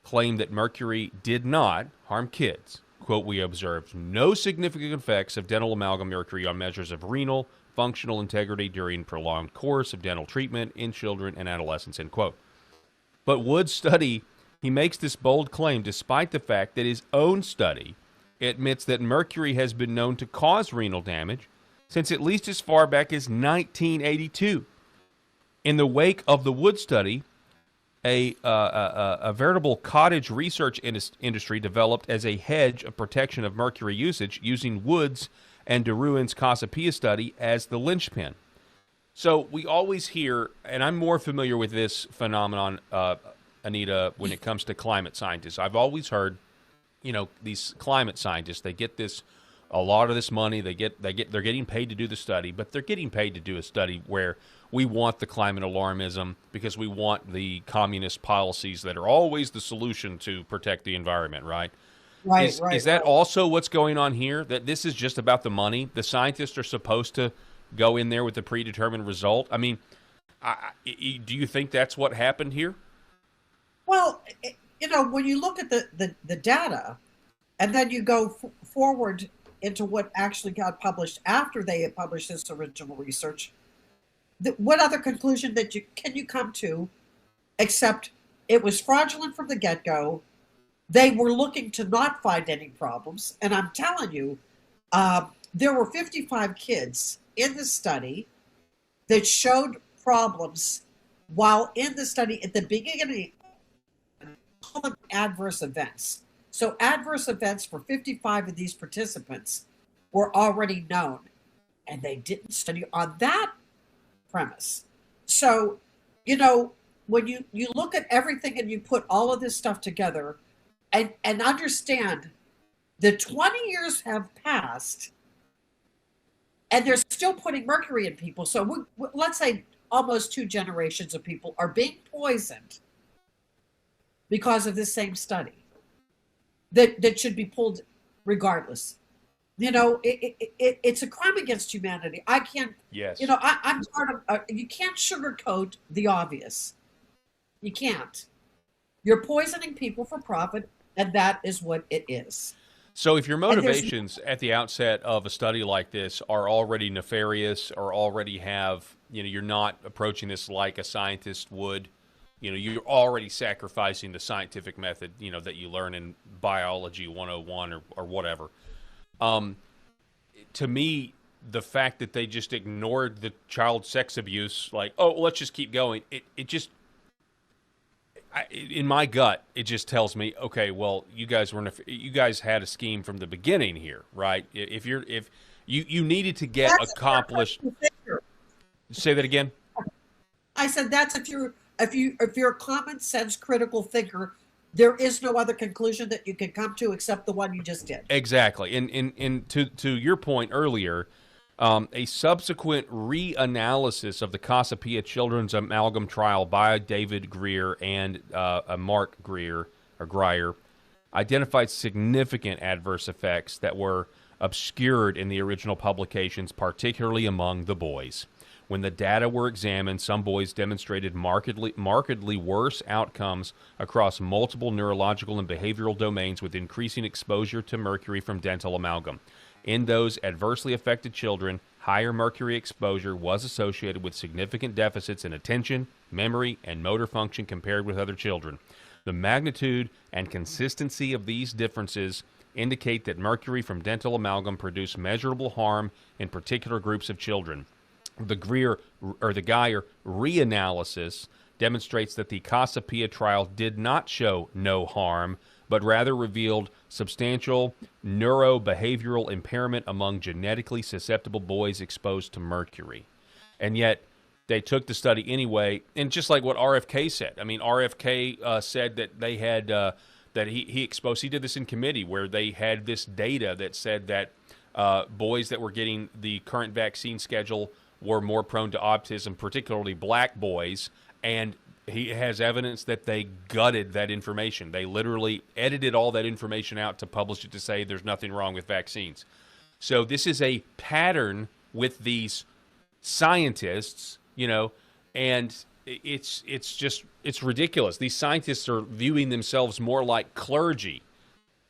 S16: claimed that mercury did not harm kids. Quote, we observed no significant effects of dental amalgam mercury on measures of renal functional integrity during prolonged course of dental treatment in children and adolescents, end quote. But Wood's study, he makes this bold claim despite the fact that his own study admits that mercury has been known to cause renal damage since at least as far back as 1982. In the wake of the Wood study, a veritable cottage research industry developed as a hedge of protection of mercury usage using Woods and DeRuin's Casapia study as the linchpin. So we always hear, and I'm more familiar with this phenomenon, Anita, when it comes to climate scientists. I've always heard, these climate scientists, they get a lot of this money, they're getting paid to do the study, but they're getting paid to do a study where we want the climate alarmism because we want the communist policies that are always the solution to protect the environment, right? Is that also what's going on here? That this is just about the money? The scientists are supposed to go in there with a predetermined result? Do you think that's what happened here?
S10: Well, when you look at the data, and then you go forward into what actually got published after they had published this original research, what other conclusion can you come to except it was fraudulent from the get-go? They were looking to not find any problems, and I'm telling you, there were 55 kids in the study that showed problems while in the study at the beginning, adverse events. So adverse events for 55 of these participants were already known, and they didn't study on that premise. So, when you look at everything and you put all of this stuff together and understand that 20 years have passed and they're still putting mercury in people. So let's say almost 2 generations of people are being poisoned because of this same study that should be pulled regardless. It's a crime against humanity. I can't,
S16: yes.
S10: I'm part of, you can't sugarcoat the obvious. You can't. You're poisoning people for profit, and that is what it is.
S16: So if your motivations at the outset of a study like this are already nefarious or already have, you're not approaching this like a scientist would, You know, you're already sacrificing the scientific method, you know, that you learn in biology 101 or whatever. To me, the fact that they just ignored the child sex abuse, like, oh, let's just keep going, it just, in my gut, it just tells me, okay, well, you guys had a scheme from the beginning here, right? If you needed to get accomplished. Say that again.
S10: I said that's if you're a common sense critical thinker, there is no other conclusion that you can come to except the one you just did.
S16: Exactly. And to your point earlier, a subsequent reanalysis of the Casapia Children's Amalgam Trial by David Greer and Mark Greer or Grier identified significant adverse effects that were obscured in the original publications, particularly among the boys. When the data were examined, some boys demonstrated markedly worse outcomes across multiple neurological and behavioral domains with increasing exposure to mercury from dental amalgam. In those adversely affected children, higher mercury exposure was associated with significant deficits in attention, memory, and motor function compared with other children. The magnitude and consistency of these differences indicate that mercury from dental amalgam produced measurable harm in particular groups of children. The Greer or the Geyer reanalysis demonstrates that the Casapia trial did not show no harm, but rather revealed substantial neurobehavioral impairment among genetically susceptible boys exposed to mercury. And yet, they took the study anyway, and just like what RFK said. I mean, RFK said that they had, that he exposed, he did this in committee, where they had this data that said that boys that were getting the current vaccine schedule were more prone to autism, particularly black boys, and he has evidence that they gutted that information. They literally edited all that information out to publish it to say there's nothing wrong with vaccines. So this is a pattern with these scientists, you know, and it's ridiculous. These scientists are viewing themselves more like clergy,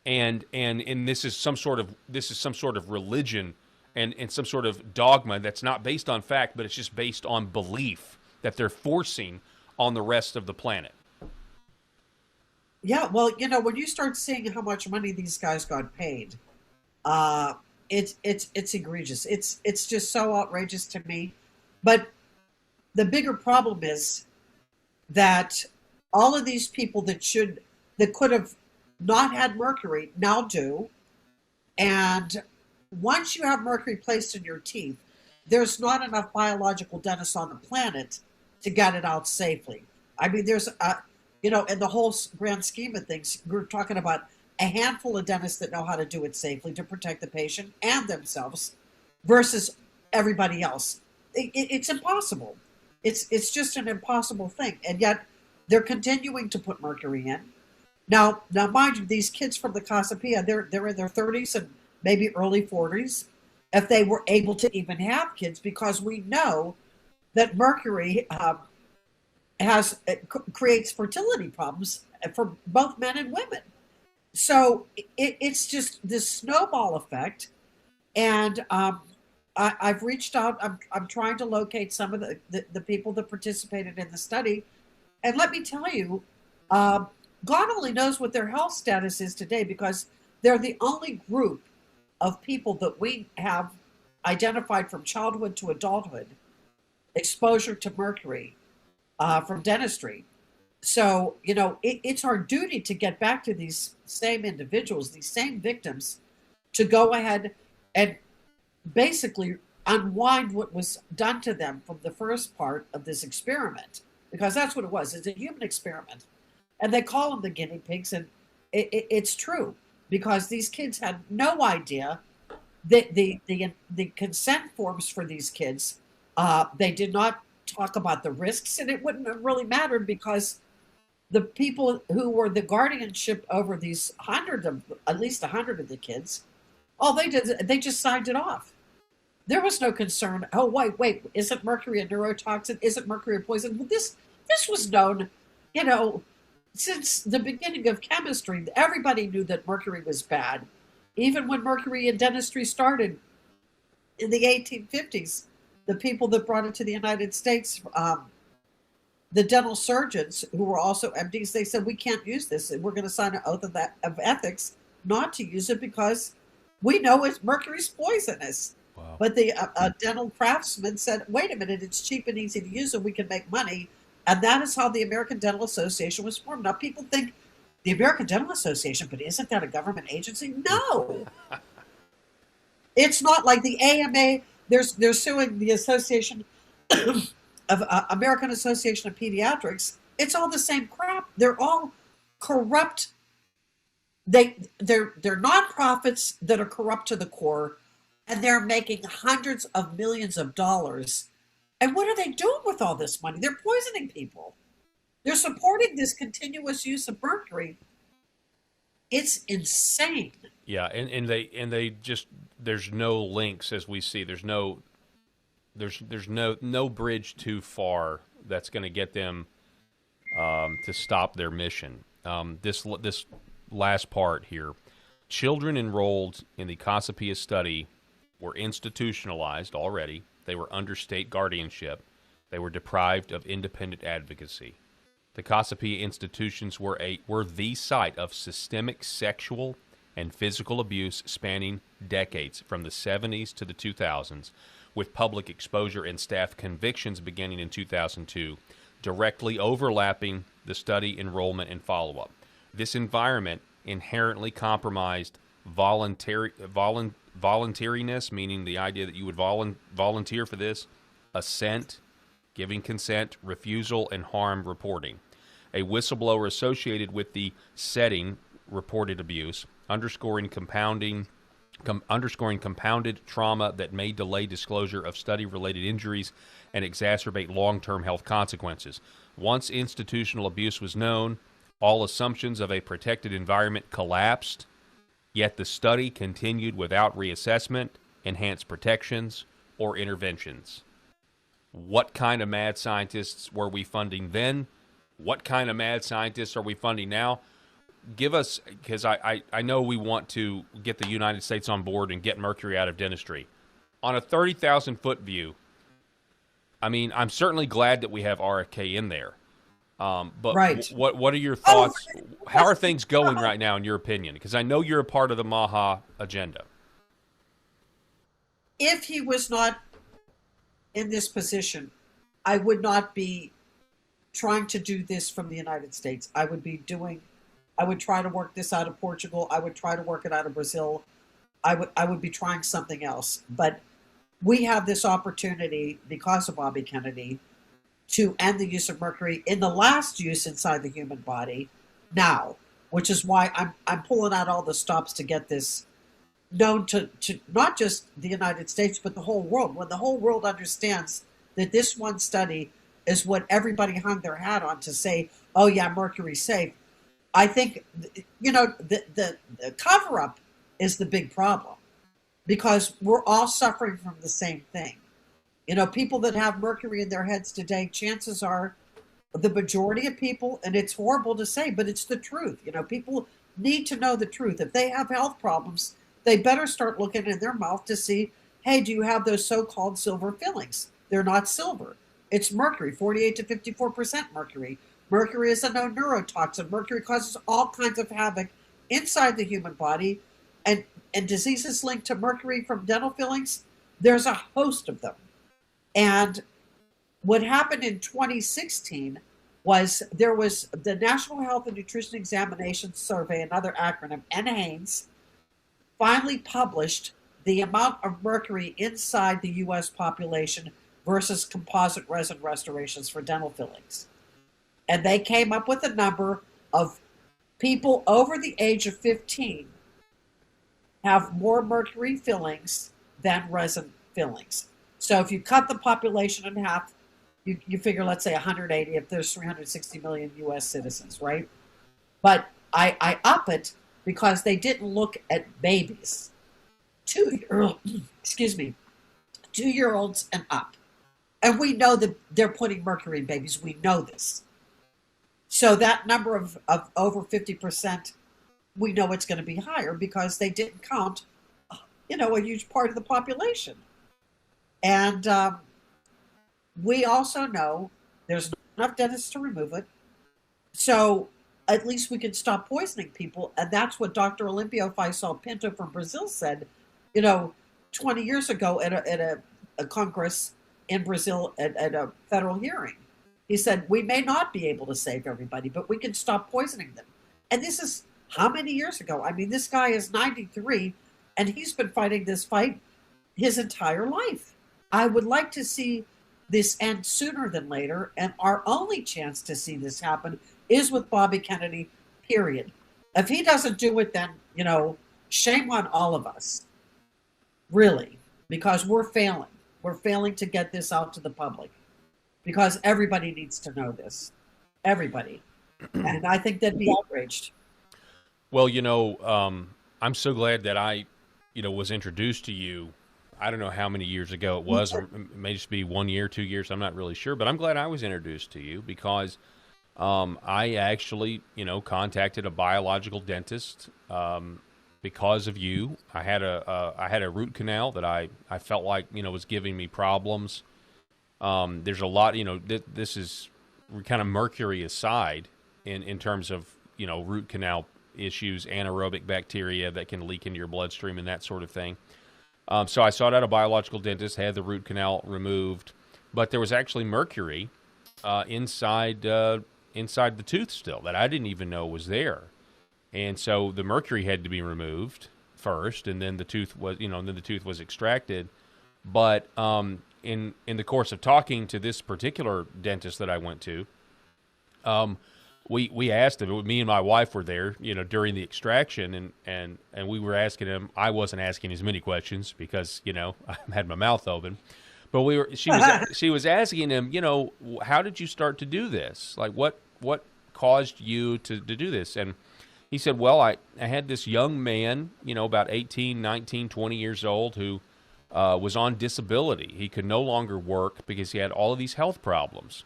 S16: and this is some sort of religion. And some sort of dogma that's not based on fact, but it's just based on belief that they're forcing on the rest of the planet.
S10: Yeah, well, you know, when you start seeing how much money these guys got paid, it's egregious. It's just so outrageous to me. But the bigger problem is that all of these people that could have not had mercury now do, and once you have mercury placed in your teeth, there's not enough biological dentists on the planet to get it out safely. I mean, there's, you know, in the whole grand scheme of things, we're talking about a handful of dentists that know how to do it safely to protect the patient and themselves versus everybody else. It's impossible. It's just an impossible thing. And yet they're continuing to put mercury in. Now, mind you, these kids from the Casapia, they're in their 30s and maybe early 40s, if they were able to even have kids, because we know that mercury creates fertility problems for both men and women. So it's just this snowball effect. And I've reached out. I'm trying to locate some of the people that participated in the study. And let me tell you, God only knows what their health status is today, because they're the only group of people that we have identified from childhood to adulthood, exposure to mercury from dentistry. So, you know, it's our duty to get back to these same individuals, these same victims, to go ahead and basically unwind what was done to them from the first part of this experiment, because that's what it was. It's a human experiment. And they call them the guinea pigs, and it's true. Because these kids had no idea that the consent forms for these kids, they did not talk about the risks, and it wouldn't have really mattered because the people who were the guardianship over these at least 100 of the kids, all they did, they just signed it off. There was no concern. Oh, wait, isn't mercury a neurotoxin? Isn't mercury a poison? But this was known, you know, since the beginning of chemistry. Everybody knew that mercury was bad. Even when mercury in dentistry started in the 1850s, the people that brought it to the United States, the dental surgeons who were also MDs, they said, we can't use this. And we're going to sign an oath of ethics not to use it because we know mercury's poisonous. Wow. But the dental craftsman said, wait a minute, it's cheap and easy to use and we can make money. And that is how the American Dental Association was formed. Now, people think the American Dental Association, but isn't that a government agency? No. It's not like the AMA. They're suing the Association of American Association of Pediatrics. It's all the same crap. They're all corrupt. They're nonprofits that are corrupt to the core, and they're making hundreds of millions of dollars. And what are they doing with all this money? They're poisoning people. They're supporting this continuous use of mercury. It's insane.
S16: Yeah, and they just, there's no links as we see. There's no bridge too far that's going to get them to stop their mission. This last part here, children enrolled in the Casapia study were institutionalized already. They were under state guardianship. They were deprived of independent advocacy. The Casapia institutions were the site of systemic sexual and physical abuse spanning decades from the 70s to the 2000s, with public exposure and staff convictions beginning in 2002, directly overlapping the study enrollment and follow-up. This environment inherently compromised voluntariness, meaning the idea that you would volunteer for this, assent, giving consent, refusal, and harm reporting. A whistleblower associated with the setting reported abuse, underscoring compounded trauma that may delay disclosure of study-related injuries and exacerbate long-term health consequences. Once institutional abuse was known, all assumptions of a protected environment collapsed, yet the study continued without reassessment, enhanced protections, or interventions. What kind of mad scientists were we funding then? What kind of mad scientists are we funding now? Give us, because I know we want to get the United States on board and get mercury out of dentistry. On a 30,000-foot view, I mean, I'm certainly glad that we have RFK in there. But
S10: right.
S16: What are your thoughts? How are things going right now, in your opinion? Because I know you're a part of the MAHA agenda.
S10: If he was not in this position, I would not be trying to do this from the United States. I would try to work this out of Portugal. I would try to work it out of Brazil. I would be trying something else. But we have this opportunity because of Bobby Kennedy to end the use of mercury in the last use inside the human body now, which is why I'm pulling out all the stops to get this known to not just the United States, but the whole world. When the whole world understands that this one study is what everybody hung their hat on to say, oh yeah, mercury's safe. I think, the cover-up is the big problem because we're all suffering from the same thing. People that have mercury in their heads today, chances are the majority of people, and it's horrible to say, but it's the truth. People need to know the truth. If they have health problems, they better start looking in their mouth to see, hey, do you have those so-called silver fillings? They're not silver. It's mercury, 48 to 54% mercury. Mercury is a known neurotoxin. Mercury causes all kinds of havoc inside the human body, and diseases linked to mercury from dental fillings, there's a host of them. And what happened in 2016 was there was the National Health and Nutrition Examination Survey, another acronym, NHANES, finally published the amount of mercury inside the U.S. population versus composite resin restorations for dental fillings. And they came up with a number of people over the age of 15 have more mercury fillings than resin fillings. So if you cut the population in half, you figure, let's say 180 if there's 360 million U.S. citizens, right? But I up it because they didn't look at babies, 2-year-olds and up. And we know that they're putting mercury in babies. We know this. So that number of over 50%, we know it's going to be higher because they didn't count, a huge part of the population. And we also know there's enough dentists to remove it. So at least we can stop poisoning people. And that's what Dr. Olimpio Faisal Pinto from Brazil said, 20 years ago at a Congress in Brazil at a federal hearing. He said, we may not be able to save everybody, but we can stop poisoning them. And this is how many years ago? I mean, this guy is 93, and he's been fighting this fight his entire life. I would like to see this end sooner than later, and our only chance to see this happen is with Bobby Kennedy, period. If he doesn't do it, then, shame on all of us, really, because we're failing. We're failing to get this out to the public because everybody needs to know this. Everybody. And I think they'd be outraged.
S16: Well, I'm so glad that I, was introduced to you. I don't know how many years ago it was, or it may just be 1 year, 2 years. I'm not really sure, but I'm glad I was introduced to you because I actually, contacted a biological dentist because of you. I had a root canal that I felt like, was giving me problems. There's a lot, this is kind of mercury aside in terms of, root canal issues, anaerobic bacteria that can leak into your bloodstream and that sort of thing. So I sought out a biological dentist, had the root canal removed, but there was actually mercury inside the tooth still that I didn't even know was there. And so the mercury had to be removed first, and then the tooth was, extracted. But in the course of talking to this particular dentist that I went to, we asked him. Me and my wife were there, during the extraction, and we were asking him. I wasn't asking as many questions because I had my mouth open, but she was asking him, how did you start to do this? Like what caused you to do this? And he said, well, I had this young man, about 18, 19, 20 years old who was on disability. He could no longer work because he had all of these health problems.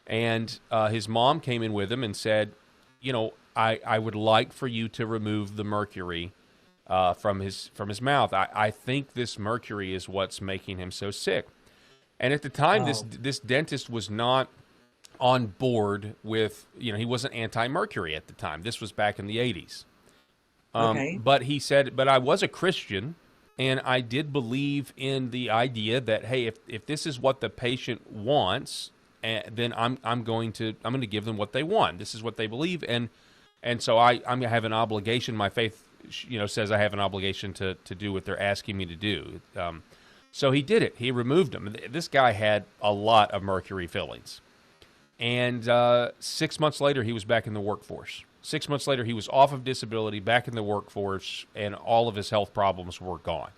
S16: And his mom came in with him and said, I would like for you to remove the mercury from his mouth. I think this mercury is what's making him so sick. And at the time, this dentist was not on board with, he wasn't anti-mercury at the time. This was back in the 80s.
S10: Okay.
S16: But he said, but I was a Christian, and I did believe in the idea that, hey, if this is what the patient wants, then I'm going to give them what they want. This is what they believe, and so I have an obligation. My faith, says I have an obligation to do what they're asking me to do. So he did it. He removed them. This guy had a lot of mercury fillings. And 6 months later, he was back in the workforce. 6 months later, he was off of disability, back in the workforce, and all of his health problems were gone.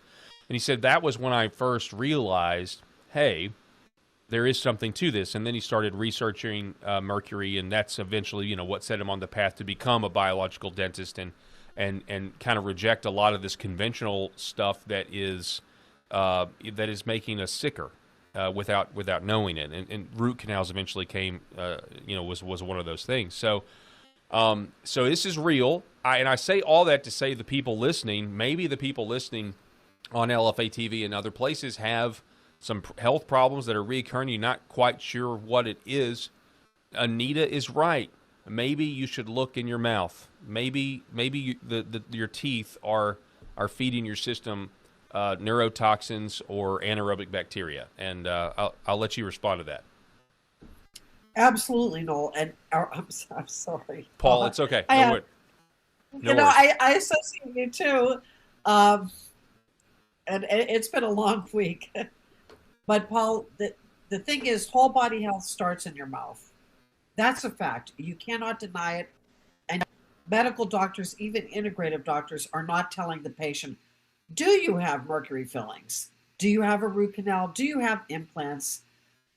S16: And he said, that was when I first realized, hey, there is something to this. And then he started researching mercury, and that's eventually, what set him on the path to become a biological dentist and kind of reject a lot of this conventional stuff that is making us sicker. Without knowing it, and root canals eventually came, was one of those things. So this is real. I say all that to say the people listening, maybe the people listening on LFA TV and other places have some health problems that are reoccurring. You're not quite sure what it is. Anita is right. Maybe you should look in your mouth. Maybe your teeth are feeding your system neurotoxins or anaerobic bacteria, and I'll let you respond to that.
S10: Absolutely, Noel. And I'm sorry,
S16: Paul. It's okay.
S10: I associate you too, and it's been a long week. But Paul, the thing is, whole body health starts in your mouth. That's a fact. You cannot deny it. And medical doctors, even integrative doctors, are not telling the patient, do you have mercury fillings? Do you have a root canal? Do you have implants?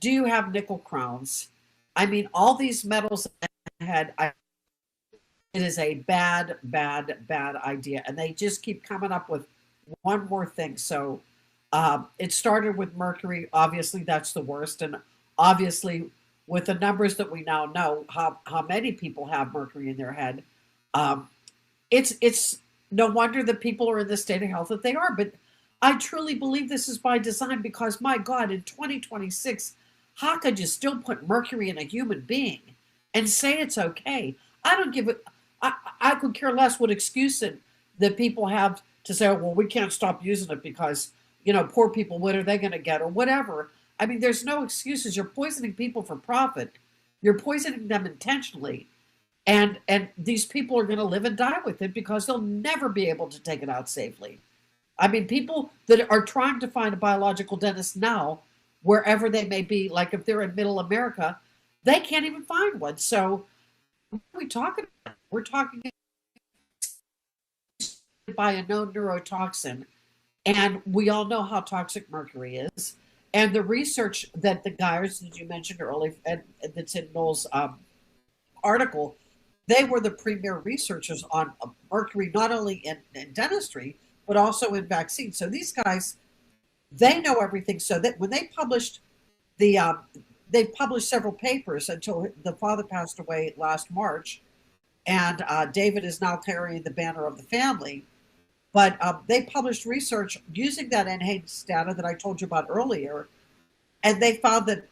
S10: Do you have nickel crowns? I mean, all these metals in the head, it is a bad idea. And they just keep coming up with one more thing. So it started with mercury. Obviously, that's the worst. And obviously, with the numbers that we now know, how many people have mercury in their head, it's no wonder that people are in the state of health that they are. But I truly believe this is by design because, my God, in 2026, How could you still put mercury in a human being and say it's okay? I don't give it. I could care less what excuse that people have to say, oh, well, we can't stop using it because, poor people, what are they going to get or whatever. I mean, there's no excuses. You're poisoning people for profit. You're poisoning them intentionally. And these people are going to live and die with it because they'll never be able to take it out safely. I mean, people that are trying to find a biological dentist now, wherever they may be, like if they're in middle America, they can't even find one. So what are we talking about? We're talking by a known neurotoxin, and we all know how toxic mercury is. And the research that the guys that you mentioned earlier, and that's in Noel's article, they were the premier researchers on mercury, not only in dentistry, but also in vaccines. So these guys, they know everything. So that when they published they published several papers until the father passed away last March, and David is now carrying the banner of the family. But they published research using that NHANES data that I told you about earlier, and they found that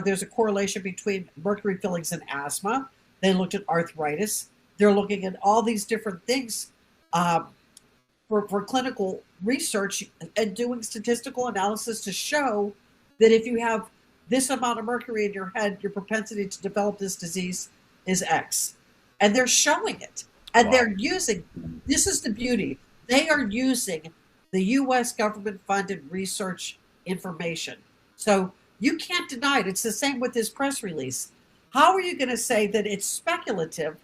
S10: there's a correlation between mercury fillings and asthma. They looked at arthritis. They're looking at all these different things for clinical research and doing statistical analysis to show that if you have this amount of mercury in your head, your propensity to develop this disease is X. And they're showing it. And they're using, this is the beauty, they are using the U.S. government-funded research information. So you can't deny it. It's the same with this press release. How are you going to say that it's speculative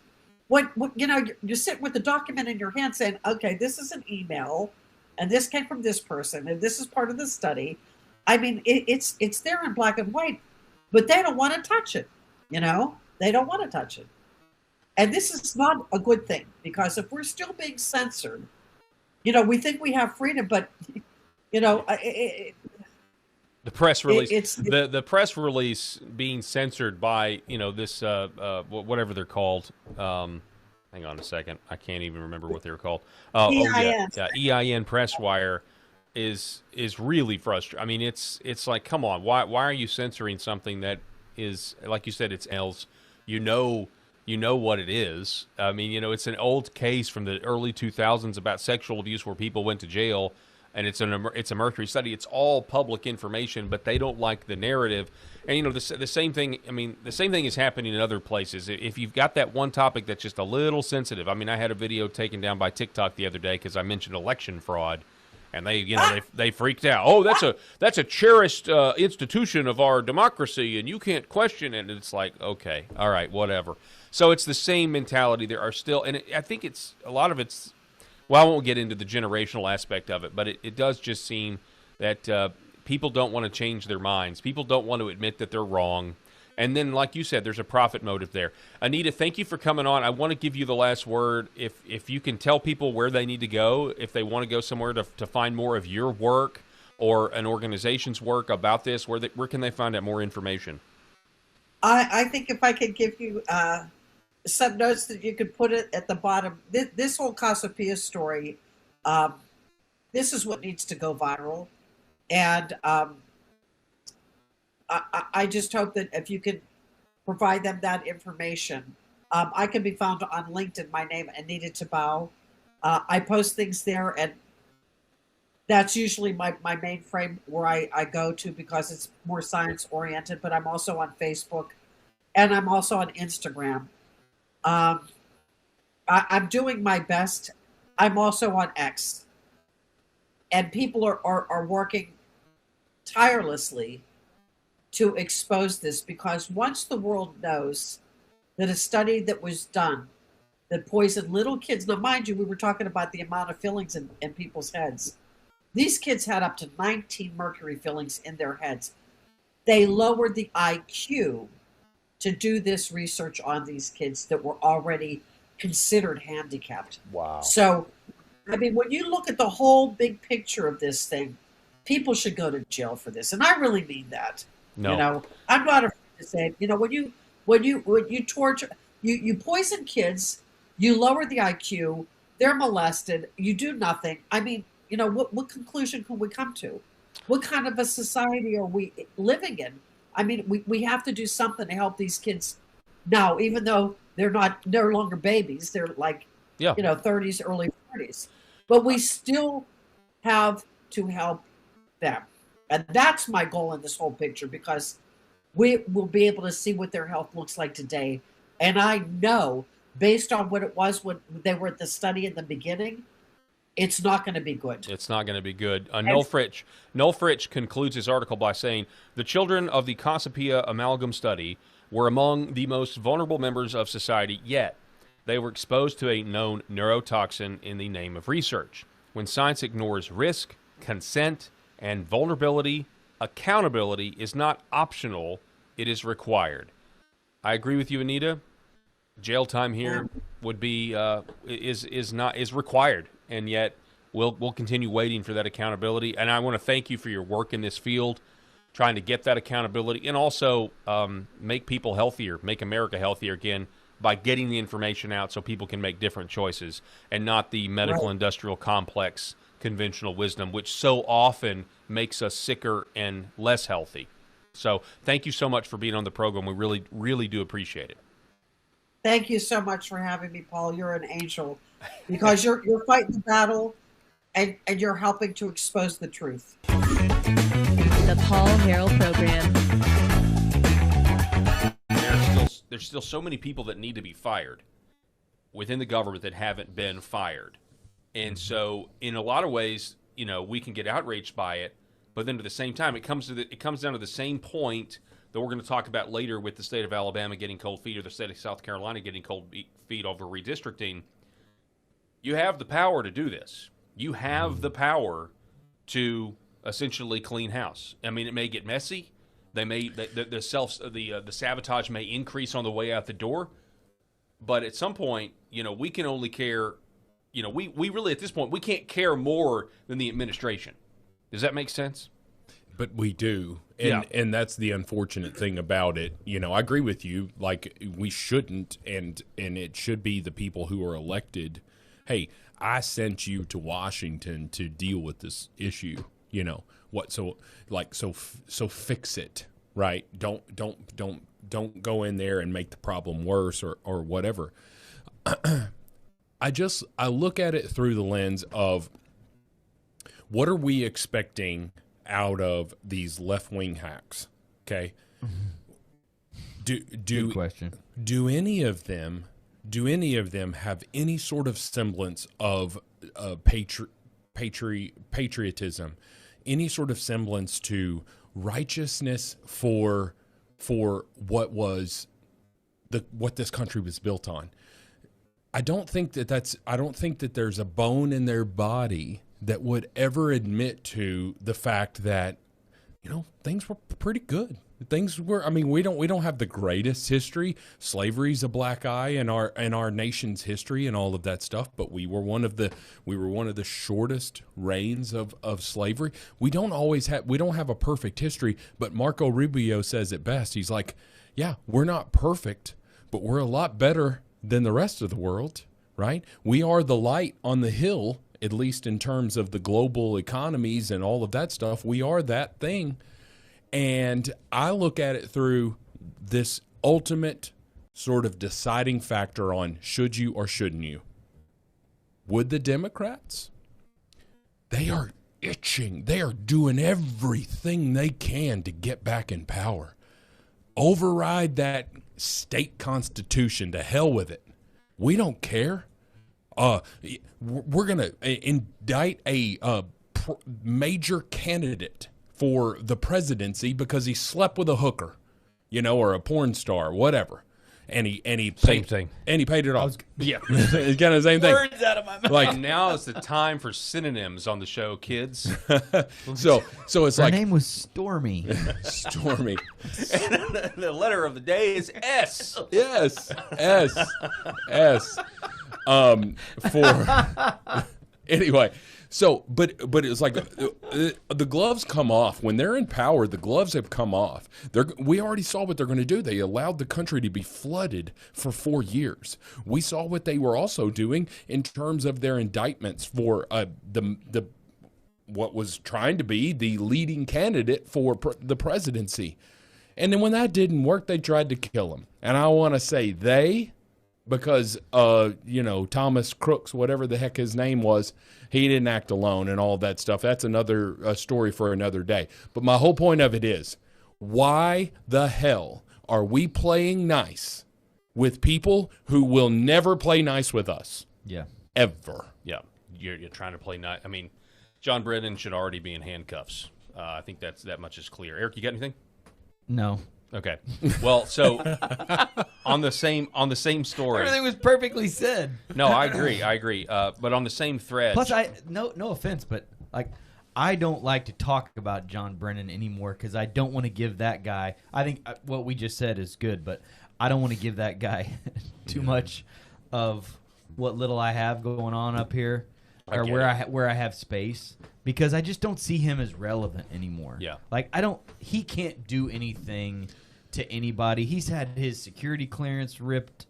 S10: when you're sitting with the document in your hand saying, okay, this is an email, and this came from this person, and this is part of the study. I mean, it's there in black and white, but they don't want to touch it. They don't want to touch it. And this is not a good thing, because if we're still being censored, we think we have freedom, but,
S16: the press release, the press release being censored by, this, whatever they're called. Hang on a second. I can't even remember what they're called.
S10: EIN.
S16: EIN Press Wire is really frustrating. I mean, it's like, come on, why are you censoring something that is, like you said, it's else, you know what it is. I mean, it's an old case from the early 2000s about sexual abuse where people went to jail, and it's a mercury study. It's all public information, but they don't like the narrative. And the same thing. I mean, the same thing is happening in other places. If you've got that one topic that's just a little sensitive. I mean, I had a video taken down by TikTok the other day because I mentioned election fraud, and they freaked out. Oh, that's a cherished institution of our democracy, and you can't question it. And it's like, okay, all right, whatever. So it's the same mentality. There are still, and I think a lot of it's. Well, I won't get into the generational aspect of it, but it does just seem that people don't want to change their minds. People don't want to admit that they're wrong. And then, like you said, there's a profit motive there. Anita, thank you for coming on. I want to give you the last word. If you can tell people where they need to go, if they want to go somewhere to find more of your work or an organization's work about this, where can they find out more information?
S10: I think if I could give you some notes that you could put it at the bottom. This whole Casapia story, this is what needs to go viral. And I just hope that if you could provide them that information. I can be found on LinkedIn. My name, Anita Tabau. I post things there, and that's usually my main frame where I go to because it's more science oriented, but I'm also on Facebook and I'm also on Instagram. I'm doing my best. I'm also on X, and people are working tirelessly to expose this, because once the world knows that a study that was done that poisoned little kids, now mind you, we were talking about the amount of fillings in people's heads. These kids had up to 19 mercury fillings in their heads. They lowered the IQ to do this research on these kids that were already considered handicapped.
S5: Wow.
S10: So, I mean, when you look at the whole big picture of this thing, people should go to jail for this. And I really mean that.
S16: No.
S10: You know, I'm not afraid to say it. You know, when you torture, you poison kids, you lower the IQ, they're molested, you do nothing. I mean, you know, what conclusion can we come to? What kind of a society are we living in? I mean, we have to do something to help these kids now, even though they're no longer babies. They're like, 30s, early 40s. But we still have to help them. And that's my goal in this whole picture, because we will be able to see what their health looks like today. And I know, based on what it was when they were at the study in the beginning, it's not going to be good.
S16: It's not going to be good. Noel Fritsch concludes his article by saying, the children of the Casapia amalgam study were among the most vulnerable members of society, yet they were exposed to a known neurotoxin in the name of research. When science ignores risk, consent, and vulnerability, accountability is not optional, it is required. I agree with you, Anita. Jail time here would be is required, and yet we'll continue waiting for that accountability. And I want to thank you for your work in this field, trying to get that accountability, and also make people healthier, make America healthier again by getting the information out so people can make different choices, and not the medical industrial complex conventional wisdom, which so often makes us sicker and less healthy. So thank you so much for being on the program. We really, really do appreciate it.
S10: Thank you so much for having me, Paul. You're an angel, because you're fighting the battle, and you're helping to expose the truth.
S11: The Paul Herrell Program.
S16: There's still so many people that need to be fired within the government that haven't been fired. And so in a lot of ways, we can get outraged by it, but then at the same time, it comes down to the same point that we're going to talk about later with the state of Alabama getting cold feet, or the state of South Carolina getting cold feet over redistricting. You have the power to do this. You have the power to essentially clean house. I mean, it may get messy. The sabotage may increase on the way out the door, but at some point, we can only care. We really, at this point, we can't care more than the administration. Does that make sense?
S12: But we do. And that's the unfortunate thing about it. I agree with you. Like, we shouldn't, and it should be the people who are elected. Hey, I sent you to Washington to deal with this issue. So fix it, right? Don't go in there and make the problem worse or whatever. I look at it through the lens of, what are we expecting out of these left-wing hacks? Okay. Good question. Do any of them have any sort of semblance of patriotism, any sort of semblance to righteousness for what this country was built on? I don't think that there's a bone in their body that would ever admit to the fact that, things were pretty good. Things were, we don't have the greatest history. Slavery's a black eye in our nation's history and all of that stuff, but we were one of the shortest reigns of slavery. We don't have a perfect history, but Marco Rubio says it best. He's like, yeah, we're not perfect, but we're a lot better than the rest of the world, right? We are the light on the hill, at least in terms of the global economies and all of that stuff. We are that thing. And I look at it through this ultimate sort of deciding factor on, should you or shouldn't you? Would the Democrats? They are itching. They are doing everything they can to get back in power. Override that state constitution. To hell with it. We don't care. We're going to indict a major candidate for the presidency because he slept with a hooker, or a porn star, whatever. And he paid it off. Yeah, it's kind of the same thing.
S16: Words out of my mouth. Like, now is the time for synonyms on the show, kids.
S12: so it's
S21: Her
S12: like,
S21: name was Stormy.
S12: Stormy.
S16: And the letter of the day is S.
S12: Yes, S. Anyway. So, but it's like the gloves come off when they're in power. The gloves have come off. We already saw what they're going to do. They allowed the country to be flooded for 4 years. We saw what they were also doing in terms of their indictments for the what was trying to be the leading candidate for the presidency. And then when that didn't work, they tried to kill him. And I want to say they, because, Thomas Crooks, whatever the heck his name was, he didn't act alone and all that stuff. That's another story for another day. But my whole point of it is, why the hell are we playing nice with people who will never play nice with us?
S21: Yeah.
S12: Ever.
S16: Yeah. You're trying to play nice. I mean, John Brennan should already be in handcuffs. I think that much is clear. Eric, you got anything?
S21: No.
S16: Okay. Well, so on the same story.
S21: Everything was perfectly said.
S16: No, I agree. But on the same thread.
S21: Plus, no offense, but I don't like to talk about John Brennan anymore because I don't want to give that guy. I think what we just said is good, but I don't want to give that guy too much of what little I have going on up here, or where I have space, because I just don't see him as relevant anymore.
S16: Yeah.
S21: He can't do anything to anybody. He's had his security clearance ripped.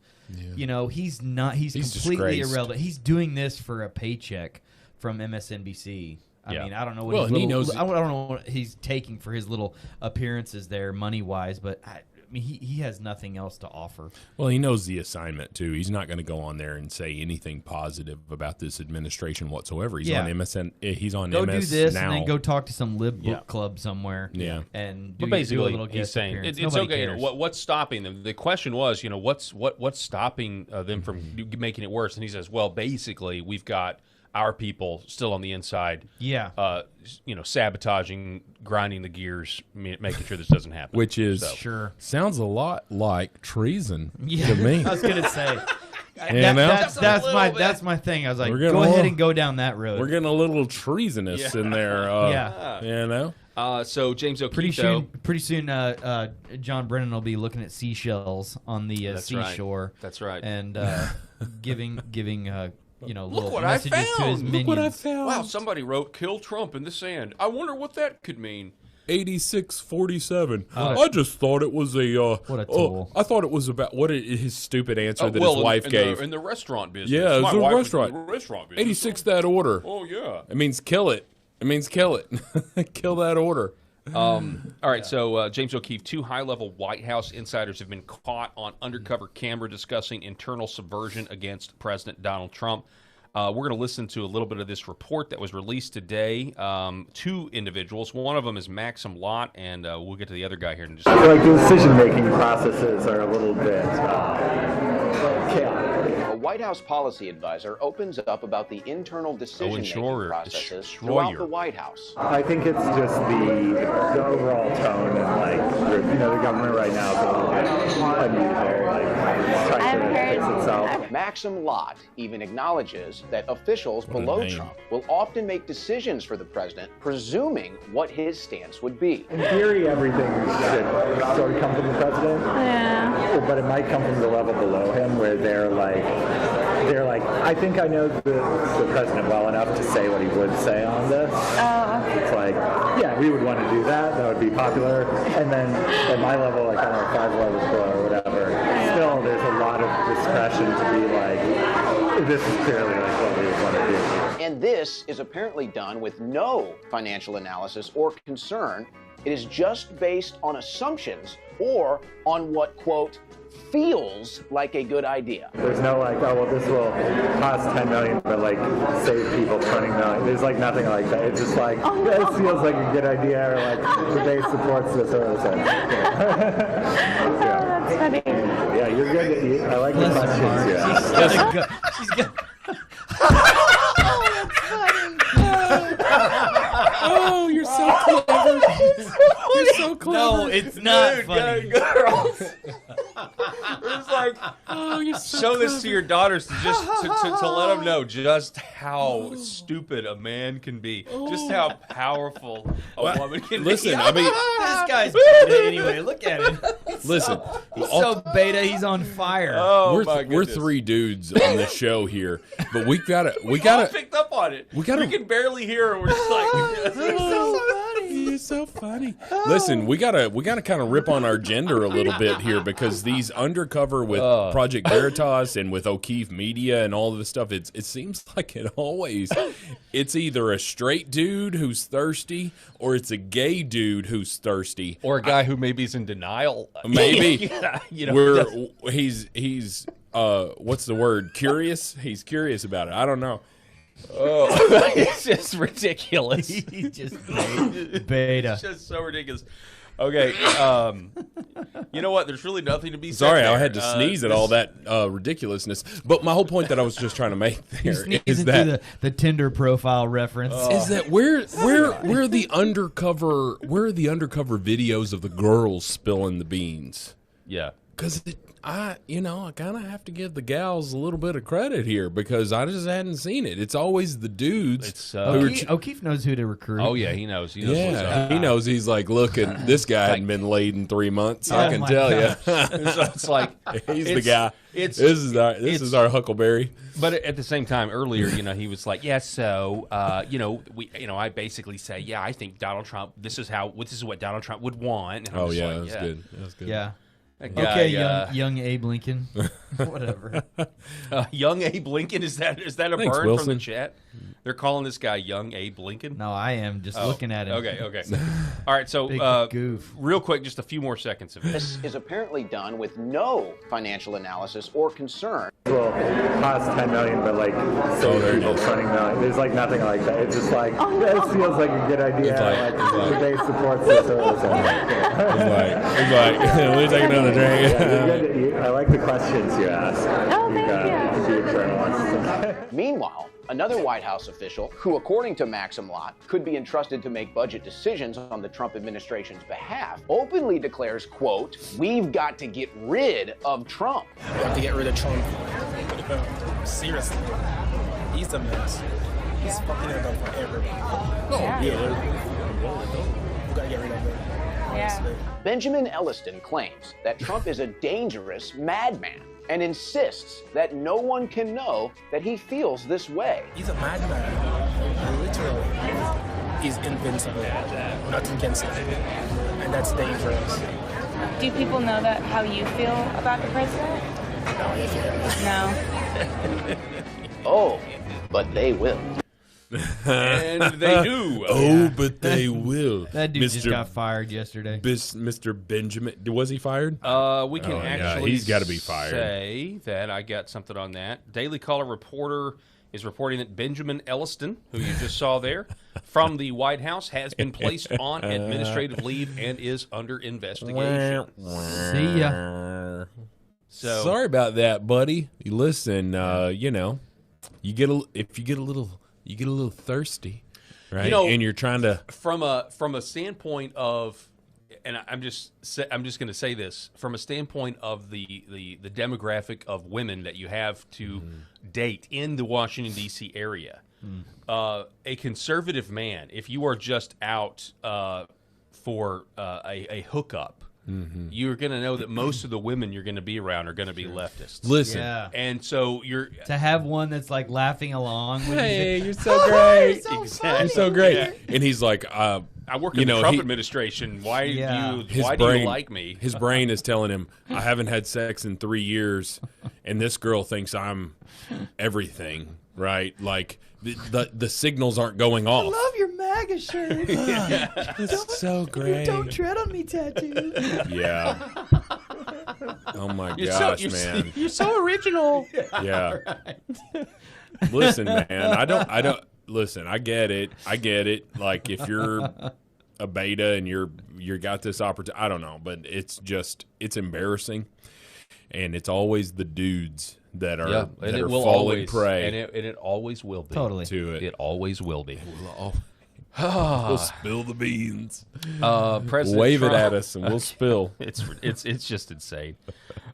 S21: Yeah. He's completely irrelevant. He's doing this for a paycheck from MSNBC. I mean, I don't know what I don't know what he's taking for his little appearances there, money wise, but he has nothing else to offer.
S12: Well, he knows the assignment too. He's not going to go on there and say anything positive about this administration whatsoever. He's on MSN. He's on
S21: go
S12: MS
S21: do this
S12: now.
S21: and then go talk to some lib book club somewhere.
S12: Yeah,
S21: and
S16: but basically,
S21: do a little
S16: he's saying
S21: appearance.
S16: it's
S21: Nobody
S16: okay.
S21: cares.
S16: What's stopping them? The question was, what's stopping them from making it worse? And he says, well, basically, we've got our people still on the inside.
S21: Yeah.
S16: Sabotaging, grinding the gears, making sure this doesn't happen.
S12: Which is sounds a lot like treason to me.
S21: I was gonna say. That's my thing. I was like, go ahead and go down that road.
S12: We're getting a little treasonous in there.
S16: So James O'Keefe,
S21: pretty soon, John Brennan will be looking at seashells on the seashore.
S16: That's right.
S21: And giving little
S16: what I
S21: messages to his
S16: found.
S21: minions.
S12: Look what I found.
S16: Wow, somebody wrote "Kill Trump" in the sand. I wonder what that could mean.
S12: 8647. I just thought it was a.
S21: What a tool.
S12: I thought it was about his stupid answer that his wife gave.
S16: In the restaurant business.
S12: Yeah, it was
S16: My
S12: a
S16: wife
S12: restaurant.
S16: was in the restaurant business.
S12: 86 that order.
S16: Oh yeah.
S12: It means kill it. It means kill it. Kill that order.
S16: All right, so James O'Keefe, 2 high-level White House insiders have been caught on undercover camera discussing internal subversion against President Donald Trump. We're going to listen to a little bit of this report that was released today. 2 individuals. One of them is Maxim Lott, and we'll get to the other guy here in just a
S13: I
S16: second.
S13: feel like the decision-making processes are a little bit chaotic.
S14: A White House policy advisor opens up about the internal decision-making processes throughout the White House.
S13: I think it's just the overall tone and the government right now is a little bit unusual, trying to fix itself.
S14: Maxim Lott even acknowledges that officials below Trump will often make decisions for the president, presuming what his stance would be.
S13: In theory, everything should sort of come from the president. Yeah. But it might come from the level below him where they're like, I think I know the president well enough to say what he would say on this. It's like, yeah, we would want to do that. That would be popular. And then at my level, like, I don't know, 5 levels below or whatever, still there's a lot of discretion to be like, this is clearly like what we would want to do.
S14: And this is apparently done with no financial analysis or concern. It is just based on assumptions or on what, quote, feels like a good idea.
S13: There's no like, oh, well, this will cost $10 million, but like save people $20 million. There's like nothing like that. It's just like, this feels like a good idea, or like the base supports this or this.
S23: That's funny.
S13: Yeah, you're good. I like the questions. Yeah.
S21: She's good.
S12: Oh, you're so clever. You're so clever.
S21: No, it's not funny.
S16: Girls. It's like,
S12: oh, you're so
S16: show
S12: clever.
S16: this to your daughters to let them know just how stupid a man can be, just how powerful a woman can be.
S12: Listen, I mean,
S21: this guy's beta anyway. Look at him.
S12: Listen,
S21: He's so beta. He's on fire.
S16: Oh,
S12: we're 3 dudes on the show here, but we gotta
S16: all picked up on it.
S12: We gotta.
S16: We can barely hear her. We're just like,
S12: You're so funny. Listen, we gotta kind of rip on our gender a little bit here, because these undercover with Project Veritas and with O'Keefe Media and all of this stuff, it seems like it's either a straight dude who's thirsty or it's a gay dude who's thirsty,
S16: or a guy who maybe is in denial.
S12: Maybe
S16: you know,
S12: he's what's the word? Curious. He's curious about it. I don't know.
S16: Oh, it's just ridiculous.
S21: He's just beta.
S16: It's just so ridiculous. Okay, you know what? There's really nothing to be said.
S12: Sorry,
S16: there.
S12: I had to sneeze at all that ridiculousness. But my whole point that I was just trying to make there is that
S21: the Tinder profile reference
S12: is that where are the undercover videos of the girls spilling the beans?
S16: Yeah,
S12: because I kind of have to give the gals a little bit of credit here, because I just hadn't seen it. It's always the dudes.
S16: It's
S21: O'Keefe knows who to recruit.
S16: Oh yeah, he knows. He knows what's
S12: Yeah,
S16: up.
S12: he knows. He's like, look, this guy hadn't been laid in 3 months. I can tell you.
S16: So it's like
S12: he's the guy. This is our Huckleberry.
S16: But at the same time, earlier, he was like, yeah, so I basically say, yeah, I think Donald Trump. This is what Donald Trump would want. And I'm just like,
S12: that's good. That's good.
S21: Yeah.
S16: That guy,
S21: Okay, young Abe Lincoln. Whatever.
S16: Young Abe Lincoln, is that a
S12: Thanks,
S16: burn
S12: Wilson.
S16: from the chat? They're calling this guy Young Abe Lincoln?
S21: No, I am just looking at him.
S16: Okay. All right, so
S21: Big goof.
S16: real quick, just a few more seconds of
S14: This is apparently done with no financial analysis or concern.
S13: Will cost $10 million, but like save people $20 million. There's like nothing like that. It's just like this feels like a good idea. The base supports this.
S12: It's like we're taking another drink.
S13: I like the questions you ask.
S14: Oh,
S13: thank you. Be a journalist.
S14: Meanwhile, another White House official, who according to Maxim Lott could be entrusted to make budget decisions on the Trump administration's behalf, openly declares, quote, "We've got to get rid of Trump."
S6: We have to get rid of Trump. Seriously. He's a mess. He's fucking it up for everybody. We gotta get rid of him. Honestly.
S14: Benjamin Elliston claims that Trump is a dangerous madman and insists that no one can know that he feels this way.
S6: He's a madman. Literally. He's invincible. Nothing can stop him. And that's dangerous.
S18: Do people know that how you feel about the president? No.
S14: Oh, but they will.
S16: And they do.
S12: Oh, but they will.
S21: That dude just got fired yesterday.
S12: Mr. Benjamin, was he fired?
S16: We can actually
S12: he's got to be fired.
S16: say that I got something on that. Daily Caller reporter is reporting that Benjamin Elliston, who you just saw there, from the White House, has been placed on administrative leave and is under investigation.
S21: See ya.
S16: So
S12: sorry about that, buddy. Listen, you get a little thirsty, right? And you're trying to
S16: from a standpoint of, and I'm just going to say this from a standpoint of the demographic of women that you have to date in the Washington D.C. area. A conservative man, if you are just out for a hookup, you're going to know that most of the women you're going to be around are going to be leftists.
S12: Listen.
S21: Yeah.
S16: And so you're
S21: to have one that's like laughing along.
S12: Hey, you're so great. You're so great.
S16: Yeah.
S12: And he's like,
S16: I work in the Trump administration. Why do you like me?
S12: His brain is telling him, I haven't had sex in 3 years, and this girl thinks I'm everything, right? Like the signals aren't going off.
S21: I love your MAGA shirt.
S12: It's so great.
S21: Don't tread on me tattoo.
S12: Yeah. Oh my gosh, man.
S16: You're so original.
S12: Yeah. Listen, man. I don't listen, I get it. Like if you're a beta and you're got this opportunity, I don't know, but it's embarrassing. And it's always the dudes that are falling prey.
S16: And it always will be.
S21: Totally.
S12: To it.
S16: It always will be.
S12: We'll spill the beans.
S16: President
S12: Wave
S16: Trump,
S12: it at us and we'll spill.
S16: It's just insane.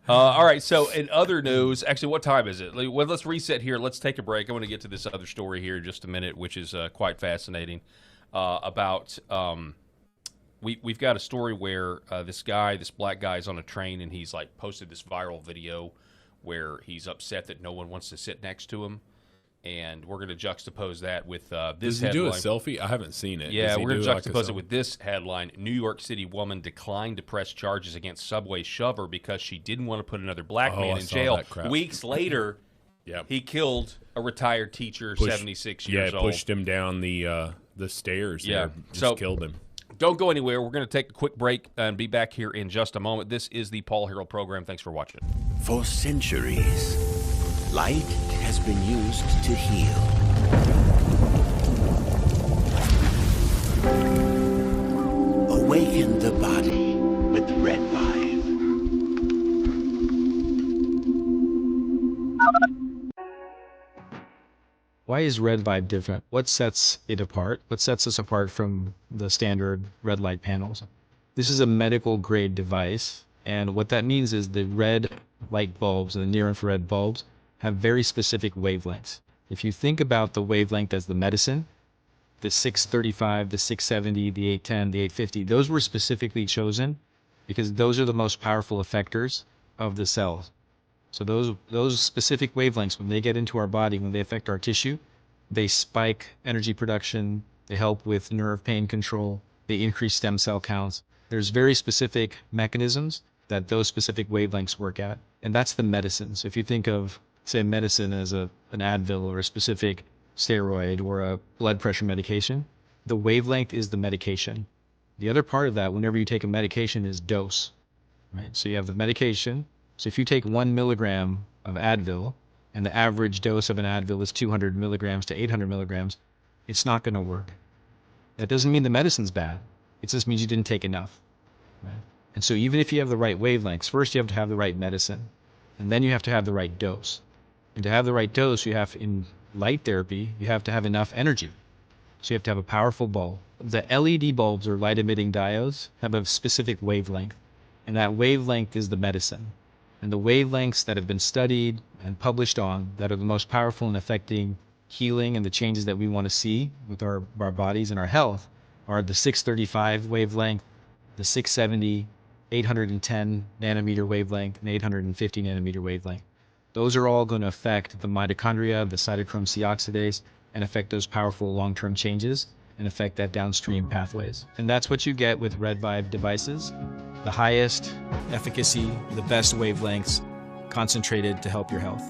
S16: All right, so in other news, actually, what time is it? Well, let's reset here. Let's take a break. I want to get to this other story here in just a minute, which is quite fascinating. About we've got a story where this black guy is on a train and he's like posted this viral video where he's upset that no one wants to sit next to him. And we're going to juxtapose that with
S12: Does
S16: this
S12: he do a
S16: headline.
S12: selfie? I haven't seen it.
S16: Yeah,
S12: Does he
S16: we're going
S12: do
S16: to
S12: like a
S16: juxtapose it
S12: selfie?
S16: with this headline. New York City woman declined to press charges against Subway shover because she didn't want to put another black
S12: Oh,
S16: man
S12: I
S16: in
S12: saw
S16: jail.
S12: that crap.
S16: Weeks later, he killed a retired teacher, 76 years old.
S12: pushed him down the stairs.
S16: Yeah,
S12: there. Just killed him.
S16: Don't go anywhere. We're going to take a quick break and be back here in just a moment. This is the Paul Herrell program. Thanks for watching.
S2: For centuries, light has been used to heal. Awaken the body with Red Vibe.
S3: Why is Red Vibe different? What sets it apart? What sets us apart from the standard red light panels? This is a medical grade device, and what that means is the red light bulbs and the near infrared bulbs have very specific wavelengths. If you think about the wavelength as the medicine, the 635, the 670, the 810, the 850, those were specifically chosen because those are the most powerful effectors of the cells. So those specific wavelengths, when they get into our body, when they affect our tissue, they spike energy production, they help with nerve pain control, they increase stem cell counts. There's very specific mechanisms that those specific wavelengths work at, and that's the medicine. So if you think of, say, medicine as an Advil or a specific steroid or a blood pressure medication, the wavelength is the medication. The other part of that, whenever you take a medication, is dose, right? So you have the medication. So if you take 1 milligram of Advil and the average dose of an Advil is 200 milligrams to 800 milligrams, it's not going to work. That doesn't mean the medicine's bad. It just means you didn't take enough, right? And so even if you have the right wavelengths, first you have to have the right medicine, and then you have to have the right dose. And to have the right dose, you have, in light therapy, you have to have enough energy. So you have to have a powerful bulb. The LED bulbs, or light emitting diodes, have a specific wavelength, and that wavelength is the medicine. And the wavelengths that have been studied and published on that are the most powerful in affecting healing and the changes that we want to see with our bodies and our health are the 635 wavelength, the 670, 810 nanometer wavelength, and 850 nanometer wavelength. Those are all going to affect the mitochondria, the cytochrome C oxidase, and affect those powerful long-term changes and affect that downstream pathways. And that's what you get with Red Vibe devices. The highest efficacy, the best wavelengths, concentrated to help your health.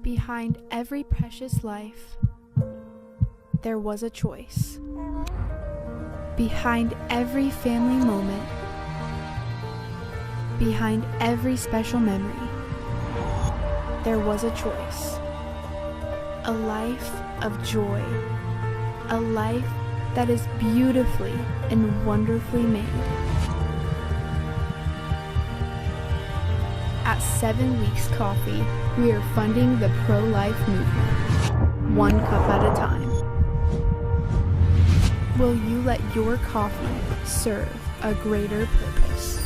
S4: Behind every precious life, there was a choice. Behind every family moment, behind every special memory, there was a choice. A life of joy. A life that is beautifully and wonderfully made. At 7 Weeks Coffee, we are funding the pro-life movement, one cup at a time. Will you let your coffee serve a greater purpose?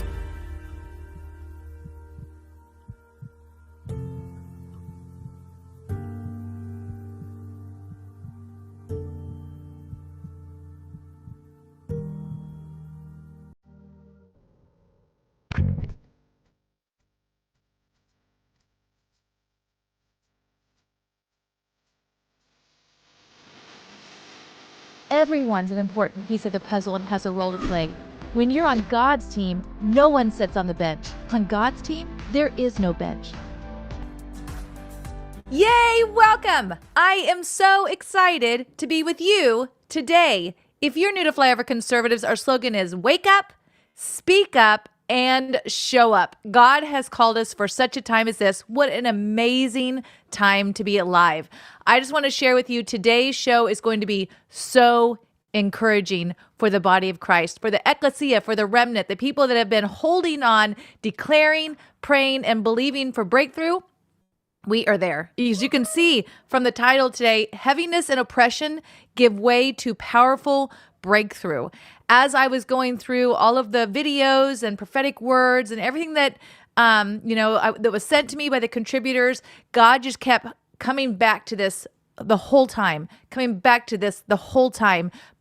S7: Everyone's an important piece of the puzzle and has a role to play. When you're on God's team, no one sits on the bench. On God's team, there is no bench.
S23: Yay, welcome! I am so excited to be with you today. If you're new to Flyover Conservatives, our slogan is wake up, speak up, and show up. God has called us for such a time as this. What an amazing time to be alive. I just want to share with you, today's show is going to be so encouraging for the body of Christ, for the ecclesia, for the remnant, the people that have been holding on, declaring, praying, and believing for breakthrough. We are there. As you can see from the title today, heaviness and oppression give way to powerful breakthrough. As I was going through all of the videos and prophetic words and everything that, that was sent to me by the contributors, God just kept coming back to this the whole time,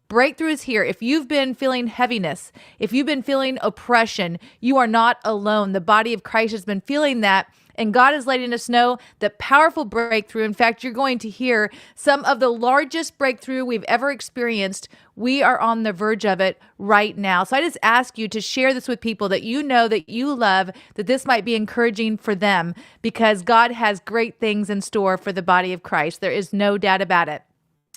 S23: Breakthrough is here. If you've been feeling heaviness, if you've been feeling oppression, you are not alone. The body of Christ has been feeling that And God is letting us know that powerful breakthrough. In fact, you're going to hear some of the largest breakthrough we've ever experienced. We are on the verge of it right now. So I just ask you to share this with people that you know, that you love, that this might be encouraging for them, because God has great things in store for the body of Christ. There is no doubt about it.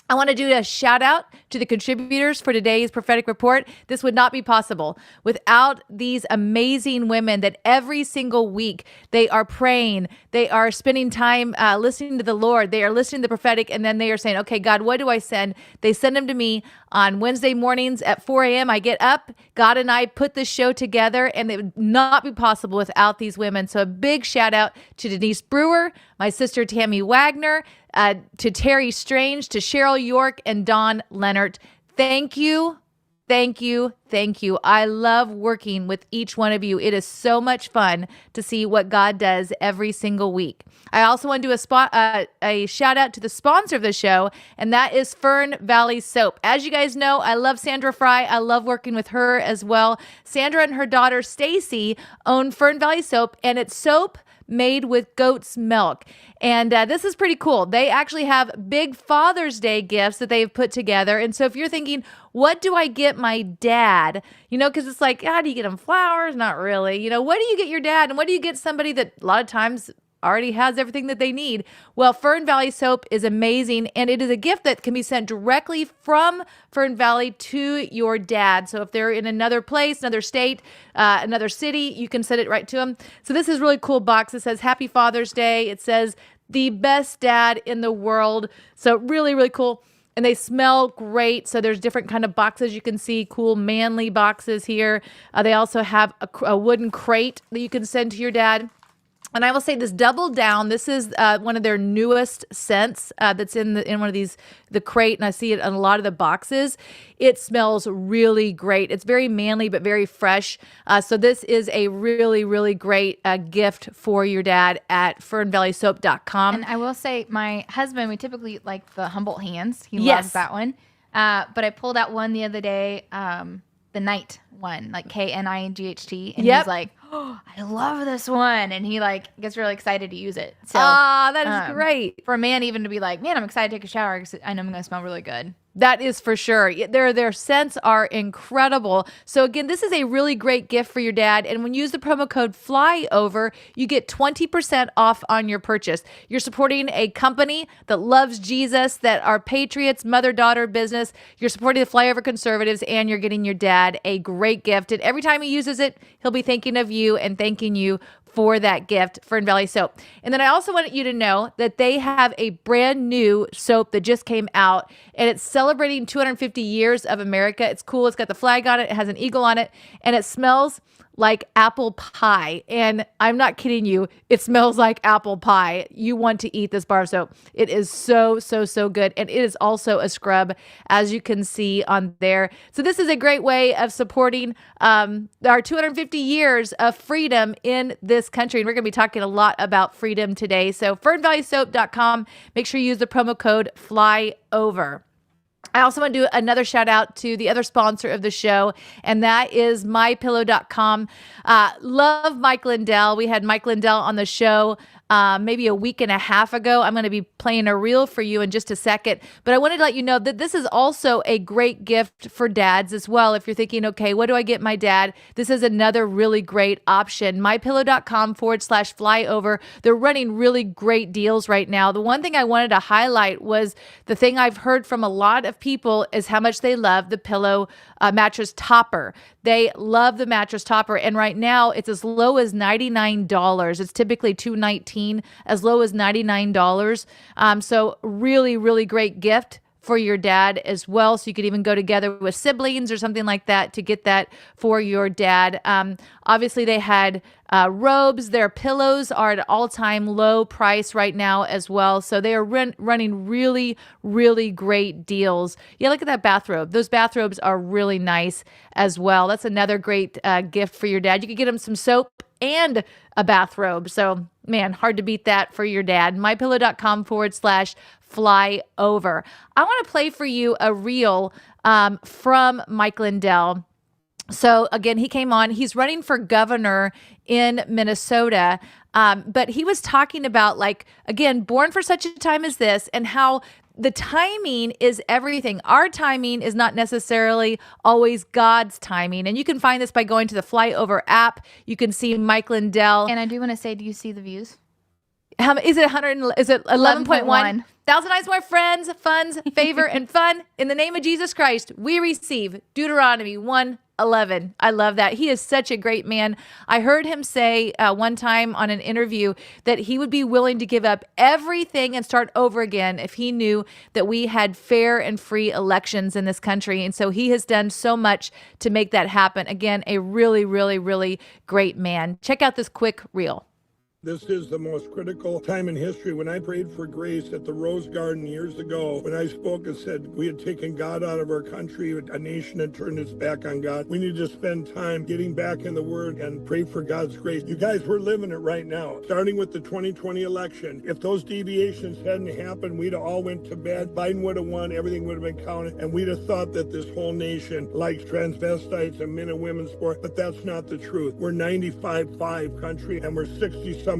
S23: I want to do a shout out to the contributors for today's prophetic report. This would not be possible without these amazing women that every single week they are praying, they are spending time listening to the Lord, they are listening to the prophetic, and then they are saying, okay, God, what do I send? They send them to me on Wednesday mornings at 4 a.m. I get up, God and I put this show together, and it would not be possible without these women. So a big shout out to Denise Brewer, my sister Tammy Wagner, to Terry Strange, to Cheryl York, and Dawn Leonard. Thank you. Thank you. Thank you. I love working with each one of you. It is so much fun to see what God does every single week. I also want to do a shout out to the sponsor of the show, and that is Fern Valley Soap. As you guys know, I love Sandra Fry. I love working with her as well. Sandra and her daughter Stacy own Fern Valley Soap, and it's soap made with goat's milk. And this is pretty cool. They actually have big Father's Day gifts that they've put together. And so if you're thinking, what do I get my dad? You know, because it's like, how do you get him flowers? Not really. You know, what do you get your dad? And what do you get somebody that a lot of times already has everything that they need? Well, Fern Valley Soap is amazing, and it is a gift that can be sent directly from Fern Valley to your dad. So if they're in another place, another state, another city, you can send it right to them. So this is a really cool box. It says Happy Father's Day. It says the best dad in the world. So really, really cool. And they smell great. So there's different kind of boxes you can see, cool manly boxes here. They also have a wooden crate that you can send to your dad. And I will say this, Double Down, this is one of their newest scents that's in one of these, the crate, and I see it on a lot of the boxes. It smells really great. It's very manly, but very fresh. So this is a really, really great gift for your dad at fernvalleysoap.com.
S8: And I will say, my husband, we typically like the Humboldt Hands. He
S23: Yes.
S8: loves that one. But I pulled out one the other day, the Night one, like Knight, and
S23: Yep.
S8: he's like, oh, I love this one, and he like gets really excited to use it. So,
S23: that is great
S8: for a man even to be like, man, I'm excited to take a shower because I know I'm gonna smell really good.
S23: That is for sure. Their scents are incredible. So again, this is a really great gift for your dad. And when you use the promo code FLYOVER, you get 20% off on your purchase. You're supporting a company that loves Jesus, that are patriots, mother-daughter business. You're supporting the Flyover Conservatives, and you're getting your dad a great gift. And every time he uses it, he'll be thinking of you and thanking you for that gift, Fern Valley Soap. And then I also wanted you to know that they have a brand new soap that just came out, and it's celebrating 250 years of America. It's cool. It's got the flag on it. It has an eagle on it, and it smells like apple pie. And I'm not kidding you. It smells like apple pie. You want to eat this bar of soap. It is so, so, so good. And it is also a scrub, as you can see on there. So this is a great way of supporting our 250 years of freedom in this country. And we're going to be talking a lot about freedom today. So fernvalleysoap.com. Make sure you use the promo code FLYOVER. I also want to do another shout out to the other sponsor of the show, and that is mypillow.com. Love Mike Lindell. We had Mike Lindell on the show maybe a week and a half ago. I'm going to be playing a reel for you in just a second, but I wanted to let you know that this is also a great gift for dads as well. If you're thinking, okay, what do I get my dad? This is another really great option. mypillow.com/flyover. They're running really great deals right now. The one thing I wanted to highlight was the thing I've heard from a lot of people is how much they love the pillow mattress topper. They love the mattress topper, and right now it's as low as $99. It's typically $219, as low as $99. So really, really great gift for your dad as well. So you could even go together with siblings or something like that to get that for your dad. Obviously, they had robes. Their pillows are at an all-time low price right now as well. So they are running really, really great deals. Yeah, look at that bathrobe. Those bathrobes are really nice as well. That's another great gift for your dad. You could get him some soap and a bathrobe. So, man, hard to beat that for your dad. mypillow.com/flyover. I want to play for you a reel from Mike Lindell. So again, he came on. He's running for governor in Minnesota. But he was talking about, like, again, born for such a time as this, and how the timing is everything. Our timing is not necessarily always God's timing. And you can find this by going to the Flyover app. You can see Mike Lindell.
S8: And I do want to say, do you see the views?
S23: Is it 100? Is it 11.1?
S8: 11.1.
S23: Thousand eyes more friends, funds, favor, and fun. In the name of Jesus Christ, we receive Deuteronomy 1:11. I love that. He is such a great man. I heard him say one time on an interview that he would be willing to give up everything and start over again if he knew that we had fair and free elections in this country. And so he has done so much to make that happen. Again, a really, really, really great man. Check out this quick reel.
S19: This is the most critical time in history. When I prayed for grace at the Rose Garden years ago, when I spoke and said we had taken God out of our country, a nation had turned its back on God, we need to spend time getting back in the Word and pray for God's grace. You guys, we're living it right now. Starting with the 2020 election, if those deviations hadn't happened, we'd have all went to bed. Biden would have won. Everything would have been counted. And we'd have thought that this whole nation likes transvestites and men and women's sport. But that's not the truth. We're 95.5 country, and we're 60-some%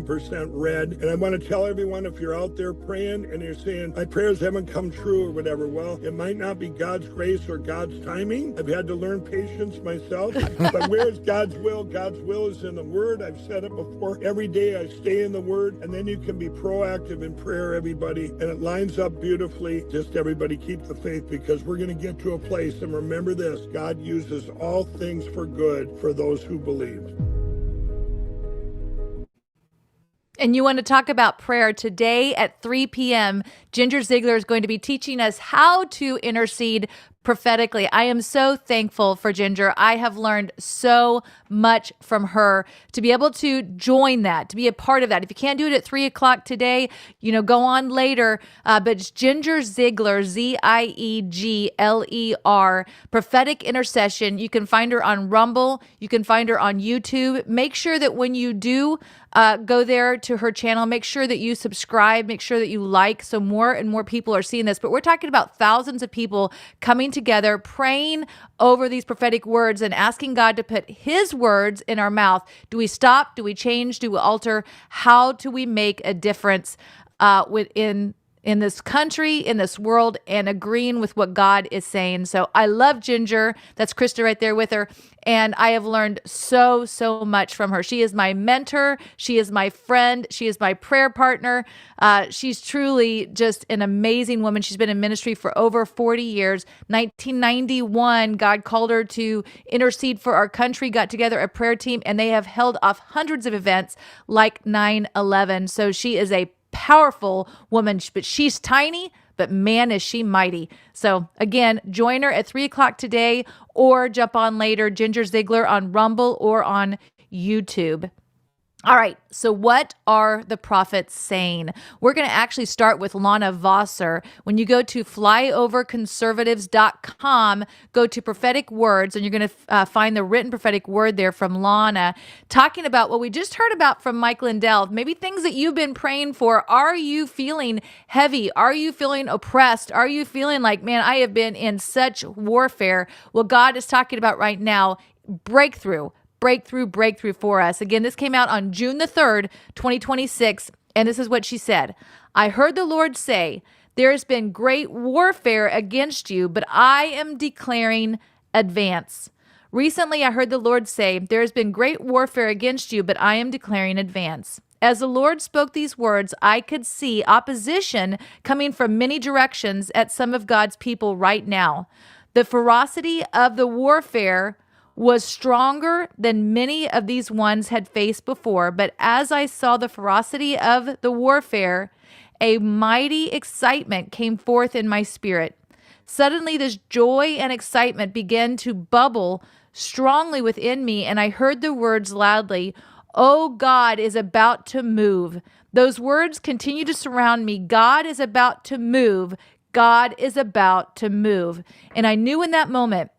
S19: red. And I want to tell everyone, if you're out there praying and you're saying, my prayers haven't come true or whatever, well, it might not be God's grace or God's timing. I've had to learn patience myself. But where is God's will? God's will is in the Word. I've said it before. Every day I stay in the Word, and then you can be proactive in prayer, everybody. And it lines up beautifully. Just everybody keep the faith, because we're going to get to a place. And remember this, God uses all things for good for those who believe.
S23: And you want to talk about prayer today at 3 p.m. Ginger Ziegler is going to be teaching us how to intercede prophetically. I am so thankful for Ginger. I have learned so much from her to be able to join that, to be a part of that. If you can't do it at 3 o'clock today, go on later. But it's Ginger Ziegler, Ziegler, prophetic intercession. You can find her on Rumble. You can find her on YouTube. Make sure that when you do go there to her channel, make sure that you subscribe, make sure that you like, so more and more people are seeing this. But we're talking about thousands of people coming together, praying over these prophetic words and asking God to put his words in our mouth. Do we stop? Do we change? Do we alter? How do we make a difference in this country, in this world, and agreeing with what God is saying? So I love Ginger. That's Krista right there with her. And I have learned so, so much from her. She is my mentor. She is my friend. She is my prayer partner. She's truly just an amazing woman. She's been in ministry for over 40 years. 1991, God called her to intercede for our country, got together a prayer team, and they have held off hundreds of events like 9/11. So she is a powerful woman, but she's tiny, but man, is she mighty. So again, join her at 3 o'clock today, or jump on later, Ginger Ziegler on Rumble or on YouTube. All right, so what are the prophets saying? We're going to actually start with Lana Vosser. When you go to flyoverconservatives.com, go to prophetic words, and you're going to find the written prophetic word there from Lana, talking about what we just heard about from Mike Lindell, maybe things that you've been praying for. Are you feeling heavy? Are you feeling oppressed? Are you feeling like, man, I have been in such warfare? Well, God is talking about right now, breakthrough for us. Again, this came out on June the 3rd, 2026, and this is what she said. I heard the Lord say, there has been great warfare against you, but I am declaring advance. Recently, I heard the Lord say, there has been great warfare against you, but I am declaring advance. As the Lord spoke these words, I could see opposition coming from many directions at some of God's people right now. The ferocity of the warfare was stronger than many of these ones had faced before. But as I saw the ferocity of the warfare, a mighty excitement came forth in my spirit. Suddenly, this joy and excitement began to bubble strongly within me, and I heard the words loudly, "Oh, God is about to move." Those words continue to surround me. God is about to move. God is about to move. And I knew in that moment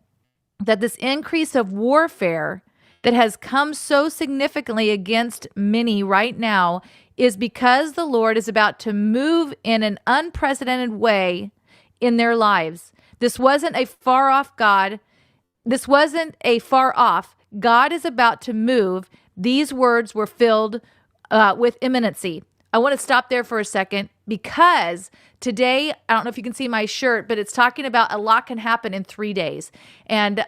S23: that this increase of warfare that has come so significantly against many right now is because the Lord is about to move in an unprecedented way in their lives. This wasn't a far-off God. this wasn't a far off. God is about to move. These words were filled with imminency. I want to stop there for a second because today, I don't know if you can see my shirt, but it's talking about a lot can happen in 3 days. And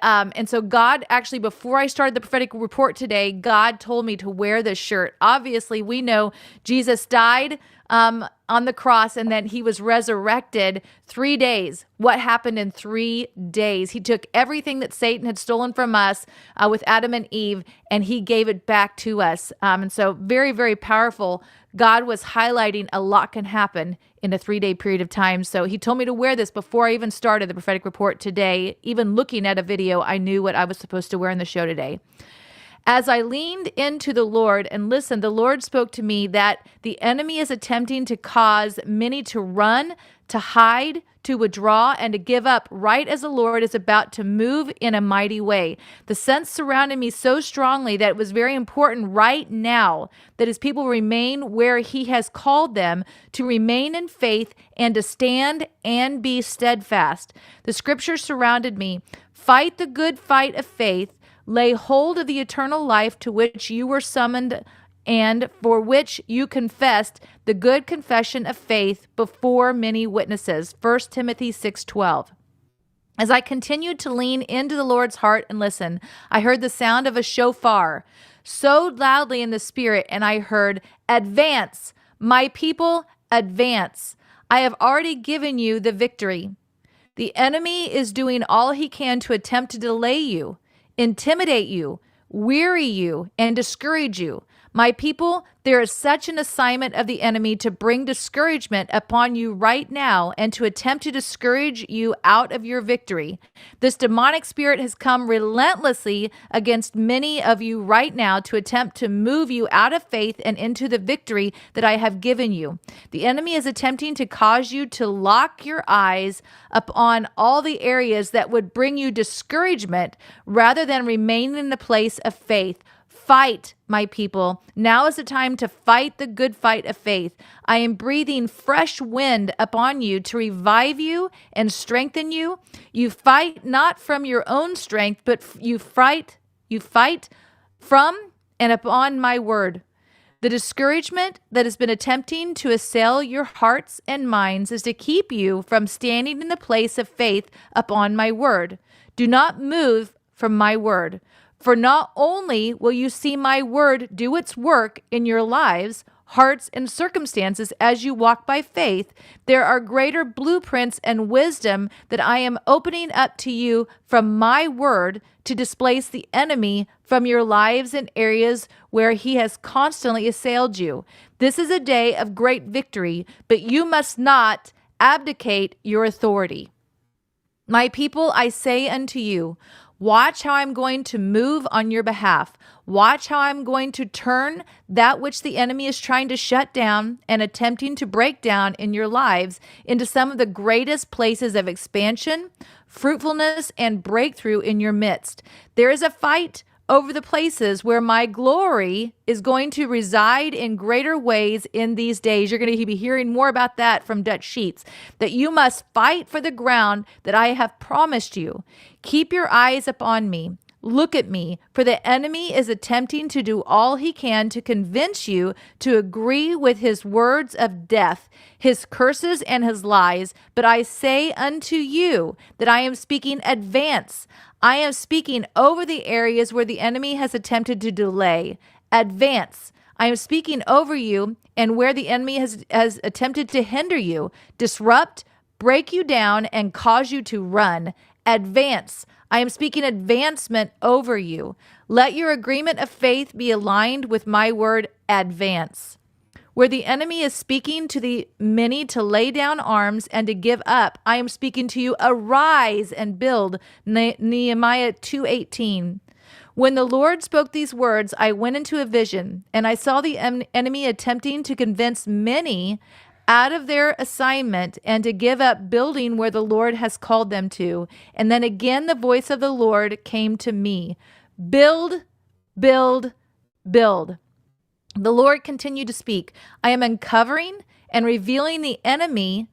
S23: so God actually, before I started the prophetic report today, God told me to wear this shirt. Obviously, we know Jesus died on the cross and then he was resurrected 3 days. What happened in 3 days? He took everything that Satan had stolen from us with Adam and Eve, and he gave it back to us. And so very, very powerful. God was highlighting a lot can happen in a 3-day period of time. So he told me to wear this before I even started the prophetic report today. Even looking at a video, I knew what I was supposed to wear in the show today. As I leaned into the Lord and listened, the Lord spoke to me that the enemy is attempting to cause many to run, to hide, to withdraw, and to give up right as the Lord is about to move in a mighty way. The sense surrounded me so strongly that it was very important right now that his people remain where he has called them, to remain in faith and to stand and be steadfast. The scripture surrounded me. Fight the good fight of faith. Lay hold of the eternal life to which you were summoned and for which you confessed the good confession of faith before many witnesses. 1 Timothy 6:12. As I continued to lean into the Lord's heart and listen, I heard the sound of a shofar so loudly in the spirit, and I heard, "Advance, my people, advance. I have already given you the victory." The enemy is doing all he can to attempt to delay you, intimidate you, weary you, and discourage you. My people, there is such an assignment of the enemy to bring discouragement upon you right now and to attempt to discourage you out of your victory. This demonic spirit has come relentlessly against many of you right now to attempt to move you out of faith and into the victory that I have given you. The enemy is attempting to cause you to lock your eyes upon all the areas that would bring you discouragement rather than remain in the place of faith. Fight, my people. Now is the time to fight the good fight of faith. I am breathing fresh wind upon you to revive you and strengthen you. You fight not from your own strength, but you fight from and upon my word. The discouragement that has been attempting to assail your hearts and minds is to keep you from standing in the place of faith upon my word. Do not move from my word. For not only will you see my word do its work in your lives, hearts, and circumstances as you walk by faith, there are greater blueprints and wisdom that I am opening up to you from my word to displace the enemy from your lives and areas where he has constantly assailed you. This is a day of great victory, but you must not abdicate your authority. My people, I say unto you, watch how I'm going to move on your behalf. Watch how I'm going to turn that which the enemy is trying to shut down and attempting to break down in your lives into some of the greatest places of expansion, fruitfulness, and breakthrough in your midst. There is a fight over the places where my glory is going to reside in greater ways in these days. You're going to be hearing more about that from Dutch Sheets, that you must fight for the ground that I have promised you. Keep your eyes upon me. Look at me, for the enemy is attempting to do all he can to convince you to agree with his words of death, his curses, and his lies. But I say unto you that I am speaking advance. I am speaking over the areas where the enemy has attempted to delay. Advance. I am speaking over you and where the enemy has attempted to hinder you, disrupt, break you down, and cause you to run. Advance. I am speaking advancement over you. Let your agreement of faith be aligned with my word, advance. Where the enemy is speaking to the many to lay down arms and to give up, I am speaking to you, arise and build. Nehemiah 2:18. When the Lord spoke these words, I went into a vision, and I saw the enemy attempting to convince many out of their assignment and to give up building where the Lord has called them to. And then again, the voice of the Lord came to me. Build, build, build. The Lord continued to speak. I am uncovering and revealing the enemy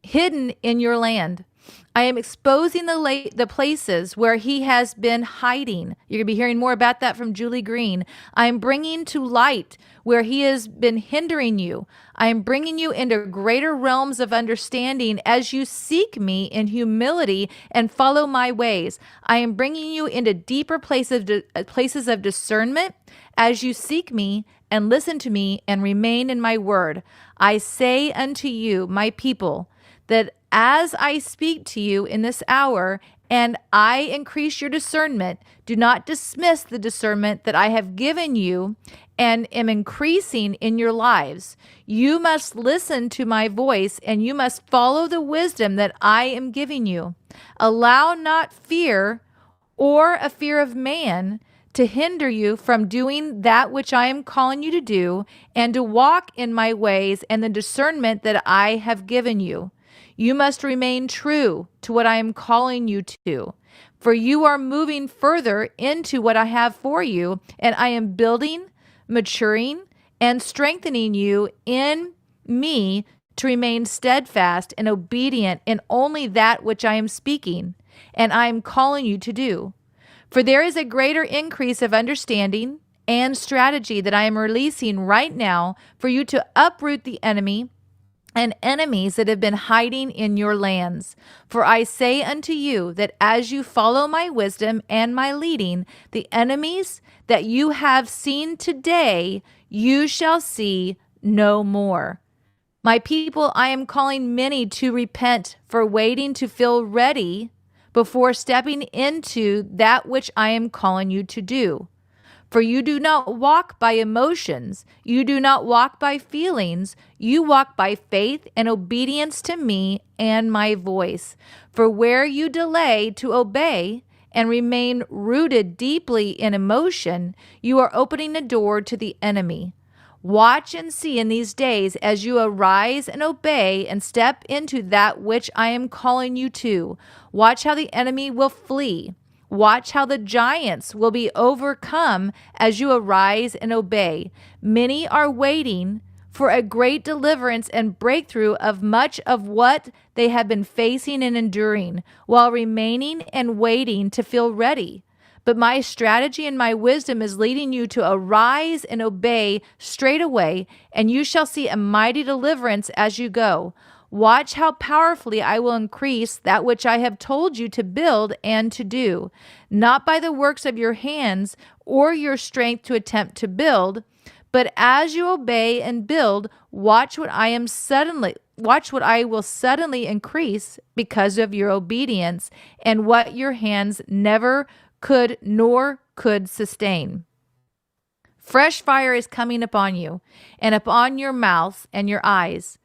S23: hidden in your land. I am exposing the places where he has been hiding. You're going to be hearing more about that from Julie Green. I am bringing to light where he has been hindering you. I am bringing you into greater realms of understanding as you seek me in humility and follow my ways. I am bringing you into deeper places of discernment as you seek me and listen to me and remain in my word. I say unto you, my people, that as I speak to you in this hour and I increase your discernment, do not dismiss the discernment that I have given you and am increasing in your lives. You must listen to my voice and you must follow the wisdom that I am giving you. Allow not fear or a fear of man to hinder you from doing that which I am calling you to do and to walk in my ways and the discernment that I have given you. You must remain true to what I am calling you to, for you are moving further into what I have for you, and I am building, maturing, and strengthening you in me to remain steadfast and obedient in only that which I am speaking, and I am calling you to do. For there is a greater increase of understanding and strategy that I am releasing right now for you to uproot the enemy and enemies that have been hiding in your lands. For I say unto you that as you follow my wisdom and my leading, the enemies that you have seen today, you shall see no more. My people, I am calling many to repent for waiting to feel ready before stepping into that which I am calling you to do. For you do not walk by emotions. You do not walk by feelings. You walk by faith and obedience to me and my voice. For where you delay to obey and remain rooted deeply in emotion, you are opening a door to the enemy. Watch and see in these days as you arise and obey and step into that which I am calling you to. Watch how the enemy will flee. Watch how the giants will be overcome as you arise and obey. Many are waiting for a great deliverance and breakthrough of much of what they have been facing and enduring, while remaining and waiting to feel ready. But my strategy and my wisdom is leading you to arise and obey straight away, and you shall see a mighty deliverance as you go. Watch how powerfully I will increase that which I have told you to build and to do, not by the works of your hands or your strength to attempt to build, but as you obey and build, watch what I will suddenly increase because of your obedience and what your hands never could nor could sustain. Fresh fire is coming upon you and upon your mouths and your eyes.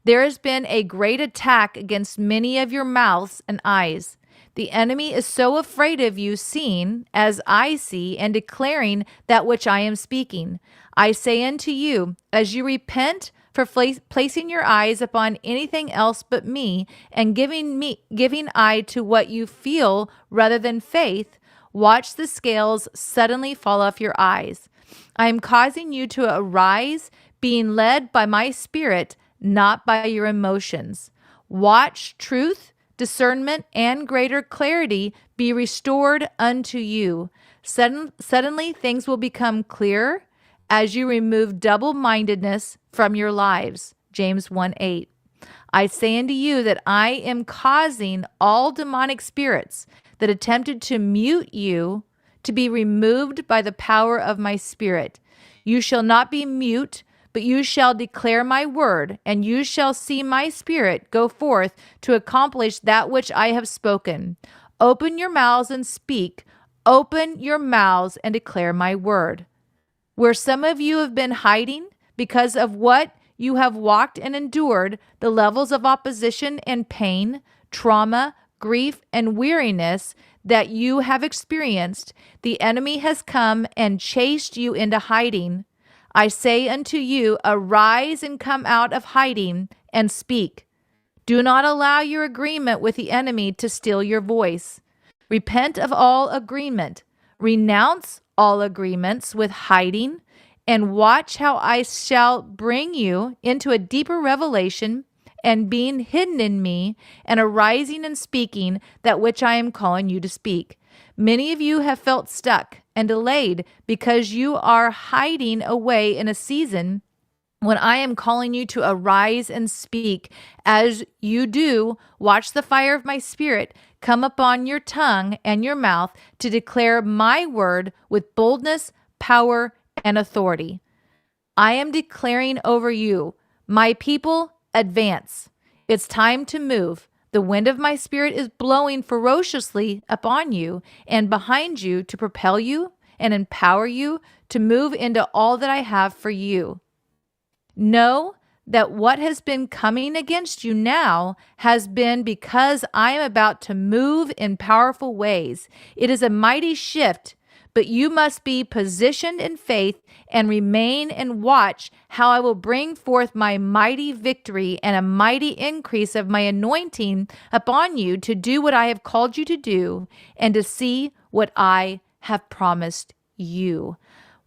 S23: There has been a great attack against many of your mouths and eyes. The enemy is so afraid of you seeing as I see and declaring that which I am speaking. I say unto you, as you repent for placing your eyes upon anything else but me and giving eye to what you feel rather than faith, watch the scales suddenly fall off your eyes. I am causing you to arise, being led by my spirit, not by your emotions. Watch truth, discernment, and greater clarity be restored unto you. Suddenly things will become clearer as you remove double-mindedness from your lives. James 1:8. I say unto you that I am causing all demonic spirits that attempted to mute you to be removed by the power of my spirit. You shall not be mute, but you shall declare my word, and you shall see my spirit go forth to accomplish that which I have spoken. Open your mouths and speak. Open your mouths and declare my word. Where some of you have been hiding because of what you have walked and endured, the levels of opposition and pain, trauma, grief, and weariness that you have experienced, the enemy has come and chased you into hiding. I say unto you, arise and come out of hiding and speak. Do not allow your agreement with the enemy to steal your voice. Repent of all agreement. Renounce all agreements with hiding, and watch how I shall bring you into a deeper revelation and being hidden in me, and arising and speaking that which I am calling you to speak. Many of you have felt stuck and delayed because you are hiding away in a season when I am calling you to arise and speak. As you do, watch the fire of my spirit come upon your tongue and your mouth to declare my word with boldness, power, and authority. I am declaring over you, my people, advance. It's time to move. The wind of my spirit is blowing ferociously upon you and behind you to propel you and empower you to move into all that I have for you. Know that what has been coming against you now has been because I am about to move in powerful ways. It is a mighty shift, but you must be positioned in faith and remain and watch how I will bring forth my mighty victory and a mighty increase of my anointing upon you to do what I have called you to do and to see what I have promised you.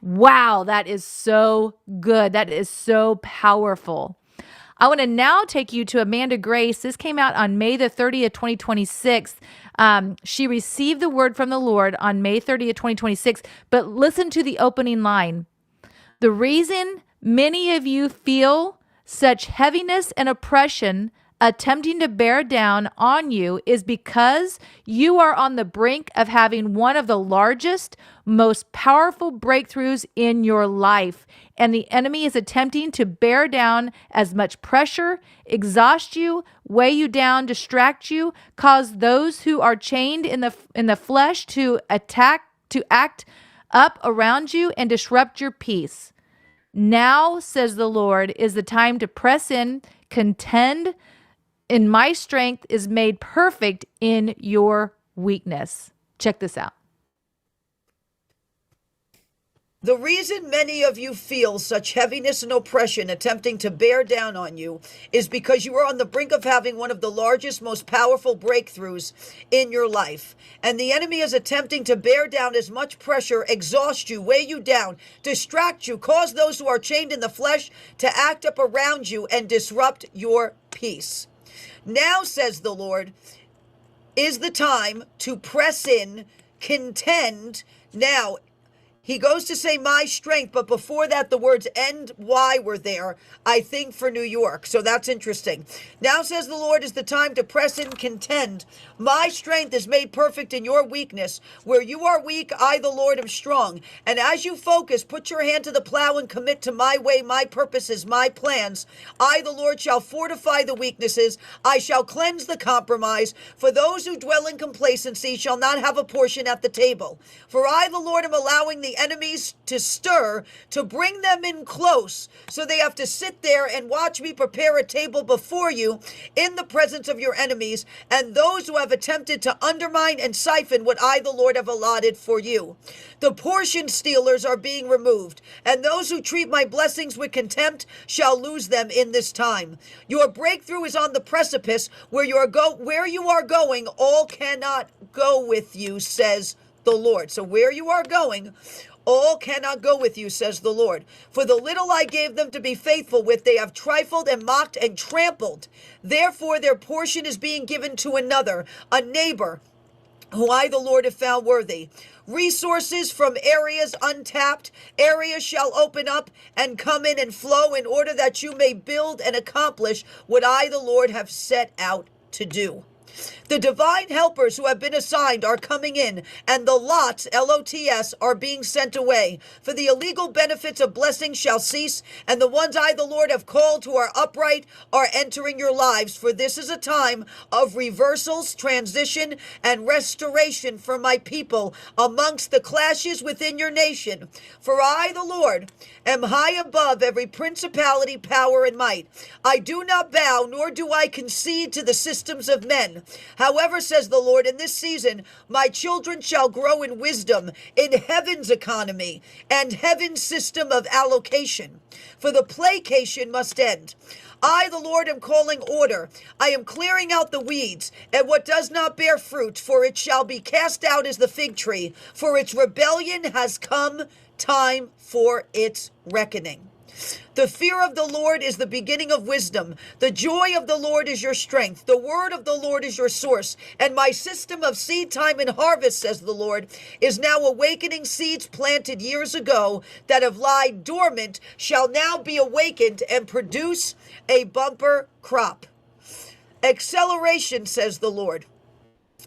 S23: Wow, that is so good. That is so powerful. I want to now take you to Amanda Grace. This came out on May the 30th, 2026. She received the word from the Lord on May 30th, 2026. But listen to the opening line. The reason many of you feel such heaviness and oppression attempting to bear down on you is because you are on the brink of having one of the largest, most powerful breakthroughs in your life. And the enemy is attempting to bear down as much pressure, exhaust you, weigh you down, distract you, cause those who are chained in the flesh to act up around you and disrupt your peace. Now, says the Lord, is the time to press in, contend, and my strength is made perfect in your weakness. Check this out.
S17: The reason many of you feel such heaviness and oppression attempting to bear down on you is because you are on the brink of having one of the largest, most powerful breakthroughs in your life. And the enemy is attempting to bear down as much pressure, exhaust you, weigh you down, distract you, cause those who are chained in the flesh to act up around you and disrupt your peace. Now, says the Lord, is the time to press in, contend. Now, he goes to say my strength, but before that, the words and why were there, I think, for New York. So that's interesting. Now, says the Lord, is the time to press in, contend. My strength is made perfect in your weakness. Where you are weak, I, the Lord, am strong. And as you focus, put your hand to the plow and commit to my way, my purposes, my plans. I, the Lord, shall fortify the weaknesses. I shall cleanse the compromise. For those who dwell in complacency shall not have a portion at the table. For I, the Lord, am allowing the enemies to stir, to bring them in close, so they have to sit there and watch me prepare a table before you in the presence of your enemies and those who have attempted to undermine and siphon what I, the Lord, have allotted for you. The portion stealers are being removed, and those who treat my blessings with contempt shall lose them in this time. Your breakthrough is on the precipice. Where you are going, all cannot go with you, says the Lord. So where you are going, all cannot go with you, says the Lord. For the little I gave them to be faithful with, they have trifled and mocked and trampled. Therefore their portion is being given to another, a neighbor, who I, the Lord, have found worthy. Resources from areas untapped, areas shall open up and come in and flow in order that you may build and accomplish what I, the Lord, have set out to do. The divine helpers who have been assigned are coming in, and the lots, L-O-T-S, are being sent away. For the illegal benefits of blessings shall cease, and the ones I, the Lord, have called who are upright are entering your lives. For this is a time of reversals, transition, and restoration for my people amongst the clashes within your nation. For I, the Lord, am high above every principality, power, and might. I do not bow, nor do I concede to the systems of men. However, says the Lord, in this season, my children shall grow in wisdom, in heaven's economy and heaven's system of allocation. For the placation must end. I, the Lord, am calling order. I am clearing out the weeds and what does not bear fruit, for it shall be cast out as the fig tree. For its rebellion has come, time for its reckoning. The fear of the Lord is the beginning of wisdom. The joy of the Lord is your strength. The word of the Lord is your source. And my system of seed time and harvest, says the Lord, is now awakening seeds planted years ago that have lied dormant shall now be awakened and produce a bumper crop. Acceleration, says the Lord.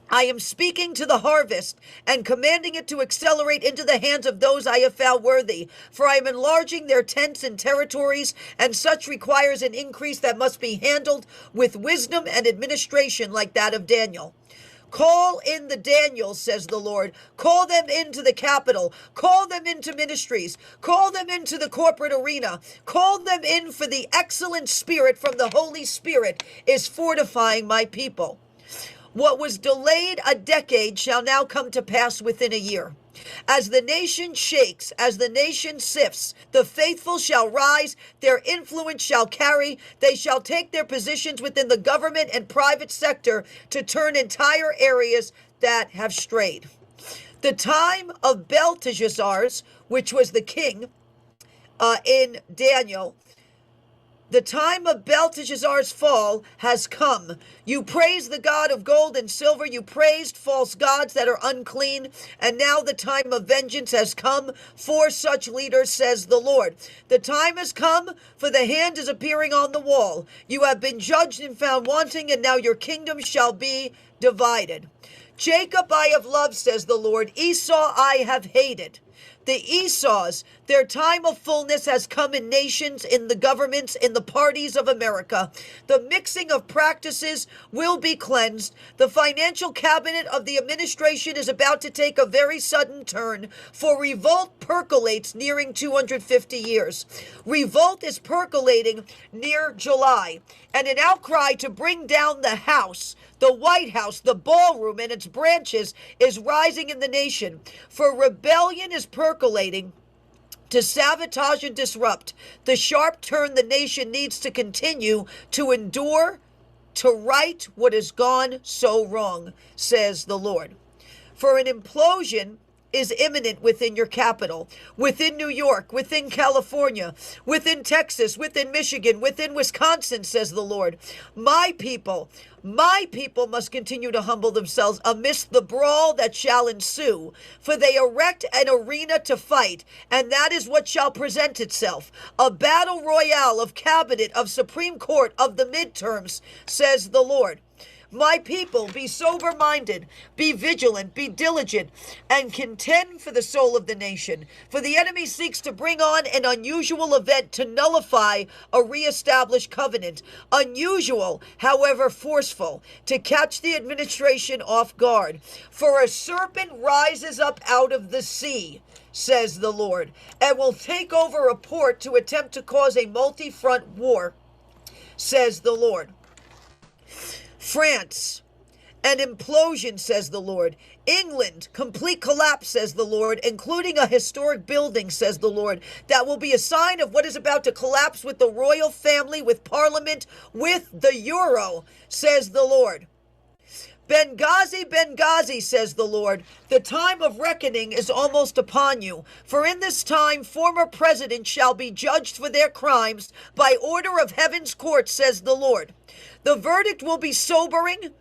S17: I am speaking to the harvest and commanding it to accelerate into the hands of those I have found worthy. For I am enlarging their tents and territories, and such requires an increase that must be handled with wisdom and administration like that of Daniel. Call in the Daniels, says the Lord. Call them into the capital. Call them into ministries. Call them into the corporate arena. Call them in, for the excellent spirit from the Holy Spirit is fortifying my people. What was delayed a decade shall now come to pass within a year. As the nation shakes, as the nation sifts, the faithful shall rise, their influence shall carry, they shall take their positions within the government and private sector to turn entire areas that have strayed. The time of Belteshazzar's, which was the king in Daniel, the time of Belteshazzar's fall has come. You praised the God of gold and silver. You praised false gods that are unclean. And now the time of vengeance has come for such leaders, says the Lord. The time has come, for the hand is appearing on the wall. You have been judged and found wanting, and now your kingdom shall be divided. Jacob I have loved, says the Lord. Esau I have hated. The Esau's, their time of fullness has come in nations, in the governments, in the parties of America. The mixing of practices will be cleansed. The financial cabinet of the administration is about to take a very sudden turn, for revolt percolates nearing 250 years. Revolt is percolating near July, and an outcry to bring down the House, the White House, the ballroom, and its branches is rising in the nation. For rebellion is percolating to sabotage and disrupt. The sharp turn the nation needs to continue to endure, to right what has gone so wrong, says the Lord. For an implosion is imminent within your capital, within New York, within California, within Texas, within Michigan, within Wisconsin, says the Lord. My people must continue to humble themselves amidst the brawl that shall ensue, for they erect an arena to fight, and that is what shall present itself, a battle royale of cabinet, of Supreme Court, of the midterms, says the Lord. My people, be sober-minded, be vigilant, be diligent, and contend for the soul of the nation. For the enemy seeks to bring on an unusual event to nullify a reestablished covenant. Unusual, however forceful, to catch the administration off guard. For a serpent rises up out of the sea, says the Lord, and will take over a port to attempt to cause a multi-front war, says the Lord. France, an implosion, says the Lord. England, complete collapse, says the Lord, including a historic building, says the Lord, that will be a sign of what is about to collapse with the royal family, with Parliament, with the euro, says the Lord. Benghazi, Benghazi, says the Lord, the time of reckoning is almost upon you. For in this time former presidents shall be judged for their crimes by order of heaven's court, says the Lord. The verdict will be sobering,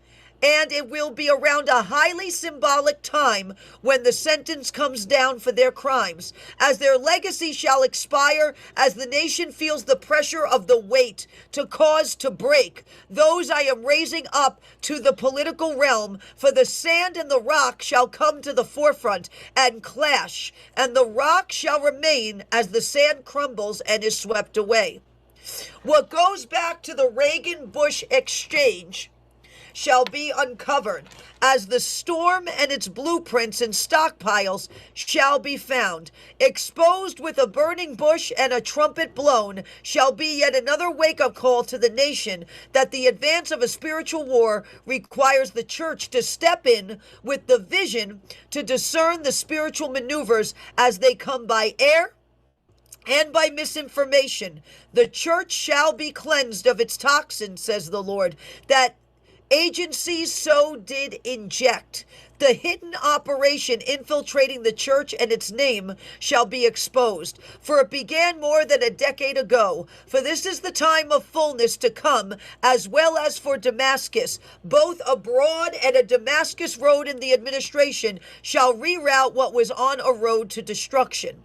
S17: and it will be around a highly symbolic time when the sentence comes down for their crimes, as their legacy shall expire, as the nation feels the pressure of the weight to cause to break. Those I am raising up to the political realm, for the sand and the rock shall come to the forefront and clash, and the rock shall remain as the sand crumbles and is swept away. What goes back to the Reagan-Bush exchange shall be uncovered, as the storm and its blueprints and stockpiles shall be found. Exposed with a burning bush and a trumpet blown shall be yet another wake-up call to the nation that the advance of a spiritual war requires the church to step in with the vision to discern the spiritual maneuvers as they come by air and by misinformation. The church shall be cleansed of its toxins, says the Lord, that Agencies so did inject. The hidden operation infiltrating the church and its name shall be exposed, for it began more than a decade ago. For this is the time of fullness to come, as well as for Damascus. Both a broad and a Damascus road in the administration shall reroute what was on a road to destruction.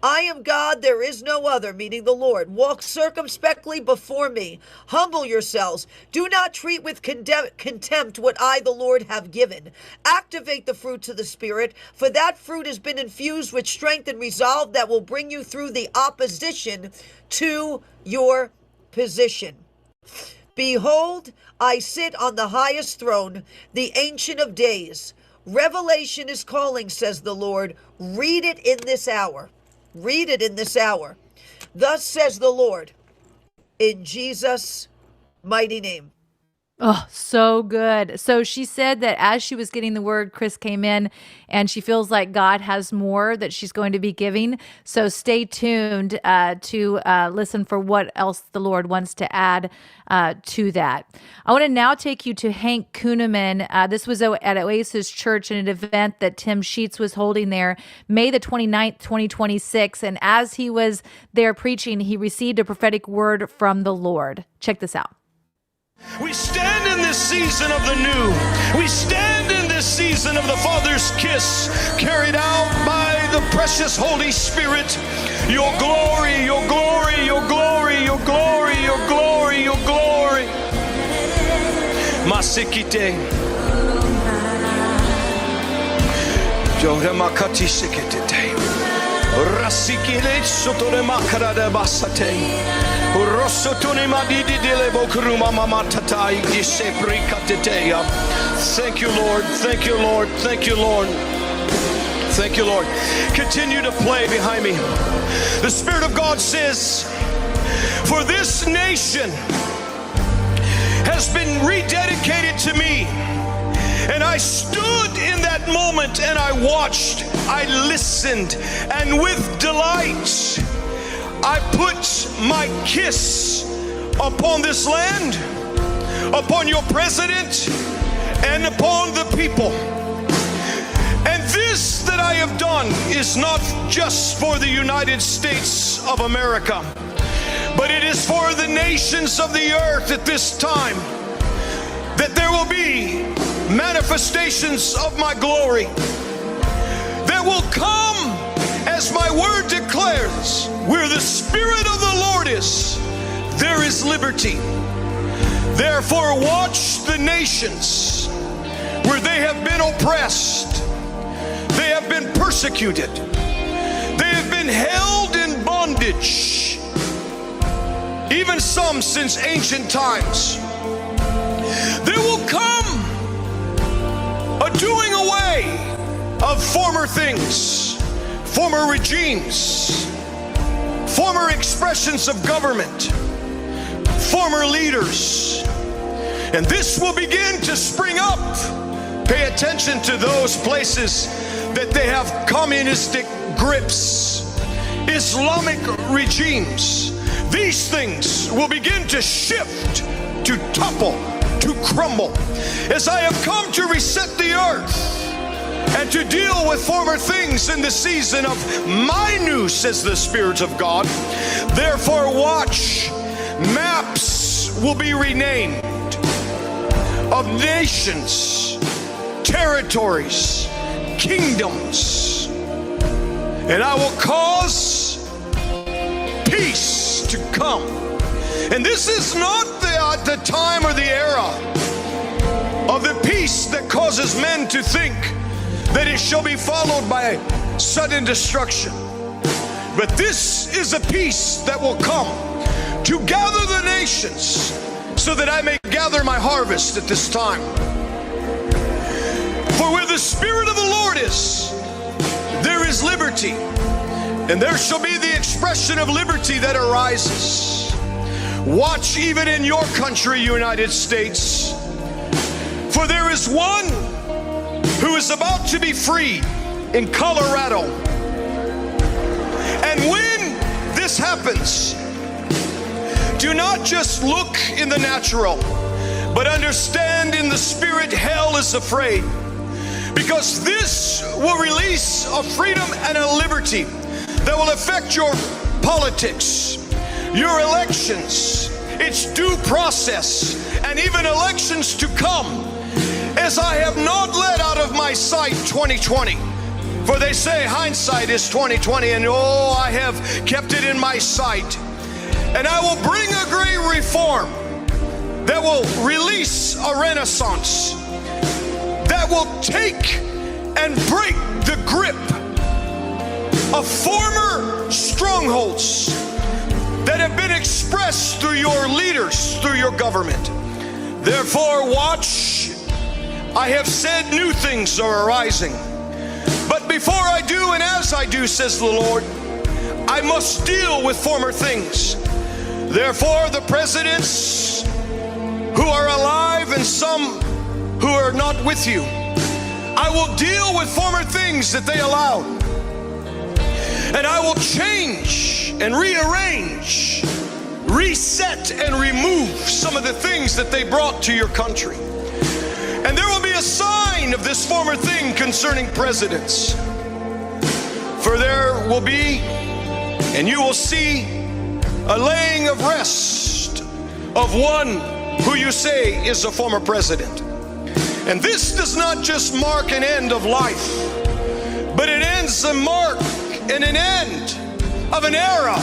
S17: I am God, there is no other, meaning the Lord. Walk circumspectly before me. Humble yourselves. Do not treat with contempt what I, the Lord, have given. Activate the fruits of the Spirit, for that fruit has been infused with strength and resolve that will bring you through the opposition to your position. Behold, I sit on the highest throne, the Ancient of Days. Revelation is calling, says the Lord. Read it in this hour. Read it in this hour. Thus says the Lord, in Jesus' mighty name.
S23: Oh, so good. So she said that as she was getting the word, Chris came in and she feels like God has more that she's going to be giving. So stay tuned to listen for what else the Lord wants to add to that. I want to now take you to Hank Kuhneman. This was at Oasis Church in an event that Tim Sheets was holding there, May the 29th, 2026. And as he was there preaching, he received a prophetic word from the Lord. Check this out.
S1: We stand in this season of the new. We stand in this season of the Father's kiss, carried out by the precious Holy Spirit. Your glory, your glory, your glory, your glory, your glory, your glory. Masikite. Joremakati sikite. Rasikile sotore makarada basate. Thank you, Lord. Thank you, Lord. Thank you, Lord. Thank you, Lord. Continue to play behind me. The Spirit of God says, for this nation has been rededicated to me. And I stood in that moment and I watched, I listened, and with delight, I put my kiss upon this land, upon your president, and upon the people. And this that I have done is not just for the United States of America, but it is for the nations of the earth at this time, that there will be manifestations of my glory that will come, as my word declares, where the Spirit of the Lord is, there is liberty. Therefore, watch the nations where they have been oppressed, they have been persecuted, they have been held in bondage, even some since ancient times. There will come a doing away of former things, former regimes, former expressions of government, former leaders. And this will begin to spring up. Pay attention to those places that they have communistic grips, Islamic regimes. These things will begin to shift, to topple, to crumble. As I have come to reset the earth and to deal with former things in the season of my new, says the Spirit of God. Therefore, watch. Maps will be renamed of nations, territories, kingdoms, and I will cause peace to come. And this is not the time or the era of the peace that causes men to think that it shall be followed by sudden destruction. But this is a peace that will come to gather the nations so that I may gather my harvest at this time. For where the Spirit of the Lord is, there is liberty, and there shall be the expression of liberty that arises. Watch even in your country, United States, for there is one who is about to be freed in Colorado. And when this happens, do not just look in the natural, But understand in the spirit, hell is afraid. Because this will release a freedom and a liberty that will affect your politics, your elections, its due process, and even elections to come, as I have not let out of my sight 2020. For they say hindsight is 2020, and oh, I have kept it in my sight. And I will bring a great reform that will release a renaissance, that will take and break the grip of former strongholds that have been expressed through your leaders, through your government. Therefore, watch. I have said new things are arising. But before I do and as I do, says the Lord, I must deal with former things. Therefore, the presidents who are alive and some who are not with you, I will deal with former things that they allowed. And I will change and rearrange, reset and remove some of the things that they brought to your country. And there will be a sign of this former thing concerning presidents. For there will be, and you will see, a laying of rest of one who you say is a former president. And this does not just mark an end of life, but it ends a mark and an end of an era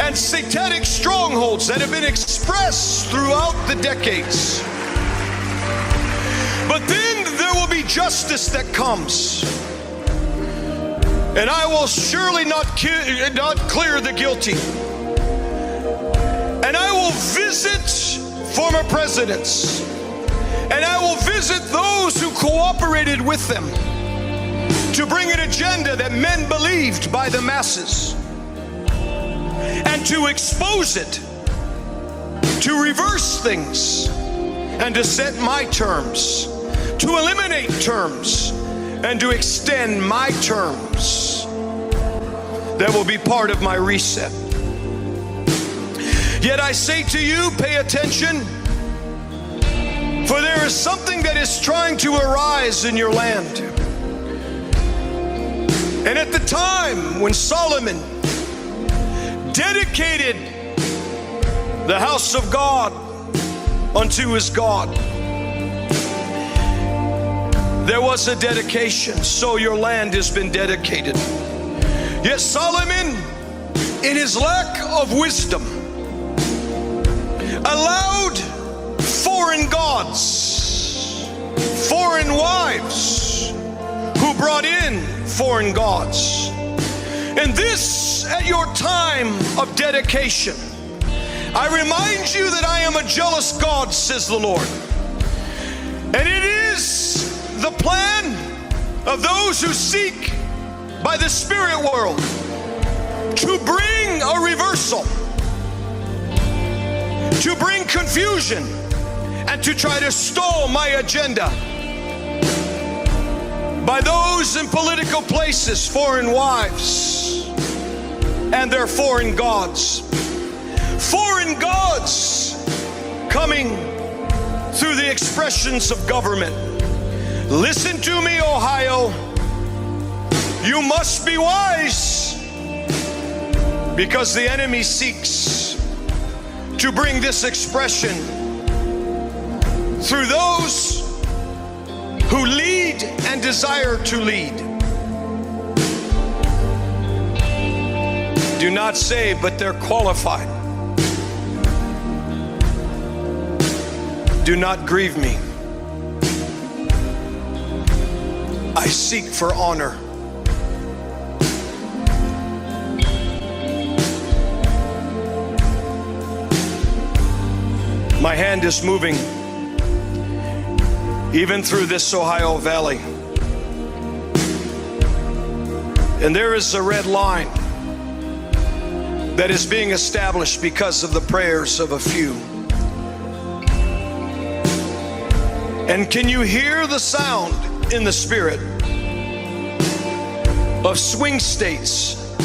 S1: and satanic strongholds that have been expressed throughout the decades. But then there will be justice that comes. And I will surely not clear the guilty. And I will visit former presidents. And I will visit those who cooperated with them to bring an agenda that men believed by the masses. And to expose it, to reverse things, and to set my terms, to eliminate terms, and to extend my terms that will be part of my reset. Yet I say to you, pay attention, for there is something that is trying to arise in your land. And at the time when Solomon dedicated the house of God unto his God, there was a dedication. So your land has been dedicated. Yet Solomon, in his lack of wisdom, allowed foreign gods, foreign wives, who brought in foreign gods. And this at your time of dedication. I remind you that I am a jealous God, says the Lord. And it is the plan of those who seek by the spirit world to bring a reversal, to bring confusion, and to try to stall my agenda by those in political places, foreign wives and their foreign gods. Foreign gods coming through the expressions of government. Listen to me, Ohio. You must be wise, because the enemy seeks to bring this expression through those who lead and desire to lead. Do not say, but they're qualified. Do not grieve me. I seek for honor. My hand is moving even through this Ohio Valley. And there is a red line that is being established because of the prayers of a few. And can you hear the sound in the spirit of swing states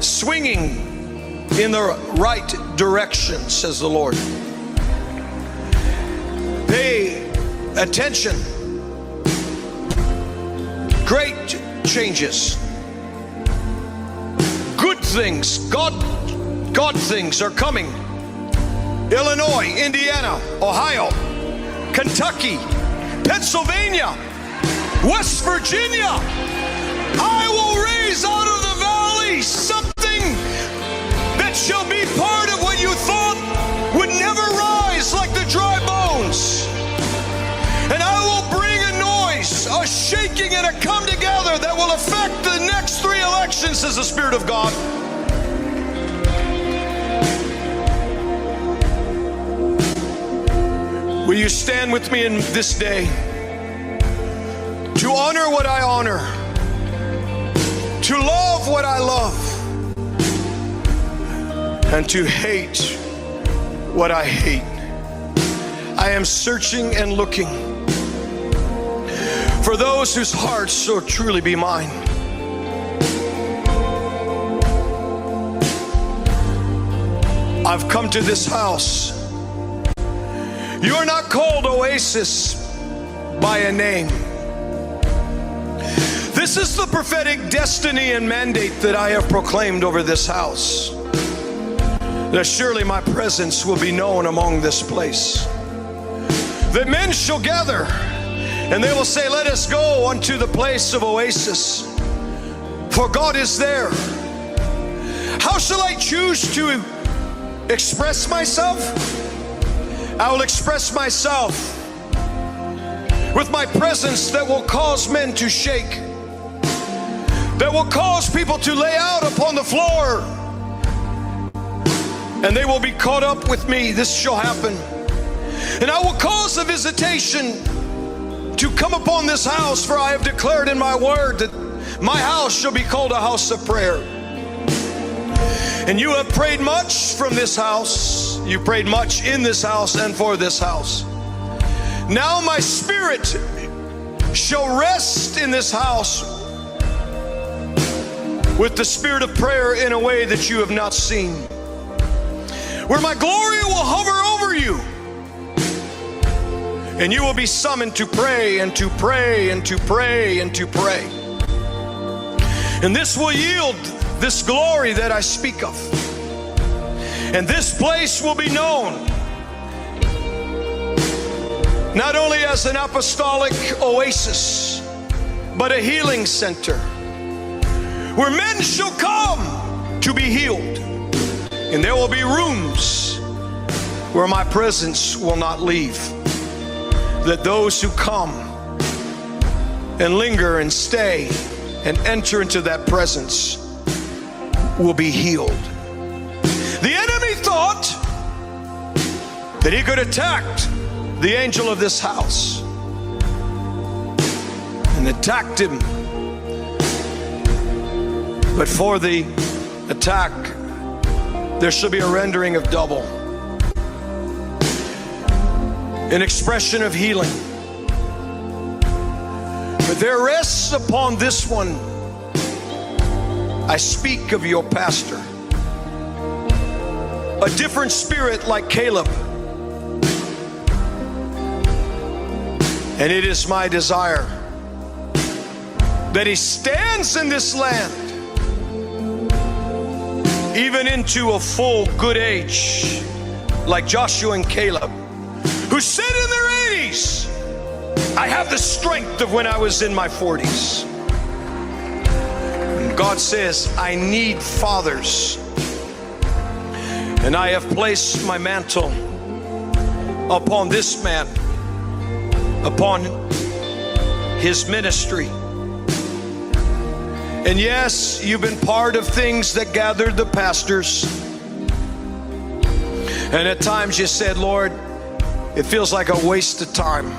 S1: swinging in the right direction, says the Lord. Attention. Great changes. Good things, God things are coming. Illinois, Indiana, Ohio, Kentucky, Pennsylvania, West Virginia. I will raise out of the valley something that shall be part of what you thought would never rise, like the dry bones. And I will bring a noise, a shaking and a come together that will affect the next 3 elections, says the Spirit of God. Will you stand with me in this day to honor what I honor, to love what I love, and to hate what I hate? I am searching and looking for those whose hearts shall truly be mine. I've come to this house. You are not called Oasis by a name. This is the prophetic destiny and mandate that I have proclaimed over this house. That surely my presence will be known among this place. That men shall gather and they will say, let us go unto the place of Oasis, for God is there. How shall I choose to express myself? I will express myself with my presence that will cause men to shake, that will cause people to lay out upon the floor, and they will be caught up with me. This shall happen. And I will cause a visitation to come upon this house, for I have declared in my word that my house shall be called a house of prayer. And you have prayed much from this house. You prayed much in this house and for this house. Now my spirit shall rest in this house with the spirit of prayer in a way that you have not seen, where my glory will hover over you, and you will be summoned to pray and to pray and to pray and to pray. And this will yield this glory that I speak of. And this place will be known not only as an apostolic oasis, but a healing center where men shall come to be healed. And there will be rooms where my presence will not leave, that those who come and linger and stay and enter into that presence will be healed. The enemy thought that he could attack the angel of this house, and attacked him. But for the attack, there shall be a rendering of double, an expression of healing. But there rests upon this one, I speak of your pastor, a different spirit like Caleb. And it is my desire that he stands in this land even into a full good age, like Joshua and Caleb, who said in their 80s, I have the strength of when I was in my 40s. And God says, I need fathers. And I have placed my mantle upon this man, upon his ministry. And yes, you've been part of things that gathered the pastors. And at times you said, Lord, it feels like a waste of time.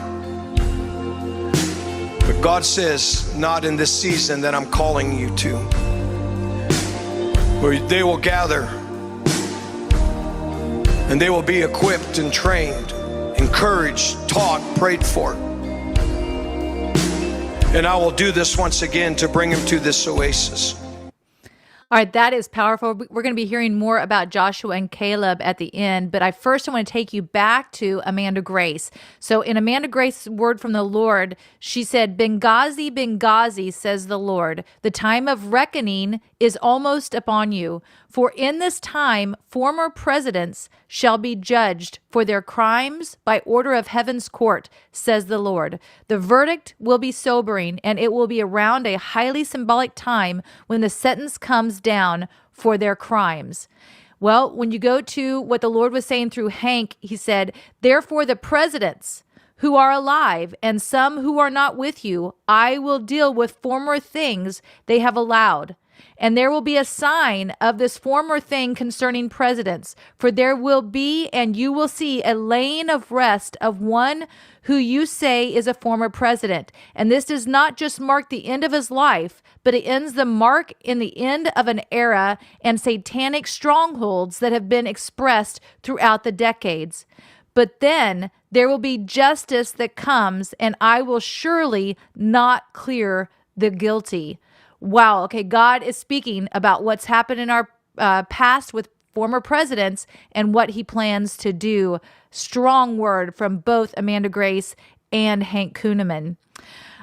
S1: But God says, not in this season that I'm calling you to. Where they will gather and they will be equipped and trained, encouraged, taught, prayed for. And I will do this once again to bring him to this oasis.
S23: All right, that is powerful. We're going to be hearing more about Joshua and Caleb at the end, but I want to take you back to Amanda Grace. So in Amanda Grace's word from the Lord, she said, Benghazi, Benghazi, says the Lord, the time of reckoning is almost upon you. For in this time, former presidents shall be judged for their crimes by order of heaven's court, says the Lord. The verdict will be sobering, and it will be around a highly symbolic time when the sentence comes down for their crimes. Well, when you go to what the Lord was saying through Hank, he said, therefore the presidents who are alive and some who are not with you, I will deal with former things they have allowed. And there will be a sign of this former thing concerning presidents, for there will be, and you will see, a laying of rest of one who you say is a former president. And this does not just mark the end of his life, but it ends the mark in the end of an era and satanic strongholds that have been expressed throughout the decades. But then there will be justice that comes, and I will surely not clear the guilty. Wow. Okay. God is speaking about what's happened in our past with former presidents and what he plans to do. Strong word from both Amanda Grace and Hank Kuhneman.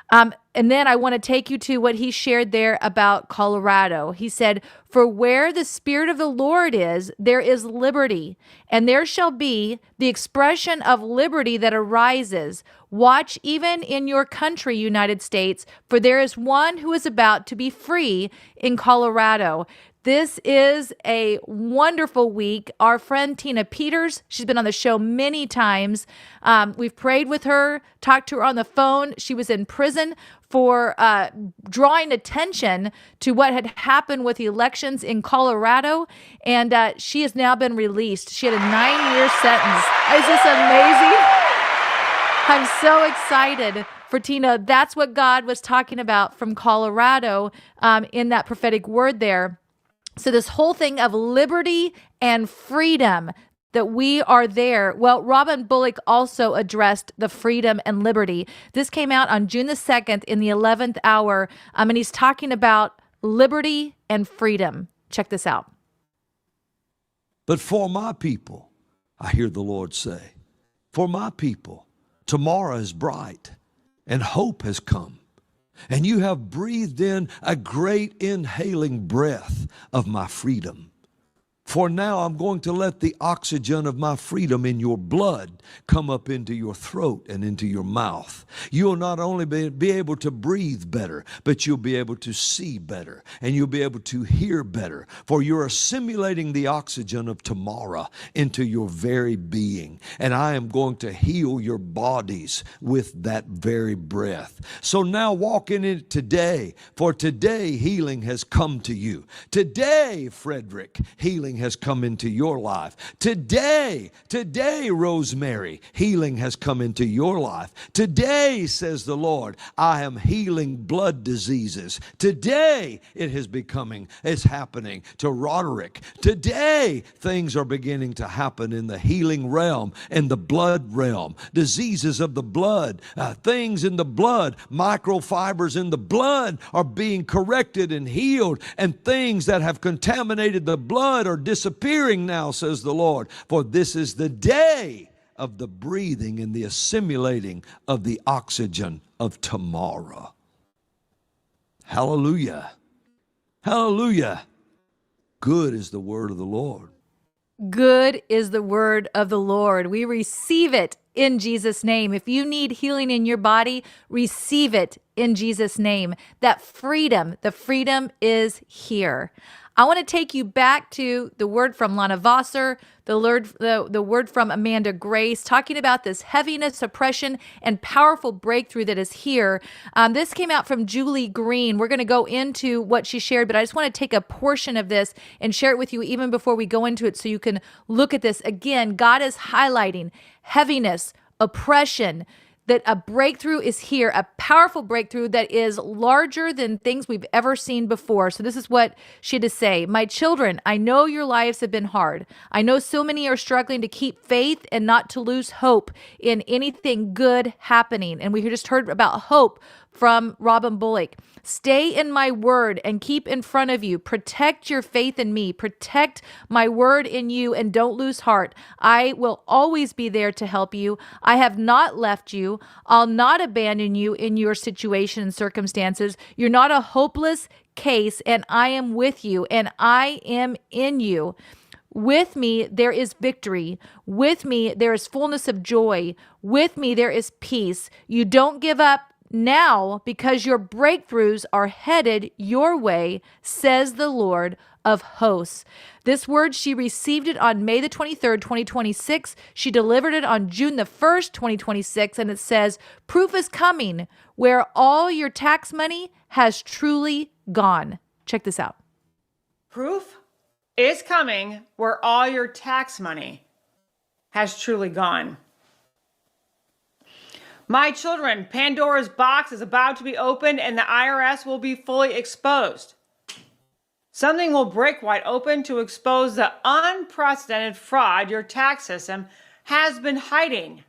S23: And then I want to take you to what he shared there about Colorado. He said, for where the Spirit of the Lord is, there is liberty, and there shall be the expression of liberty that arises. Watch even in your country, United States, for there is one who is about to be free in Colorado. This is a wonderful week. Our friend Tina Peters, she's been on the show many times. We've prayed with her, talked to her on the phone. She was in prison for drawing attention to what had happened with the elections in Colorado, and she has now been released. She had a 9-year sentence. Is this amazing? I'm so excited for Tina. That's what God was talking about from Colorado in that prophetic word there. So this whole thing of liberty and freedom, that we are there. Well, Robin Bullock also addressed the freedom and liberty. This came out on June the 2nd in the 11th hour, and he's talking about liberty and freedom. Check this out.
S9: But for my people, I hear the Lord say, for my people, tomorrow is bright and hope has come. And you have breathed in a great inhaling breath of my freedom. For now I'm going to let the oxygen of my freedom in your blood come up into your throat and into your mouth. You'll not only be able to breathe better, but you'll be able to see better, and you'll be able to hear better. For you're assimilating the oxygen of tomorrow into your very being. And I am going to heal your bodies with that very breath. So now walk in it today, for today healing has come to you. Today, Frederick, healing has come into your life. Today, Rosemary, healing has come into your life. Today, says the Lord, I am healing blood diseases. Today, it's happening to Roderick. Today, things are beginning to happen in the healing realm and the blood realm. Diseases of the blood, things in the blood, microfibers in the blood are being corrected and healed, and things that have contaminated the blood are disappearing now, says the Lord. For this is the day of the breathing and the assimilating of the oxygen of tomorrow. Hallelujah. Hallelujah. Good is the word of the Lord.
S23: Good is the word of the Lord. We receive it in Jesus' name. If you need healing in your body, receive it in Jesus' name. That freedom, the freedom is here. I want to take you back to the word from Lana Vosser, the word from Amanda Grace, talking about this heaviness, oppression, and powerful breakthrough that is here. This came out from Julie Green. We're going to go into what she shared, but I just want to take a portion of this and share it with you even before we go into it so you can look at this. Again, God is highlighting heaviness, oppression, that a breakthrough is here, a powerful breakthrough that is larger than things we've ever seen before. So this is what she had to say. My children, I know your lives have been hard. I know so many are struggling to keep faith and not to lose hope in anything good happening. And we just heard about hope from Robin Bullock. Stay in my word and keep in front of you. Protect your faith in me. Protect my word in you and don't lose heart. I will always be there to help you. I have not left you. I'll not abandon you in your situation and circumstances. You're not a hopeless case, and I am with you and I am in you. With me, there is victory. With me, there is fullness of joy. With me, there is peace. You don't give up now because your breakthroughs are headed your way, says the Lord of hosts. This word, she received it on May the 23rd, 2026. She delivered it on June the 1st, 2026. And it says, proof is coming where all your tax money has truly gone. Check this out.
S15: Proof is coming where all your tax money has truly gone. My children, Pandora's box is about to be opened and the IRS will be fully exposed. Something will break wide open to expose the unprecedented fraud your tax system has been hiding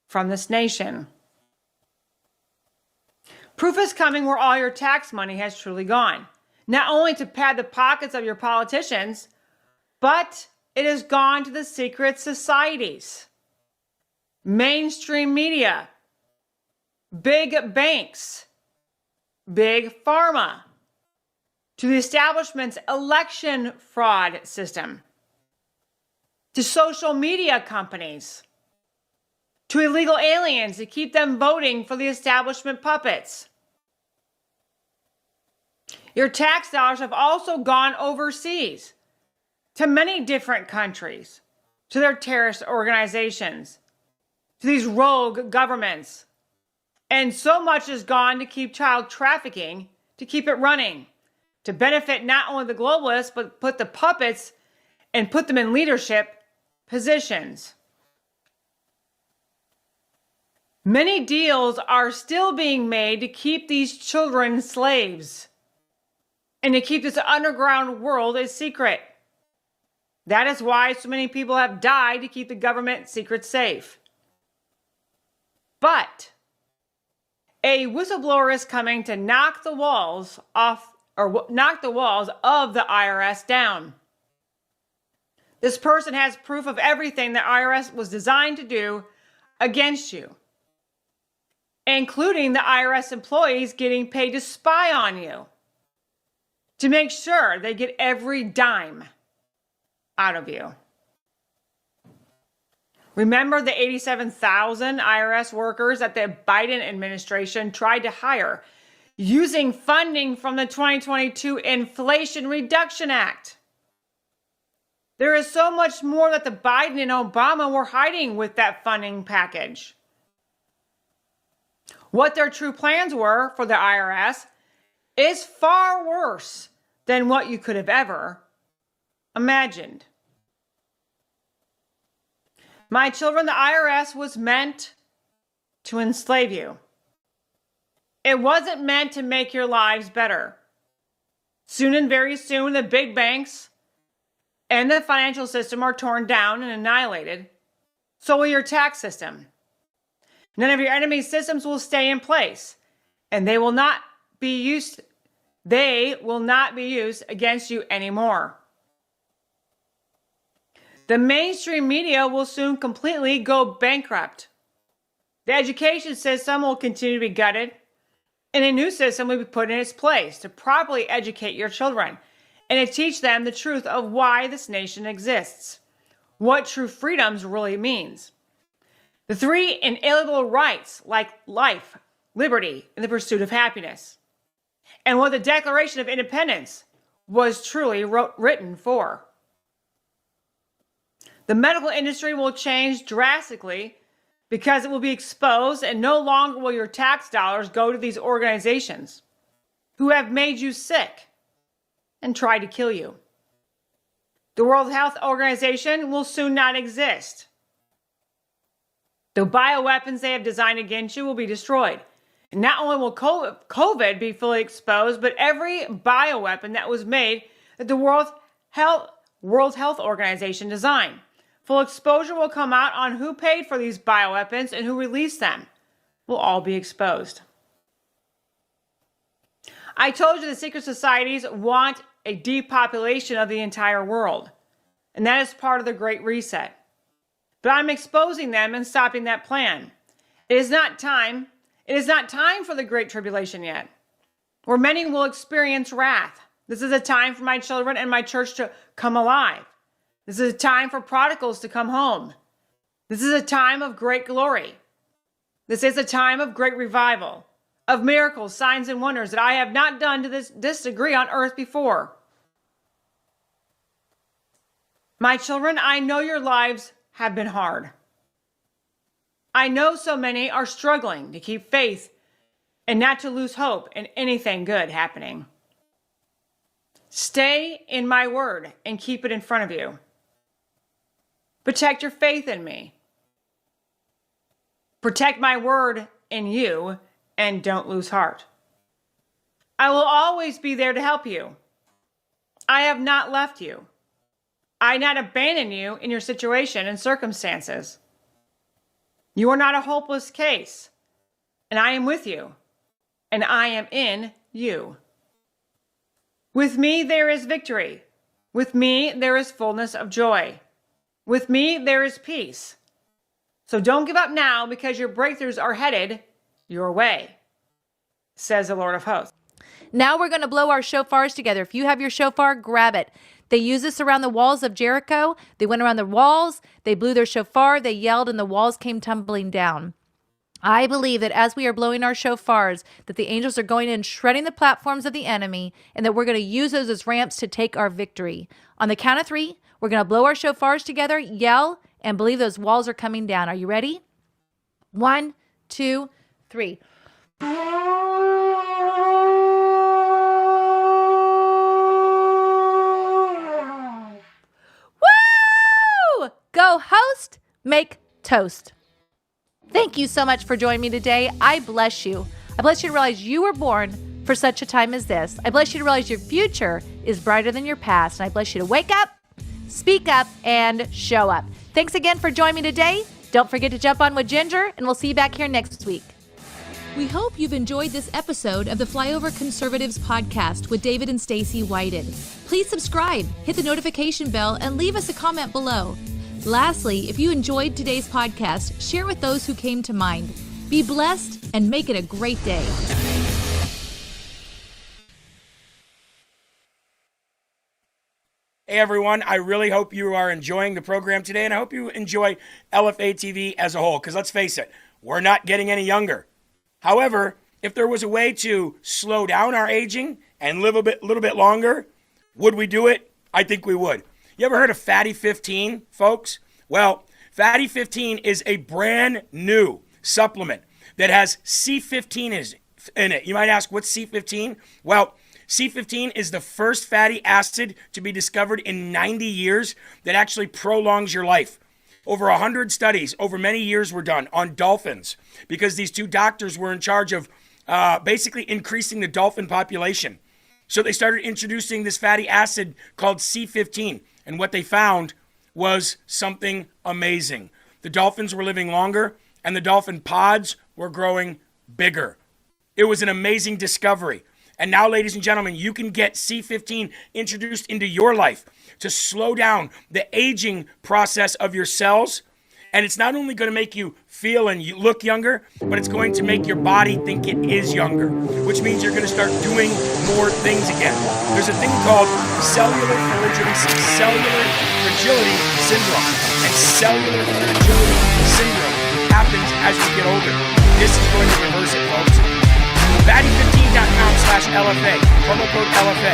S15: from this nation. Proof is coming where all your tax money has truly gone. Not only to pad the pockets of your politicians, but it has gone to the secret societies, mainstream media, big banks, big pharma, to the establishment's election fraud system, to social media companies, to illegal aliens to keep them voting for the establishment puppets. Your tax dollars have also gone overseas to many different countries, to their terrorist organizations, to these rogue governments. And so much has gone to keep child trafficking, to keep it running, to benefit not only the globalists, but put the puppets and put them in leadership positions. Many deals are still being made to keep these children slaves and to keep this underground world a secret. That is why so many people have died to keep the government secrets safe. But a whistleblower is coming to knock the walls off, or knock the walls of the IRS down. This person has proof of everything the IRS was designed to do against you, including the IRS employees getting paid to spy on you, to make sure they get every dime out of you. Remember the 87,000 IRS workers that the Biden administration tried to hire using funding from the 2022 Inflation Reduction Act. There is so much more that the Biden and Obama were hiding with that funding package. What their true plans were for the IRS is far worse than what you could have ever imagined. My children, the IRS was meant to enslave you. It wasn't meant to make your lives better. Soon and very soon, the big banks and the financial system are torn down and annihilated. So will your tax system. None of your enemy's systems will stay in place, and they will not be used against you anymore. The mainstream media will soon completely go bankrupt. The education system will continue to be gutted, and a new system will be put in its place to properly educate your children and to teach them the truth of why this nation exists, what true freedoms really means. The three inalienable rights like life, liberty, and the pursuit of happiness, and what the Declaration of Independence was truly written for. The medical industry will change drastically because it will be exposed, and no longer will your tax dollars go to these organizations who have made you sick and tried to kill you. The World Health Organization will soon not exist. The bioweapons they have designed against you will be destroyed. And not only will COVID be fully exposed, but every bioweapon that was made that the World Health Organization designed. Full exposure will come out on who paid for these bioweapons and who released them. Will all be exposed. I told you the secret societies want a depopulation of the entire world. And that is part of the Great Reset. But I'm exposing them and stopping that plan. It is not time for the Great Tribulation yet, where many will experience wrath. This is a time for my children and my church to come alive. This is a time for prodigals to come home. This is a time of great glory. This is a time of great revival, of miracles, signs, and wonders that I have not done to this degree on earth before. My children, I know your lives have been hard. I know so many are struggling to keep faith and not to lose hope in anything good happening. Stay in my word and keep it in front of you. Protect your faith in me. Protect my word in you and don't lose heart. I will always be there to help you. I have not left you. I not abandon you in your situation and circumstances. You are not a hopeless case, and I am with you, and I am in you. With me there is victory. With me there is fullness of joy. With me there is peace. So don't give up now because your breakthroughs are headed your way, says the Lord of hosts.
S23: Now we're going to blow our shofars together. If you have your shofar, grab it. They used this around the walls of Jericho. They went around the walls, they blew their shofar, they yelled, and the walls came tumbling down. I believe that as we are blowing our shofars, that the angels are going in, shredding the platforms of the enemy, and that we're going to use those as ramps to take our victory. On the count of 3, we're going to blow our shofars together, yell, and believe those walls are coming down. Are you ready? 1, 2, 3. Woo! Go host, make toast. Thank you so much for joining me today. I bless you. I bless you to realize you were born for such a time as this. I bless you to realize your future is brighter than your past. And I bless you to wake up, speak up, and show up. Thanks again for joining me today. Don't forget to jump on with Ginger, and we'll see you back here next week. We hope you've enjoyed this episode of the Flyover Conservatives podcast with David and Stacy Whited. Please subscribe, hit the notification bell, and leave us a comment below. Lastly, if you enjoyed today's podcast, share with those who came to mind. Be blessed and make it a great day.
S5: Hey everyone, I really hope you are enjoying the program today, and I hope you enjoy LFA TV as a whole, because let's face it, we're not getting any younger. However, if there was a way to slow down our aging and live a little bit longer, would we do it? I think we would. You ever heard of Fatty 15, folks? Well, Fatty 15 is a brand new supplement that has C15 in it. You might ask, what's C15? Well, C15 is the first fatty acid to be discovered in 90 years that actually prolongs your life. Over 100 studies over many years were done on dolphins because these two doctors were in charge of basically increasing the dolphin population. So they started introducing this fatty acid called C15. And what they found was something amazing. The dolphins were living longer and the dolphin pods were growing bigger. It was an amazing discovery. And now, ladies and gentlemen, you can get C15 introduced into your life to slow down the aging process of your cells. And it's not only going to make you feel and you look younger, but it's going to make your body think it is younger, which means you're going to start doing more things again. There's a thing called cellular fragility syndrome. And cellular fragility syndrome happens as we get older. This is going to reverse it, folks. Fatty15.com/LFA. Promo code LFA.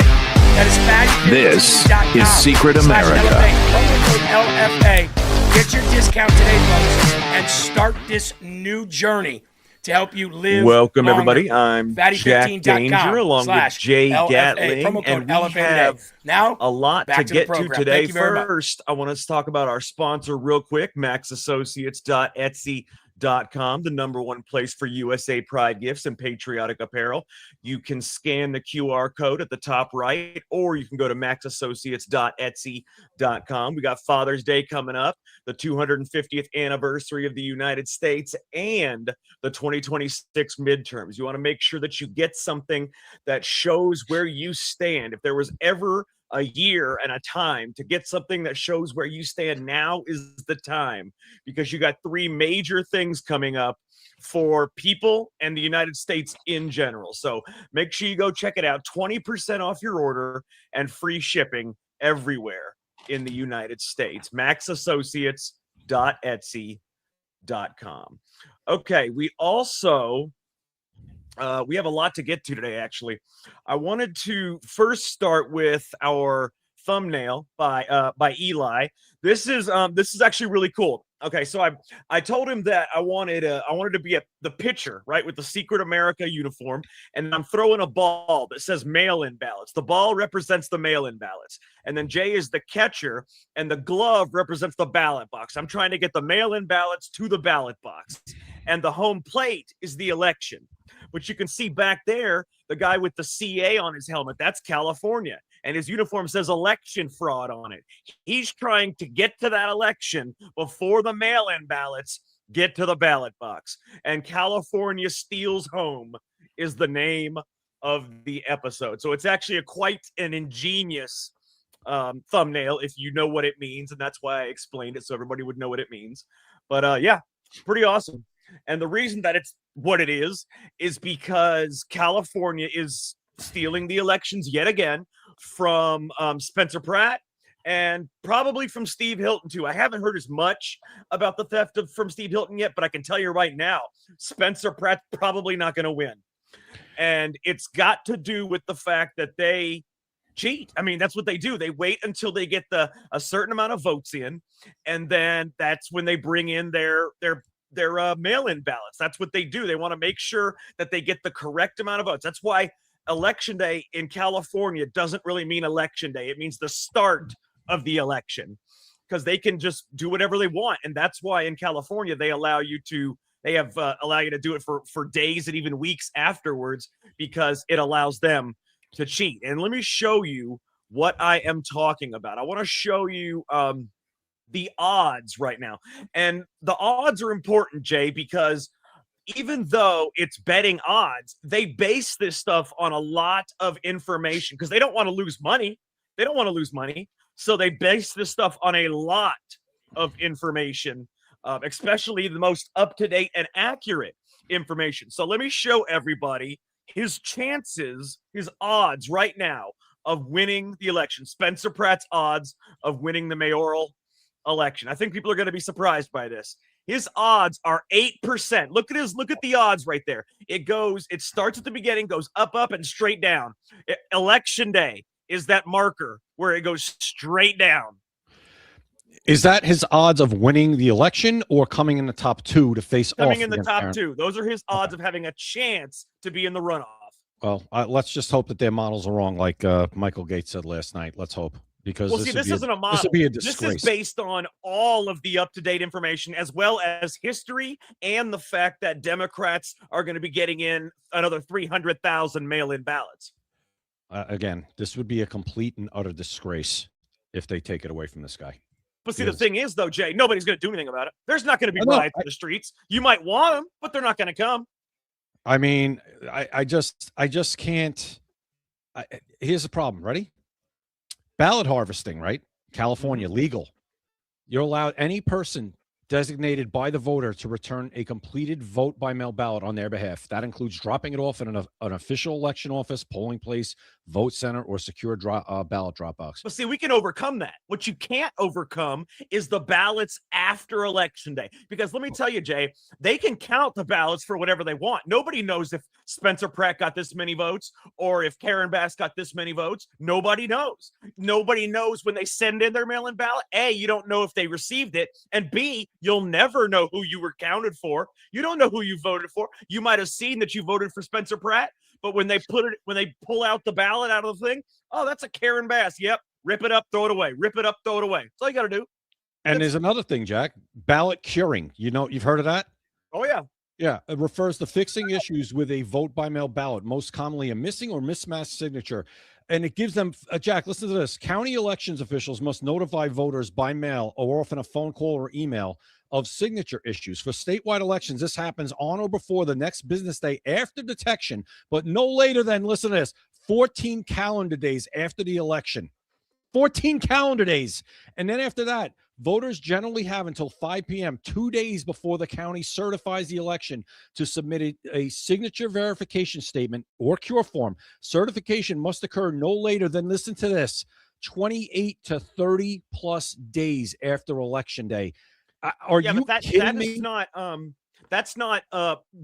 S5: That is Fatty15.com.
S20: This is Secret America.
S5: Promo code LFA. Get your discount today, folks, and start this new journey to help you live
S22: Welcome,
S5: longer.
S22: everybody. I'm Jack Danger along with Jay Gatling, and we have
S5: now,
S22: a lot to
S5: back
S22: get
S5: the
S22: to
S5: program.
S22: today.
S5: Thank you very much.
S22: First, I want us to talk about our sponsor real quick, maxassociates.etsy.com. com, the #1 place for USA Pride gifts and patriotic apparel. You can scan the QR code at the top right, or you can go to maxassociates.etsy.com. We got Father's Day coming up, the 250th anniversary of the United States, and the 2026 midterms. You want to make sure that you get something that shows where you stand. If there was ever a year and a time to get something that shows where you stand, now is the time, because you got 3 major things coming up for people and the United States in general. So make sure you go check it out. 20% off your order and free shipping everywhere in the United States. maxassociates.etsy.com. Okay, we also we have a lot to get to today, actually. I wanted to first start with our thumbnail by Eli. This is actually really cool. Okay, so I told him that I wanted to be the pitcher, right, with the Secret America uniform, and I'm throwing a ball that says mail-in ballots. The ball represents the mail-in ballots, and then Jay is the catcher, and the glove represents the ballot box. I'm trying to get the mail-in ballots to the ballot box, and the home plate is the election. But you can see back there, the guy with the CA on his helmet, that's California. And his uniform says election fraud on it. He's trying to get to that election before the mail-in ballots get to the ballot box. And California Steals Home is the name of the episode. So it's actually quite an ingenious thumbnail, if you know what it means. And that's why I explained it, so everybody would know what it means. But yeah, pretty awesome. And the reason that it's what it is because California is stealing the elections yet again from Spencer Pratt and probably from Steve Hilton too. I haven't heard as much about the theft from Steve Hilton yet, but I can tell you right now, Spencer Pratt's probably not going to win. And it's got to do with the fact that they cheat. I mean, that's what they do. They wait until they get a certain amount of votes in, and then that's when they bring in their mail-in ballots. That's what they do. They want to make sure that they get the correct amount of votes. That's why election day in California doesn't really mean election day. It means the start of the election, because they can just do whatever they want. And that's why in California, they allow you to do it for days and even weeks afterwards, because it allows them to cheat. And let me show you what I am talking about. I want to show you the odds right now. And the odds are important, Jay, because even though it's betting odds, they base this stuff on a lot of information because they don't want to lose money. So they base this stuff on a lot of information, especially the most up-to-date and accurate information. So let me show everybody his odds right now of winning the election. Spencer Pratt's odds of winning the mayoral election. I think people are going to be surprised by this. His odds are 8%. Look at the odds right there. It starts at the beginning, goes up, and straight down. Election day is that marker where it goes straight down.
S10: Is that his odds of winning the election or coming in the top 2 to face off?
S22: Coming in the top 2. Those are his odds of having a chance to be in the runoff.
S10: Well, let's just hope that their models are wrong, like Michael Gates said last night. Let's hope. Because
S22: this isn't a model.
S10: This would be a disgrace.
S22: This is based on all of the up-to-date information, as well as history and the fact that Democrats are going to be getting in another 300,000 mail-in ballots.
S10: Again, this would be a complete and utter disgrace if they take it away from this guy.
S22: But see, the thing is, though, Jay, nobody's going to do anything about it. There's not going to be riots in the streets. You might want them, but they're not going to come.
S10: I mean, I just can't. Here's the problem. Ready? Ballot harvesting, right? California, legal. You're allowed any person designated by the voter to return a completed vote by mail ballot on their behalf. That includes dropping it off in an official election office, polling place, vote center, or secure ballot drop box.
S22: But see, we can overcome that. What you can't overcome is the ballots after Election Day. Because let me tell you, Jay, they can count the ballots for whatever they want. Nobody knows if Spencer Pratt got this many votes or if Karen Bass got this many votes. Nobody knows. Nobody knows when they send in their mail-in ballot. A, you don't know if they received it. And B, you'll never know who you were counted for. You don't know who you voted for. You might have seen that you voted for Spencer Pratt, but when they pull out the ballot out of the thing, oh, that's a Karen Bass. Yep. Rip it up, throw it away. Rip it up, throw it away. That's all you got to do.
S10: And there's another thing, Jack. Ballot curing. You know, you've heard of that?
S22: Oh, yeah.
S10: Yeah, it refers to fixing issues with a vote by mail ballot, most commonly a missing or mismatched signature. And it gives them, Jack, listen to this. County elections officials must notify voters by mail or often a phone call or email of signature issues. For statewide elections, this happens on or before the next business day after detection, but no later than, listen to this, 14 calendar days after the election. 14 calendar days. And then after that, voters generally have until 5 p.m., 2 days before the county certifies the election, to submit a signature verification statement or cure form. Certification must occur no later than, listen to this, 28 to 30 plus days after election day. Are you kidding me?
S22: That's not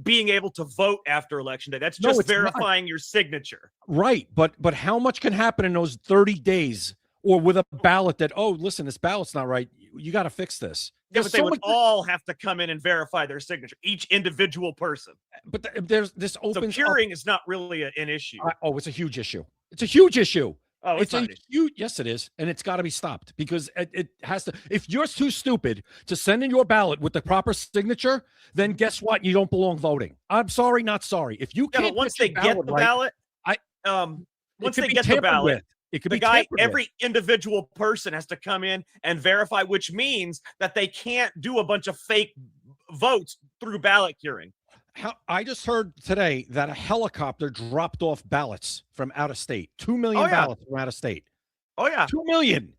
S22: being able to vote after election day. That's
S10: No,
S22: just
S10: it's not.
S22: verifying your signature.
S10: Right, but how much can happen in those 30 days? Or with a ballot that, oh, listen, this ballot's not right. You got to fix this.
S22: Yeah, but they would all have to come in and verify their signature, each individual person.
S10: But there's this opens.
S22: So curing is not really an issue.
S10: It's a huge issue. It's a huge issue.
S22: Oh, it's not an issue.
S10: Huge. Yes, it is, and it's got to be stopped because it has to. If you're too stupid to send in your ballot with the proper signature, then guess what? You don't belong voting. I'm sorry, not sorry. If you can't,
S22: but once they get the ballot, once they get the ballot. It could be every individual person has to come in and verify, which means that they can't do a bunch of fake votes through ballot curing.
S10: I just heard today that a helicopter dropped off ballots from out of state. 2 million ballots from out of state.
S22: Oh, yeah.
S10: 2 million.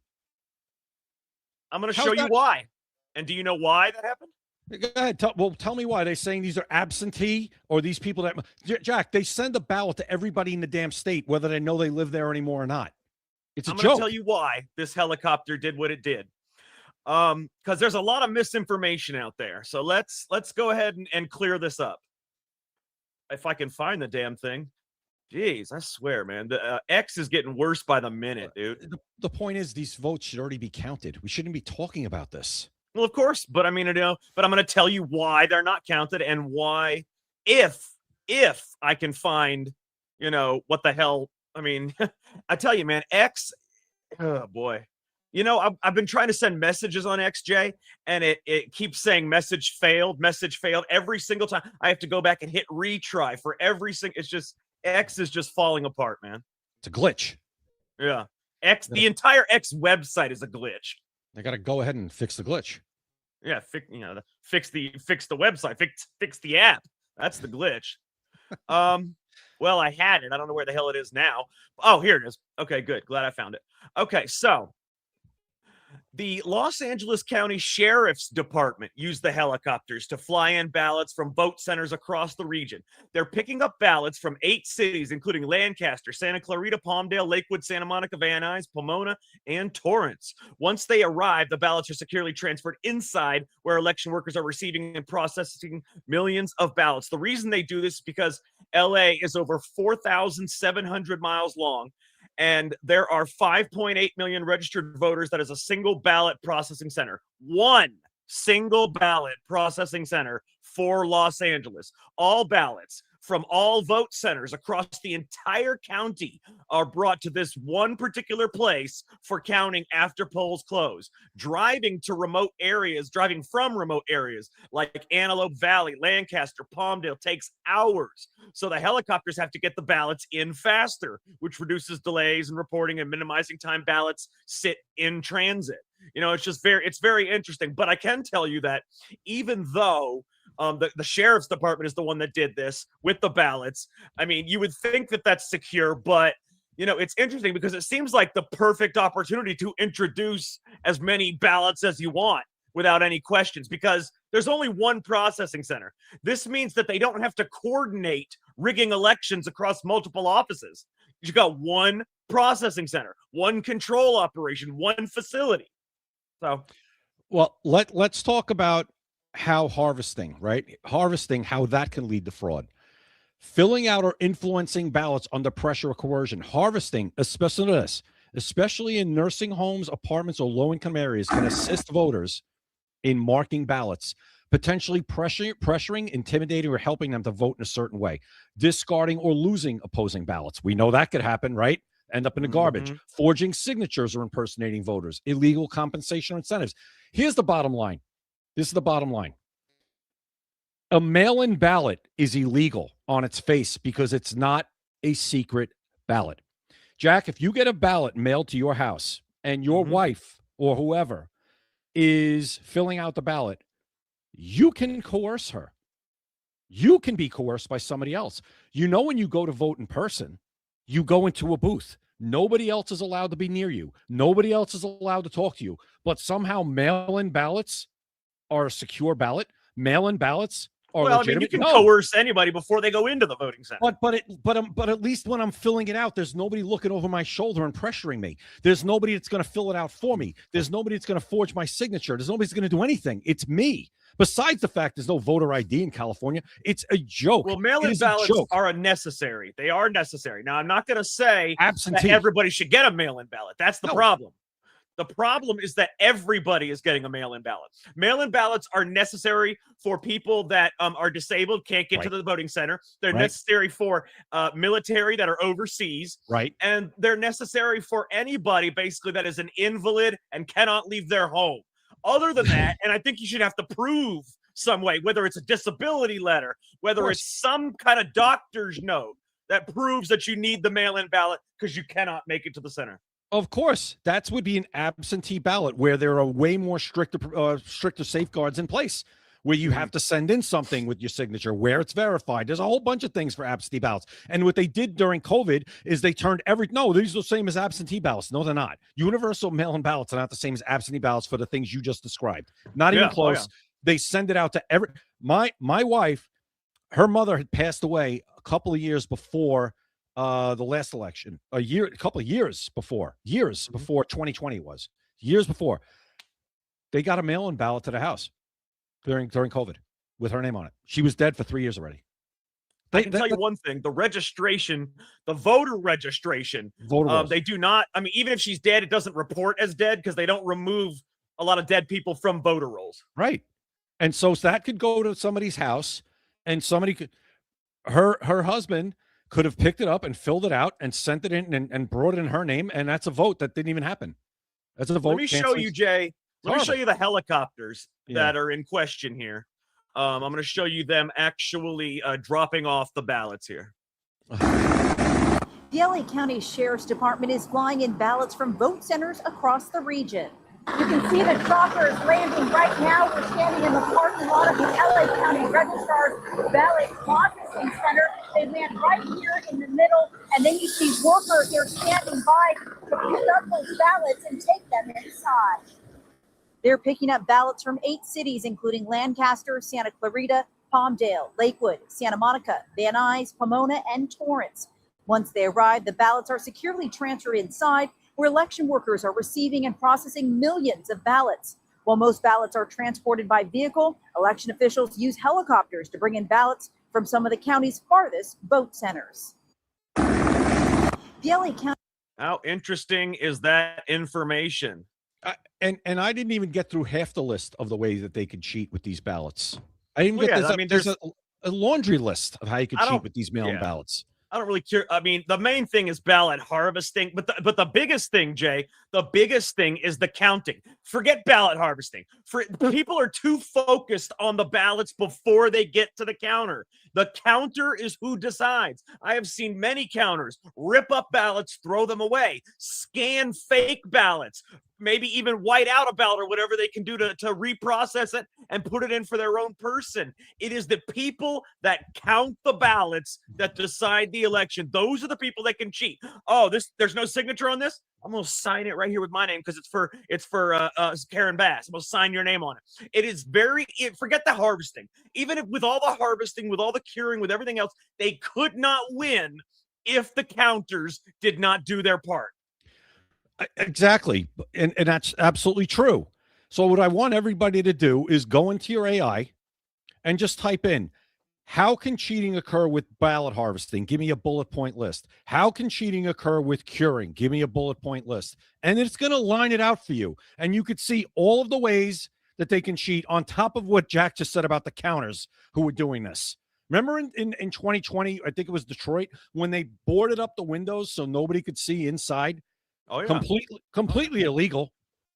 S22: I'm going to show you why. And do you know why that happened?
S10: Go ahead. Tell me why. They're saying these are absentee or these people that... Jack, they send a ballot to everybody in the damn state, whether they know they live there anymore or not. It's a joke.
S22: I'm going to tell you why this helicopter did what it did. Because there's a lot of misinformation out there. So let's go ahead and clear this up. If I can find the damn thing. Jeez, I swear, man. The X is getting worse by the minute, dude.
S10: The point is these votes should already be counted. We shouldn't be talking about this.
S22: Well, of course. But I mean, but I'm going to tell you why they're not counted and why, if I can find, what the hell. I mean, I tell you, man, X, oh boy. I've been trying to send messages on XJ, and it keeps saying message failed. Every single time. I have to go back and hit retry for every single. It's just, X is just falling apart, man.
S10: It's a glitch.
S22: Yeah. The entire X website is a glitch.
S10: They got to go ahead and fix the glitch.
S22: Yeah, fix the website, fix the app. That's the glitch. Well, I had it. I don't know where the hell it is now. Oh, here it is. Okay, good. Glad I found it. Okay, so the Los Angeles County Sheriff's Department used the helicopters to fly in ballots from vote centers across the region. They're picking up ballots from 8 cities, including Lancaster, Santa Clarita, Palmdale, Lakewood, Santa Monica, Van Nuys, Pomona, and Torrance. Once they arrive, the ballots are securely transferred inside where election workers are receiving and processing millions of ballots. The reason they do this is because LA is over 4,700 miles long. And there are 5.8 million registered voters. That is a single ballot processing center. One single ballot processing center for Los Angeles. All ballots from all vote centers across the entire county are brought to this one particular place for counting after polls close. Driving from remote areas like Antelope Valley, Lancaster, Palmdale takes hours. So the helicopters have to get the ballots in faster, which reduces delays in reporting and minimizing time ballots sit in transit. It's very interesting. But I can tell you that even though the sheriff's department is the one that did this with the ballots, I mean, you would think that that's secure, but it's interesting because it seems like the perfect opportunity to introduce as many ballots as you want without any questions, because there's only one processing center. This means that they don't have to coordinate rigging elections across multiple offices. You got one processing center, one control operation, one facility. So,
S10: well, let's talk about how harvesting, how that can lead to fraud. Filling out or influencing ballots under pressure or coercion. Harvesting, especially in nursing homes, apartments, or low-income areas, can assist voters in marking ballots, potentially pressuring, intimidating, or helping them to vote in a certain way. Discarding or losing opposing ballots. We know that could happen, right? End up in the garbage. Forging signatures or impersonating voters. Illegal compensation or incentives. Here's the bottom line. This is the bottom line. A mail-in ballot is illegal on its face because it's not a secret ballot. Jack, if you get a ballot mailed to your house and your wife or whoever is filling out the ballot, you can coerce her. You can be coerced by somebody else. You know, when you go to vote in person, you go into a booth. Nobody else is allowed to be near you. Nobody else is allowed to talk to you. But somehow mail-in ballots are a secure ballot. Mail-in ballots are
S22: Well, I
S10: legitimate.
S22: mean, you can
S10: No.
S22: coerce anybody before they go into the voting center.
S10: But at least when I'm filling it out, there's nobody looking over my shoulder and pressuring me. There's nobody that's going to fill it out for me. There's nobody that's going to forge my signature. There's nobody that's going to do anything. It's me. Besides the fact there's no voter ID in California, it's a joke.
S22: Well, mail-in ballots are necessary. They are necessary. Now, I'm not going to say
S10: Absentee.
S22: that everybody should get a mail-in ballot. That's the problem. The problem is that everybody is getting a mail-in ballot. Mail-in ballots are necessary for people that are disabled, can't get to the voting center. They're necessary for military that are overseas.
S10: Right.
S22: And they're necessary for anybody, basically, that is an invalid and cannot leave their home. Other than that, and I think you should have to prove some way, whether it's a disability letter, whether it's some kind of doctor's note that proves that you need the mail-in ballot because you cannot make it to the center.
S10: Of course, that would be an absentee ballot where there are way more stricter safeguards in place, where you have to send in something with your signature, where it's verified. There's a whole bunch of things for absentee ballots. And what they did during COVID is they turned these are the same as absentee ballots. No, they're not. Universal mail-in ballots are not the same as absentee ballots for the things you just described. Not even close. They send it out to every. My wife, her mother had passed away a couple of years before the last election, a couple of years before 2020 was. Years before. They got a mail-in ballot to the house during COVID with her name on it. She was dead for 3 years already.
S22: I can tell you one thing: the registration, the voter registration, they do not. I mean, even if she's dead, it doesn't report as dead because they don't remove a lot of dead people from voter rolls.
S10: Right. And so that could go to somebody's house, and somebody could, her husband could have picked it up and filled it out and sent it in and brought it in her name, and that's a vote that didn't even happen. That's a vote.
S22: Let me show you, Jay. Let me show you the helicopters that are in question here. I'm going to show you them actually dropping off the ballots here.
S6: The LA County Sheriff's Department is flying in ballots from vote centers across the region. You can see the choppers landing right now. We're standing in the parking lot of the LA County Registrar's Ballot Processing Center. They land right here in the middle, and then you see workers here standing by to pick up those ballots and take them inside. They're picking up ballots from 8 cities, including Lancaster, Santa Clarita, Palmdale, Lakewood, Santa Monica, Van Nuys, Pomona, and Torrance. Once they arrive, the ballots are securely transferred inside, where election workers are receiving and processing millions of ballots. While most ballots are transported by vehicle, election officials use helicopters to bring in ballots from some of the county's farthest vote centers. The LA County.
S22: How interesting is that information?
S10: And I didn't even get through half the list of the ways that they could cheat with these ballots. I didn't get there's a laundry list of how you could cheat with these mail-in ballots.
S22: I don't really care. I mean, the main thing is ballot harvesting, but the biggest thing, Jay, the biggest thing is the counting. Forget ballot harvesting. People are too focused on the ballots before they get to the counter. The counter is who decides. I have seen many counters rip up ballots, throw them away, scan fake ballots, maybe even white out a ballot or whatever they can do to reprocess it and put it in for their own person. It is the people that count the ballots that decide the election. Those are the people that can cheat. Oh, there's no signature on this? I'm going to sign it right here with my name because it's for Karen Bass. I'm going to sign your name on it. It is forget the harvesting. Even if with all the harvesting, with all the curing, with everything else, they could not win if the counters did not do their part.
S10: Exactly. And that's absolutely true. So what I want everybody to do is go into your AI and just type in, how can cheating occur with ballot harvesting? Give me a bullet point list. How can cheating occur with curing? Give me a bullet point list. And it's going to line it out for you. And you could see all of the ways that they can cheat on top of what Jack just said about the counters who were doing this. Remember in 2020, I think it was Detroit, when they boarded up the windows so nobody could see inside?
S22: Oh, yeah.
S10: Completely illegal,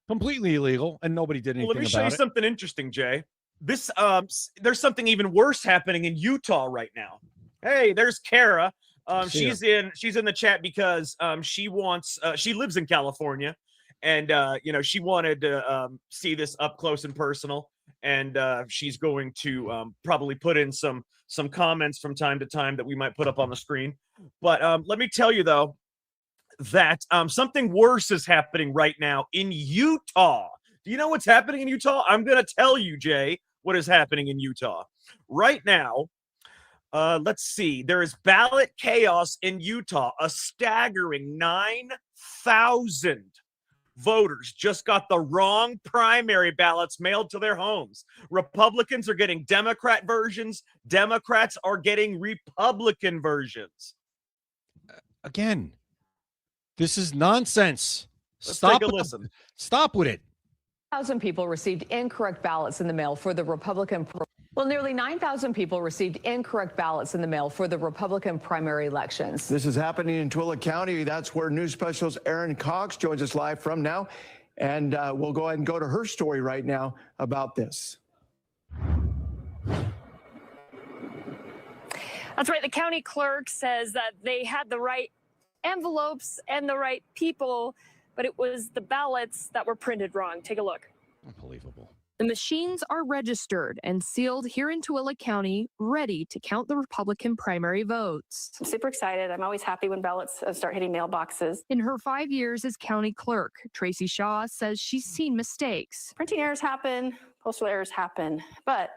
S10: and nobody did anything about it.
S22: Let me show you something interesting, Jay. this there's something even worse happening in Utah right now. Hey, there's Kara. She's in the chat because she lives in California, and she wanted to see this up close and personal, and she's going to probably put in some comments from time to time that we might put up on the screen. But let me tell you though that something worse is happening right now in Utah. Do you know what's happening in Utah? I'm going to tell you, Jay, what is happening in Utah right now. Let's see. There is ballot chaos in Utah. A staggering 9,000 voters just got the wrong primary ballots mailed to their homes. Republicans are getting Democrat versions. Democrats are getting Republican versions.
S10: Again, this is nonsense.
S22: Let's
S10: Stop
S22: take a
S10: with
S22: listen.
S10: Stop with it.
S11: 9,000 people received incorrect ballots in the mail for the Republican. Well, nearly 9,000 people received incorrect ballots in the mail for the Republican primary elections.
S13: This is happening in Tooele County. That's where news specialist Erin Cox joins us live from now. And we'll go ahead and go to her story right now about this.
S18: That's right. The county clerk says that they had the right envelopes and the right people, but it was the ballots that were printed wrong. Take a look.
S10: Unbelievable.
S24: The machines are registered and sealed here in Tooele County, ready to count the Republican primary votes.
S18: I'm super excited. I'm always happy when ballots start hitting mailboxes.
S24: In her 5 years as county clerk, Tracy Shaw says she's seen mistakes.
S18: Printing errors happen, postal errors happen, but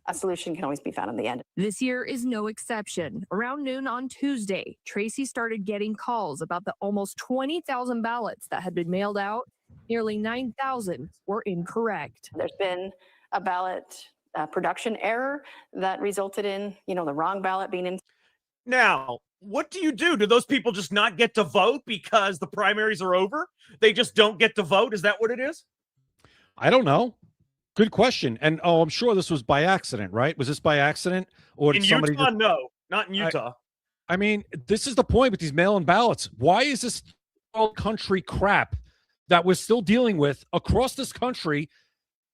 S18: a solution can always be found in the end.
S24: This year is no exception. Around noon on Tuesday, Tracy started getting calls about the almost 20,000 ballots that had been mailed out. Nearly 9,000 were incorrect.
S18: There's been a ballot production error that resulted in, the wrong ballot being in.
S22: Now, what do you do? Do those people just not get to vote because the primaries are over? They just don't get to vote? Is that what it is?
S10: I don't know. Good question. And I'm sure this was by accident, right? Was this by accident, or did
S22: In
S10: somebody
S22: Utah? No, not in Utah.
S10: I mean, this is the point with these mail-in ballots. Why is this all country crap that we're still dealing with across this country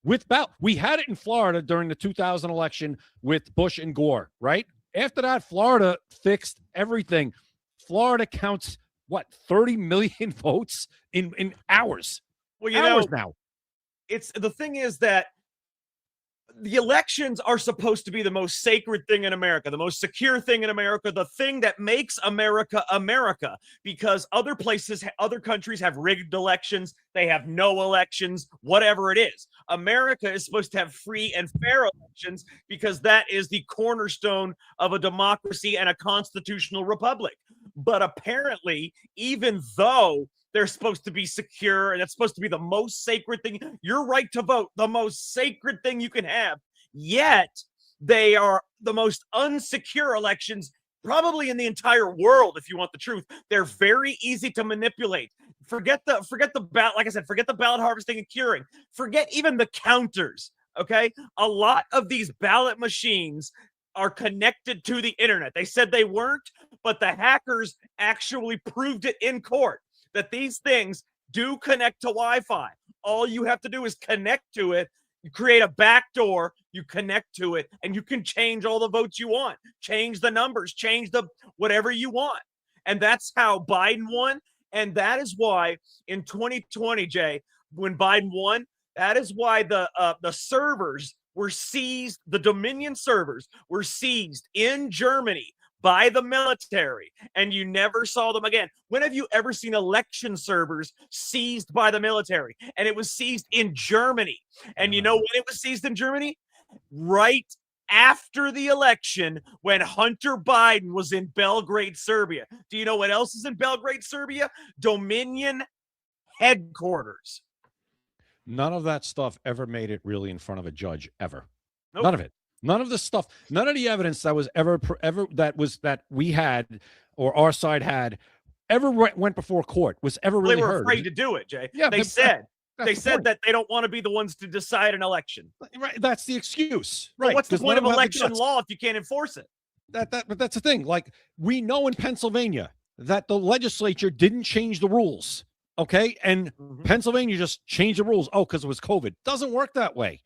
S10: with ballot? We had it in Florida during the 2000 election with Bush and Gore, right? After that, Florida fixed everything. Florida counts, 30 million votes in hours?
S22: Well, you
S10: hours
S22: know,
S10: now.
S22: It's the thing is that the elections are supposed to be the most sacred thing in America, the most secure thing in America, the thing that makes America America, because other places, other countries have rigged elections. They have no elections, whatever it is. America is supposed to have free and fair elections because that is the cornerstone of a democracy and a constitutional republic. But apparently, even though they're supposed to be secure, and it's supposed to be the most sacred thing. Your right to vote, the most sacred thing you can have. Yet they are the most unsecure elections probably in the entire world, if you want the truth. They're very easy to manipulate. Forget the ballot, like I said, forget the ballot harvesting and curing. Forget even the counters, okay? A lot of these ballot machines are connected to the internet. They said they weren't, but the hackers actually proved it in court that these things do connect to Wi-Fi. All you have to do is connect to it. You create a backdoor, you connect to it, and you can change all the votes you want. Change the numbers, change the whatever you want. And that's how Biden won. And that is why in 2020, Jay, when Biden won, that is why the servers were seized, the Dominion servers were seized in Germany by the military, and you never saw them again. When have you ever seen election servers seized by the military? And it was seized in Germany. And you know when it was seized in Germany? Right after the election, when Hunter Biden was in Belgrade, Serbia. Do you know what else is in Belgrade, Serbia? Dominion headquarters.
S10: None of that stuff ever made it really in front of a judge, ever.
S22: Nope.
S10: None of it. None of the stuff, none of the evidence that was ever that we had or our side had ever went before court was ever really
S22: They were
S10: heard.
S22: afraid to do it, Jay.
S10: Yeah,
S22: they said
S10: the
S22: that they don't want to be the ones to decide an election.
S10: Right, that's the excuse.
S22: Well,
S10: Right.
S22: what's the
S10: 'cause
S22: point
S10: none
S22: of
S10: them have the
S22: election
S10: guts.
S22: law if you can't enforce it?
S10: But that's the thing. Like, we know in Pennsylvania that the legislature didn't change the rules. Okay. And Pennsylvania just changed the rules. Oh, because it was COVID. Doesn't work that way.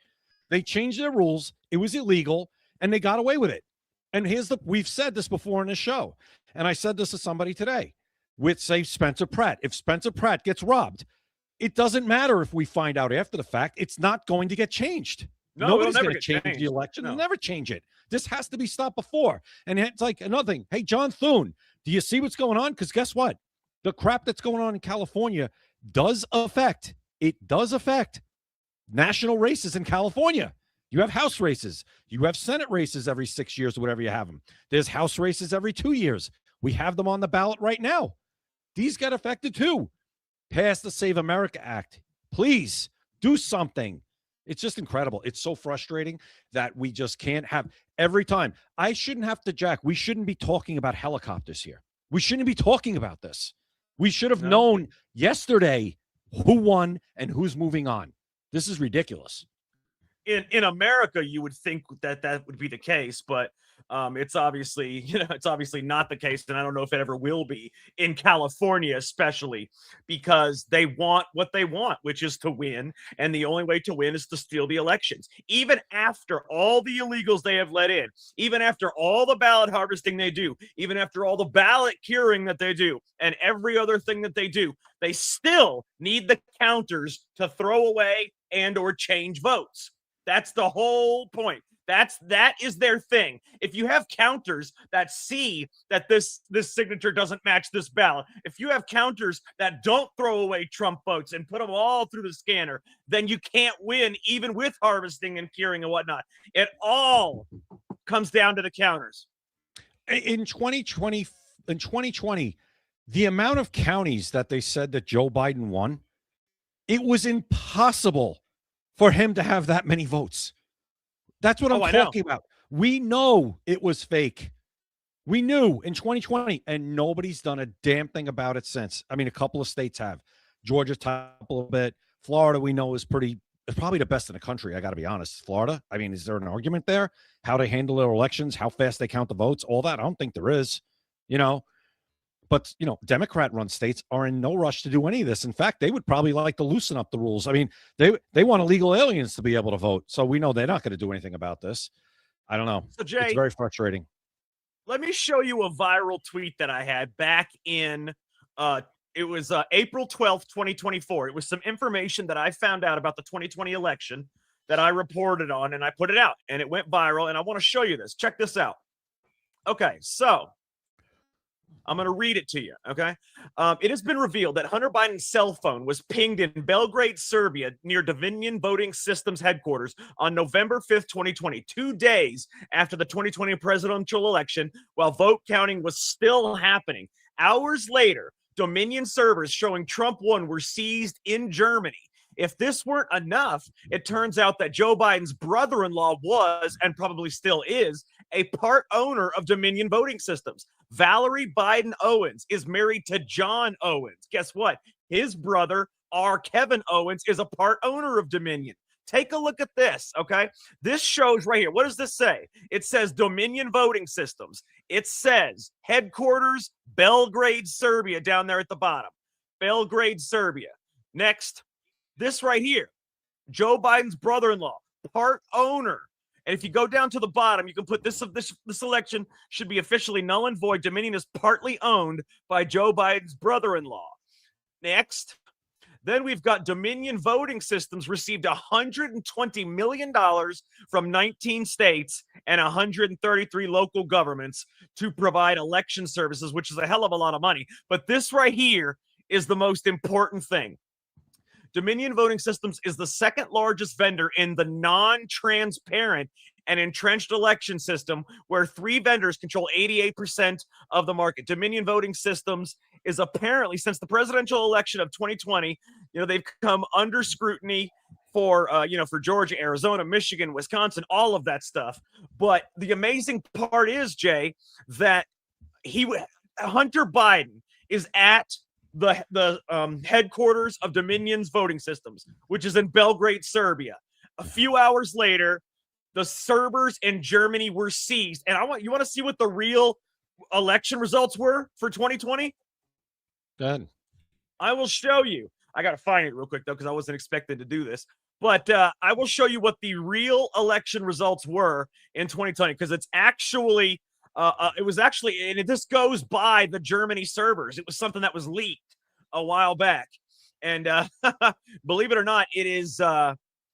S10: They changed their rules. It was illegal, and they got away with it. And we've said this before in the show, and I said this to somebody today with, say, Spencer Pratt. If Spencer Pratt gets robbed, it doesn't matter if we find out after the fact. It's not going to get changed.
S22: No,
S10: Nobody's
S22: it'll
S10: going
S22: never
S10: to
S22: get
S10: change the
S22: changed.
S10: election.
S22: No.
S10: They'll never change it. This has to be stopped before. And it's like another thing. Hey, John Thune, do you see what's going on? Because guess what? The crap that's going on in California does affect national races in California. You have House races. You have Senate races every 6 years or whatever you have them. There's House races every 2 years. We have them on the ballot right now. These get affected too. Pass the Save America Act. Please do something. It's just incredible. It's so frustrating that we just can't have every time. I shouldn't have to, Jack. We shouldn't be talking about helicopters here. We shouldn't be talking about this. We should have known yesterday who won and who's moving on. This is ridiculous.
S22: In America, you would think that would be the case, but it's obviously not the case, and I don't know if it ever will be in California, especially because they want what they want, which is to win, and the only way to win is to steal the elections. Even after all the illegals they have let in, even after all the ballot harvesting they do, even after all the ballot curing that they do, and every other thing that they do, they still need the counters to throw away and or change votes. That's the whole point. That is their thing. If you have counters that see that this signature doesn't match this ballot, if you have counters that don't throw away Trump votes and put them all through the scanner, then you can't win even with harvesting and curing and whatnot. It all comes down to the counters.
S10: In 2020, the amount of counties that they said that Joe Biden won, it was impossible for him to have that many votes. That's what I'm talking about. We know it was fake. We knew in 2020, and nobody's done a damn thing about it since. I mean, a couple of states have. Georgia top a little bit. Florida, we know, is probably the best in the country, I got to be honest. Florida, I mean, is there an argument there? How they handle their elections, how fast they count the votes, all that? I don't think there is, But, Democrat-run states are in no rush to do any of this. In fact, they would probably like to loosen up the rules. I mean, they want illegal aliens to be able to vote. So we know they're not going to do anything about this. I don't know.
S22: So, Jay,
S10: it's very frustrating.
S22: Let me show you a viral tweet that I had back in, it was April 12th, 2024. It was some information that I found out about the 2020 election that I reported on, and I put it out, and it went viral, and I want to show you this. Check this out. Okay, so I'm going to read it to you, okay? It has been revealed that Hunter Biden's cell phone was pinged in Belgrade, Serbia, near Dominion Voting Systems headquarters on November 5th, 2020, 2 days after the 2020 presidential election, while vote counting was still happening. Hours later, Dominion servers showing Trump won were seized in Germany. If this weren't enough, it turns out that Joe Biden's brother-in-law was, and probably still is, a part owner of Dominion Voting Systems. Valerie Biden Owens is married to John Owens. Guess what? His brother, R. Kevin Owens, is a part owner of Dominion. Take a look at this, okay? This shows right here. What does this say? It says Dominion Voting Systems. It says headquarters, Belgrade, Serbia, down there at the bottom. Belgrade, Serbia. Next, this right here. Joe Biden's brother-in-law, part owner. And if you go down to the bottom, you can put this election should be officially null and void. Dominion is partly owned by Joe Biden's brother-in-law. Next, then we've got Dominion Voting Systems received $120 million from 19 states and 133 local governments to provide election services, which is a hell of a lot of money. But this right here is the most important thing. Dominion Voting Systems is the second largest vendor in the non-transparent and entrenched election system, where 3 vendors control 88% of the market. Dominion Voting Systems is apparently, since the presidential election of 2020, they've come under scrutiny for Georgia, Arizona, Michigan, Wisconsin, all of that stuff. But the amazing part is, Jay, that Hunter Biden is at the headquarters of Dominion's Voting Systems, which is in Belgrade, Serbia. A few hours later, the servers in Germany were seized. And you want to see what the real election results were for 2020?
S10: Good.
S22: I will show you. I got to find it real quick, though, because I wasn't expected to do this. But I will show you what the real election results were in 2020, because it's actually, it was actually, and this goes by the Germany servers. It was something that was leaked a while back. And believe it or not, it is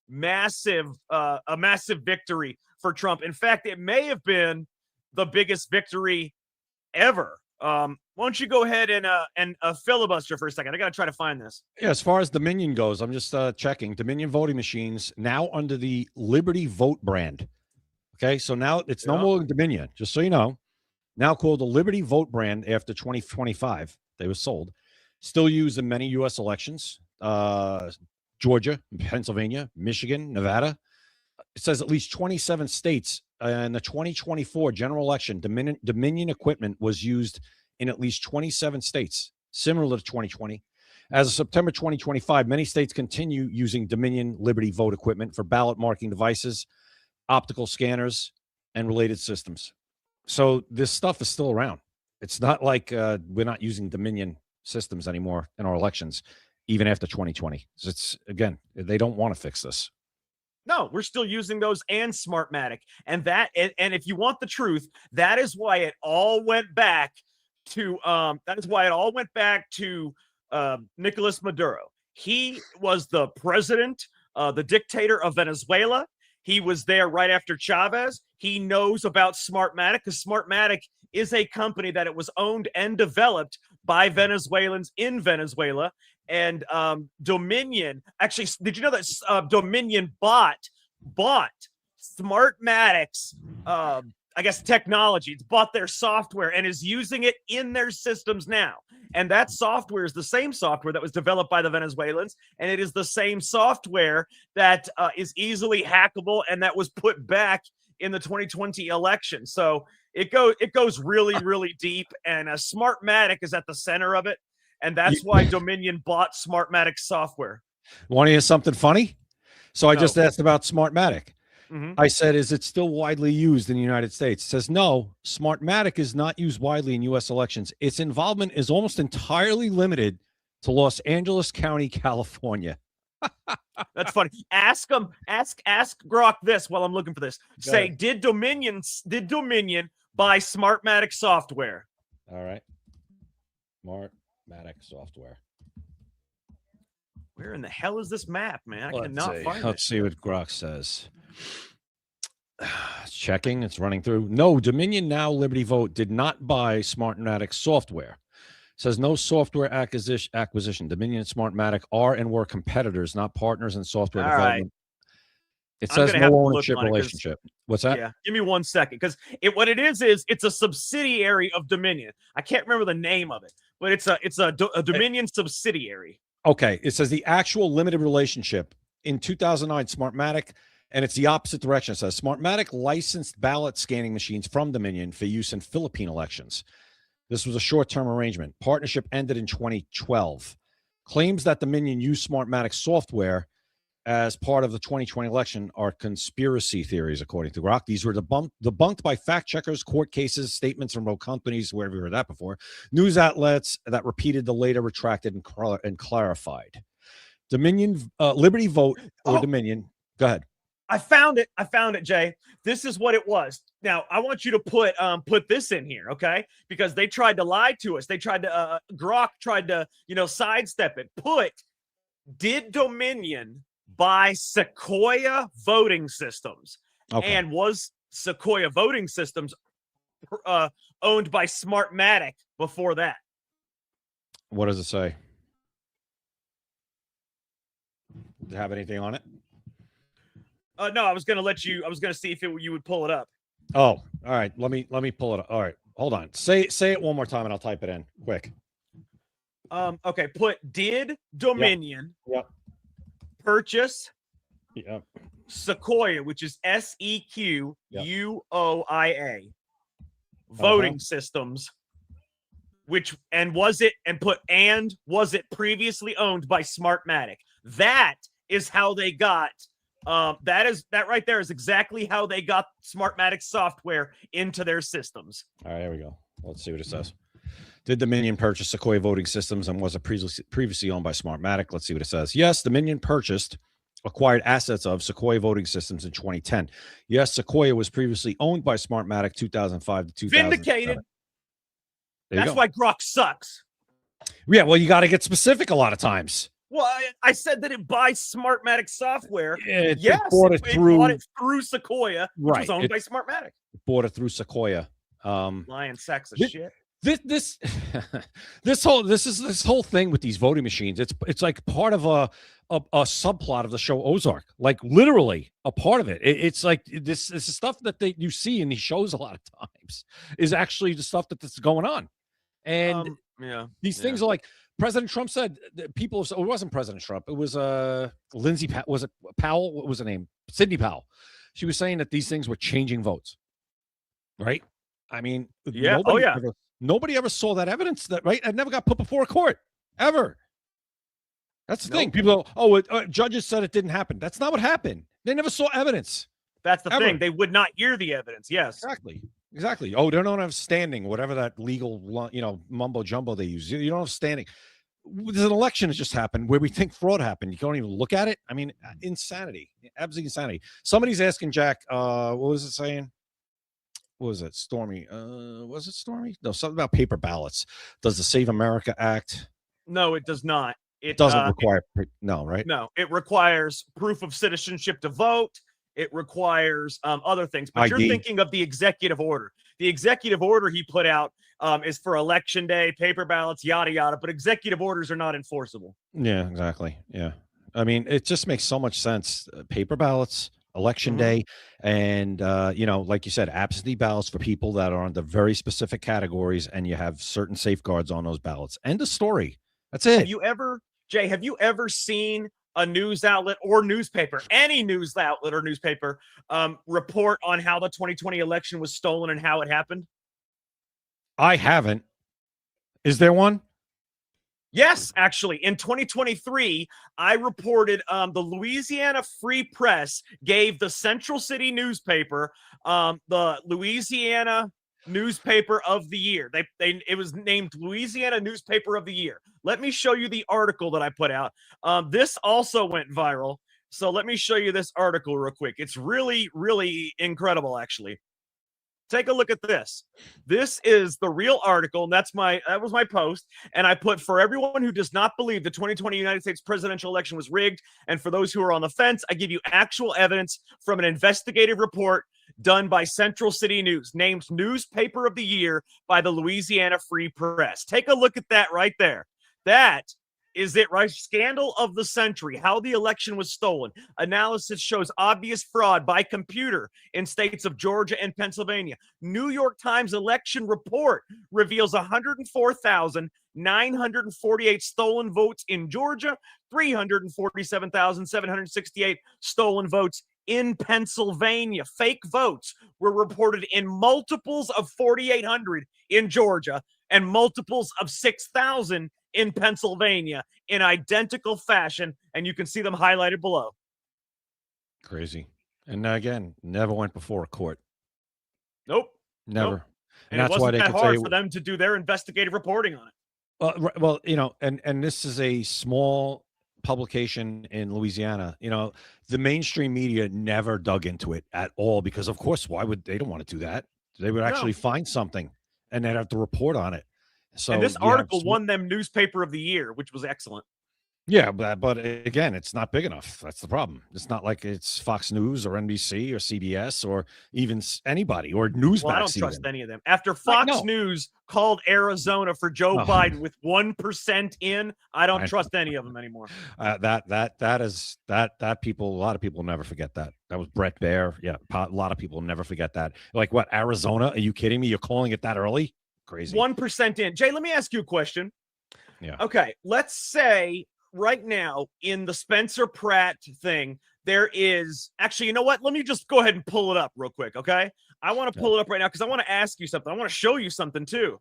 S22: massive, a massive victory for Trump. In fact, it may have been the biggest victory ever. Why don't you go ahead and filibuster for a second? I got to try to find this.
S10: Yeah, as far as Dominion goes, I'm just checking. Dominion voting machines now under the Liberty Vote brand. Okay, so now it's no more Dominion, just so you know. Now called the Liberty Vote brand after 2025. They were sold. Still used in many U.S. elections. Georgia, Pennsylvania, Michigan, Nevada. It says at least 27 states in the 2024 general election, Dominion equipment was used in at least 27 states, similar to 2020. As of September 2025, many states continue using Dominion Liberty Vote equipment for ballot marking devices, optical scanners, and related systems. So this stuff is still around. It's not like we're not using Dominion systems anymore in our elections, even after 2020. So it's, again, they don't want to fix this.
S22: No, we're still using those and Smartmatic. And that, and if you want the truth, that is why it all went back to Nicolas Maduro. He was the president, the dictator of Venezuela. He was there right after Chavez. He knows about Smartmatic because Smartmatic is a company that it was owned and developed by Venezuelans in Venezuela. And Dominion, actually, did you know that Dominion bought Smartmatic's, I guess, technology? It's bought their software and is using it in their systems now. And that software is the same software that was developed by the Venezuelans, and it is the same software that is easily hackable and that was put back in the 2020 election. So it goes really, really deep, and Smartmatic is at the center of it. And that's why Dominion bought Smartmatic software.
S10: Want to hear something funny? So I just asked about Smartmatic.
S22: Mm-hmm.
S10: I said, is it still widely used in the United States? It says, no, Smartmatic is not used widely in U.S. elections. Its involvement is almost entirely limited to Los Angeles County, California.
S22: That's funny. Ask Grok this while I'm looking for this. Say, did Dominion buy Smartmatic software?
S10: All right. Smartmatic software.
S22: Where in the hell is this map, man? I
S10: Let's
S22: cannot
S10: see.
S22: find
S10: Let's
S22: it.
S10: see what Grok says. It's checking. It's running through. No, Dominion Now Liberty Vote did not buy Smartmatic software. It says no software acquisition. Dominion and Smartmatic are and were competitors, not partners in software development. It says no ownership relationship. What's that?
S22: Yeah, give me 1 second, because what it is it's a subsidiary of Dominion. I can't remember the name of it, but it's a Dominion subsidiary.
S10: Okay, it says the actual limited relationship in 2009 Smartmatic, and it's the opposite direction. It says Smartmatic licensed ballot scanning machines from Dominion for use in Philippine elections. This was a short-term arrangement. Partnership ended in 2012. Claims that Dominion used Smartmatic software as part of the 2020 election are conspiracy theories, according to Grok. These were debunked by fact checkers, court cases, statements from both companies, wherever you heard that before, news outlets that repeated the later retracted and clarified. Dominion, Liberty Vote or Dominion. Go ahead.
S22: I found it, Jay. This is what it was. Now, I want you to put this in here, okay? Because they tried to lie to us. They tried to, Grok tried to, sidestep it. Did Dominion buy Sequoia Voting Systems?
S10: Okay.
S22: And was Sequoia Voting Systems owned by Smartmatic before that?
S10: What does it say? Does it have anything on it?
S22: No, I was going to see if you would pull it up.
S10: Oh, all right. Let me pull it up. All right. Hold on. Say it one more time and I'll type it in quick.
S22: Okay. Did Dominion purchase Sequoia, which is Sequoia voting systems, was it previously owned by Smartmatic? That is how they got that right there is exactly how they got Smartmatic software into their systems.
S10: All right, there we go. Let's see what it says. Did Dominion purchase Sequoia Voting Systems and was it previously owned by Smartmatic? Let's see what it says. Yes, Dominion purchased acquired assets of Sequoia Voting Systems in 2010. Yes, Sequoia was previously owned by Smartmatic 2005 to 2007.
S22: Vindicated.
S10: There you
S22: That's
S10: go.
S22: why Grok sucks.
S10: Yeah, well, you got to get specific a lot of times.
S22: Well, I said that it buys Smartmatic software.
S10: It
S22: Yes,
S10: bought it through-
S22: bought it through Sequoia, which was
S10: Right.
S22: owned
S10: It-
S22: by Smartmatic.
S10: Bought it through Sequoia.
S22: Lying sacks of
S10: This-
S22: shit.
S10: This this whole thing with these voting machines. It's like part of a subplot of the show Ozark. Like literally a part of it. It's like this is stuff that you see in these shows a lot of times is actually the stuff that's going on. And
S22: Yeah,
S10: these things are like President Trump said that people. It wasn't President Trump. It was Lindsay. Was it Powell? What was her name? Sidney Powell. She was saying that these things were changing votes. Right. I mean,
S22: Yeah. Oh, yeah.
S10: Nobody ever saw that evidence. That right. It never got put before a court ever. That's the thing. People go, judges said it didn't happen. That's not what happened. They never saw evidence.
S22: That's the
S10: Ever.
S22: thing. They would not hear the evidence. Yes.
S10: Exactly. Oh, they don't have standing, whatever that legal, mumbo jumbo they use. You don't have standing. There's an election that just happened where we think fraud happened. You can't even look at it. I mean, insanity, absolute insanity. Somebody's asking Jack, what was it saying? What was it? Stormy. Was it Stormy? No, something about paper ballots. Does the Save America Act?
S22: No, it does not.
S10: It doesn't require, no, right?
S22: No, it requires proof of citizenship to vote. It requires other things. But you're
S10: ID.
S22: thinking of the executive order. The executive order he put out is for election day, paper ballots, yada, yada. But executive orders are not enforceable.
S10: Yeah, exactly. Yeah. I mean, it just makes so much sense. Paper ballots, election
S22: Mm-hmm.
S10: day, and, like you said, absentee ballots for people that are under very specific categories, and you have certain safeguards on those ballots. End of story. That's it.
S22: Have you ever seen a news outlet or newspaper, any news outlet or newspaper, report on how the 2020 election was stolen and how it happened?
S10: I haven't. Is there one?
S22: Yes, actually, in 2023, I reported the Louisiana Free Press gave the Central City newspaper the Louisiana Newspaper of the Year. It was named Louisiana Newspaper of the Year. Let me show you the article that I put out. This also went viral. So let me show you this article real quick. It's really, really incredible, actually. Take a look at this. This is the real article, and that was my post. And I put, for everyone who does not believe the 2020 United States presidential election was rigged, and for those who are on the fence, I give you actual evidence from an investigative report done by Central City News, named Newspaper of the Year by the Louisiana Free Press. Take a look at that right there. That is it, right? Scandal of the century, how the election was stolen. Analysis shows obvious fraud by computer in states of Georgia and Pennsylvania. New York Times election report reveals 104,948 stolen votes in Georgia, 347,768 stolen votes in Pennsylvania. Fake votes were reported in multiples of 4,800 in Georgia and multiples of 6,000 in Pennsylvania in identical fashion, and you can see them highlighted below.
S10: Crazy. And again, never went before a court.
S22: Nope.
S10: Never.
S22: Nope.
S10: And
S22: And it
S10: that's why
S22: wasn't
S10: they
S22: that
S10: could
S22: hard
S10: say,
S22: for them to do their investigative reporting on it.
S10: well, and this is a small publication in Louisiana. The mainstream media never dug into it at all because, of course, why would they don't want to do that? They would actually find something and they'd have to report on it. So
S22: And this
S10: you have
S22: article won them Newspaper of the Year, which was excellent.
S10: Yeah, but again, it's not big enough. That's the problem. It's not like it's Fox News or NBC or CBS or even anybody or Newsmax.
S22: Well, I don't trust
S10: even.
S22: any of them. After Fox News called Arizona for Joe Biden with 1% in, I don't trust any of them anymore.
S10: That people, a lot of people never forget that. That was Brett Baer. Yeah, a lot of people never forget that. Like what, Arizona? Are you kidding me? You're calling it that early? Crazy.
S22: 1% in. Jay, let me ask you a question.
S10: Yeah.
S22: Okay, let's say right now in the Spencer Pratt thing, there is actually, you know what? Let me just go ahead and pull it up real quick, okay? I want to pull it up right now because I want to ask you something. I want to show you something too.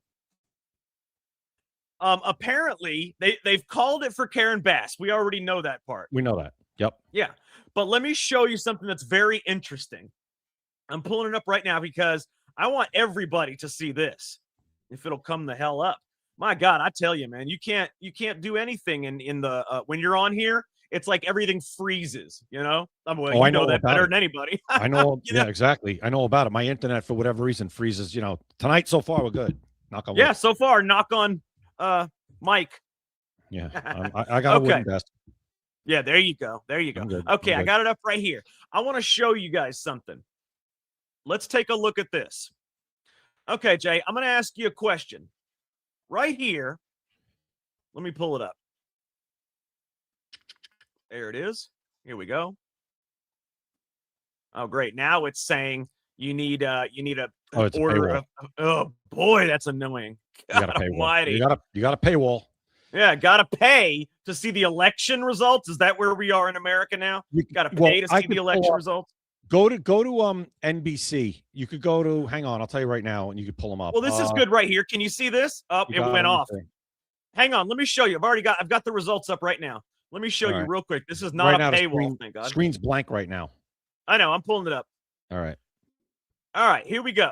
S22: Apparently, they've called it for Karen Bass. We already know that part.
S10: We know that. Yep.
S22: Yeah, but let me show you something that's very interesting. I'm pulling it up right now because I want everybody to see this. If it'll come the hell up. My God, I tell you, man, you can't do anything in the when you're on here it's like everything freezes, you know? Well,
S10: Oh, I
S22: you know
S10: know
S22: that
S10: about
S22: better
S10: it.
S22: than anybody.
S10: I know.
S22: You know?
S10: Yeah, exactly. I know about it. My internet, for whatever reason, freezes. You know, tonight so far we're good. Knock on wood.
S22: Yeah, so far, knock on Mike.
S10: Yeah, I got a
S22: Okay.
S10: wooden desk.
S22: Yeah, there you go. There you go.
S10: I'm good.
S22: Okay,
S10: I'm
S22: I
S10: good.
S22: got it up right here. I want to show you guys something. Let's take a look at this. Okay, Jay, I'm going to ask you a question. Right here, let me pull it up. There it is. Here we go. Oh, great. Now it's saying you need a
S10: Oh, it's a
S22: order
S10: paywall.
S22: of, oh boy, that's annoying.
S10: You got a
S22: God
S10: paywall.
S22: almighty.
S10: You got a paywall.
S22: Yeah, gotta pay to see the election results. Is that where we are in America now? You gotta pay to
S10: I
S22: see
S10: could
S22: the
S10: pull
S22: election
S10: up-
S22: results.
S10: Go to NBC. You could go to. Hang on, I'll tell you right now, and you could pull them up.
S22: Well, this is good right here. Can you see this? Oh,
S10: You
S22: it
S10: got
S22: went
S10: them?
S22: off.
S10: Okay.
S22: Hang on, let me show you. I've got the results up right now. Let me show
S10: All
S22: you
S10: right.
S22: real quick. This is not
S10: Right
S22: a
S10: now, the
S22: paywall, thank God.
S10: screen's blank right now.
S22: I know, I'm pulling it up.
S10: All right.
S22: All right, here we go.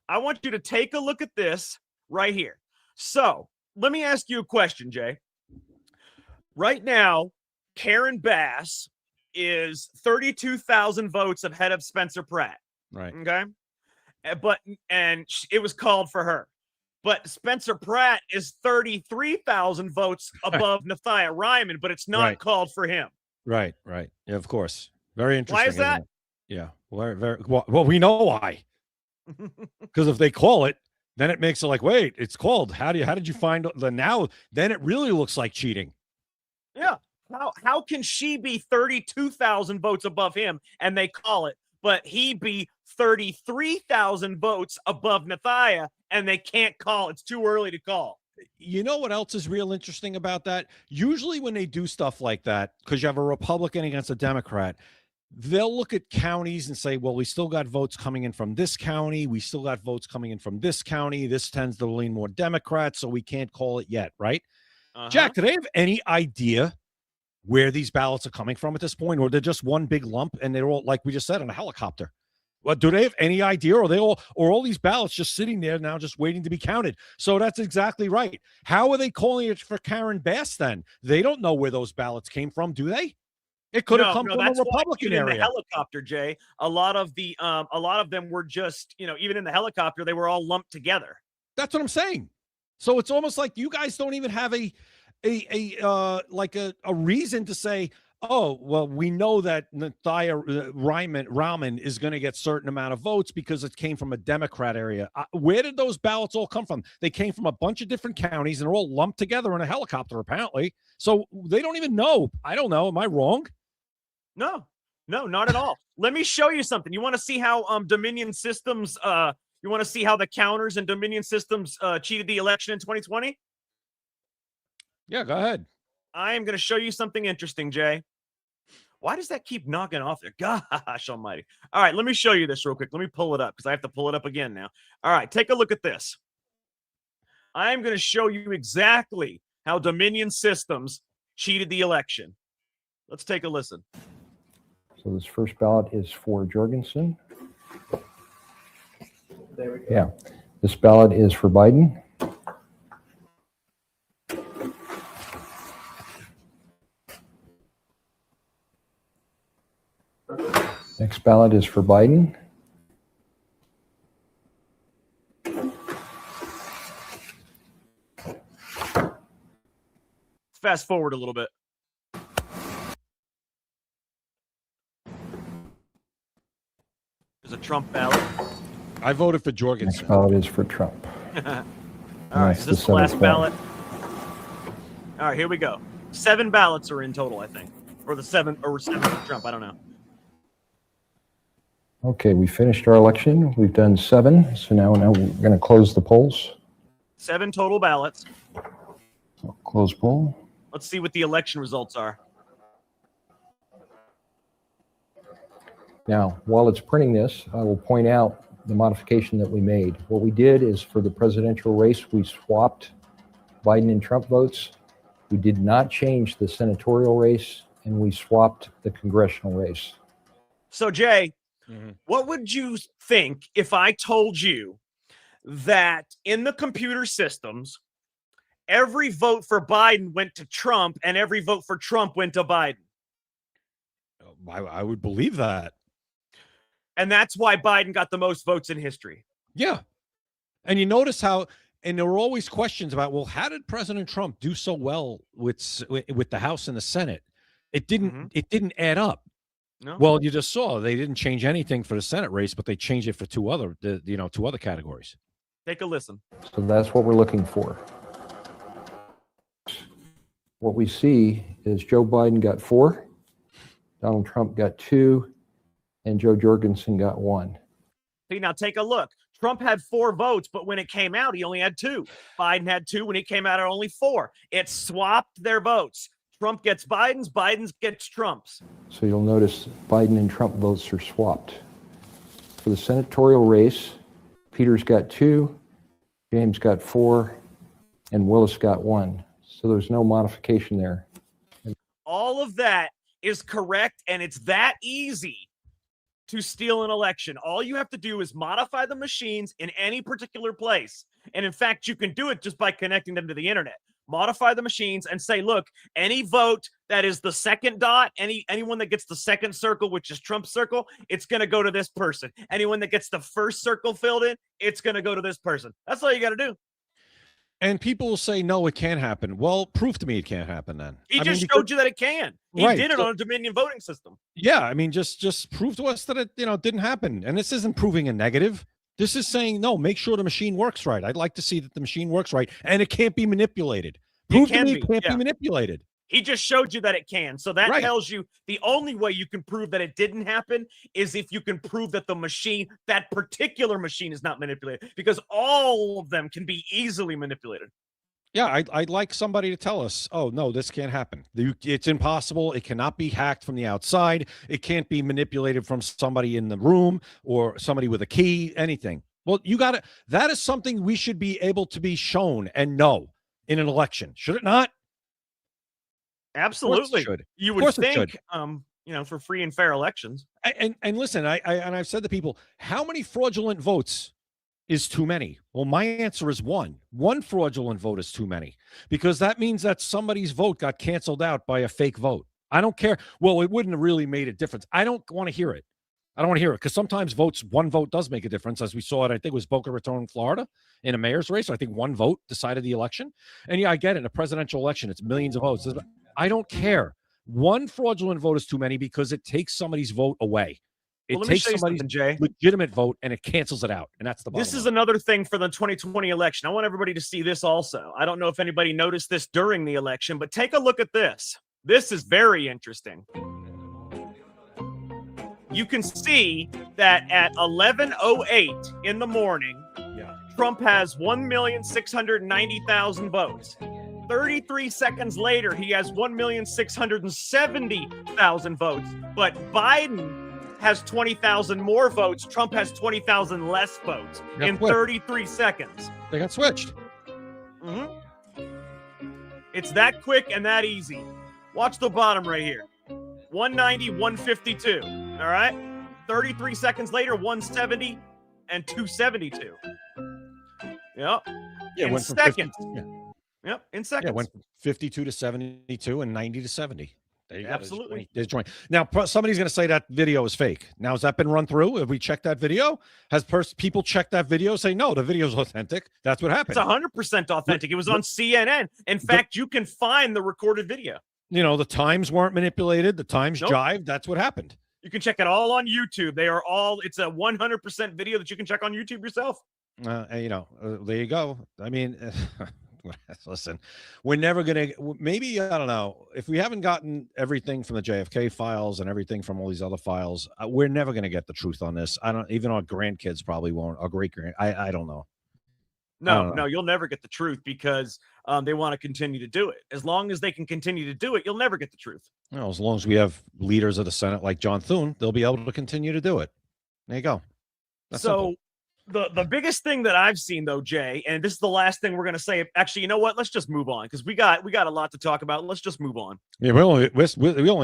S22: I want you to take a look at this right here. So let me ask you a question, Jay. Right now, Karen Bass is 32,000 votes ahead of Spencer Pratt.
S10: Right.
S22: Okay. It was called for her. But Spencer Pratt is 33,000 votes above Nathiah Ryman, but it's not
S10: Right.
S22: called for him.
S10: Right. Right. Yeah, of course. Very interesting.
S22: Why is that?
S10: isn't it? Yeah. Very. Well, we know why. Because if they call it, then it makes it like, wait, it's called. How did you find the now? Then it really looks like cheating.
S22: Yeah. How can she be 32,000 votes above him and they call it, but he be 33,000 votes above Nathiah and they can't call? It's too early to call.
S10: You know what else is real interesting about that? Usually when they do stuff like that, because you have a Republican against a Democrat, they'll look at counties and say, well, we still got votes coming in from this county. We still got votes coming in from this county. This tends to lean more Democrat, so we can't call it yet, right? Jack, do they have any idea where these ballots are coming from at this point, or they're just one big lump and they're all, like we just said, on a helicopter? Well, do they have any idea, or all these ballots just sitting there now, just waiting to be counted? So that's exactly right. How are they calling it for Karen Bass then? They don't know where those ballots came from, do they? It could have come from a
S22: that's why
S10: Republican
S22: even in
S10: area.
S22: the helicopter, Jay, a lot of them were just, even in the helicopter, they were all lumped together.
S10: That's what I'm saying. So it's almost like you guys don't even have a reason to say, oh, well, we know that Nathiah Ryman is going to get certain amount of votes because it came from a Democrat area. Where did those ballots all come from? They came from a bunch of different counties and they're all lumped together in a helicopter, apparently. So they don't even know. I don't know. Am I wrong?
S22: No, not at all. Let me show you something. You want to see how Dominion Systems, you want to see how the counters and Dominion Systems cheated the election in 2020?
S10: Yeah, go ahead.
S22: I am going to show you something interesting, Jay. Why does that keep knocking off there? Gosh almighty. All right, let me show you this real quick. Let me pull it up because I have to pull it up again now. All right, take a look at this. I'm going to show you exactly how Dominion Systems cheated the election. Let's take a listen.
S12: So this first ballot is for Jorgensen. Yeah, this ballot is for Biden. Next ballot is for Biden.
S22: Let's fast forward a little bit. There's a Trump ballot.
S10: I voted for Jorgensen.
S12: Next ballot is for Trump.
S22: All right,
S12: that's
S22: is
S12: the
S22: this the last
S12: seventh
S22: ballot? All right, here we go. 7 ballots are in total, I think. Or seven for Trump, I don't know.
S12: Okay, we finished our election. We've done 7. So now we're going to close the polls.
S22: 7 total ballots.
S12: Close poll.
S22: Let's see what the election results are.
S12: Now, while it's printing this, I will point out the modification that we made. What we did is for the presidential race, we swapped Biden and Trump votes. We did not change the senatorial race, and we swapped the congressional race.
S22: So, Jay, what would you think if I told you that in the computer systems, every vote for Biden went to Trump and every vote for Trump went to Biden?
S10: I would believe that.
S22: And that's why Biden got the most votes in history.
S10: Yeah. And you notice how, and there were always questions about, well, how did President Trump do so well with the House and the Senate? It didn't add up.
S22: No.
S10: Well, you just saw they didn't change anything for the Senate race, but they changed it for two other categories.
S22: Take a listen.
S12: So that's what we're looking for. What we see is Joe Biden got 4, Donald Trump got 2, and Joe Jorgensen got 1.
S22: See, now take a look. Trump had 4 votes, but when it came out, he only had 2. Biden had 2. When he came out, only 4. It swapped their votes. Trump gets Biden's, Biden gets Trump's.
S12: So you'll notice Biden and Trump votes are swapped. For the senatorial race, Peters got 2, James got 4, and Willis got 1. So there's no modification there.
S22: All of that is correct, and it's that easy to steal an election. All you have to do is modify the machines in any particular place. And in fact, you can do it just by connecting them to the internet. Modify the machines and say, look, any vote that is the second dot, anyone that gets the second circle, which is Trump's circle, it's going to go to this person. Anyone that gets the first circle filled in, it's going to go to this person. That's all you got to do.
S10: And people will say, no, it can't happen. Well, prove to me it can't happen then.
S22: He just showed you that it can. He did it on a Dominion voting system.
S10: Yeah, I mean, just prove to us that it didn't happen. And this isn't proving a negative. This is saying, no, make sure the machine works right. I'd like to see that the machine works right, and it can't be manipulated. Prove to me it can't be manipulated.
S22: He just showed you that it can. So that tells you the only way you can prove that it didn't happen is if you can prove that the machine, that particular machine, is not manipulated, because all of them can be easily manipulated.
S10: Yeah, I'd like somebody to tell us, oh, no, this can't happen. It's impossible. It cannot be hacked from the outside. It can't be manipulated from somebody in the room or somebody with a key, anything. Well, that is something we should be able to be shown and know in an election. Should it not?
S22: Absolutely. You would think, for free and fair elections.
S10: And listen, I've said to people, how many fraudulent votes is too many? Well, my answer is 1. 1 fraudulent vote is too many, because that means that somebody's vote got canceled out by a fake vote. I don't care. Well, it wouldn't have really made a difference. I don't want to hear it. I don't want to hear it, because sometimes 1 vote does make a difference, as we saw it. I think it was Boca Raton, Florida, in a mayor's race. I think 1 vote decided the election. And yeah, I get it. In a presidential election, it's millions of votes. I don't care. 1 fraudulent vote is too many, because it takes somebody's vote away. It takes somebody's legitimate vote and it cancels it out. And that's the bottom line.
S22: This is another thing for the 2020 election. I want everybody to see this also. I don't know if anybody noticed this during the election, but take a look at this. This is very interesting. You can see that at 11:08 in the morning, Trump has 1,690,000 votes. 33 seconds later, he has 1,670,000 votes. But Biden has 20,000 more votes. Trump has 20,000 less votes in 33 seconds.
S10: They got switched.
S22: It's that quick and that easy. Watch the bottom right here. 190, 152. All right? 33 seconds later, 170 and 272. Yep.
S10: Yeah,
S22: in seconds. Yep, in seconds.
S10: Yeah, went from 52 to 72 and 90 to 70. There you go.
S22: Absolutely.
S10: There's 20. Now, somebody's going to say that video is fake. Now, has that been run through? Have we checked that video? Has people checked that video? Say, no, the video's authentic. That's what happened.
S22: It's 100% authentic. It was on CNN. In fact, you can find the recorded video.
S10: The times weren't manipulated. The times jived. That's what happened.
S22: You can check it all on YouTube. It's a 100% video that you can check on YouTube yourself.
S10: There you go. I mean, listen, we're never going to, maybe, I don't know, if we haven't gotten everything from the JFK files and everything from all these other files, we're never going to get the truth on this. Even our grandkids probably won't, our I don't know.
S22: No, you'll never get the truth, because they want to continue to do it. As long as they can continue to do it, you'll never get the truth.
S10: As long as we have leaders of the Senate like John Thune, they'll be able to continue to do it. There you go. That's simple.
S22: The biggest thing that I've seen, though, Jay, and this is the last thing we're going to say. Actually, you know what? Let's just move on, because we got a lot to talk about. Let's just move on.
S10: Yeah, we only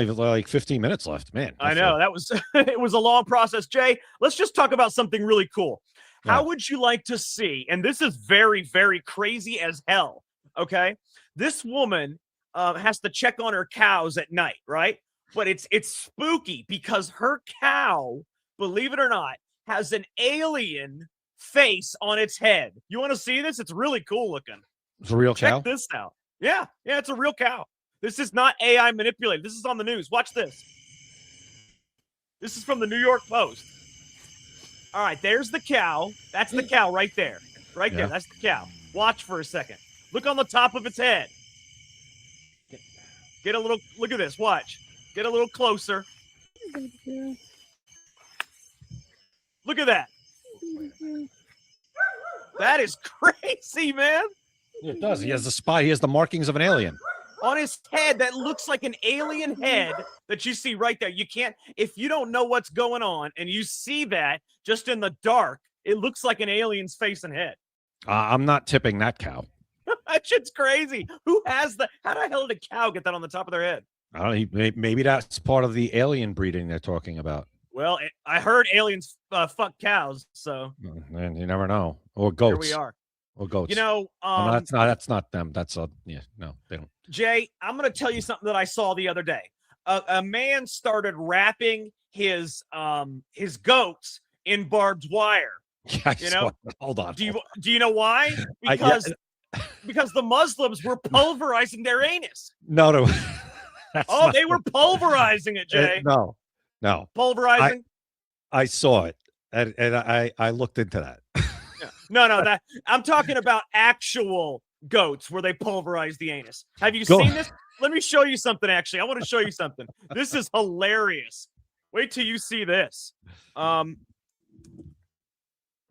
S10: have like 15 minutes left, man.
S22: I know that was it was a long process, Jay. Let's just talk about something really cool. Yeah. How would you like to see? And this is very, very crazy as hell. Okay, this woman has to check on her cows at night, right? but it's spooky because her cow, believe it or not, has an alien face on its head. You want to see this? It's really cool looking.
S10: It's a real cow?
S22: Check this out. Yeah, it's a real cow. This is not AI manipulated. This is on the news. Watch this. This is from the New York Post. All right, there's the cow. That's the cow right there. Right there. That's the cow. Watch for a second. Look on the top of its head. Get a little, look at this. Watch. Get a little closer. Look at that. That is crazy, man.
S10: It does. He has the spot. He has the markings of an alien.
S22: On his head that looks like an alien head that you see right there. You can't, if you don't know what's going on and you see that just in the dark, it looks like an alien's face and head.
S10: I'm not tipping that cow.
S22: That shit's crazy. Who has that? How the hell did a cow get that on the top of their head?
S10: I don't know. Maybe that's part of the alien breeding they're talking about.
S22: Well, I heard aliens fuck cows, so.
S10: And you never know. Or goats.
S22: Here we are.
S10: Or goats.
S22: You know,
S10: no, that's not them. That's no, they don't.
S22: Jay, I'm going to tell you something that I saw the other day. A man started wrapping his goats in barbed wire.
S10: Yeah,
S22: you know,
S10: hold on.
S22: Do you know why? Because the Muslims were pulverizing their anus.
S10: No.
S22: They were pulverizing it, Jay.
S10: No.
S22: Pulverizing.
S10: I saw it, and I looked into that.
S22: No, that I'm talking about actual goats where they pulverize the anus. Have you seen this? Let me show you something. Actually, I want to show you something. This is hilarious. Wait till you see this. I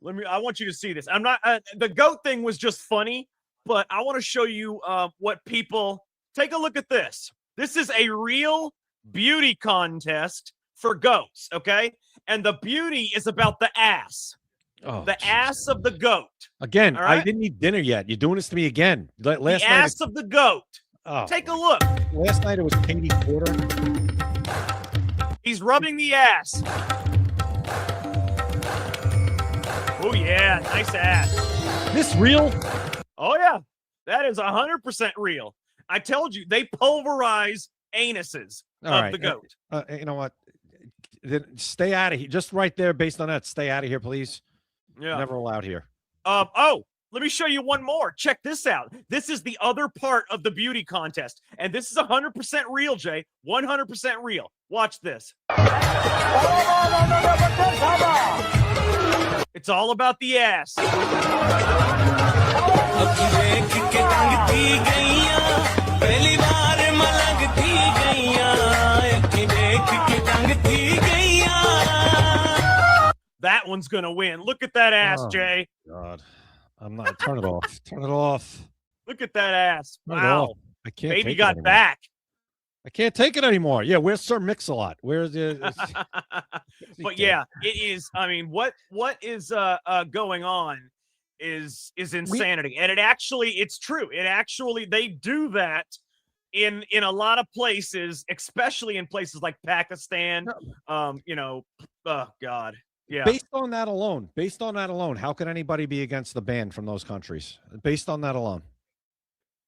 S22: want you to see this. I'm not. The goat thing was just funny, but I want to show you what people. Take a look at this. This is a real beauty contest for goats. Okay, and the beauty is about the ass.
S10: Oh,
S22: the ass of the goat.
S10: Again,
S22: right?
S10: I didn't eat dinner yet. You're doing this to me again.
S22: The ass of the goat.
S10: Oh,
S22: take a look.
S10: Last night it was Katie Porter.
S22: He's rubbing the ass. Oh yeah, nice ass.
S10: This real?
S22: Oh yeah, that is 100% real. I told you they pulverize anuses of the goat.
S10: You know what? Stay out of here. Just right there, based on that. Stay out of here, please.
S22: Yeah.
S10: Never allowed here.
S22: Let me show you one more. Check this out. This is the other part of the beauty contest. And this is 100% real, Jay. 100% real. Watch this. It's all about the ass. That one's going to win. Look at that ass, Jay.
S10: God. I'm not. Turn it off. Turn it off.
S22: Look at that ass.
S10: Wow. I can't.
S22: Baby got back.
S10: I can't take it anymore. Yeah, where's Sir Mix-a-Lot? Where's the?
S22: But yeah, it is. I mean, what is going on is insanity, and it's true. It actually they do that in a lot of places, especially in places like Pakistan. Oh God. Yeah.
S10: Based on that alone, how can anybody be against the ban from those countries? Based on that alone.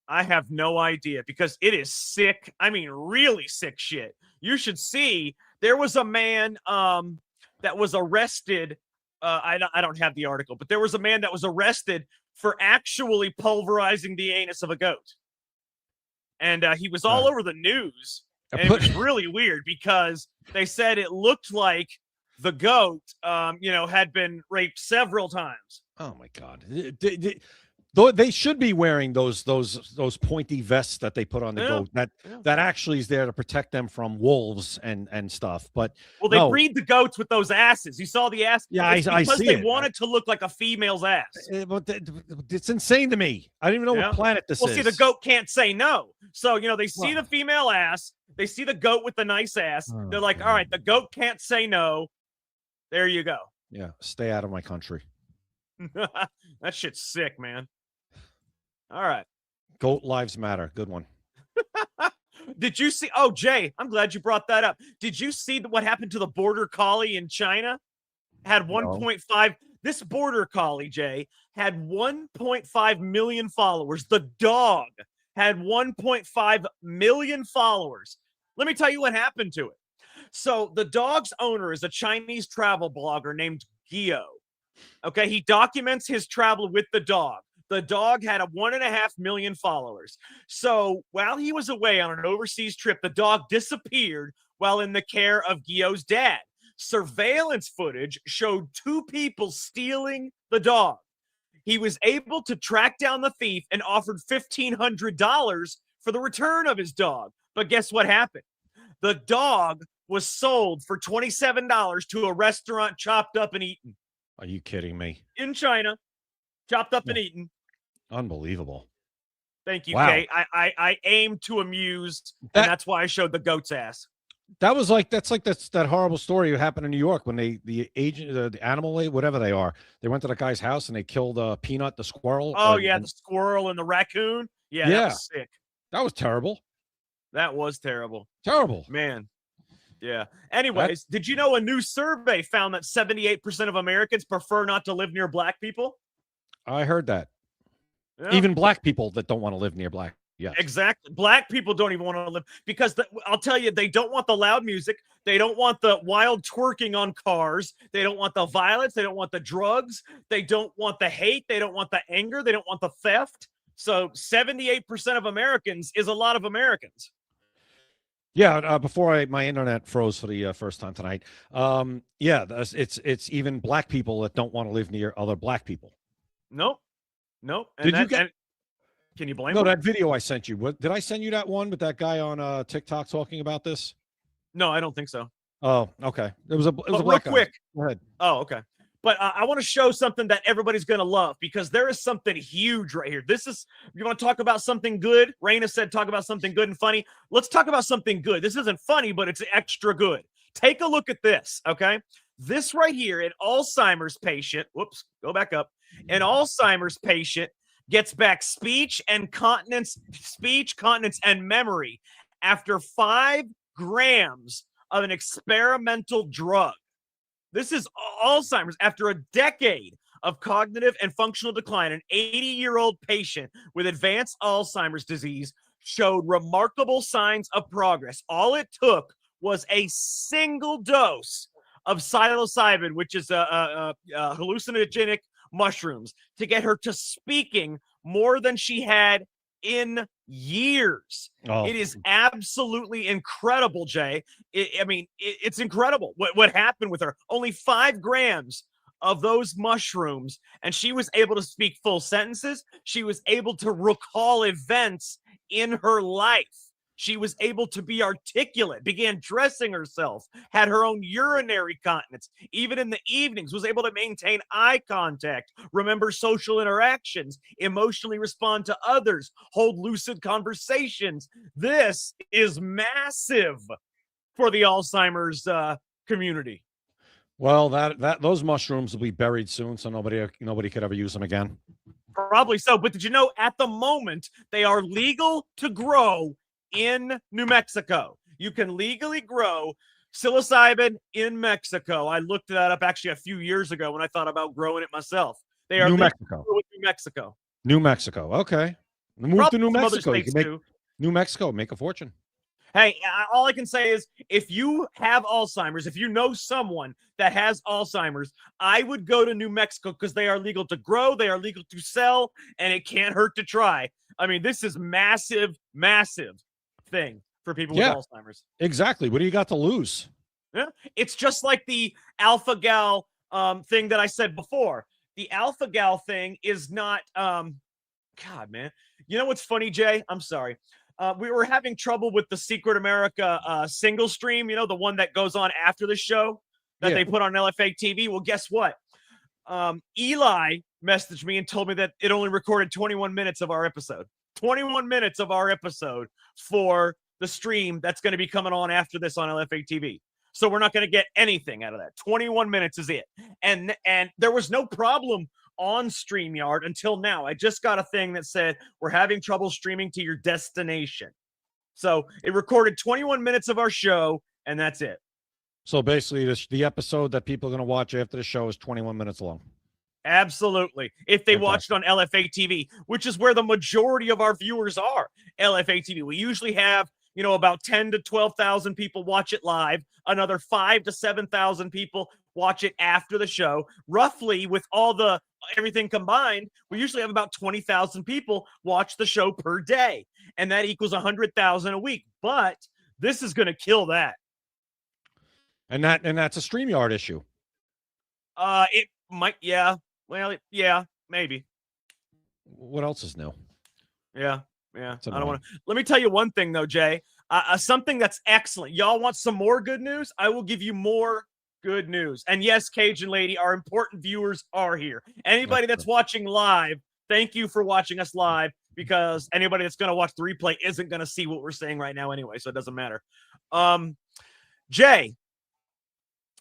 S22: I have no idea because it is sick. I mean, really sick shit. You should see there was a man that was arrested. I don't have the article, but there was a man that was arrested for actually pulverizing the anus of a goat. And he was all over the news. And it was really weird because they said it looked like the goat, had been raped several times.
S10: Oh my God! They should be wearing those pointy vests that they put on the goat. That actually is there to protect them from wolves and stuff. But
S22: they breed the goats with those asses. You saw the ass.
S10: Yeah, I see it.
S22: Because they want it to look like a female's ass.
S10: But it's insane to me. I don't even know what planet this is.
S22: Well, see, the goat can't say no. So they see the female ass. They see the goat with the nice ass. They're like, all right, the goat can't say no. There you go.
S10: Yeah, stay out of my country.
S22: That shit's sick, man. All right.
S10: Goat lives matter. Good one.
S22: Did you see? Oh, Jay, I'm glad you brought that up. Did you see what happened to the border collie in China? Had 1.5. This border collie, Jay, had 1.5 million followers. The dog had 1.5 million followers. Let me tell you what happened to it. So the dog's owner is a Chinese travel blogger named Gio. Okay, he documents his travel with the dog. The dog had 1.5 million followers. So while he was away on an overseas trip, the dog disappeared while in the care of Gio's dad. Surveillance footage showed 2 people stealing the dog. He was able to track down the thief and offered $1,500 for the return of his dog. But guess what happened? The dog was sold for $27 to a restaurant, chopped up and eaten.
S10: Are you kidding me?
S22: In China, chopped up and eaten.
S10: Unbelievable.
S22: Thank you,
S10: Wow.
S22: Kate. I aim to amuse, and that's why I showed the goat's ass.
S10: That's that horrible story that happened in New York when the animal, whatever they are, they went to the guy's house and they killed Peanut, the squirrel.
S22: Oh, yeah, the squirrel and the raccoon. Yeah, that was sick.
S10: That was terrible.
S22: That was terrible.
S10: Terrible.
S22: Man. Yeah. Anyways, did you know a new survey found that 78% of Americans prefer not to live near black people?
S10: I heard that.
S22: Yeah.
S10: Even black people that don't want to live near black. Yeah.
S22: Exactly. Black people don't even want to live because I'll tell you, they don't want the loud music. They don't want the wild twerking on cars. They don't want the violence. They don't want the drugs. They don't want the hate. They don't want the anger. They don't want the theft. So 78% of Americans is a lot of Americans.
S10: Yeah, before my internet froze for the first time tonight. It's even black people that don't want to live near other black people.
S22: Nope.
S10: Did you get?
S22: Can you blame?
S10: No,
S22: them?
S10: that video I sent you. Did I send you that one with that guy on TikTok talking about this?
S22: No, I don't think so.
S10: Oh, okay. It was a
S22: Real
S10: black
S22: quick.
S10: guy. Go ahead.
S22: Oh, okay. But I want to show something that everybody's going to love because there is something huge right here. You want to talk about something good? Raina said talk about something good and funny. Let's talk about something good. This isn't funny, but it's extra good. Take a look at this, okay? This right here, an Alzheimer's patient, whoops, go back up. An Alzheimer's patient gets back speech, continence, and memory after 5 grams of an experimental drug. This is Alzheimer's. After a decade of cognitive and functional decline, an 80-year-old patient with advanced Alzheimer's disease showed remarkable signs of progress. All it took was a single dose of psilocybin, which is a hallucinogenic mushrooms, to get her to speaking more than she had in years.
S10: Oh.
S22: It is absolutely incredible, Jay. It's incredible what happened with her. Only 5 grams of those mushrooms, and she was able to speak full sentences. She was able to recall events in her life. She was able to be articulate, began dressing herself, had her own urinary continence, even in the evenings, was able to maintain eye contact, remember social interactions, emotionally respond to others, hold lucid conversations. This is massive for the Alzheimer's community.
S10: Well, those mushrooms will be buried soon, so nobody could ever use them again.
S22: Probably so. But did you know at the moment they are legal to grow in New Mexico? You can legally grow psilocybin in Mexico. I looked that up actually a few years ago when I thought about growing it myself. They are
S10: New
S22: legal
S10: Mexico.
S22: to grow in New Mexico.
S10: New Mexico. Okay. Move
S22: Probably
S10: to New
S22: some other
S10: Mexico. You
S22: states
S10: can make
S22: too.
S10: New Mexico, make a fortune.
S22: Hey, all I can say is if you have Alzheimer's, if you know someone that has Alzheimer's, I would go to New Mexico because they are legal to grow, they are legal to sell, and it can't hurt to try. I mean, this is massive thing for people with Alzheimer's.
S10: Exactly. What do you got to lose?
S22: Yeah, it's just like the alpha gal thing that I said before. The alpha gal thing is not God, man. You know what's funny, Jay? I'm sorry. We were having trouble with the Secret America single stream, the one that goes on after the show that they put on LFA TV. Well, guess what? Eli messaged me and told me that it only recorded 21 minutes of our episode. 21 minutes of our episode for the stream that's going to be coming on after this on LFA TV. So we're not going to get anything out of that. 21 minutes is it. And there was no problem on StreamYard until now. I just got a thing that said we're having trouble streaming to your destination. So it recorded 21 minutes of our show, and that's it.
S10: So basically, the episode that people are going to watch after the show is 21 minutes long.
S22: Absolutely. If they watched on LFA TV, which is where the majority of our viewers are, LFA TV. We usually have about 10 to 12,000 people watch it live. Another 5 to 7,000 people watch it after the show. Roughly, with everything combined, we usually have about 20,000 people watch the show per day, and that equals 100,000 a week. But this is going to kill that.
S10: And that's a StreamYard issue.
S22: It might, yeah. Well, yeah, maybe.
S10: What else is new?
S22: Yeah. I don't
S10: annoying.
S22: want to. Let me tell you one thing, though, Jay. Something that's excellent. Y'all want some more good news? I will give you more good news. And yes, Cajun Lady, our important viewers are here. Anybody that's watching live, thank you for watching us live, because anybody that's going to watch the replay isn't going to see what we're saying right now anyway, so it doesn't matter. Jay,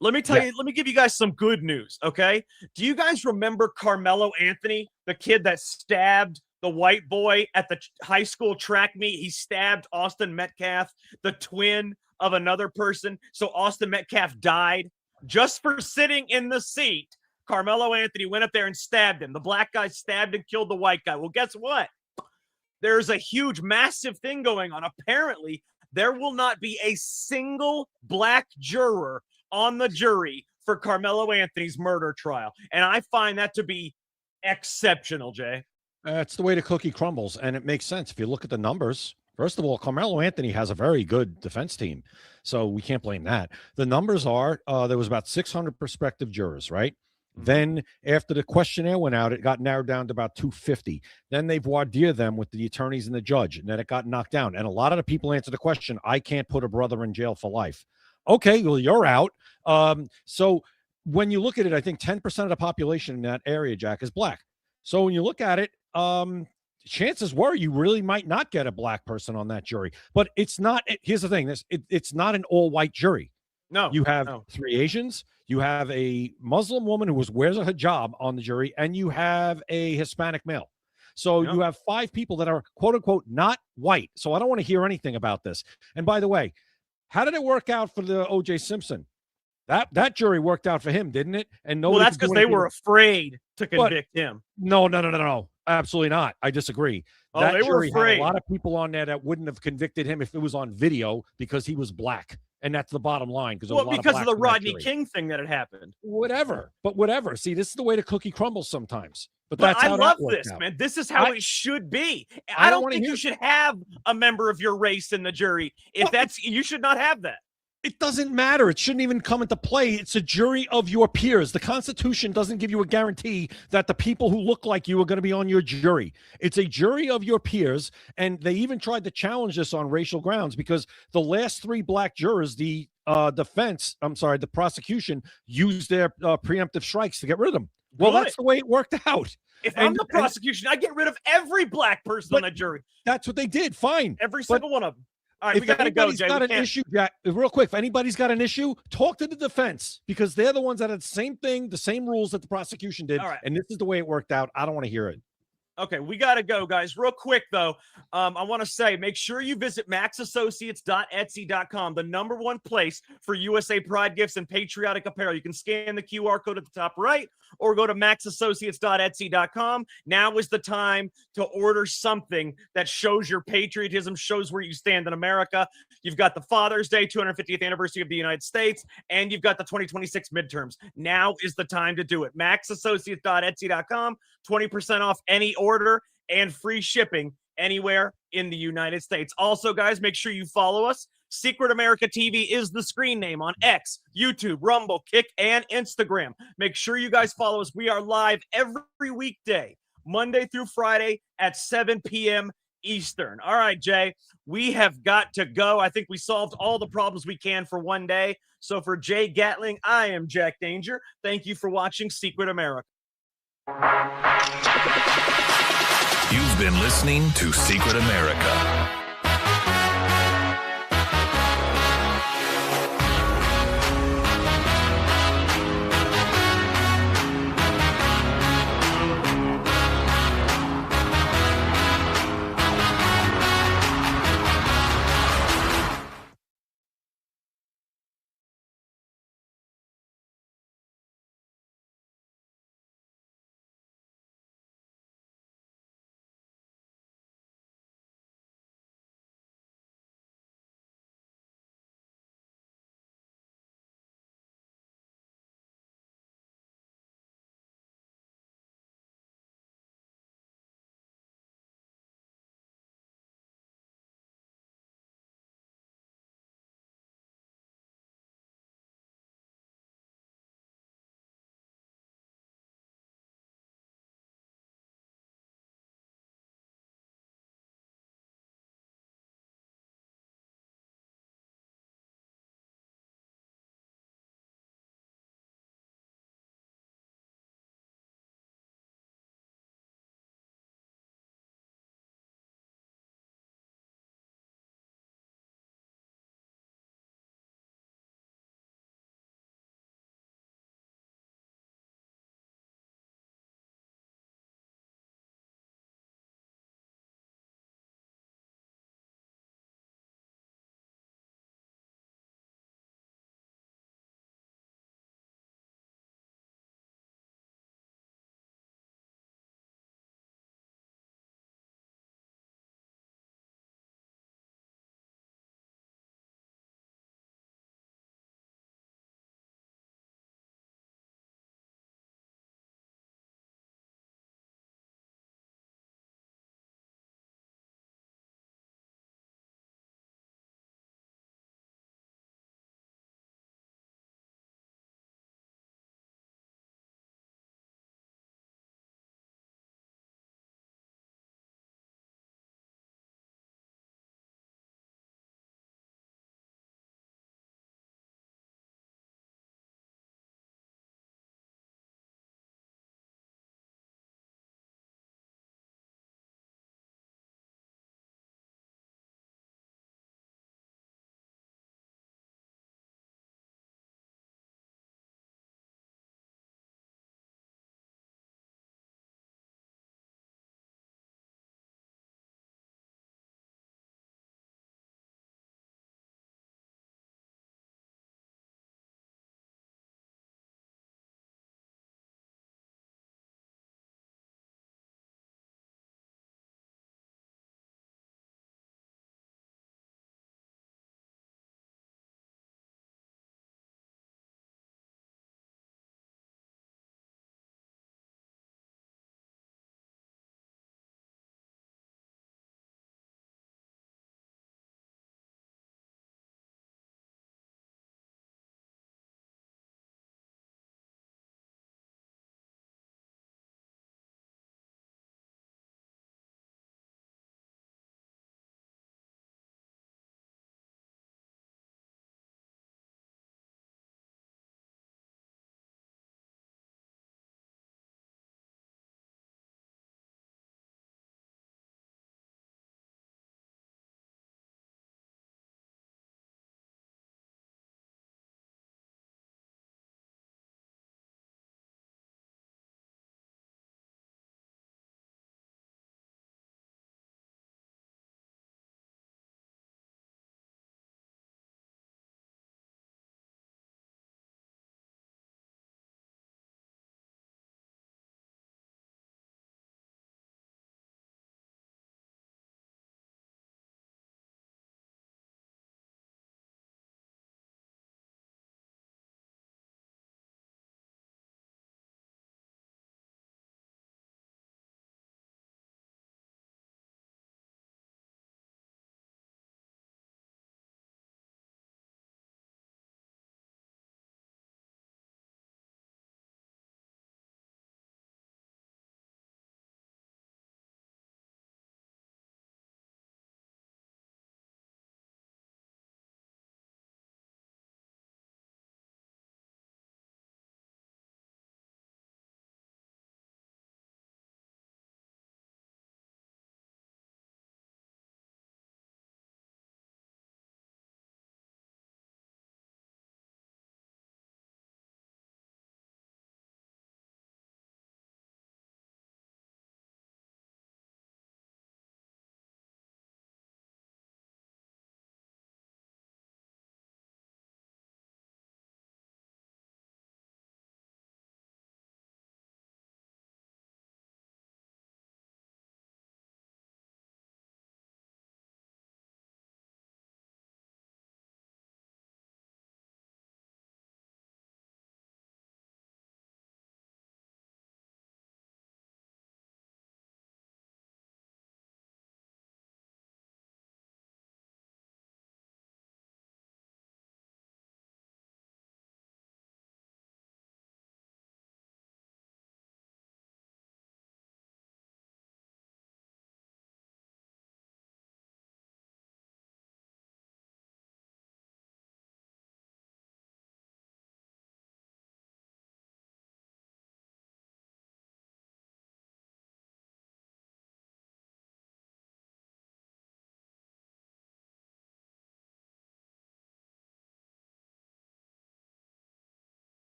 S22: let me tell you, let me give you guys some good news, okay? Do you guys remember Carmelo Anthony, the kid that stabbed the white boy at the high school track meet? He stabbed Austin Metcalf, the twin of another person. So Austin Metcalf died just for sitting in the seat. Carmelo Anthony went up there and stabbed him. The black guy stabbed and killed the white guy. Well, guess what? There's a huge, massive thing going on. Apparently, there will not be a single black juror on the jury for Carmelo Anthony's murder trial. And I find that to be exceptional, Jay.
S10: That's the way the cookie crumbles, and it makes sense. If you look at the numbers, first of all, Carmelo Anthony has a very good defense team, so we can't blame that. The numbers are there was about 600 prospective jurors, right? Then after the questionnaire went out, it got narrowed down to about 250. Then they voir dire them with the attorneys and the judge, and then it got knocked down. And a lot of the people answered the question, I can't put a brother in jail for life. Okay, well, you're out. So when you look at it, I think 10% of the population in that area, Jack, is black. So when you look at it, chances were you really might not get a black person on that jury. But it's not. Here's the thing: it's not an all-white jury.
S22: No,
S10: you have 3 Asians, you have a Muslim woman who wears a hijab on the jury, and you have a Hispanic male. So you have 5 people that are quote unquote not white. So I don't want to hear anything about this. And by the way, how did it work out for the O.J. Simpson? That jury worked out for him, didn't it? And
S22: well, that's because they were afraid to convict him.
S10: No. Absolutely not. I disagree.
S22: Oh,
S10: that
S22: they were
S10: jury
S22: afraid.
S10: had a lot of people on there that wouldn't have convicted him if it was on video because he was black. And that's the bottom line. Because
S22: of the Rodney King thing that had happened.
S10: Whatever. See, this is the way the cookie crumbles sometimes. But
S22: But
S10: that's
S22: I
S10: how
S22: love
S10: that worked
S22: this,
S10: out.
S22: man. This is how it should be.
S10: I
S22: I
S10: don't
S22: don't
S10: wanna
S22: think
S10: hear
S22: you should have a member of your race in the jury. If you should not have that.
S10: It doesn't matter. It shouldn't even come into play. It's a jury of your peers. The Constitution doesn't give you a guarantee that the people who look like you are going to be on your jury. It's a jury of your peers, and they even tried to challenge this on racial grounds because the last 3 black jurors, the prosecution used their preemptive strikes to get rid of them. Well,
S22: Good.
S10: that's the way it worked out.
S22: If I'm the prosecution, I get rid of every black person on the jury.
S10: That's what they did. Fine.
S22: Every single one of them. All right, we got to go, Jay.
S10: Got an issue, Jack, real quick, if anybody's got an issue, talk to the defense because they're the ones that had the same thing, the same rules that the prosecution did.
S22: All right.
S10: And this is the way it worked out. I don't want to hear it.
S22: Okay, we got to go, guys. Real quick, though, I want to say, make sure you visit maxassociates.etsy.com, the #1 place for USA Pride gifts and patriotic apparel. You can scan the QR code at the top right or go to maxassociates.etsy.com. Now is the time to order something that shows your patriotism, shows where you stand in America. You've got the Father's Day, 250th anniversary of the United States, and you've got the 2026 midterms. Now is the time to do it. maxassociates.etsy.com, 20% off any order and free shipping anywhere in the United States. Also, guys, make sure you follow us. Secret America TV is the screen name on X, YouTube, Rumble, Kick, and Instagram. Make sure you guys follow us. We are live every weekday, Monday through Friday at 7 p.m. Eastern. All right, Jay, we have got to go. I think we solved all the problems we can for one day. So for Jay Gatling, I am Jack Danger. Thank you for watching Secret America.
S20: You've been listening to Secret America.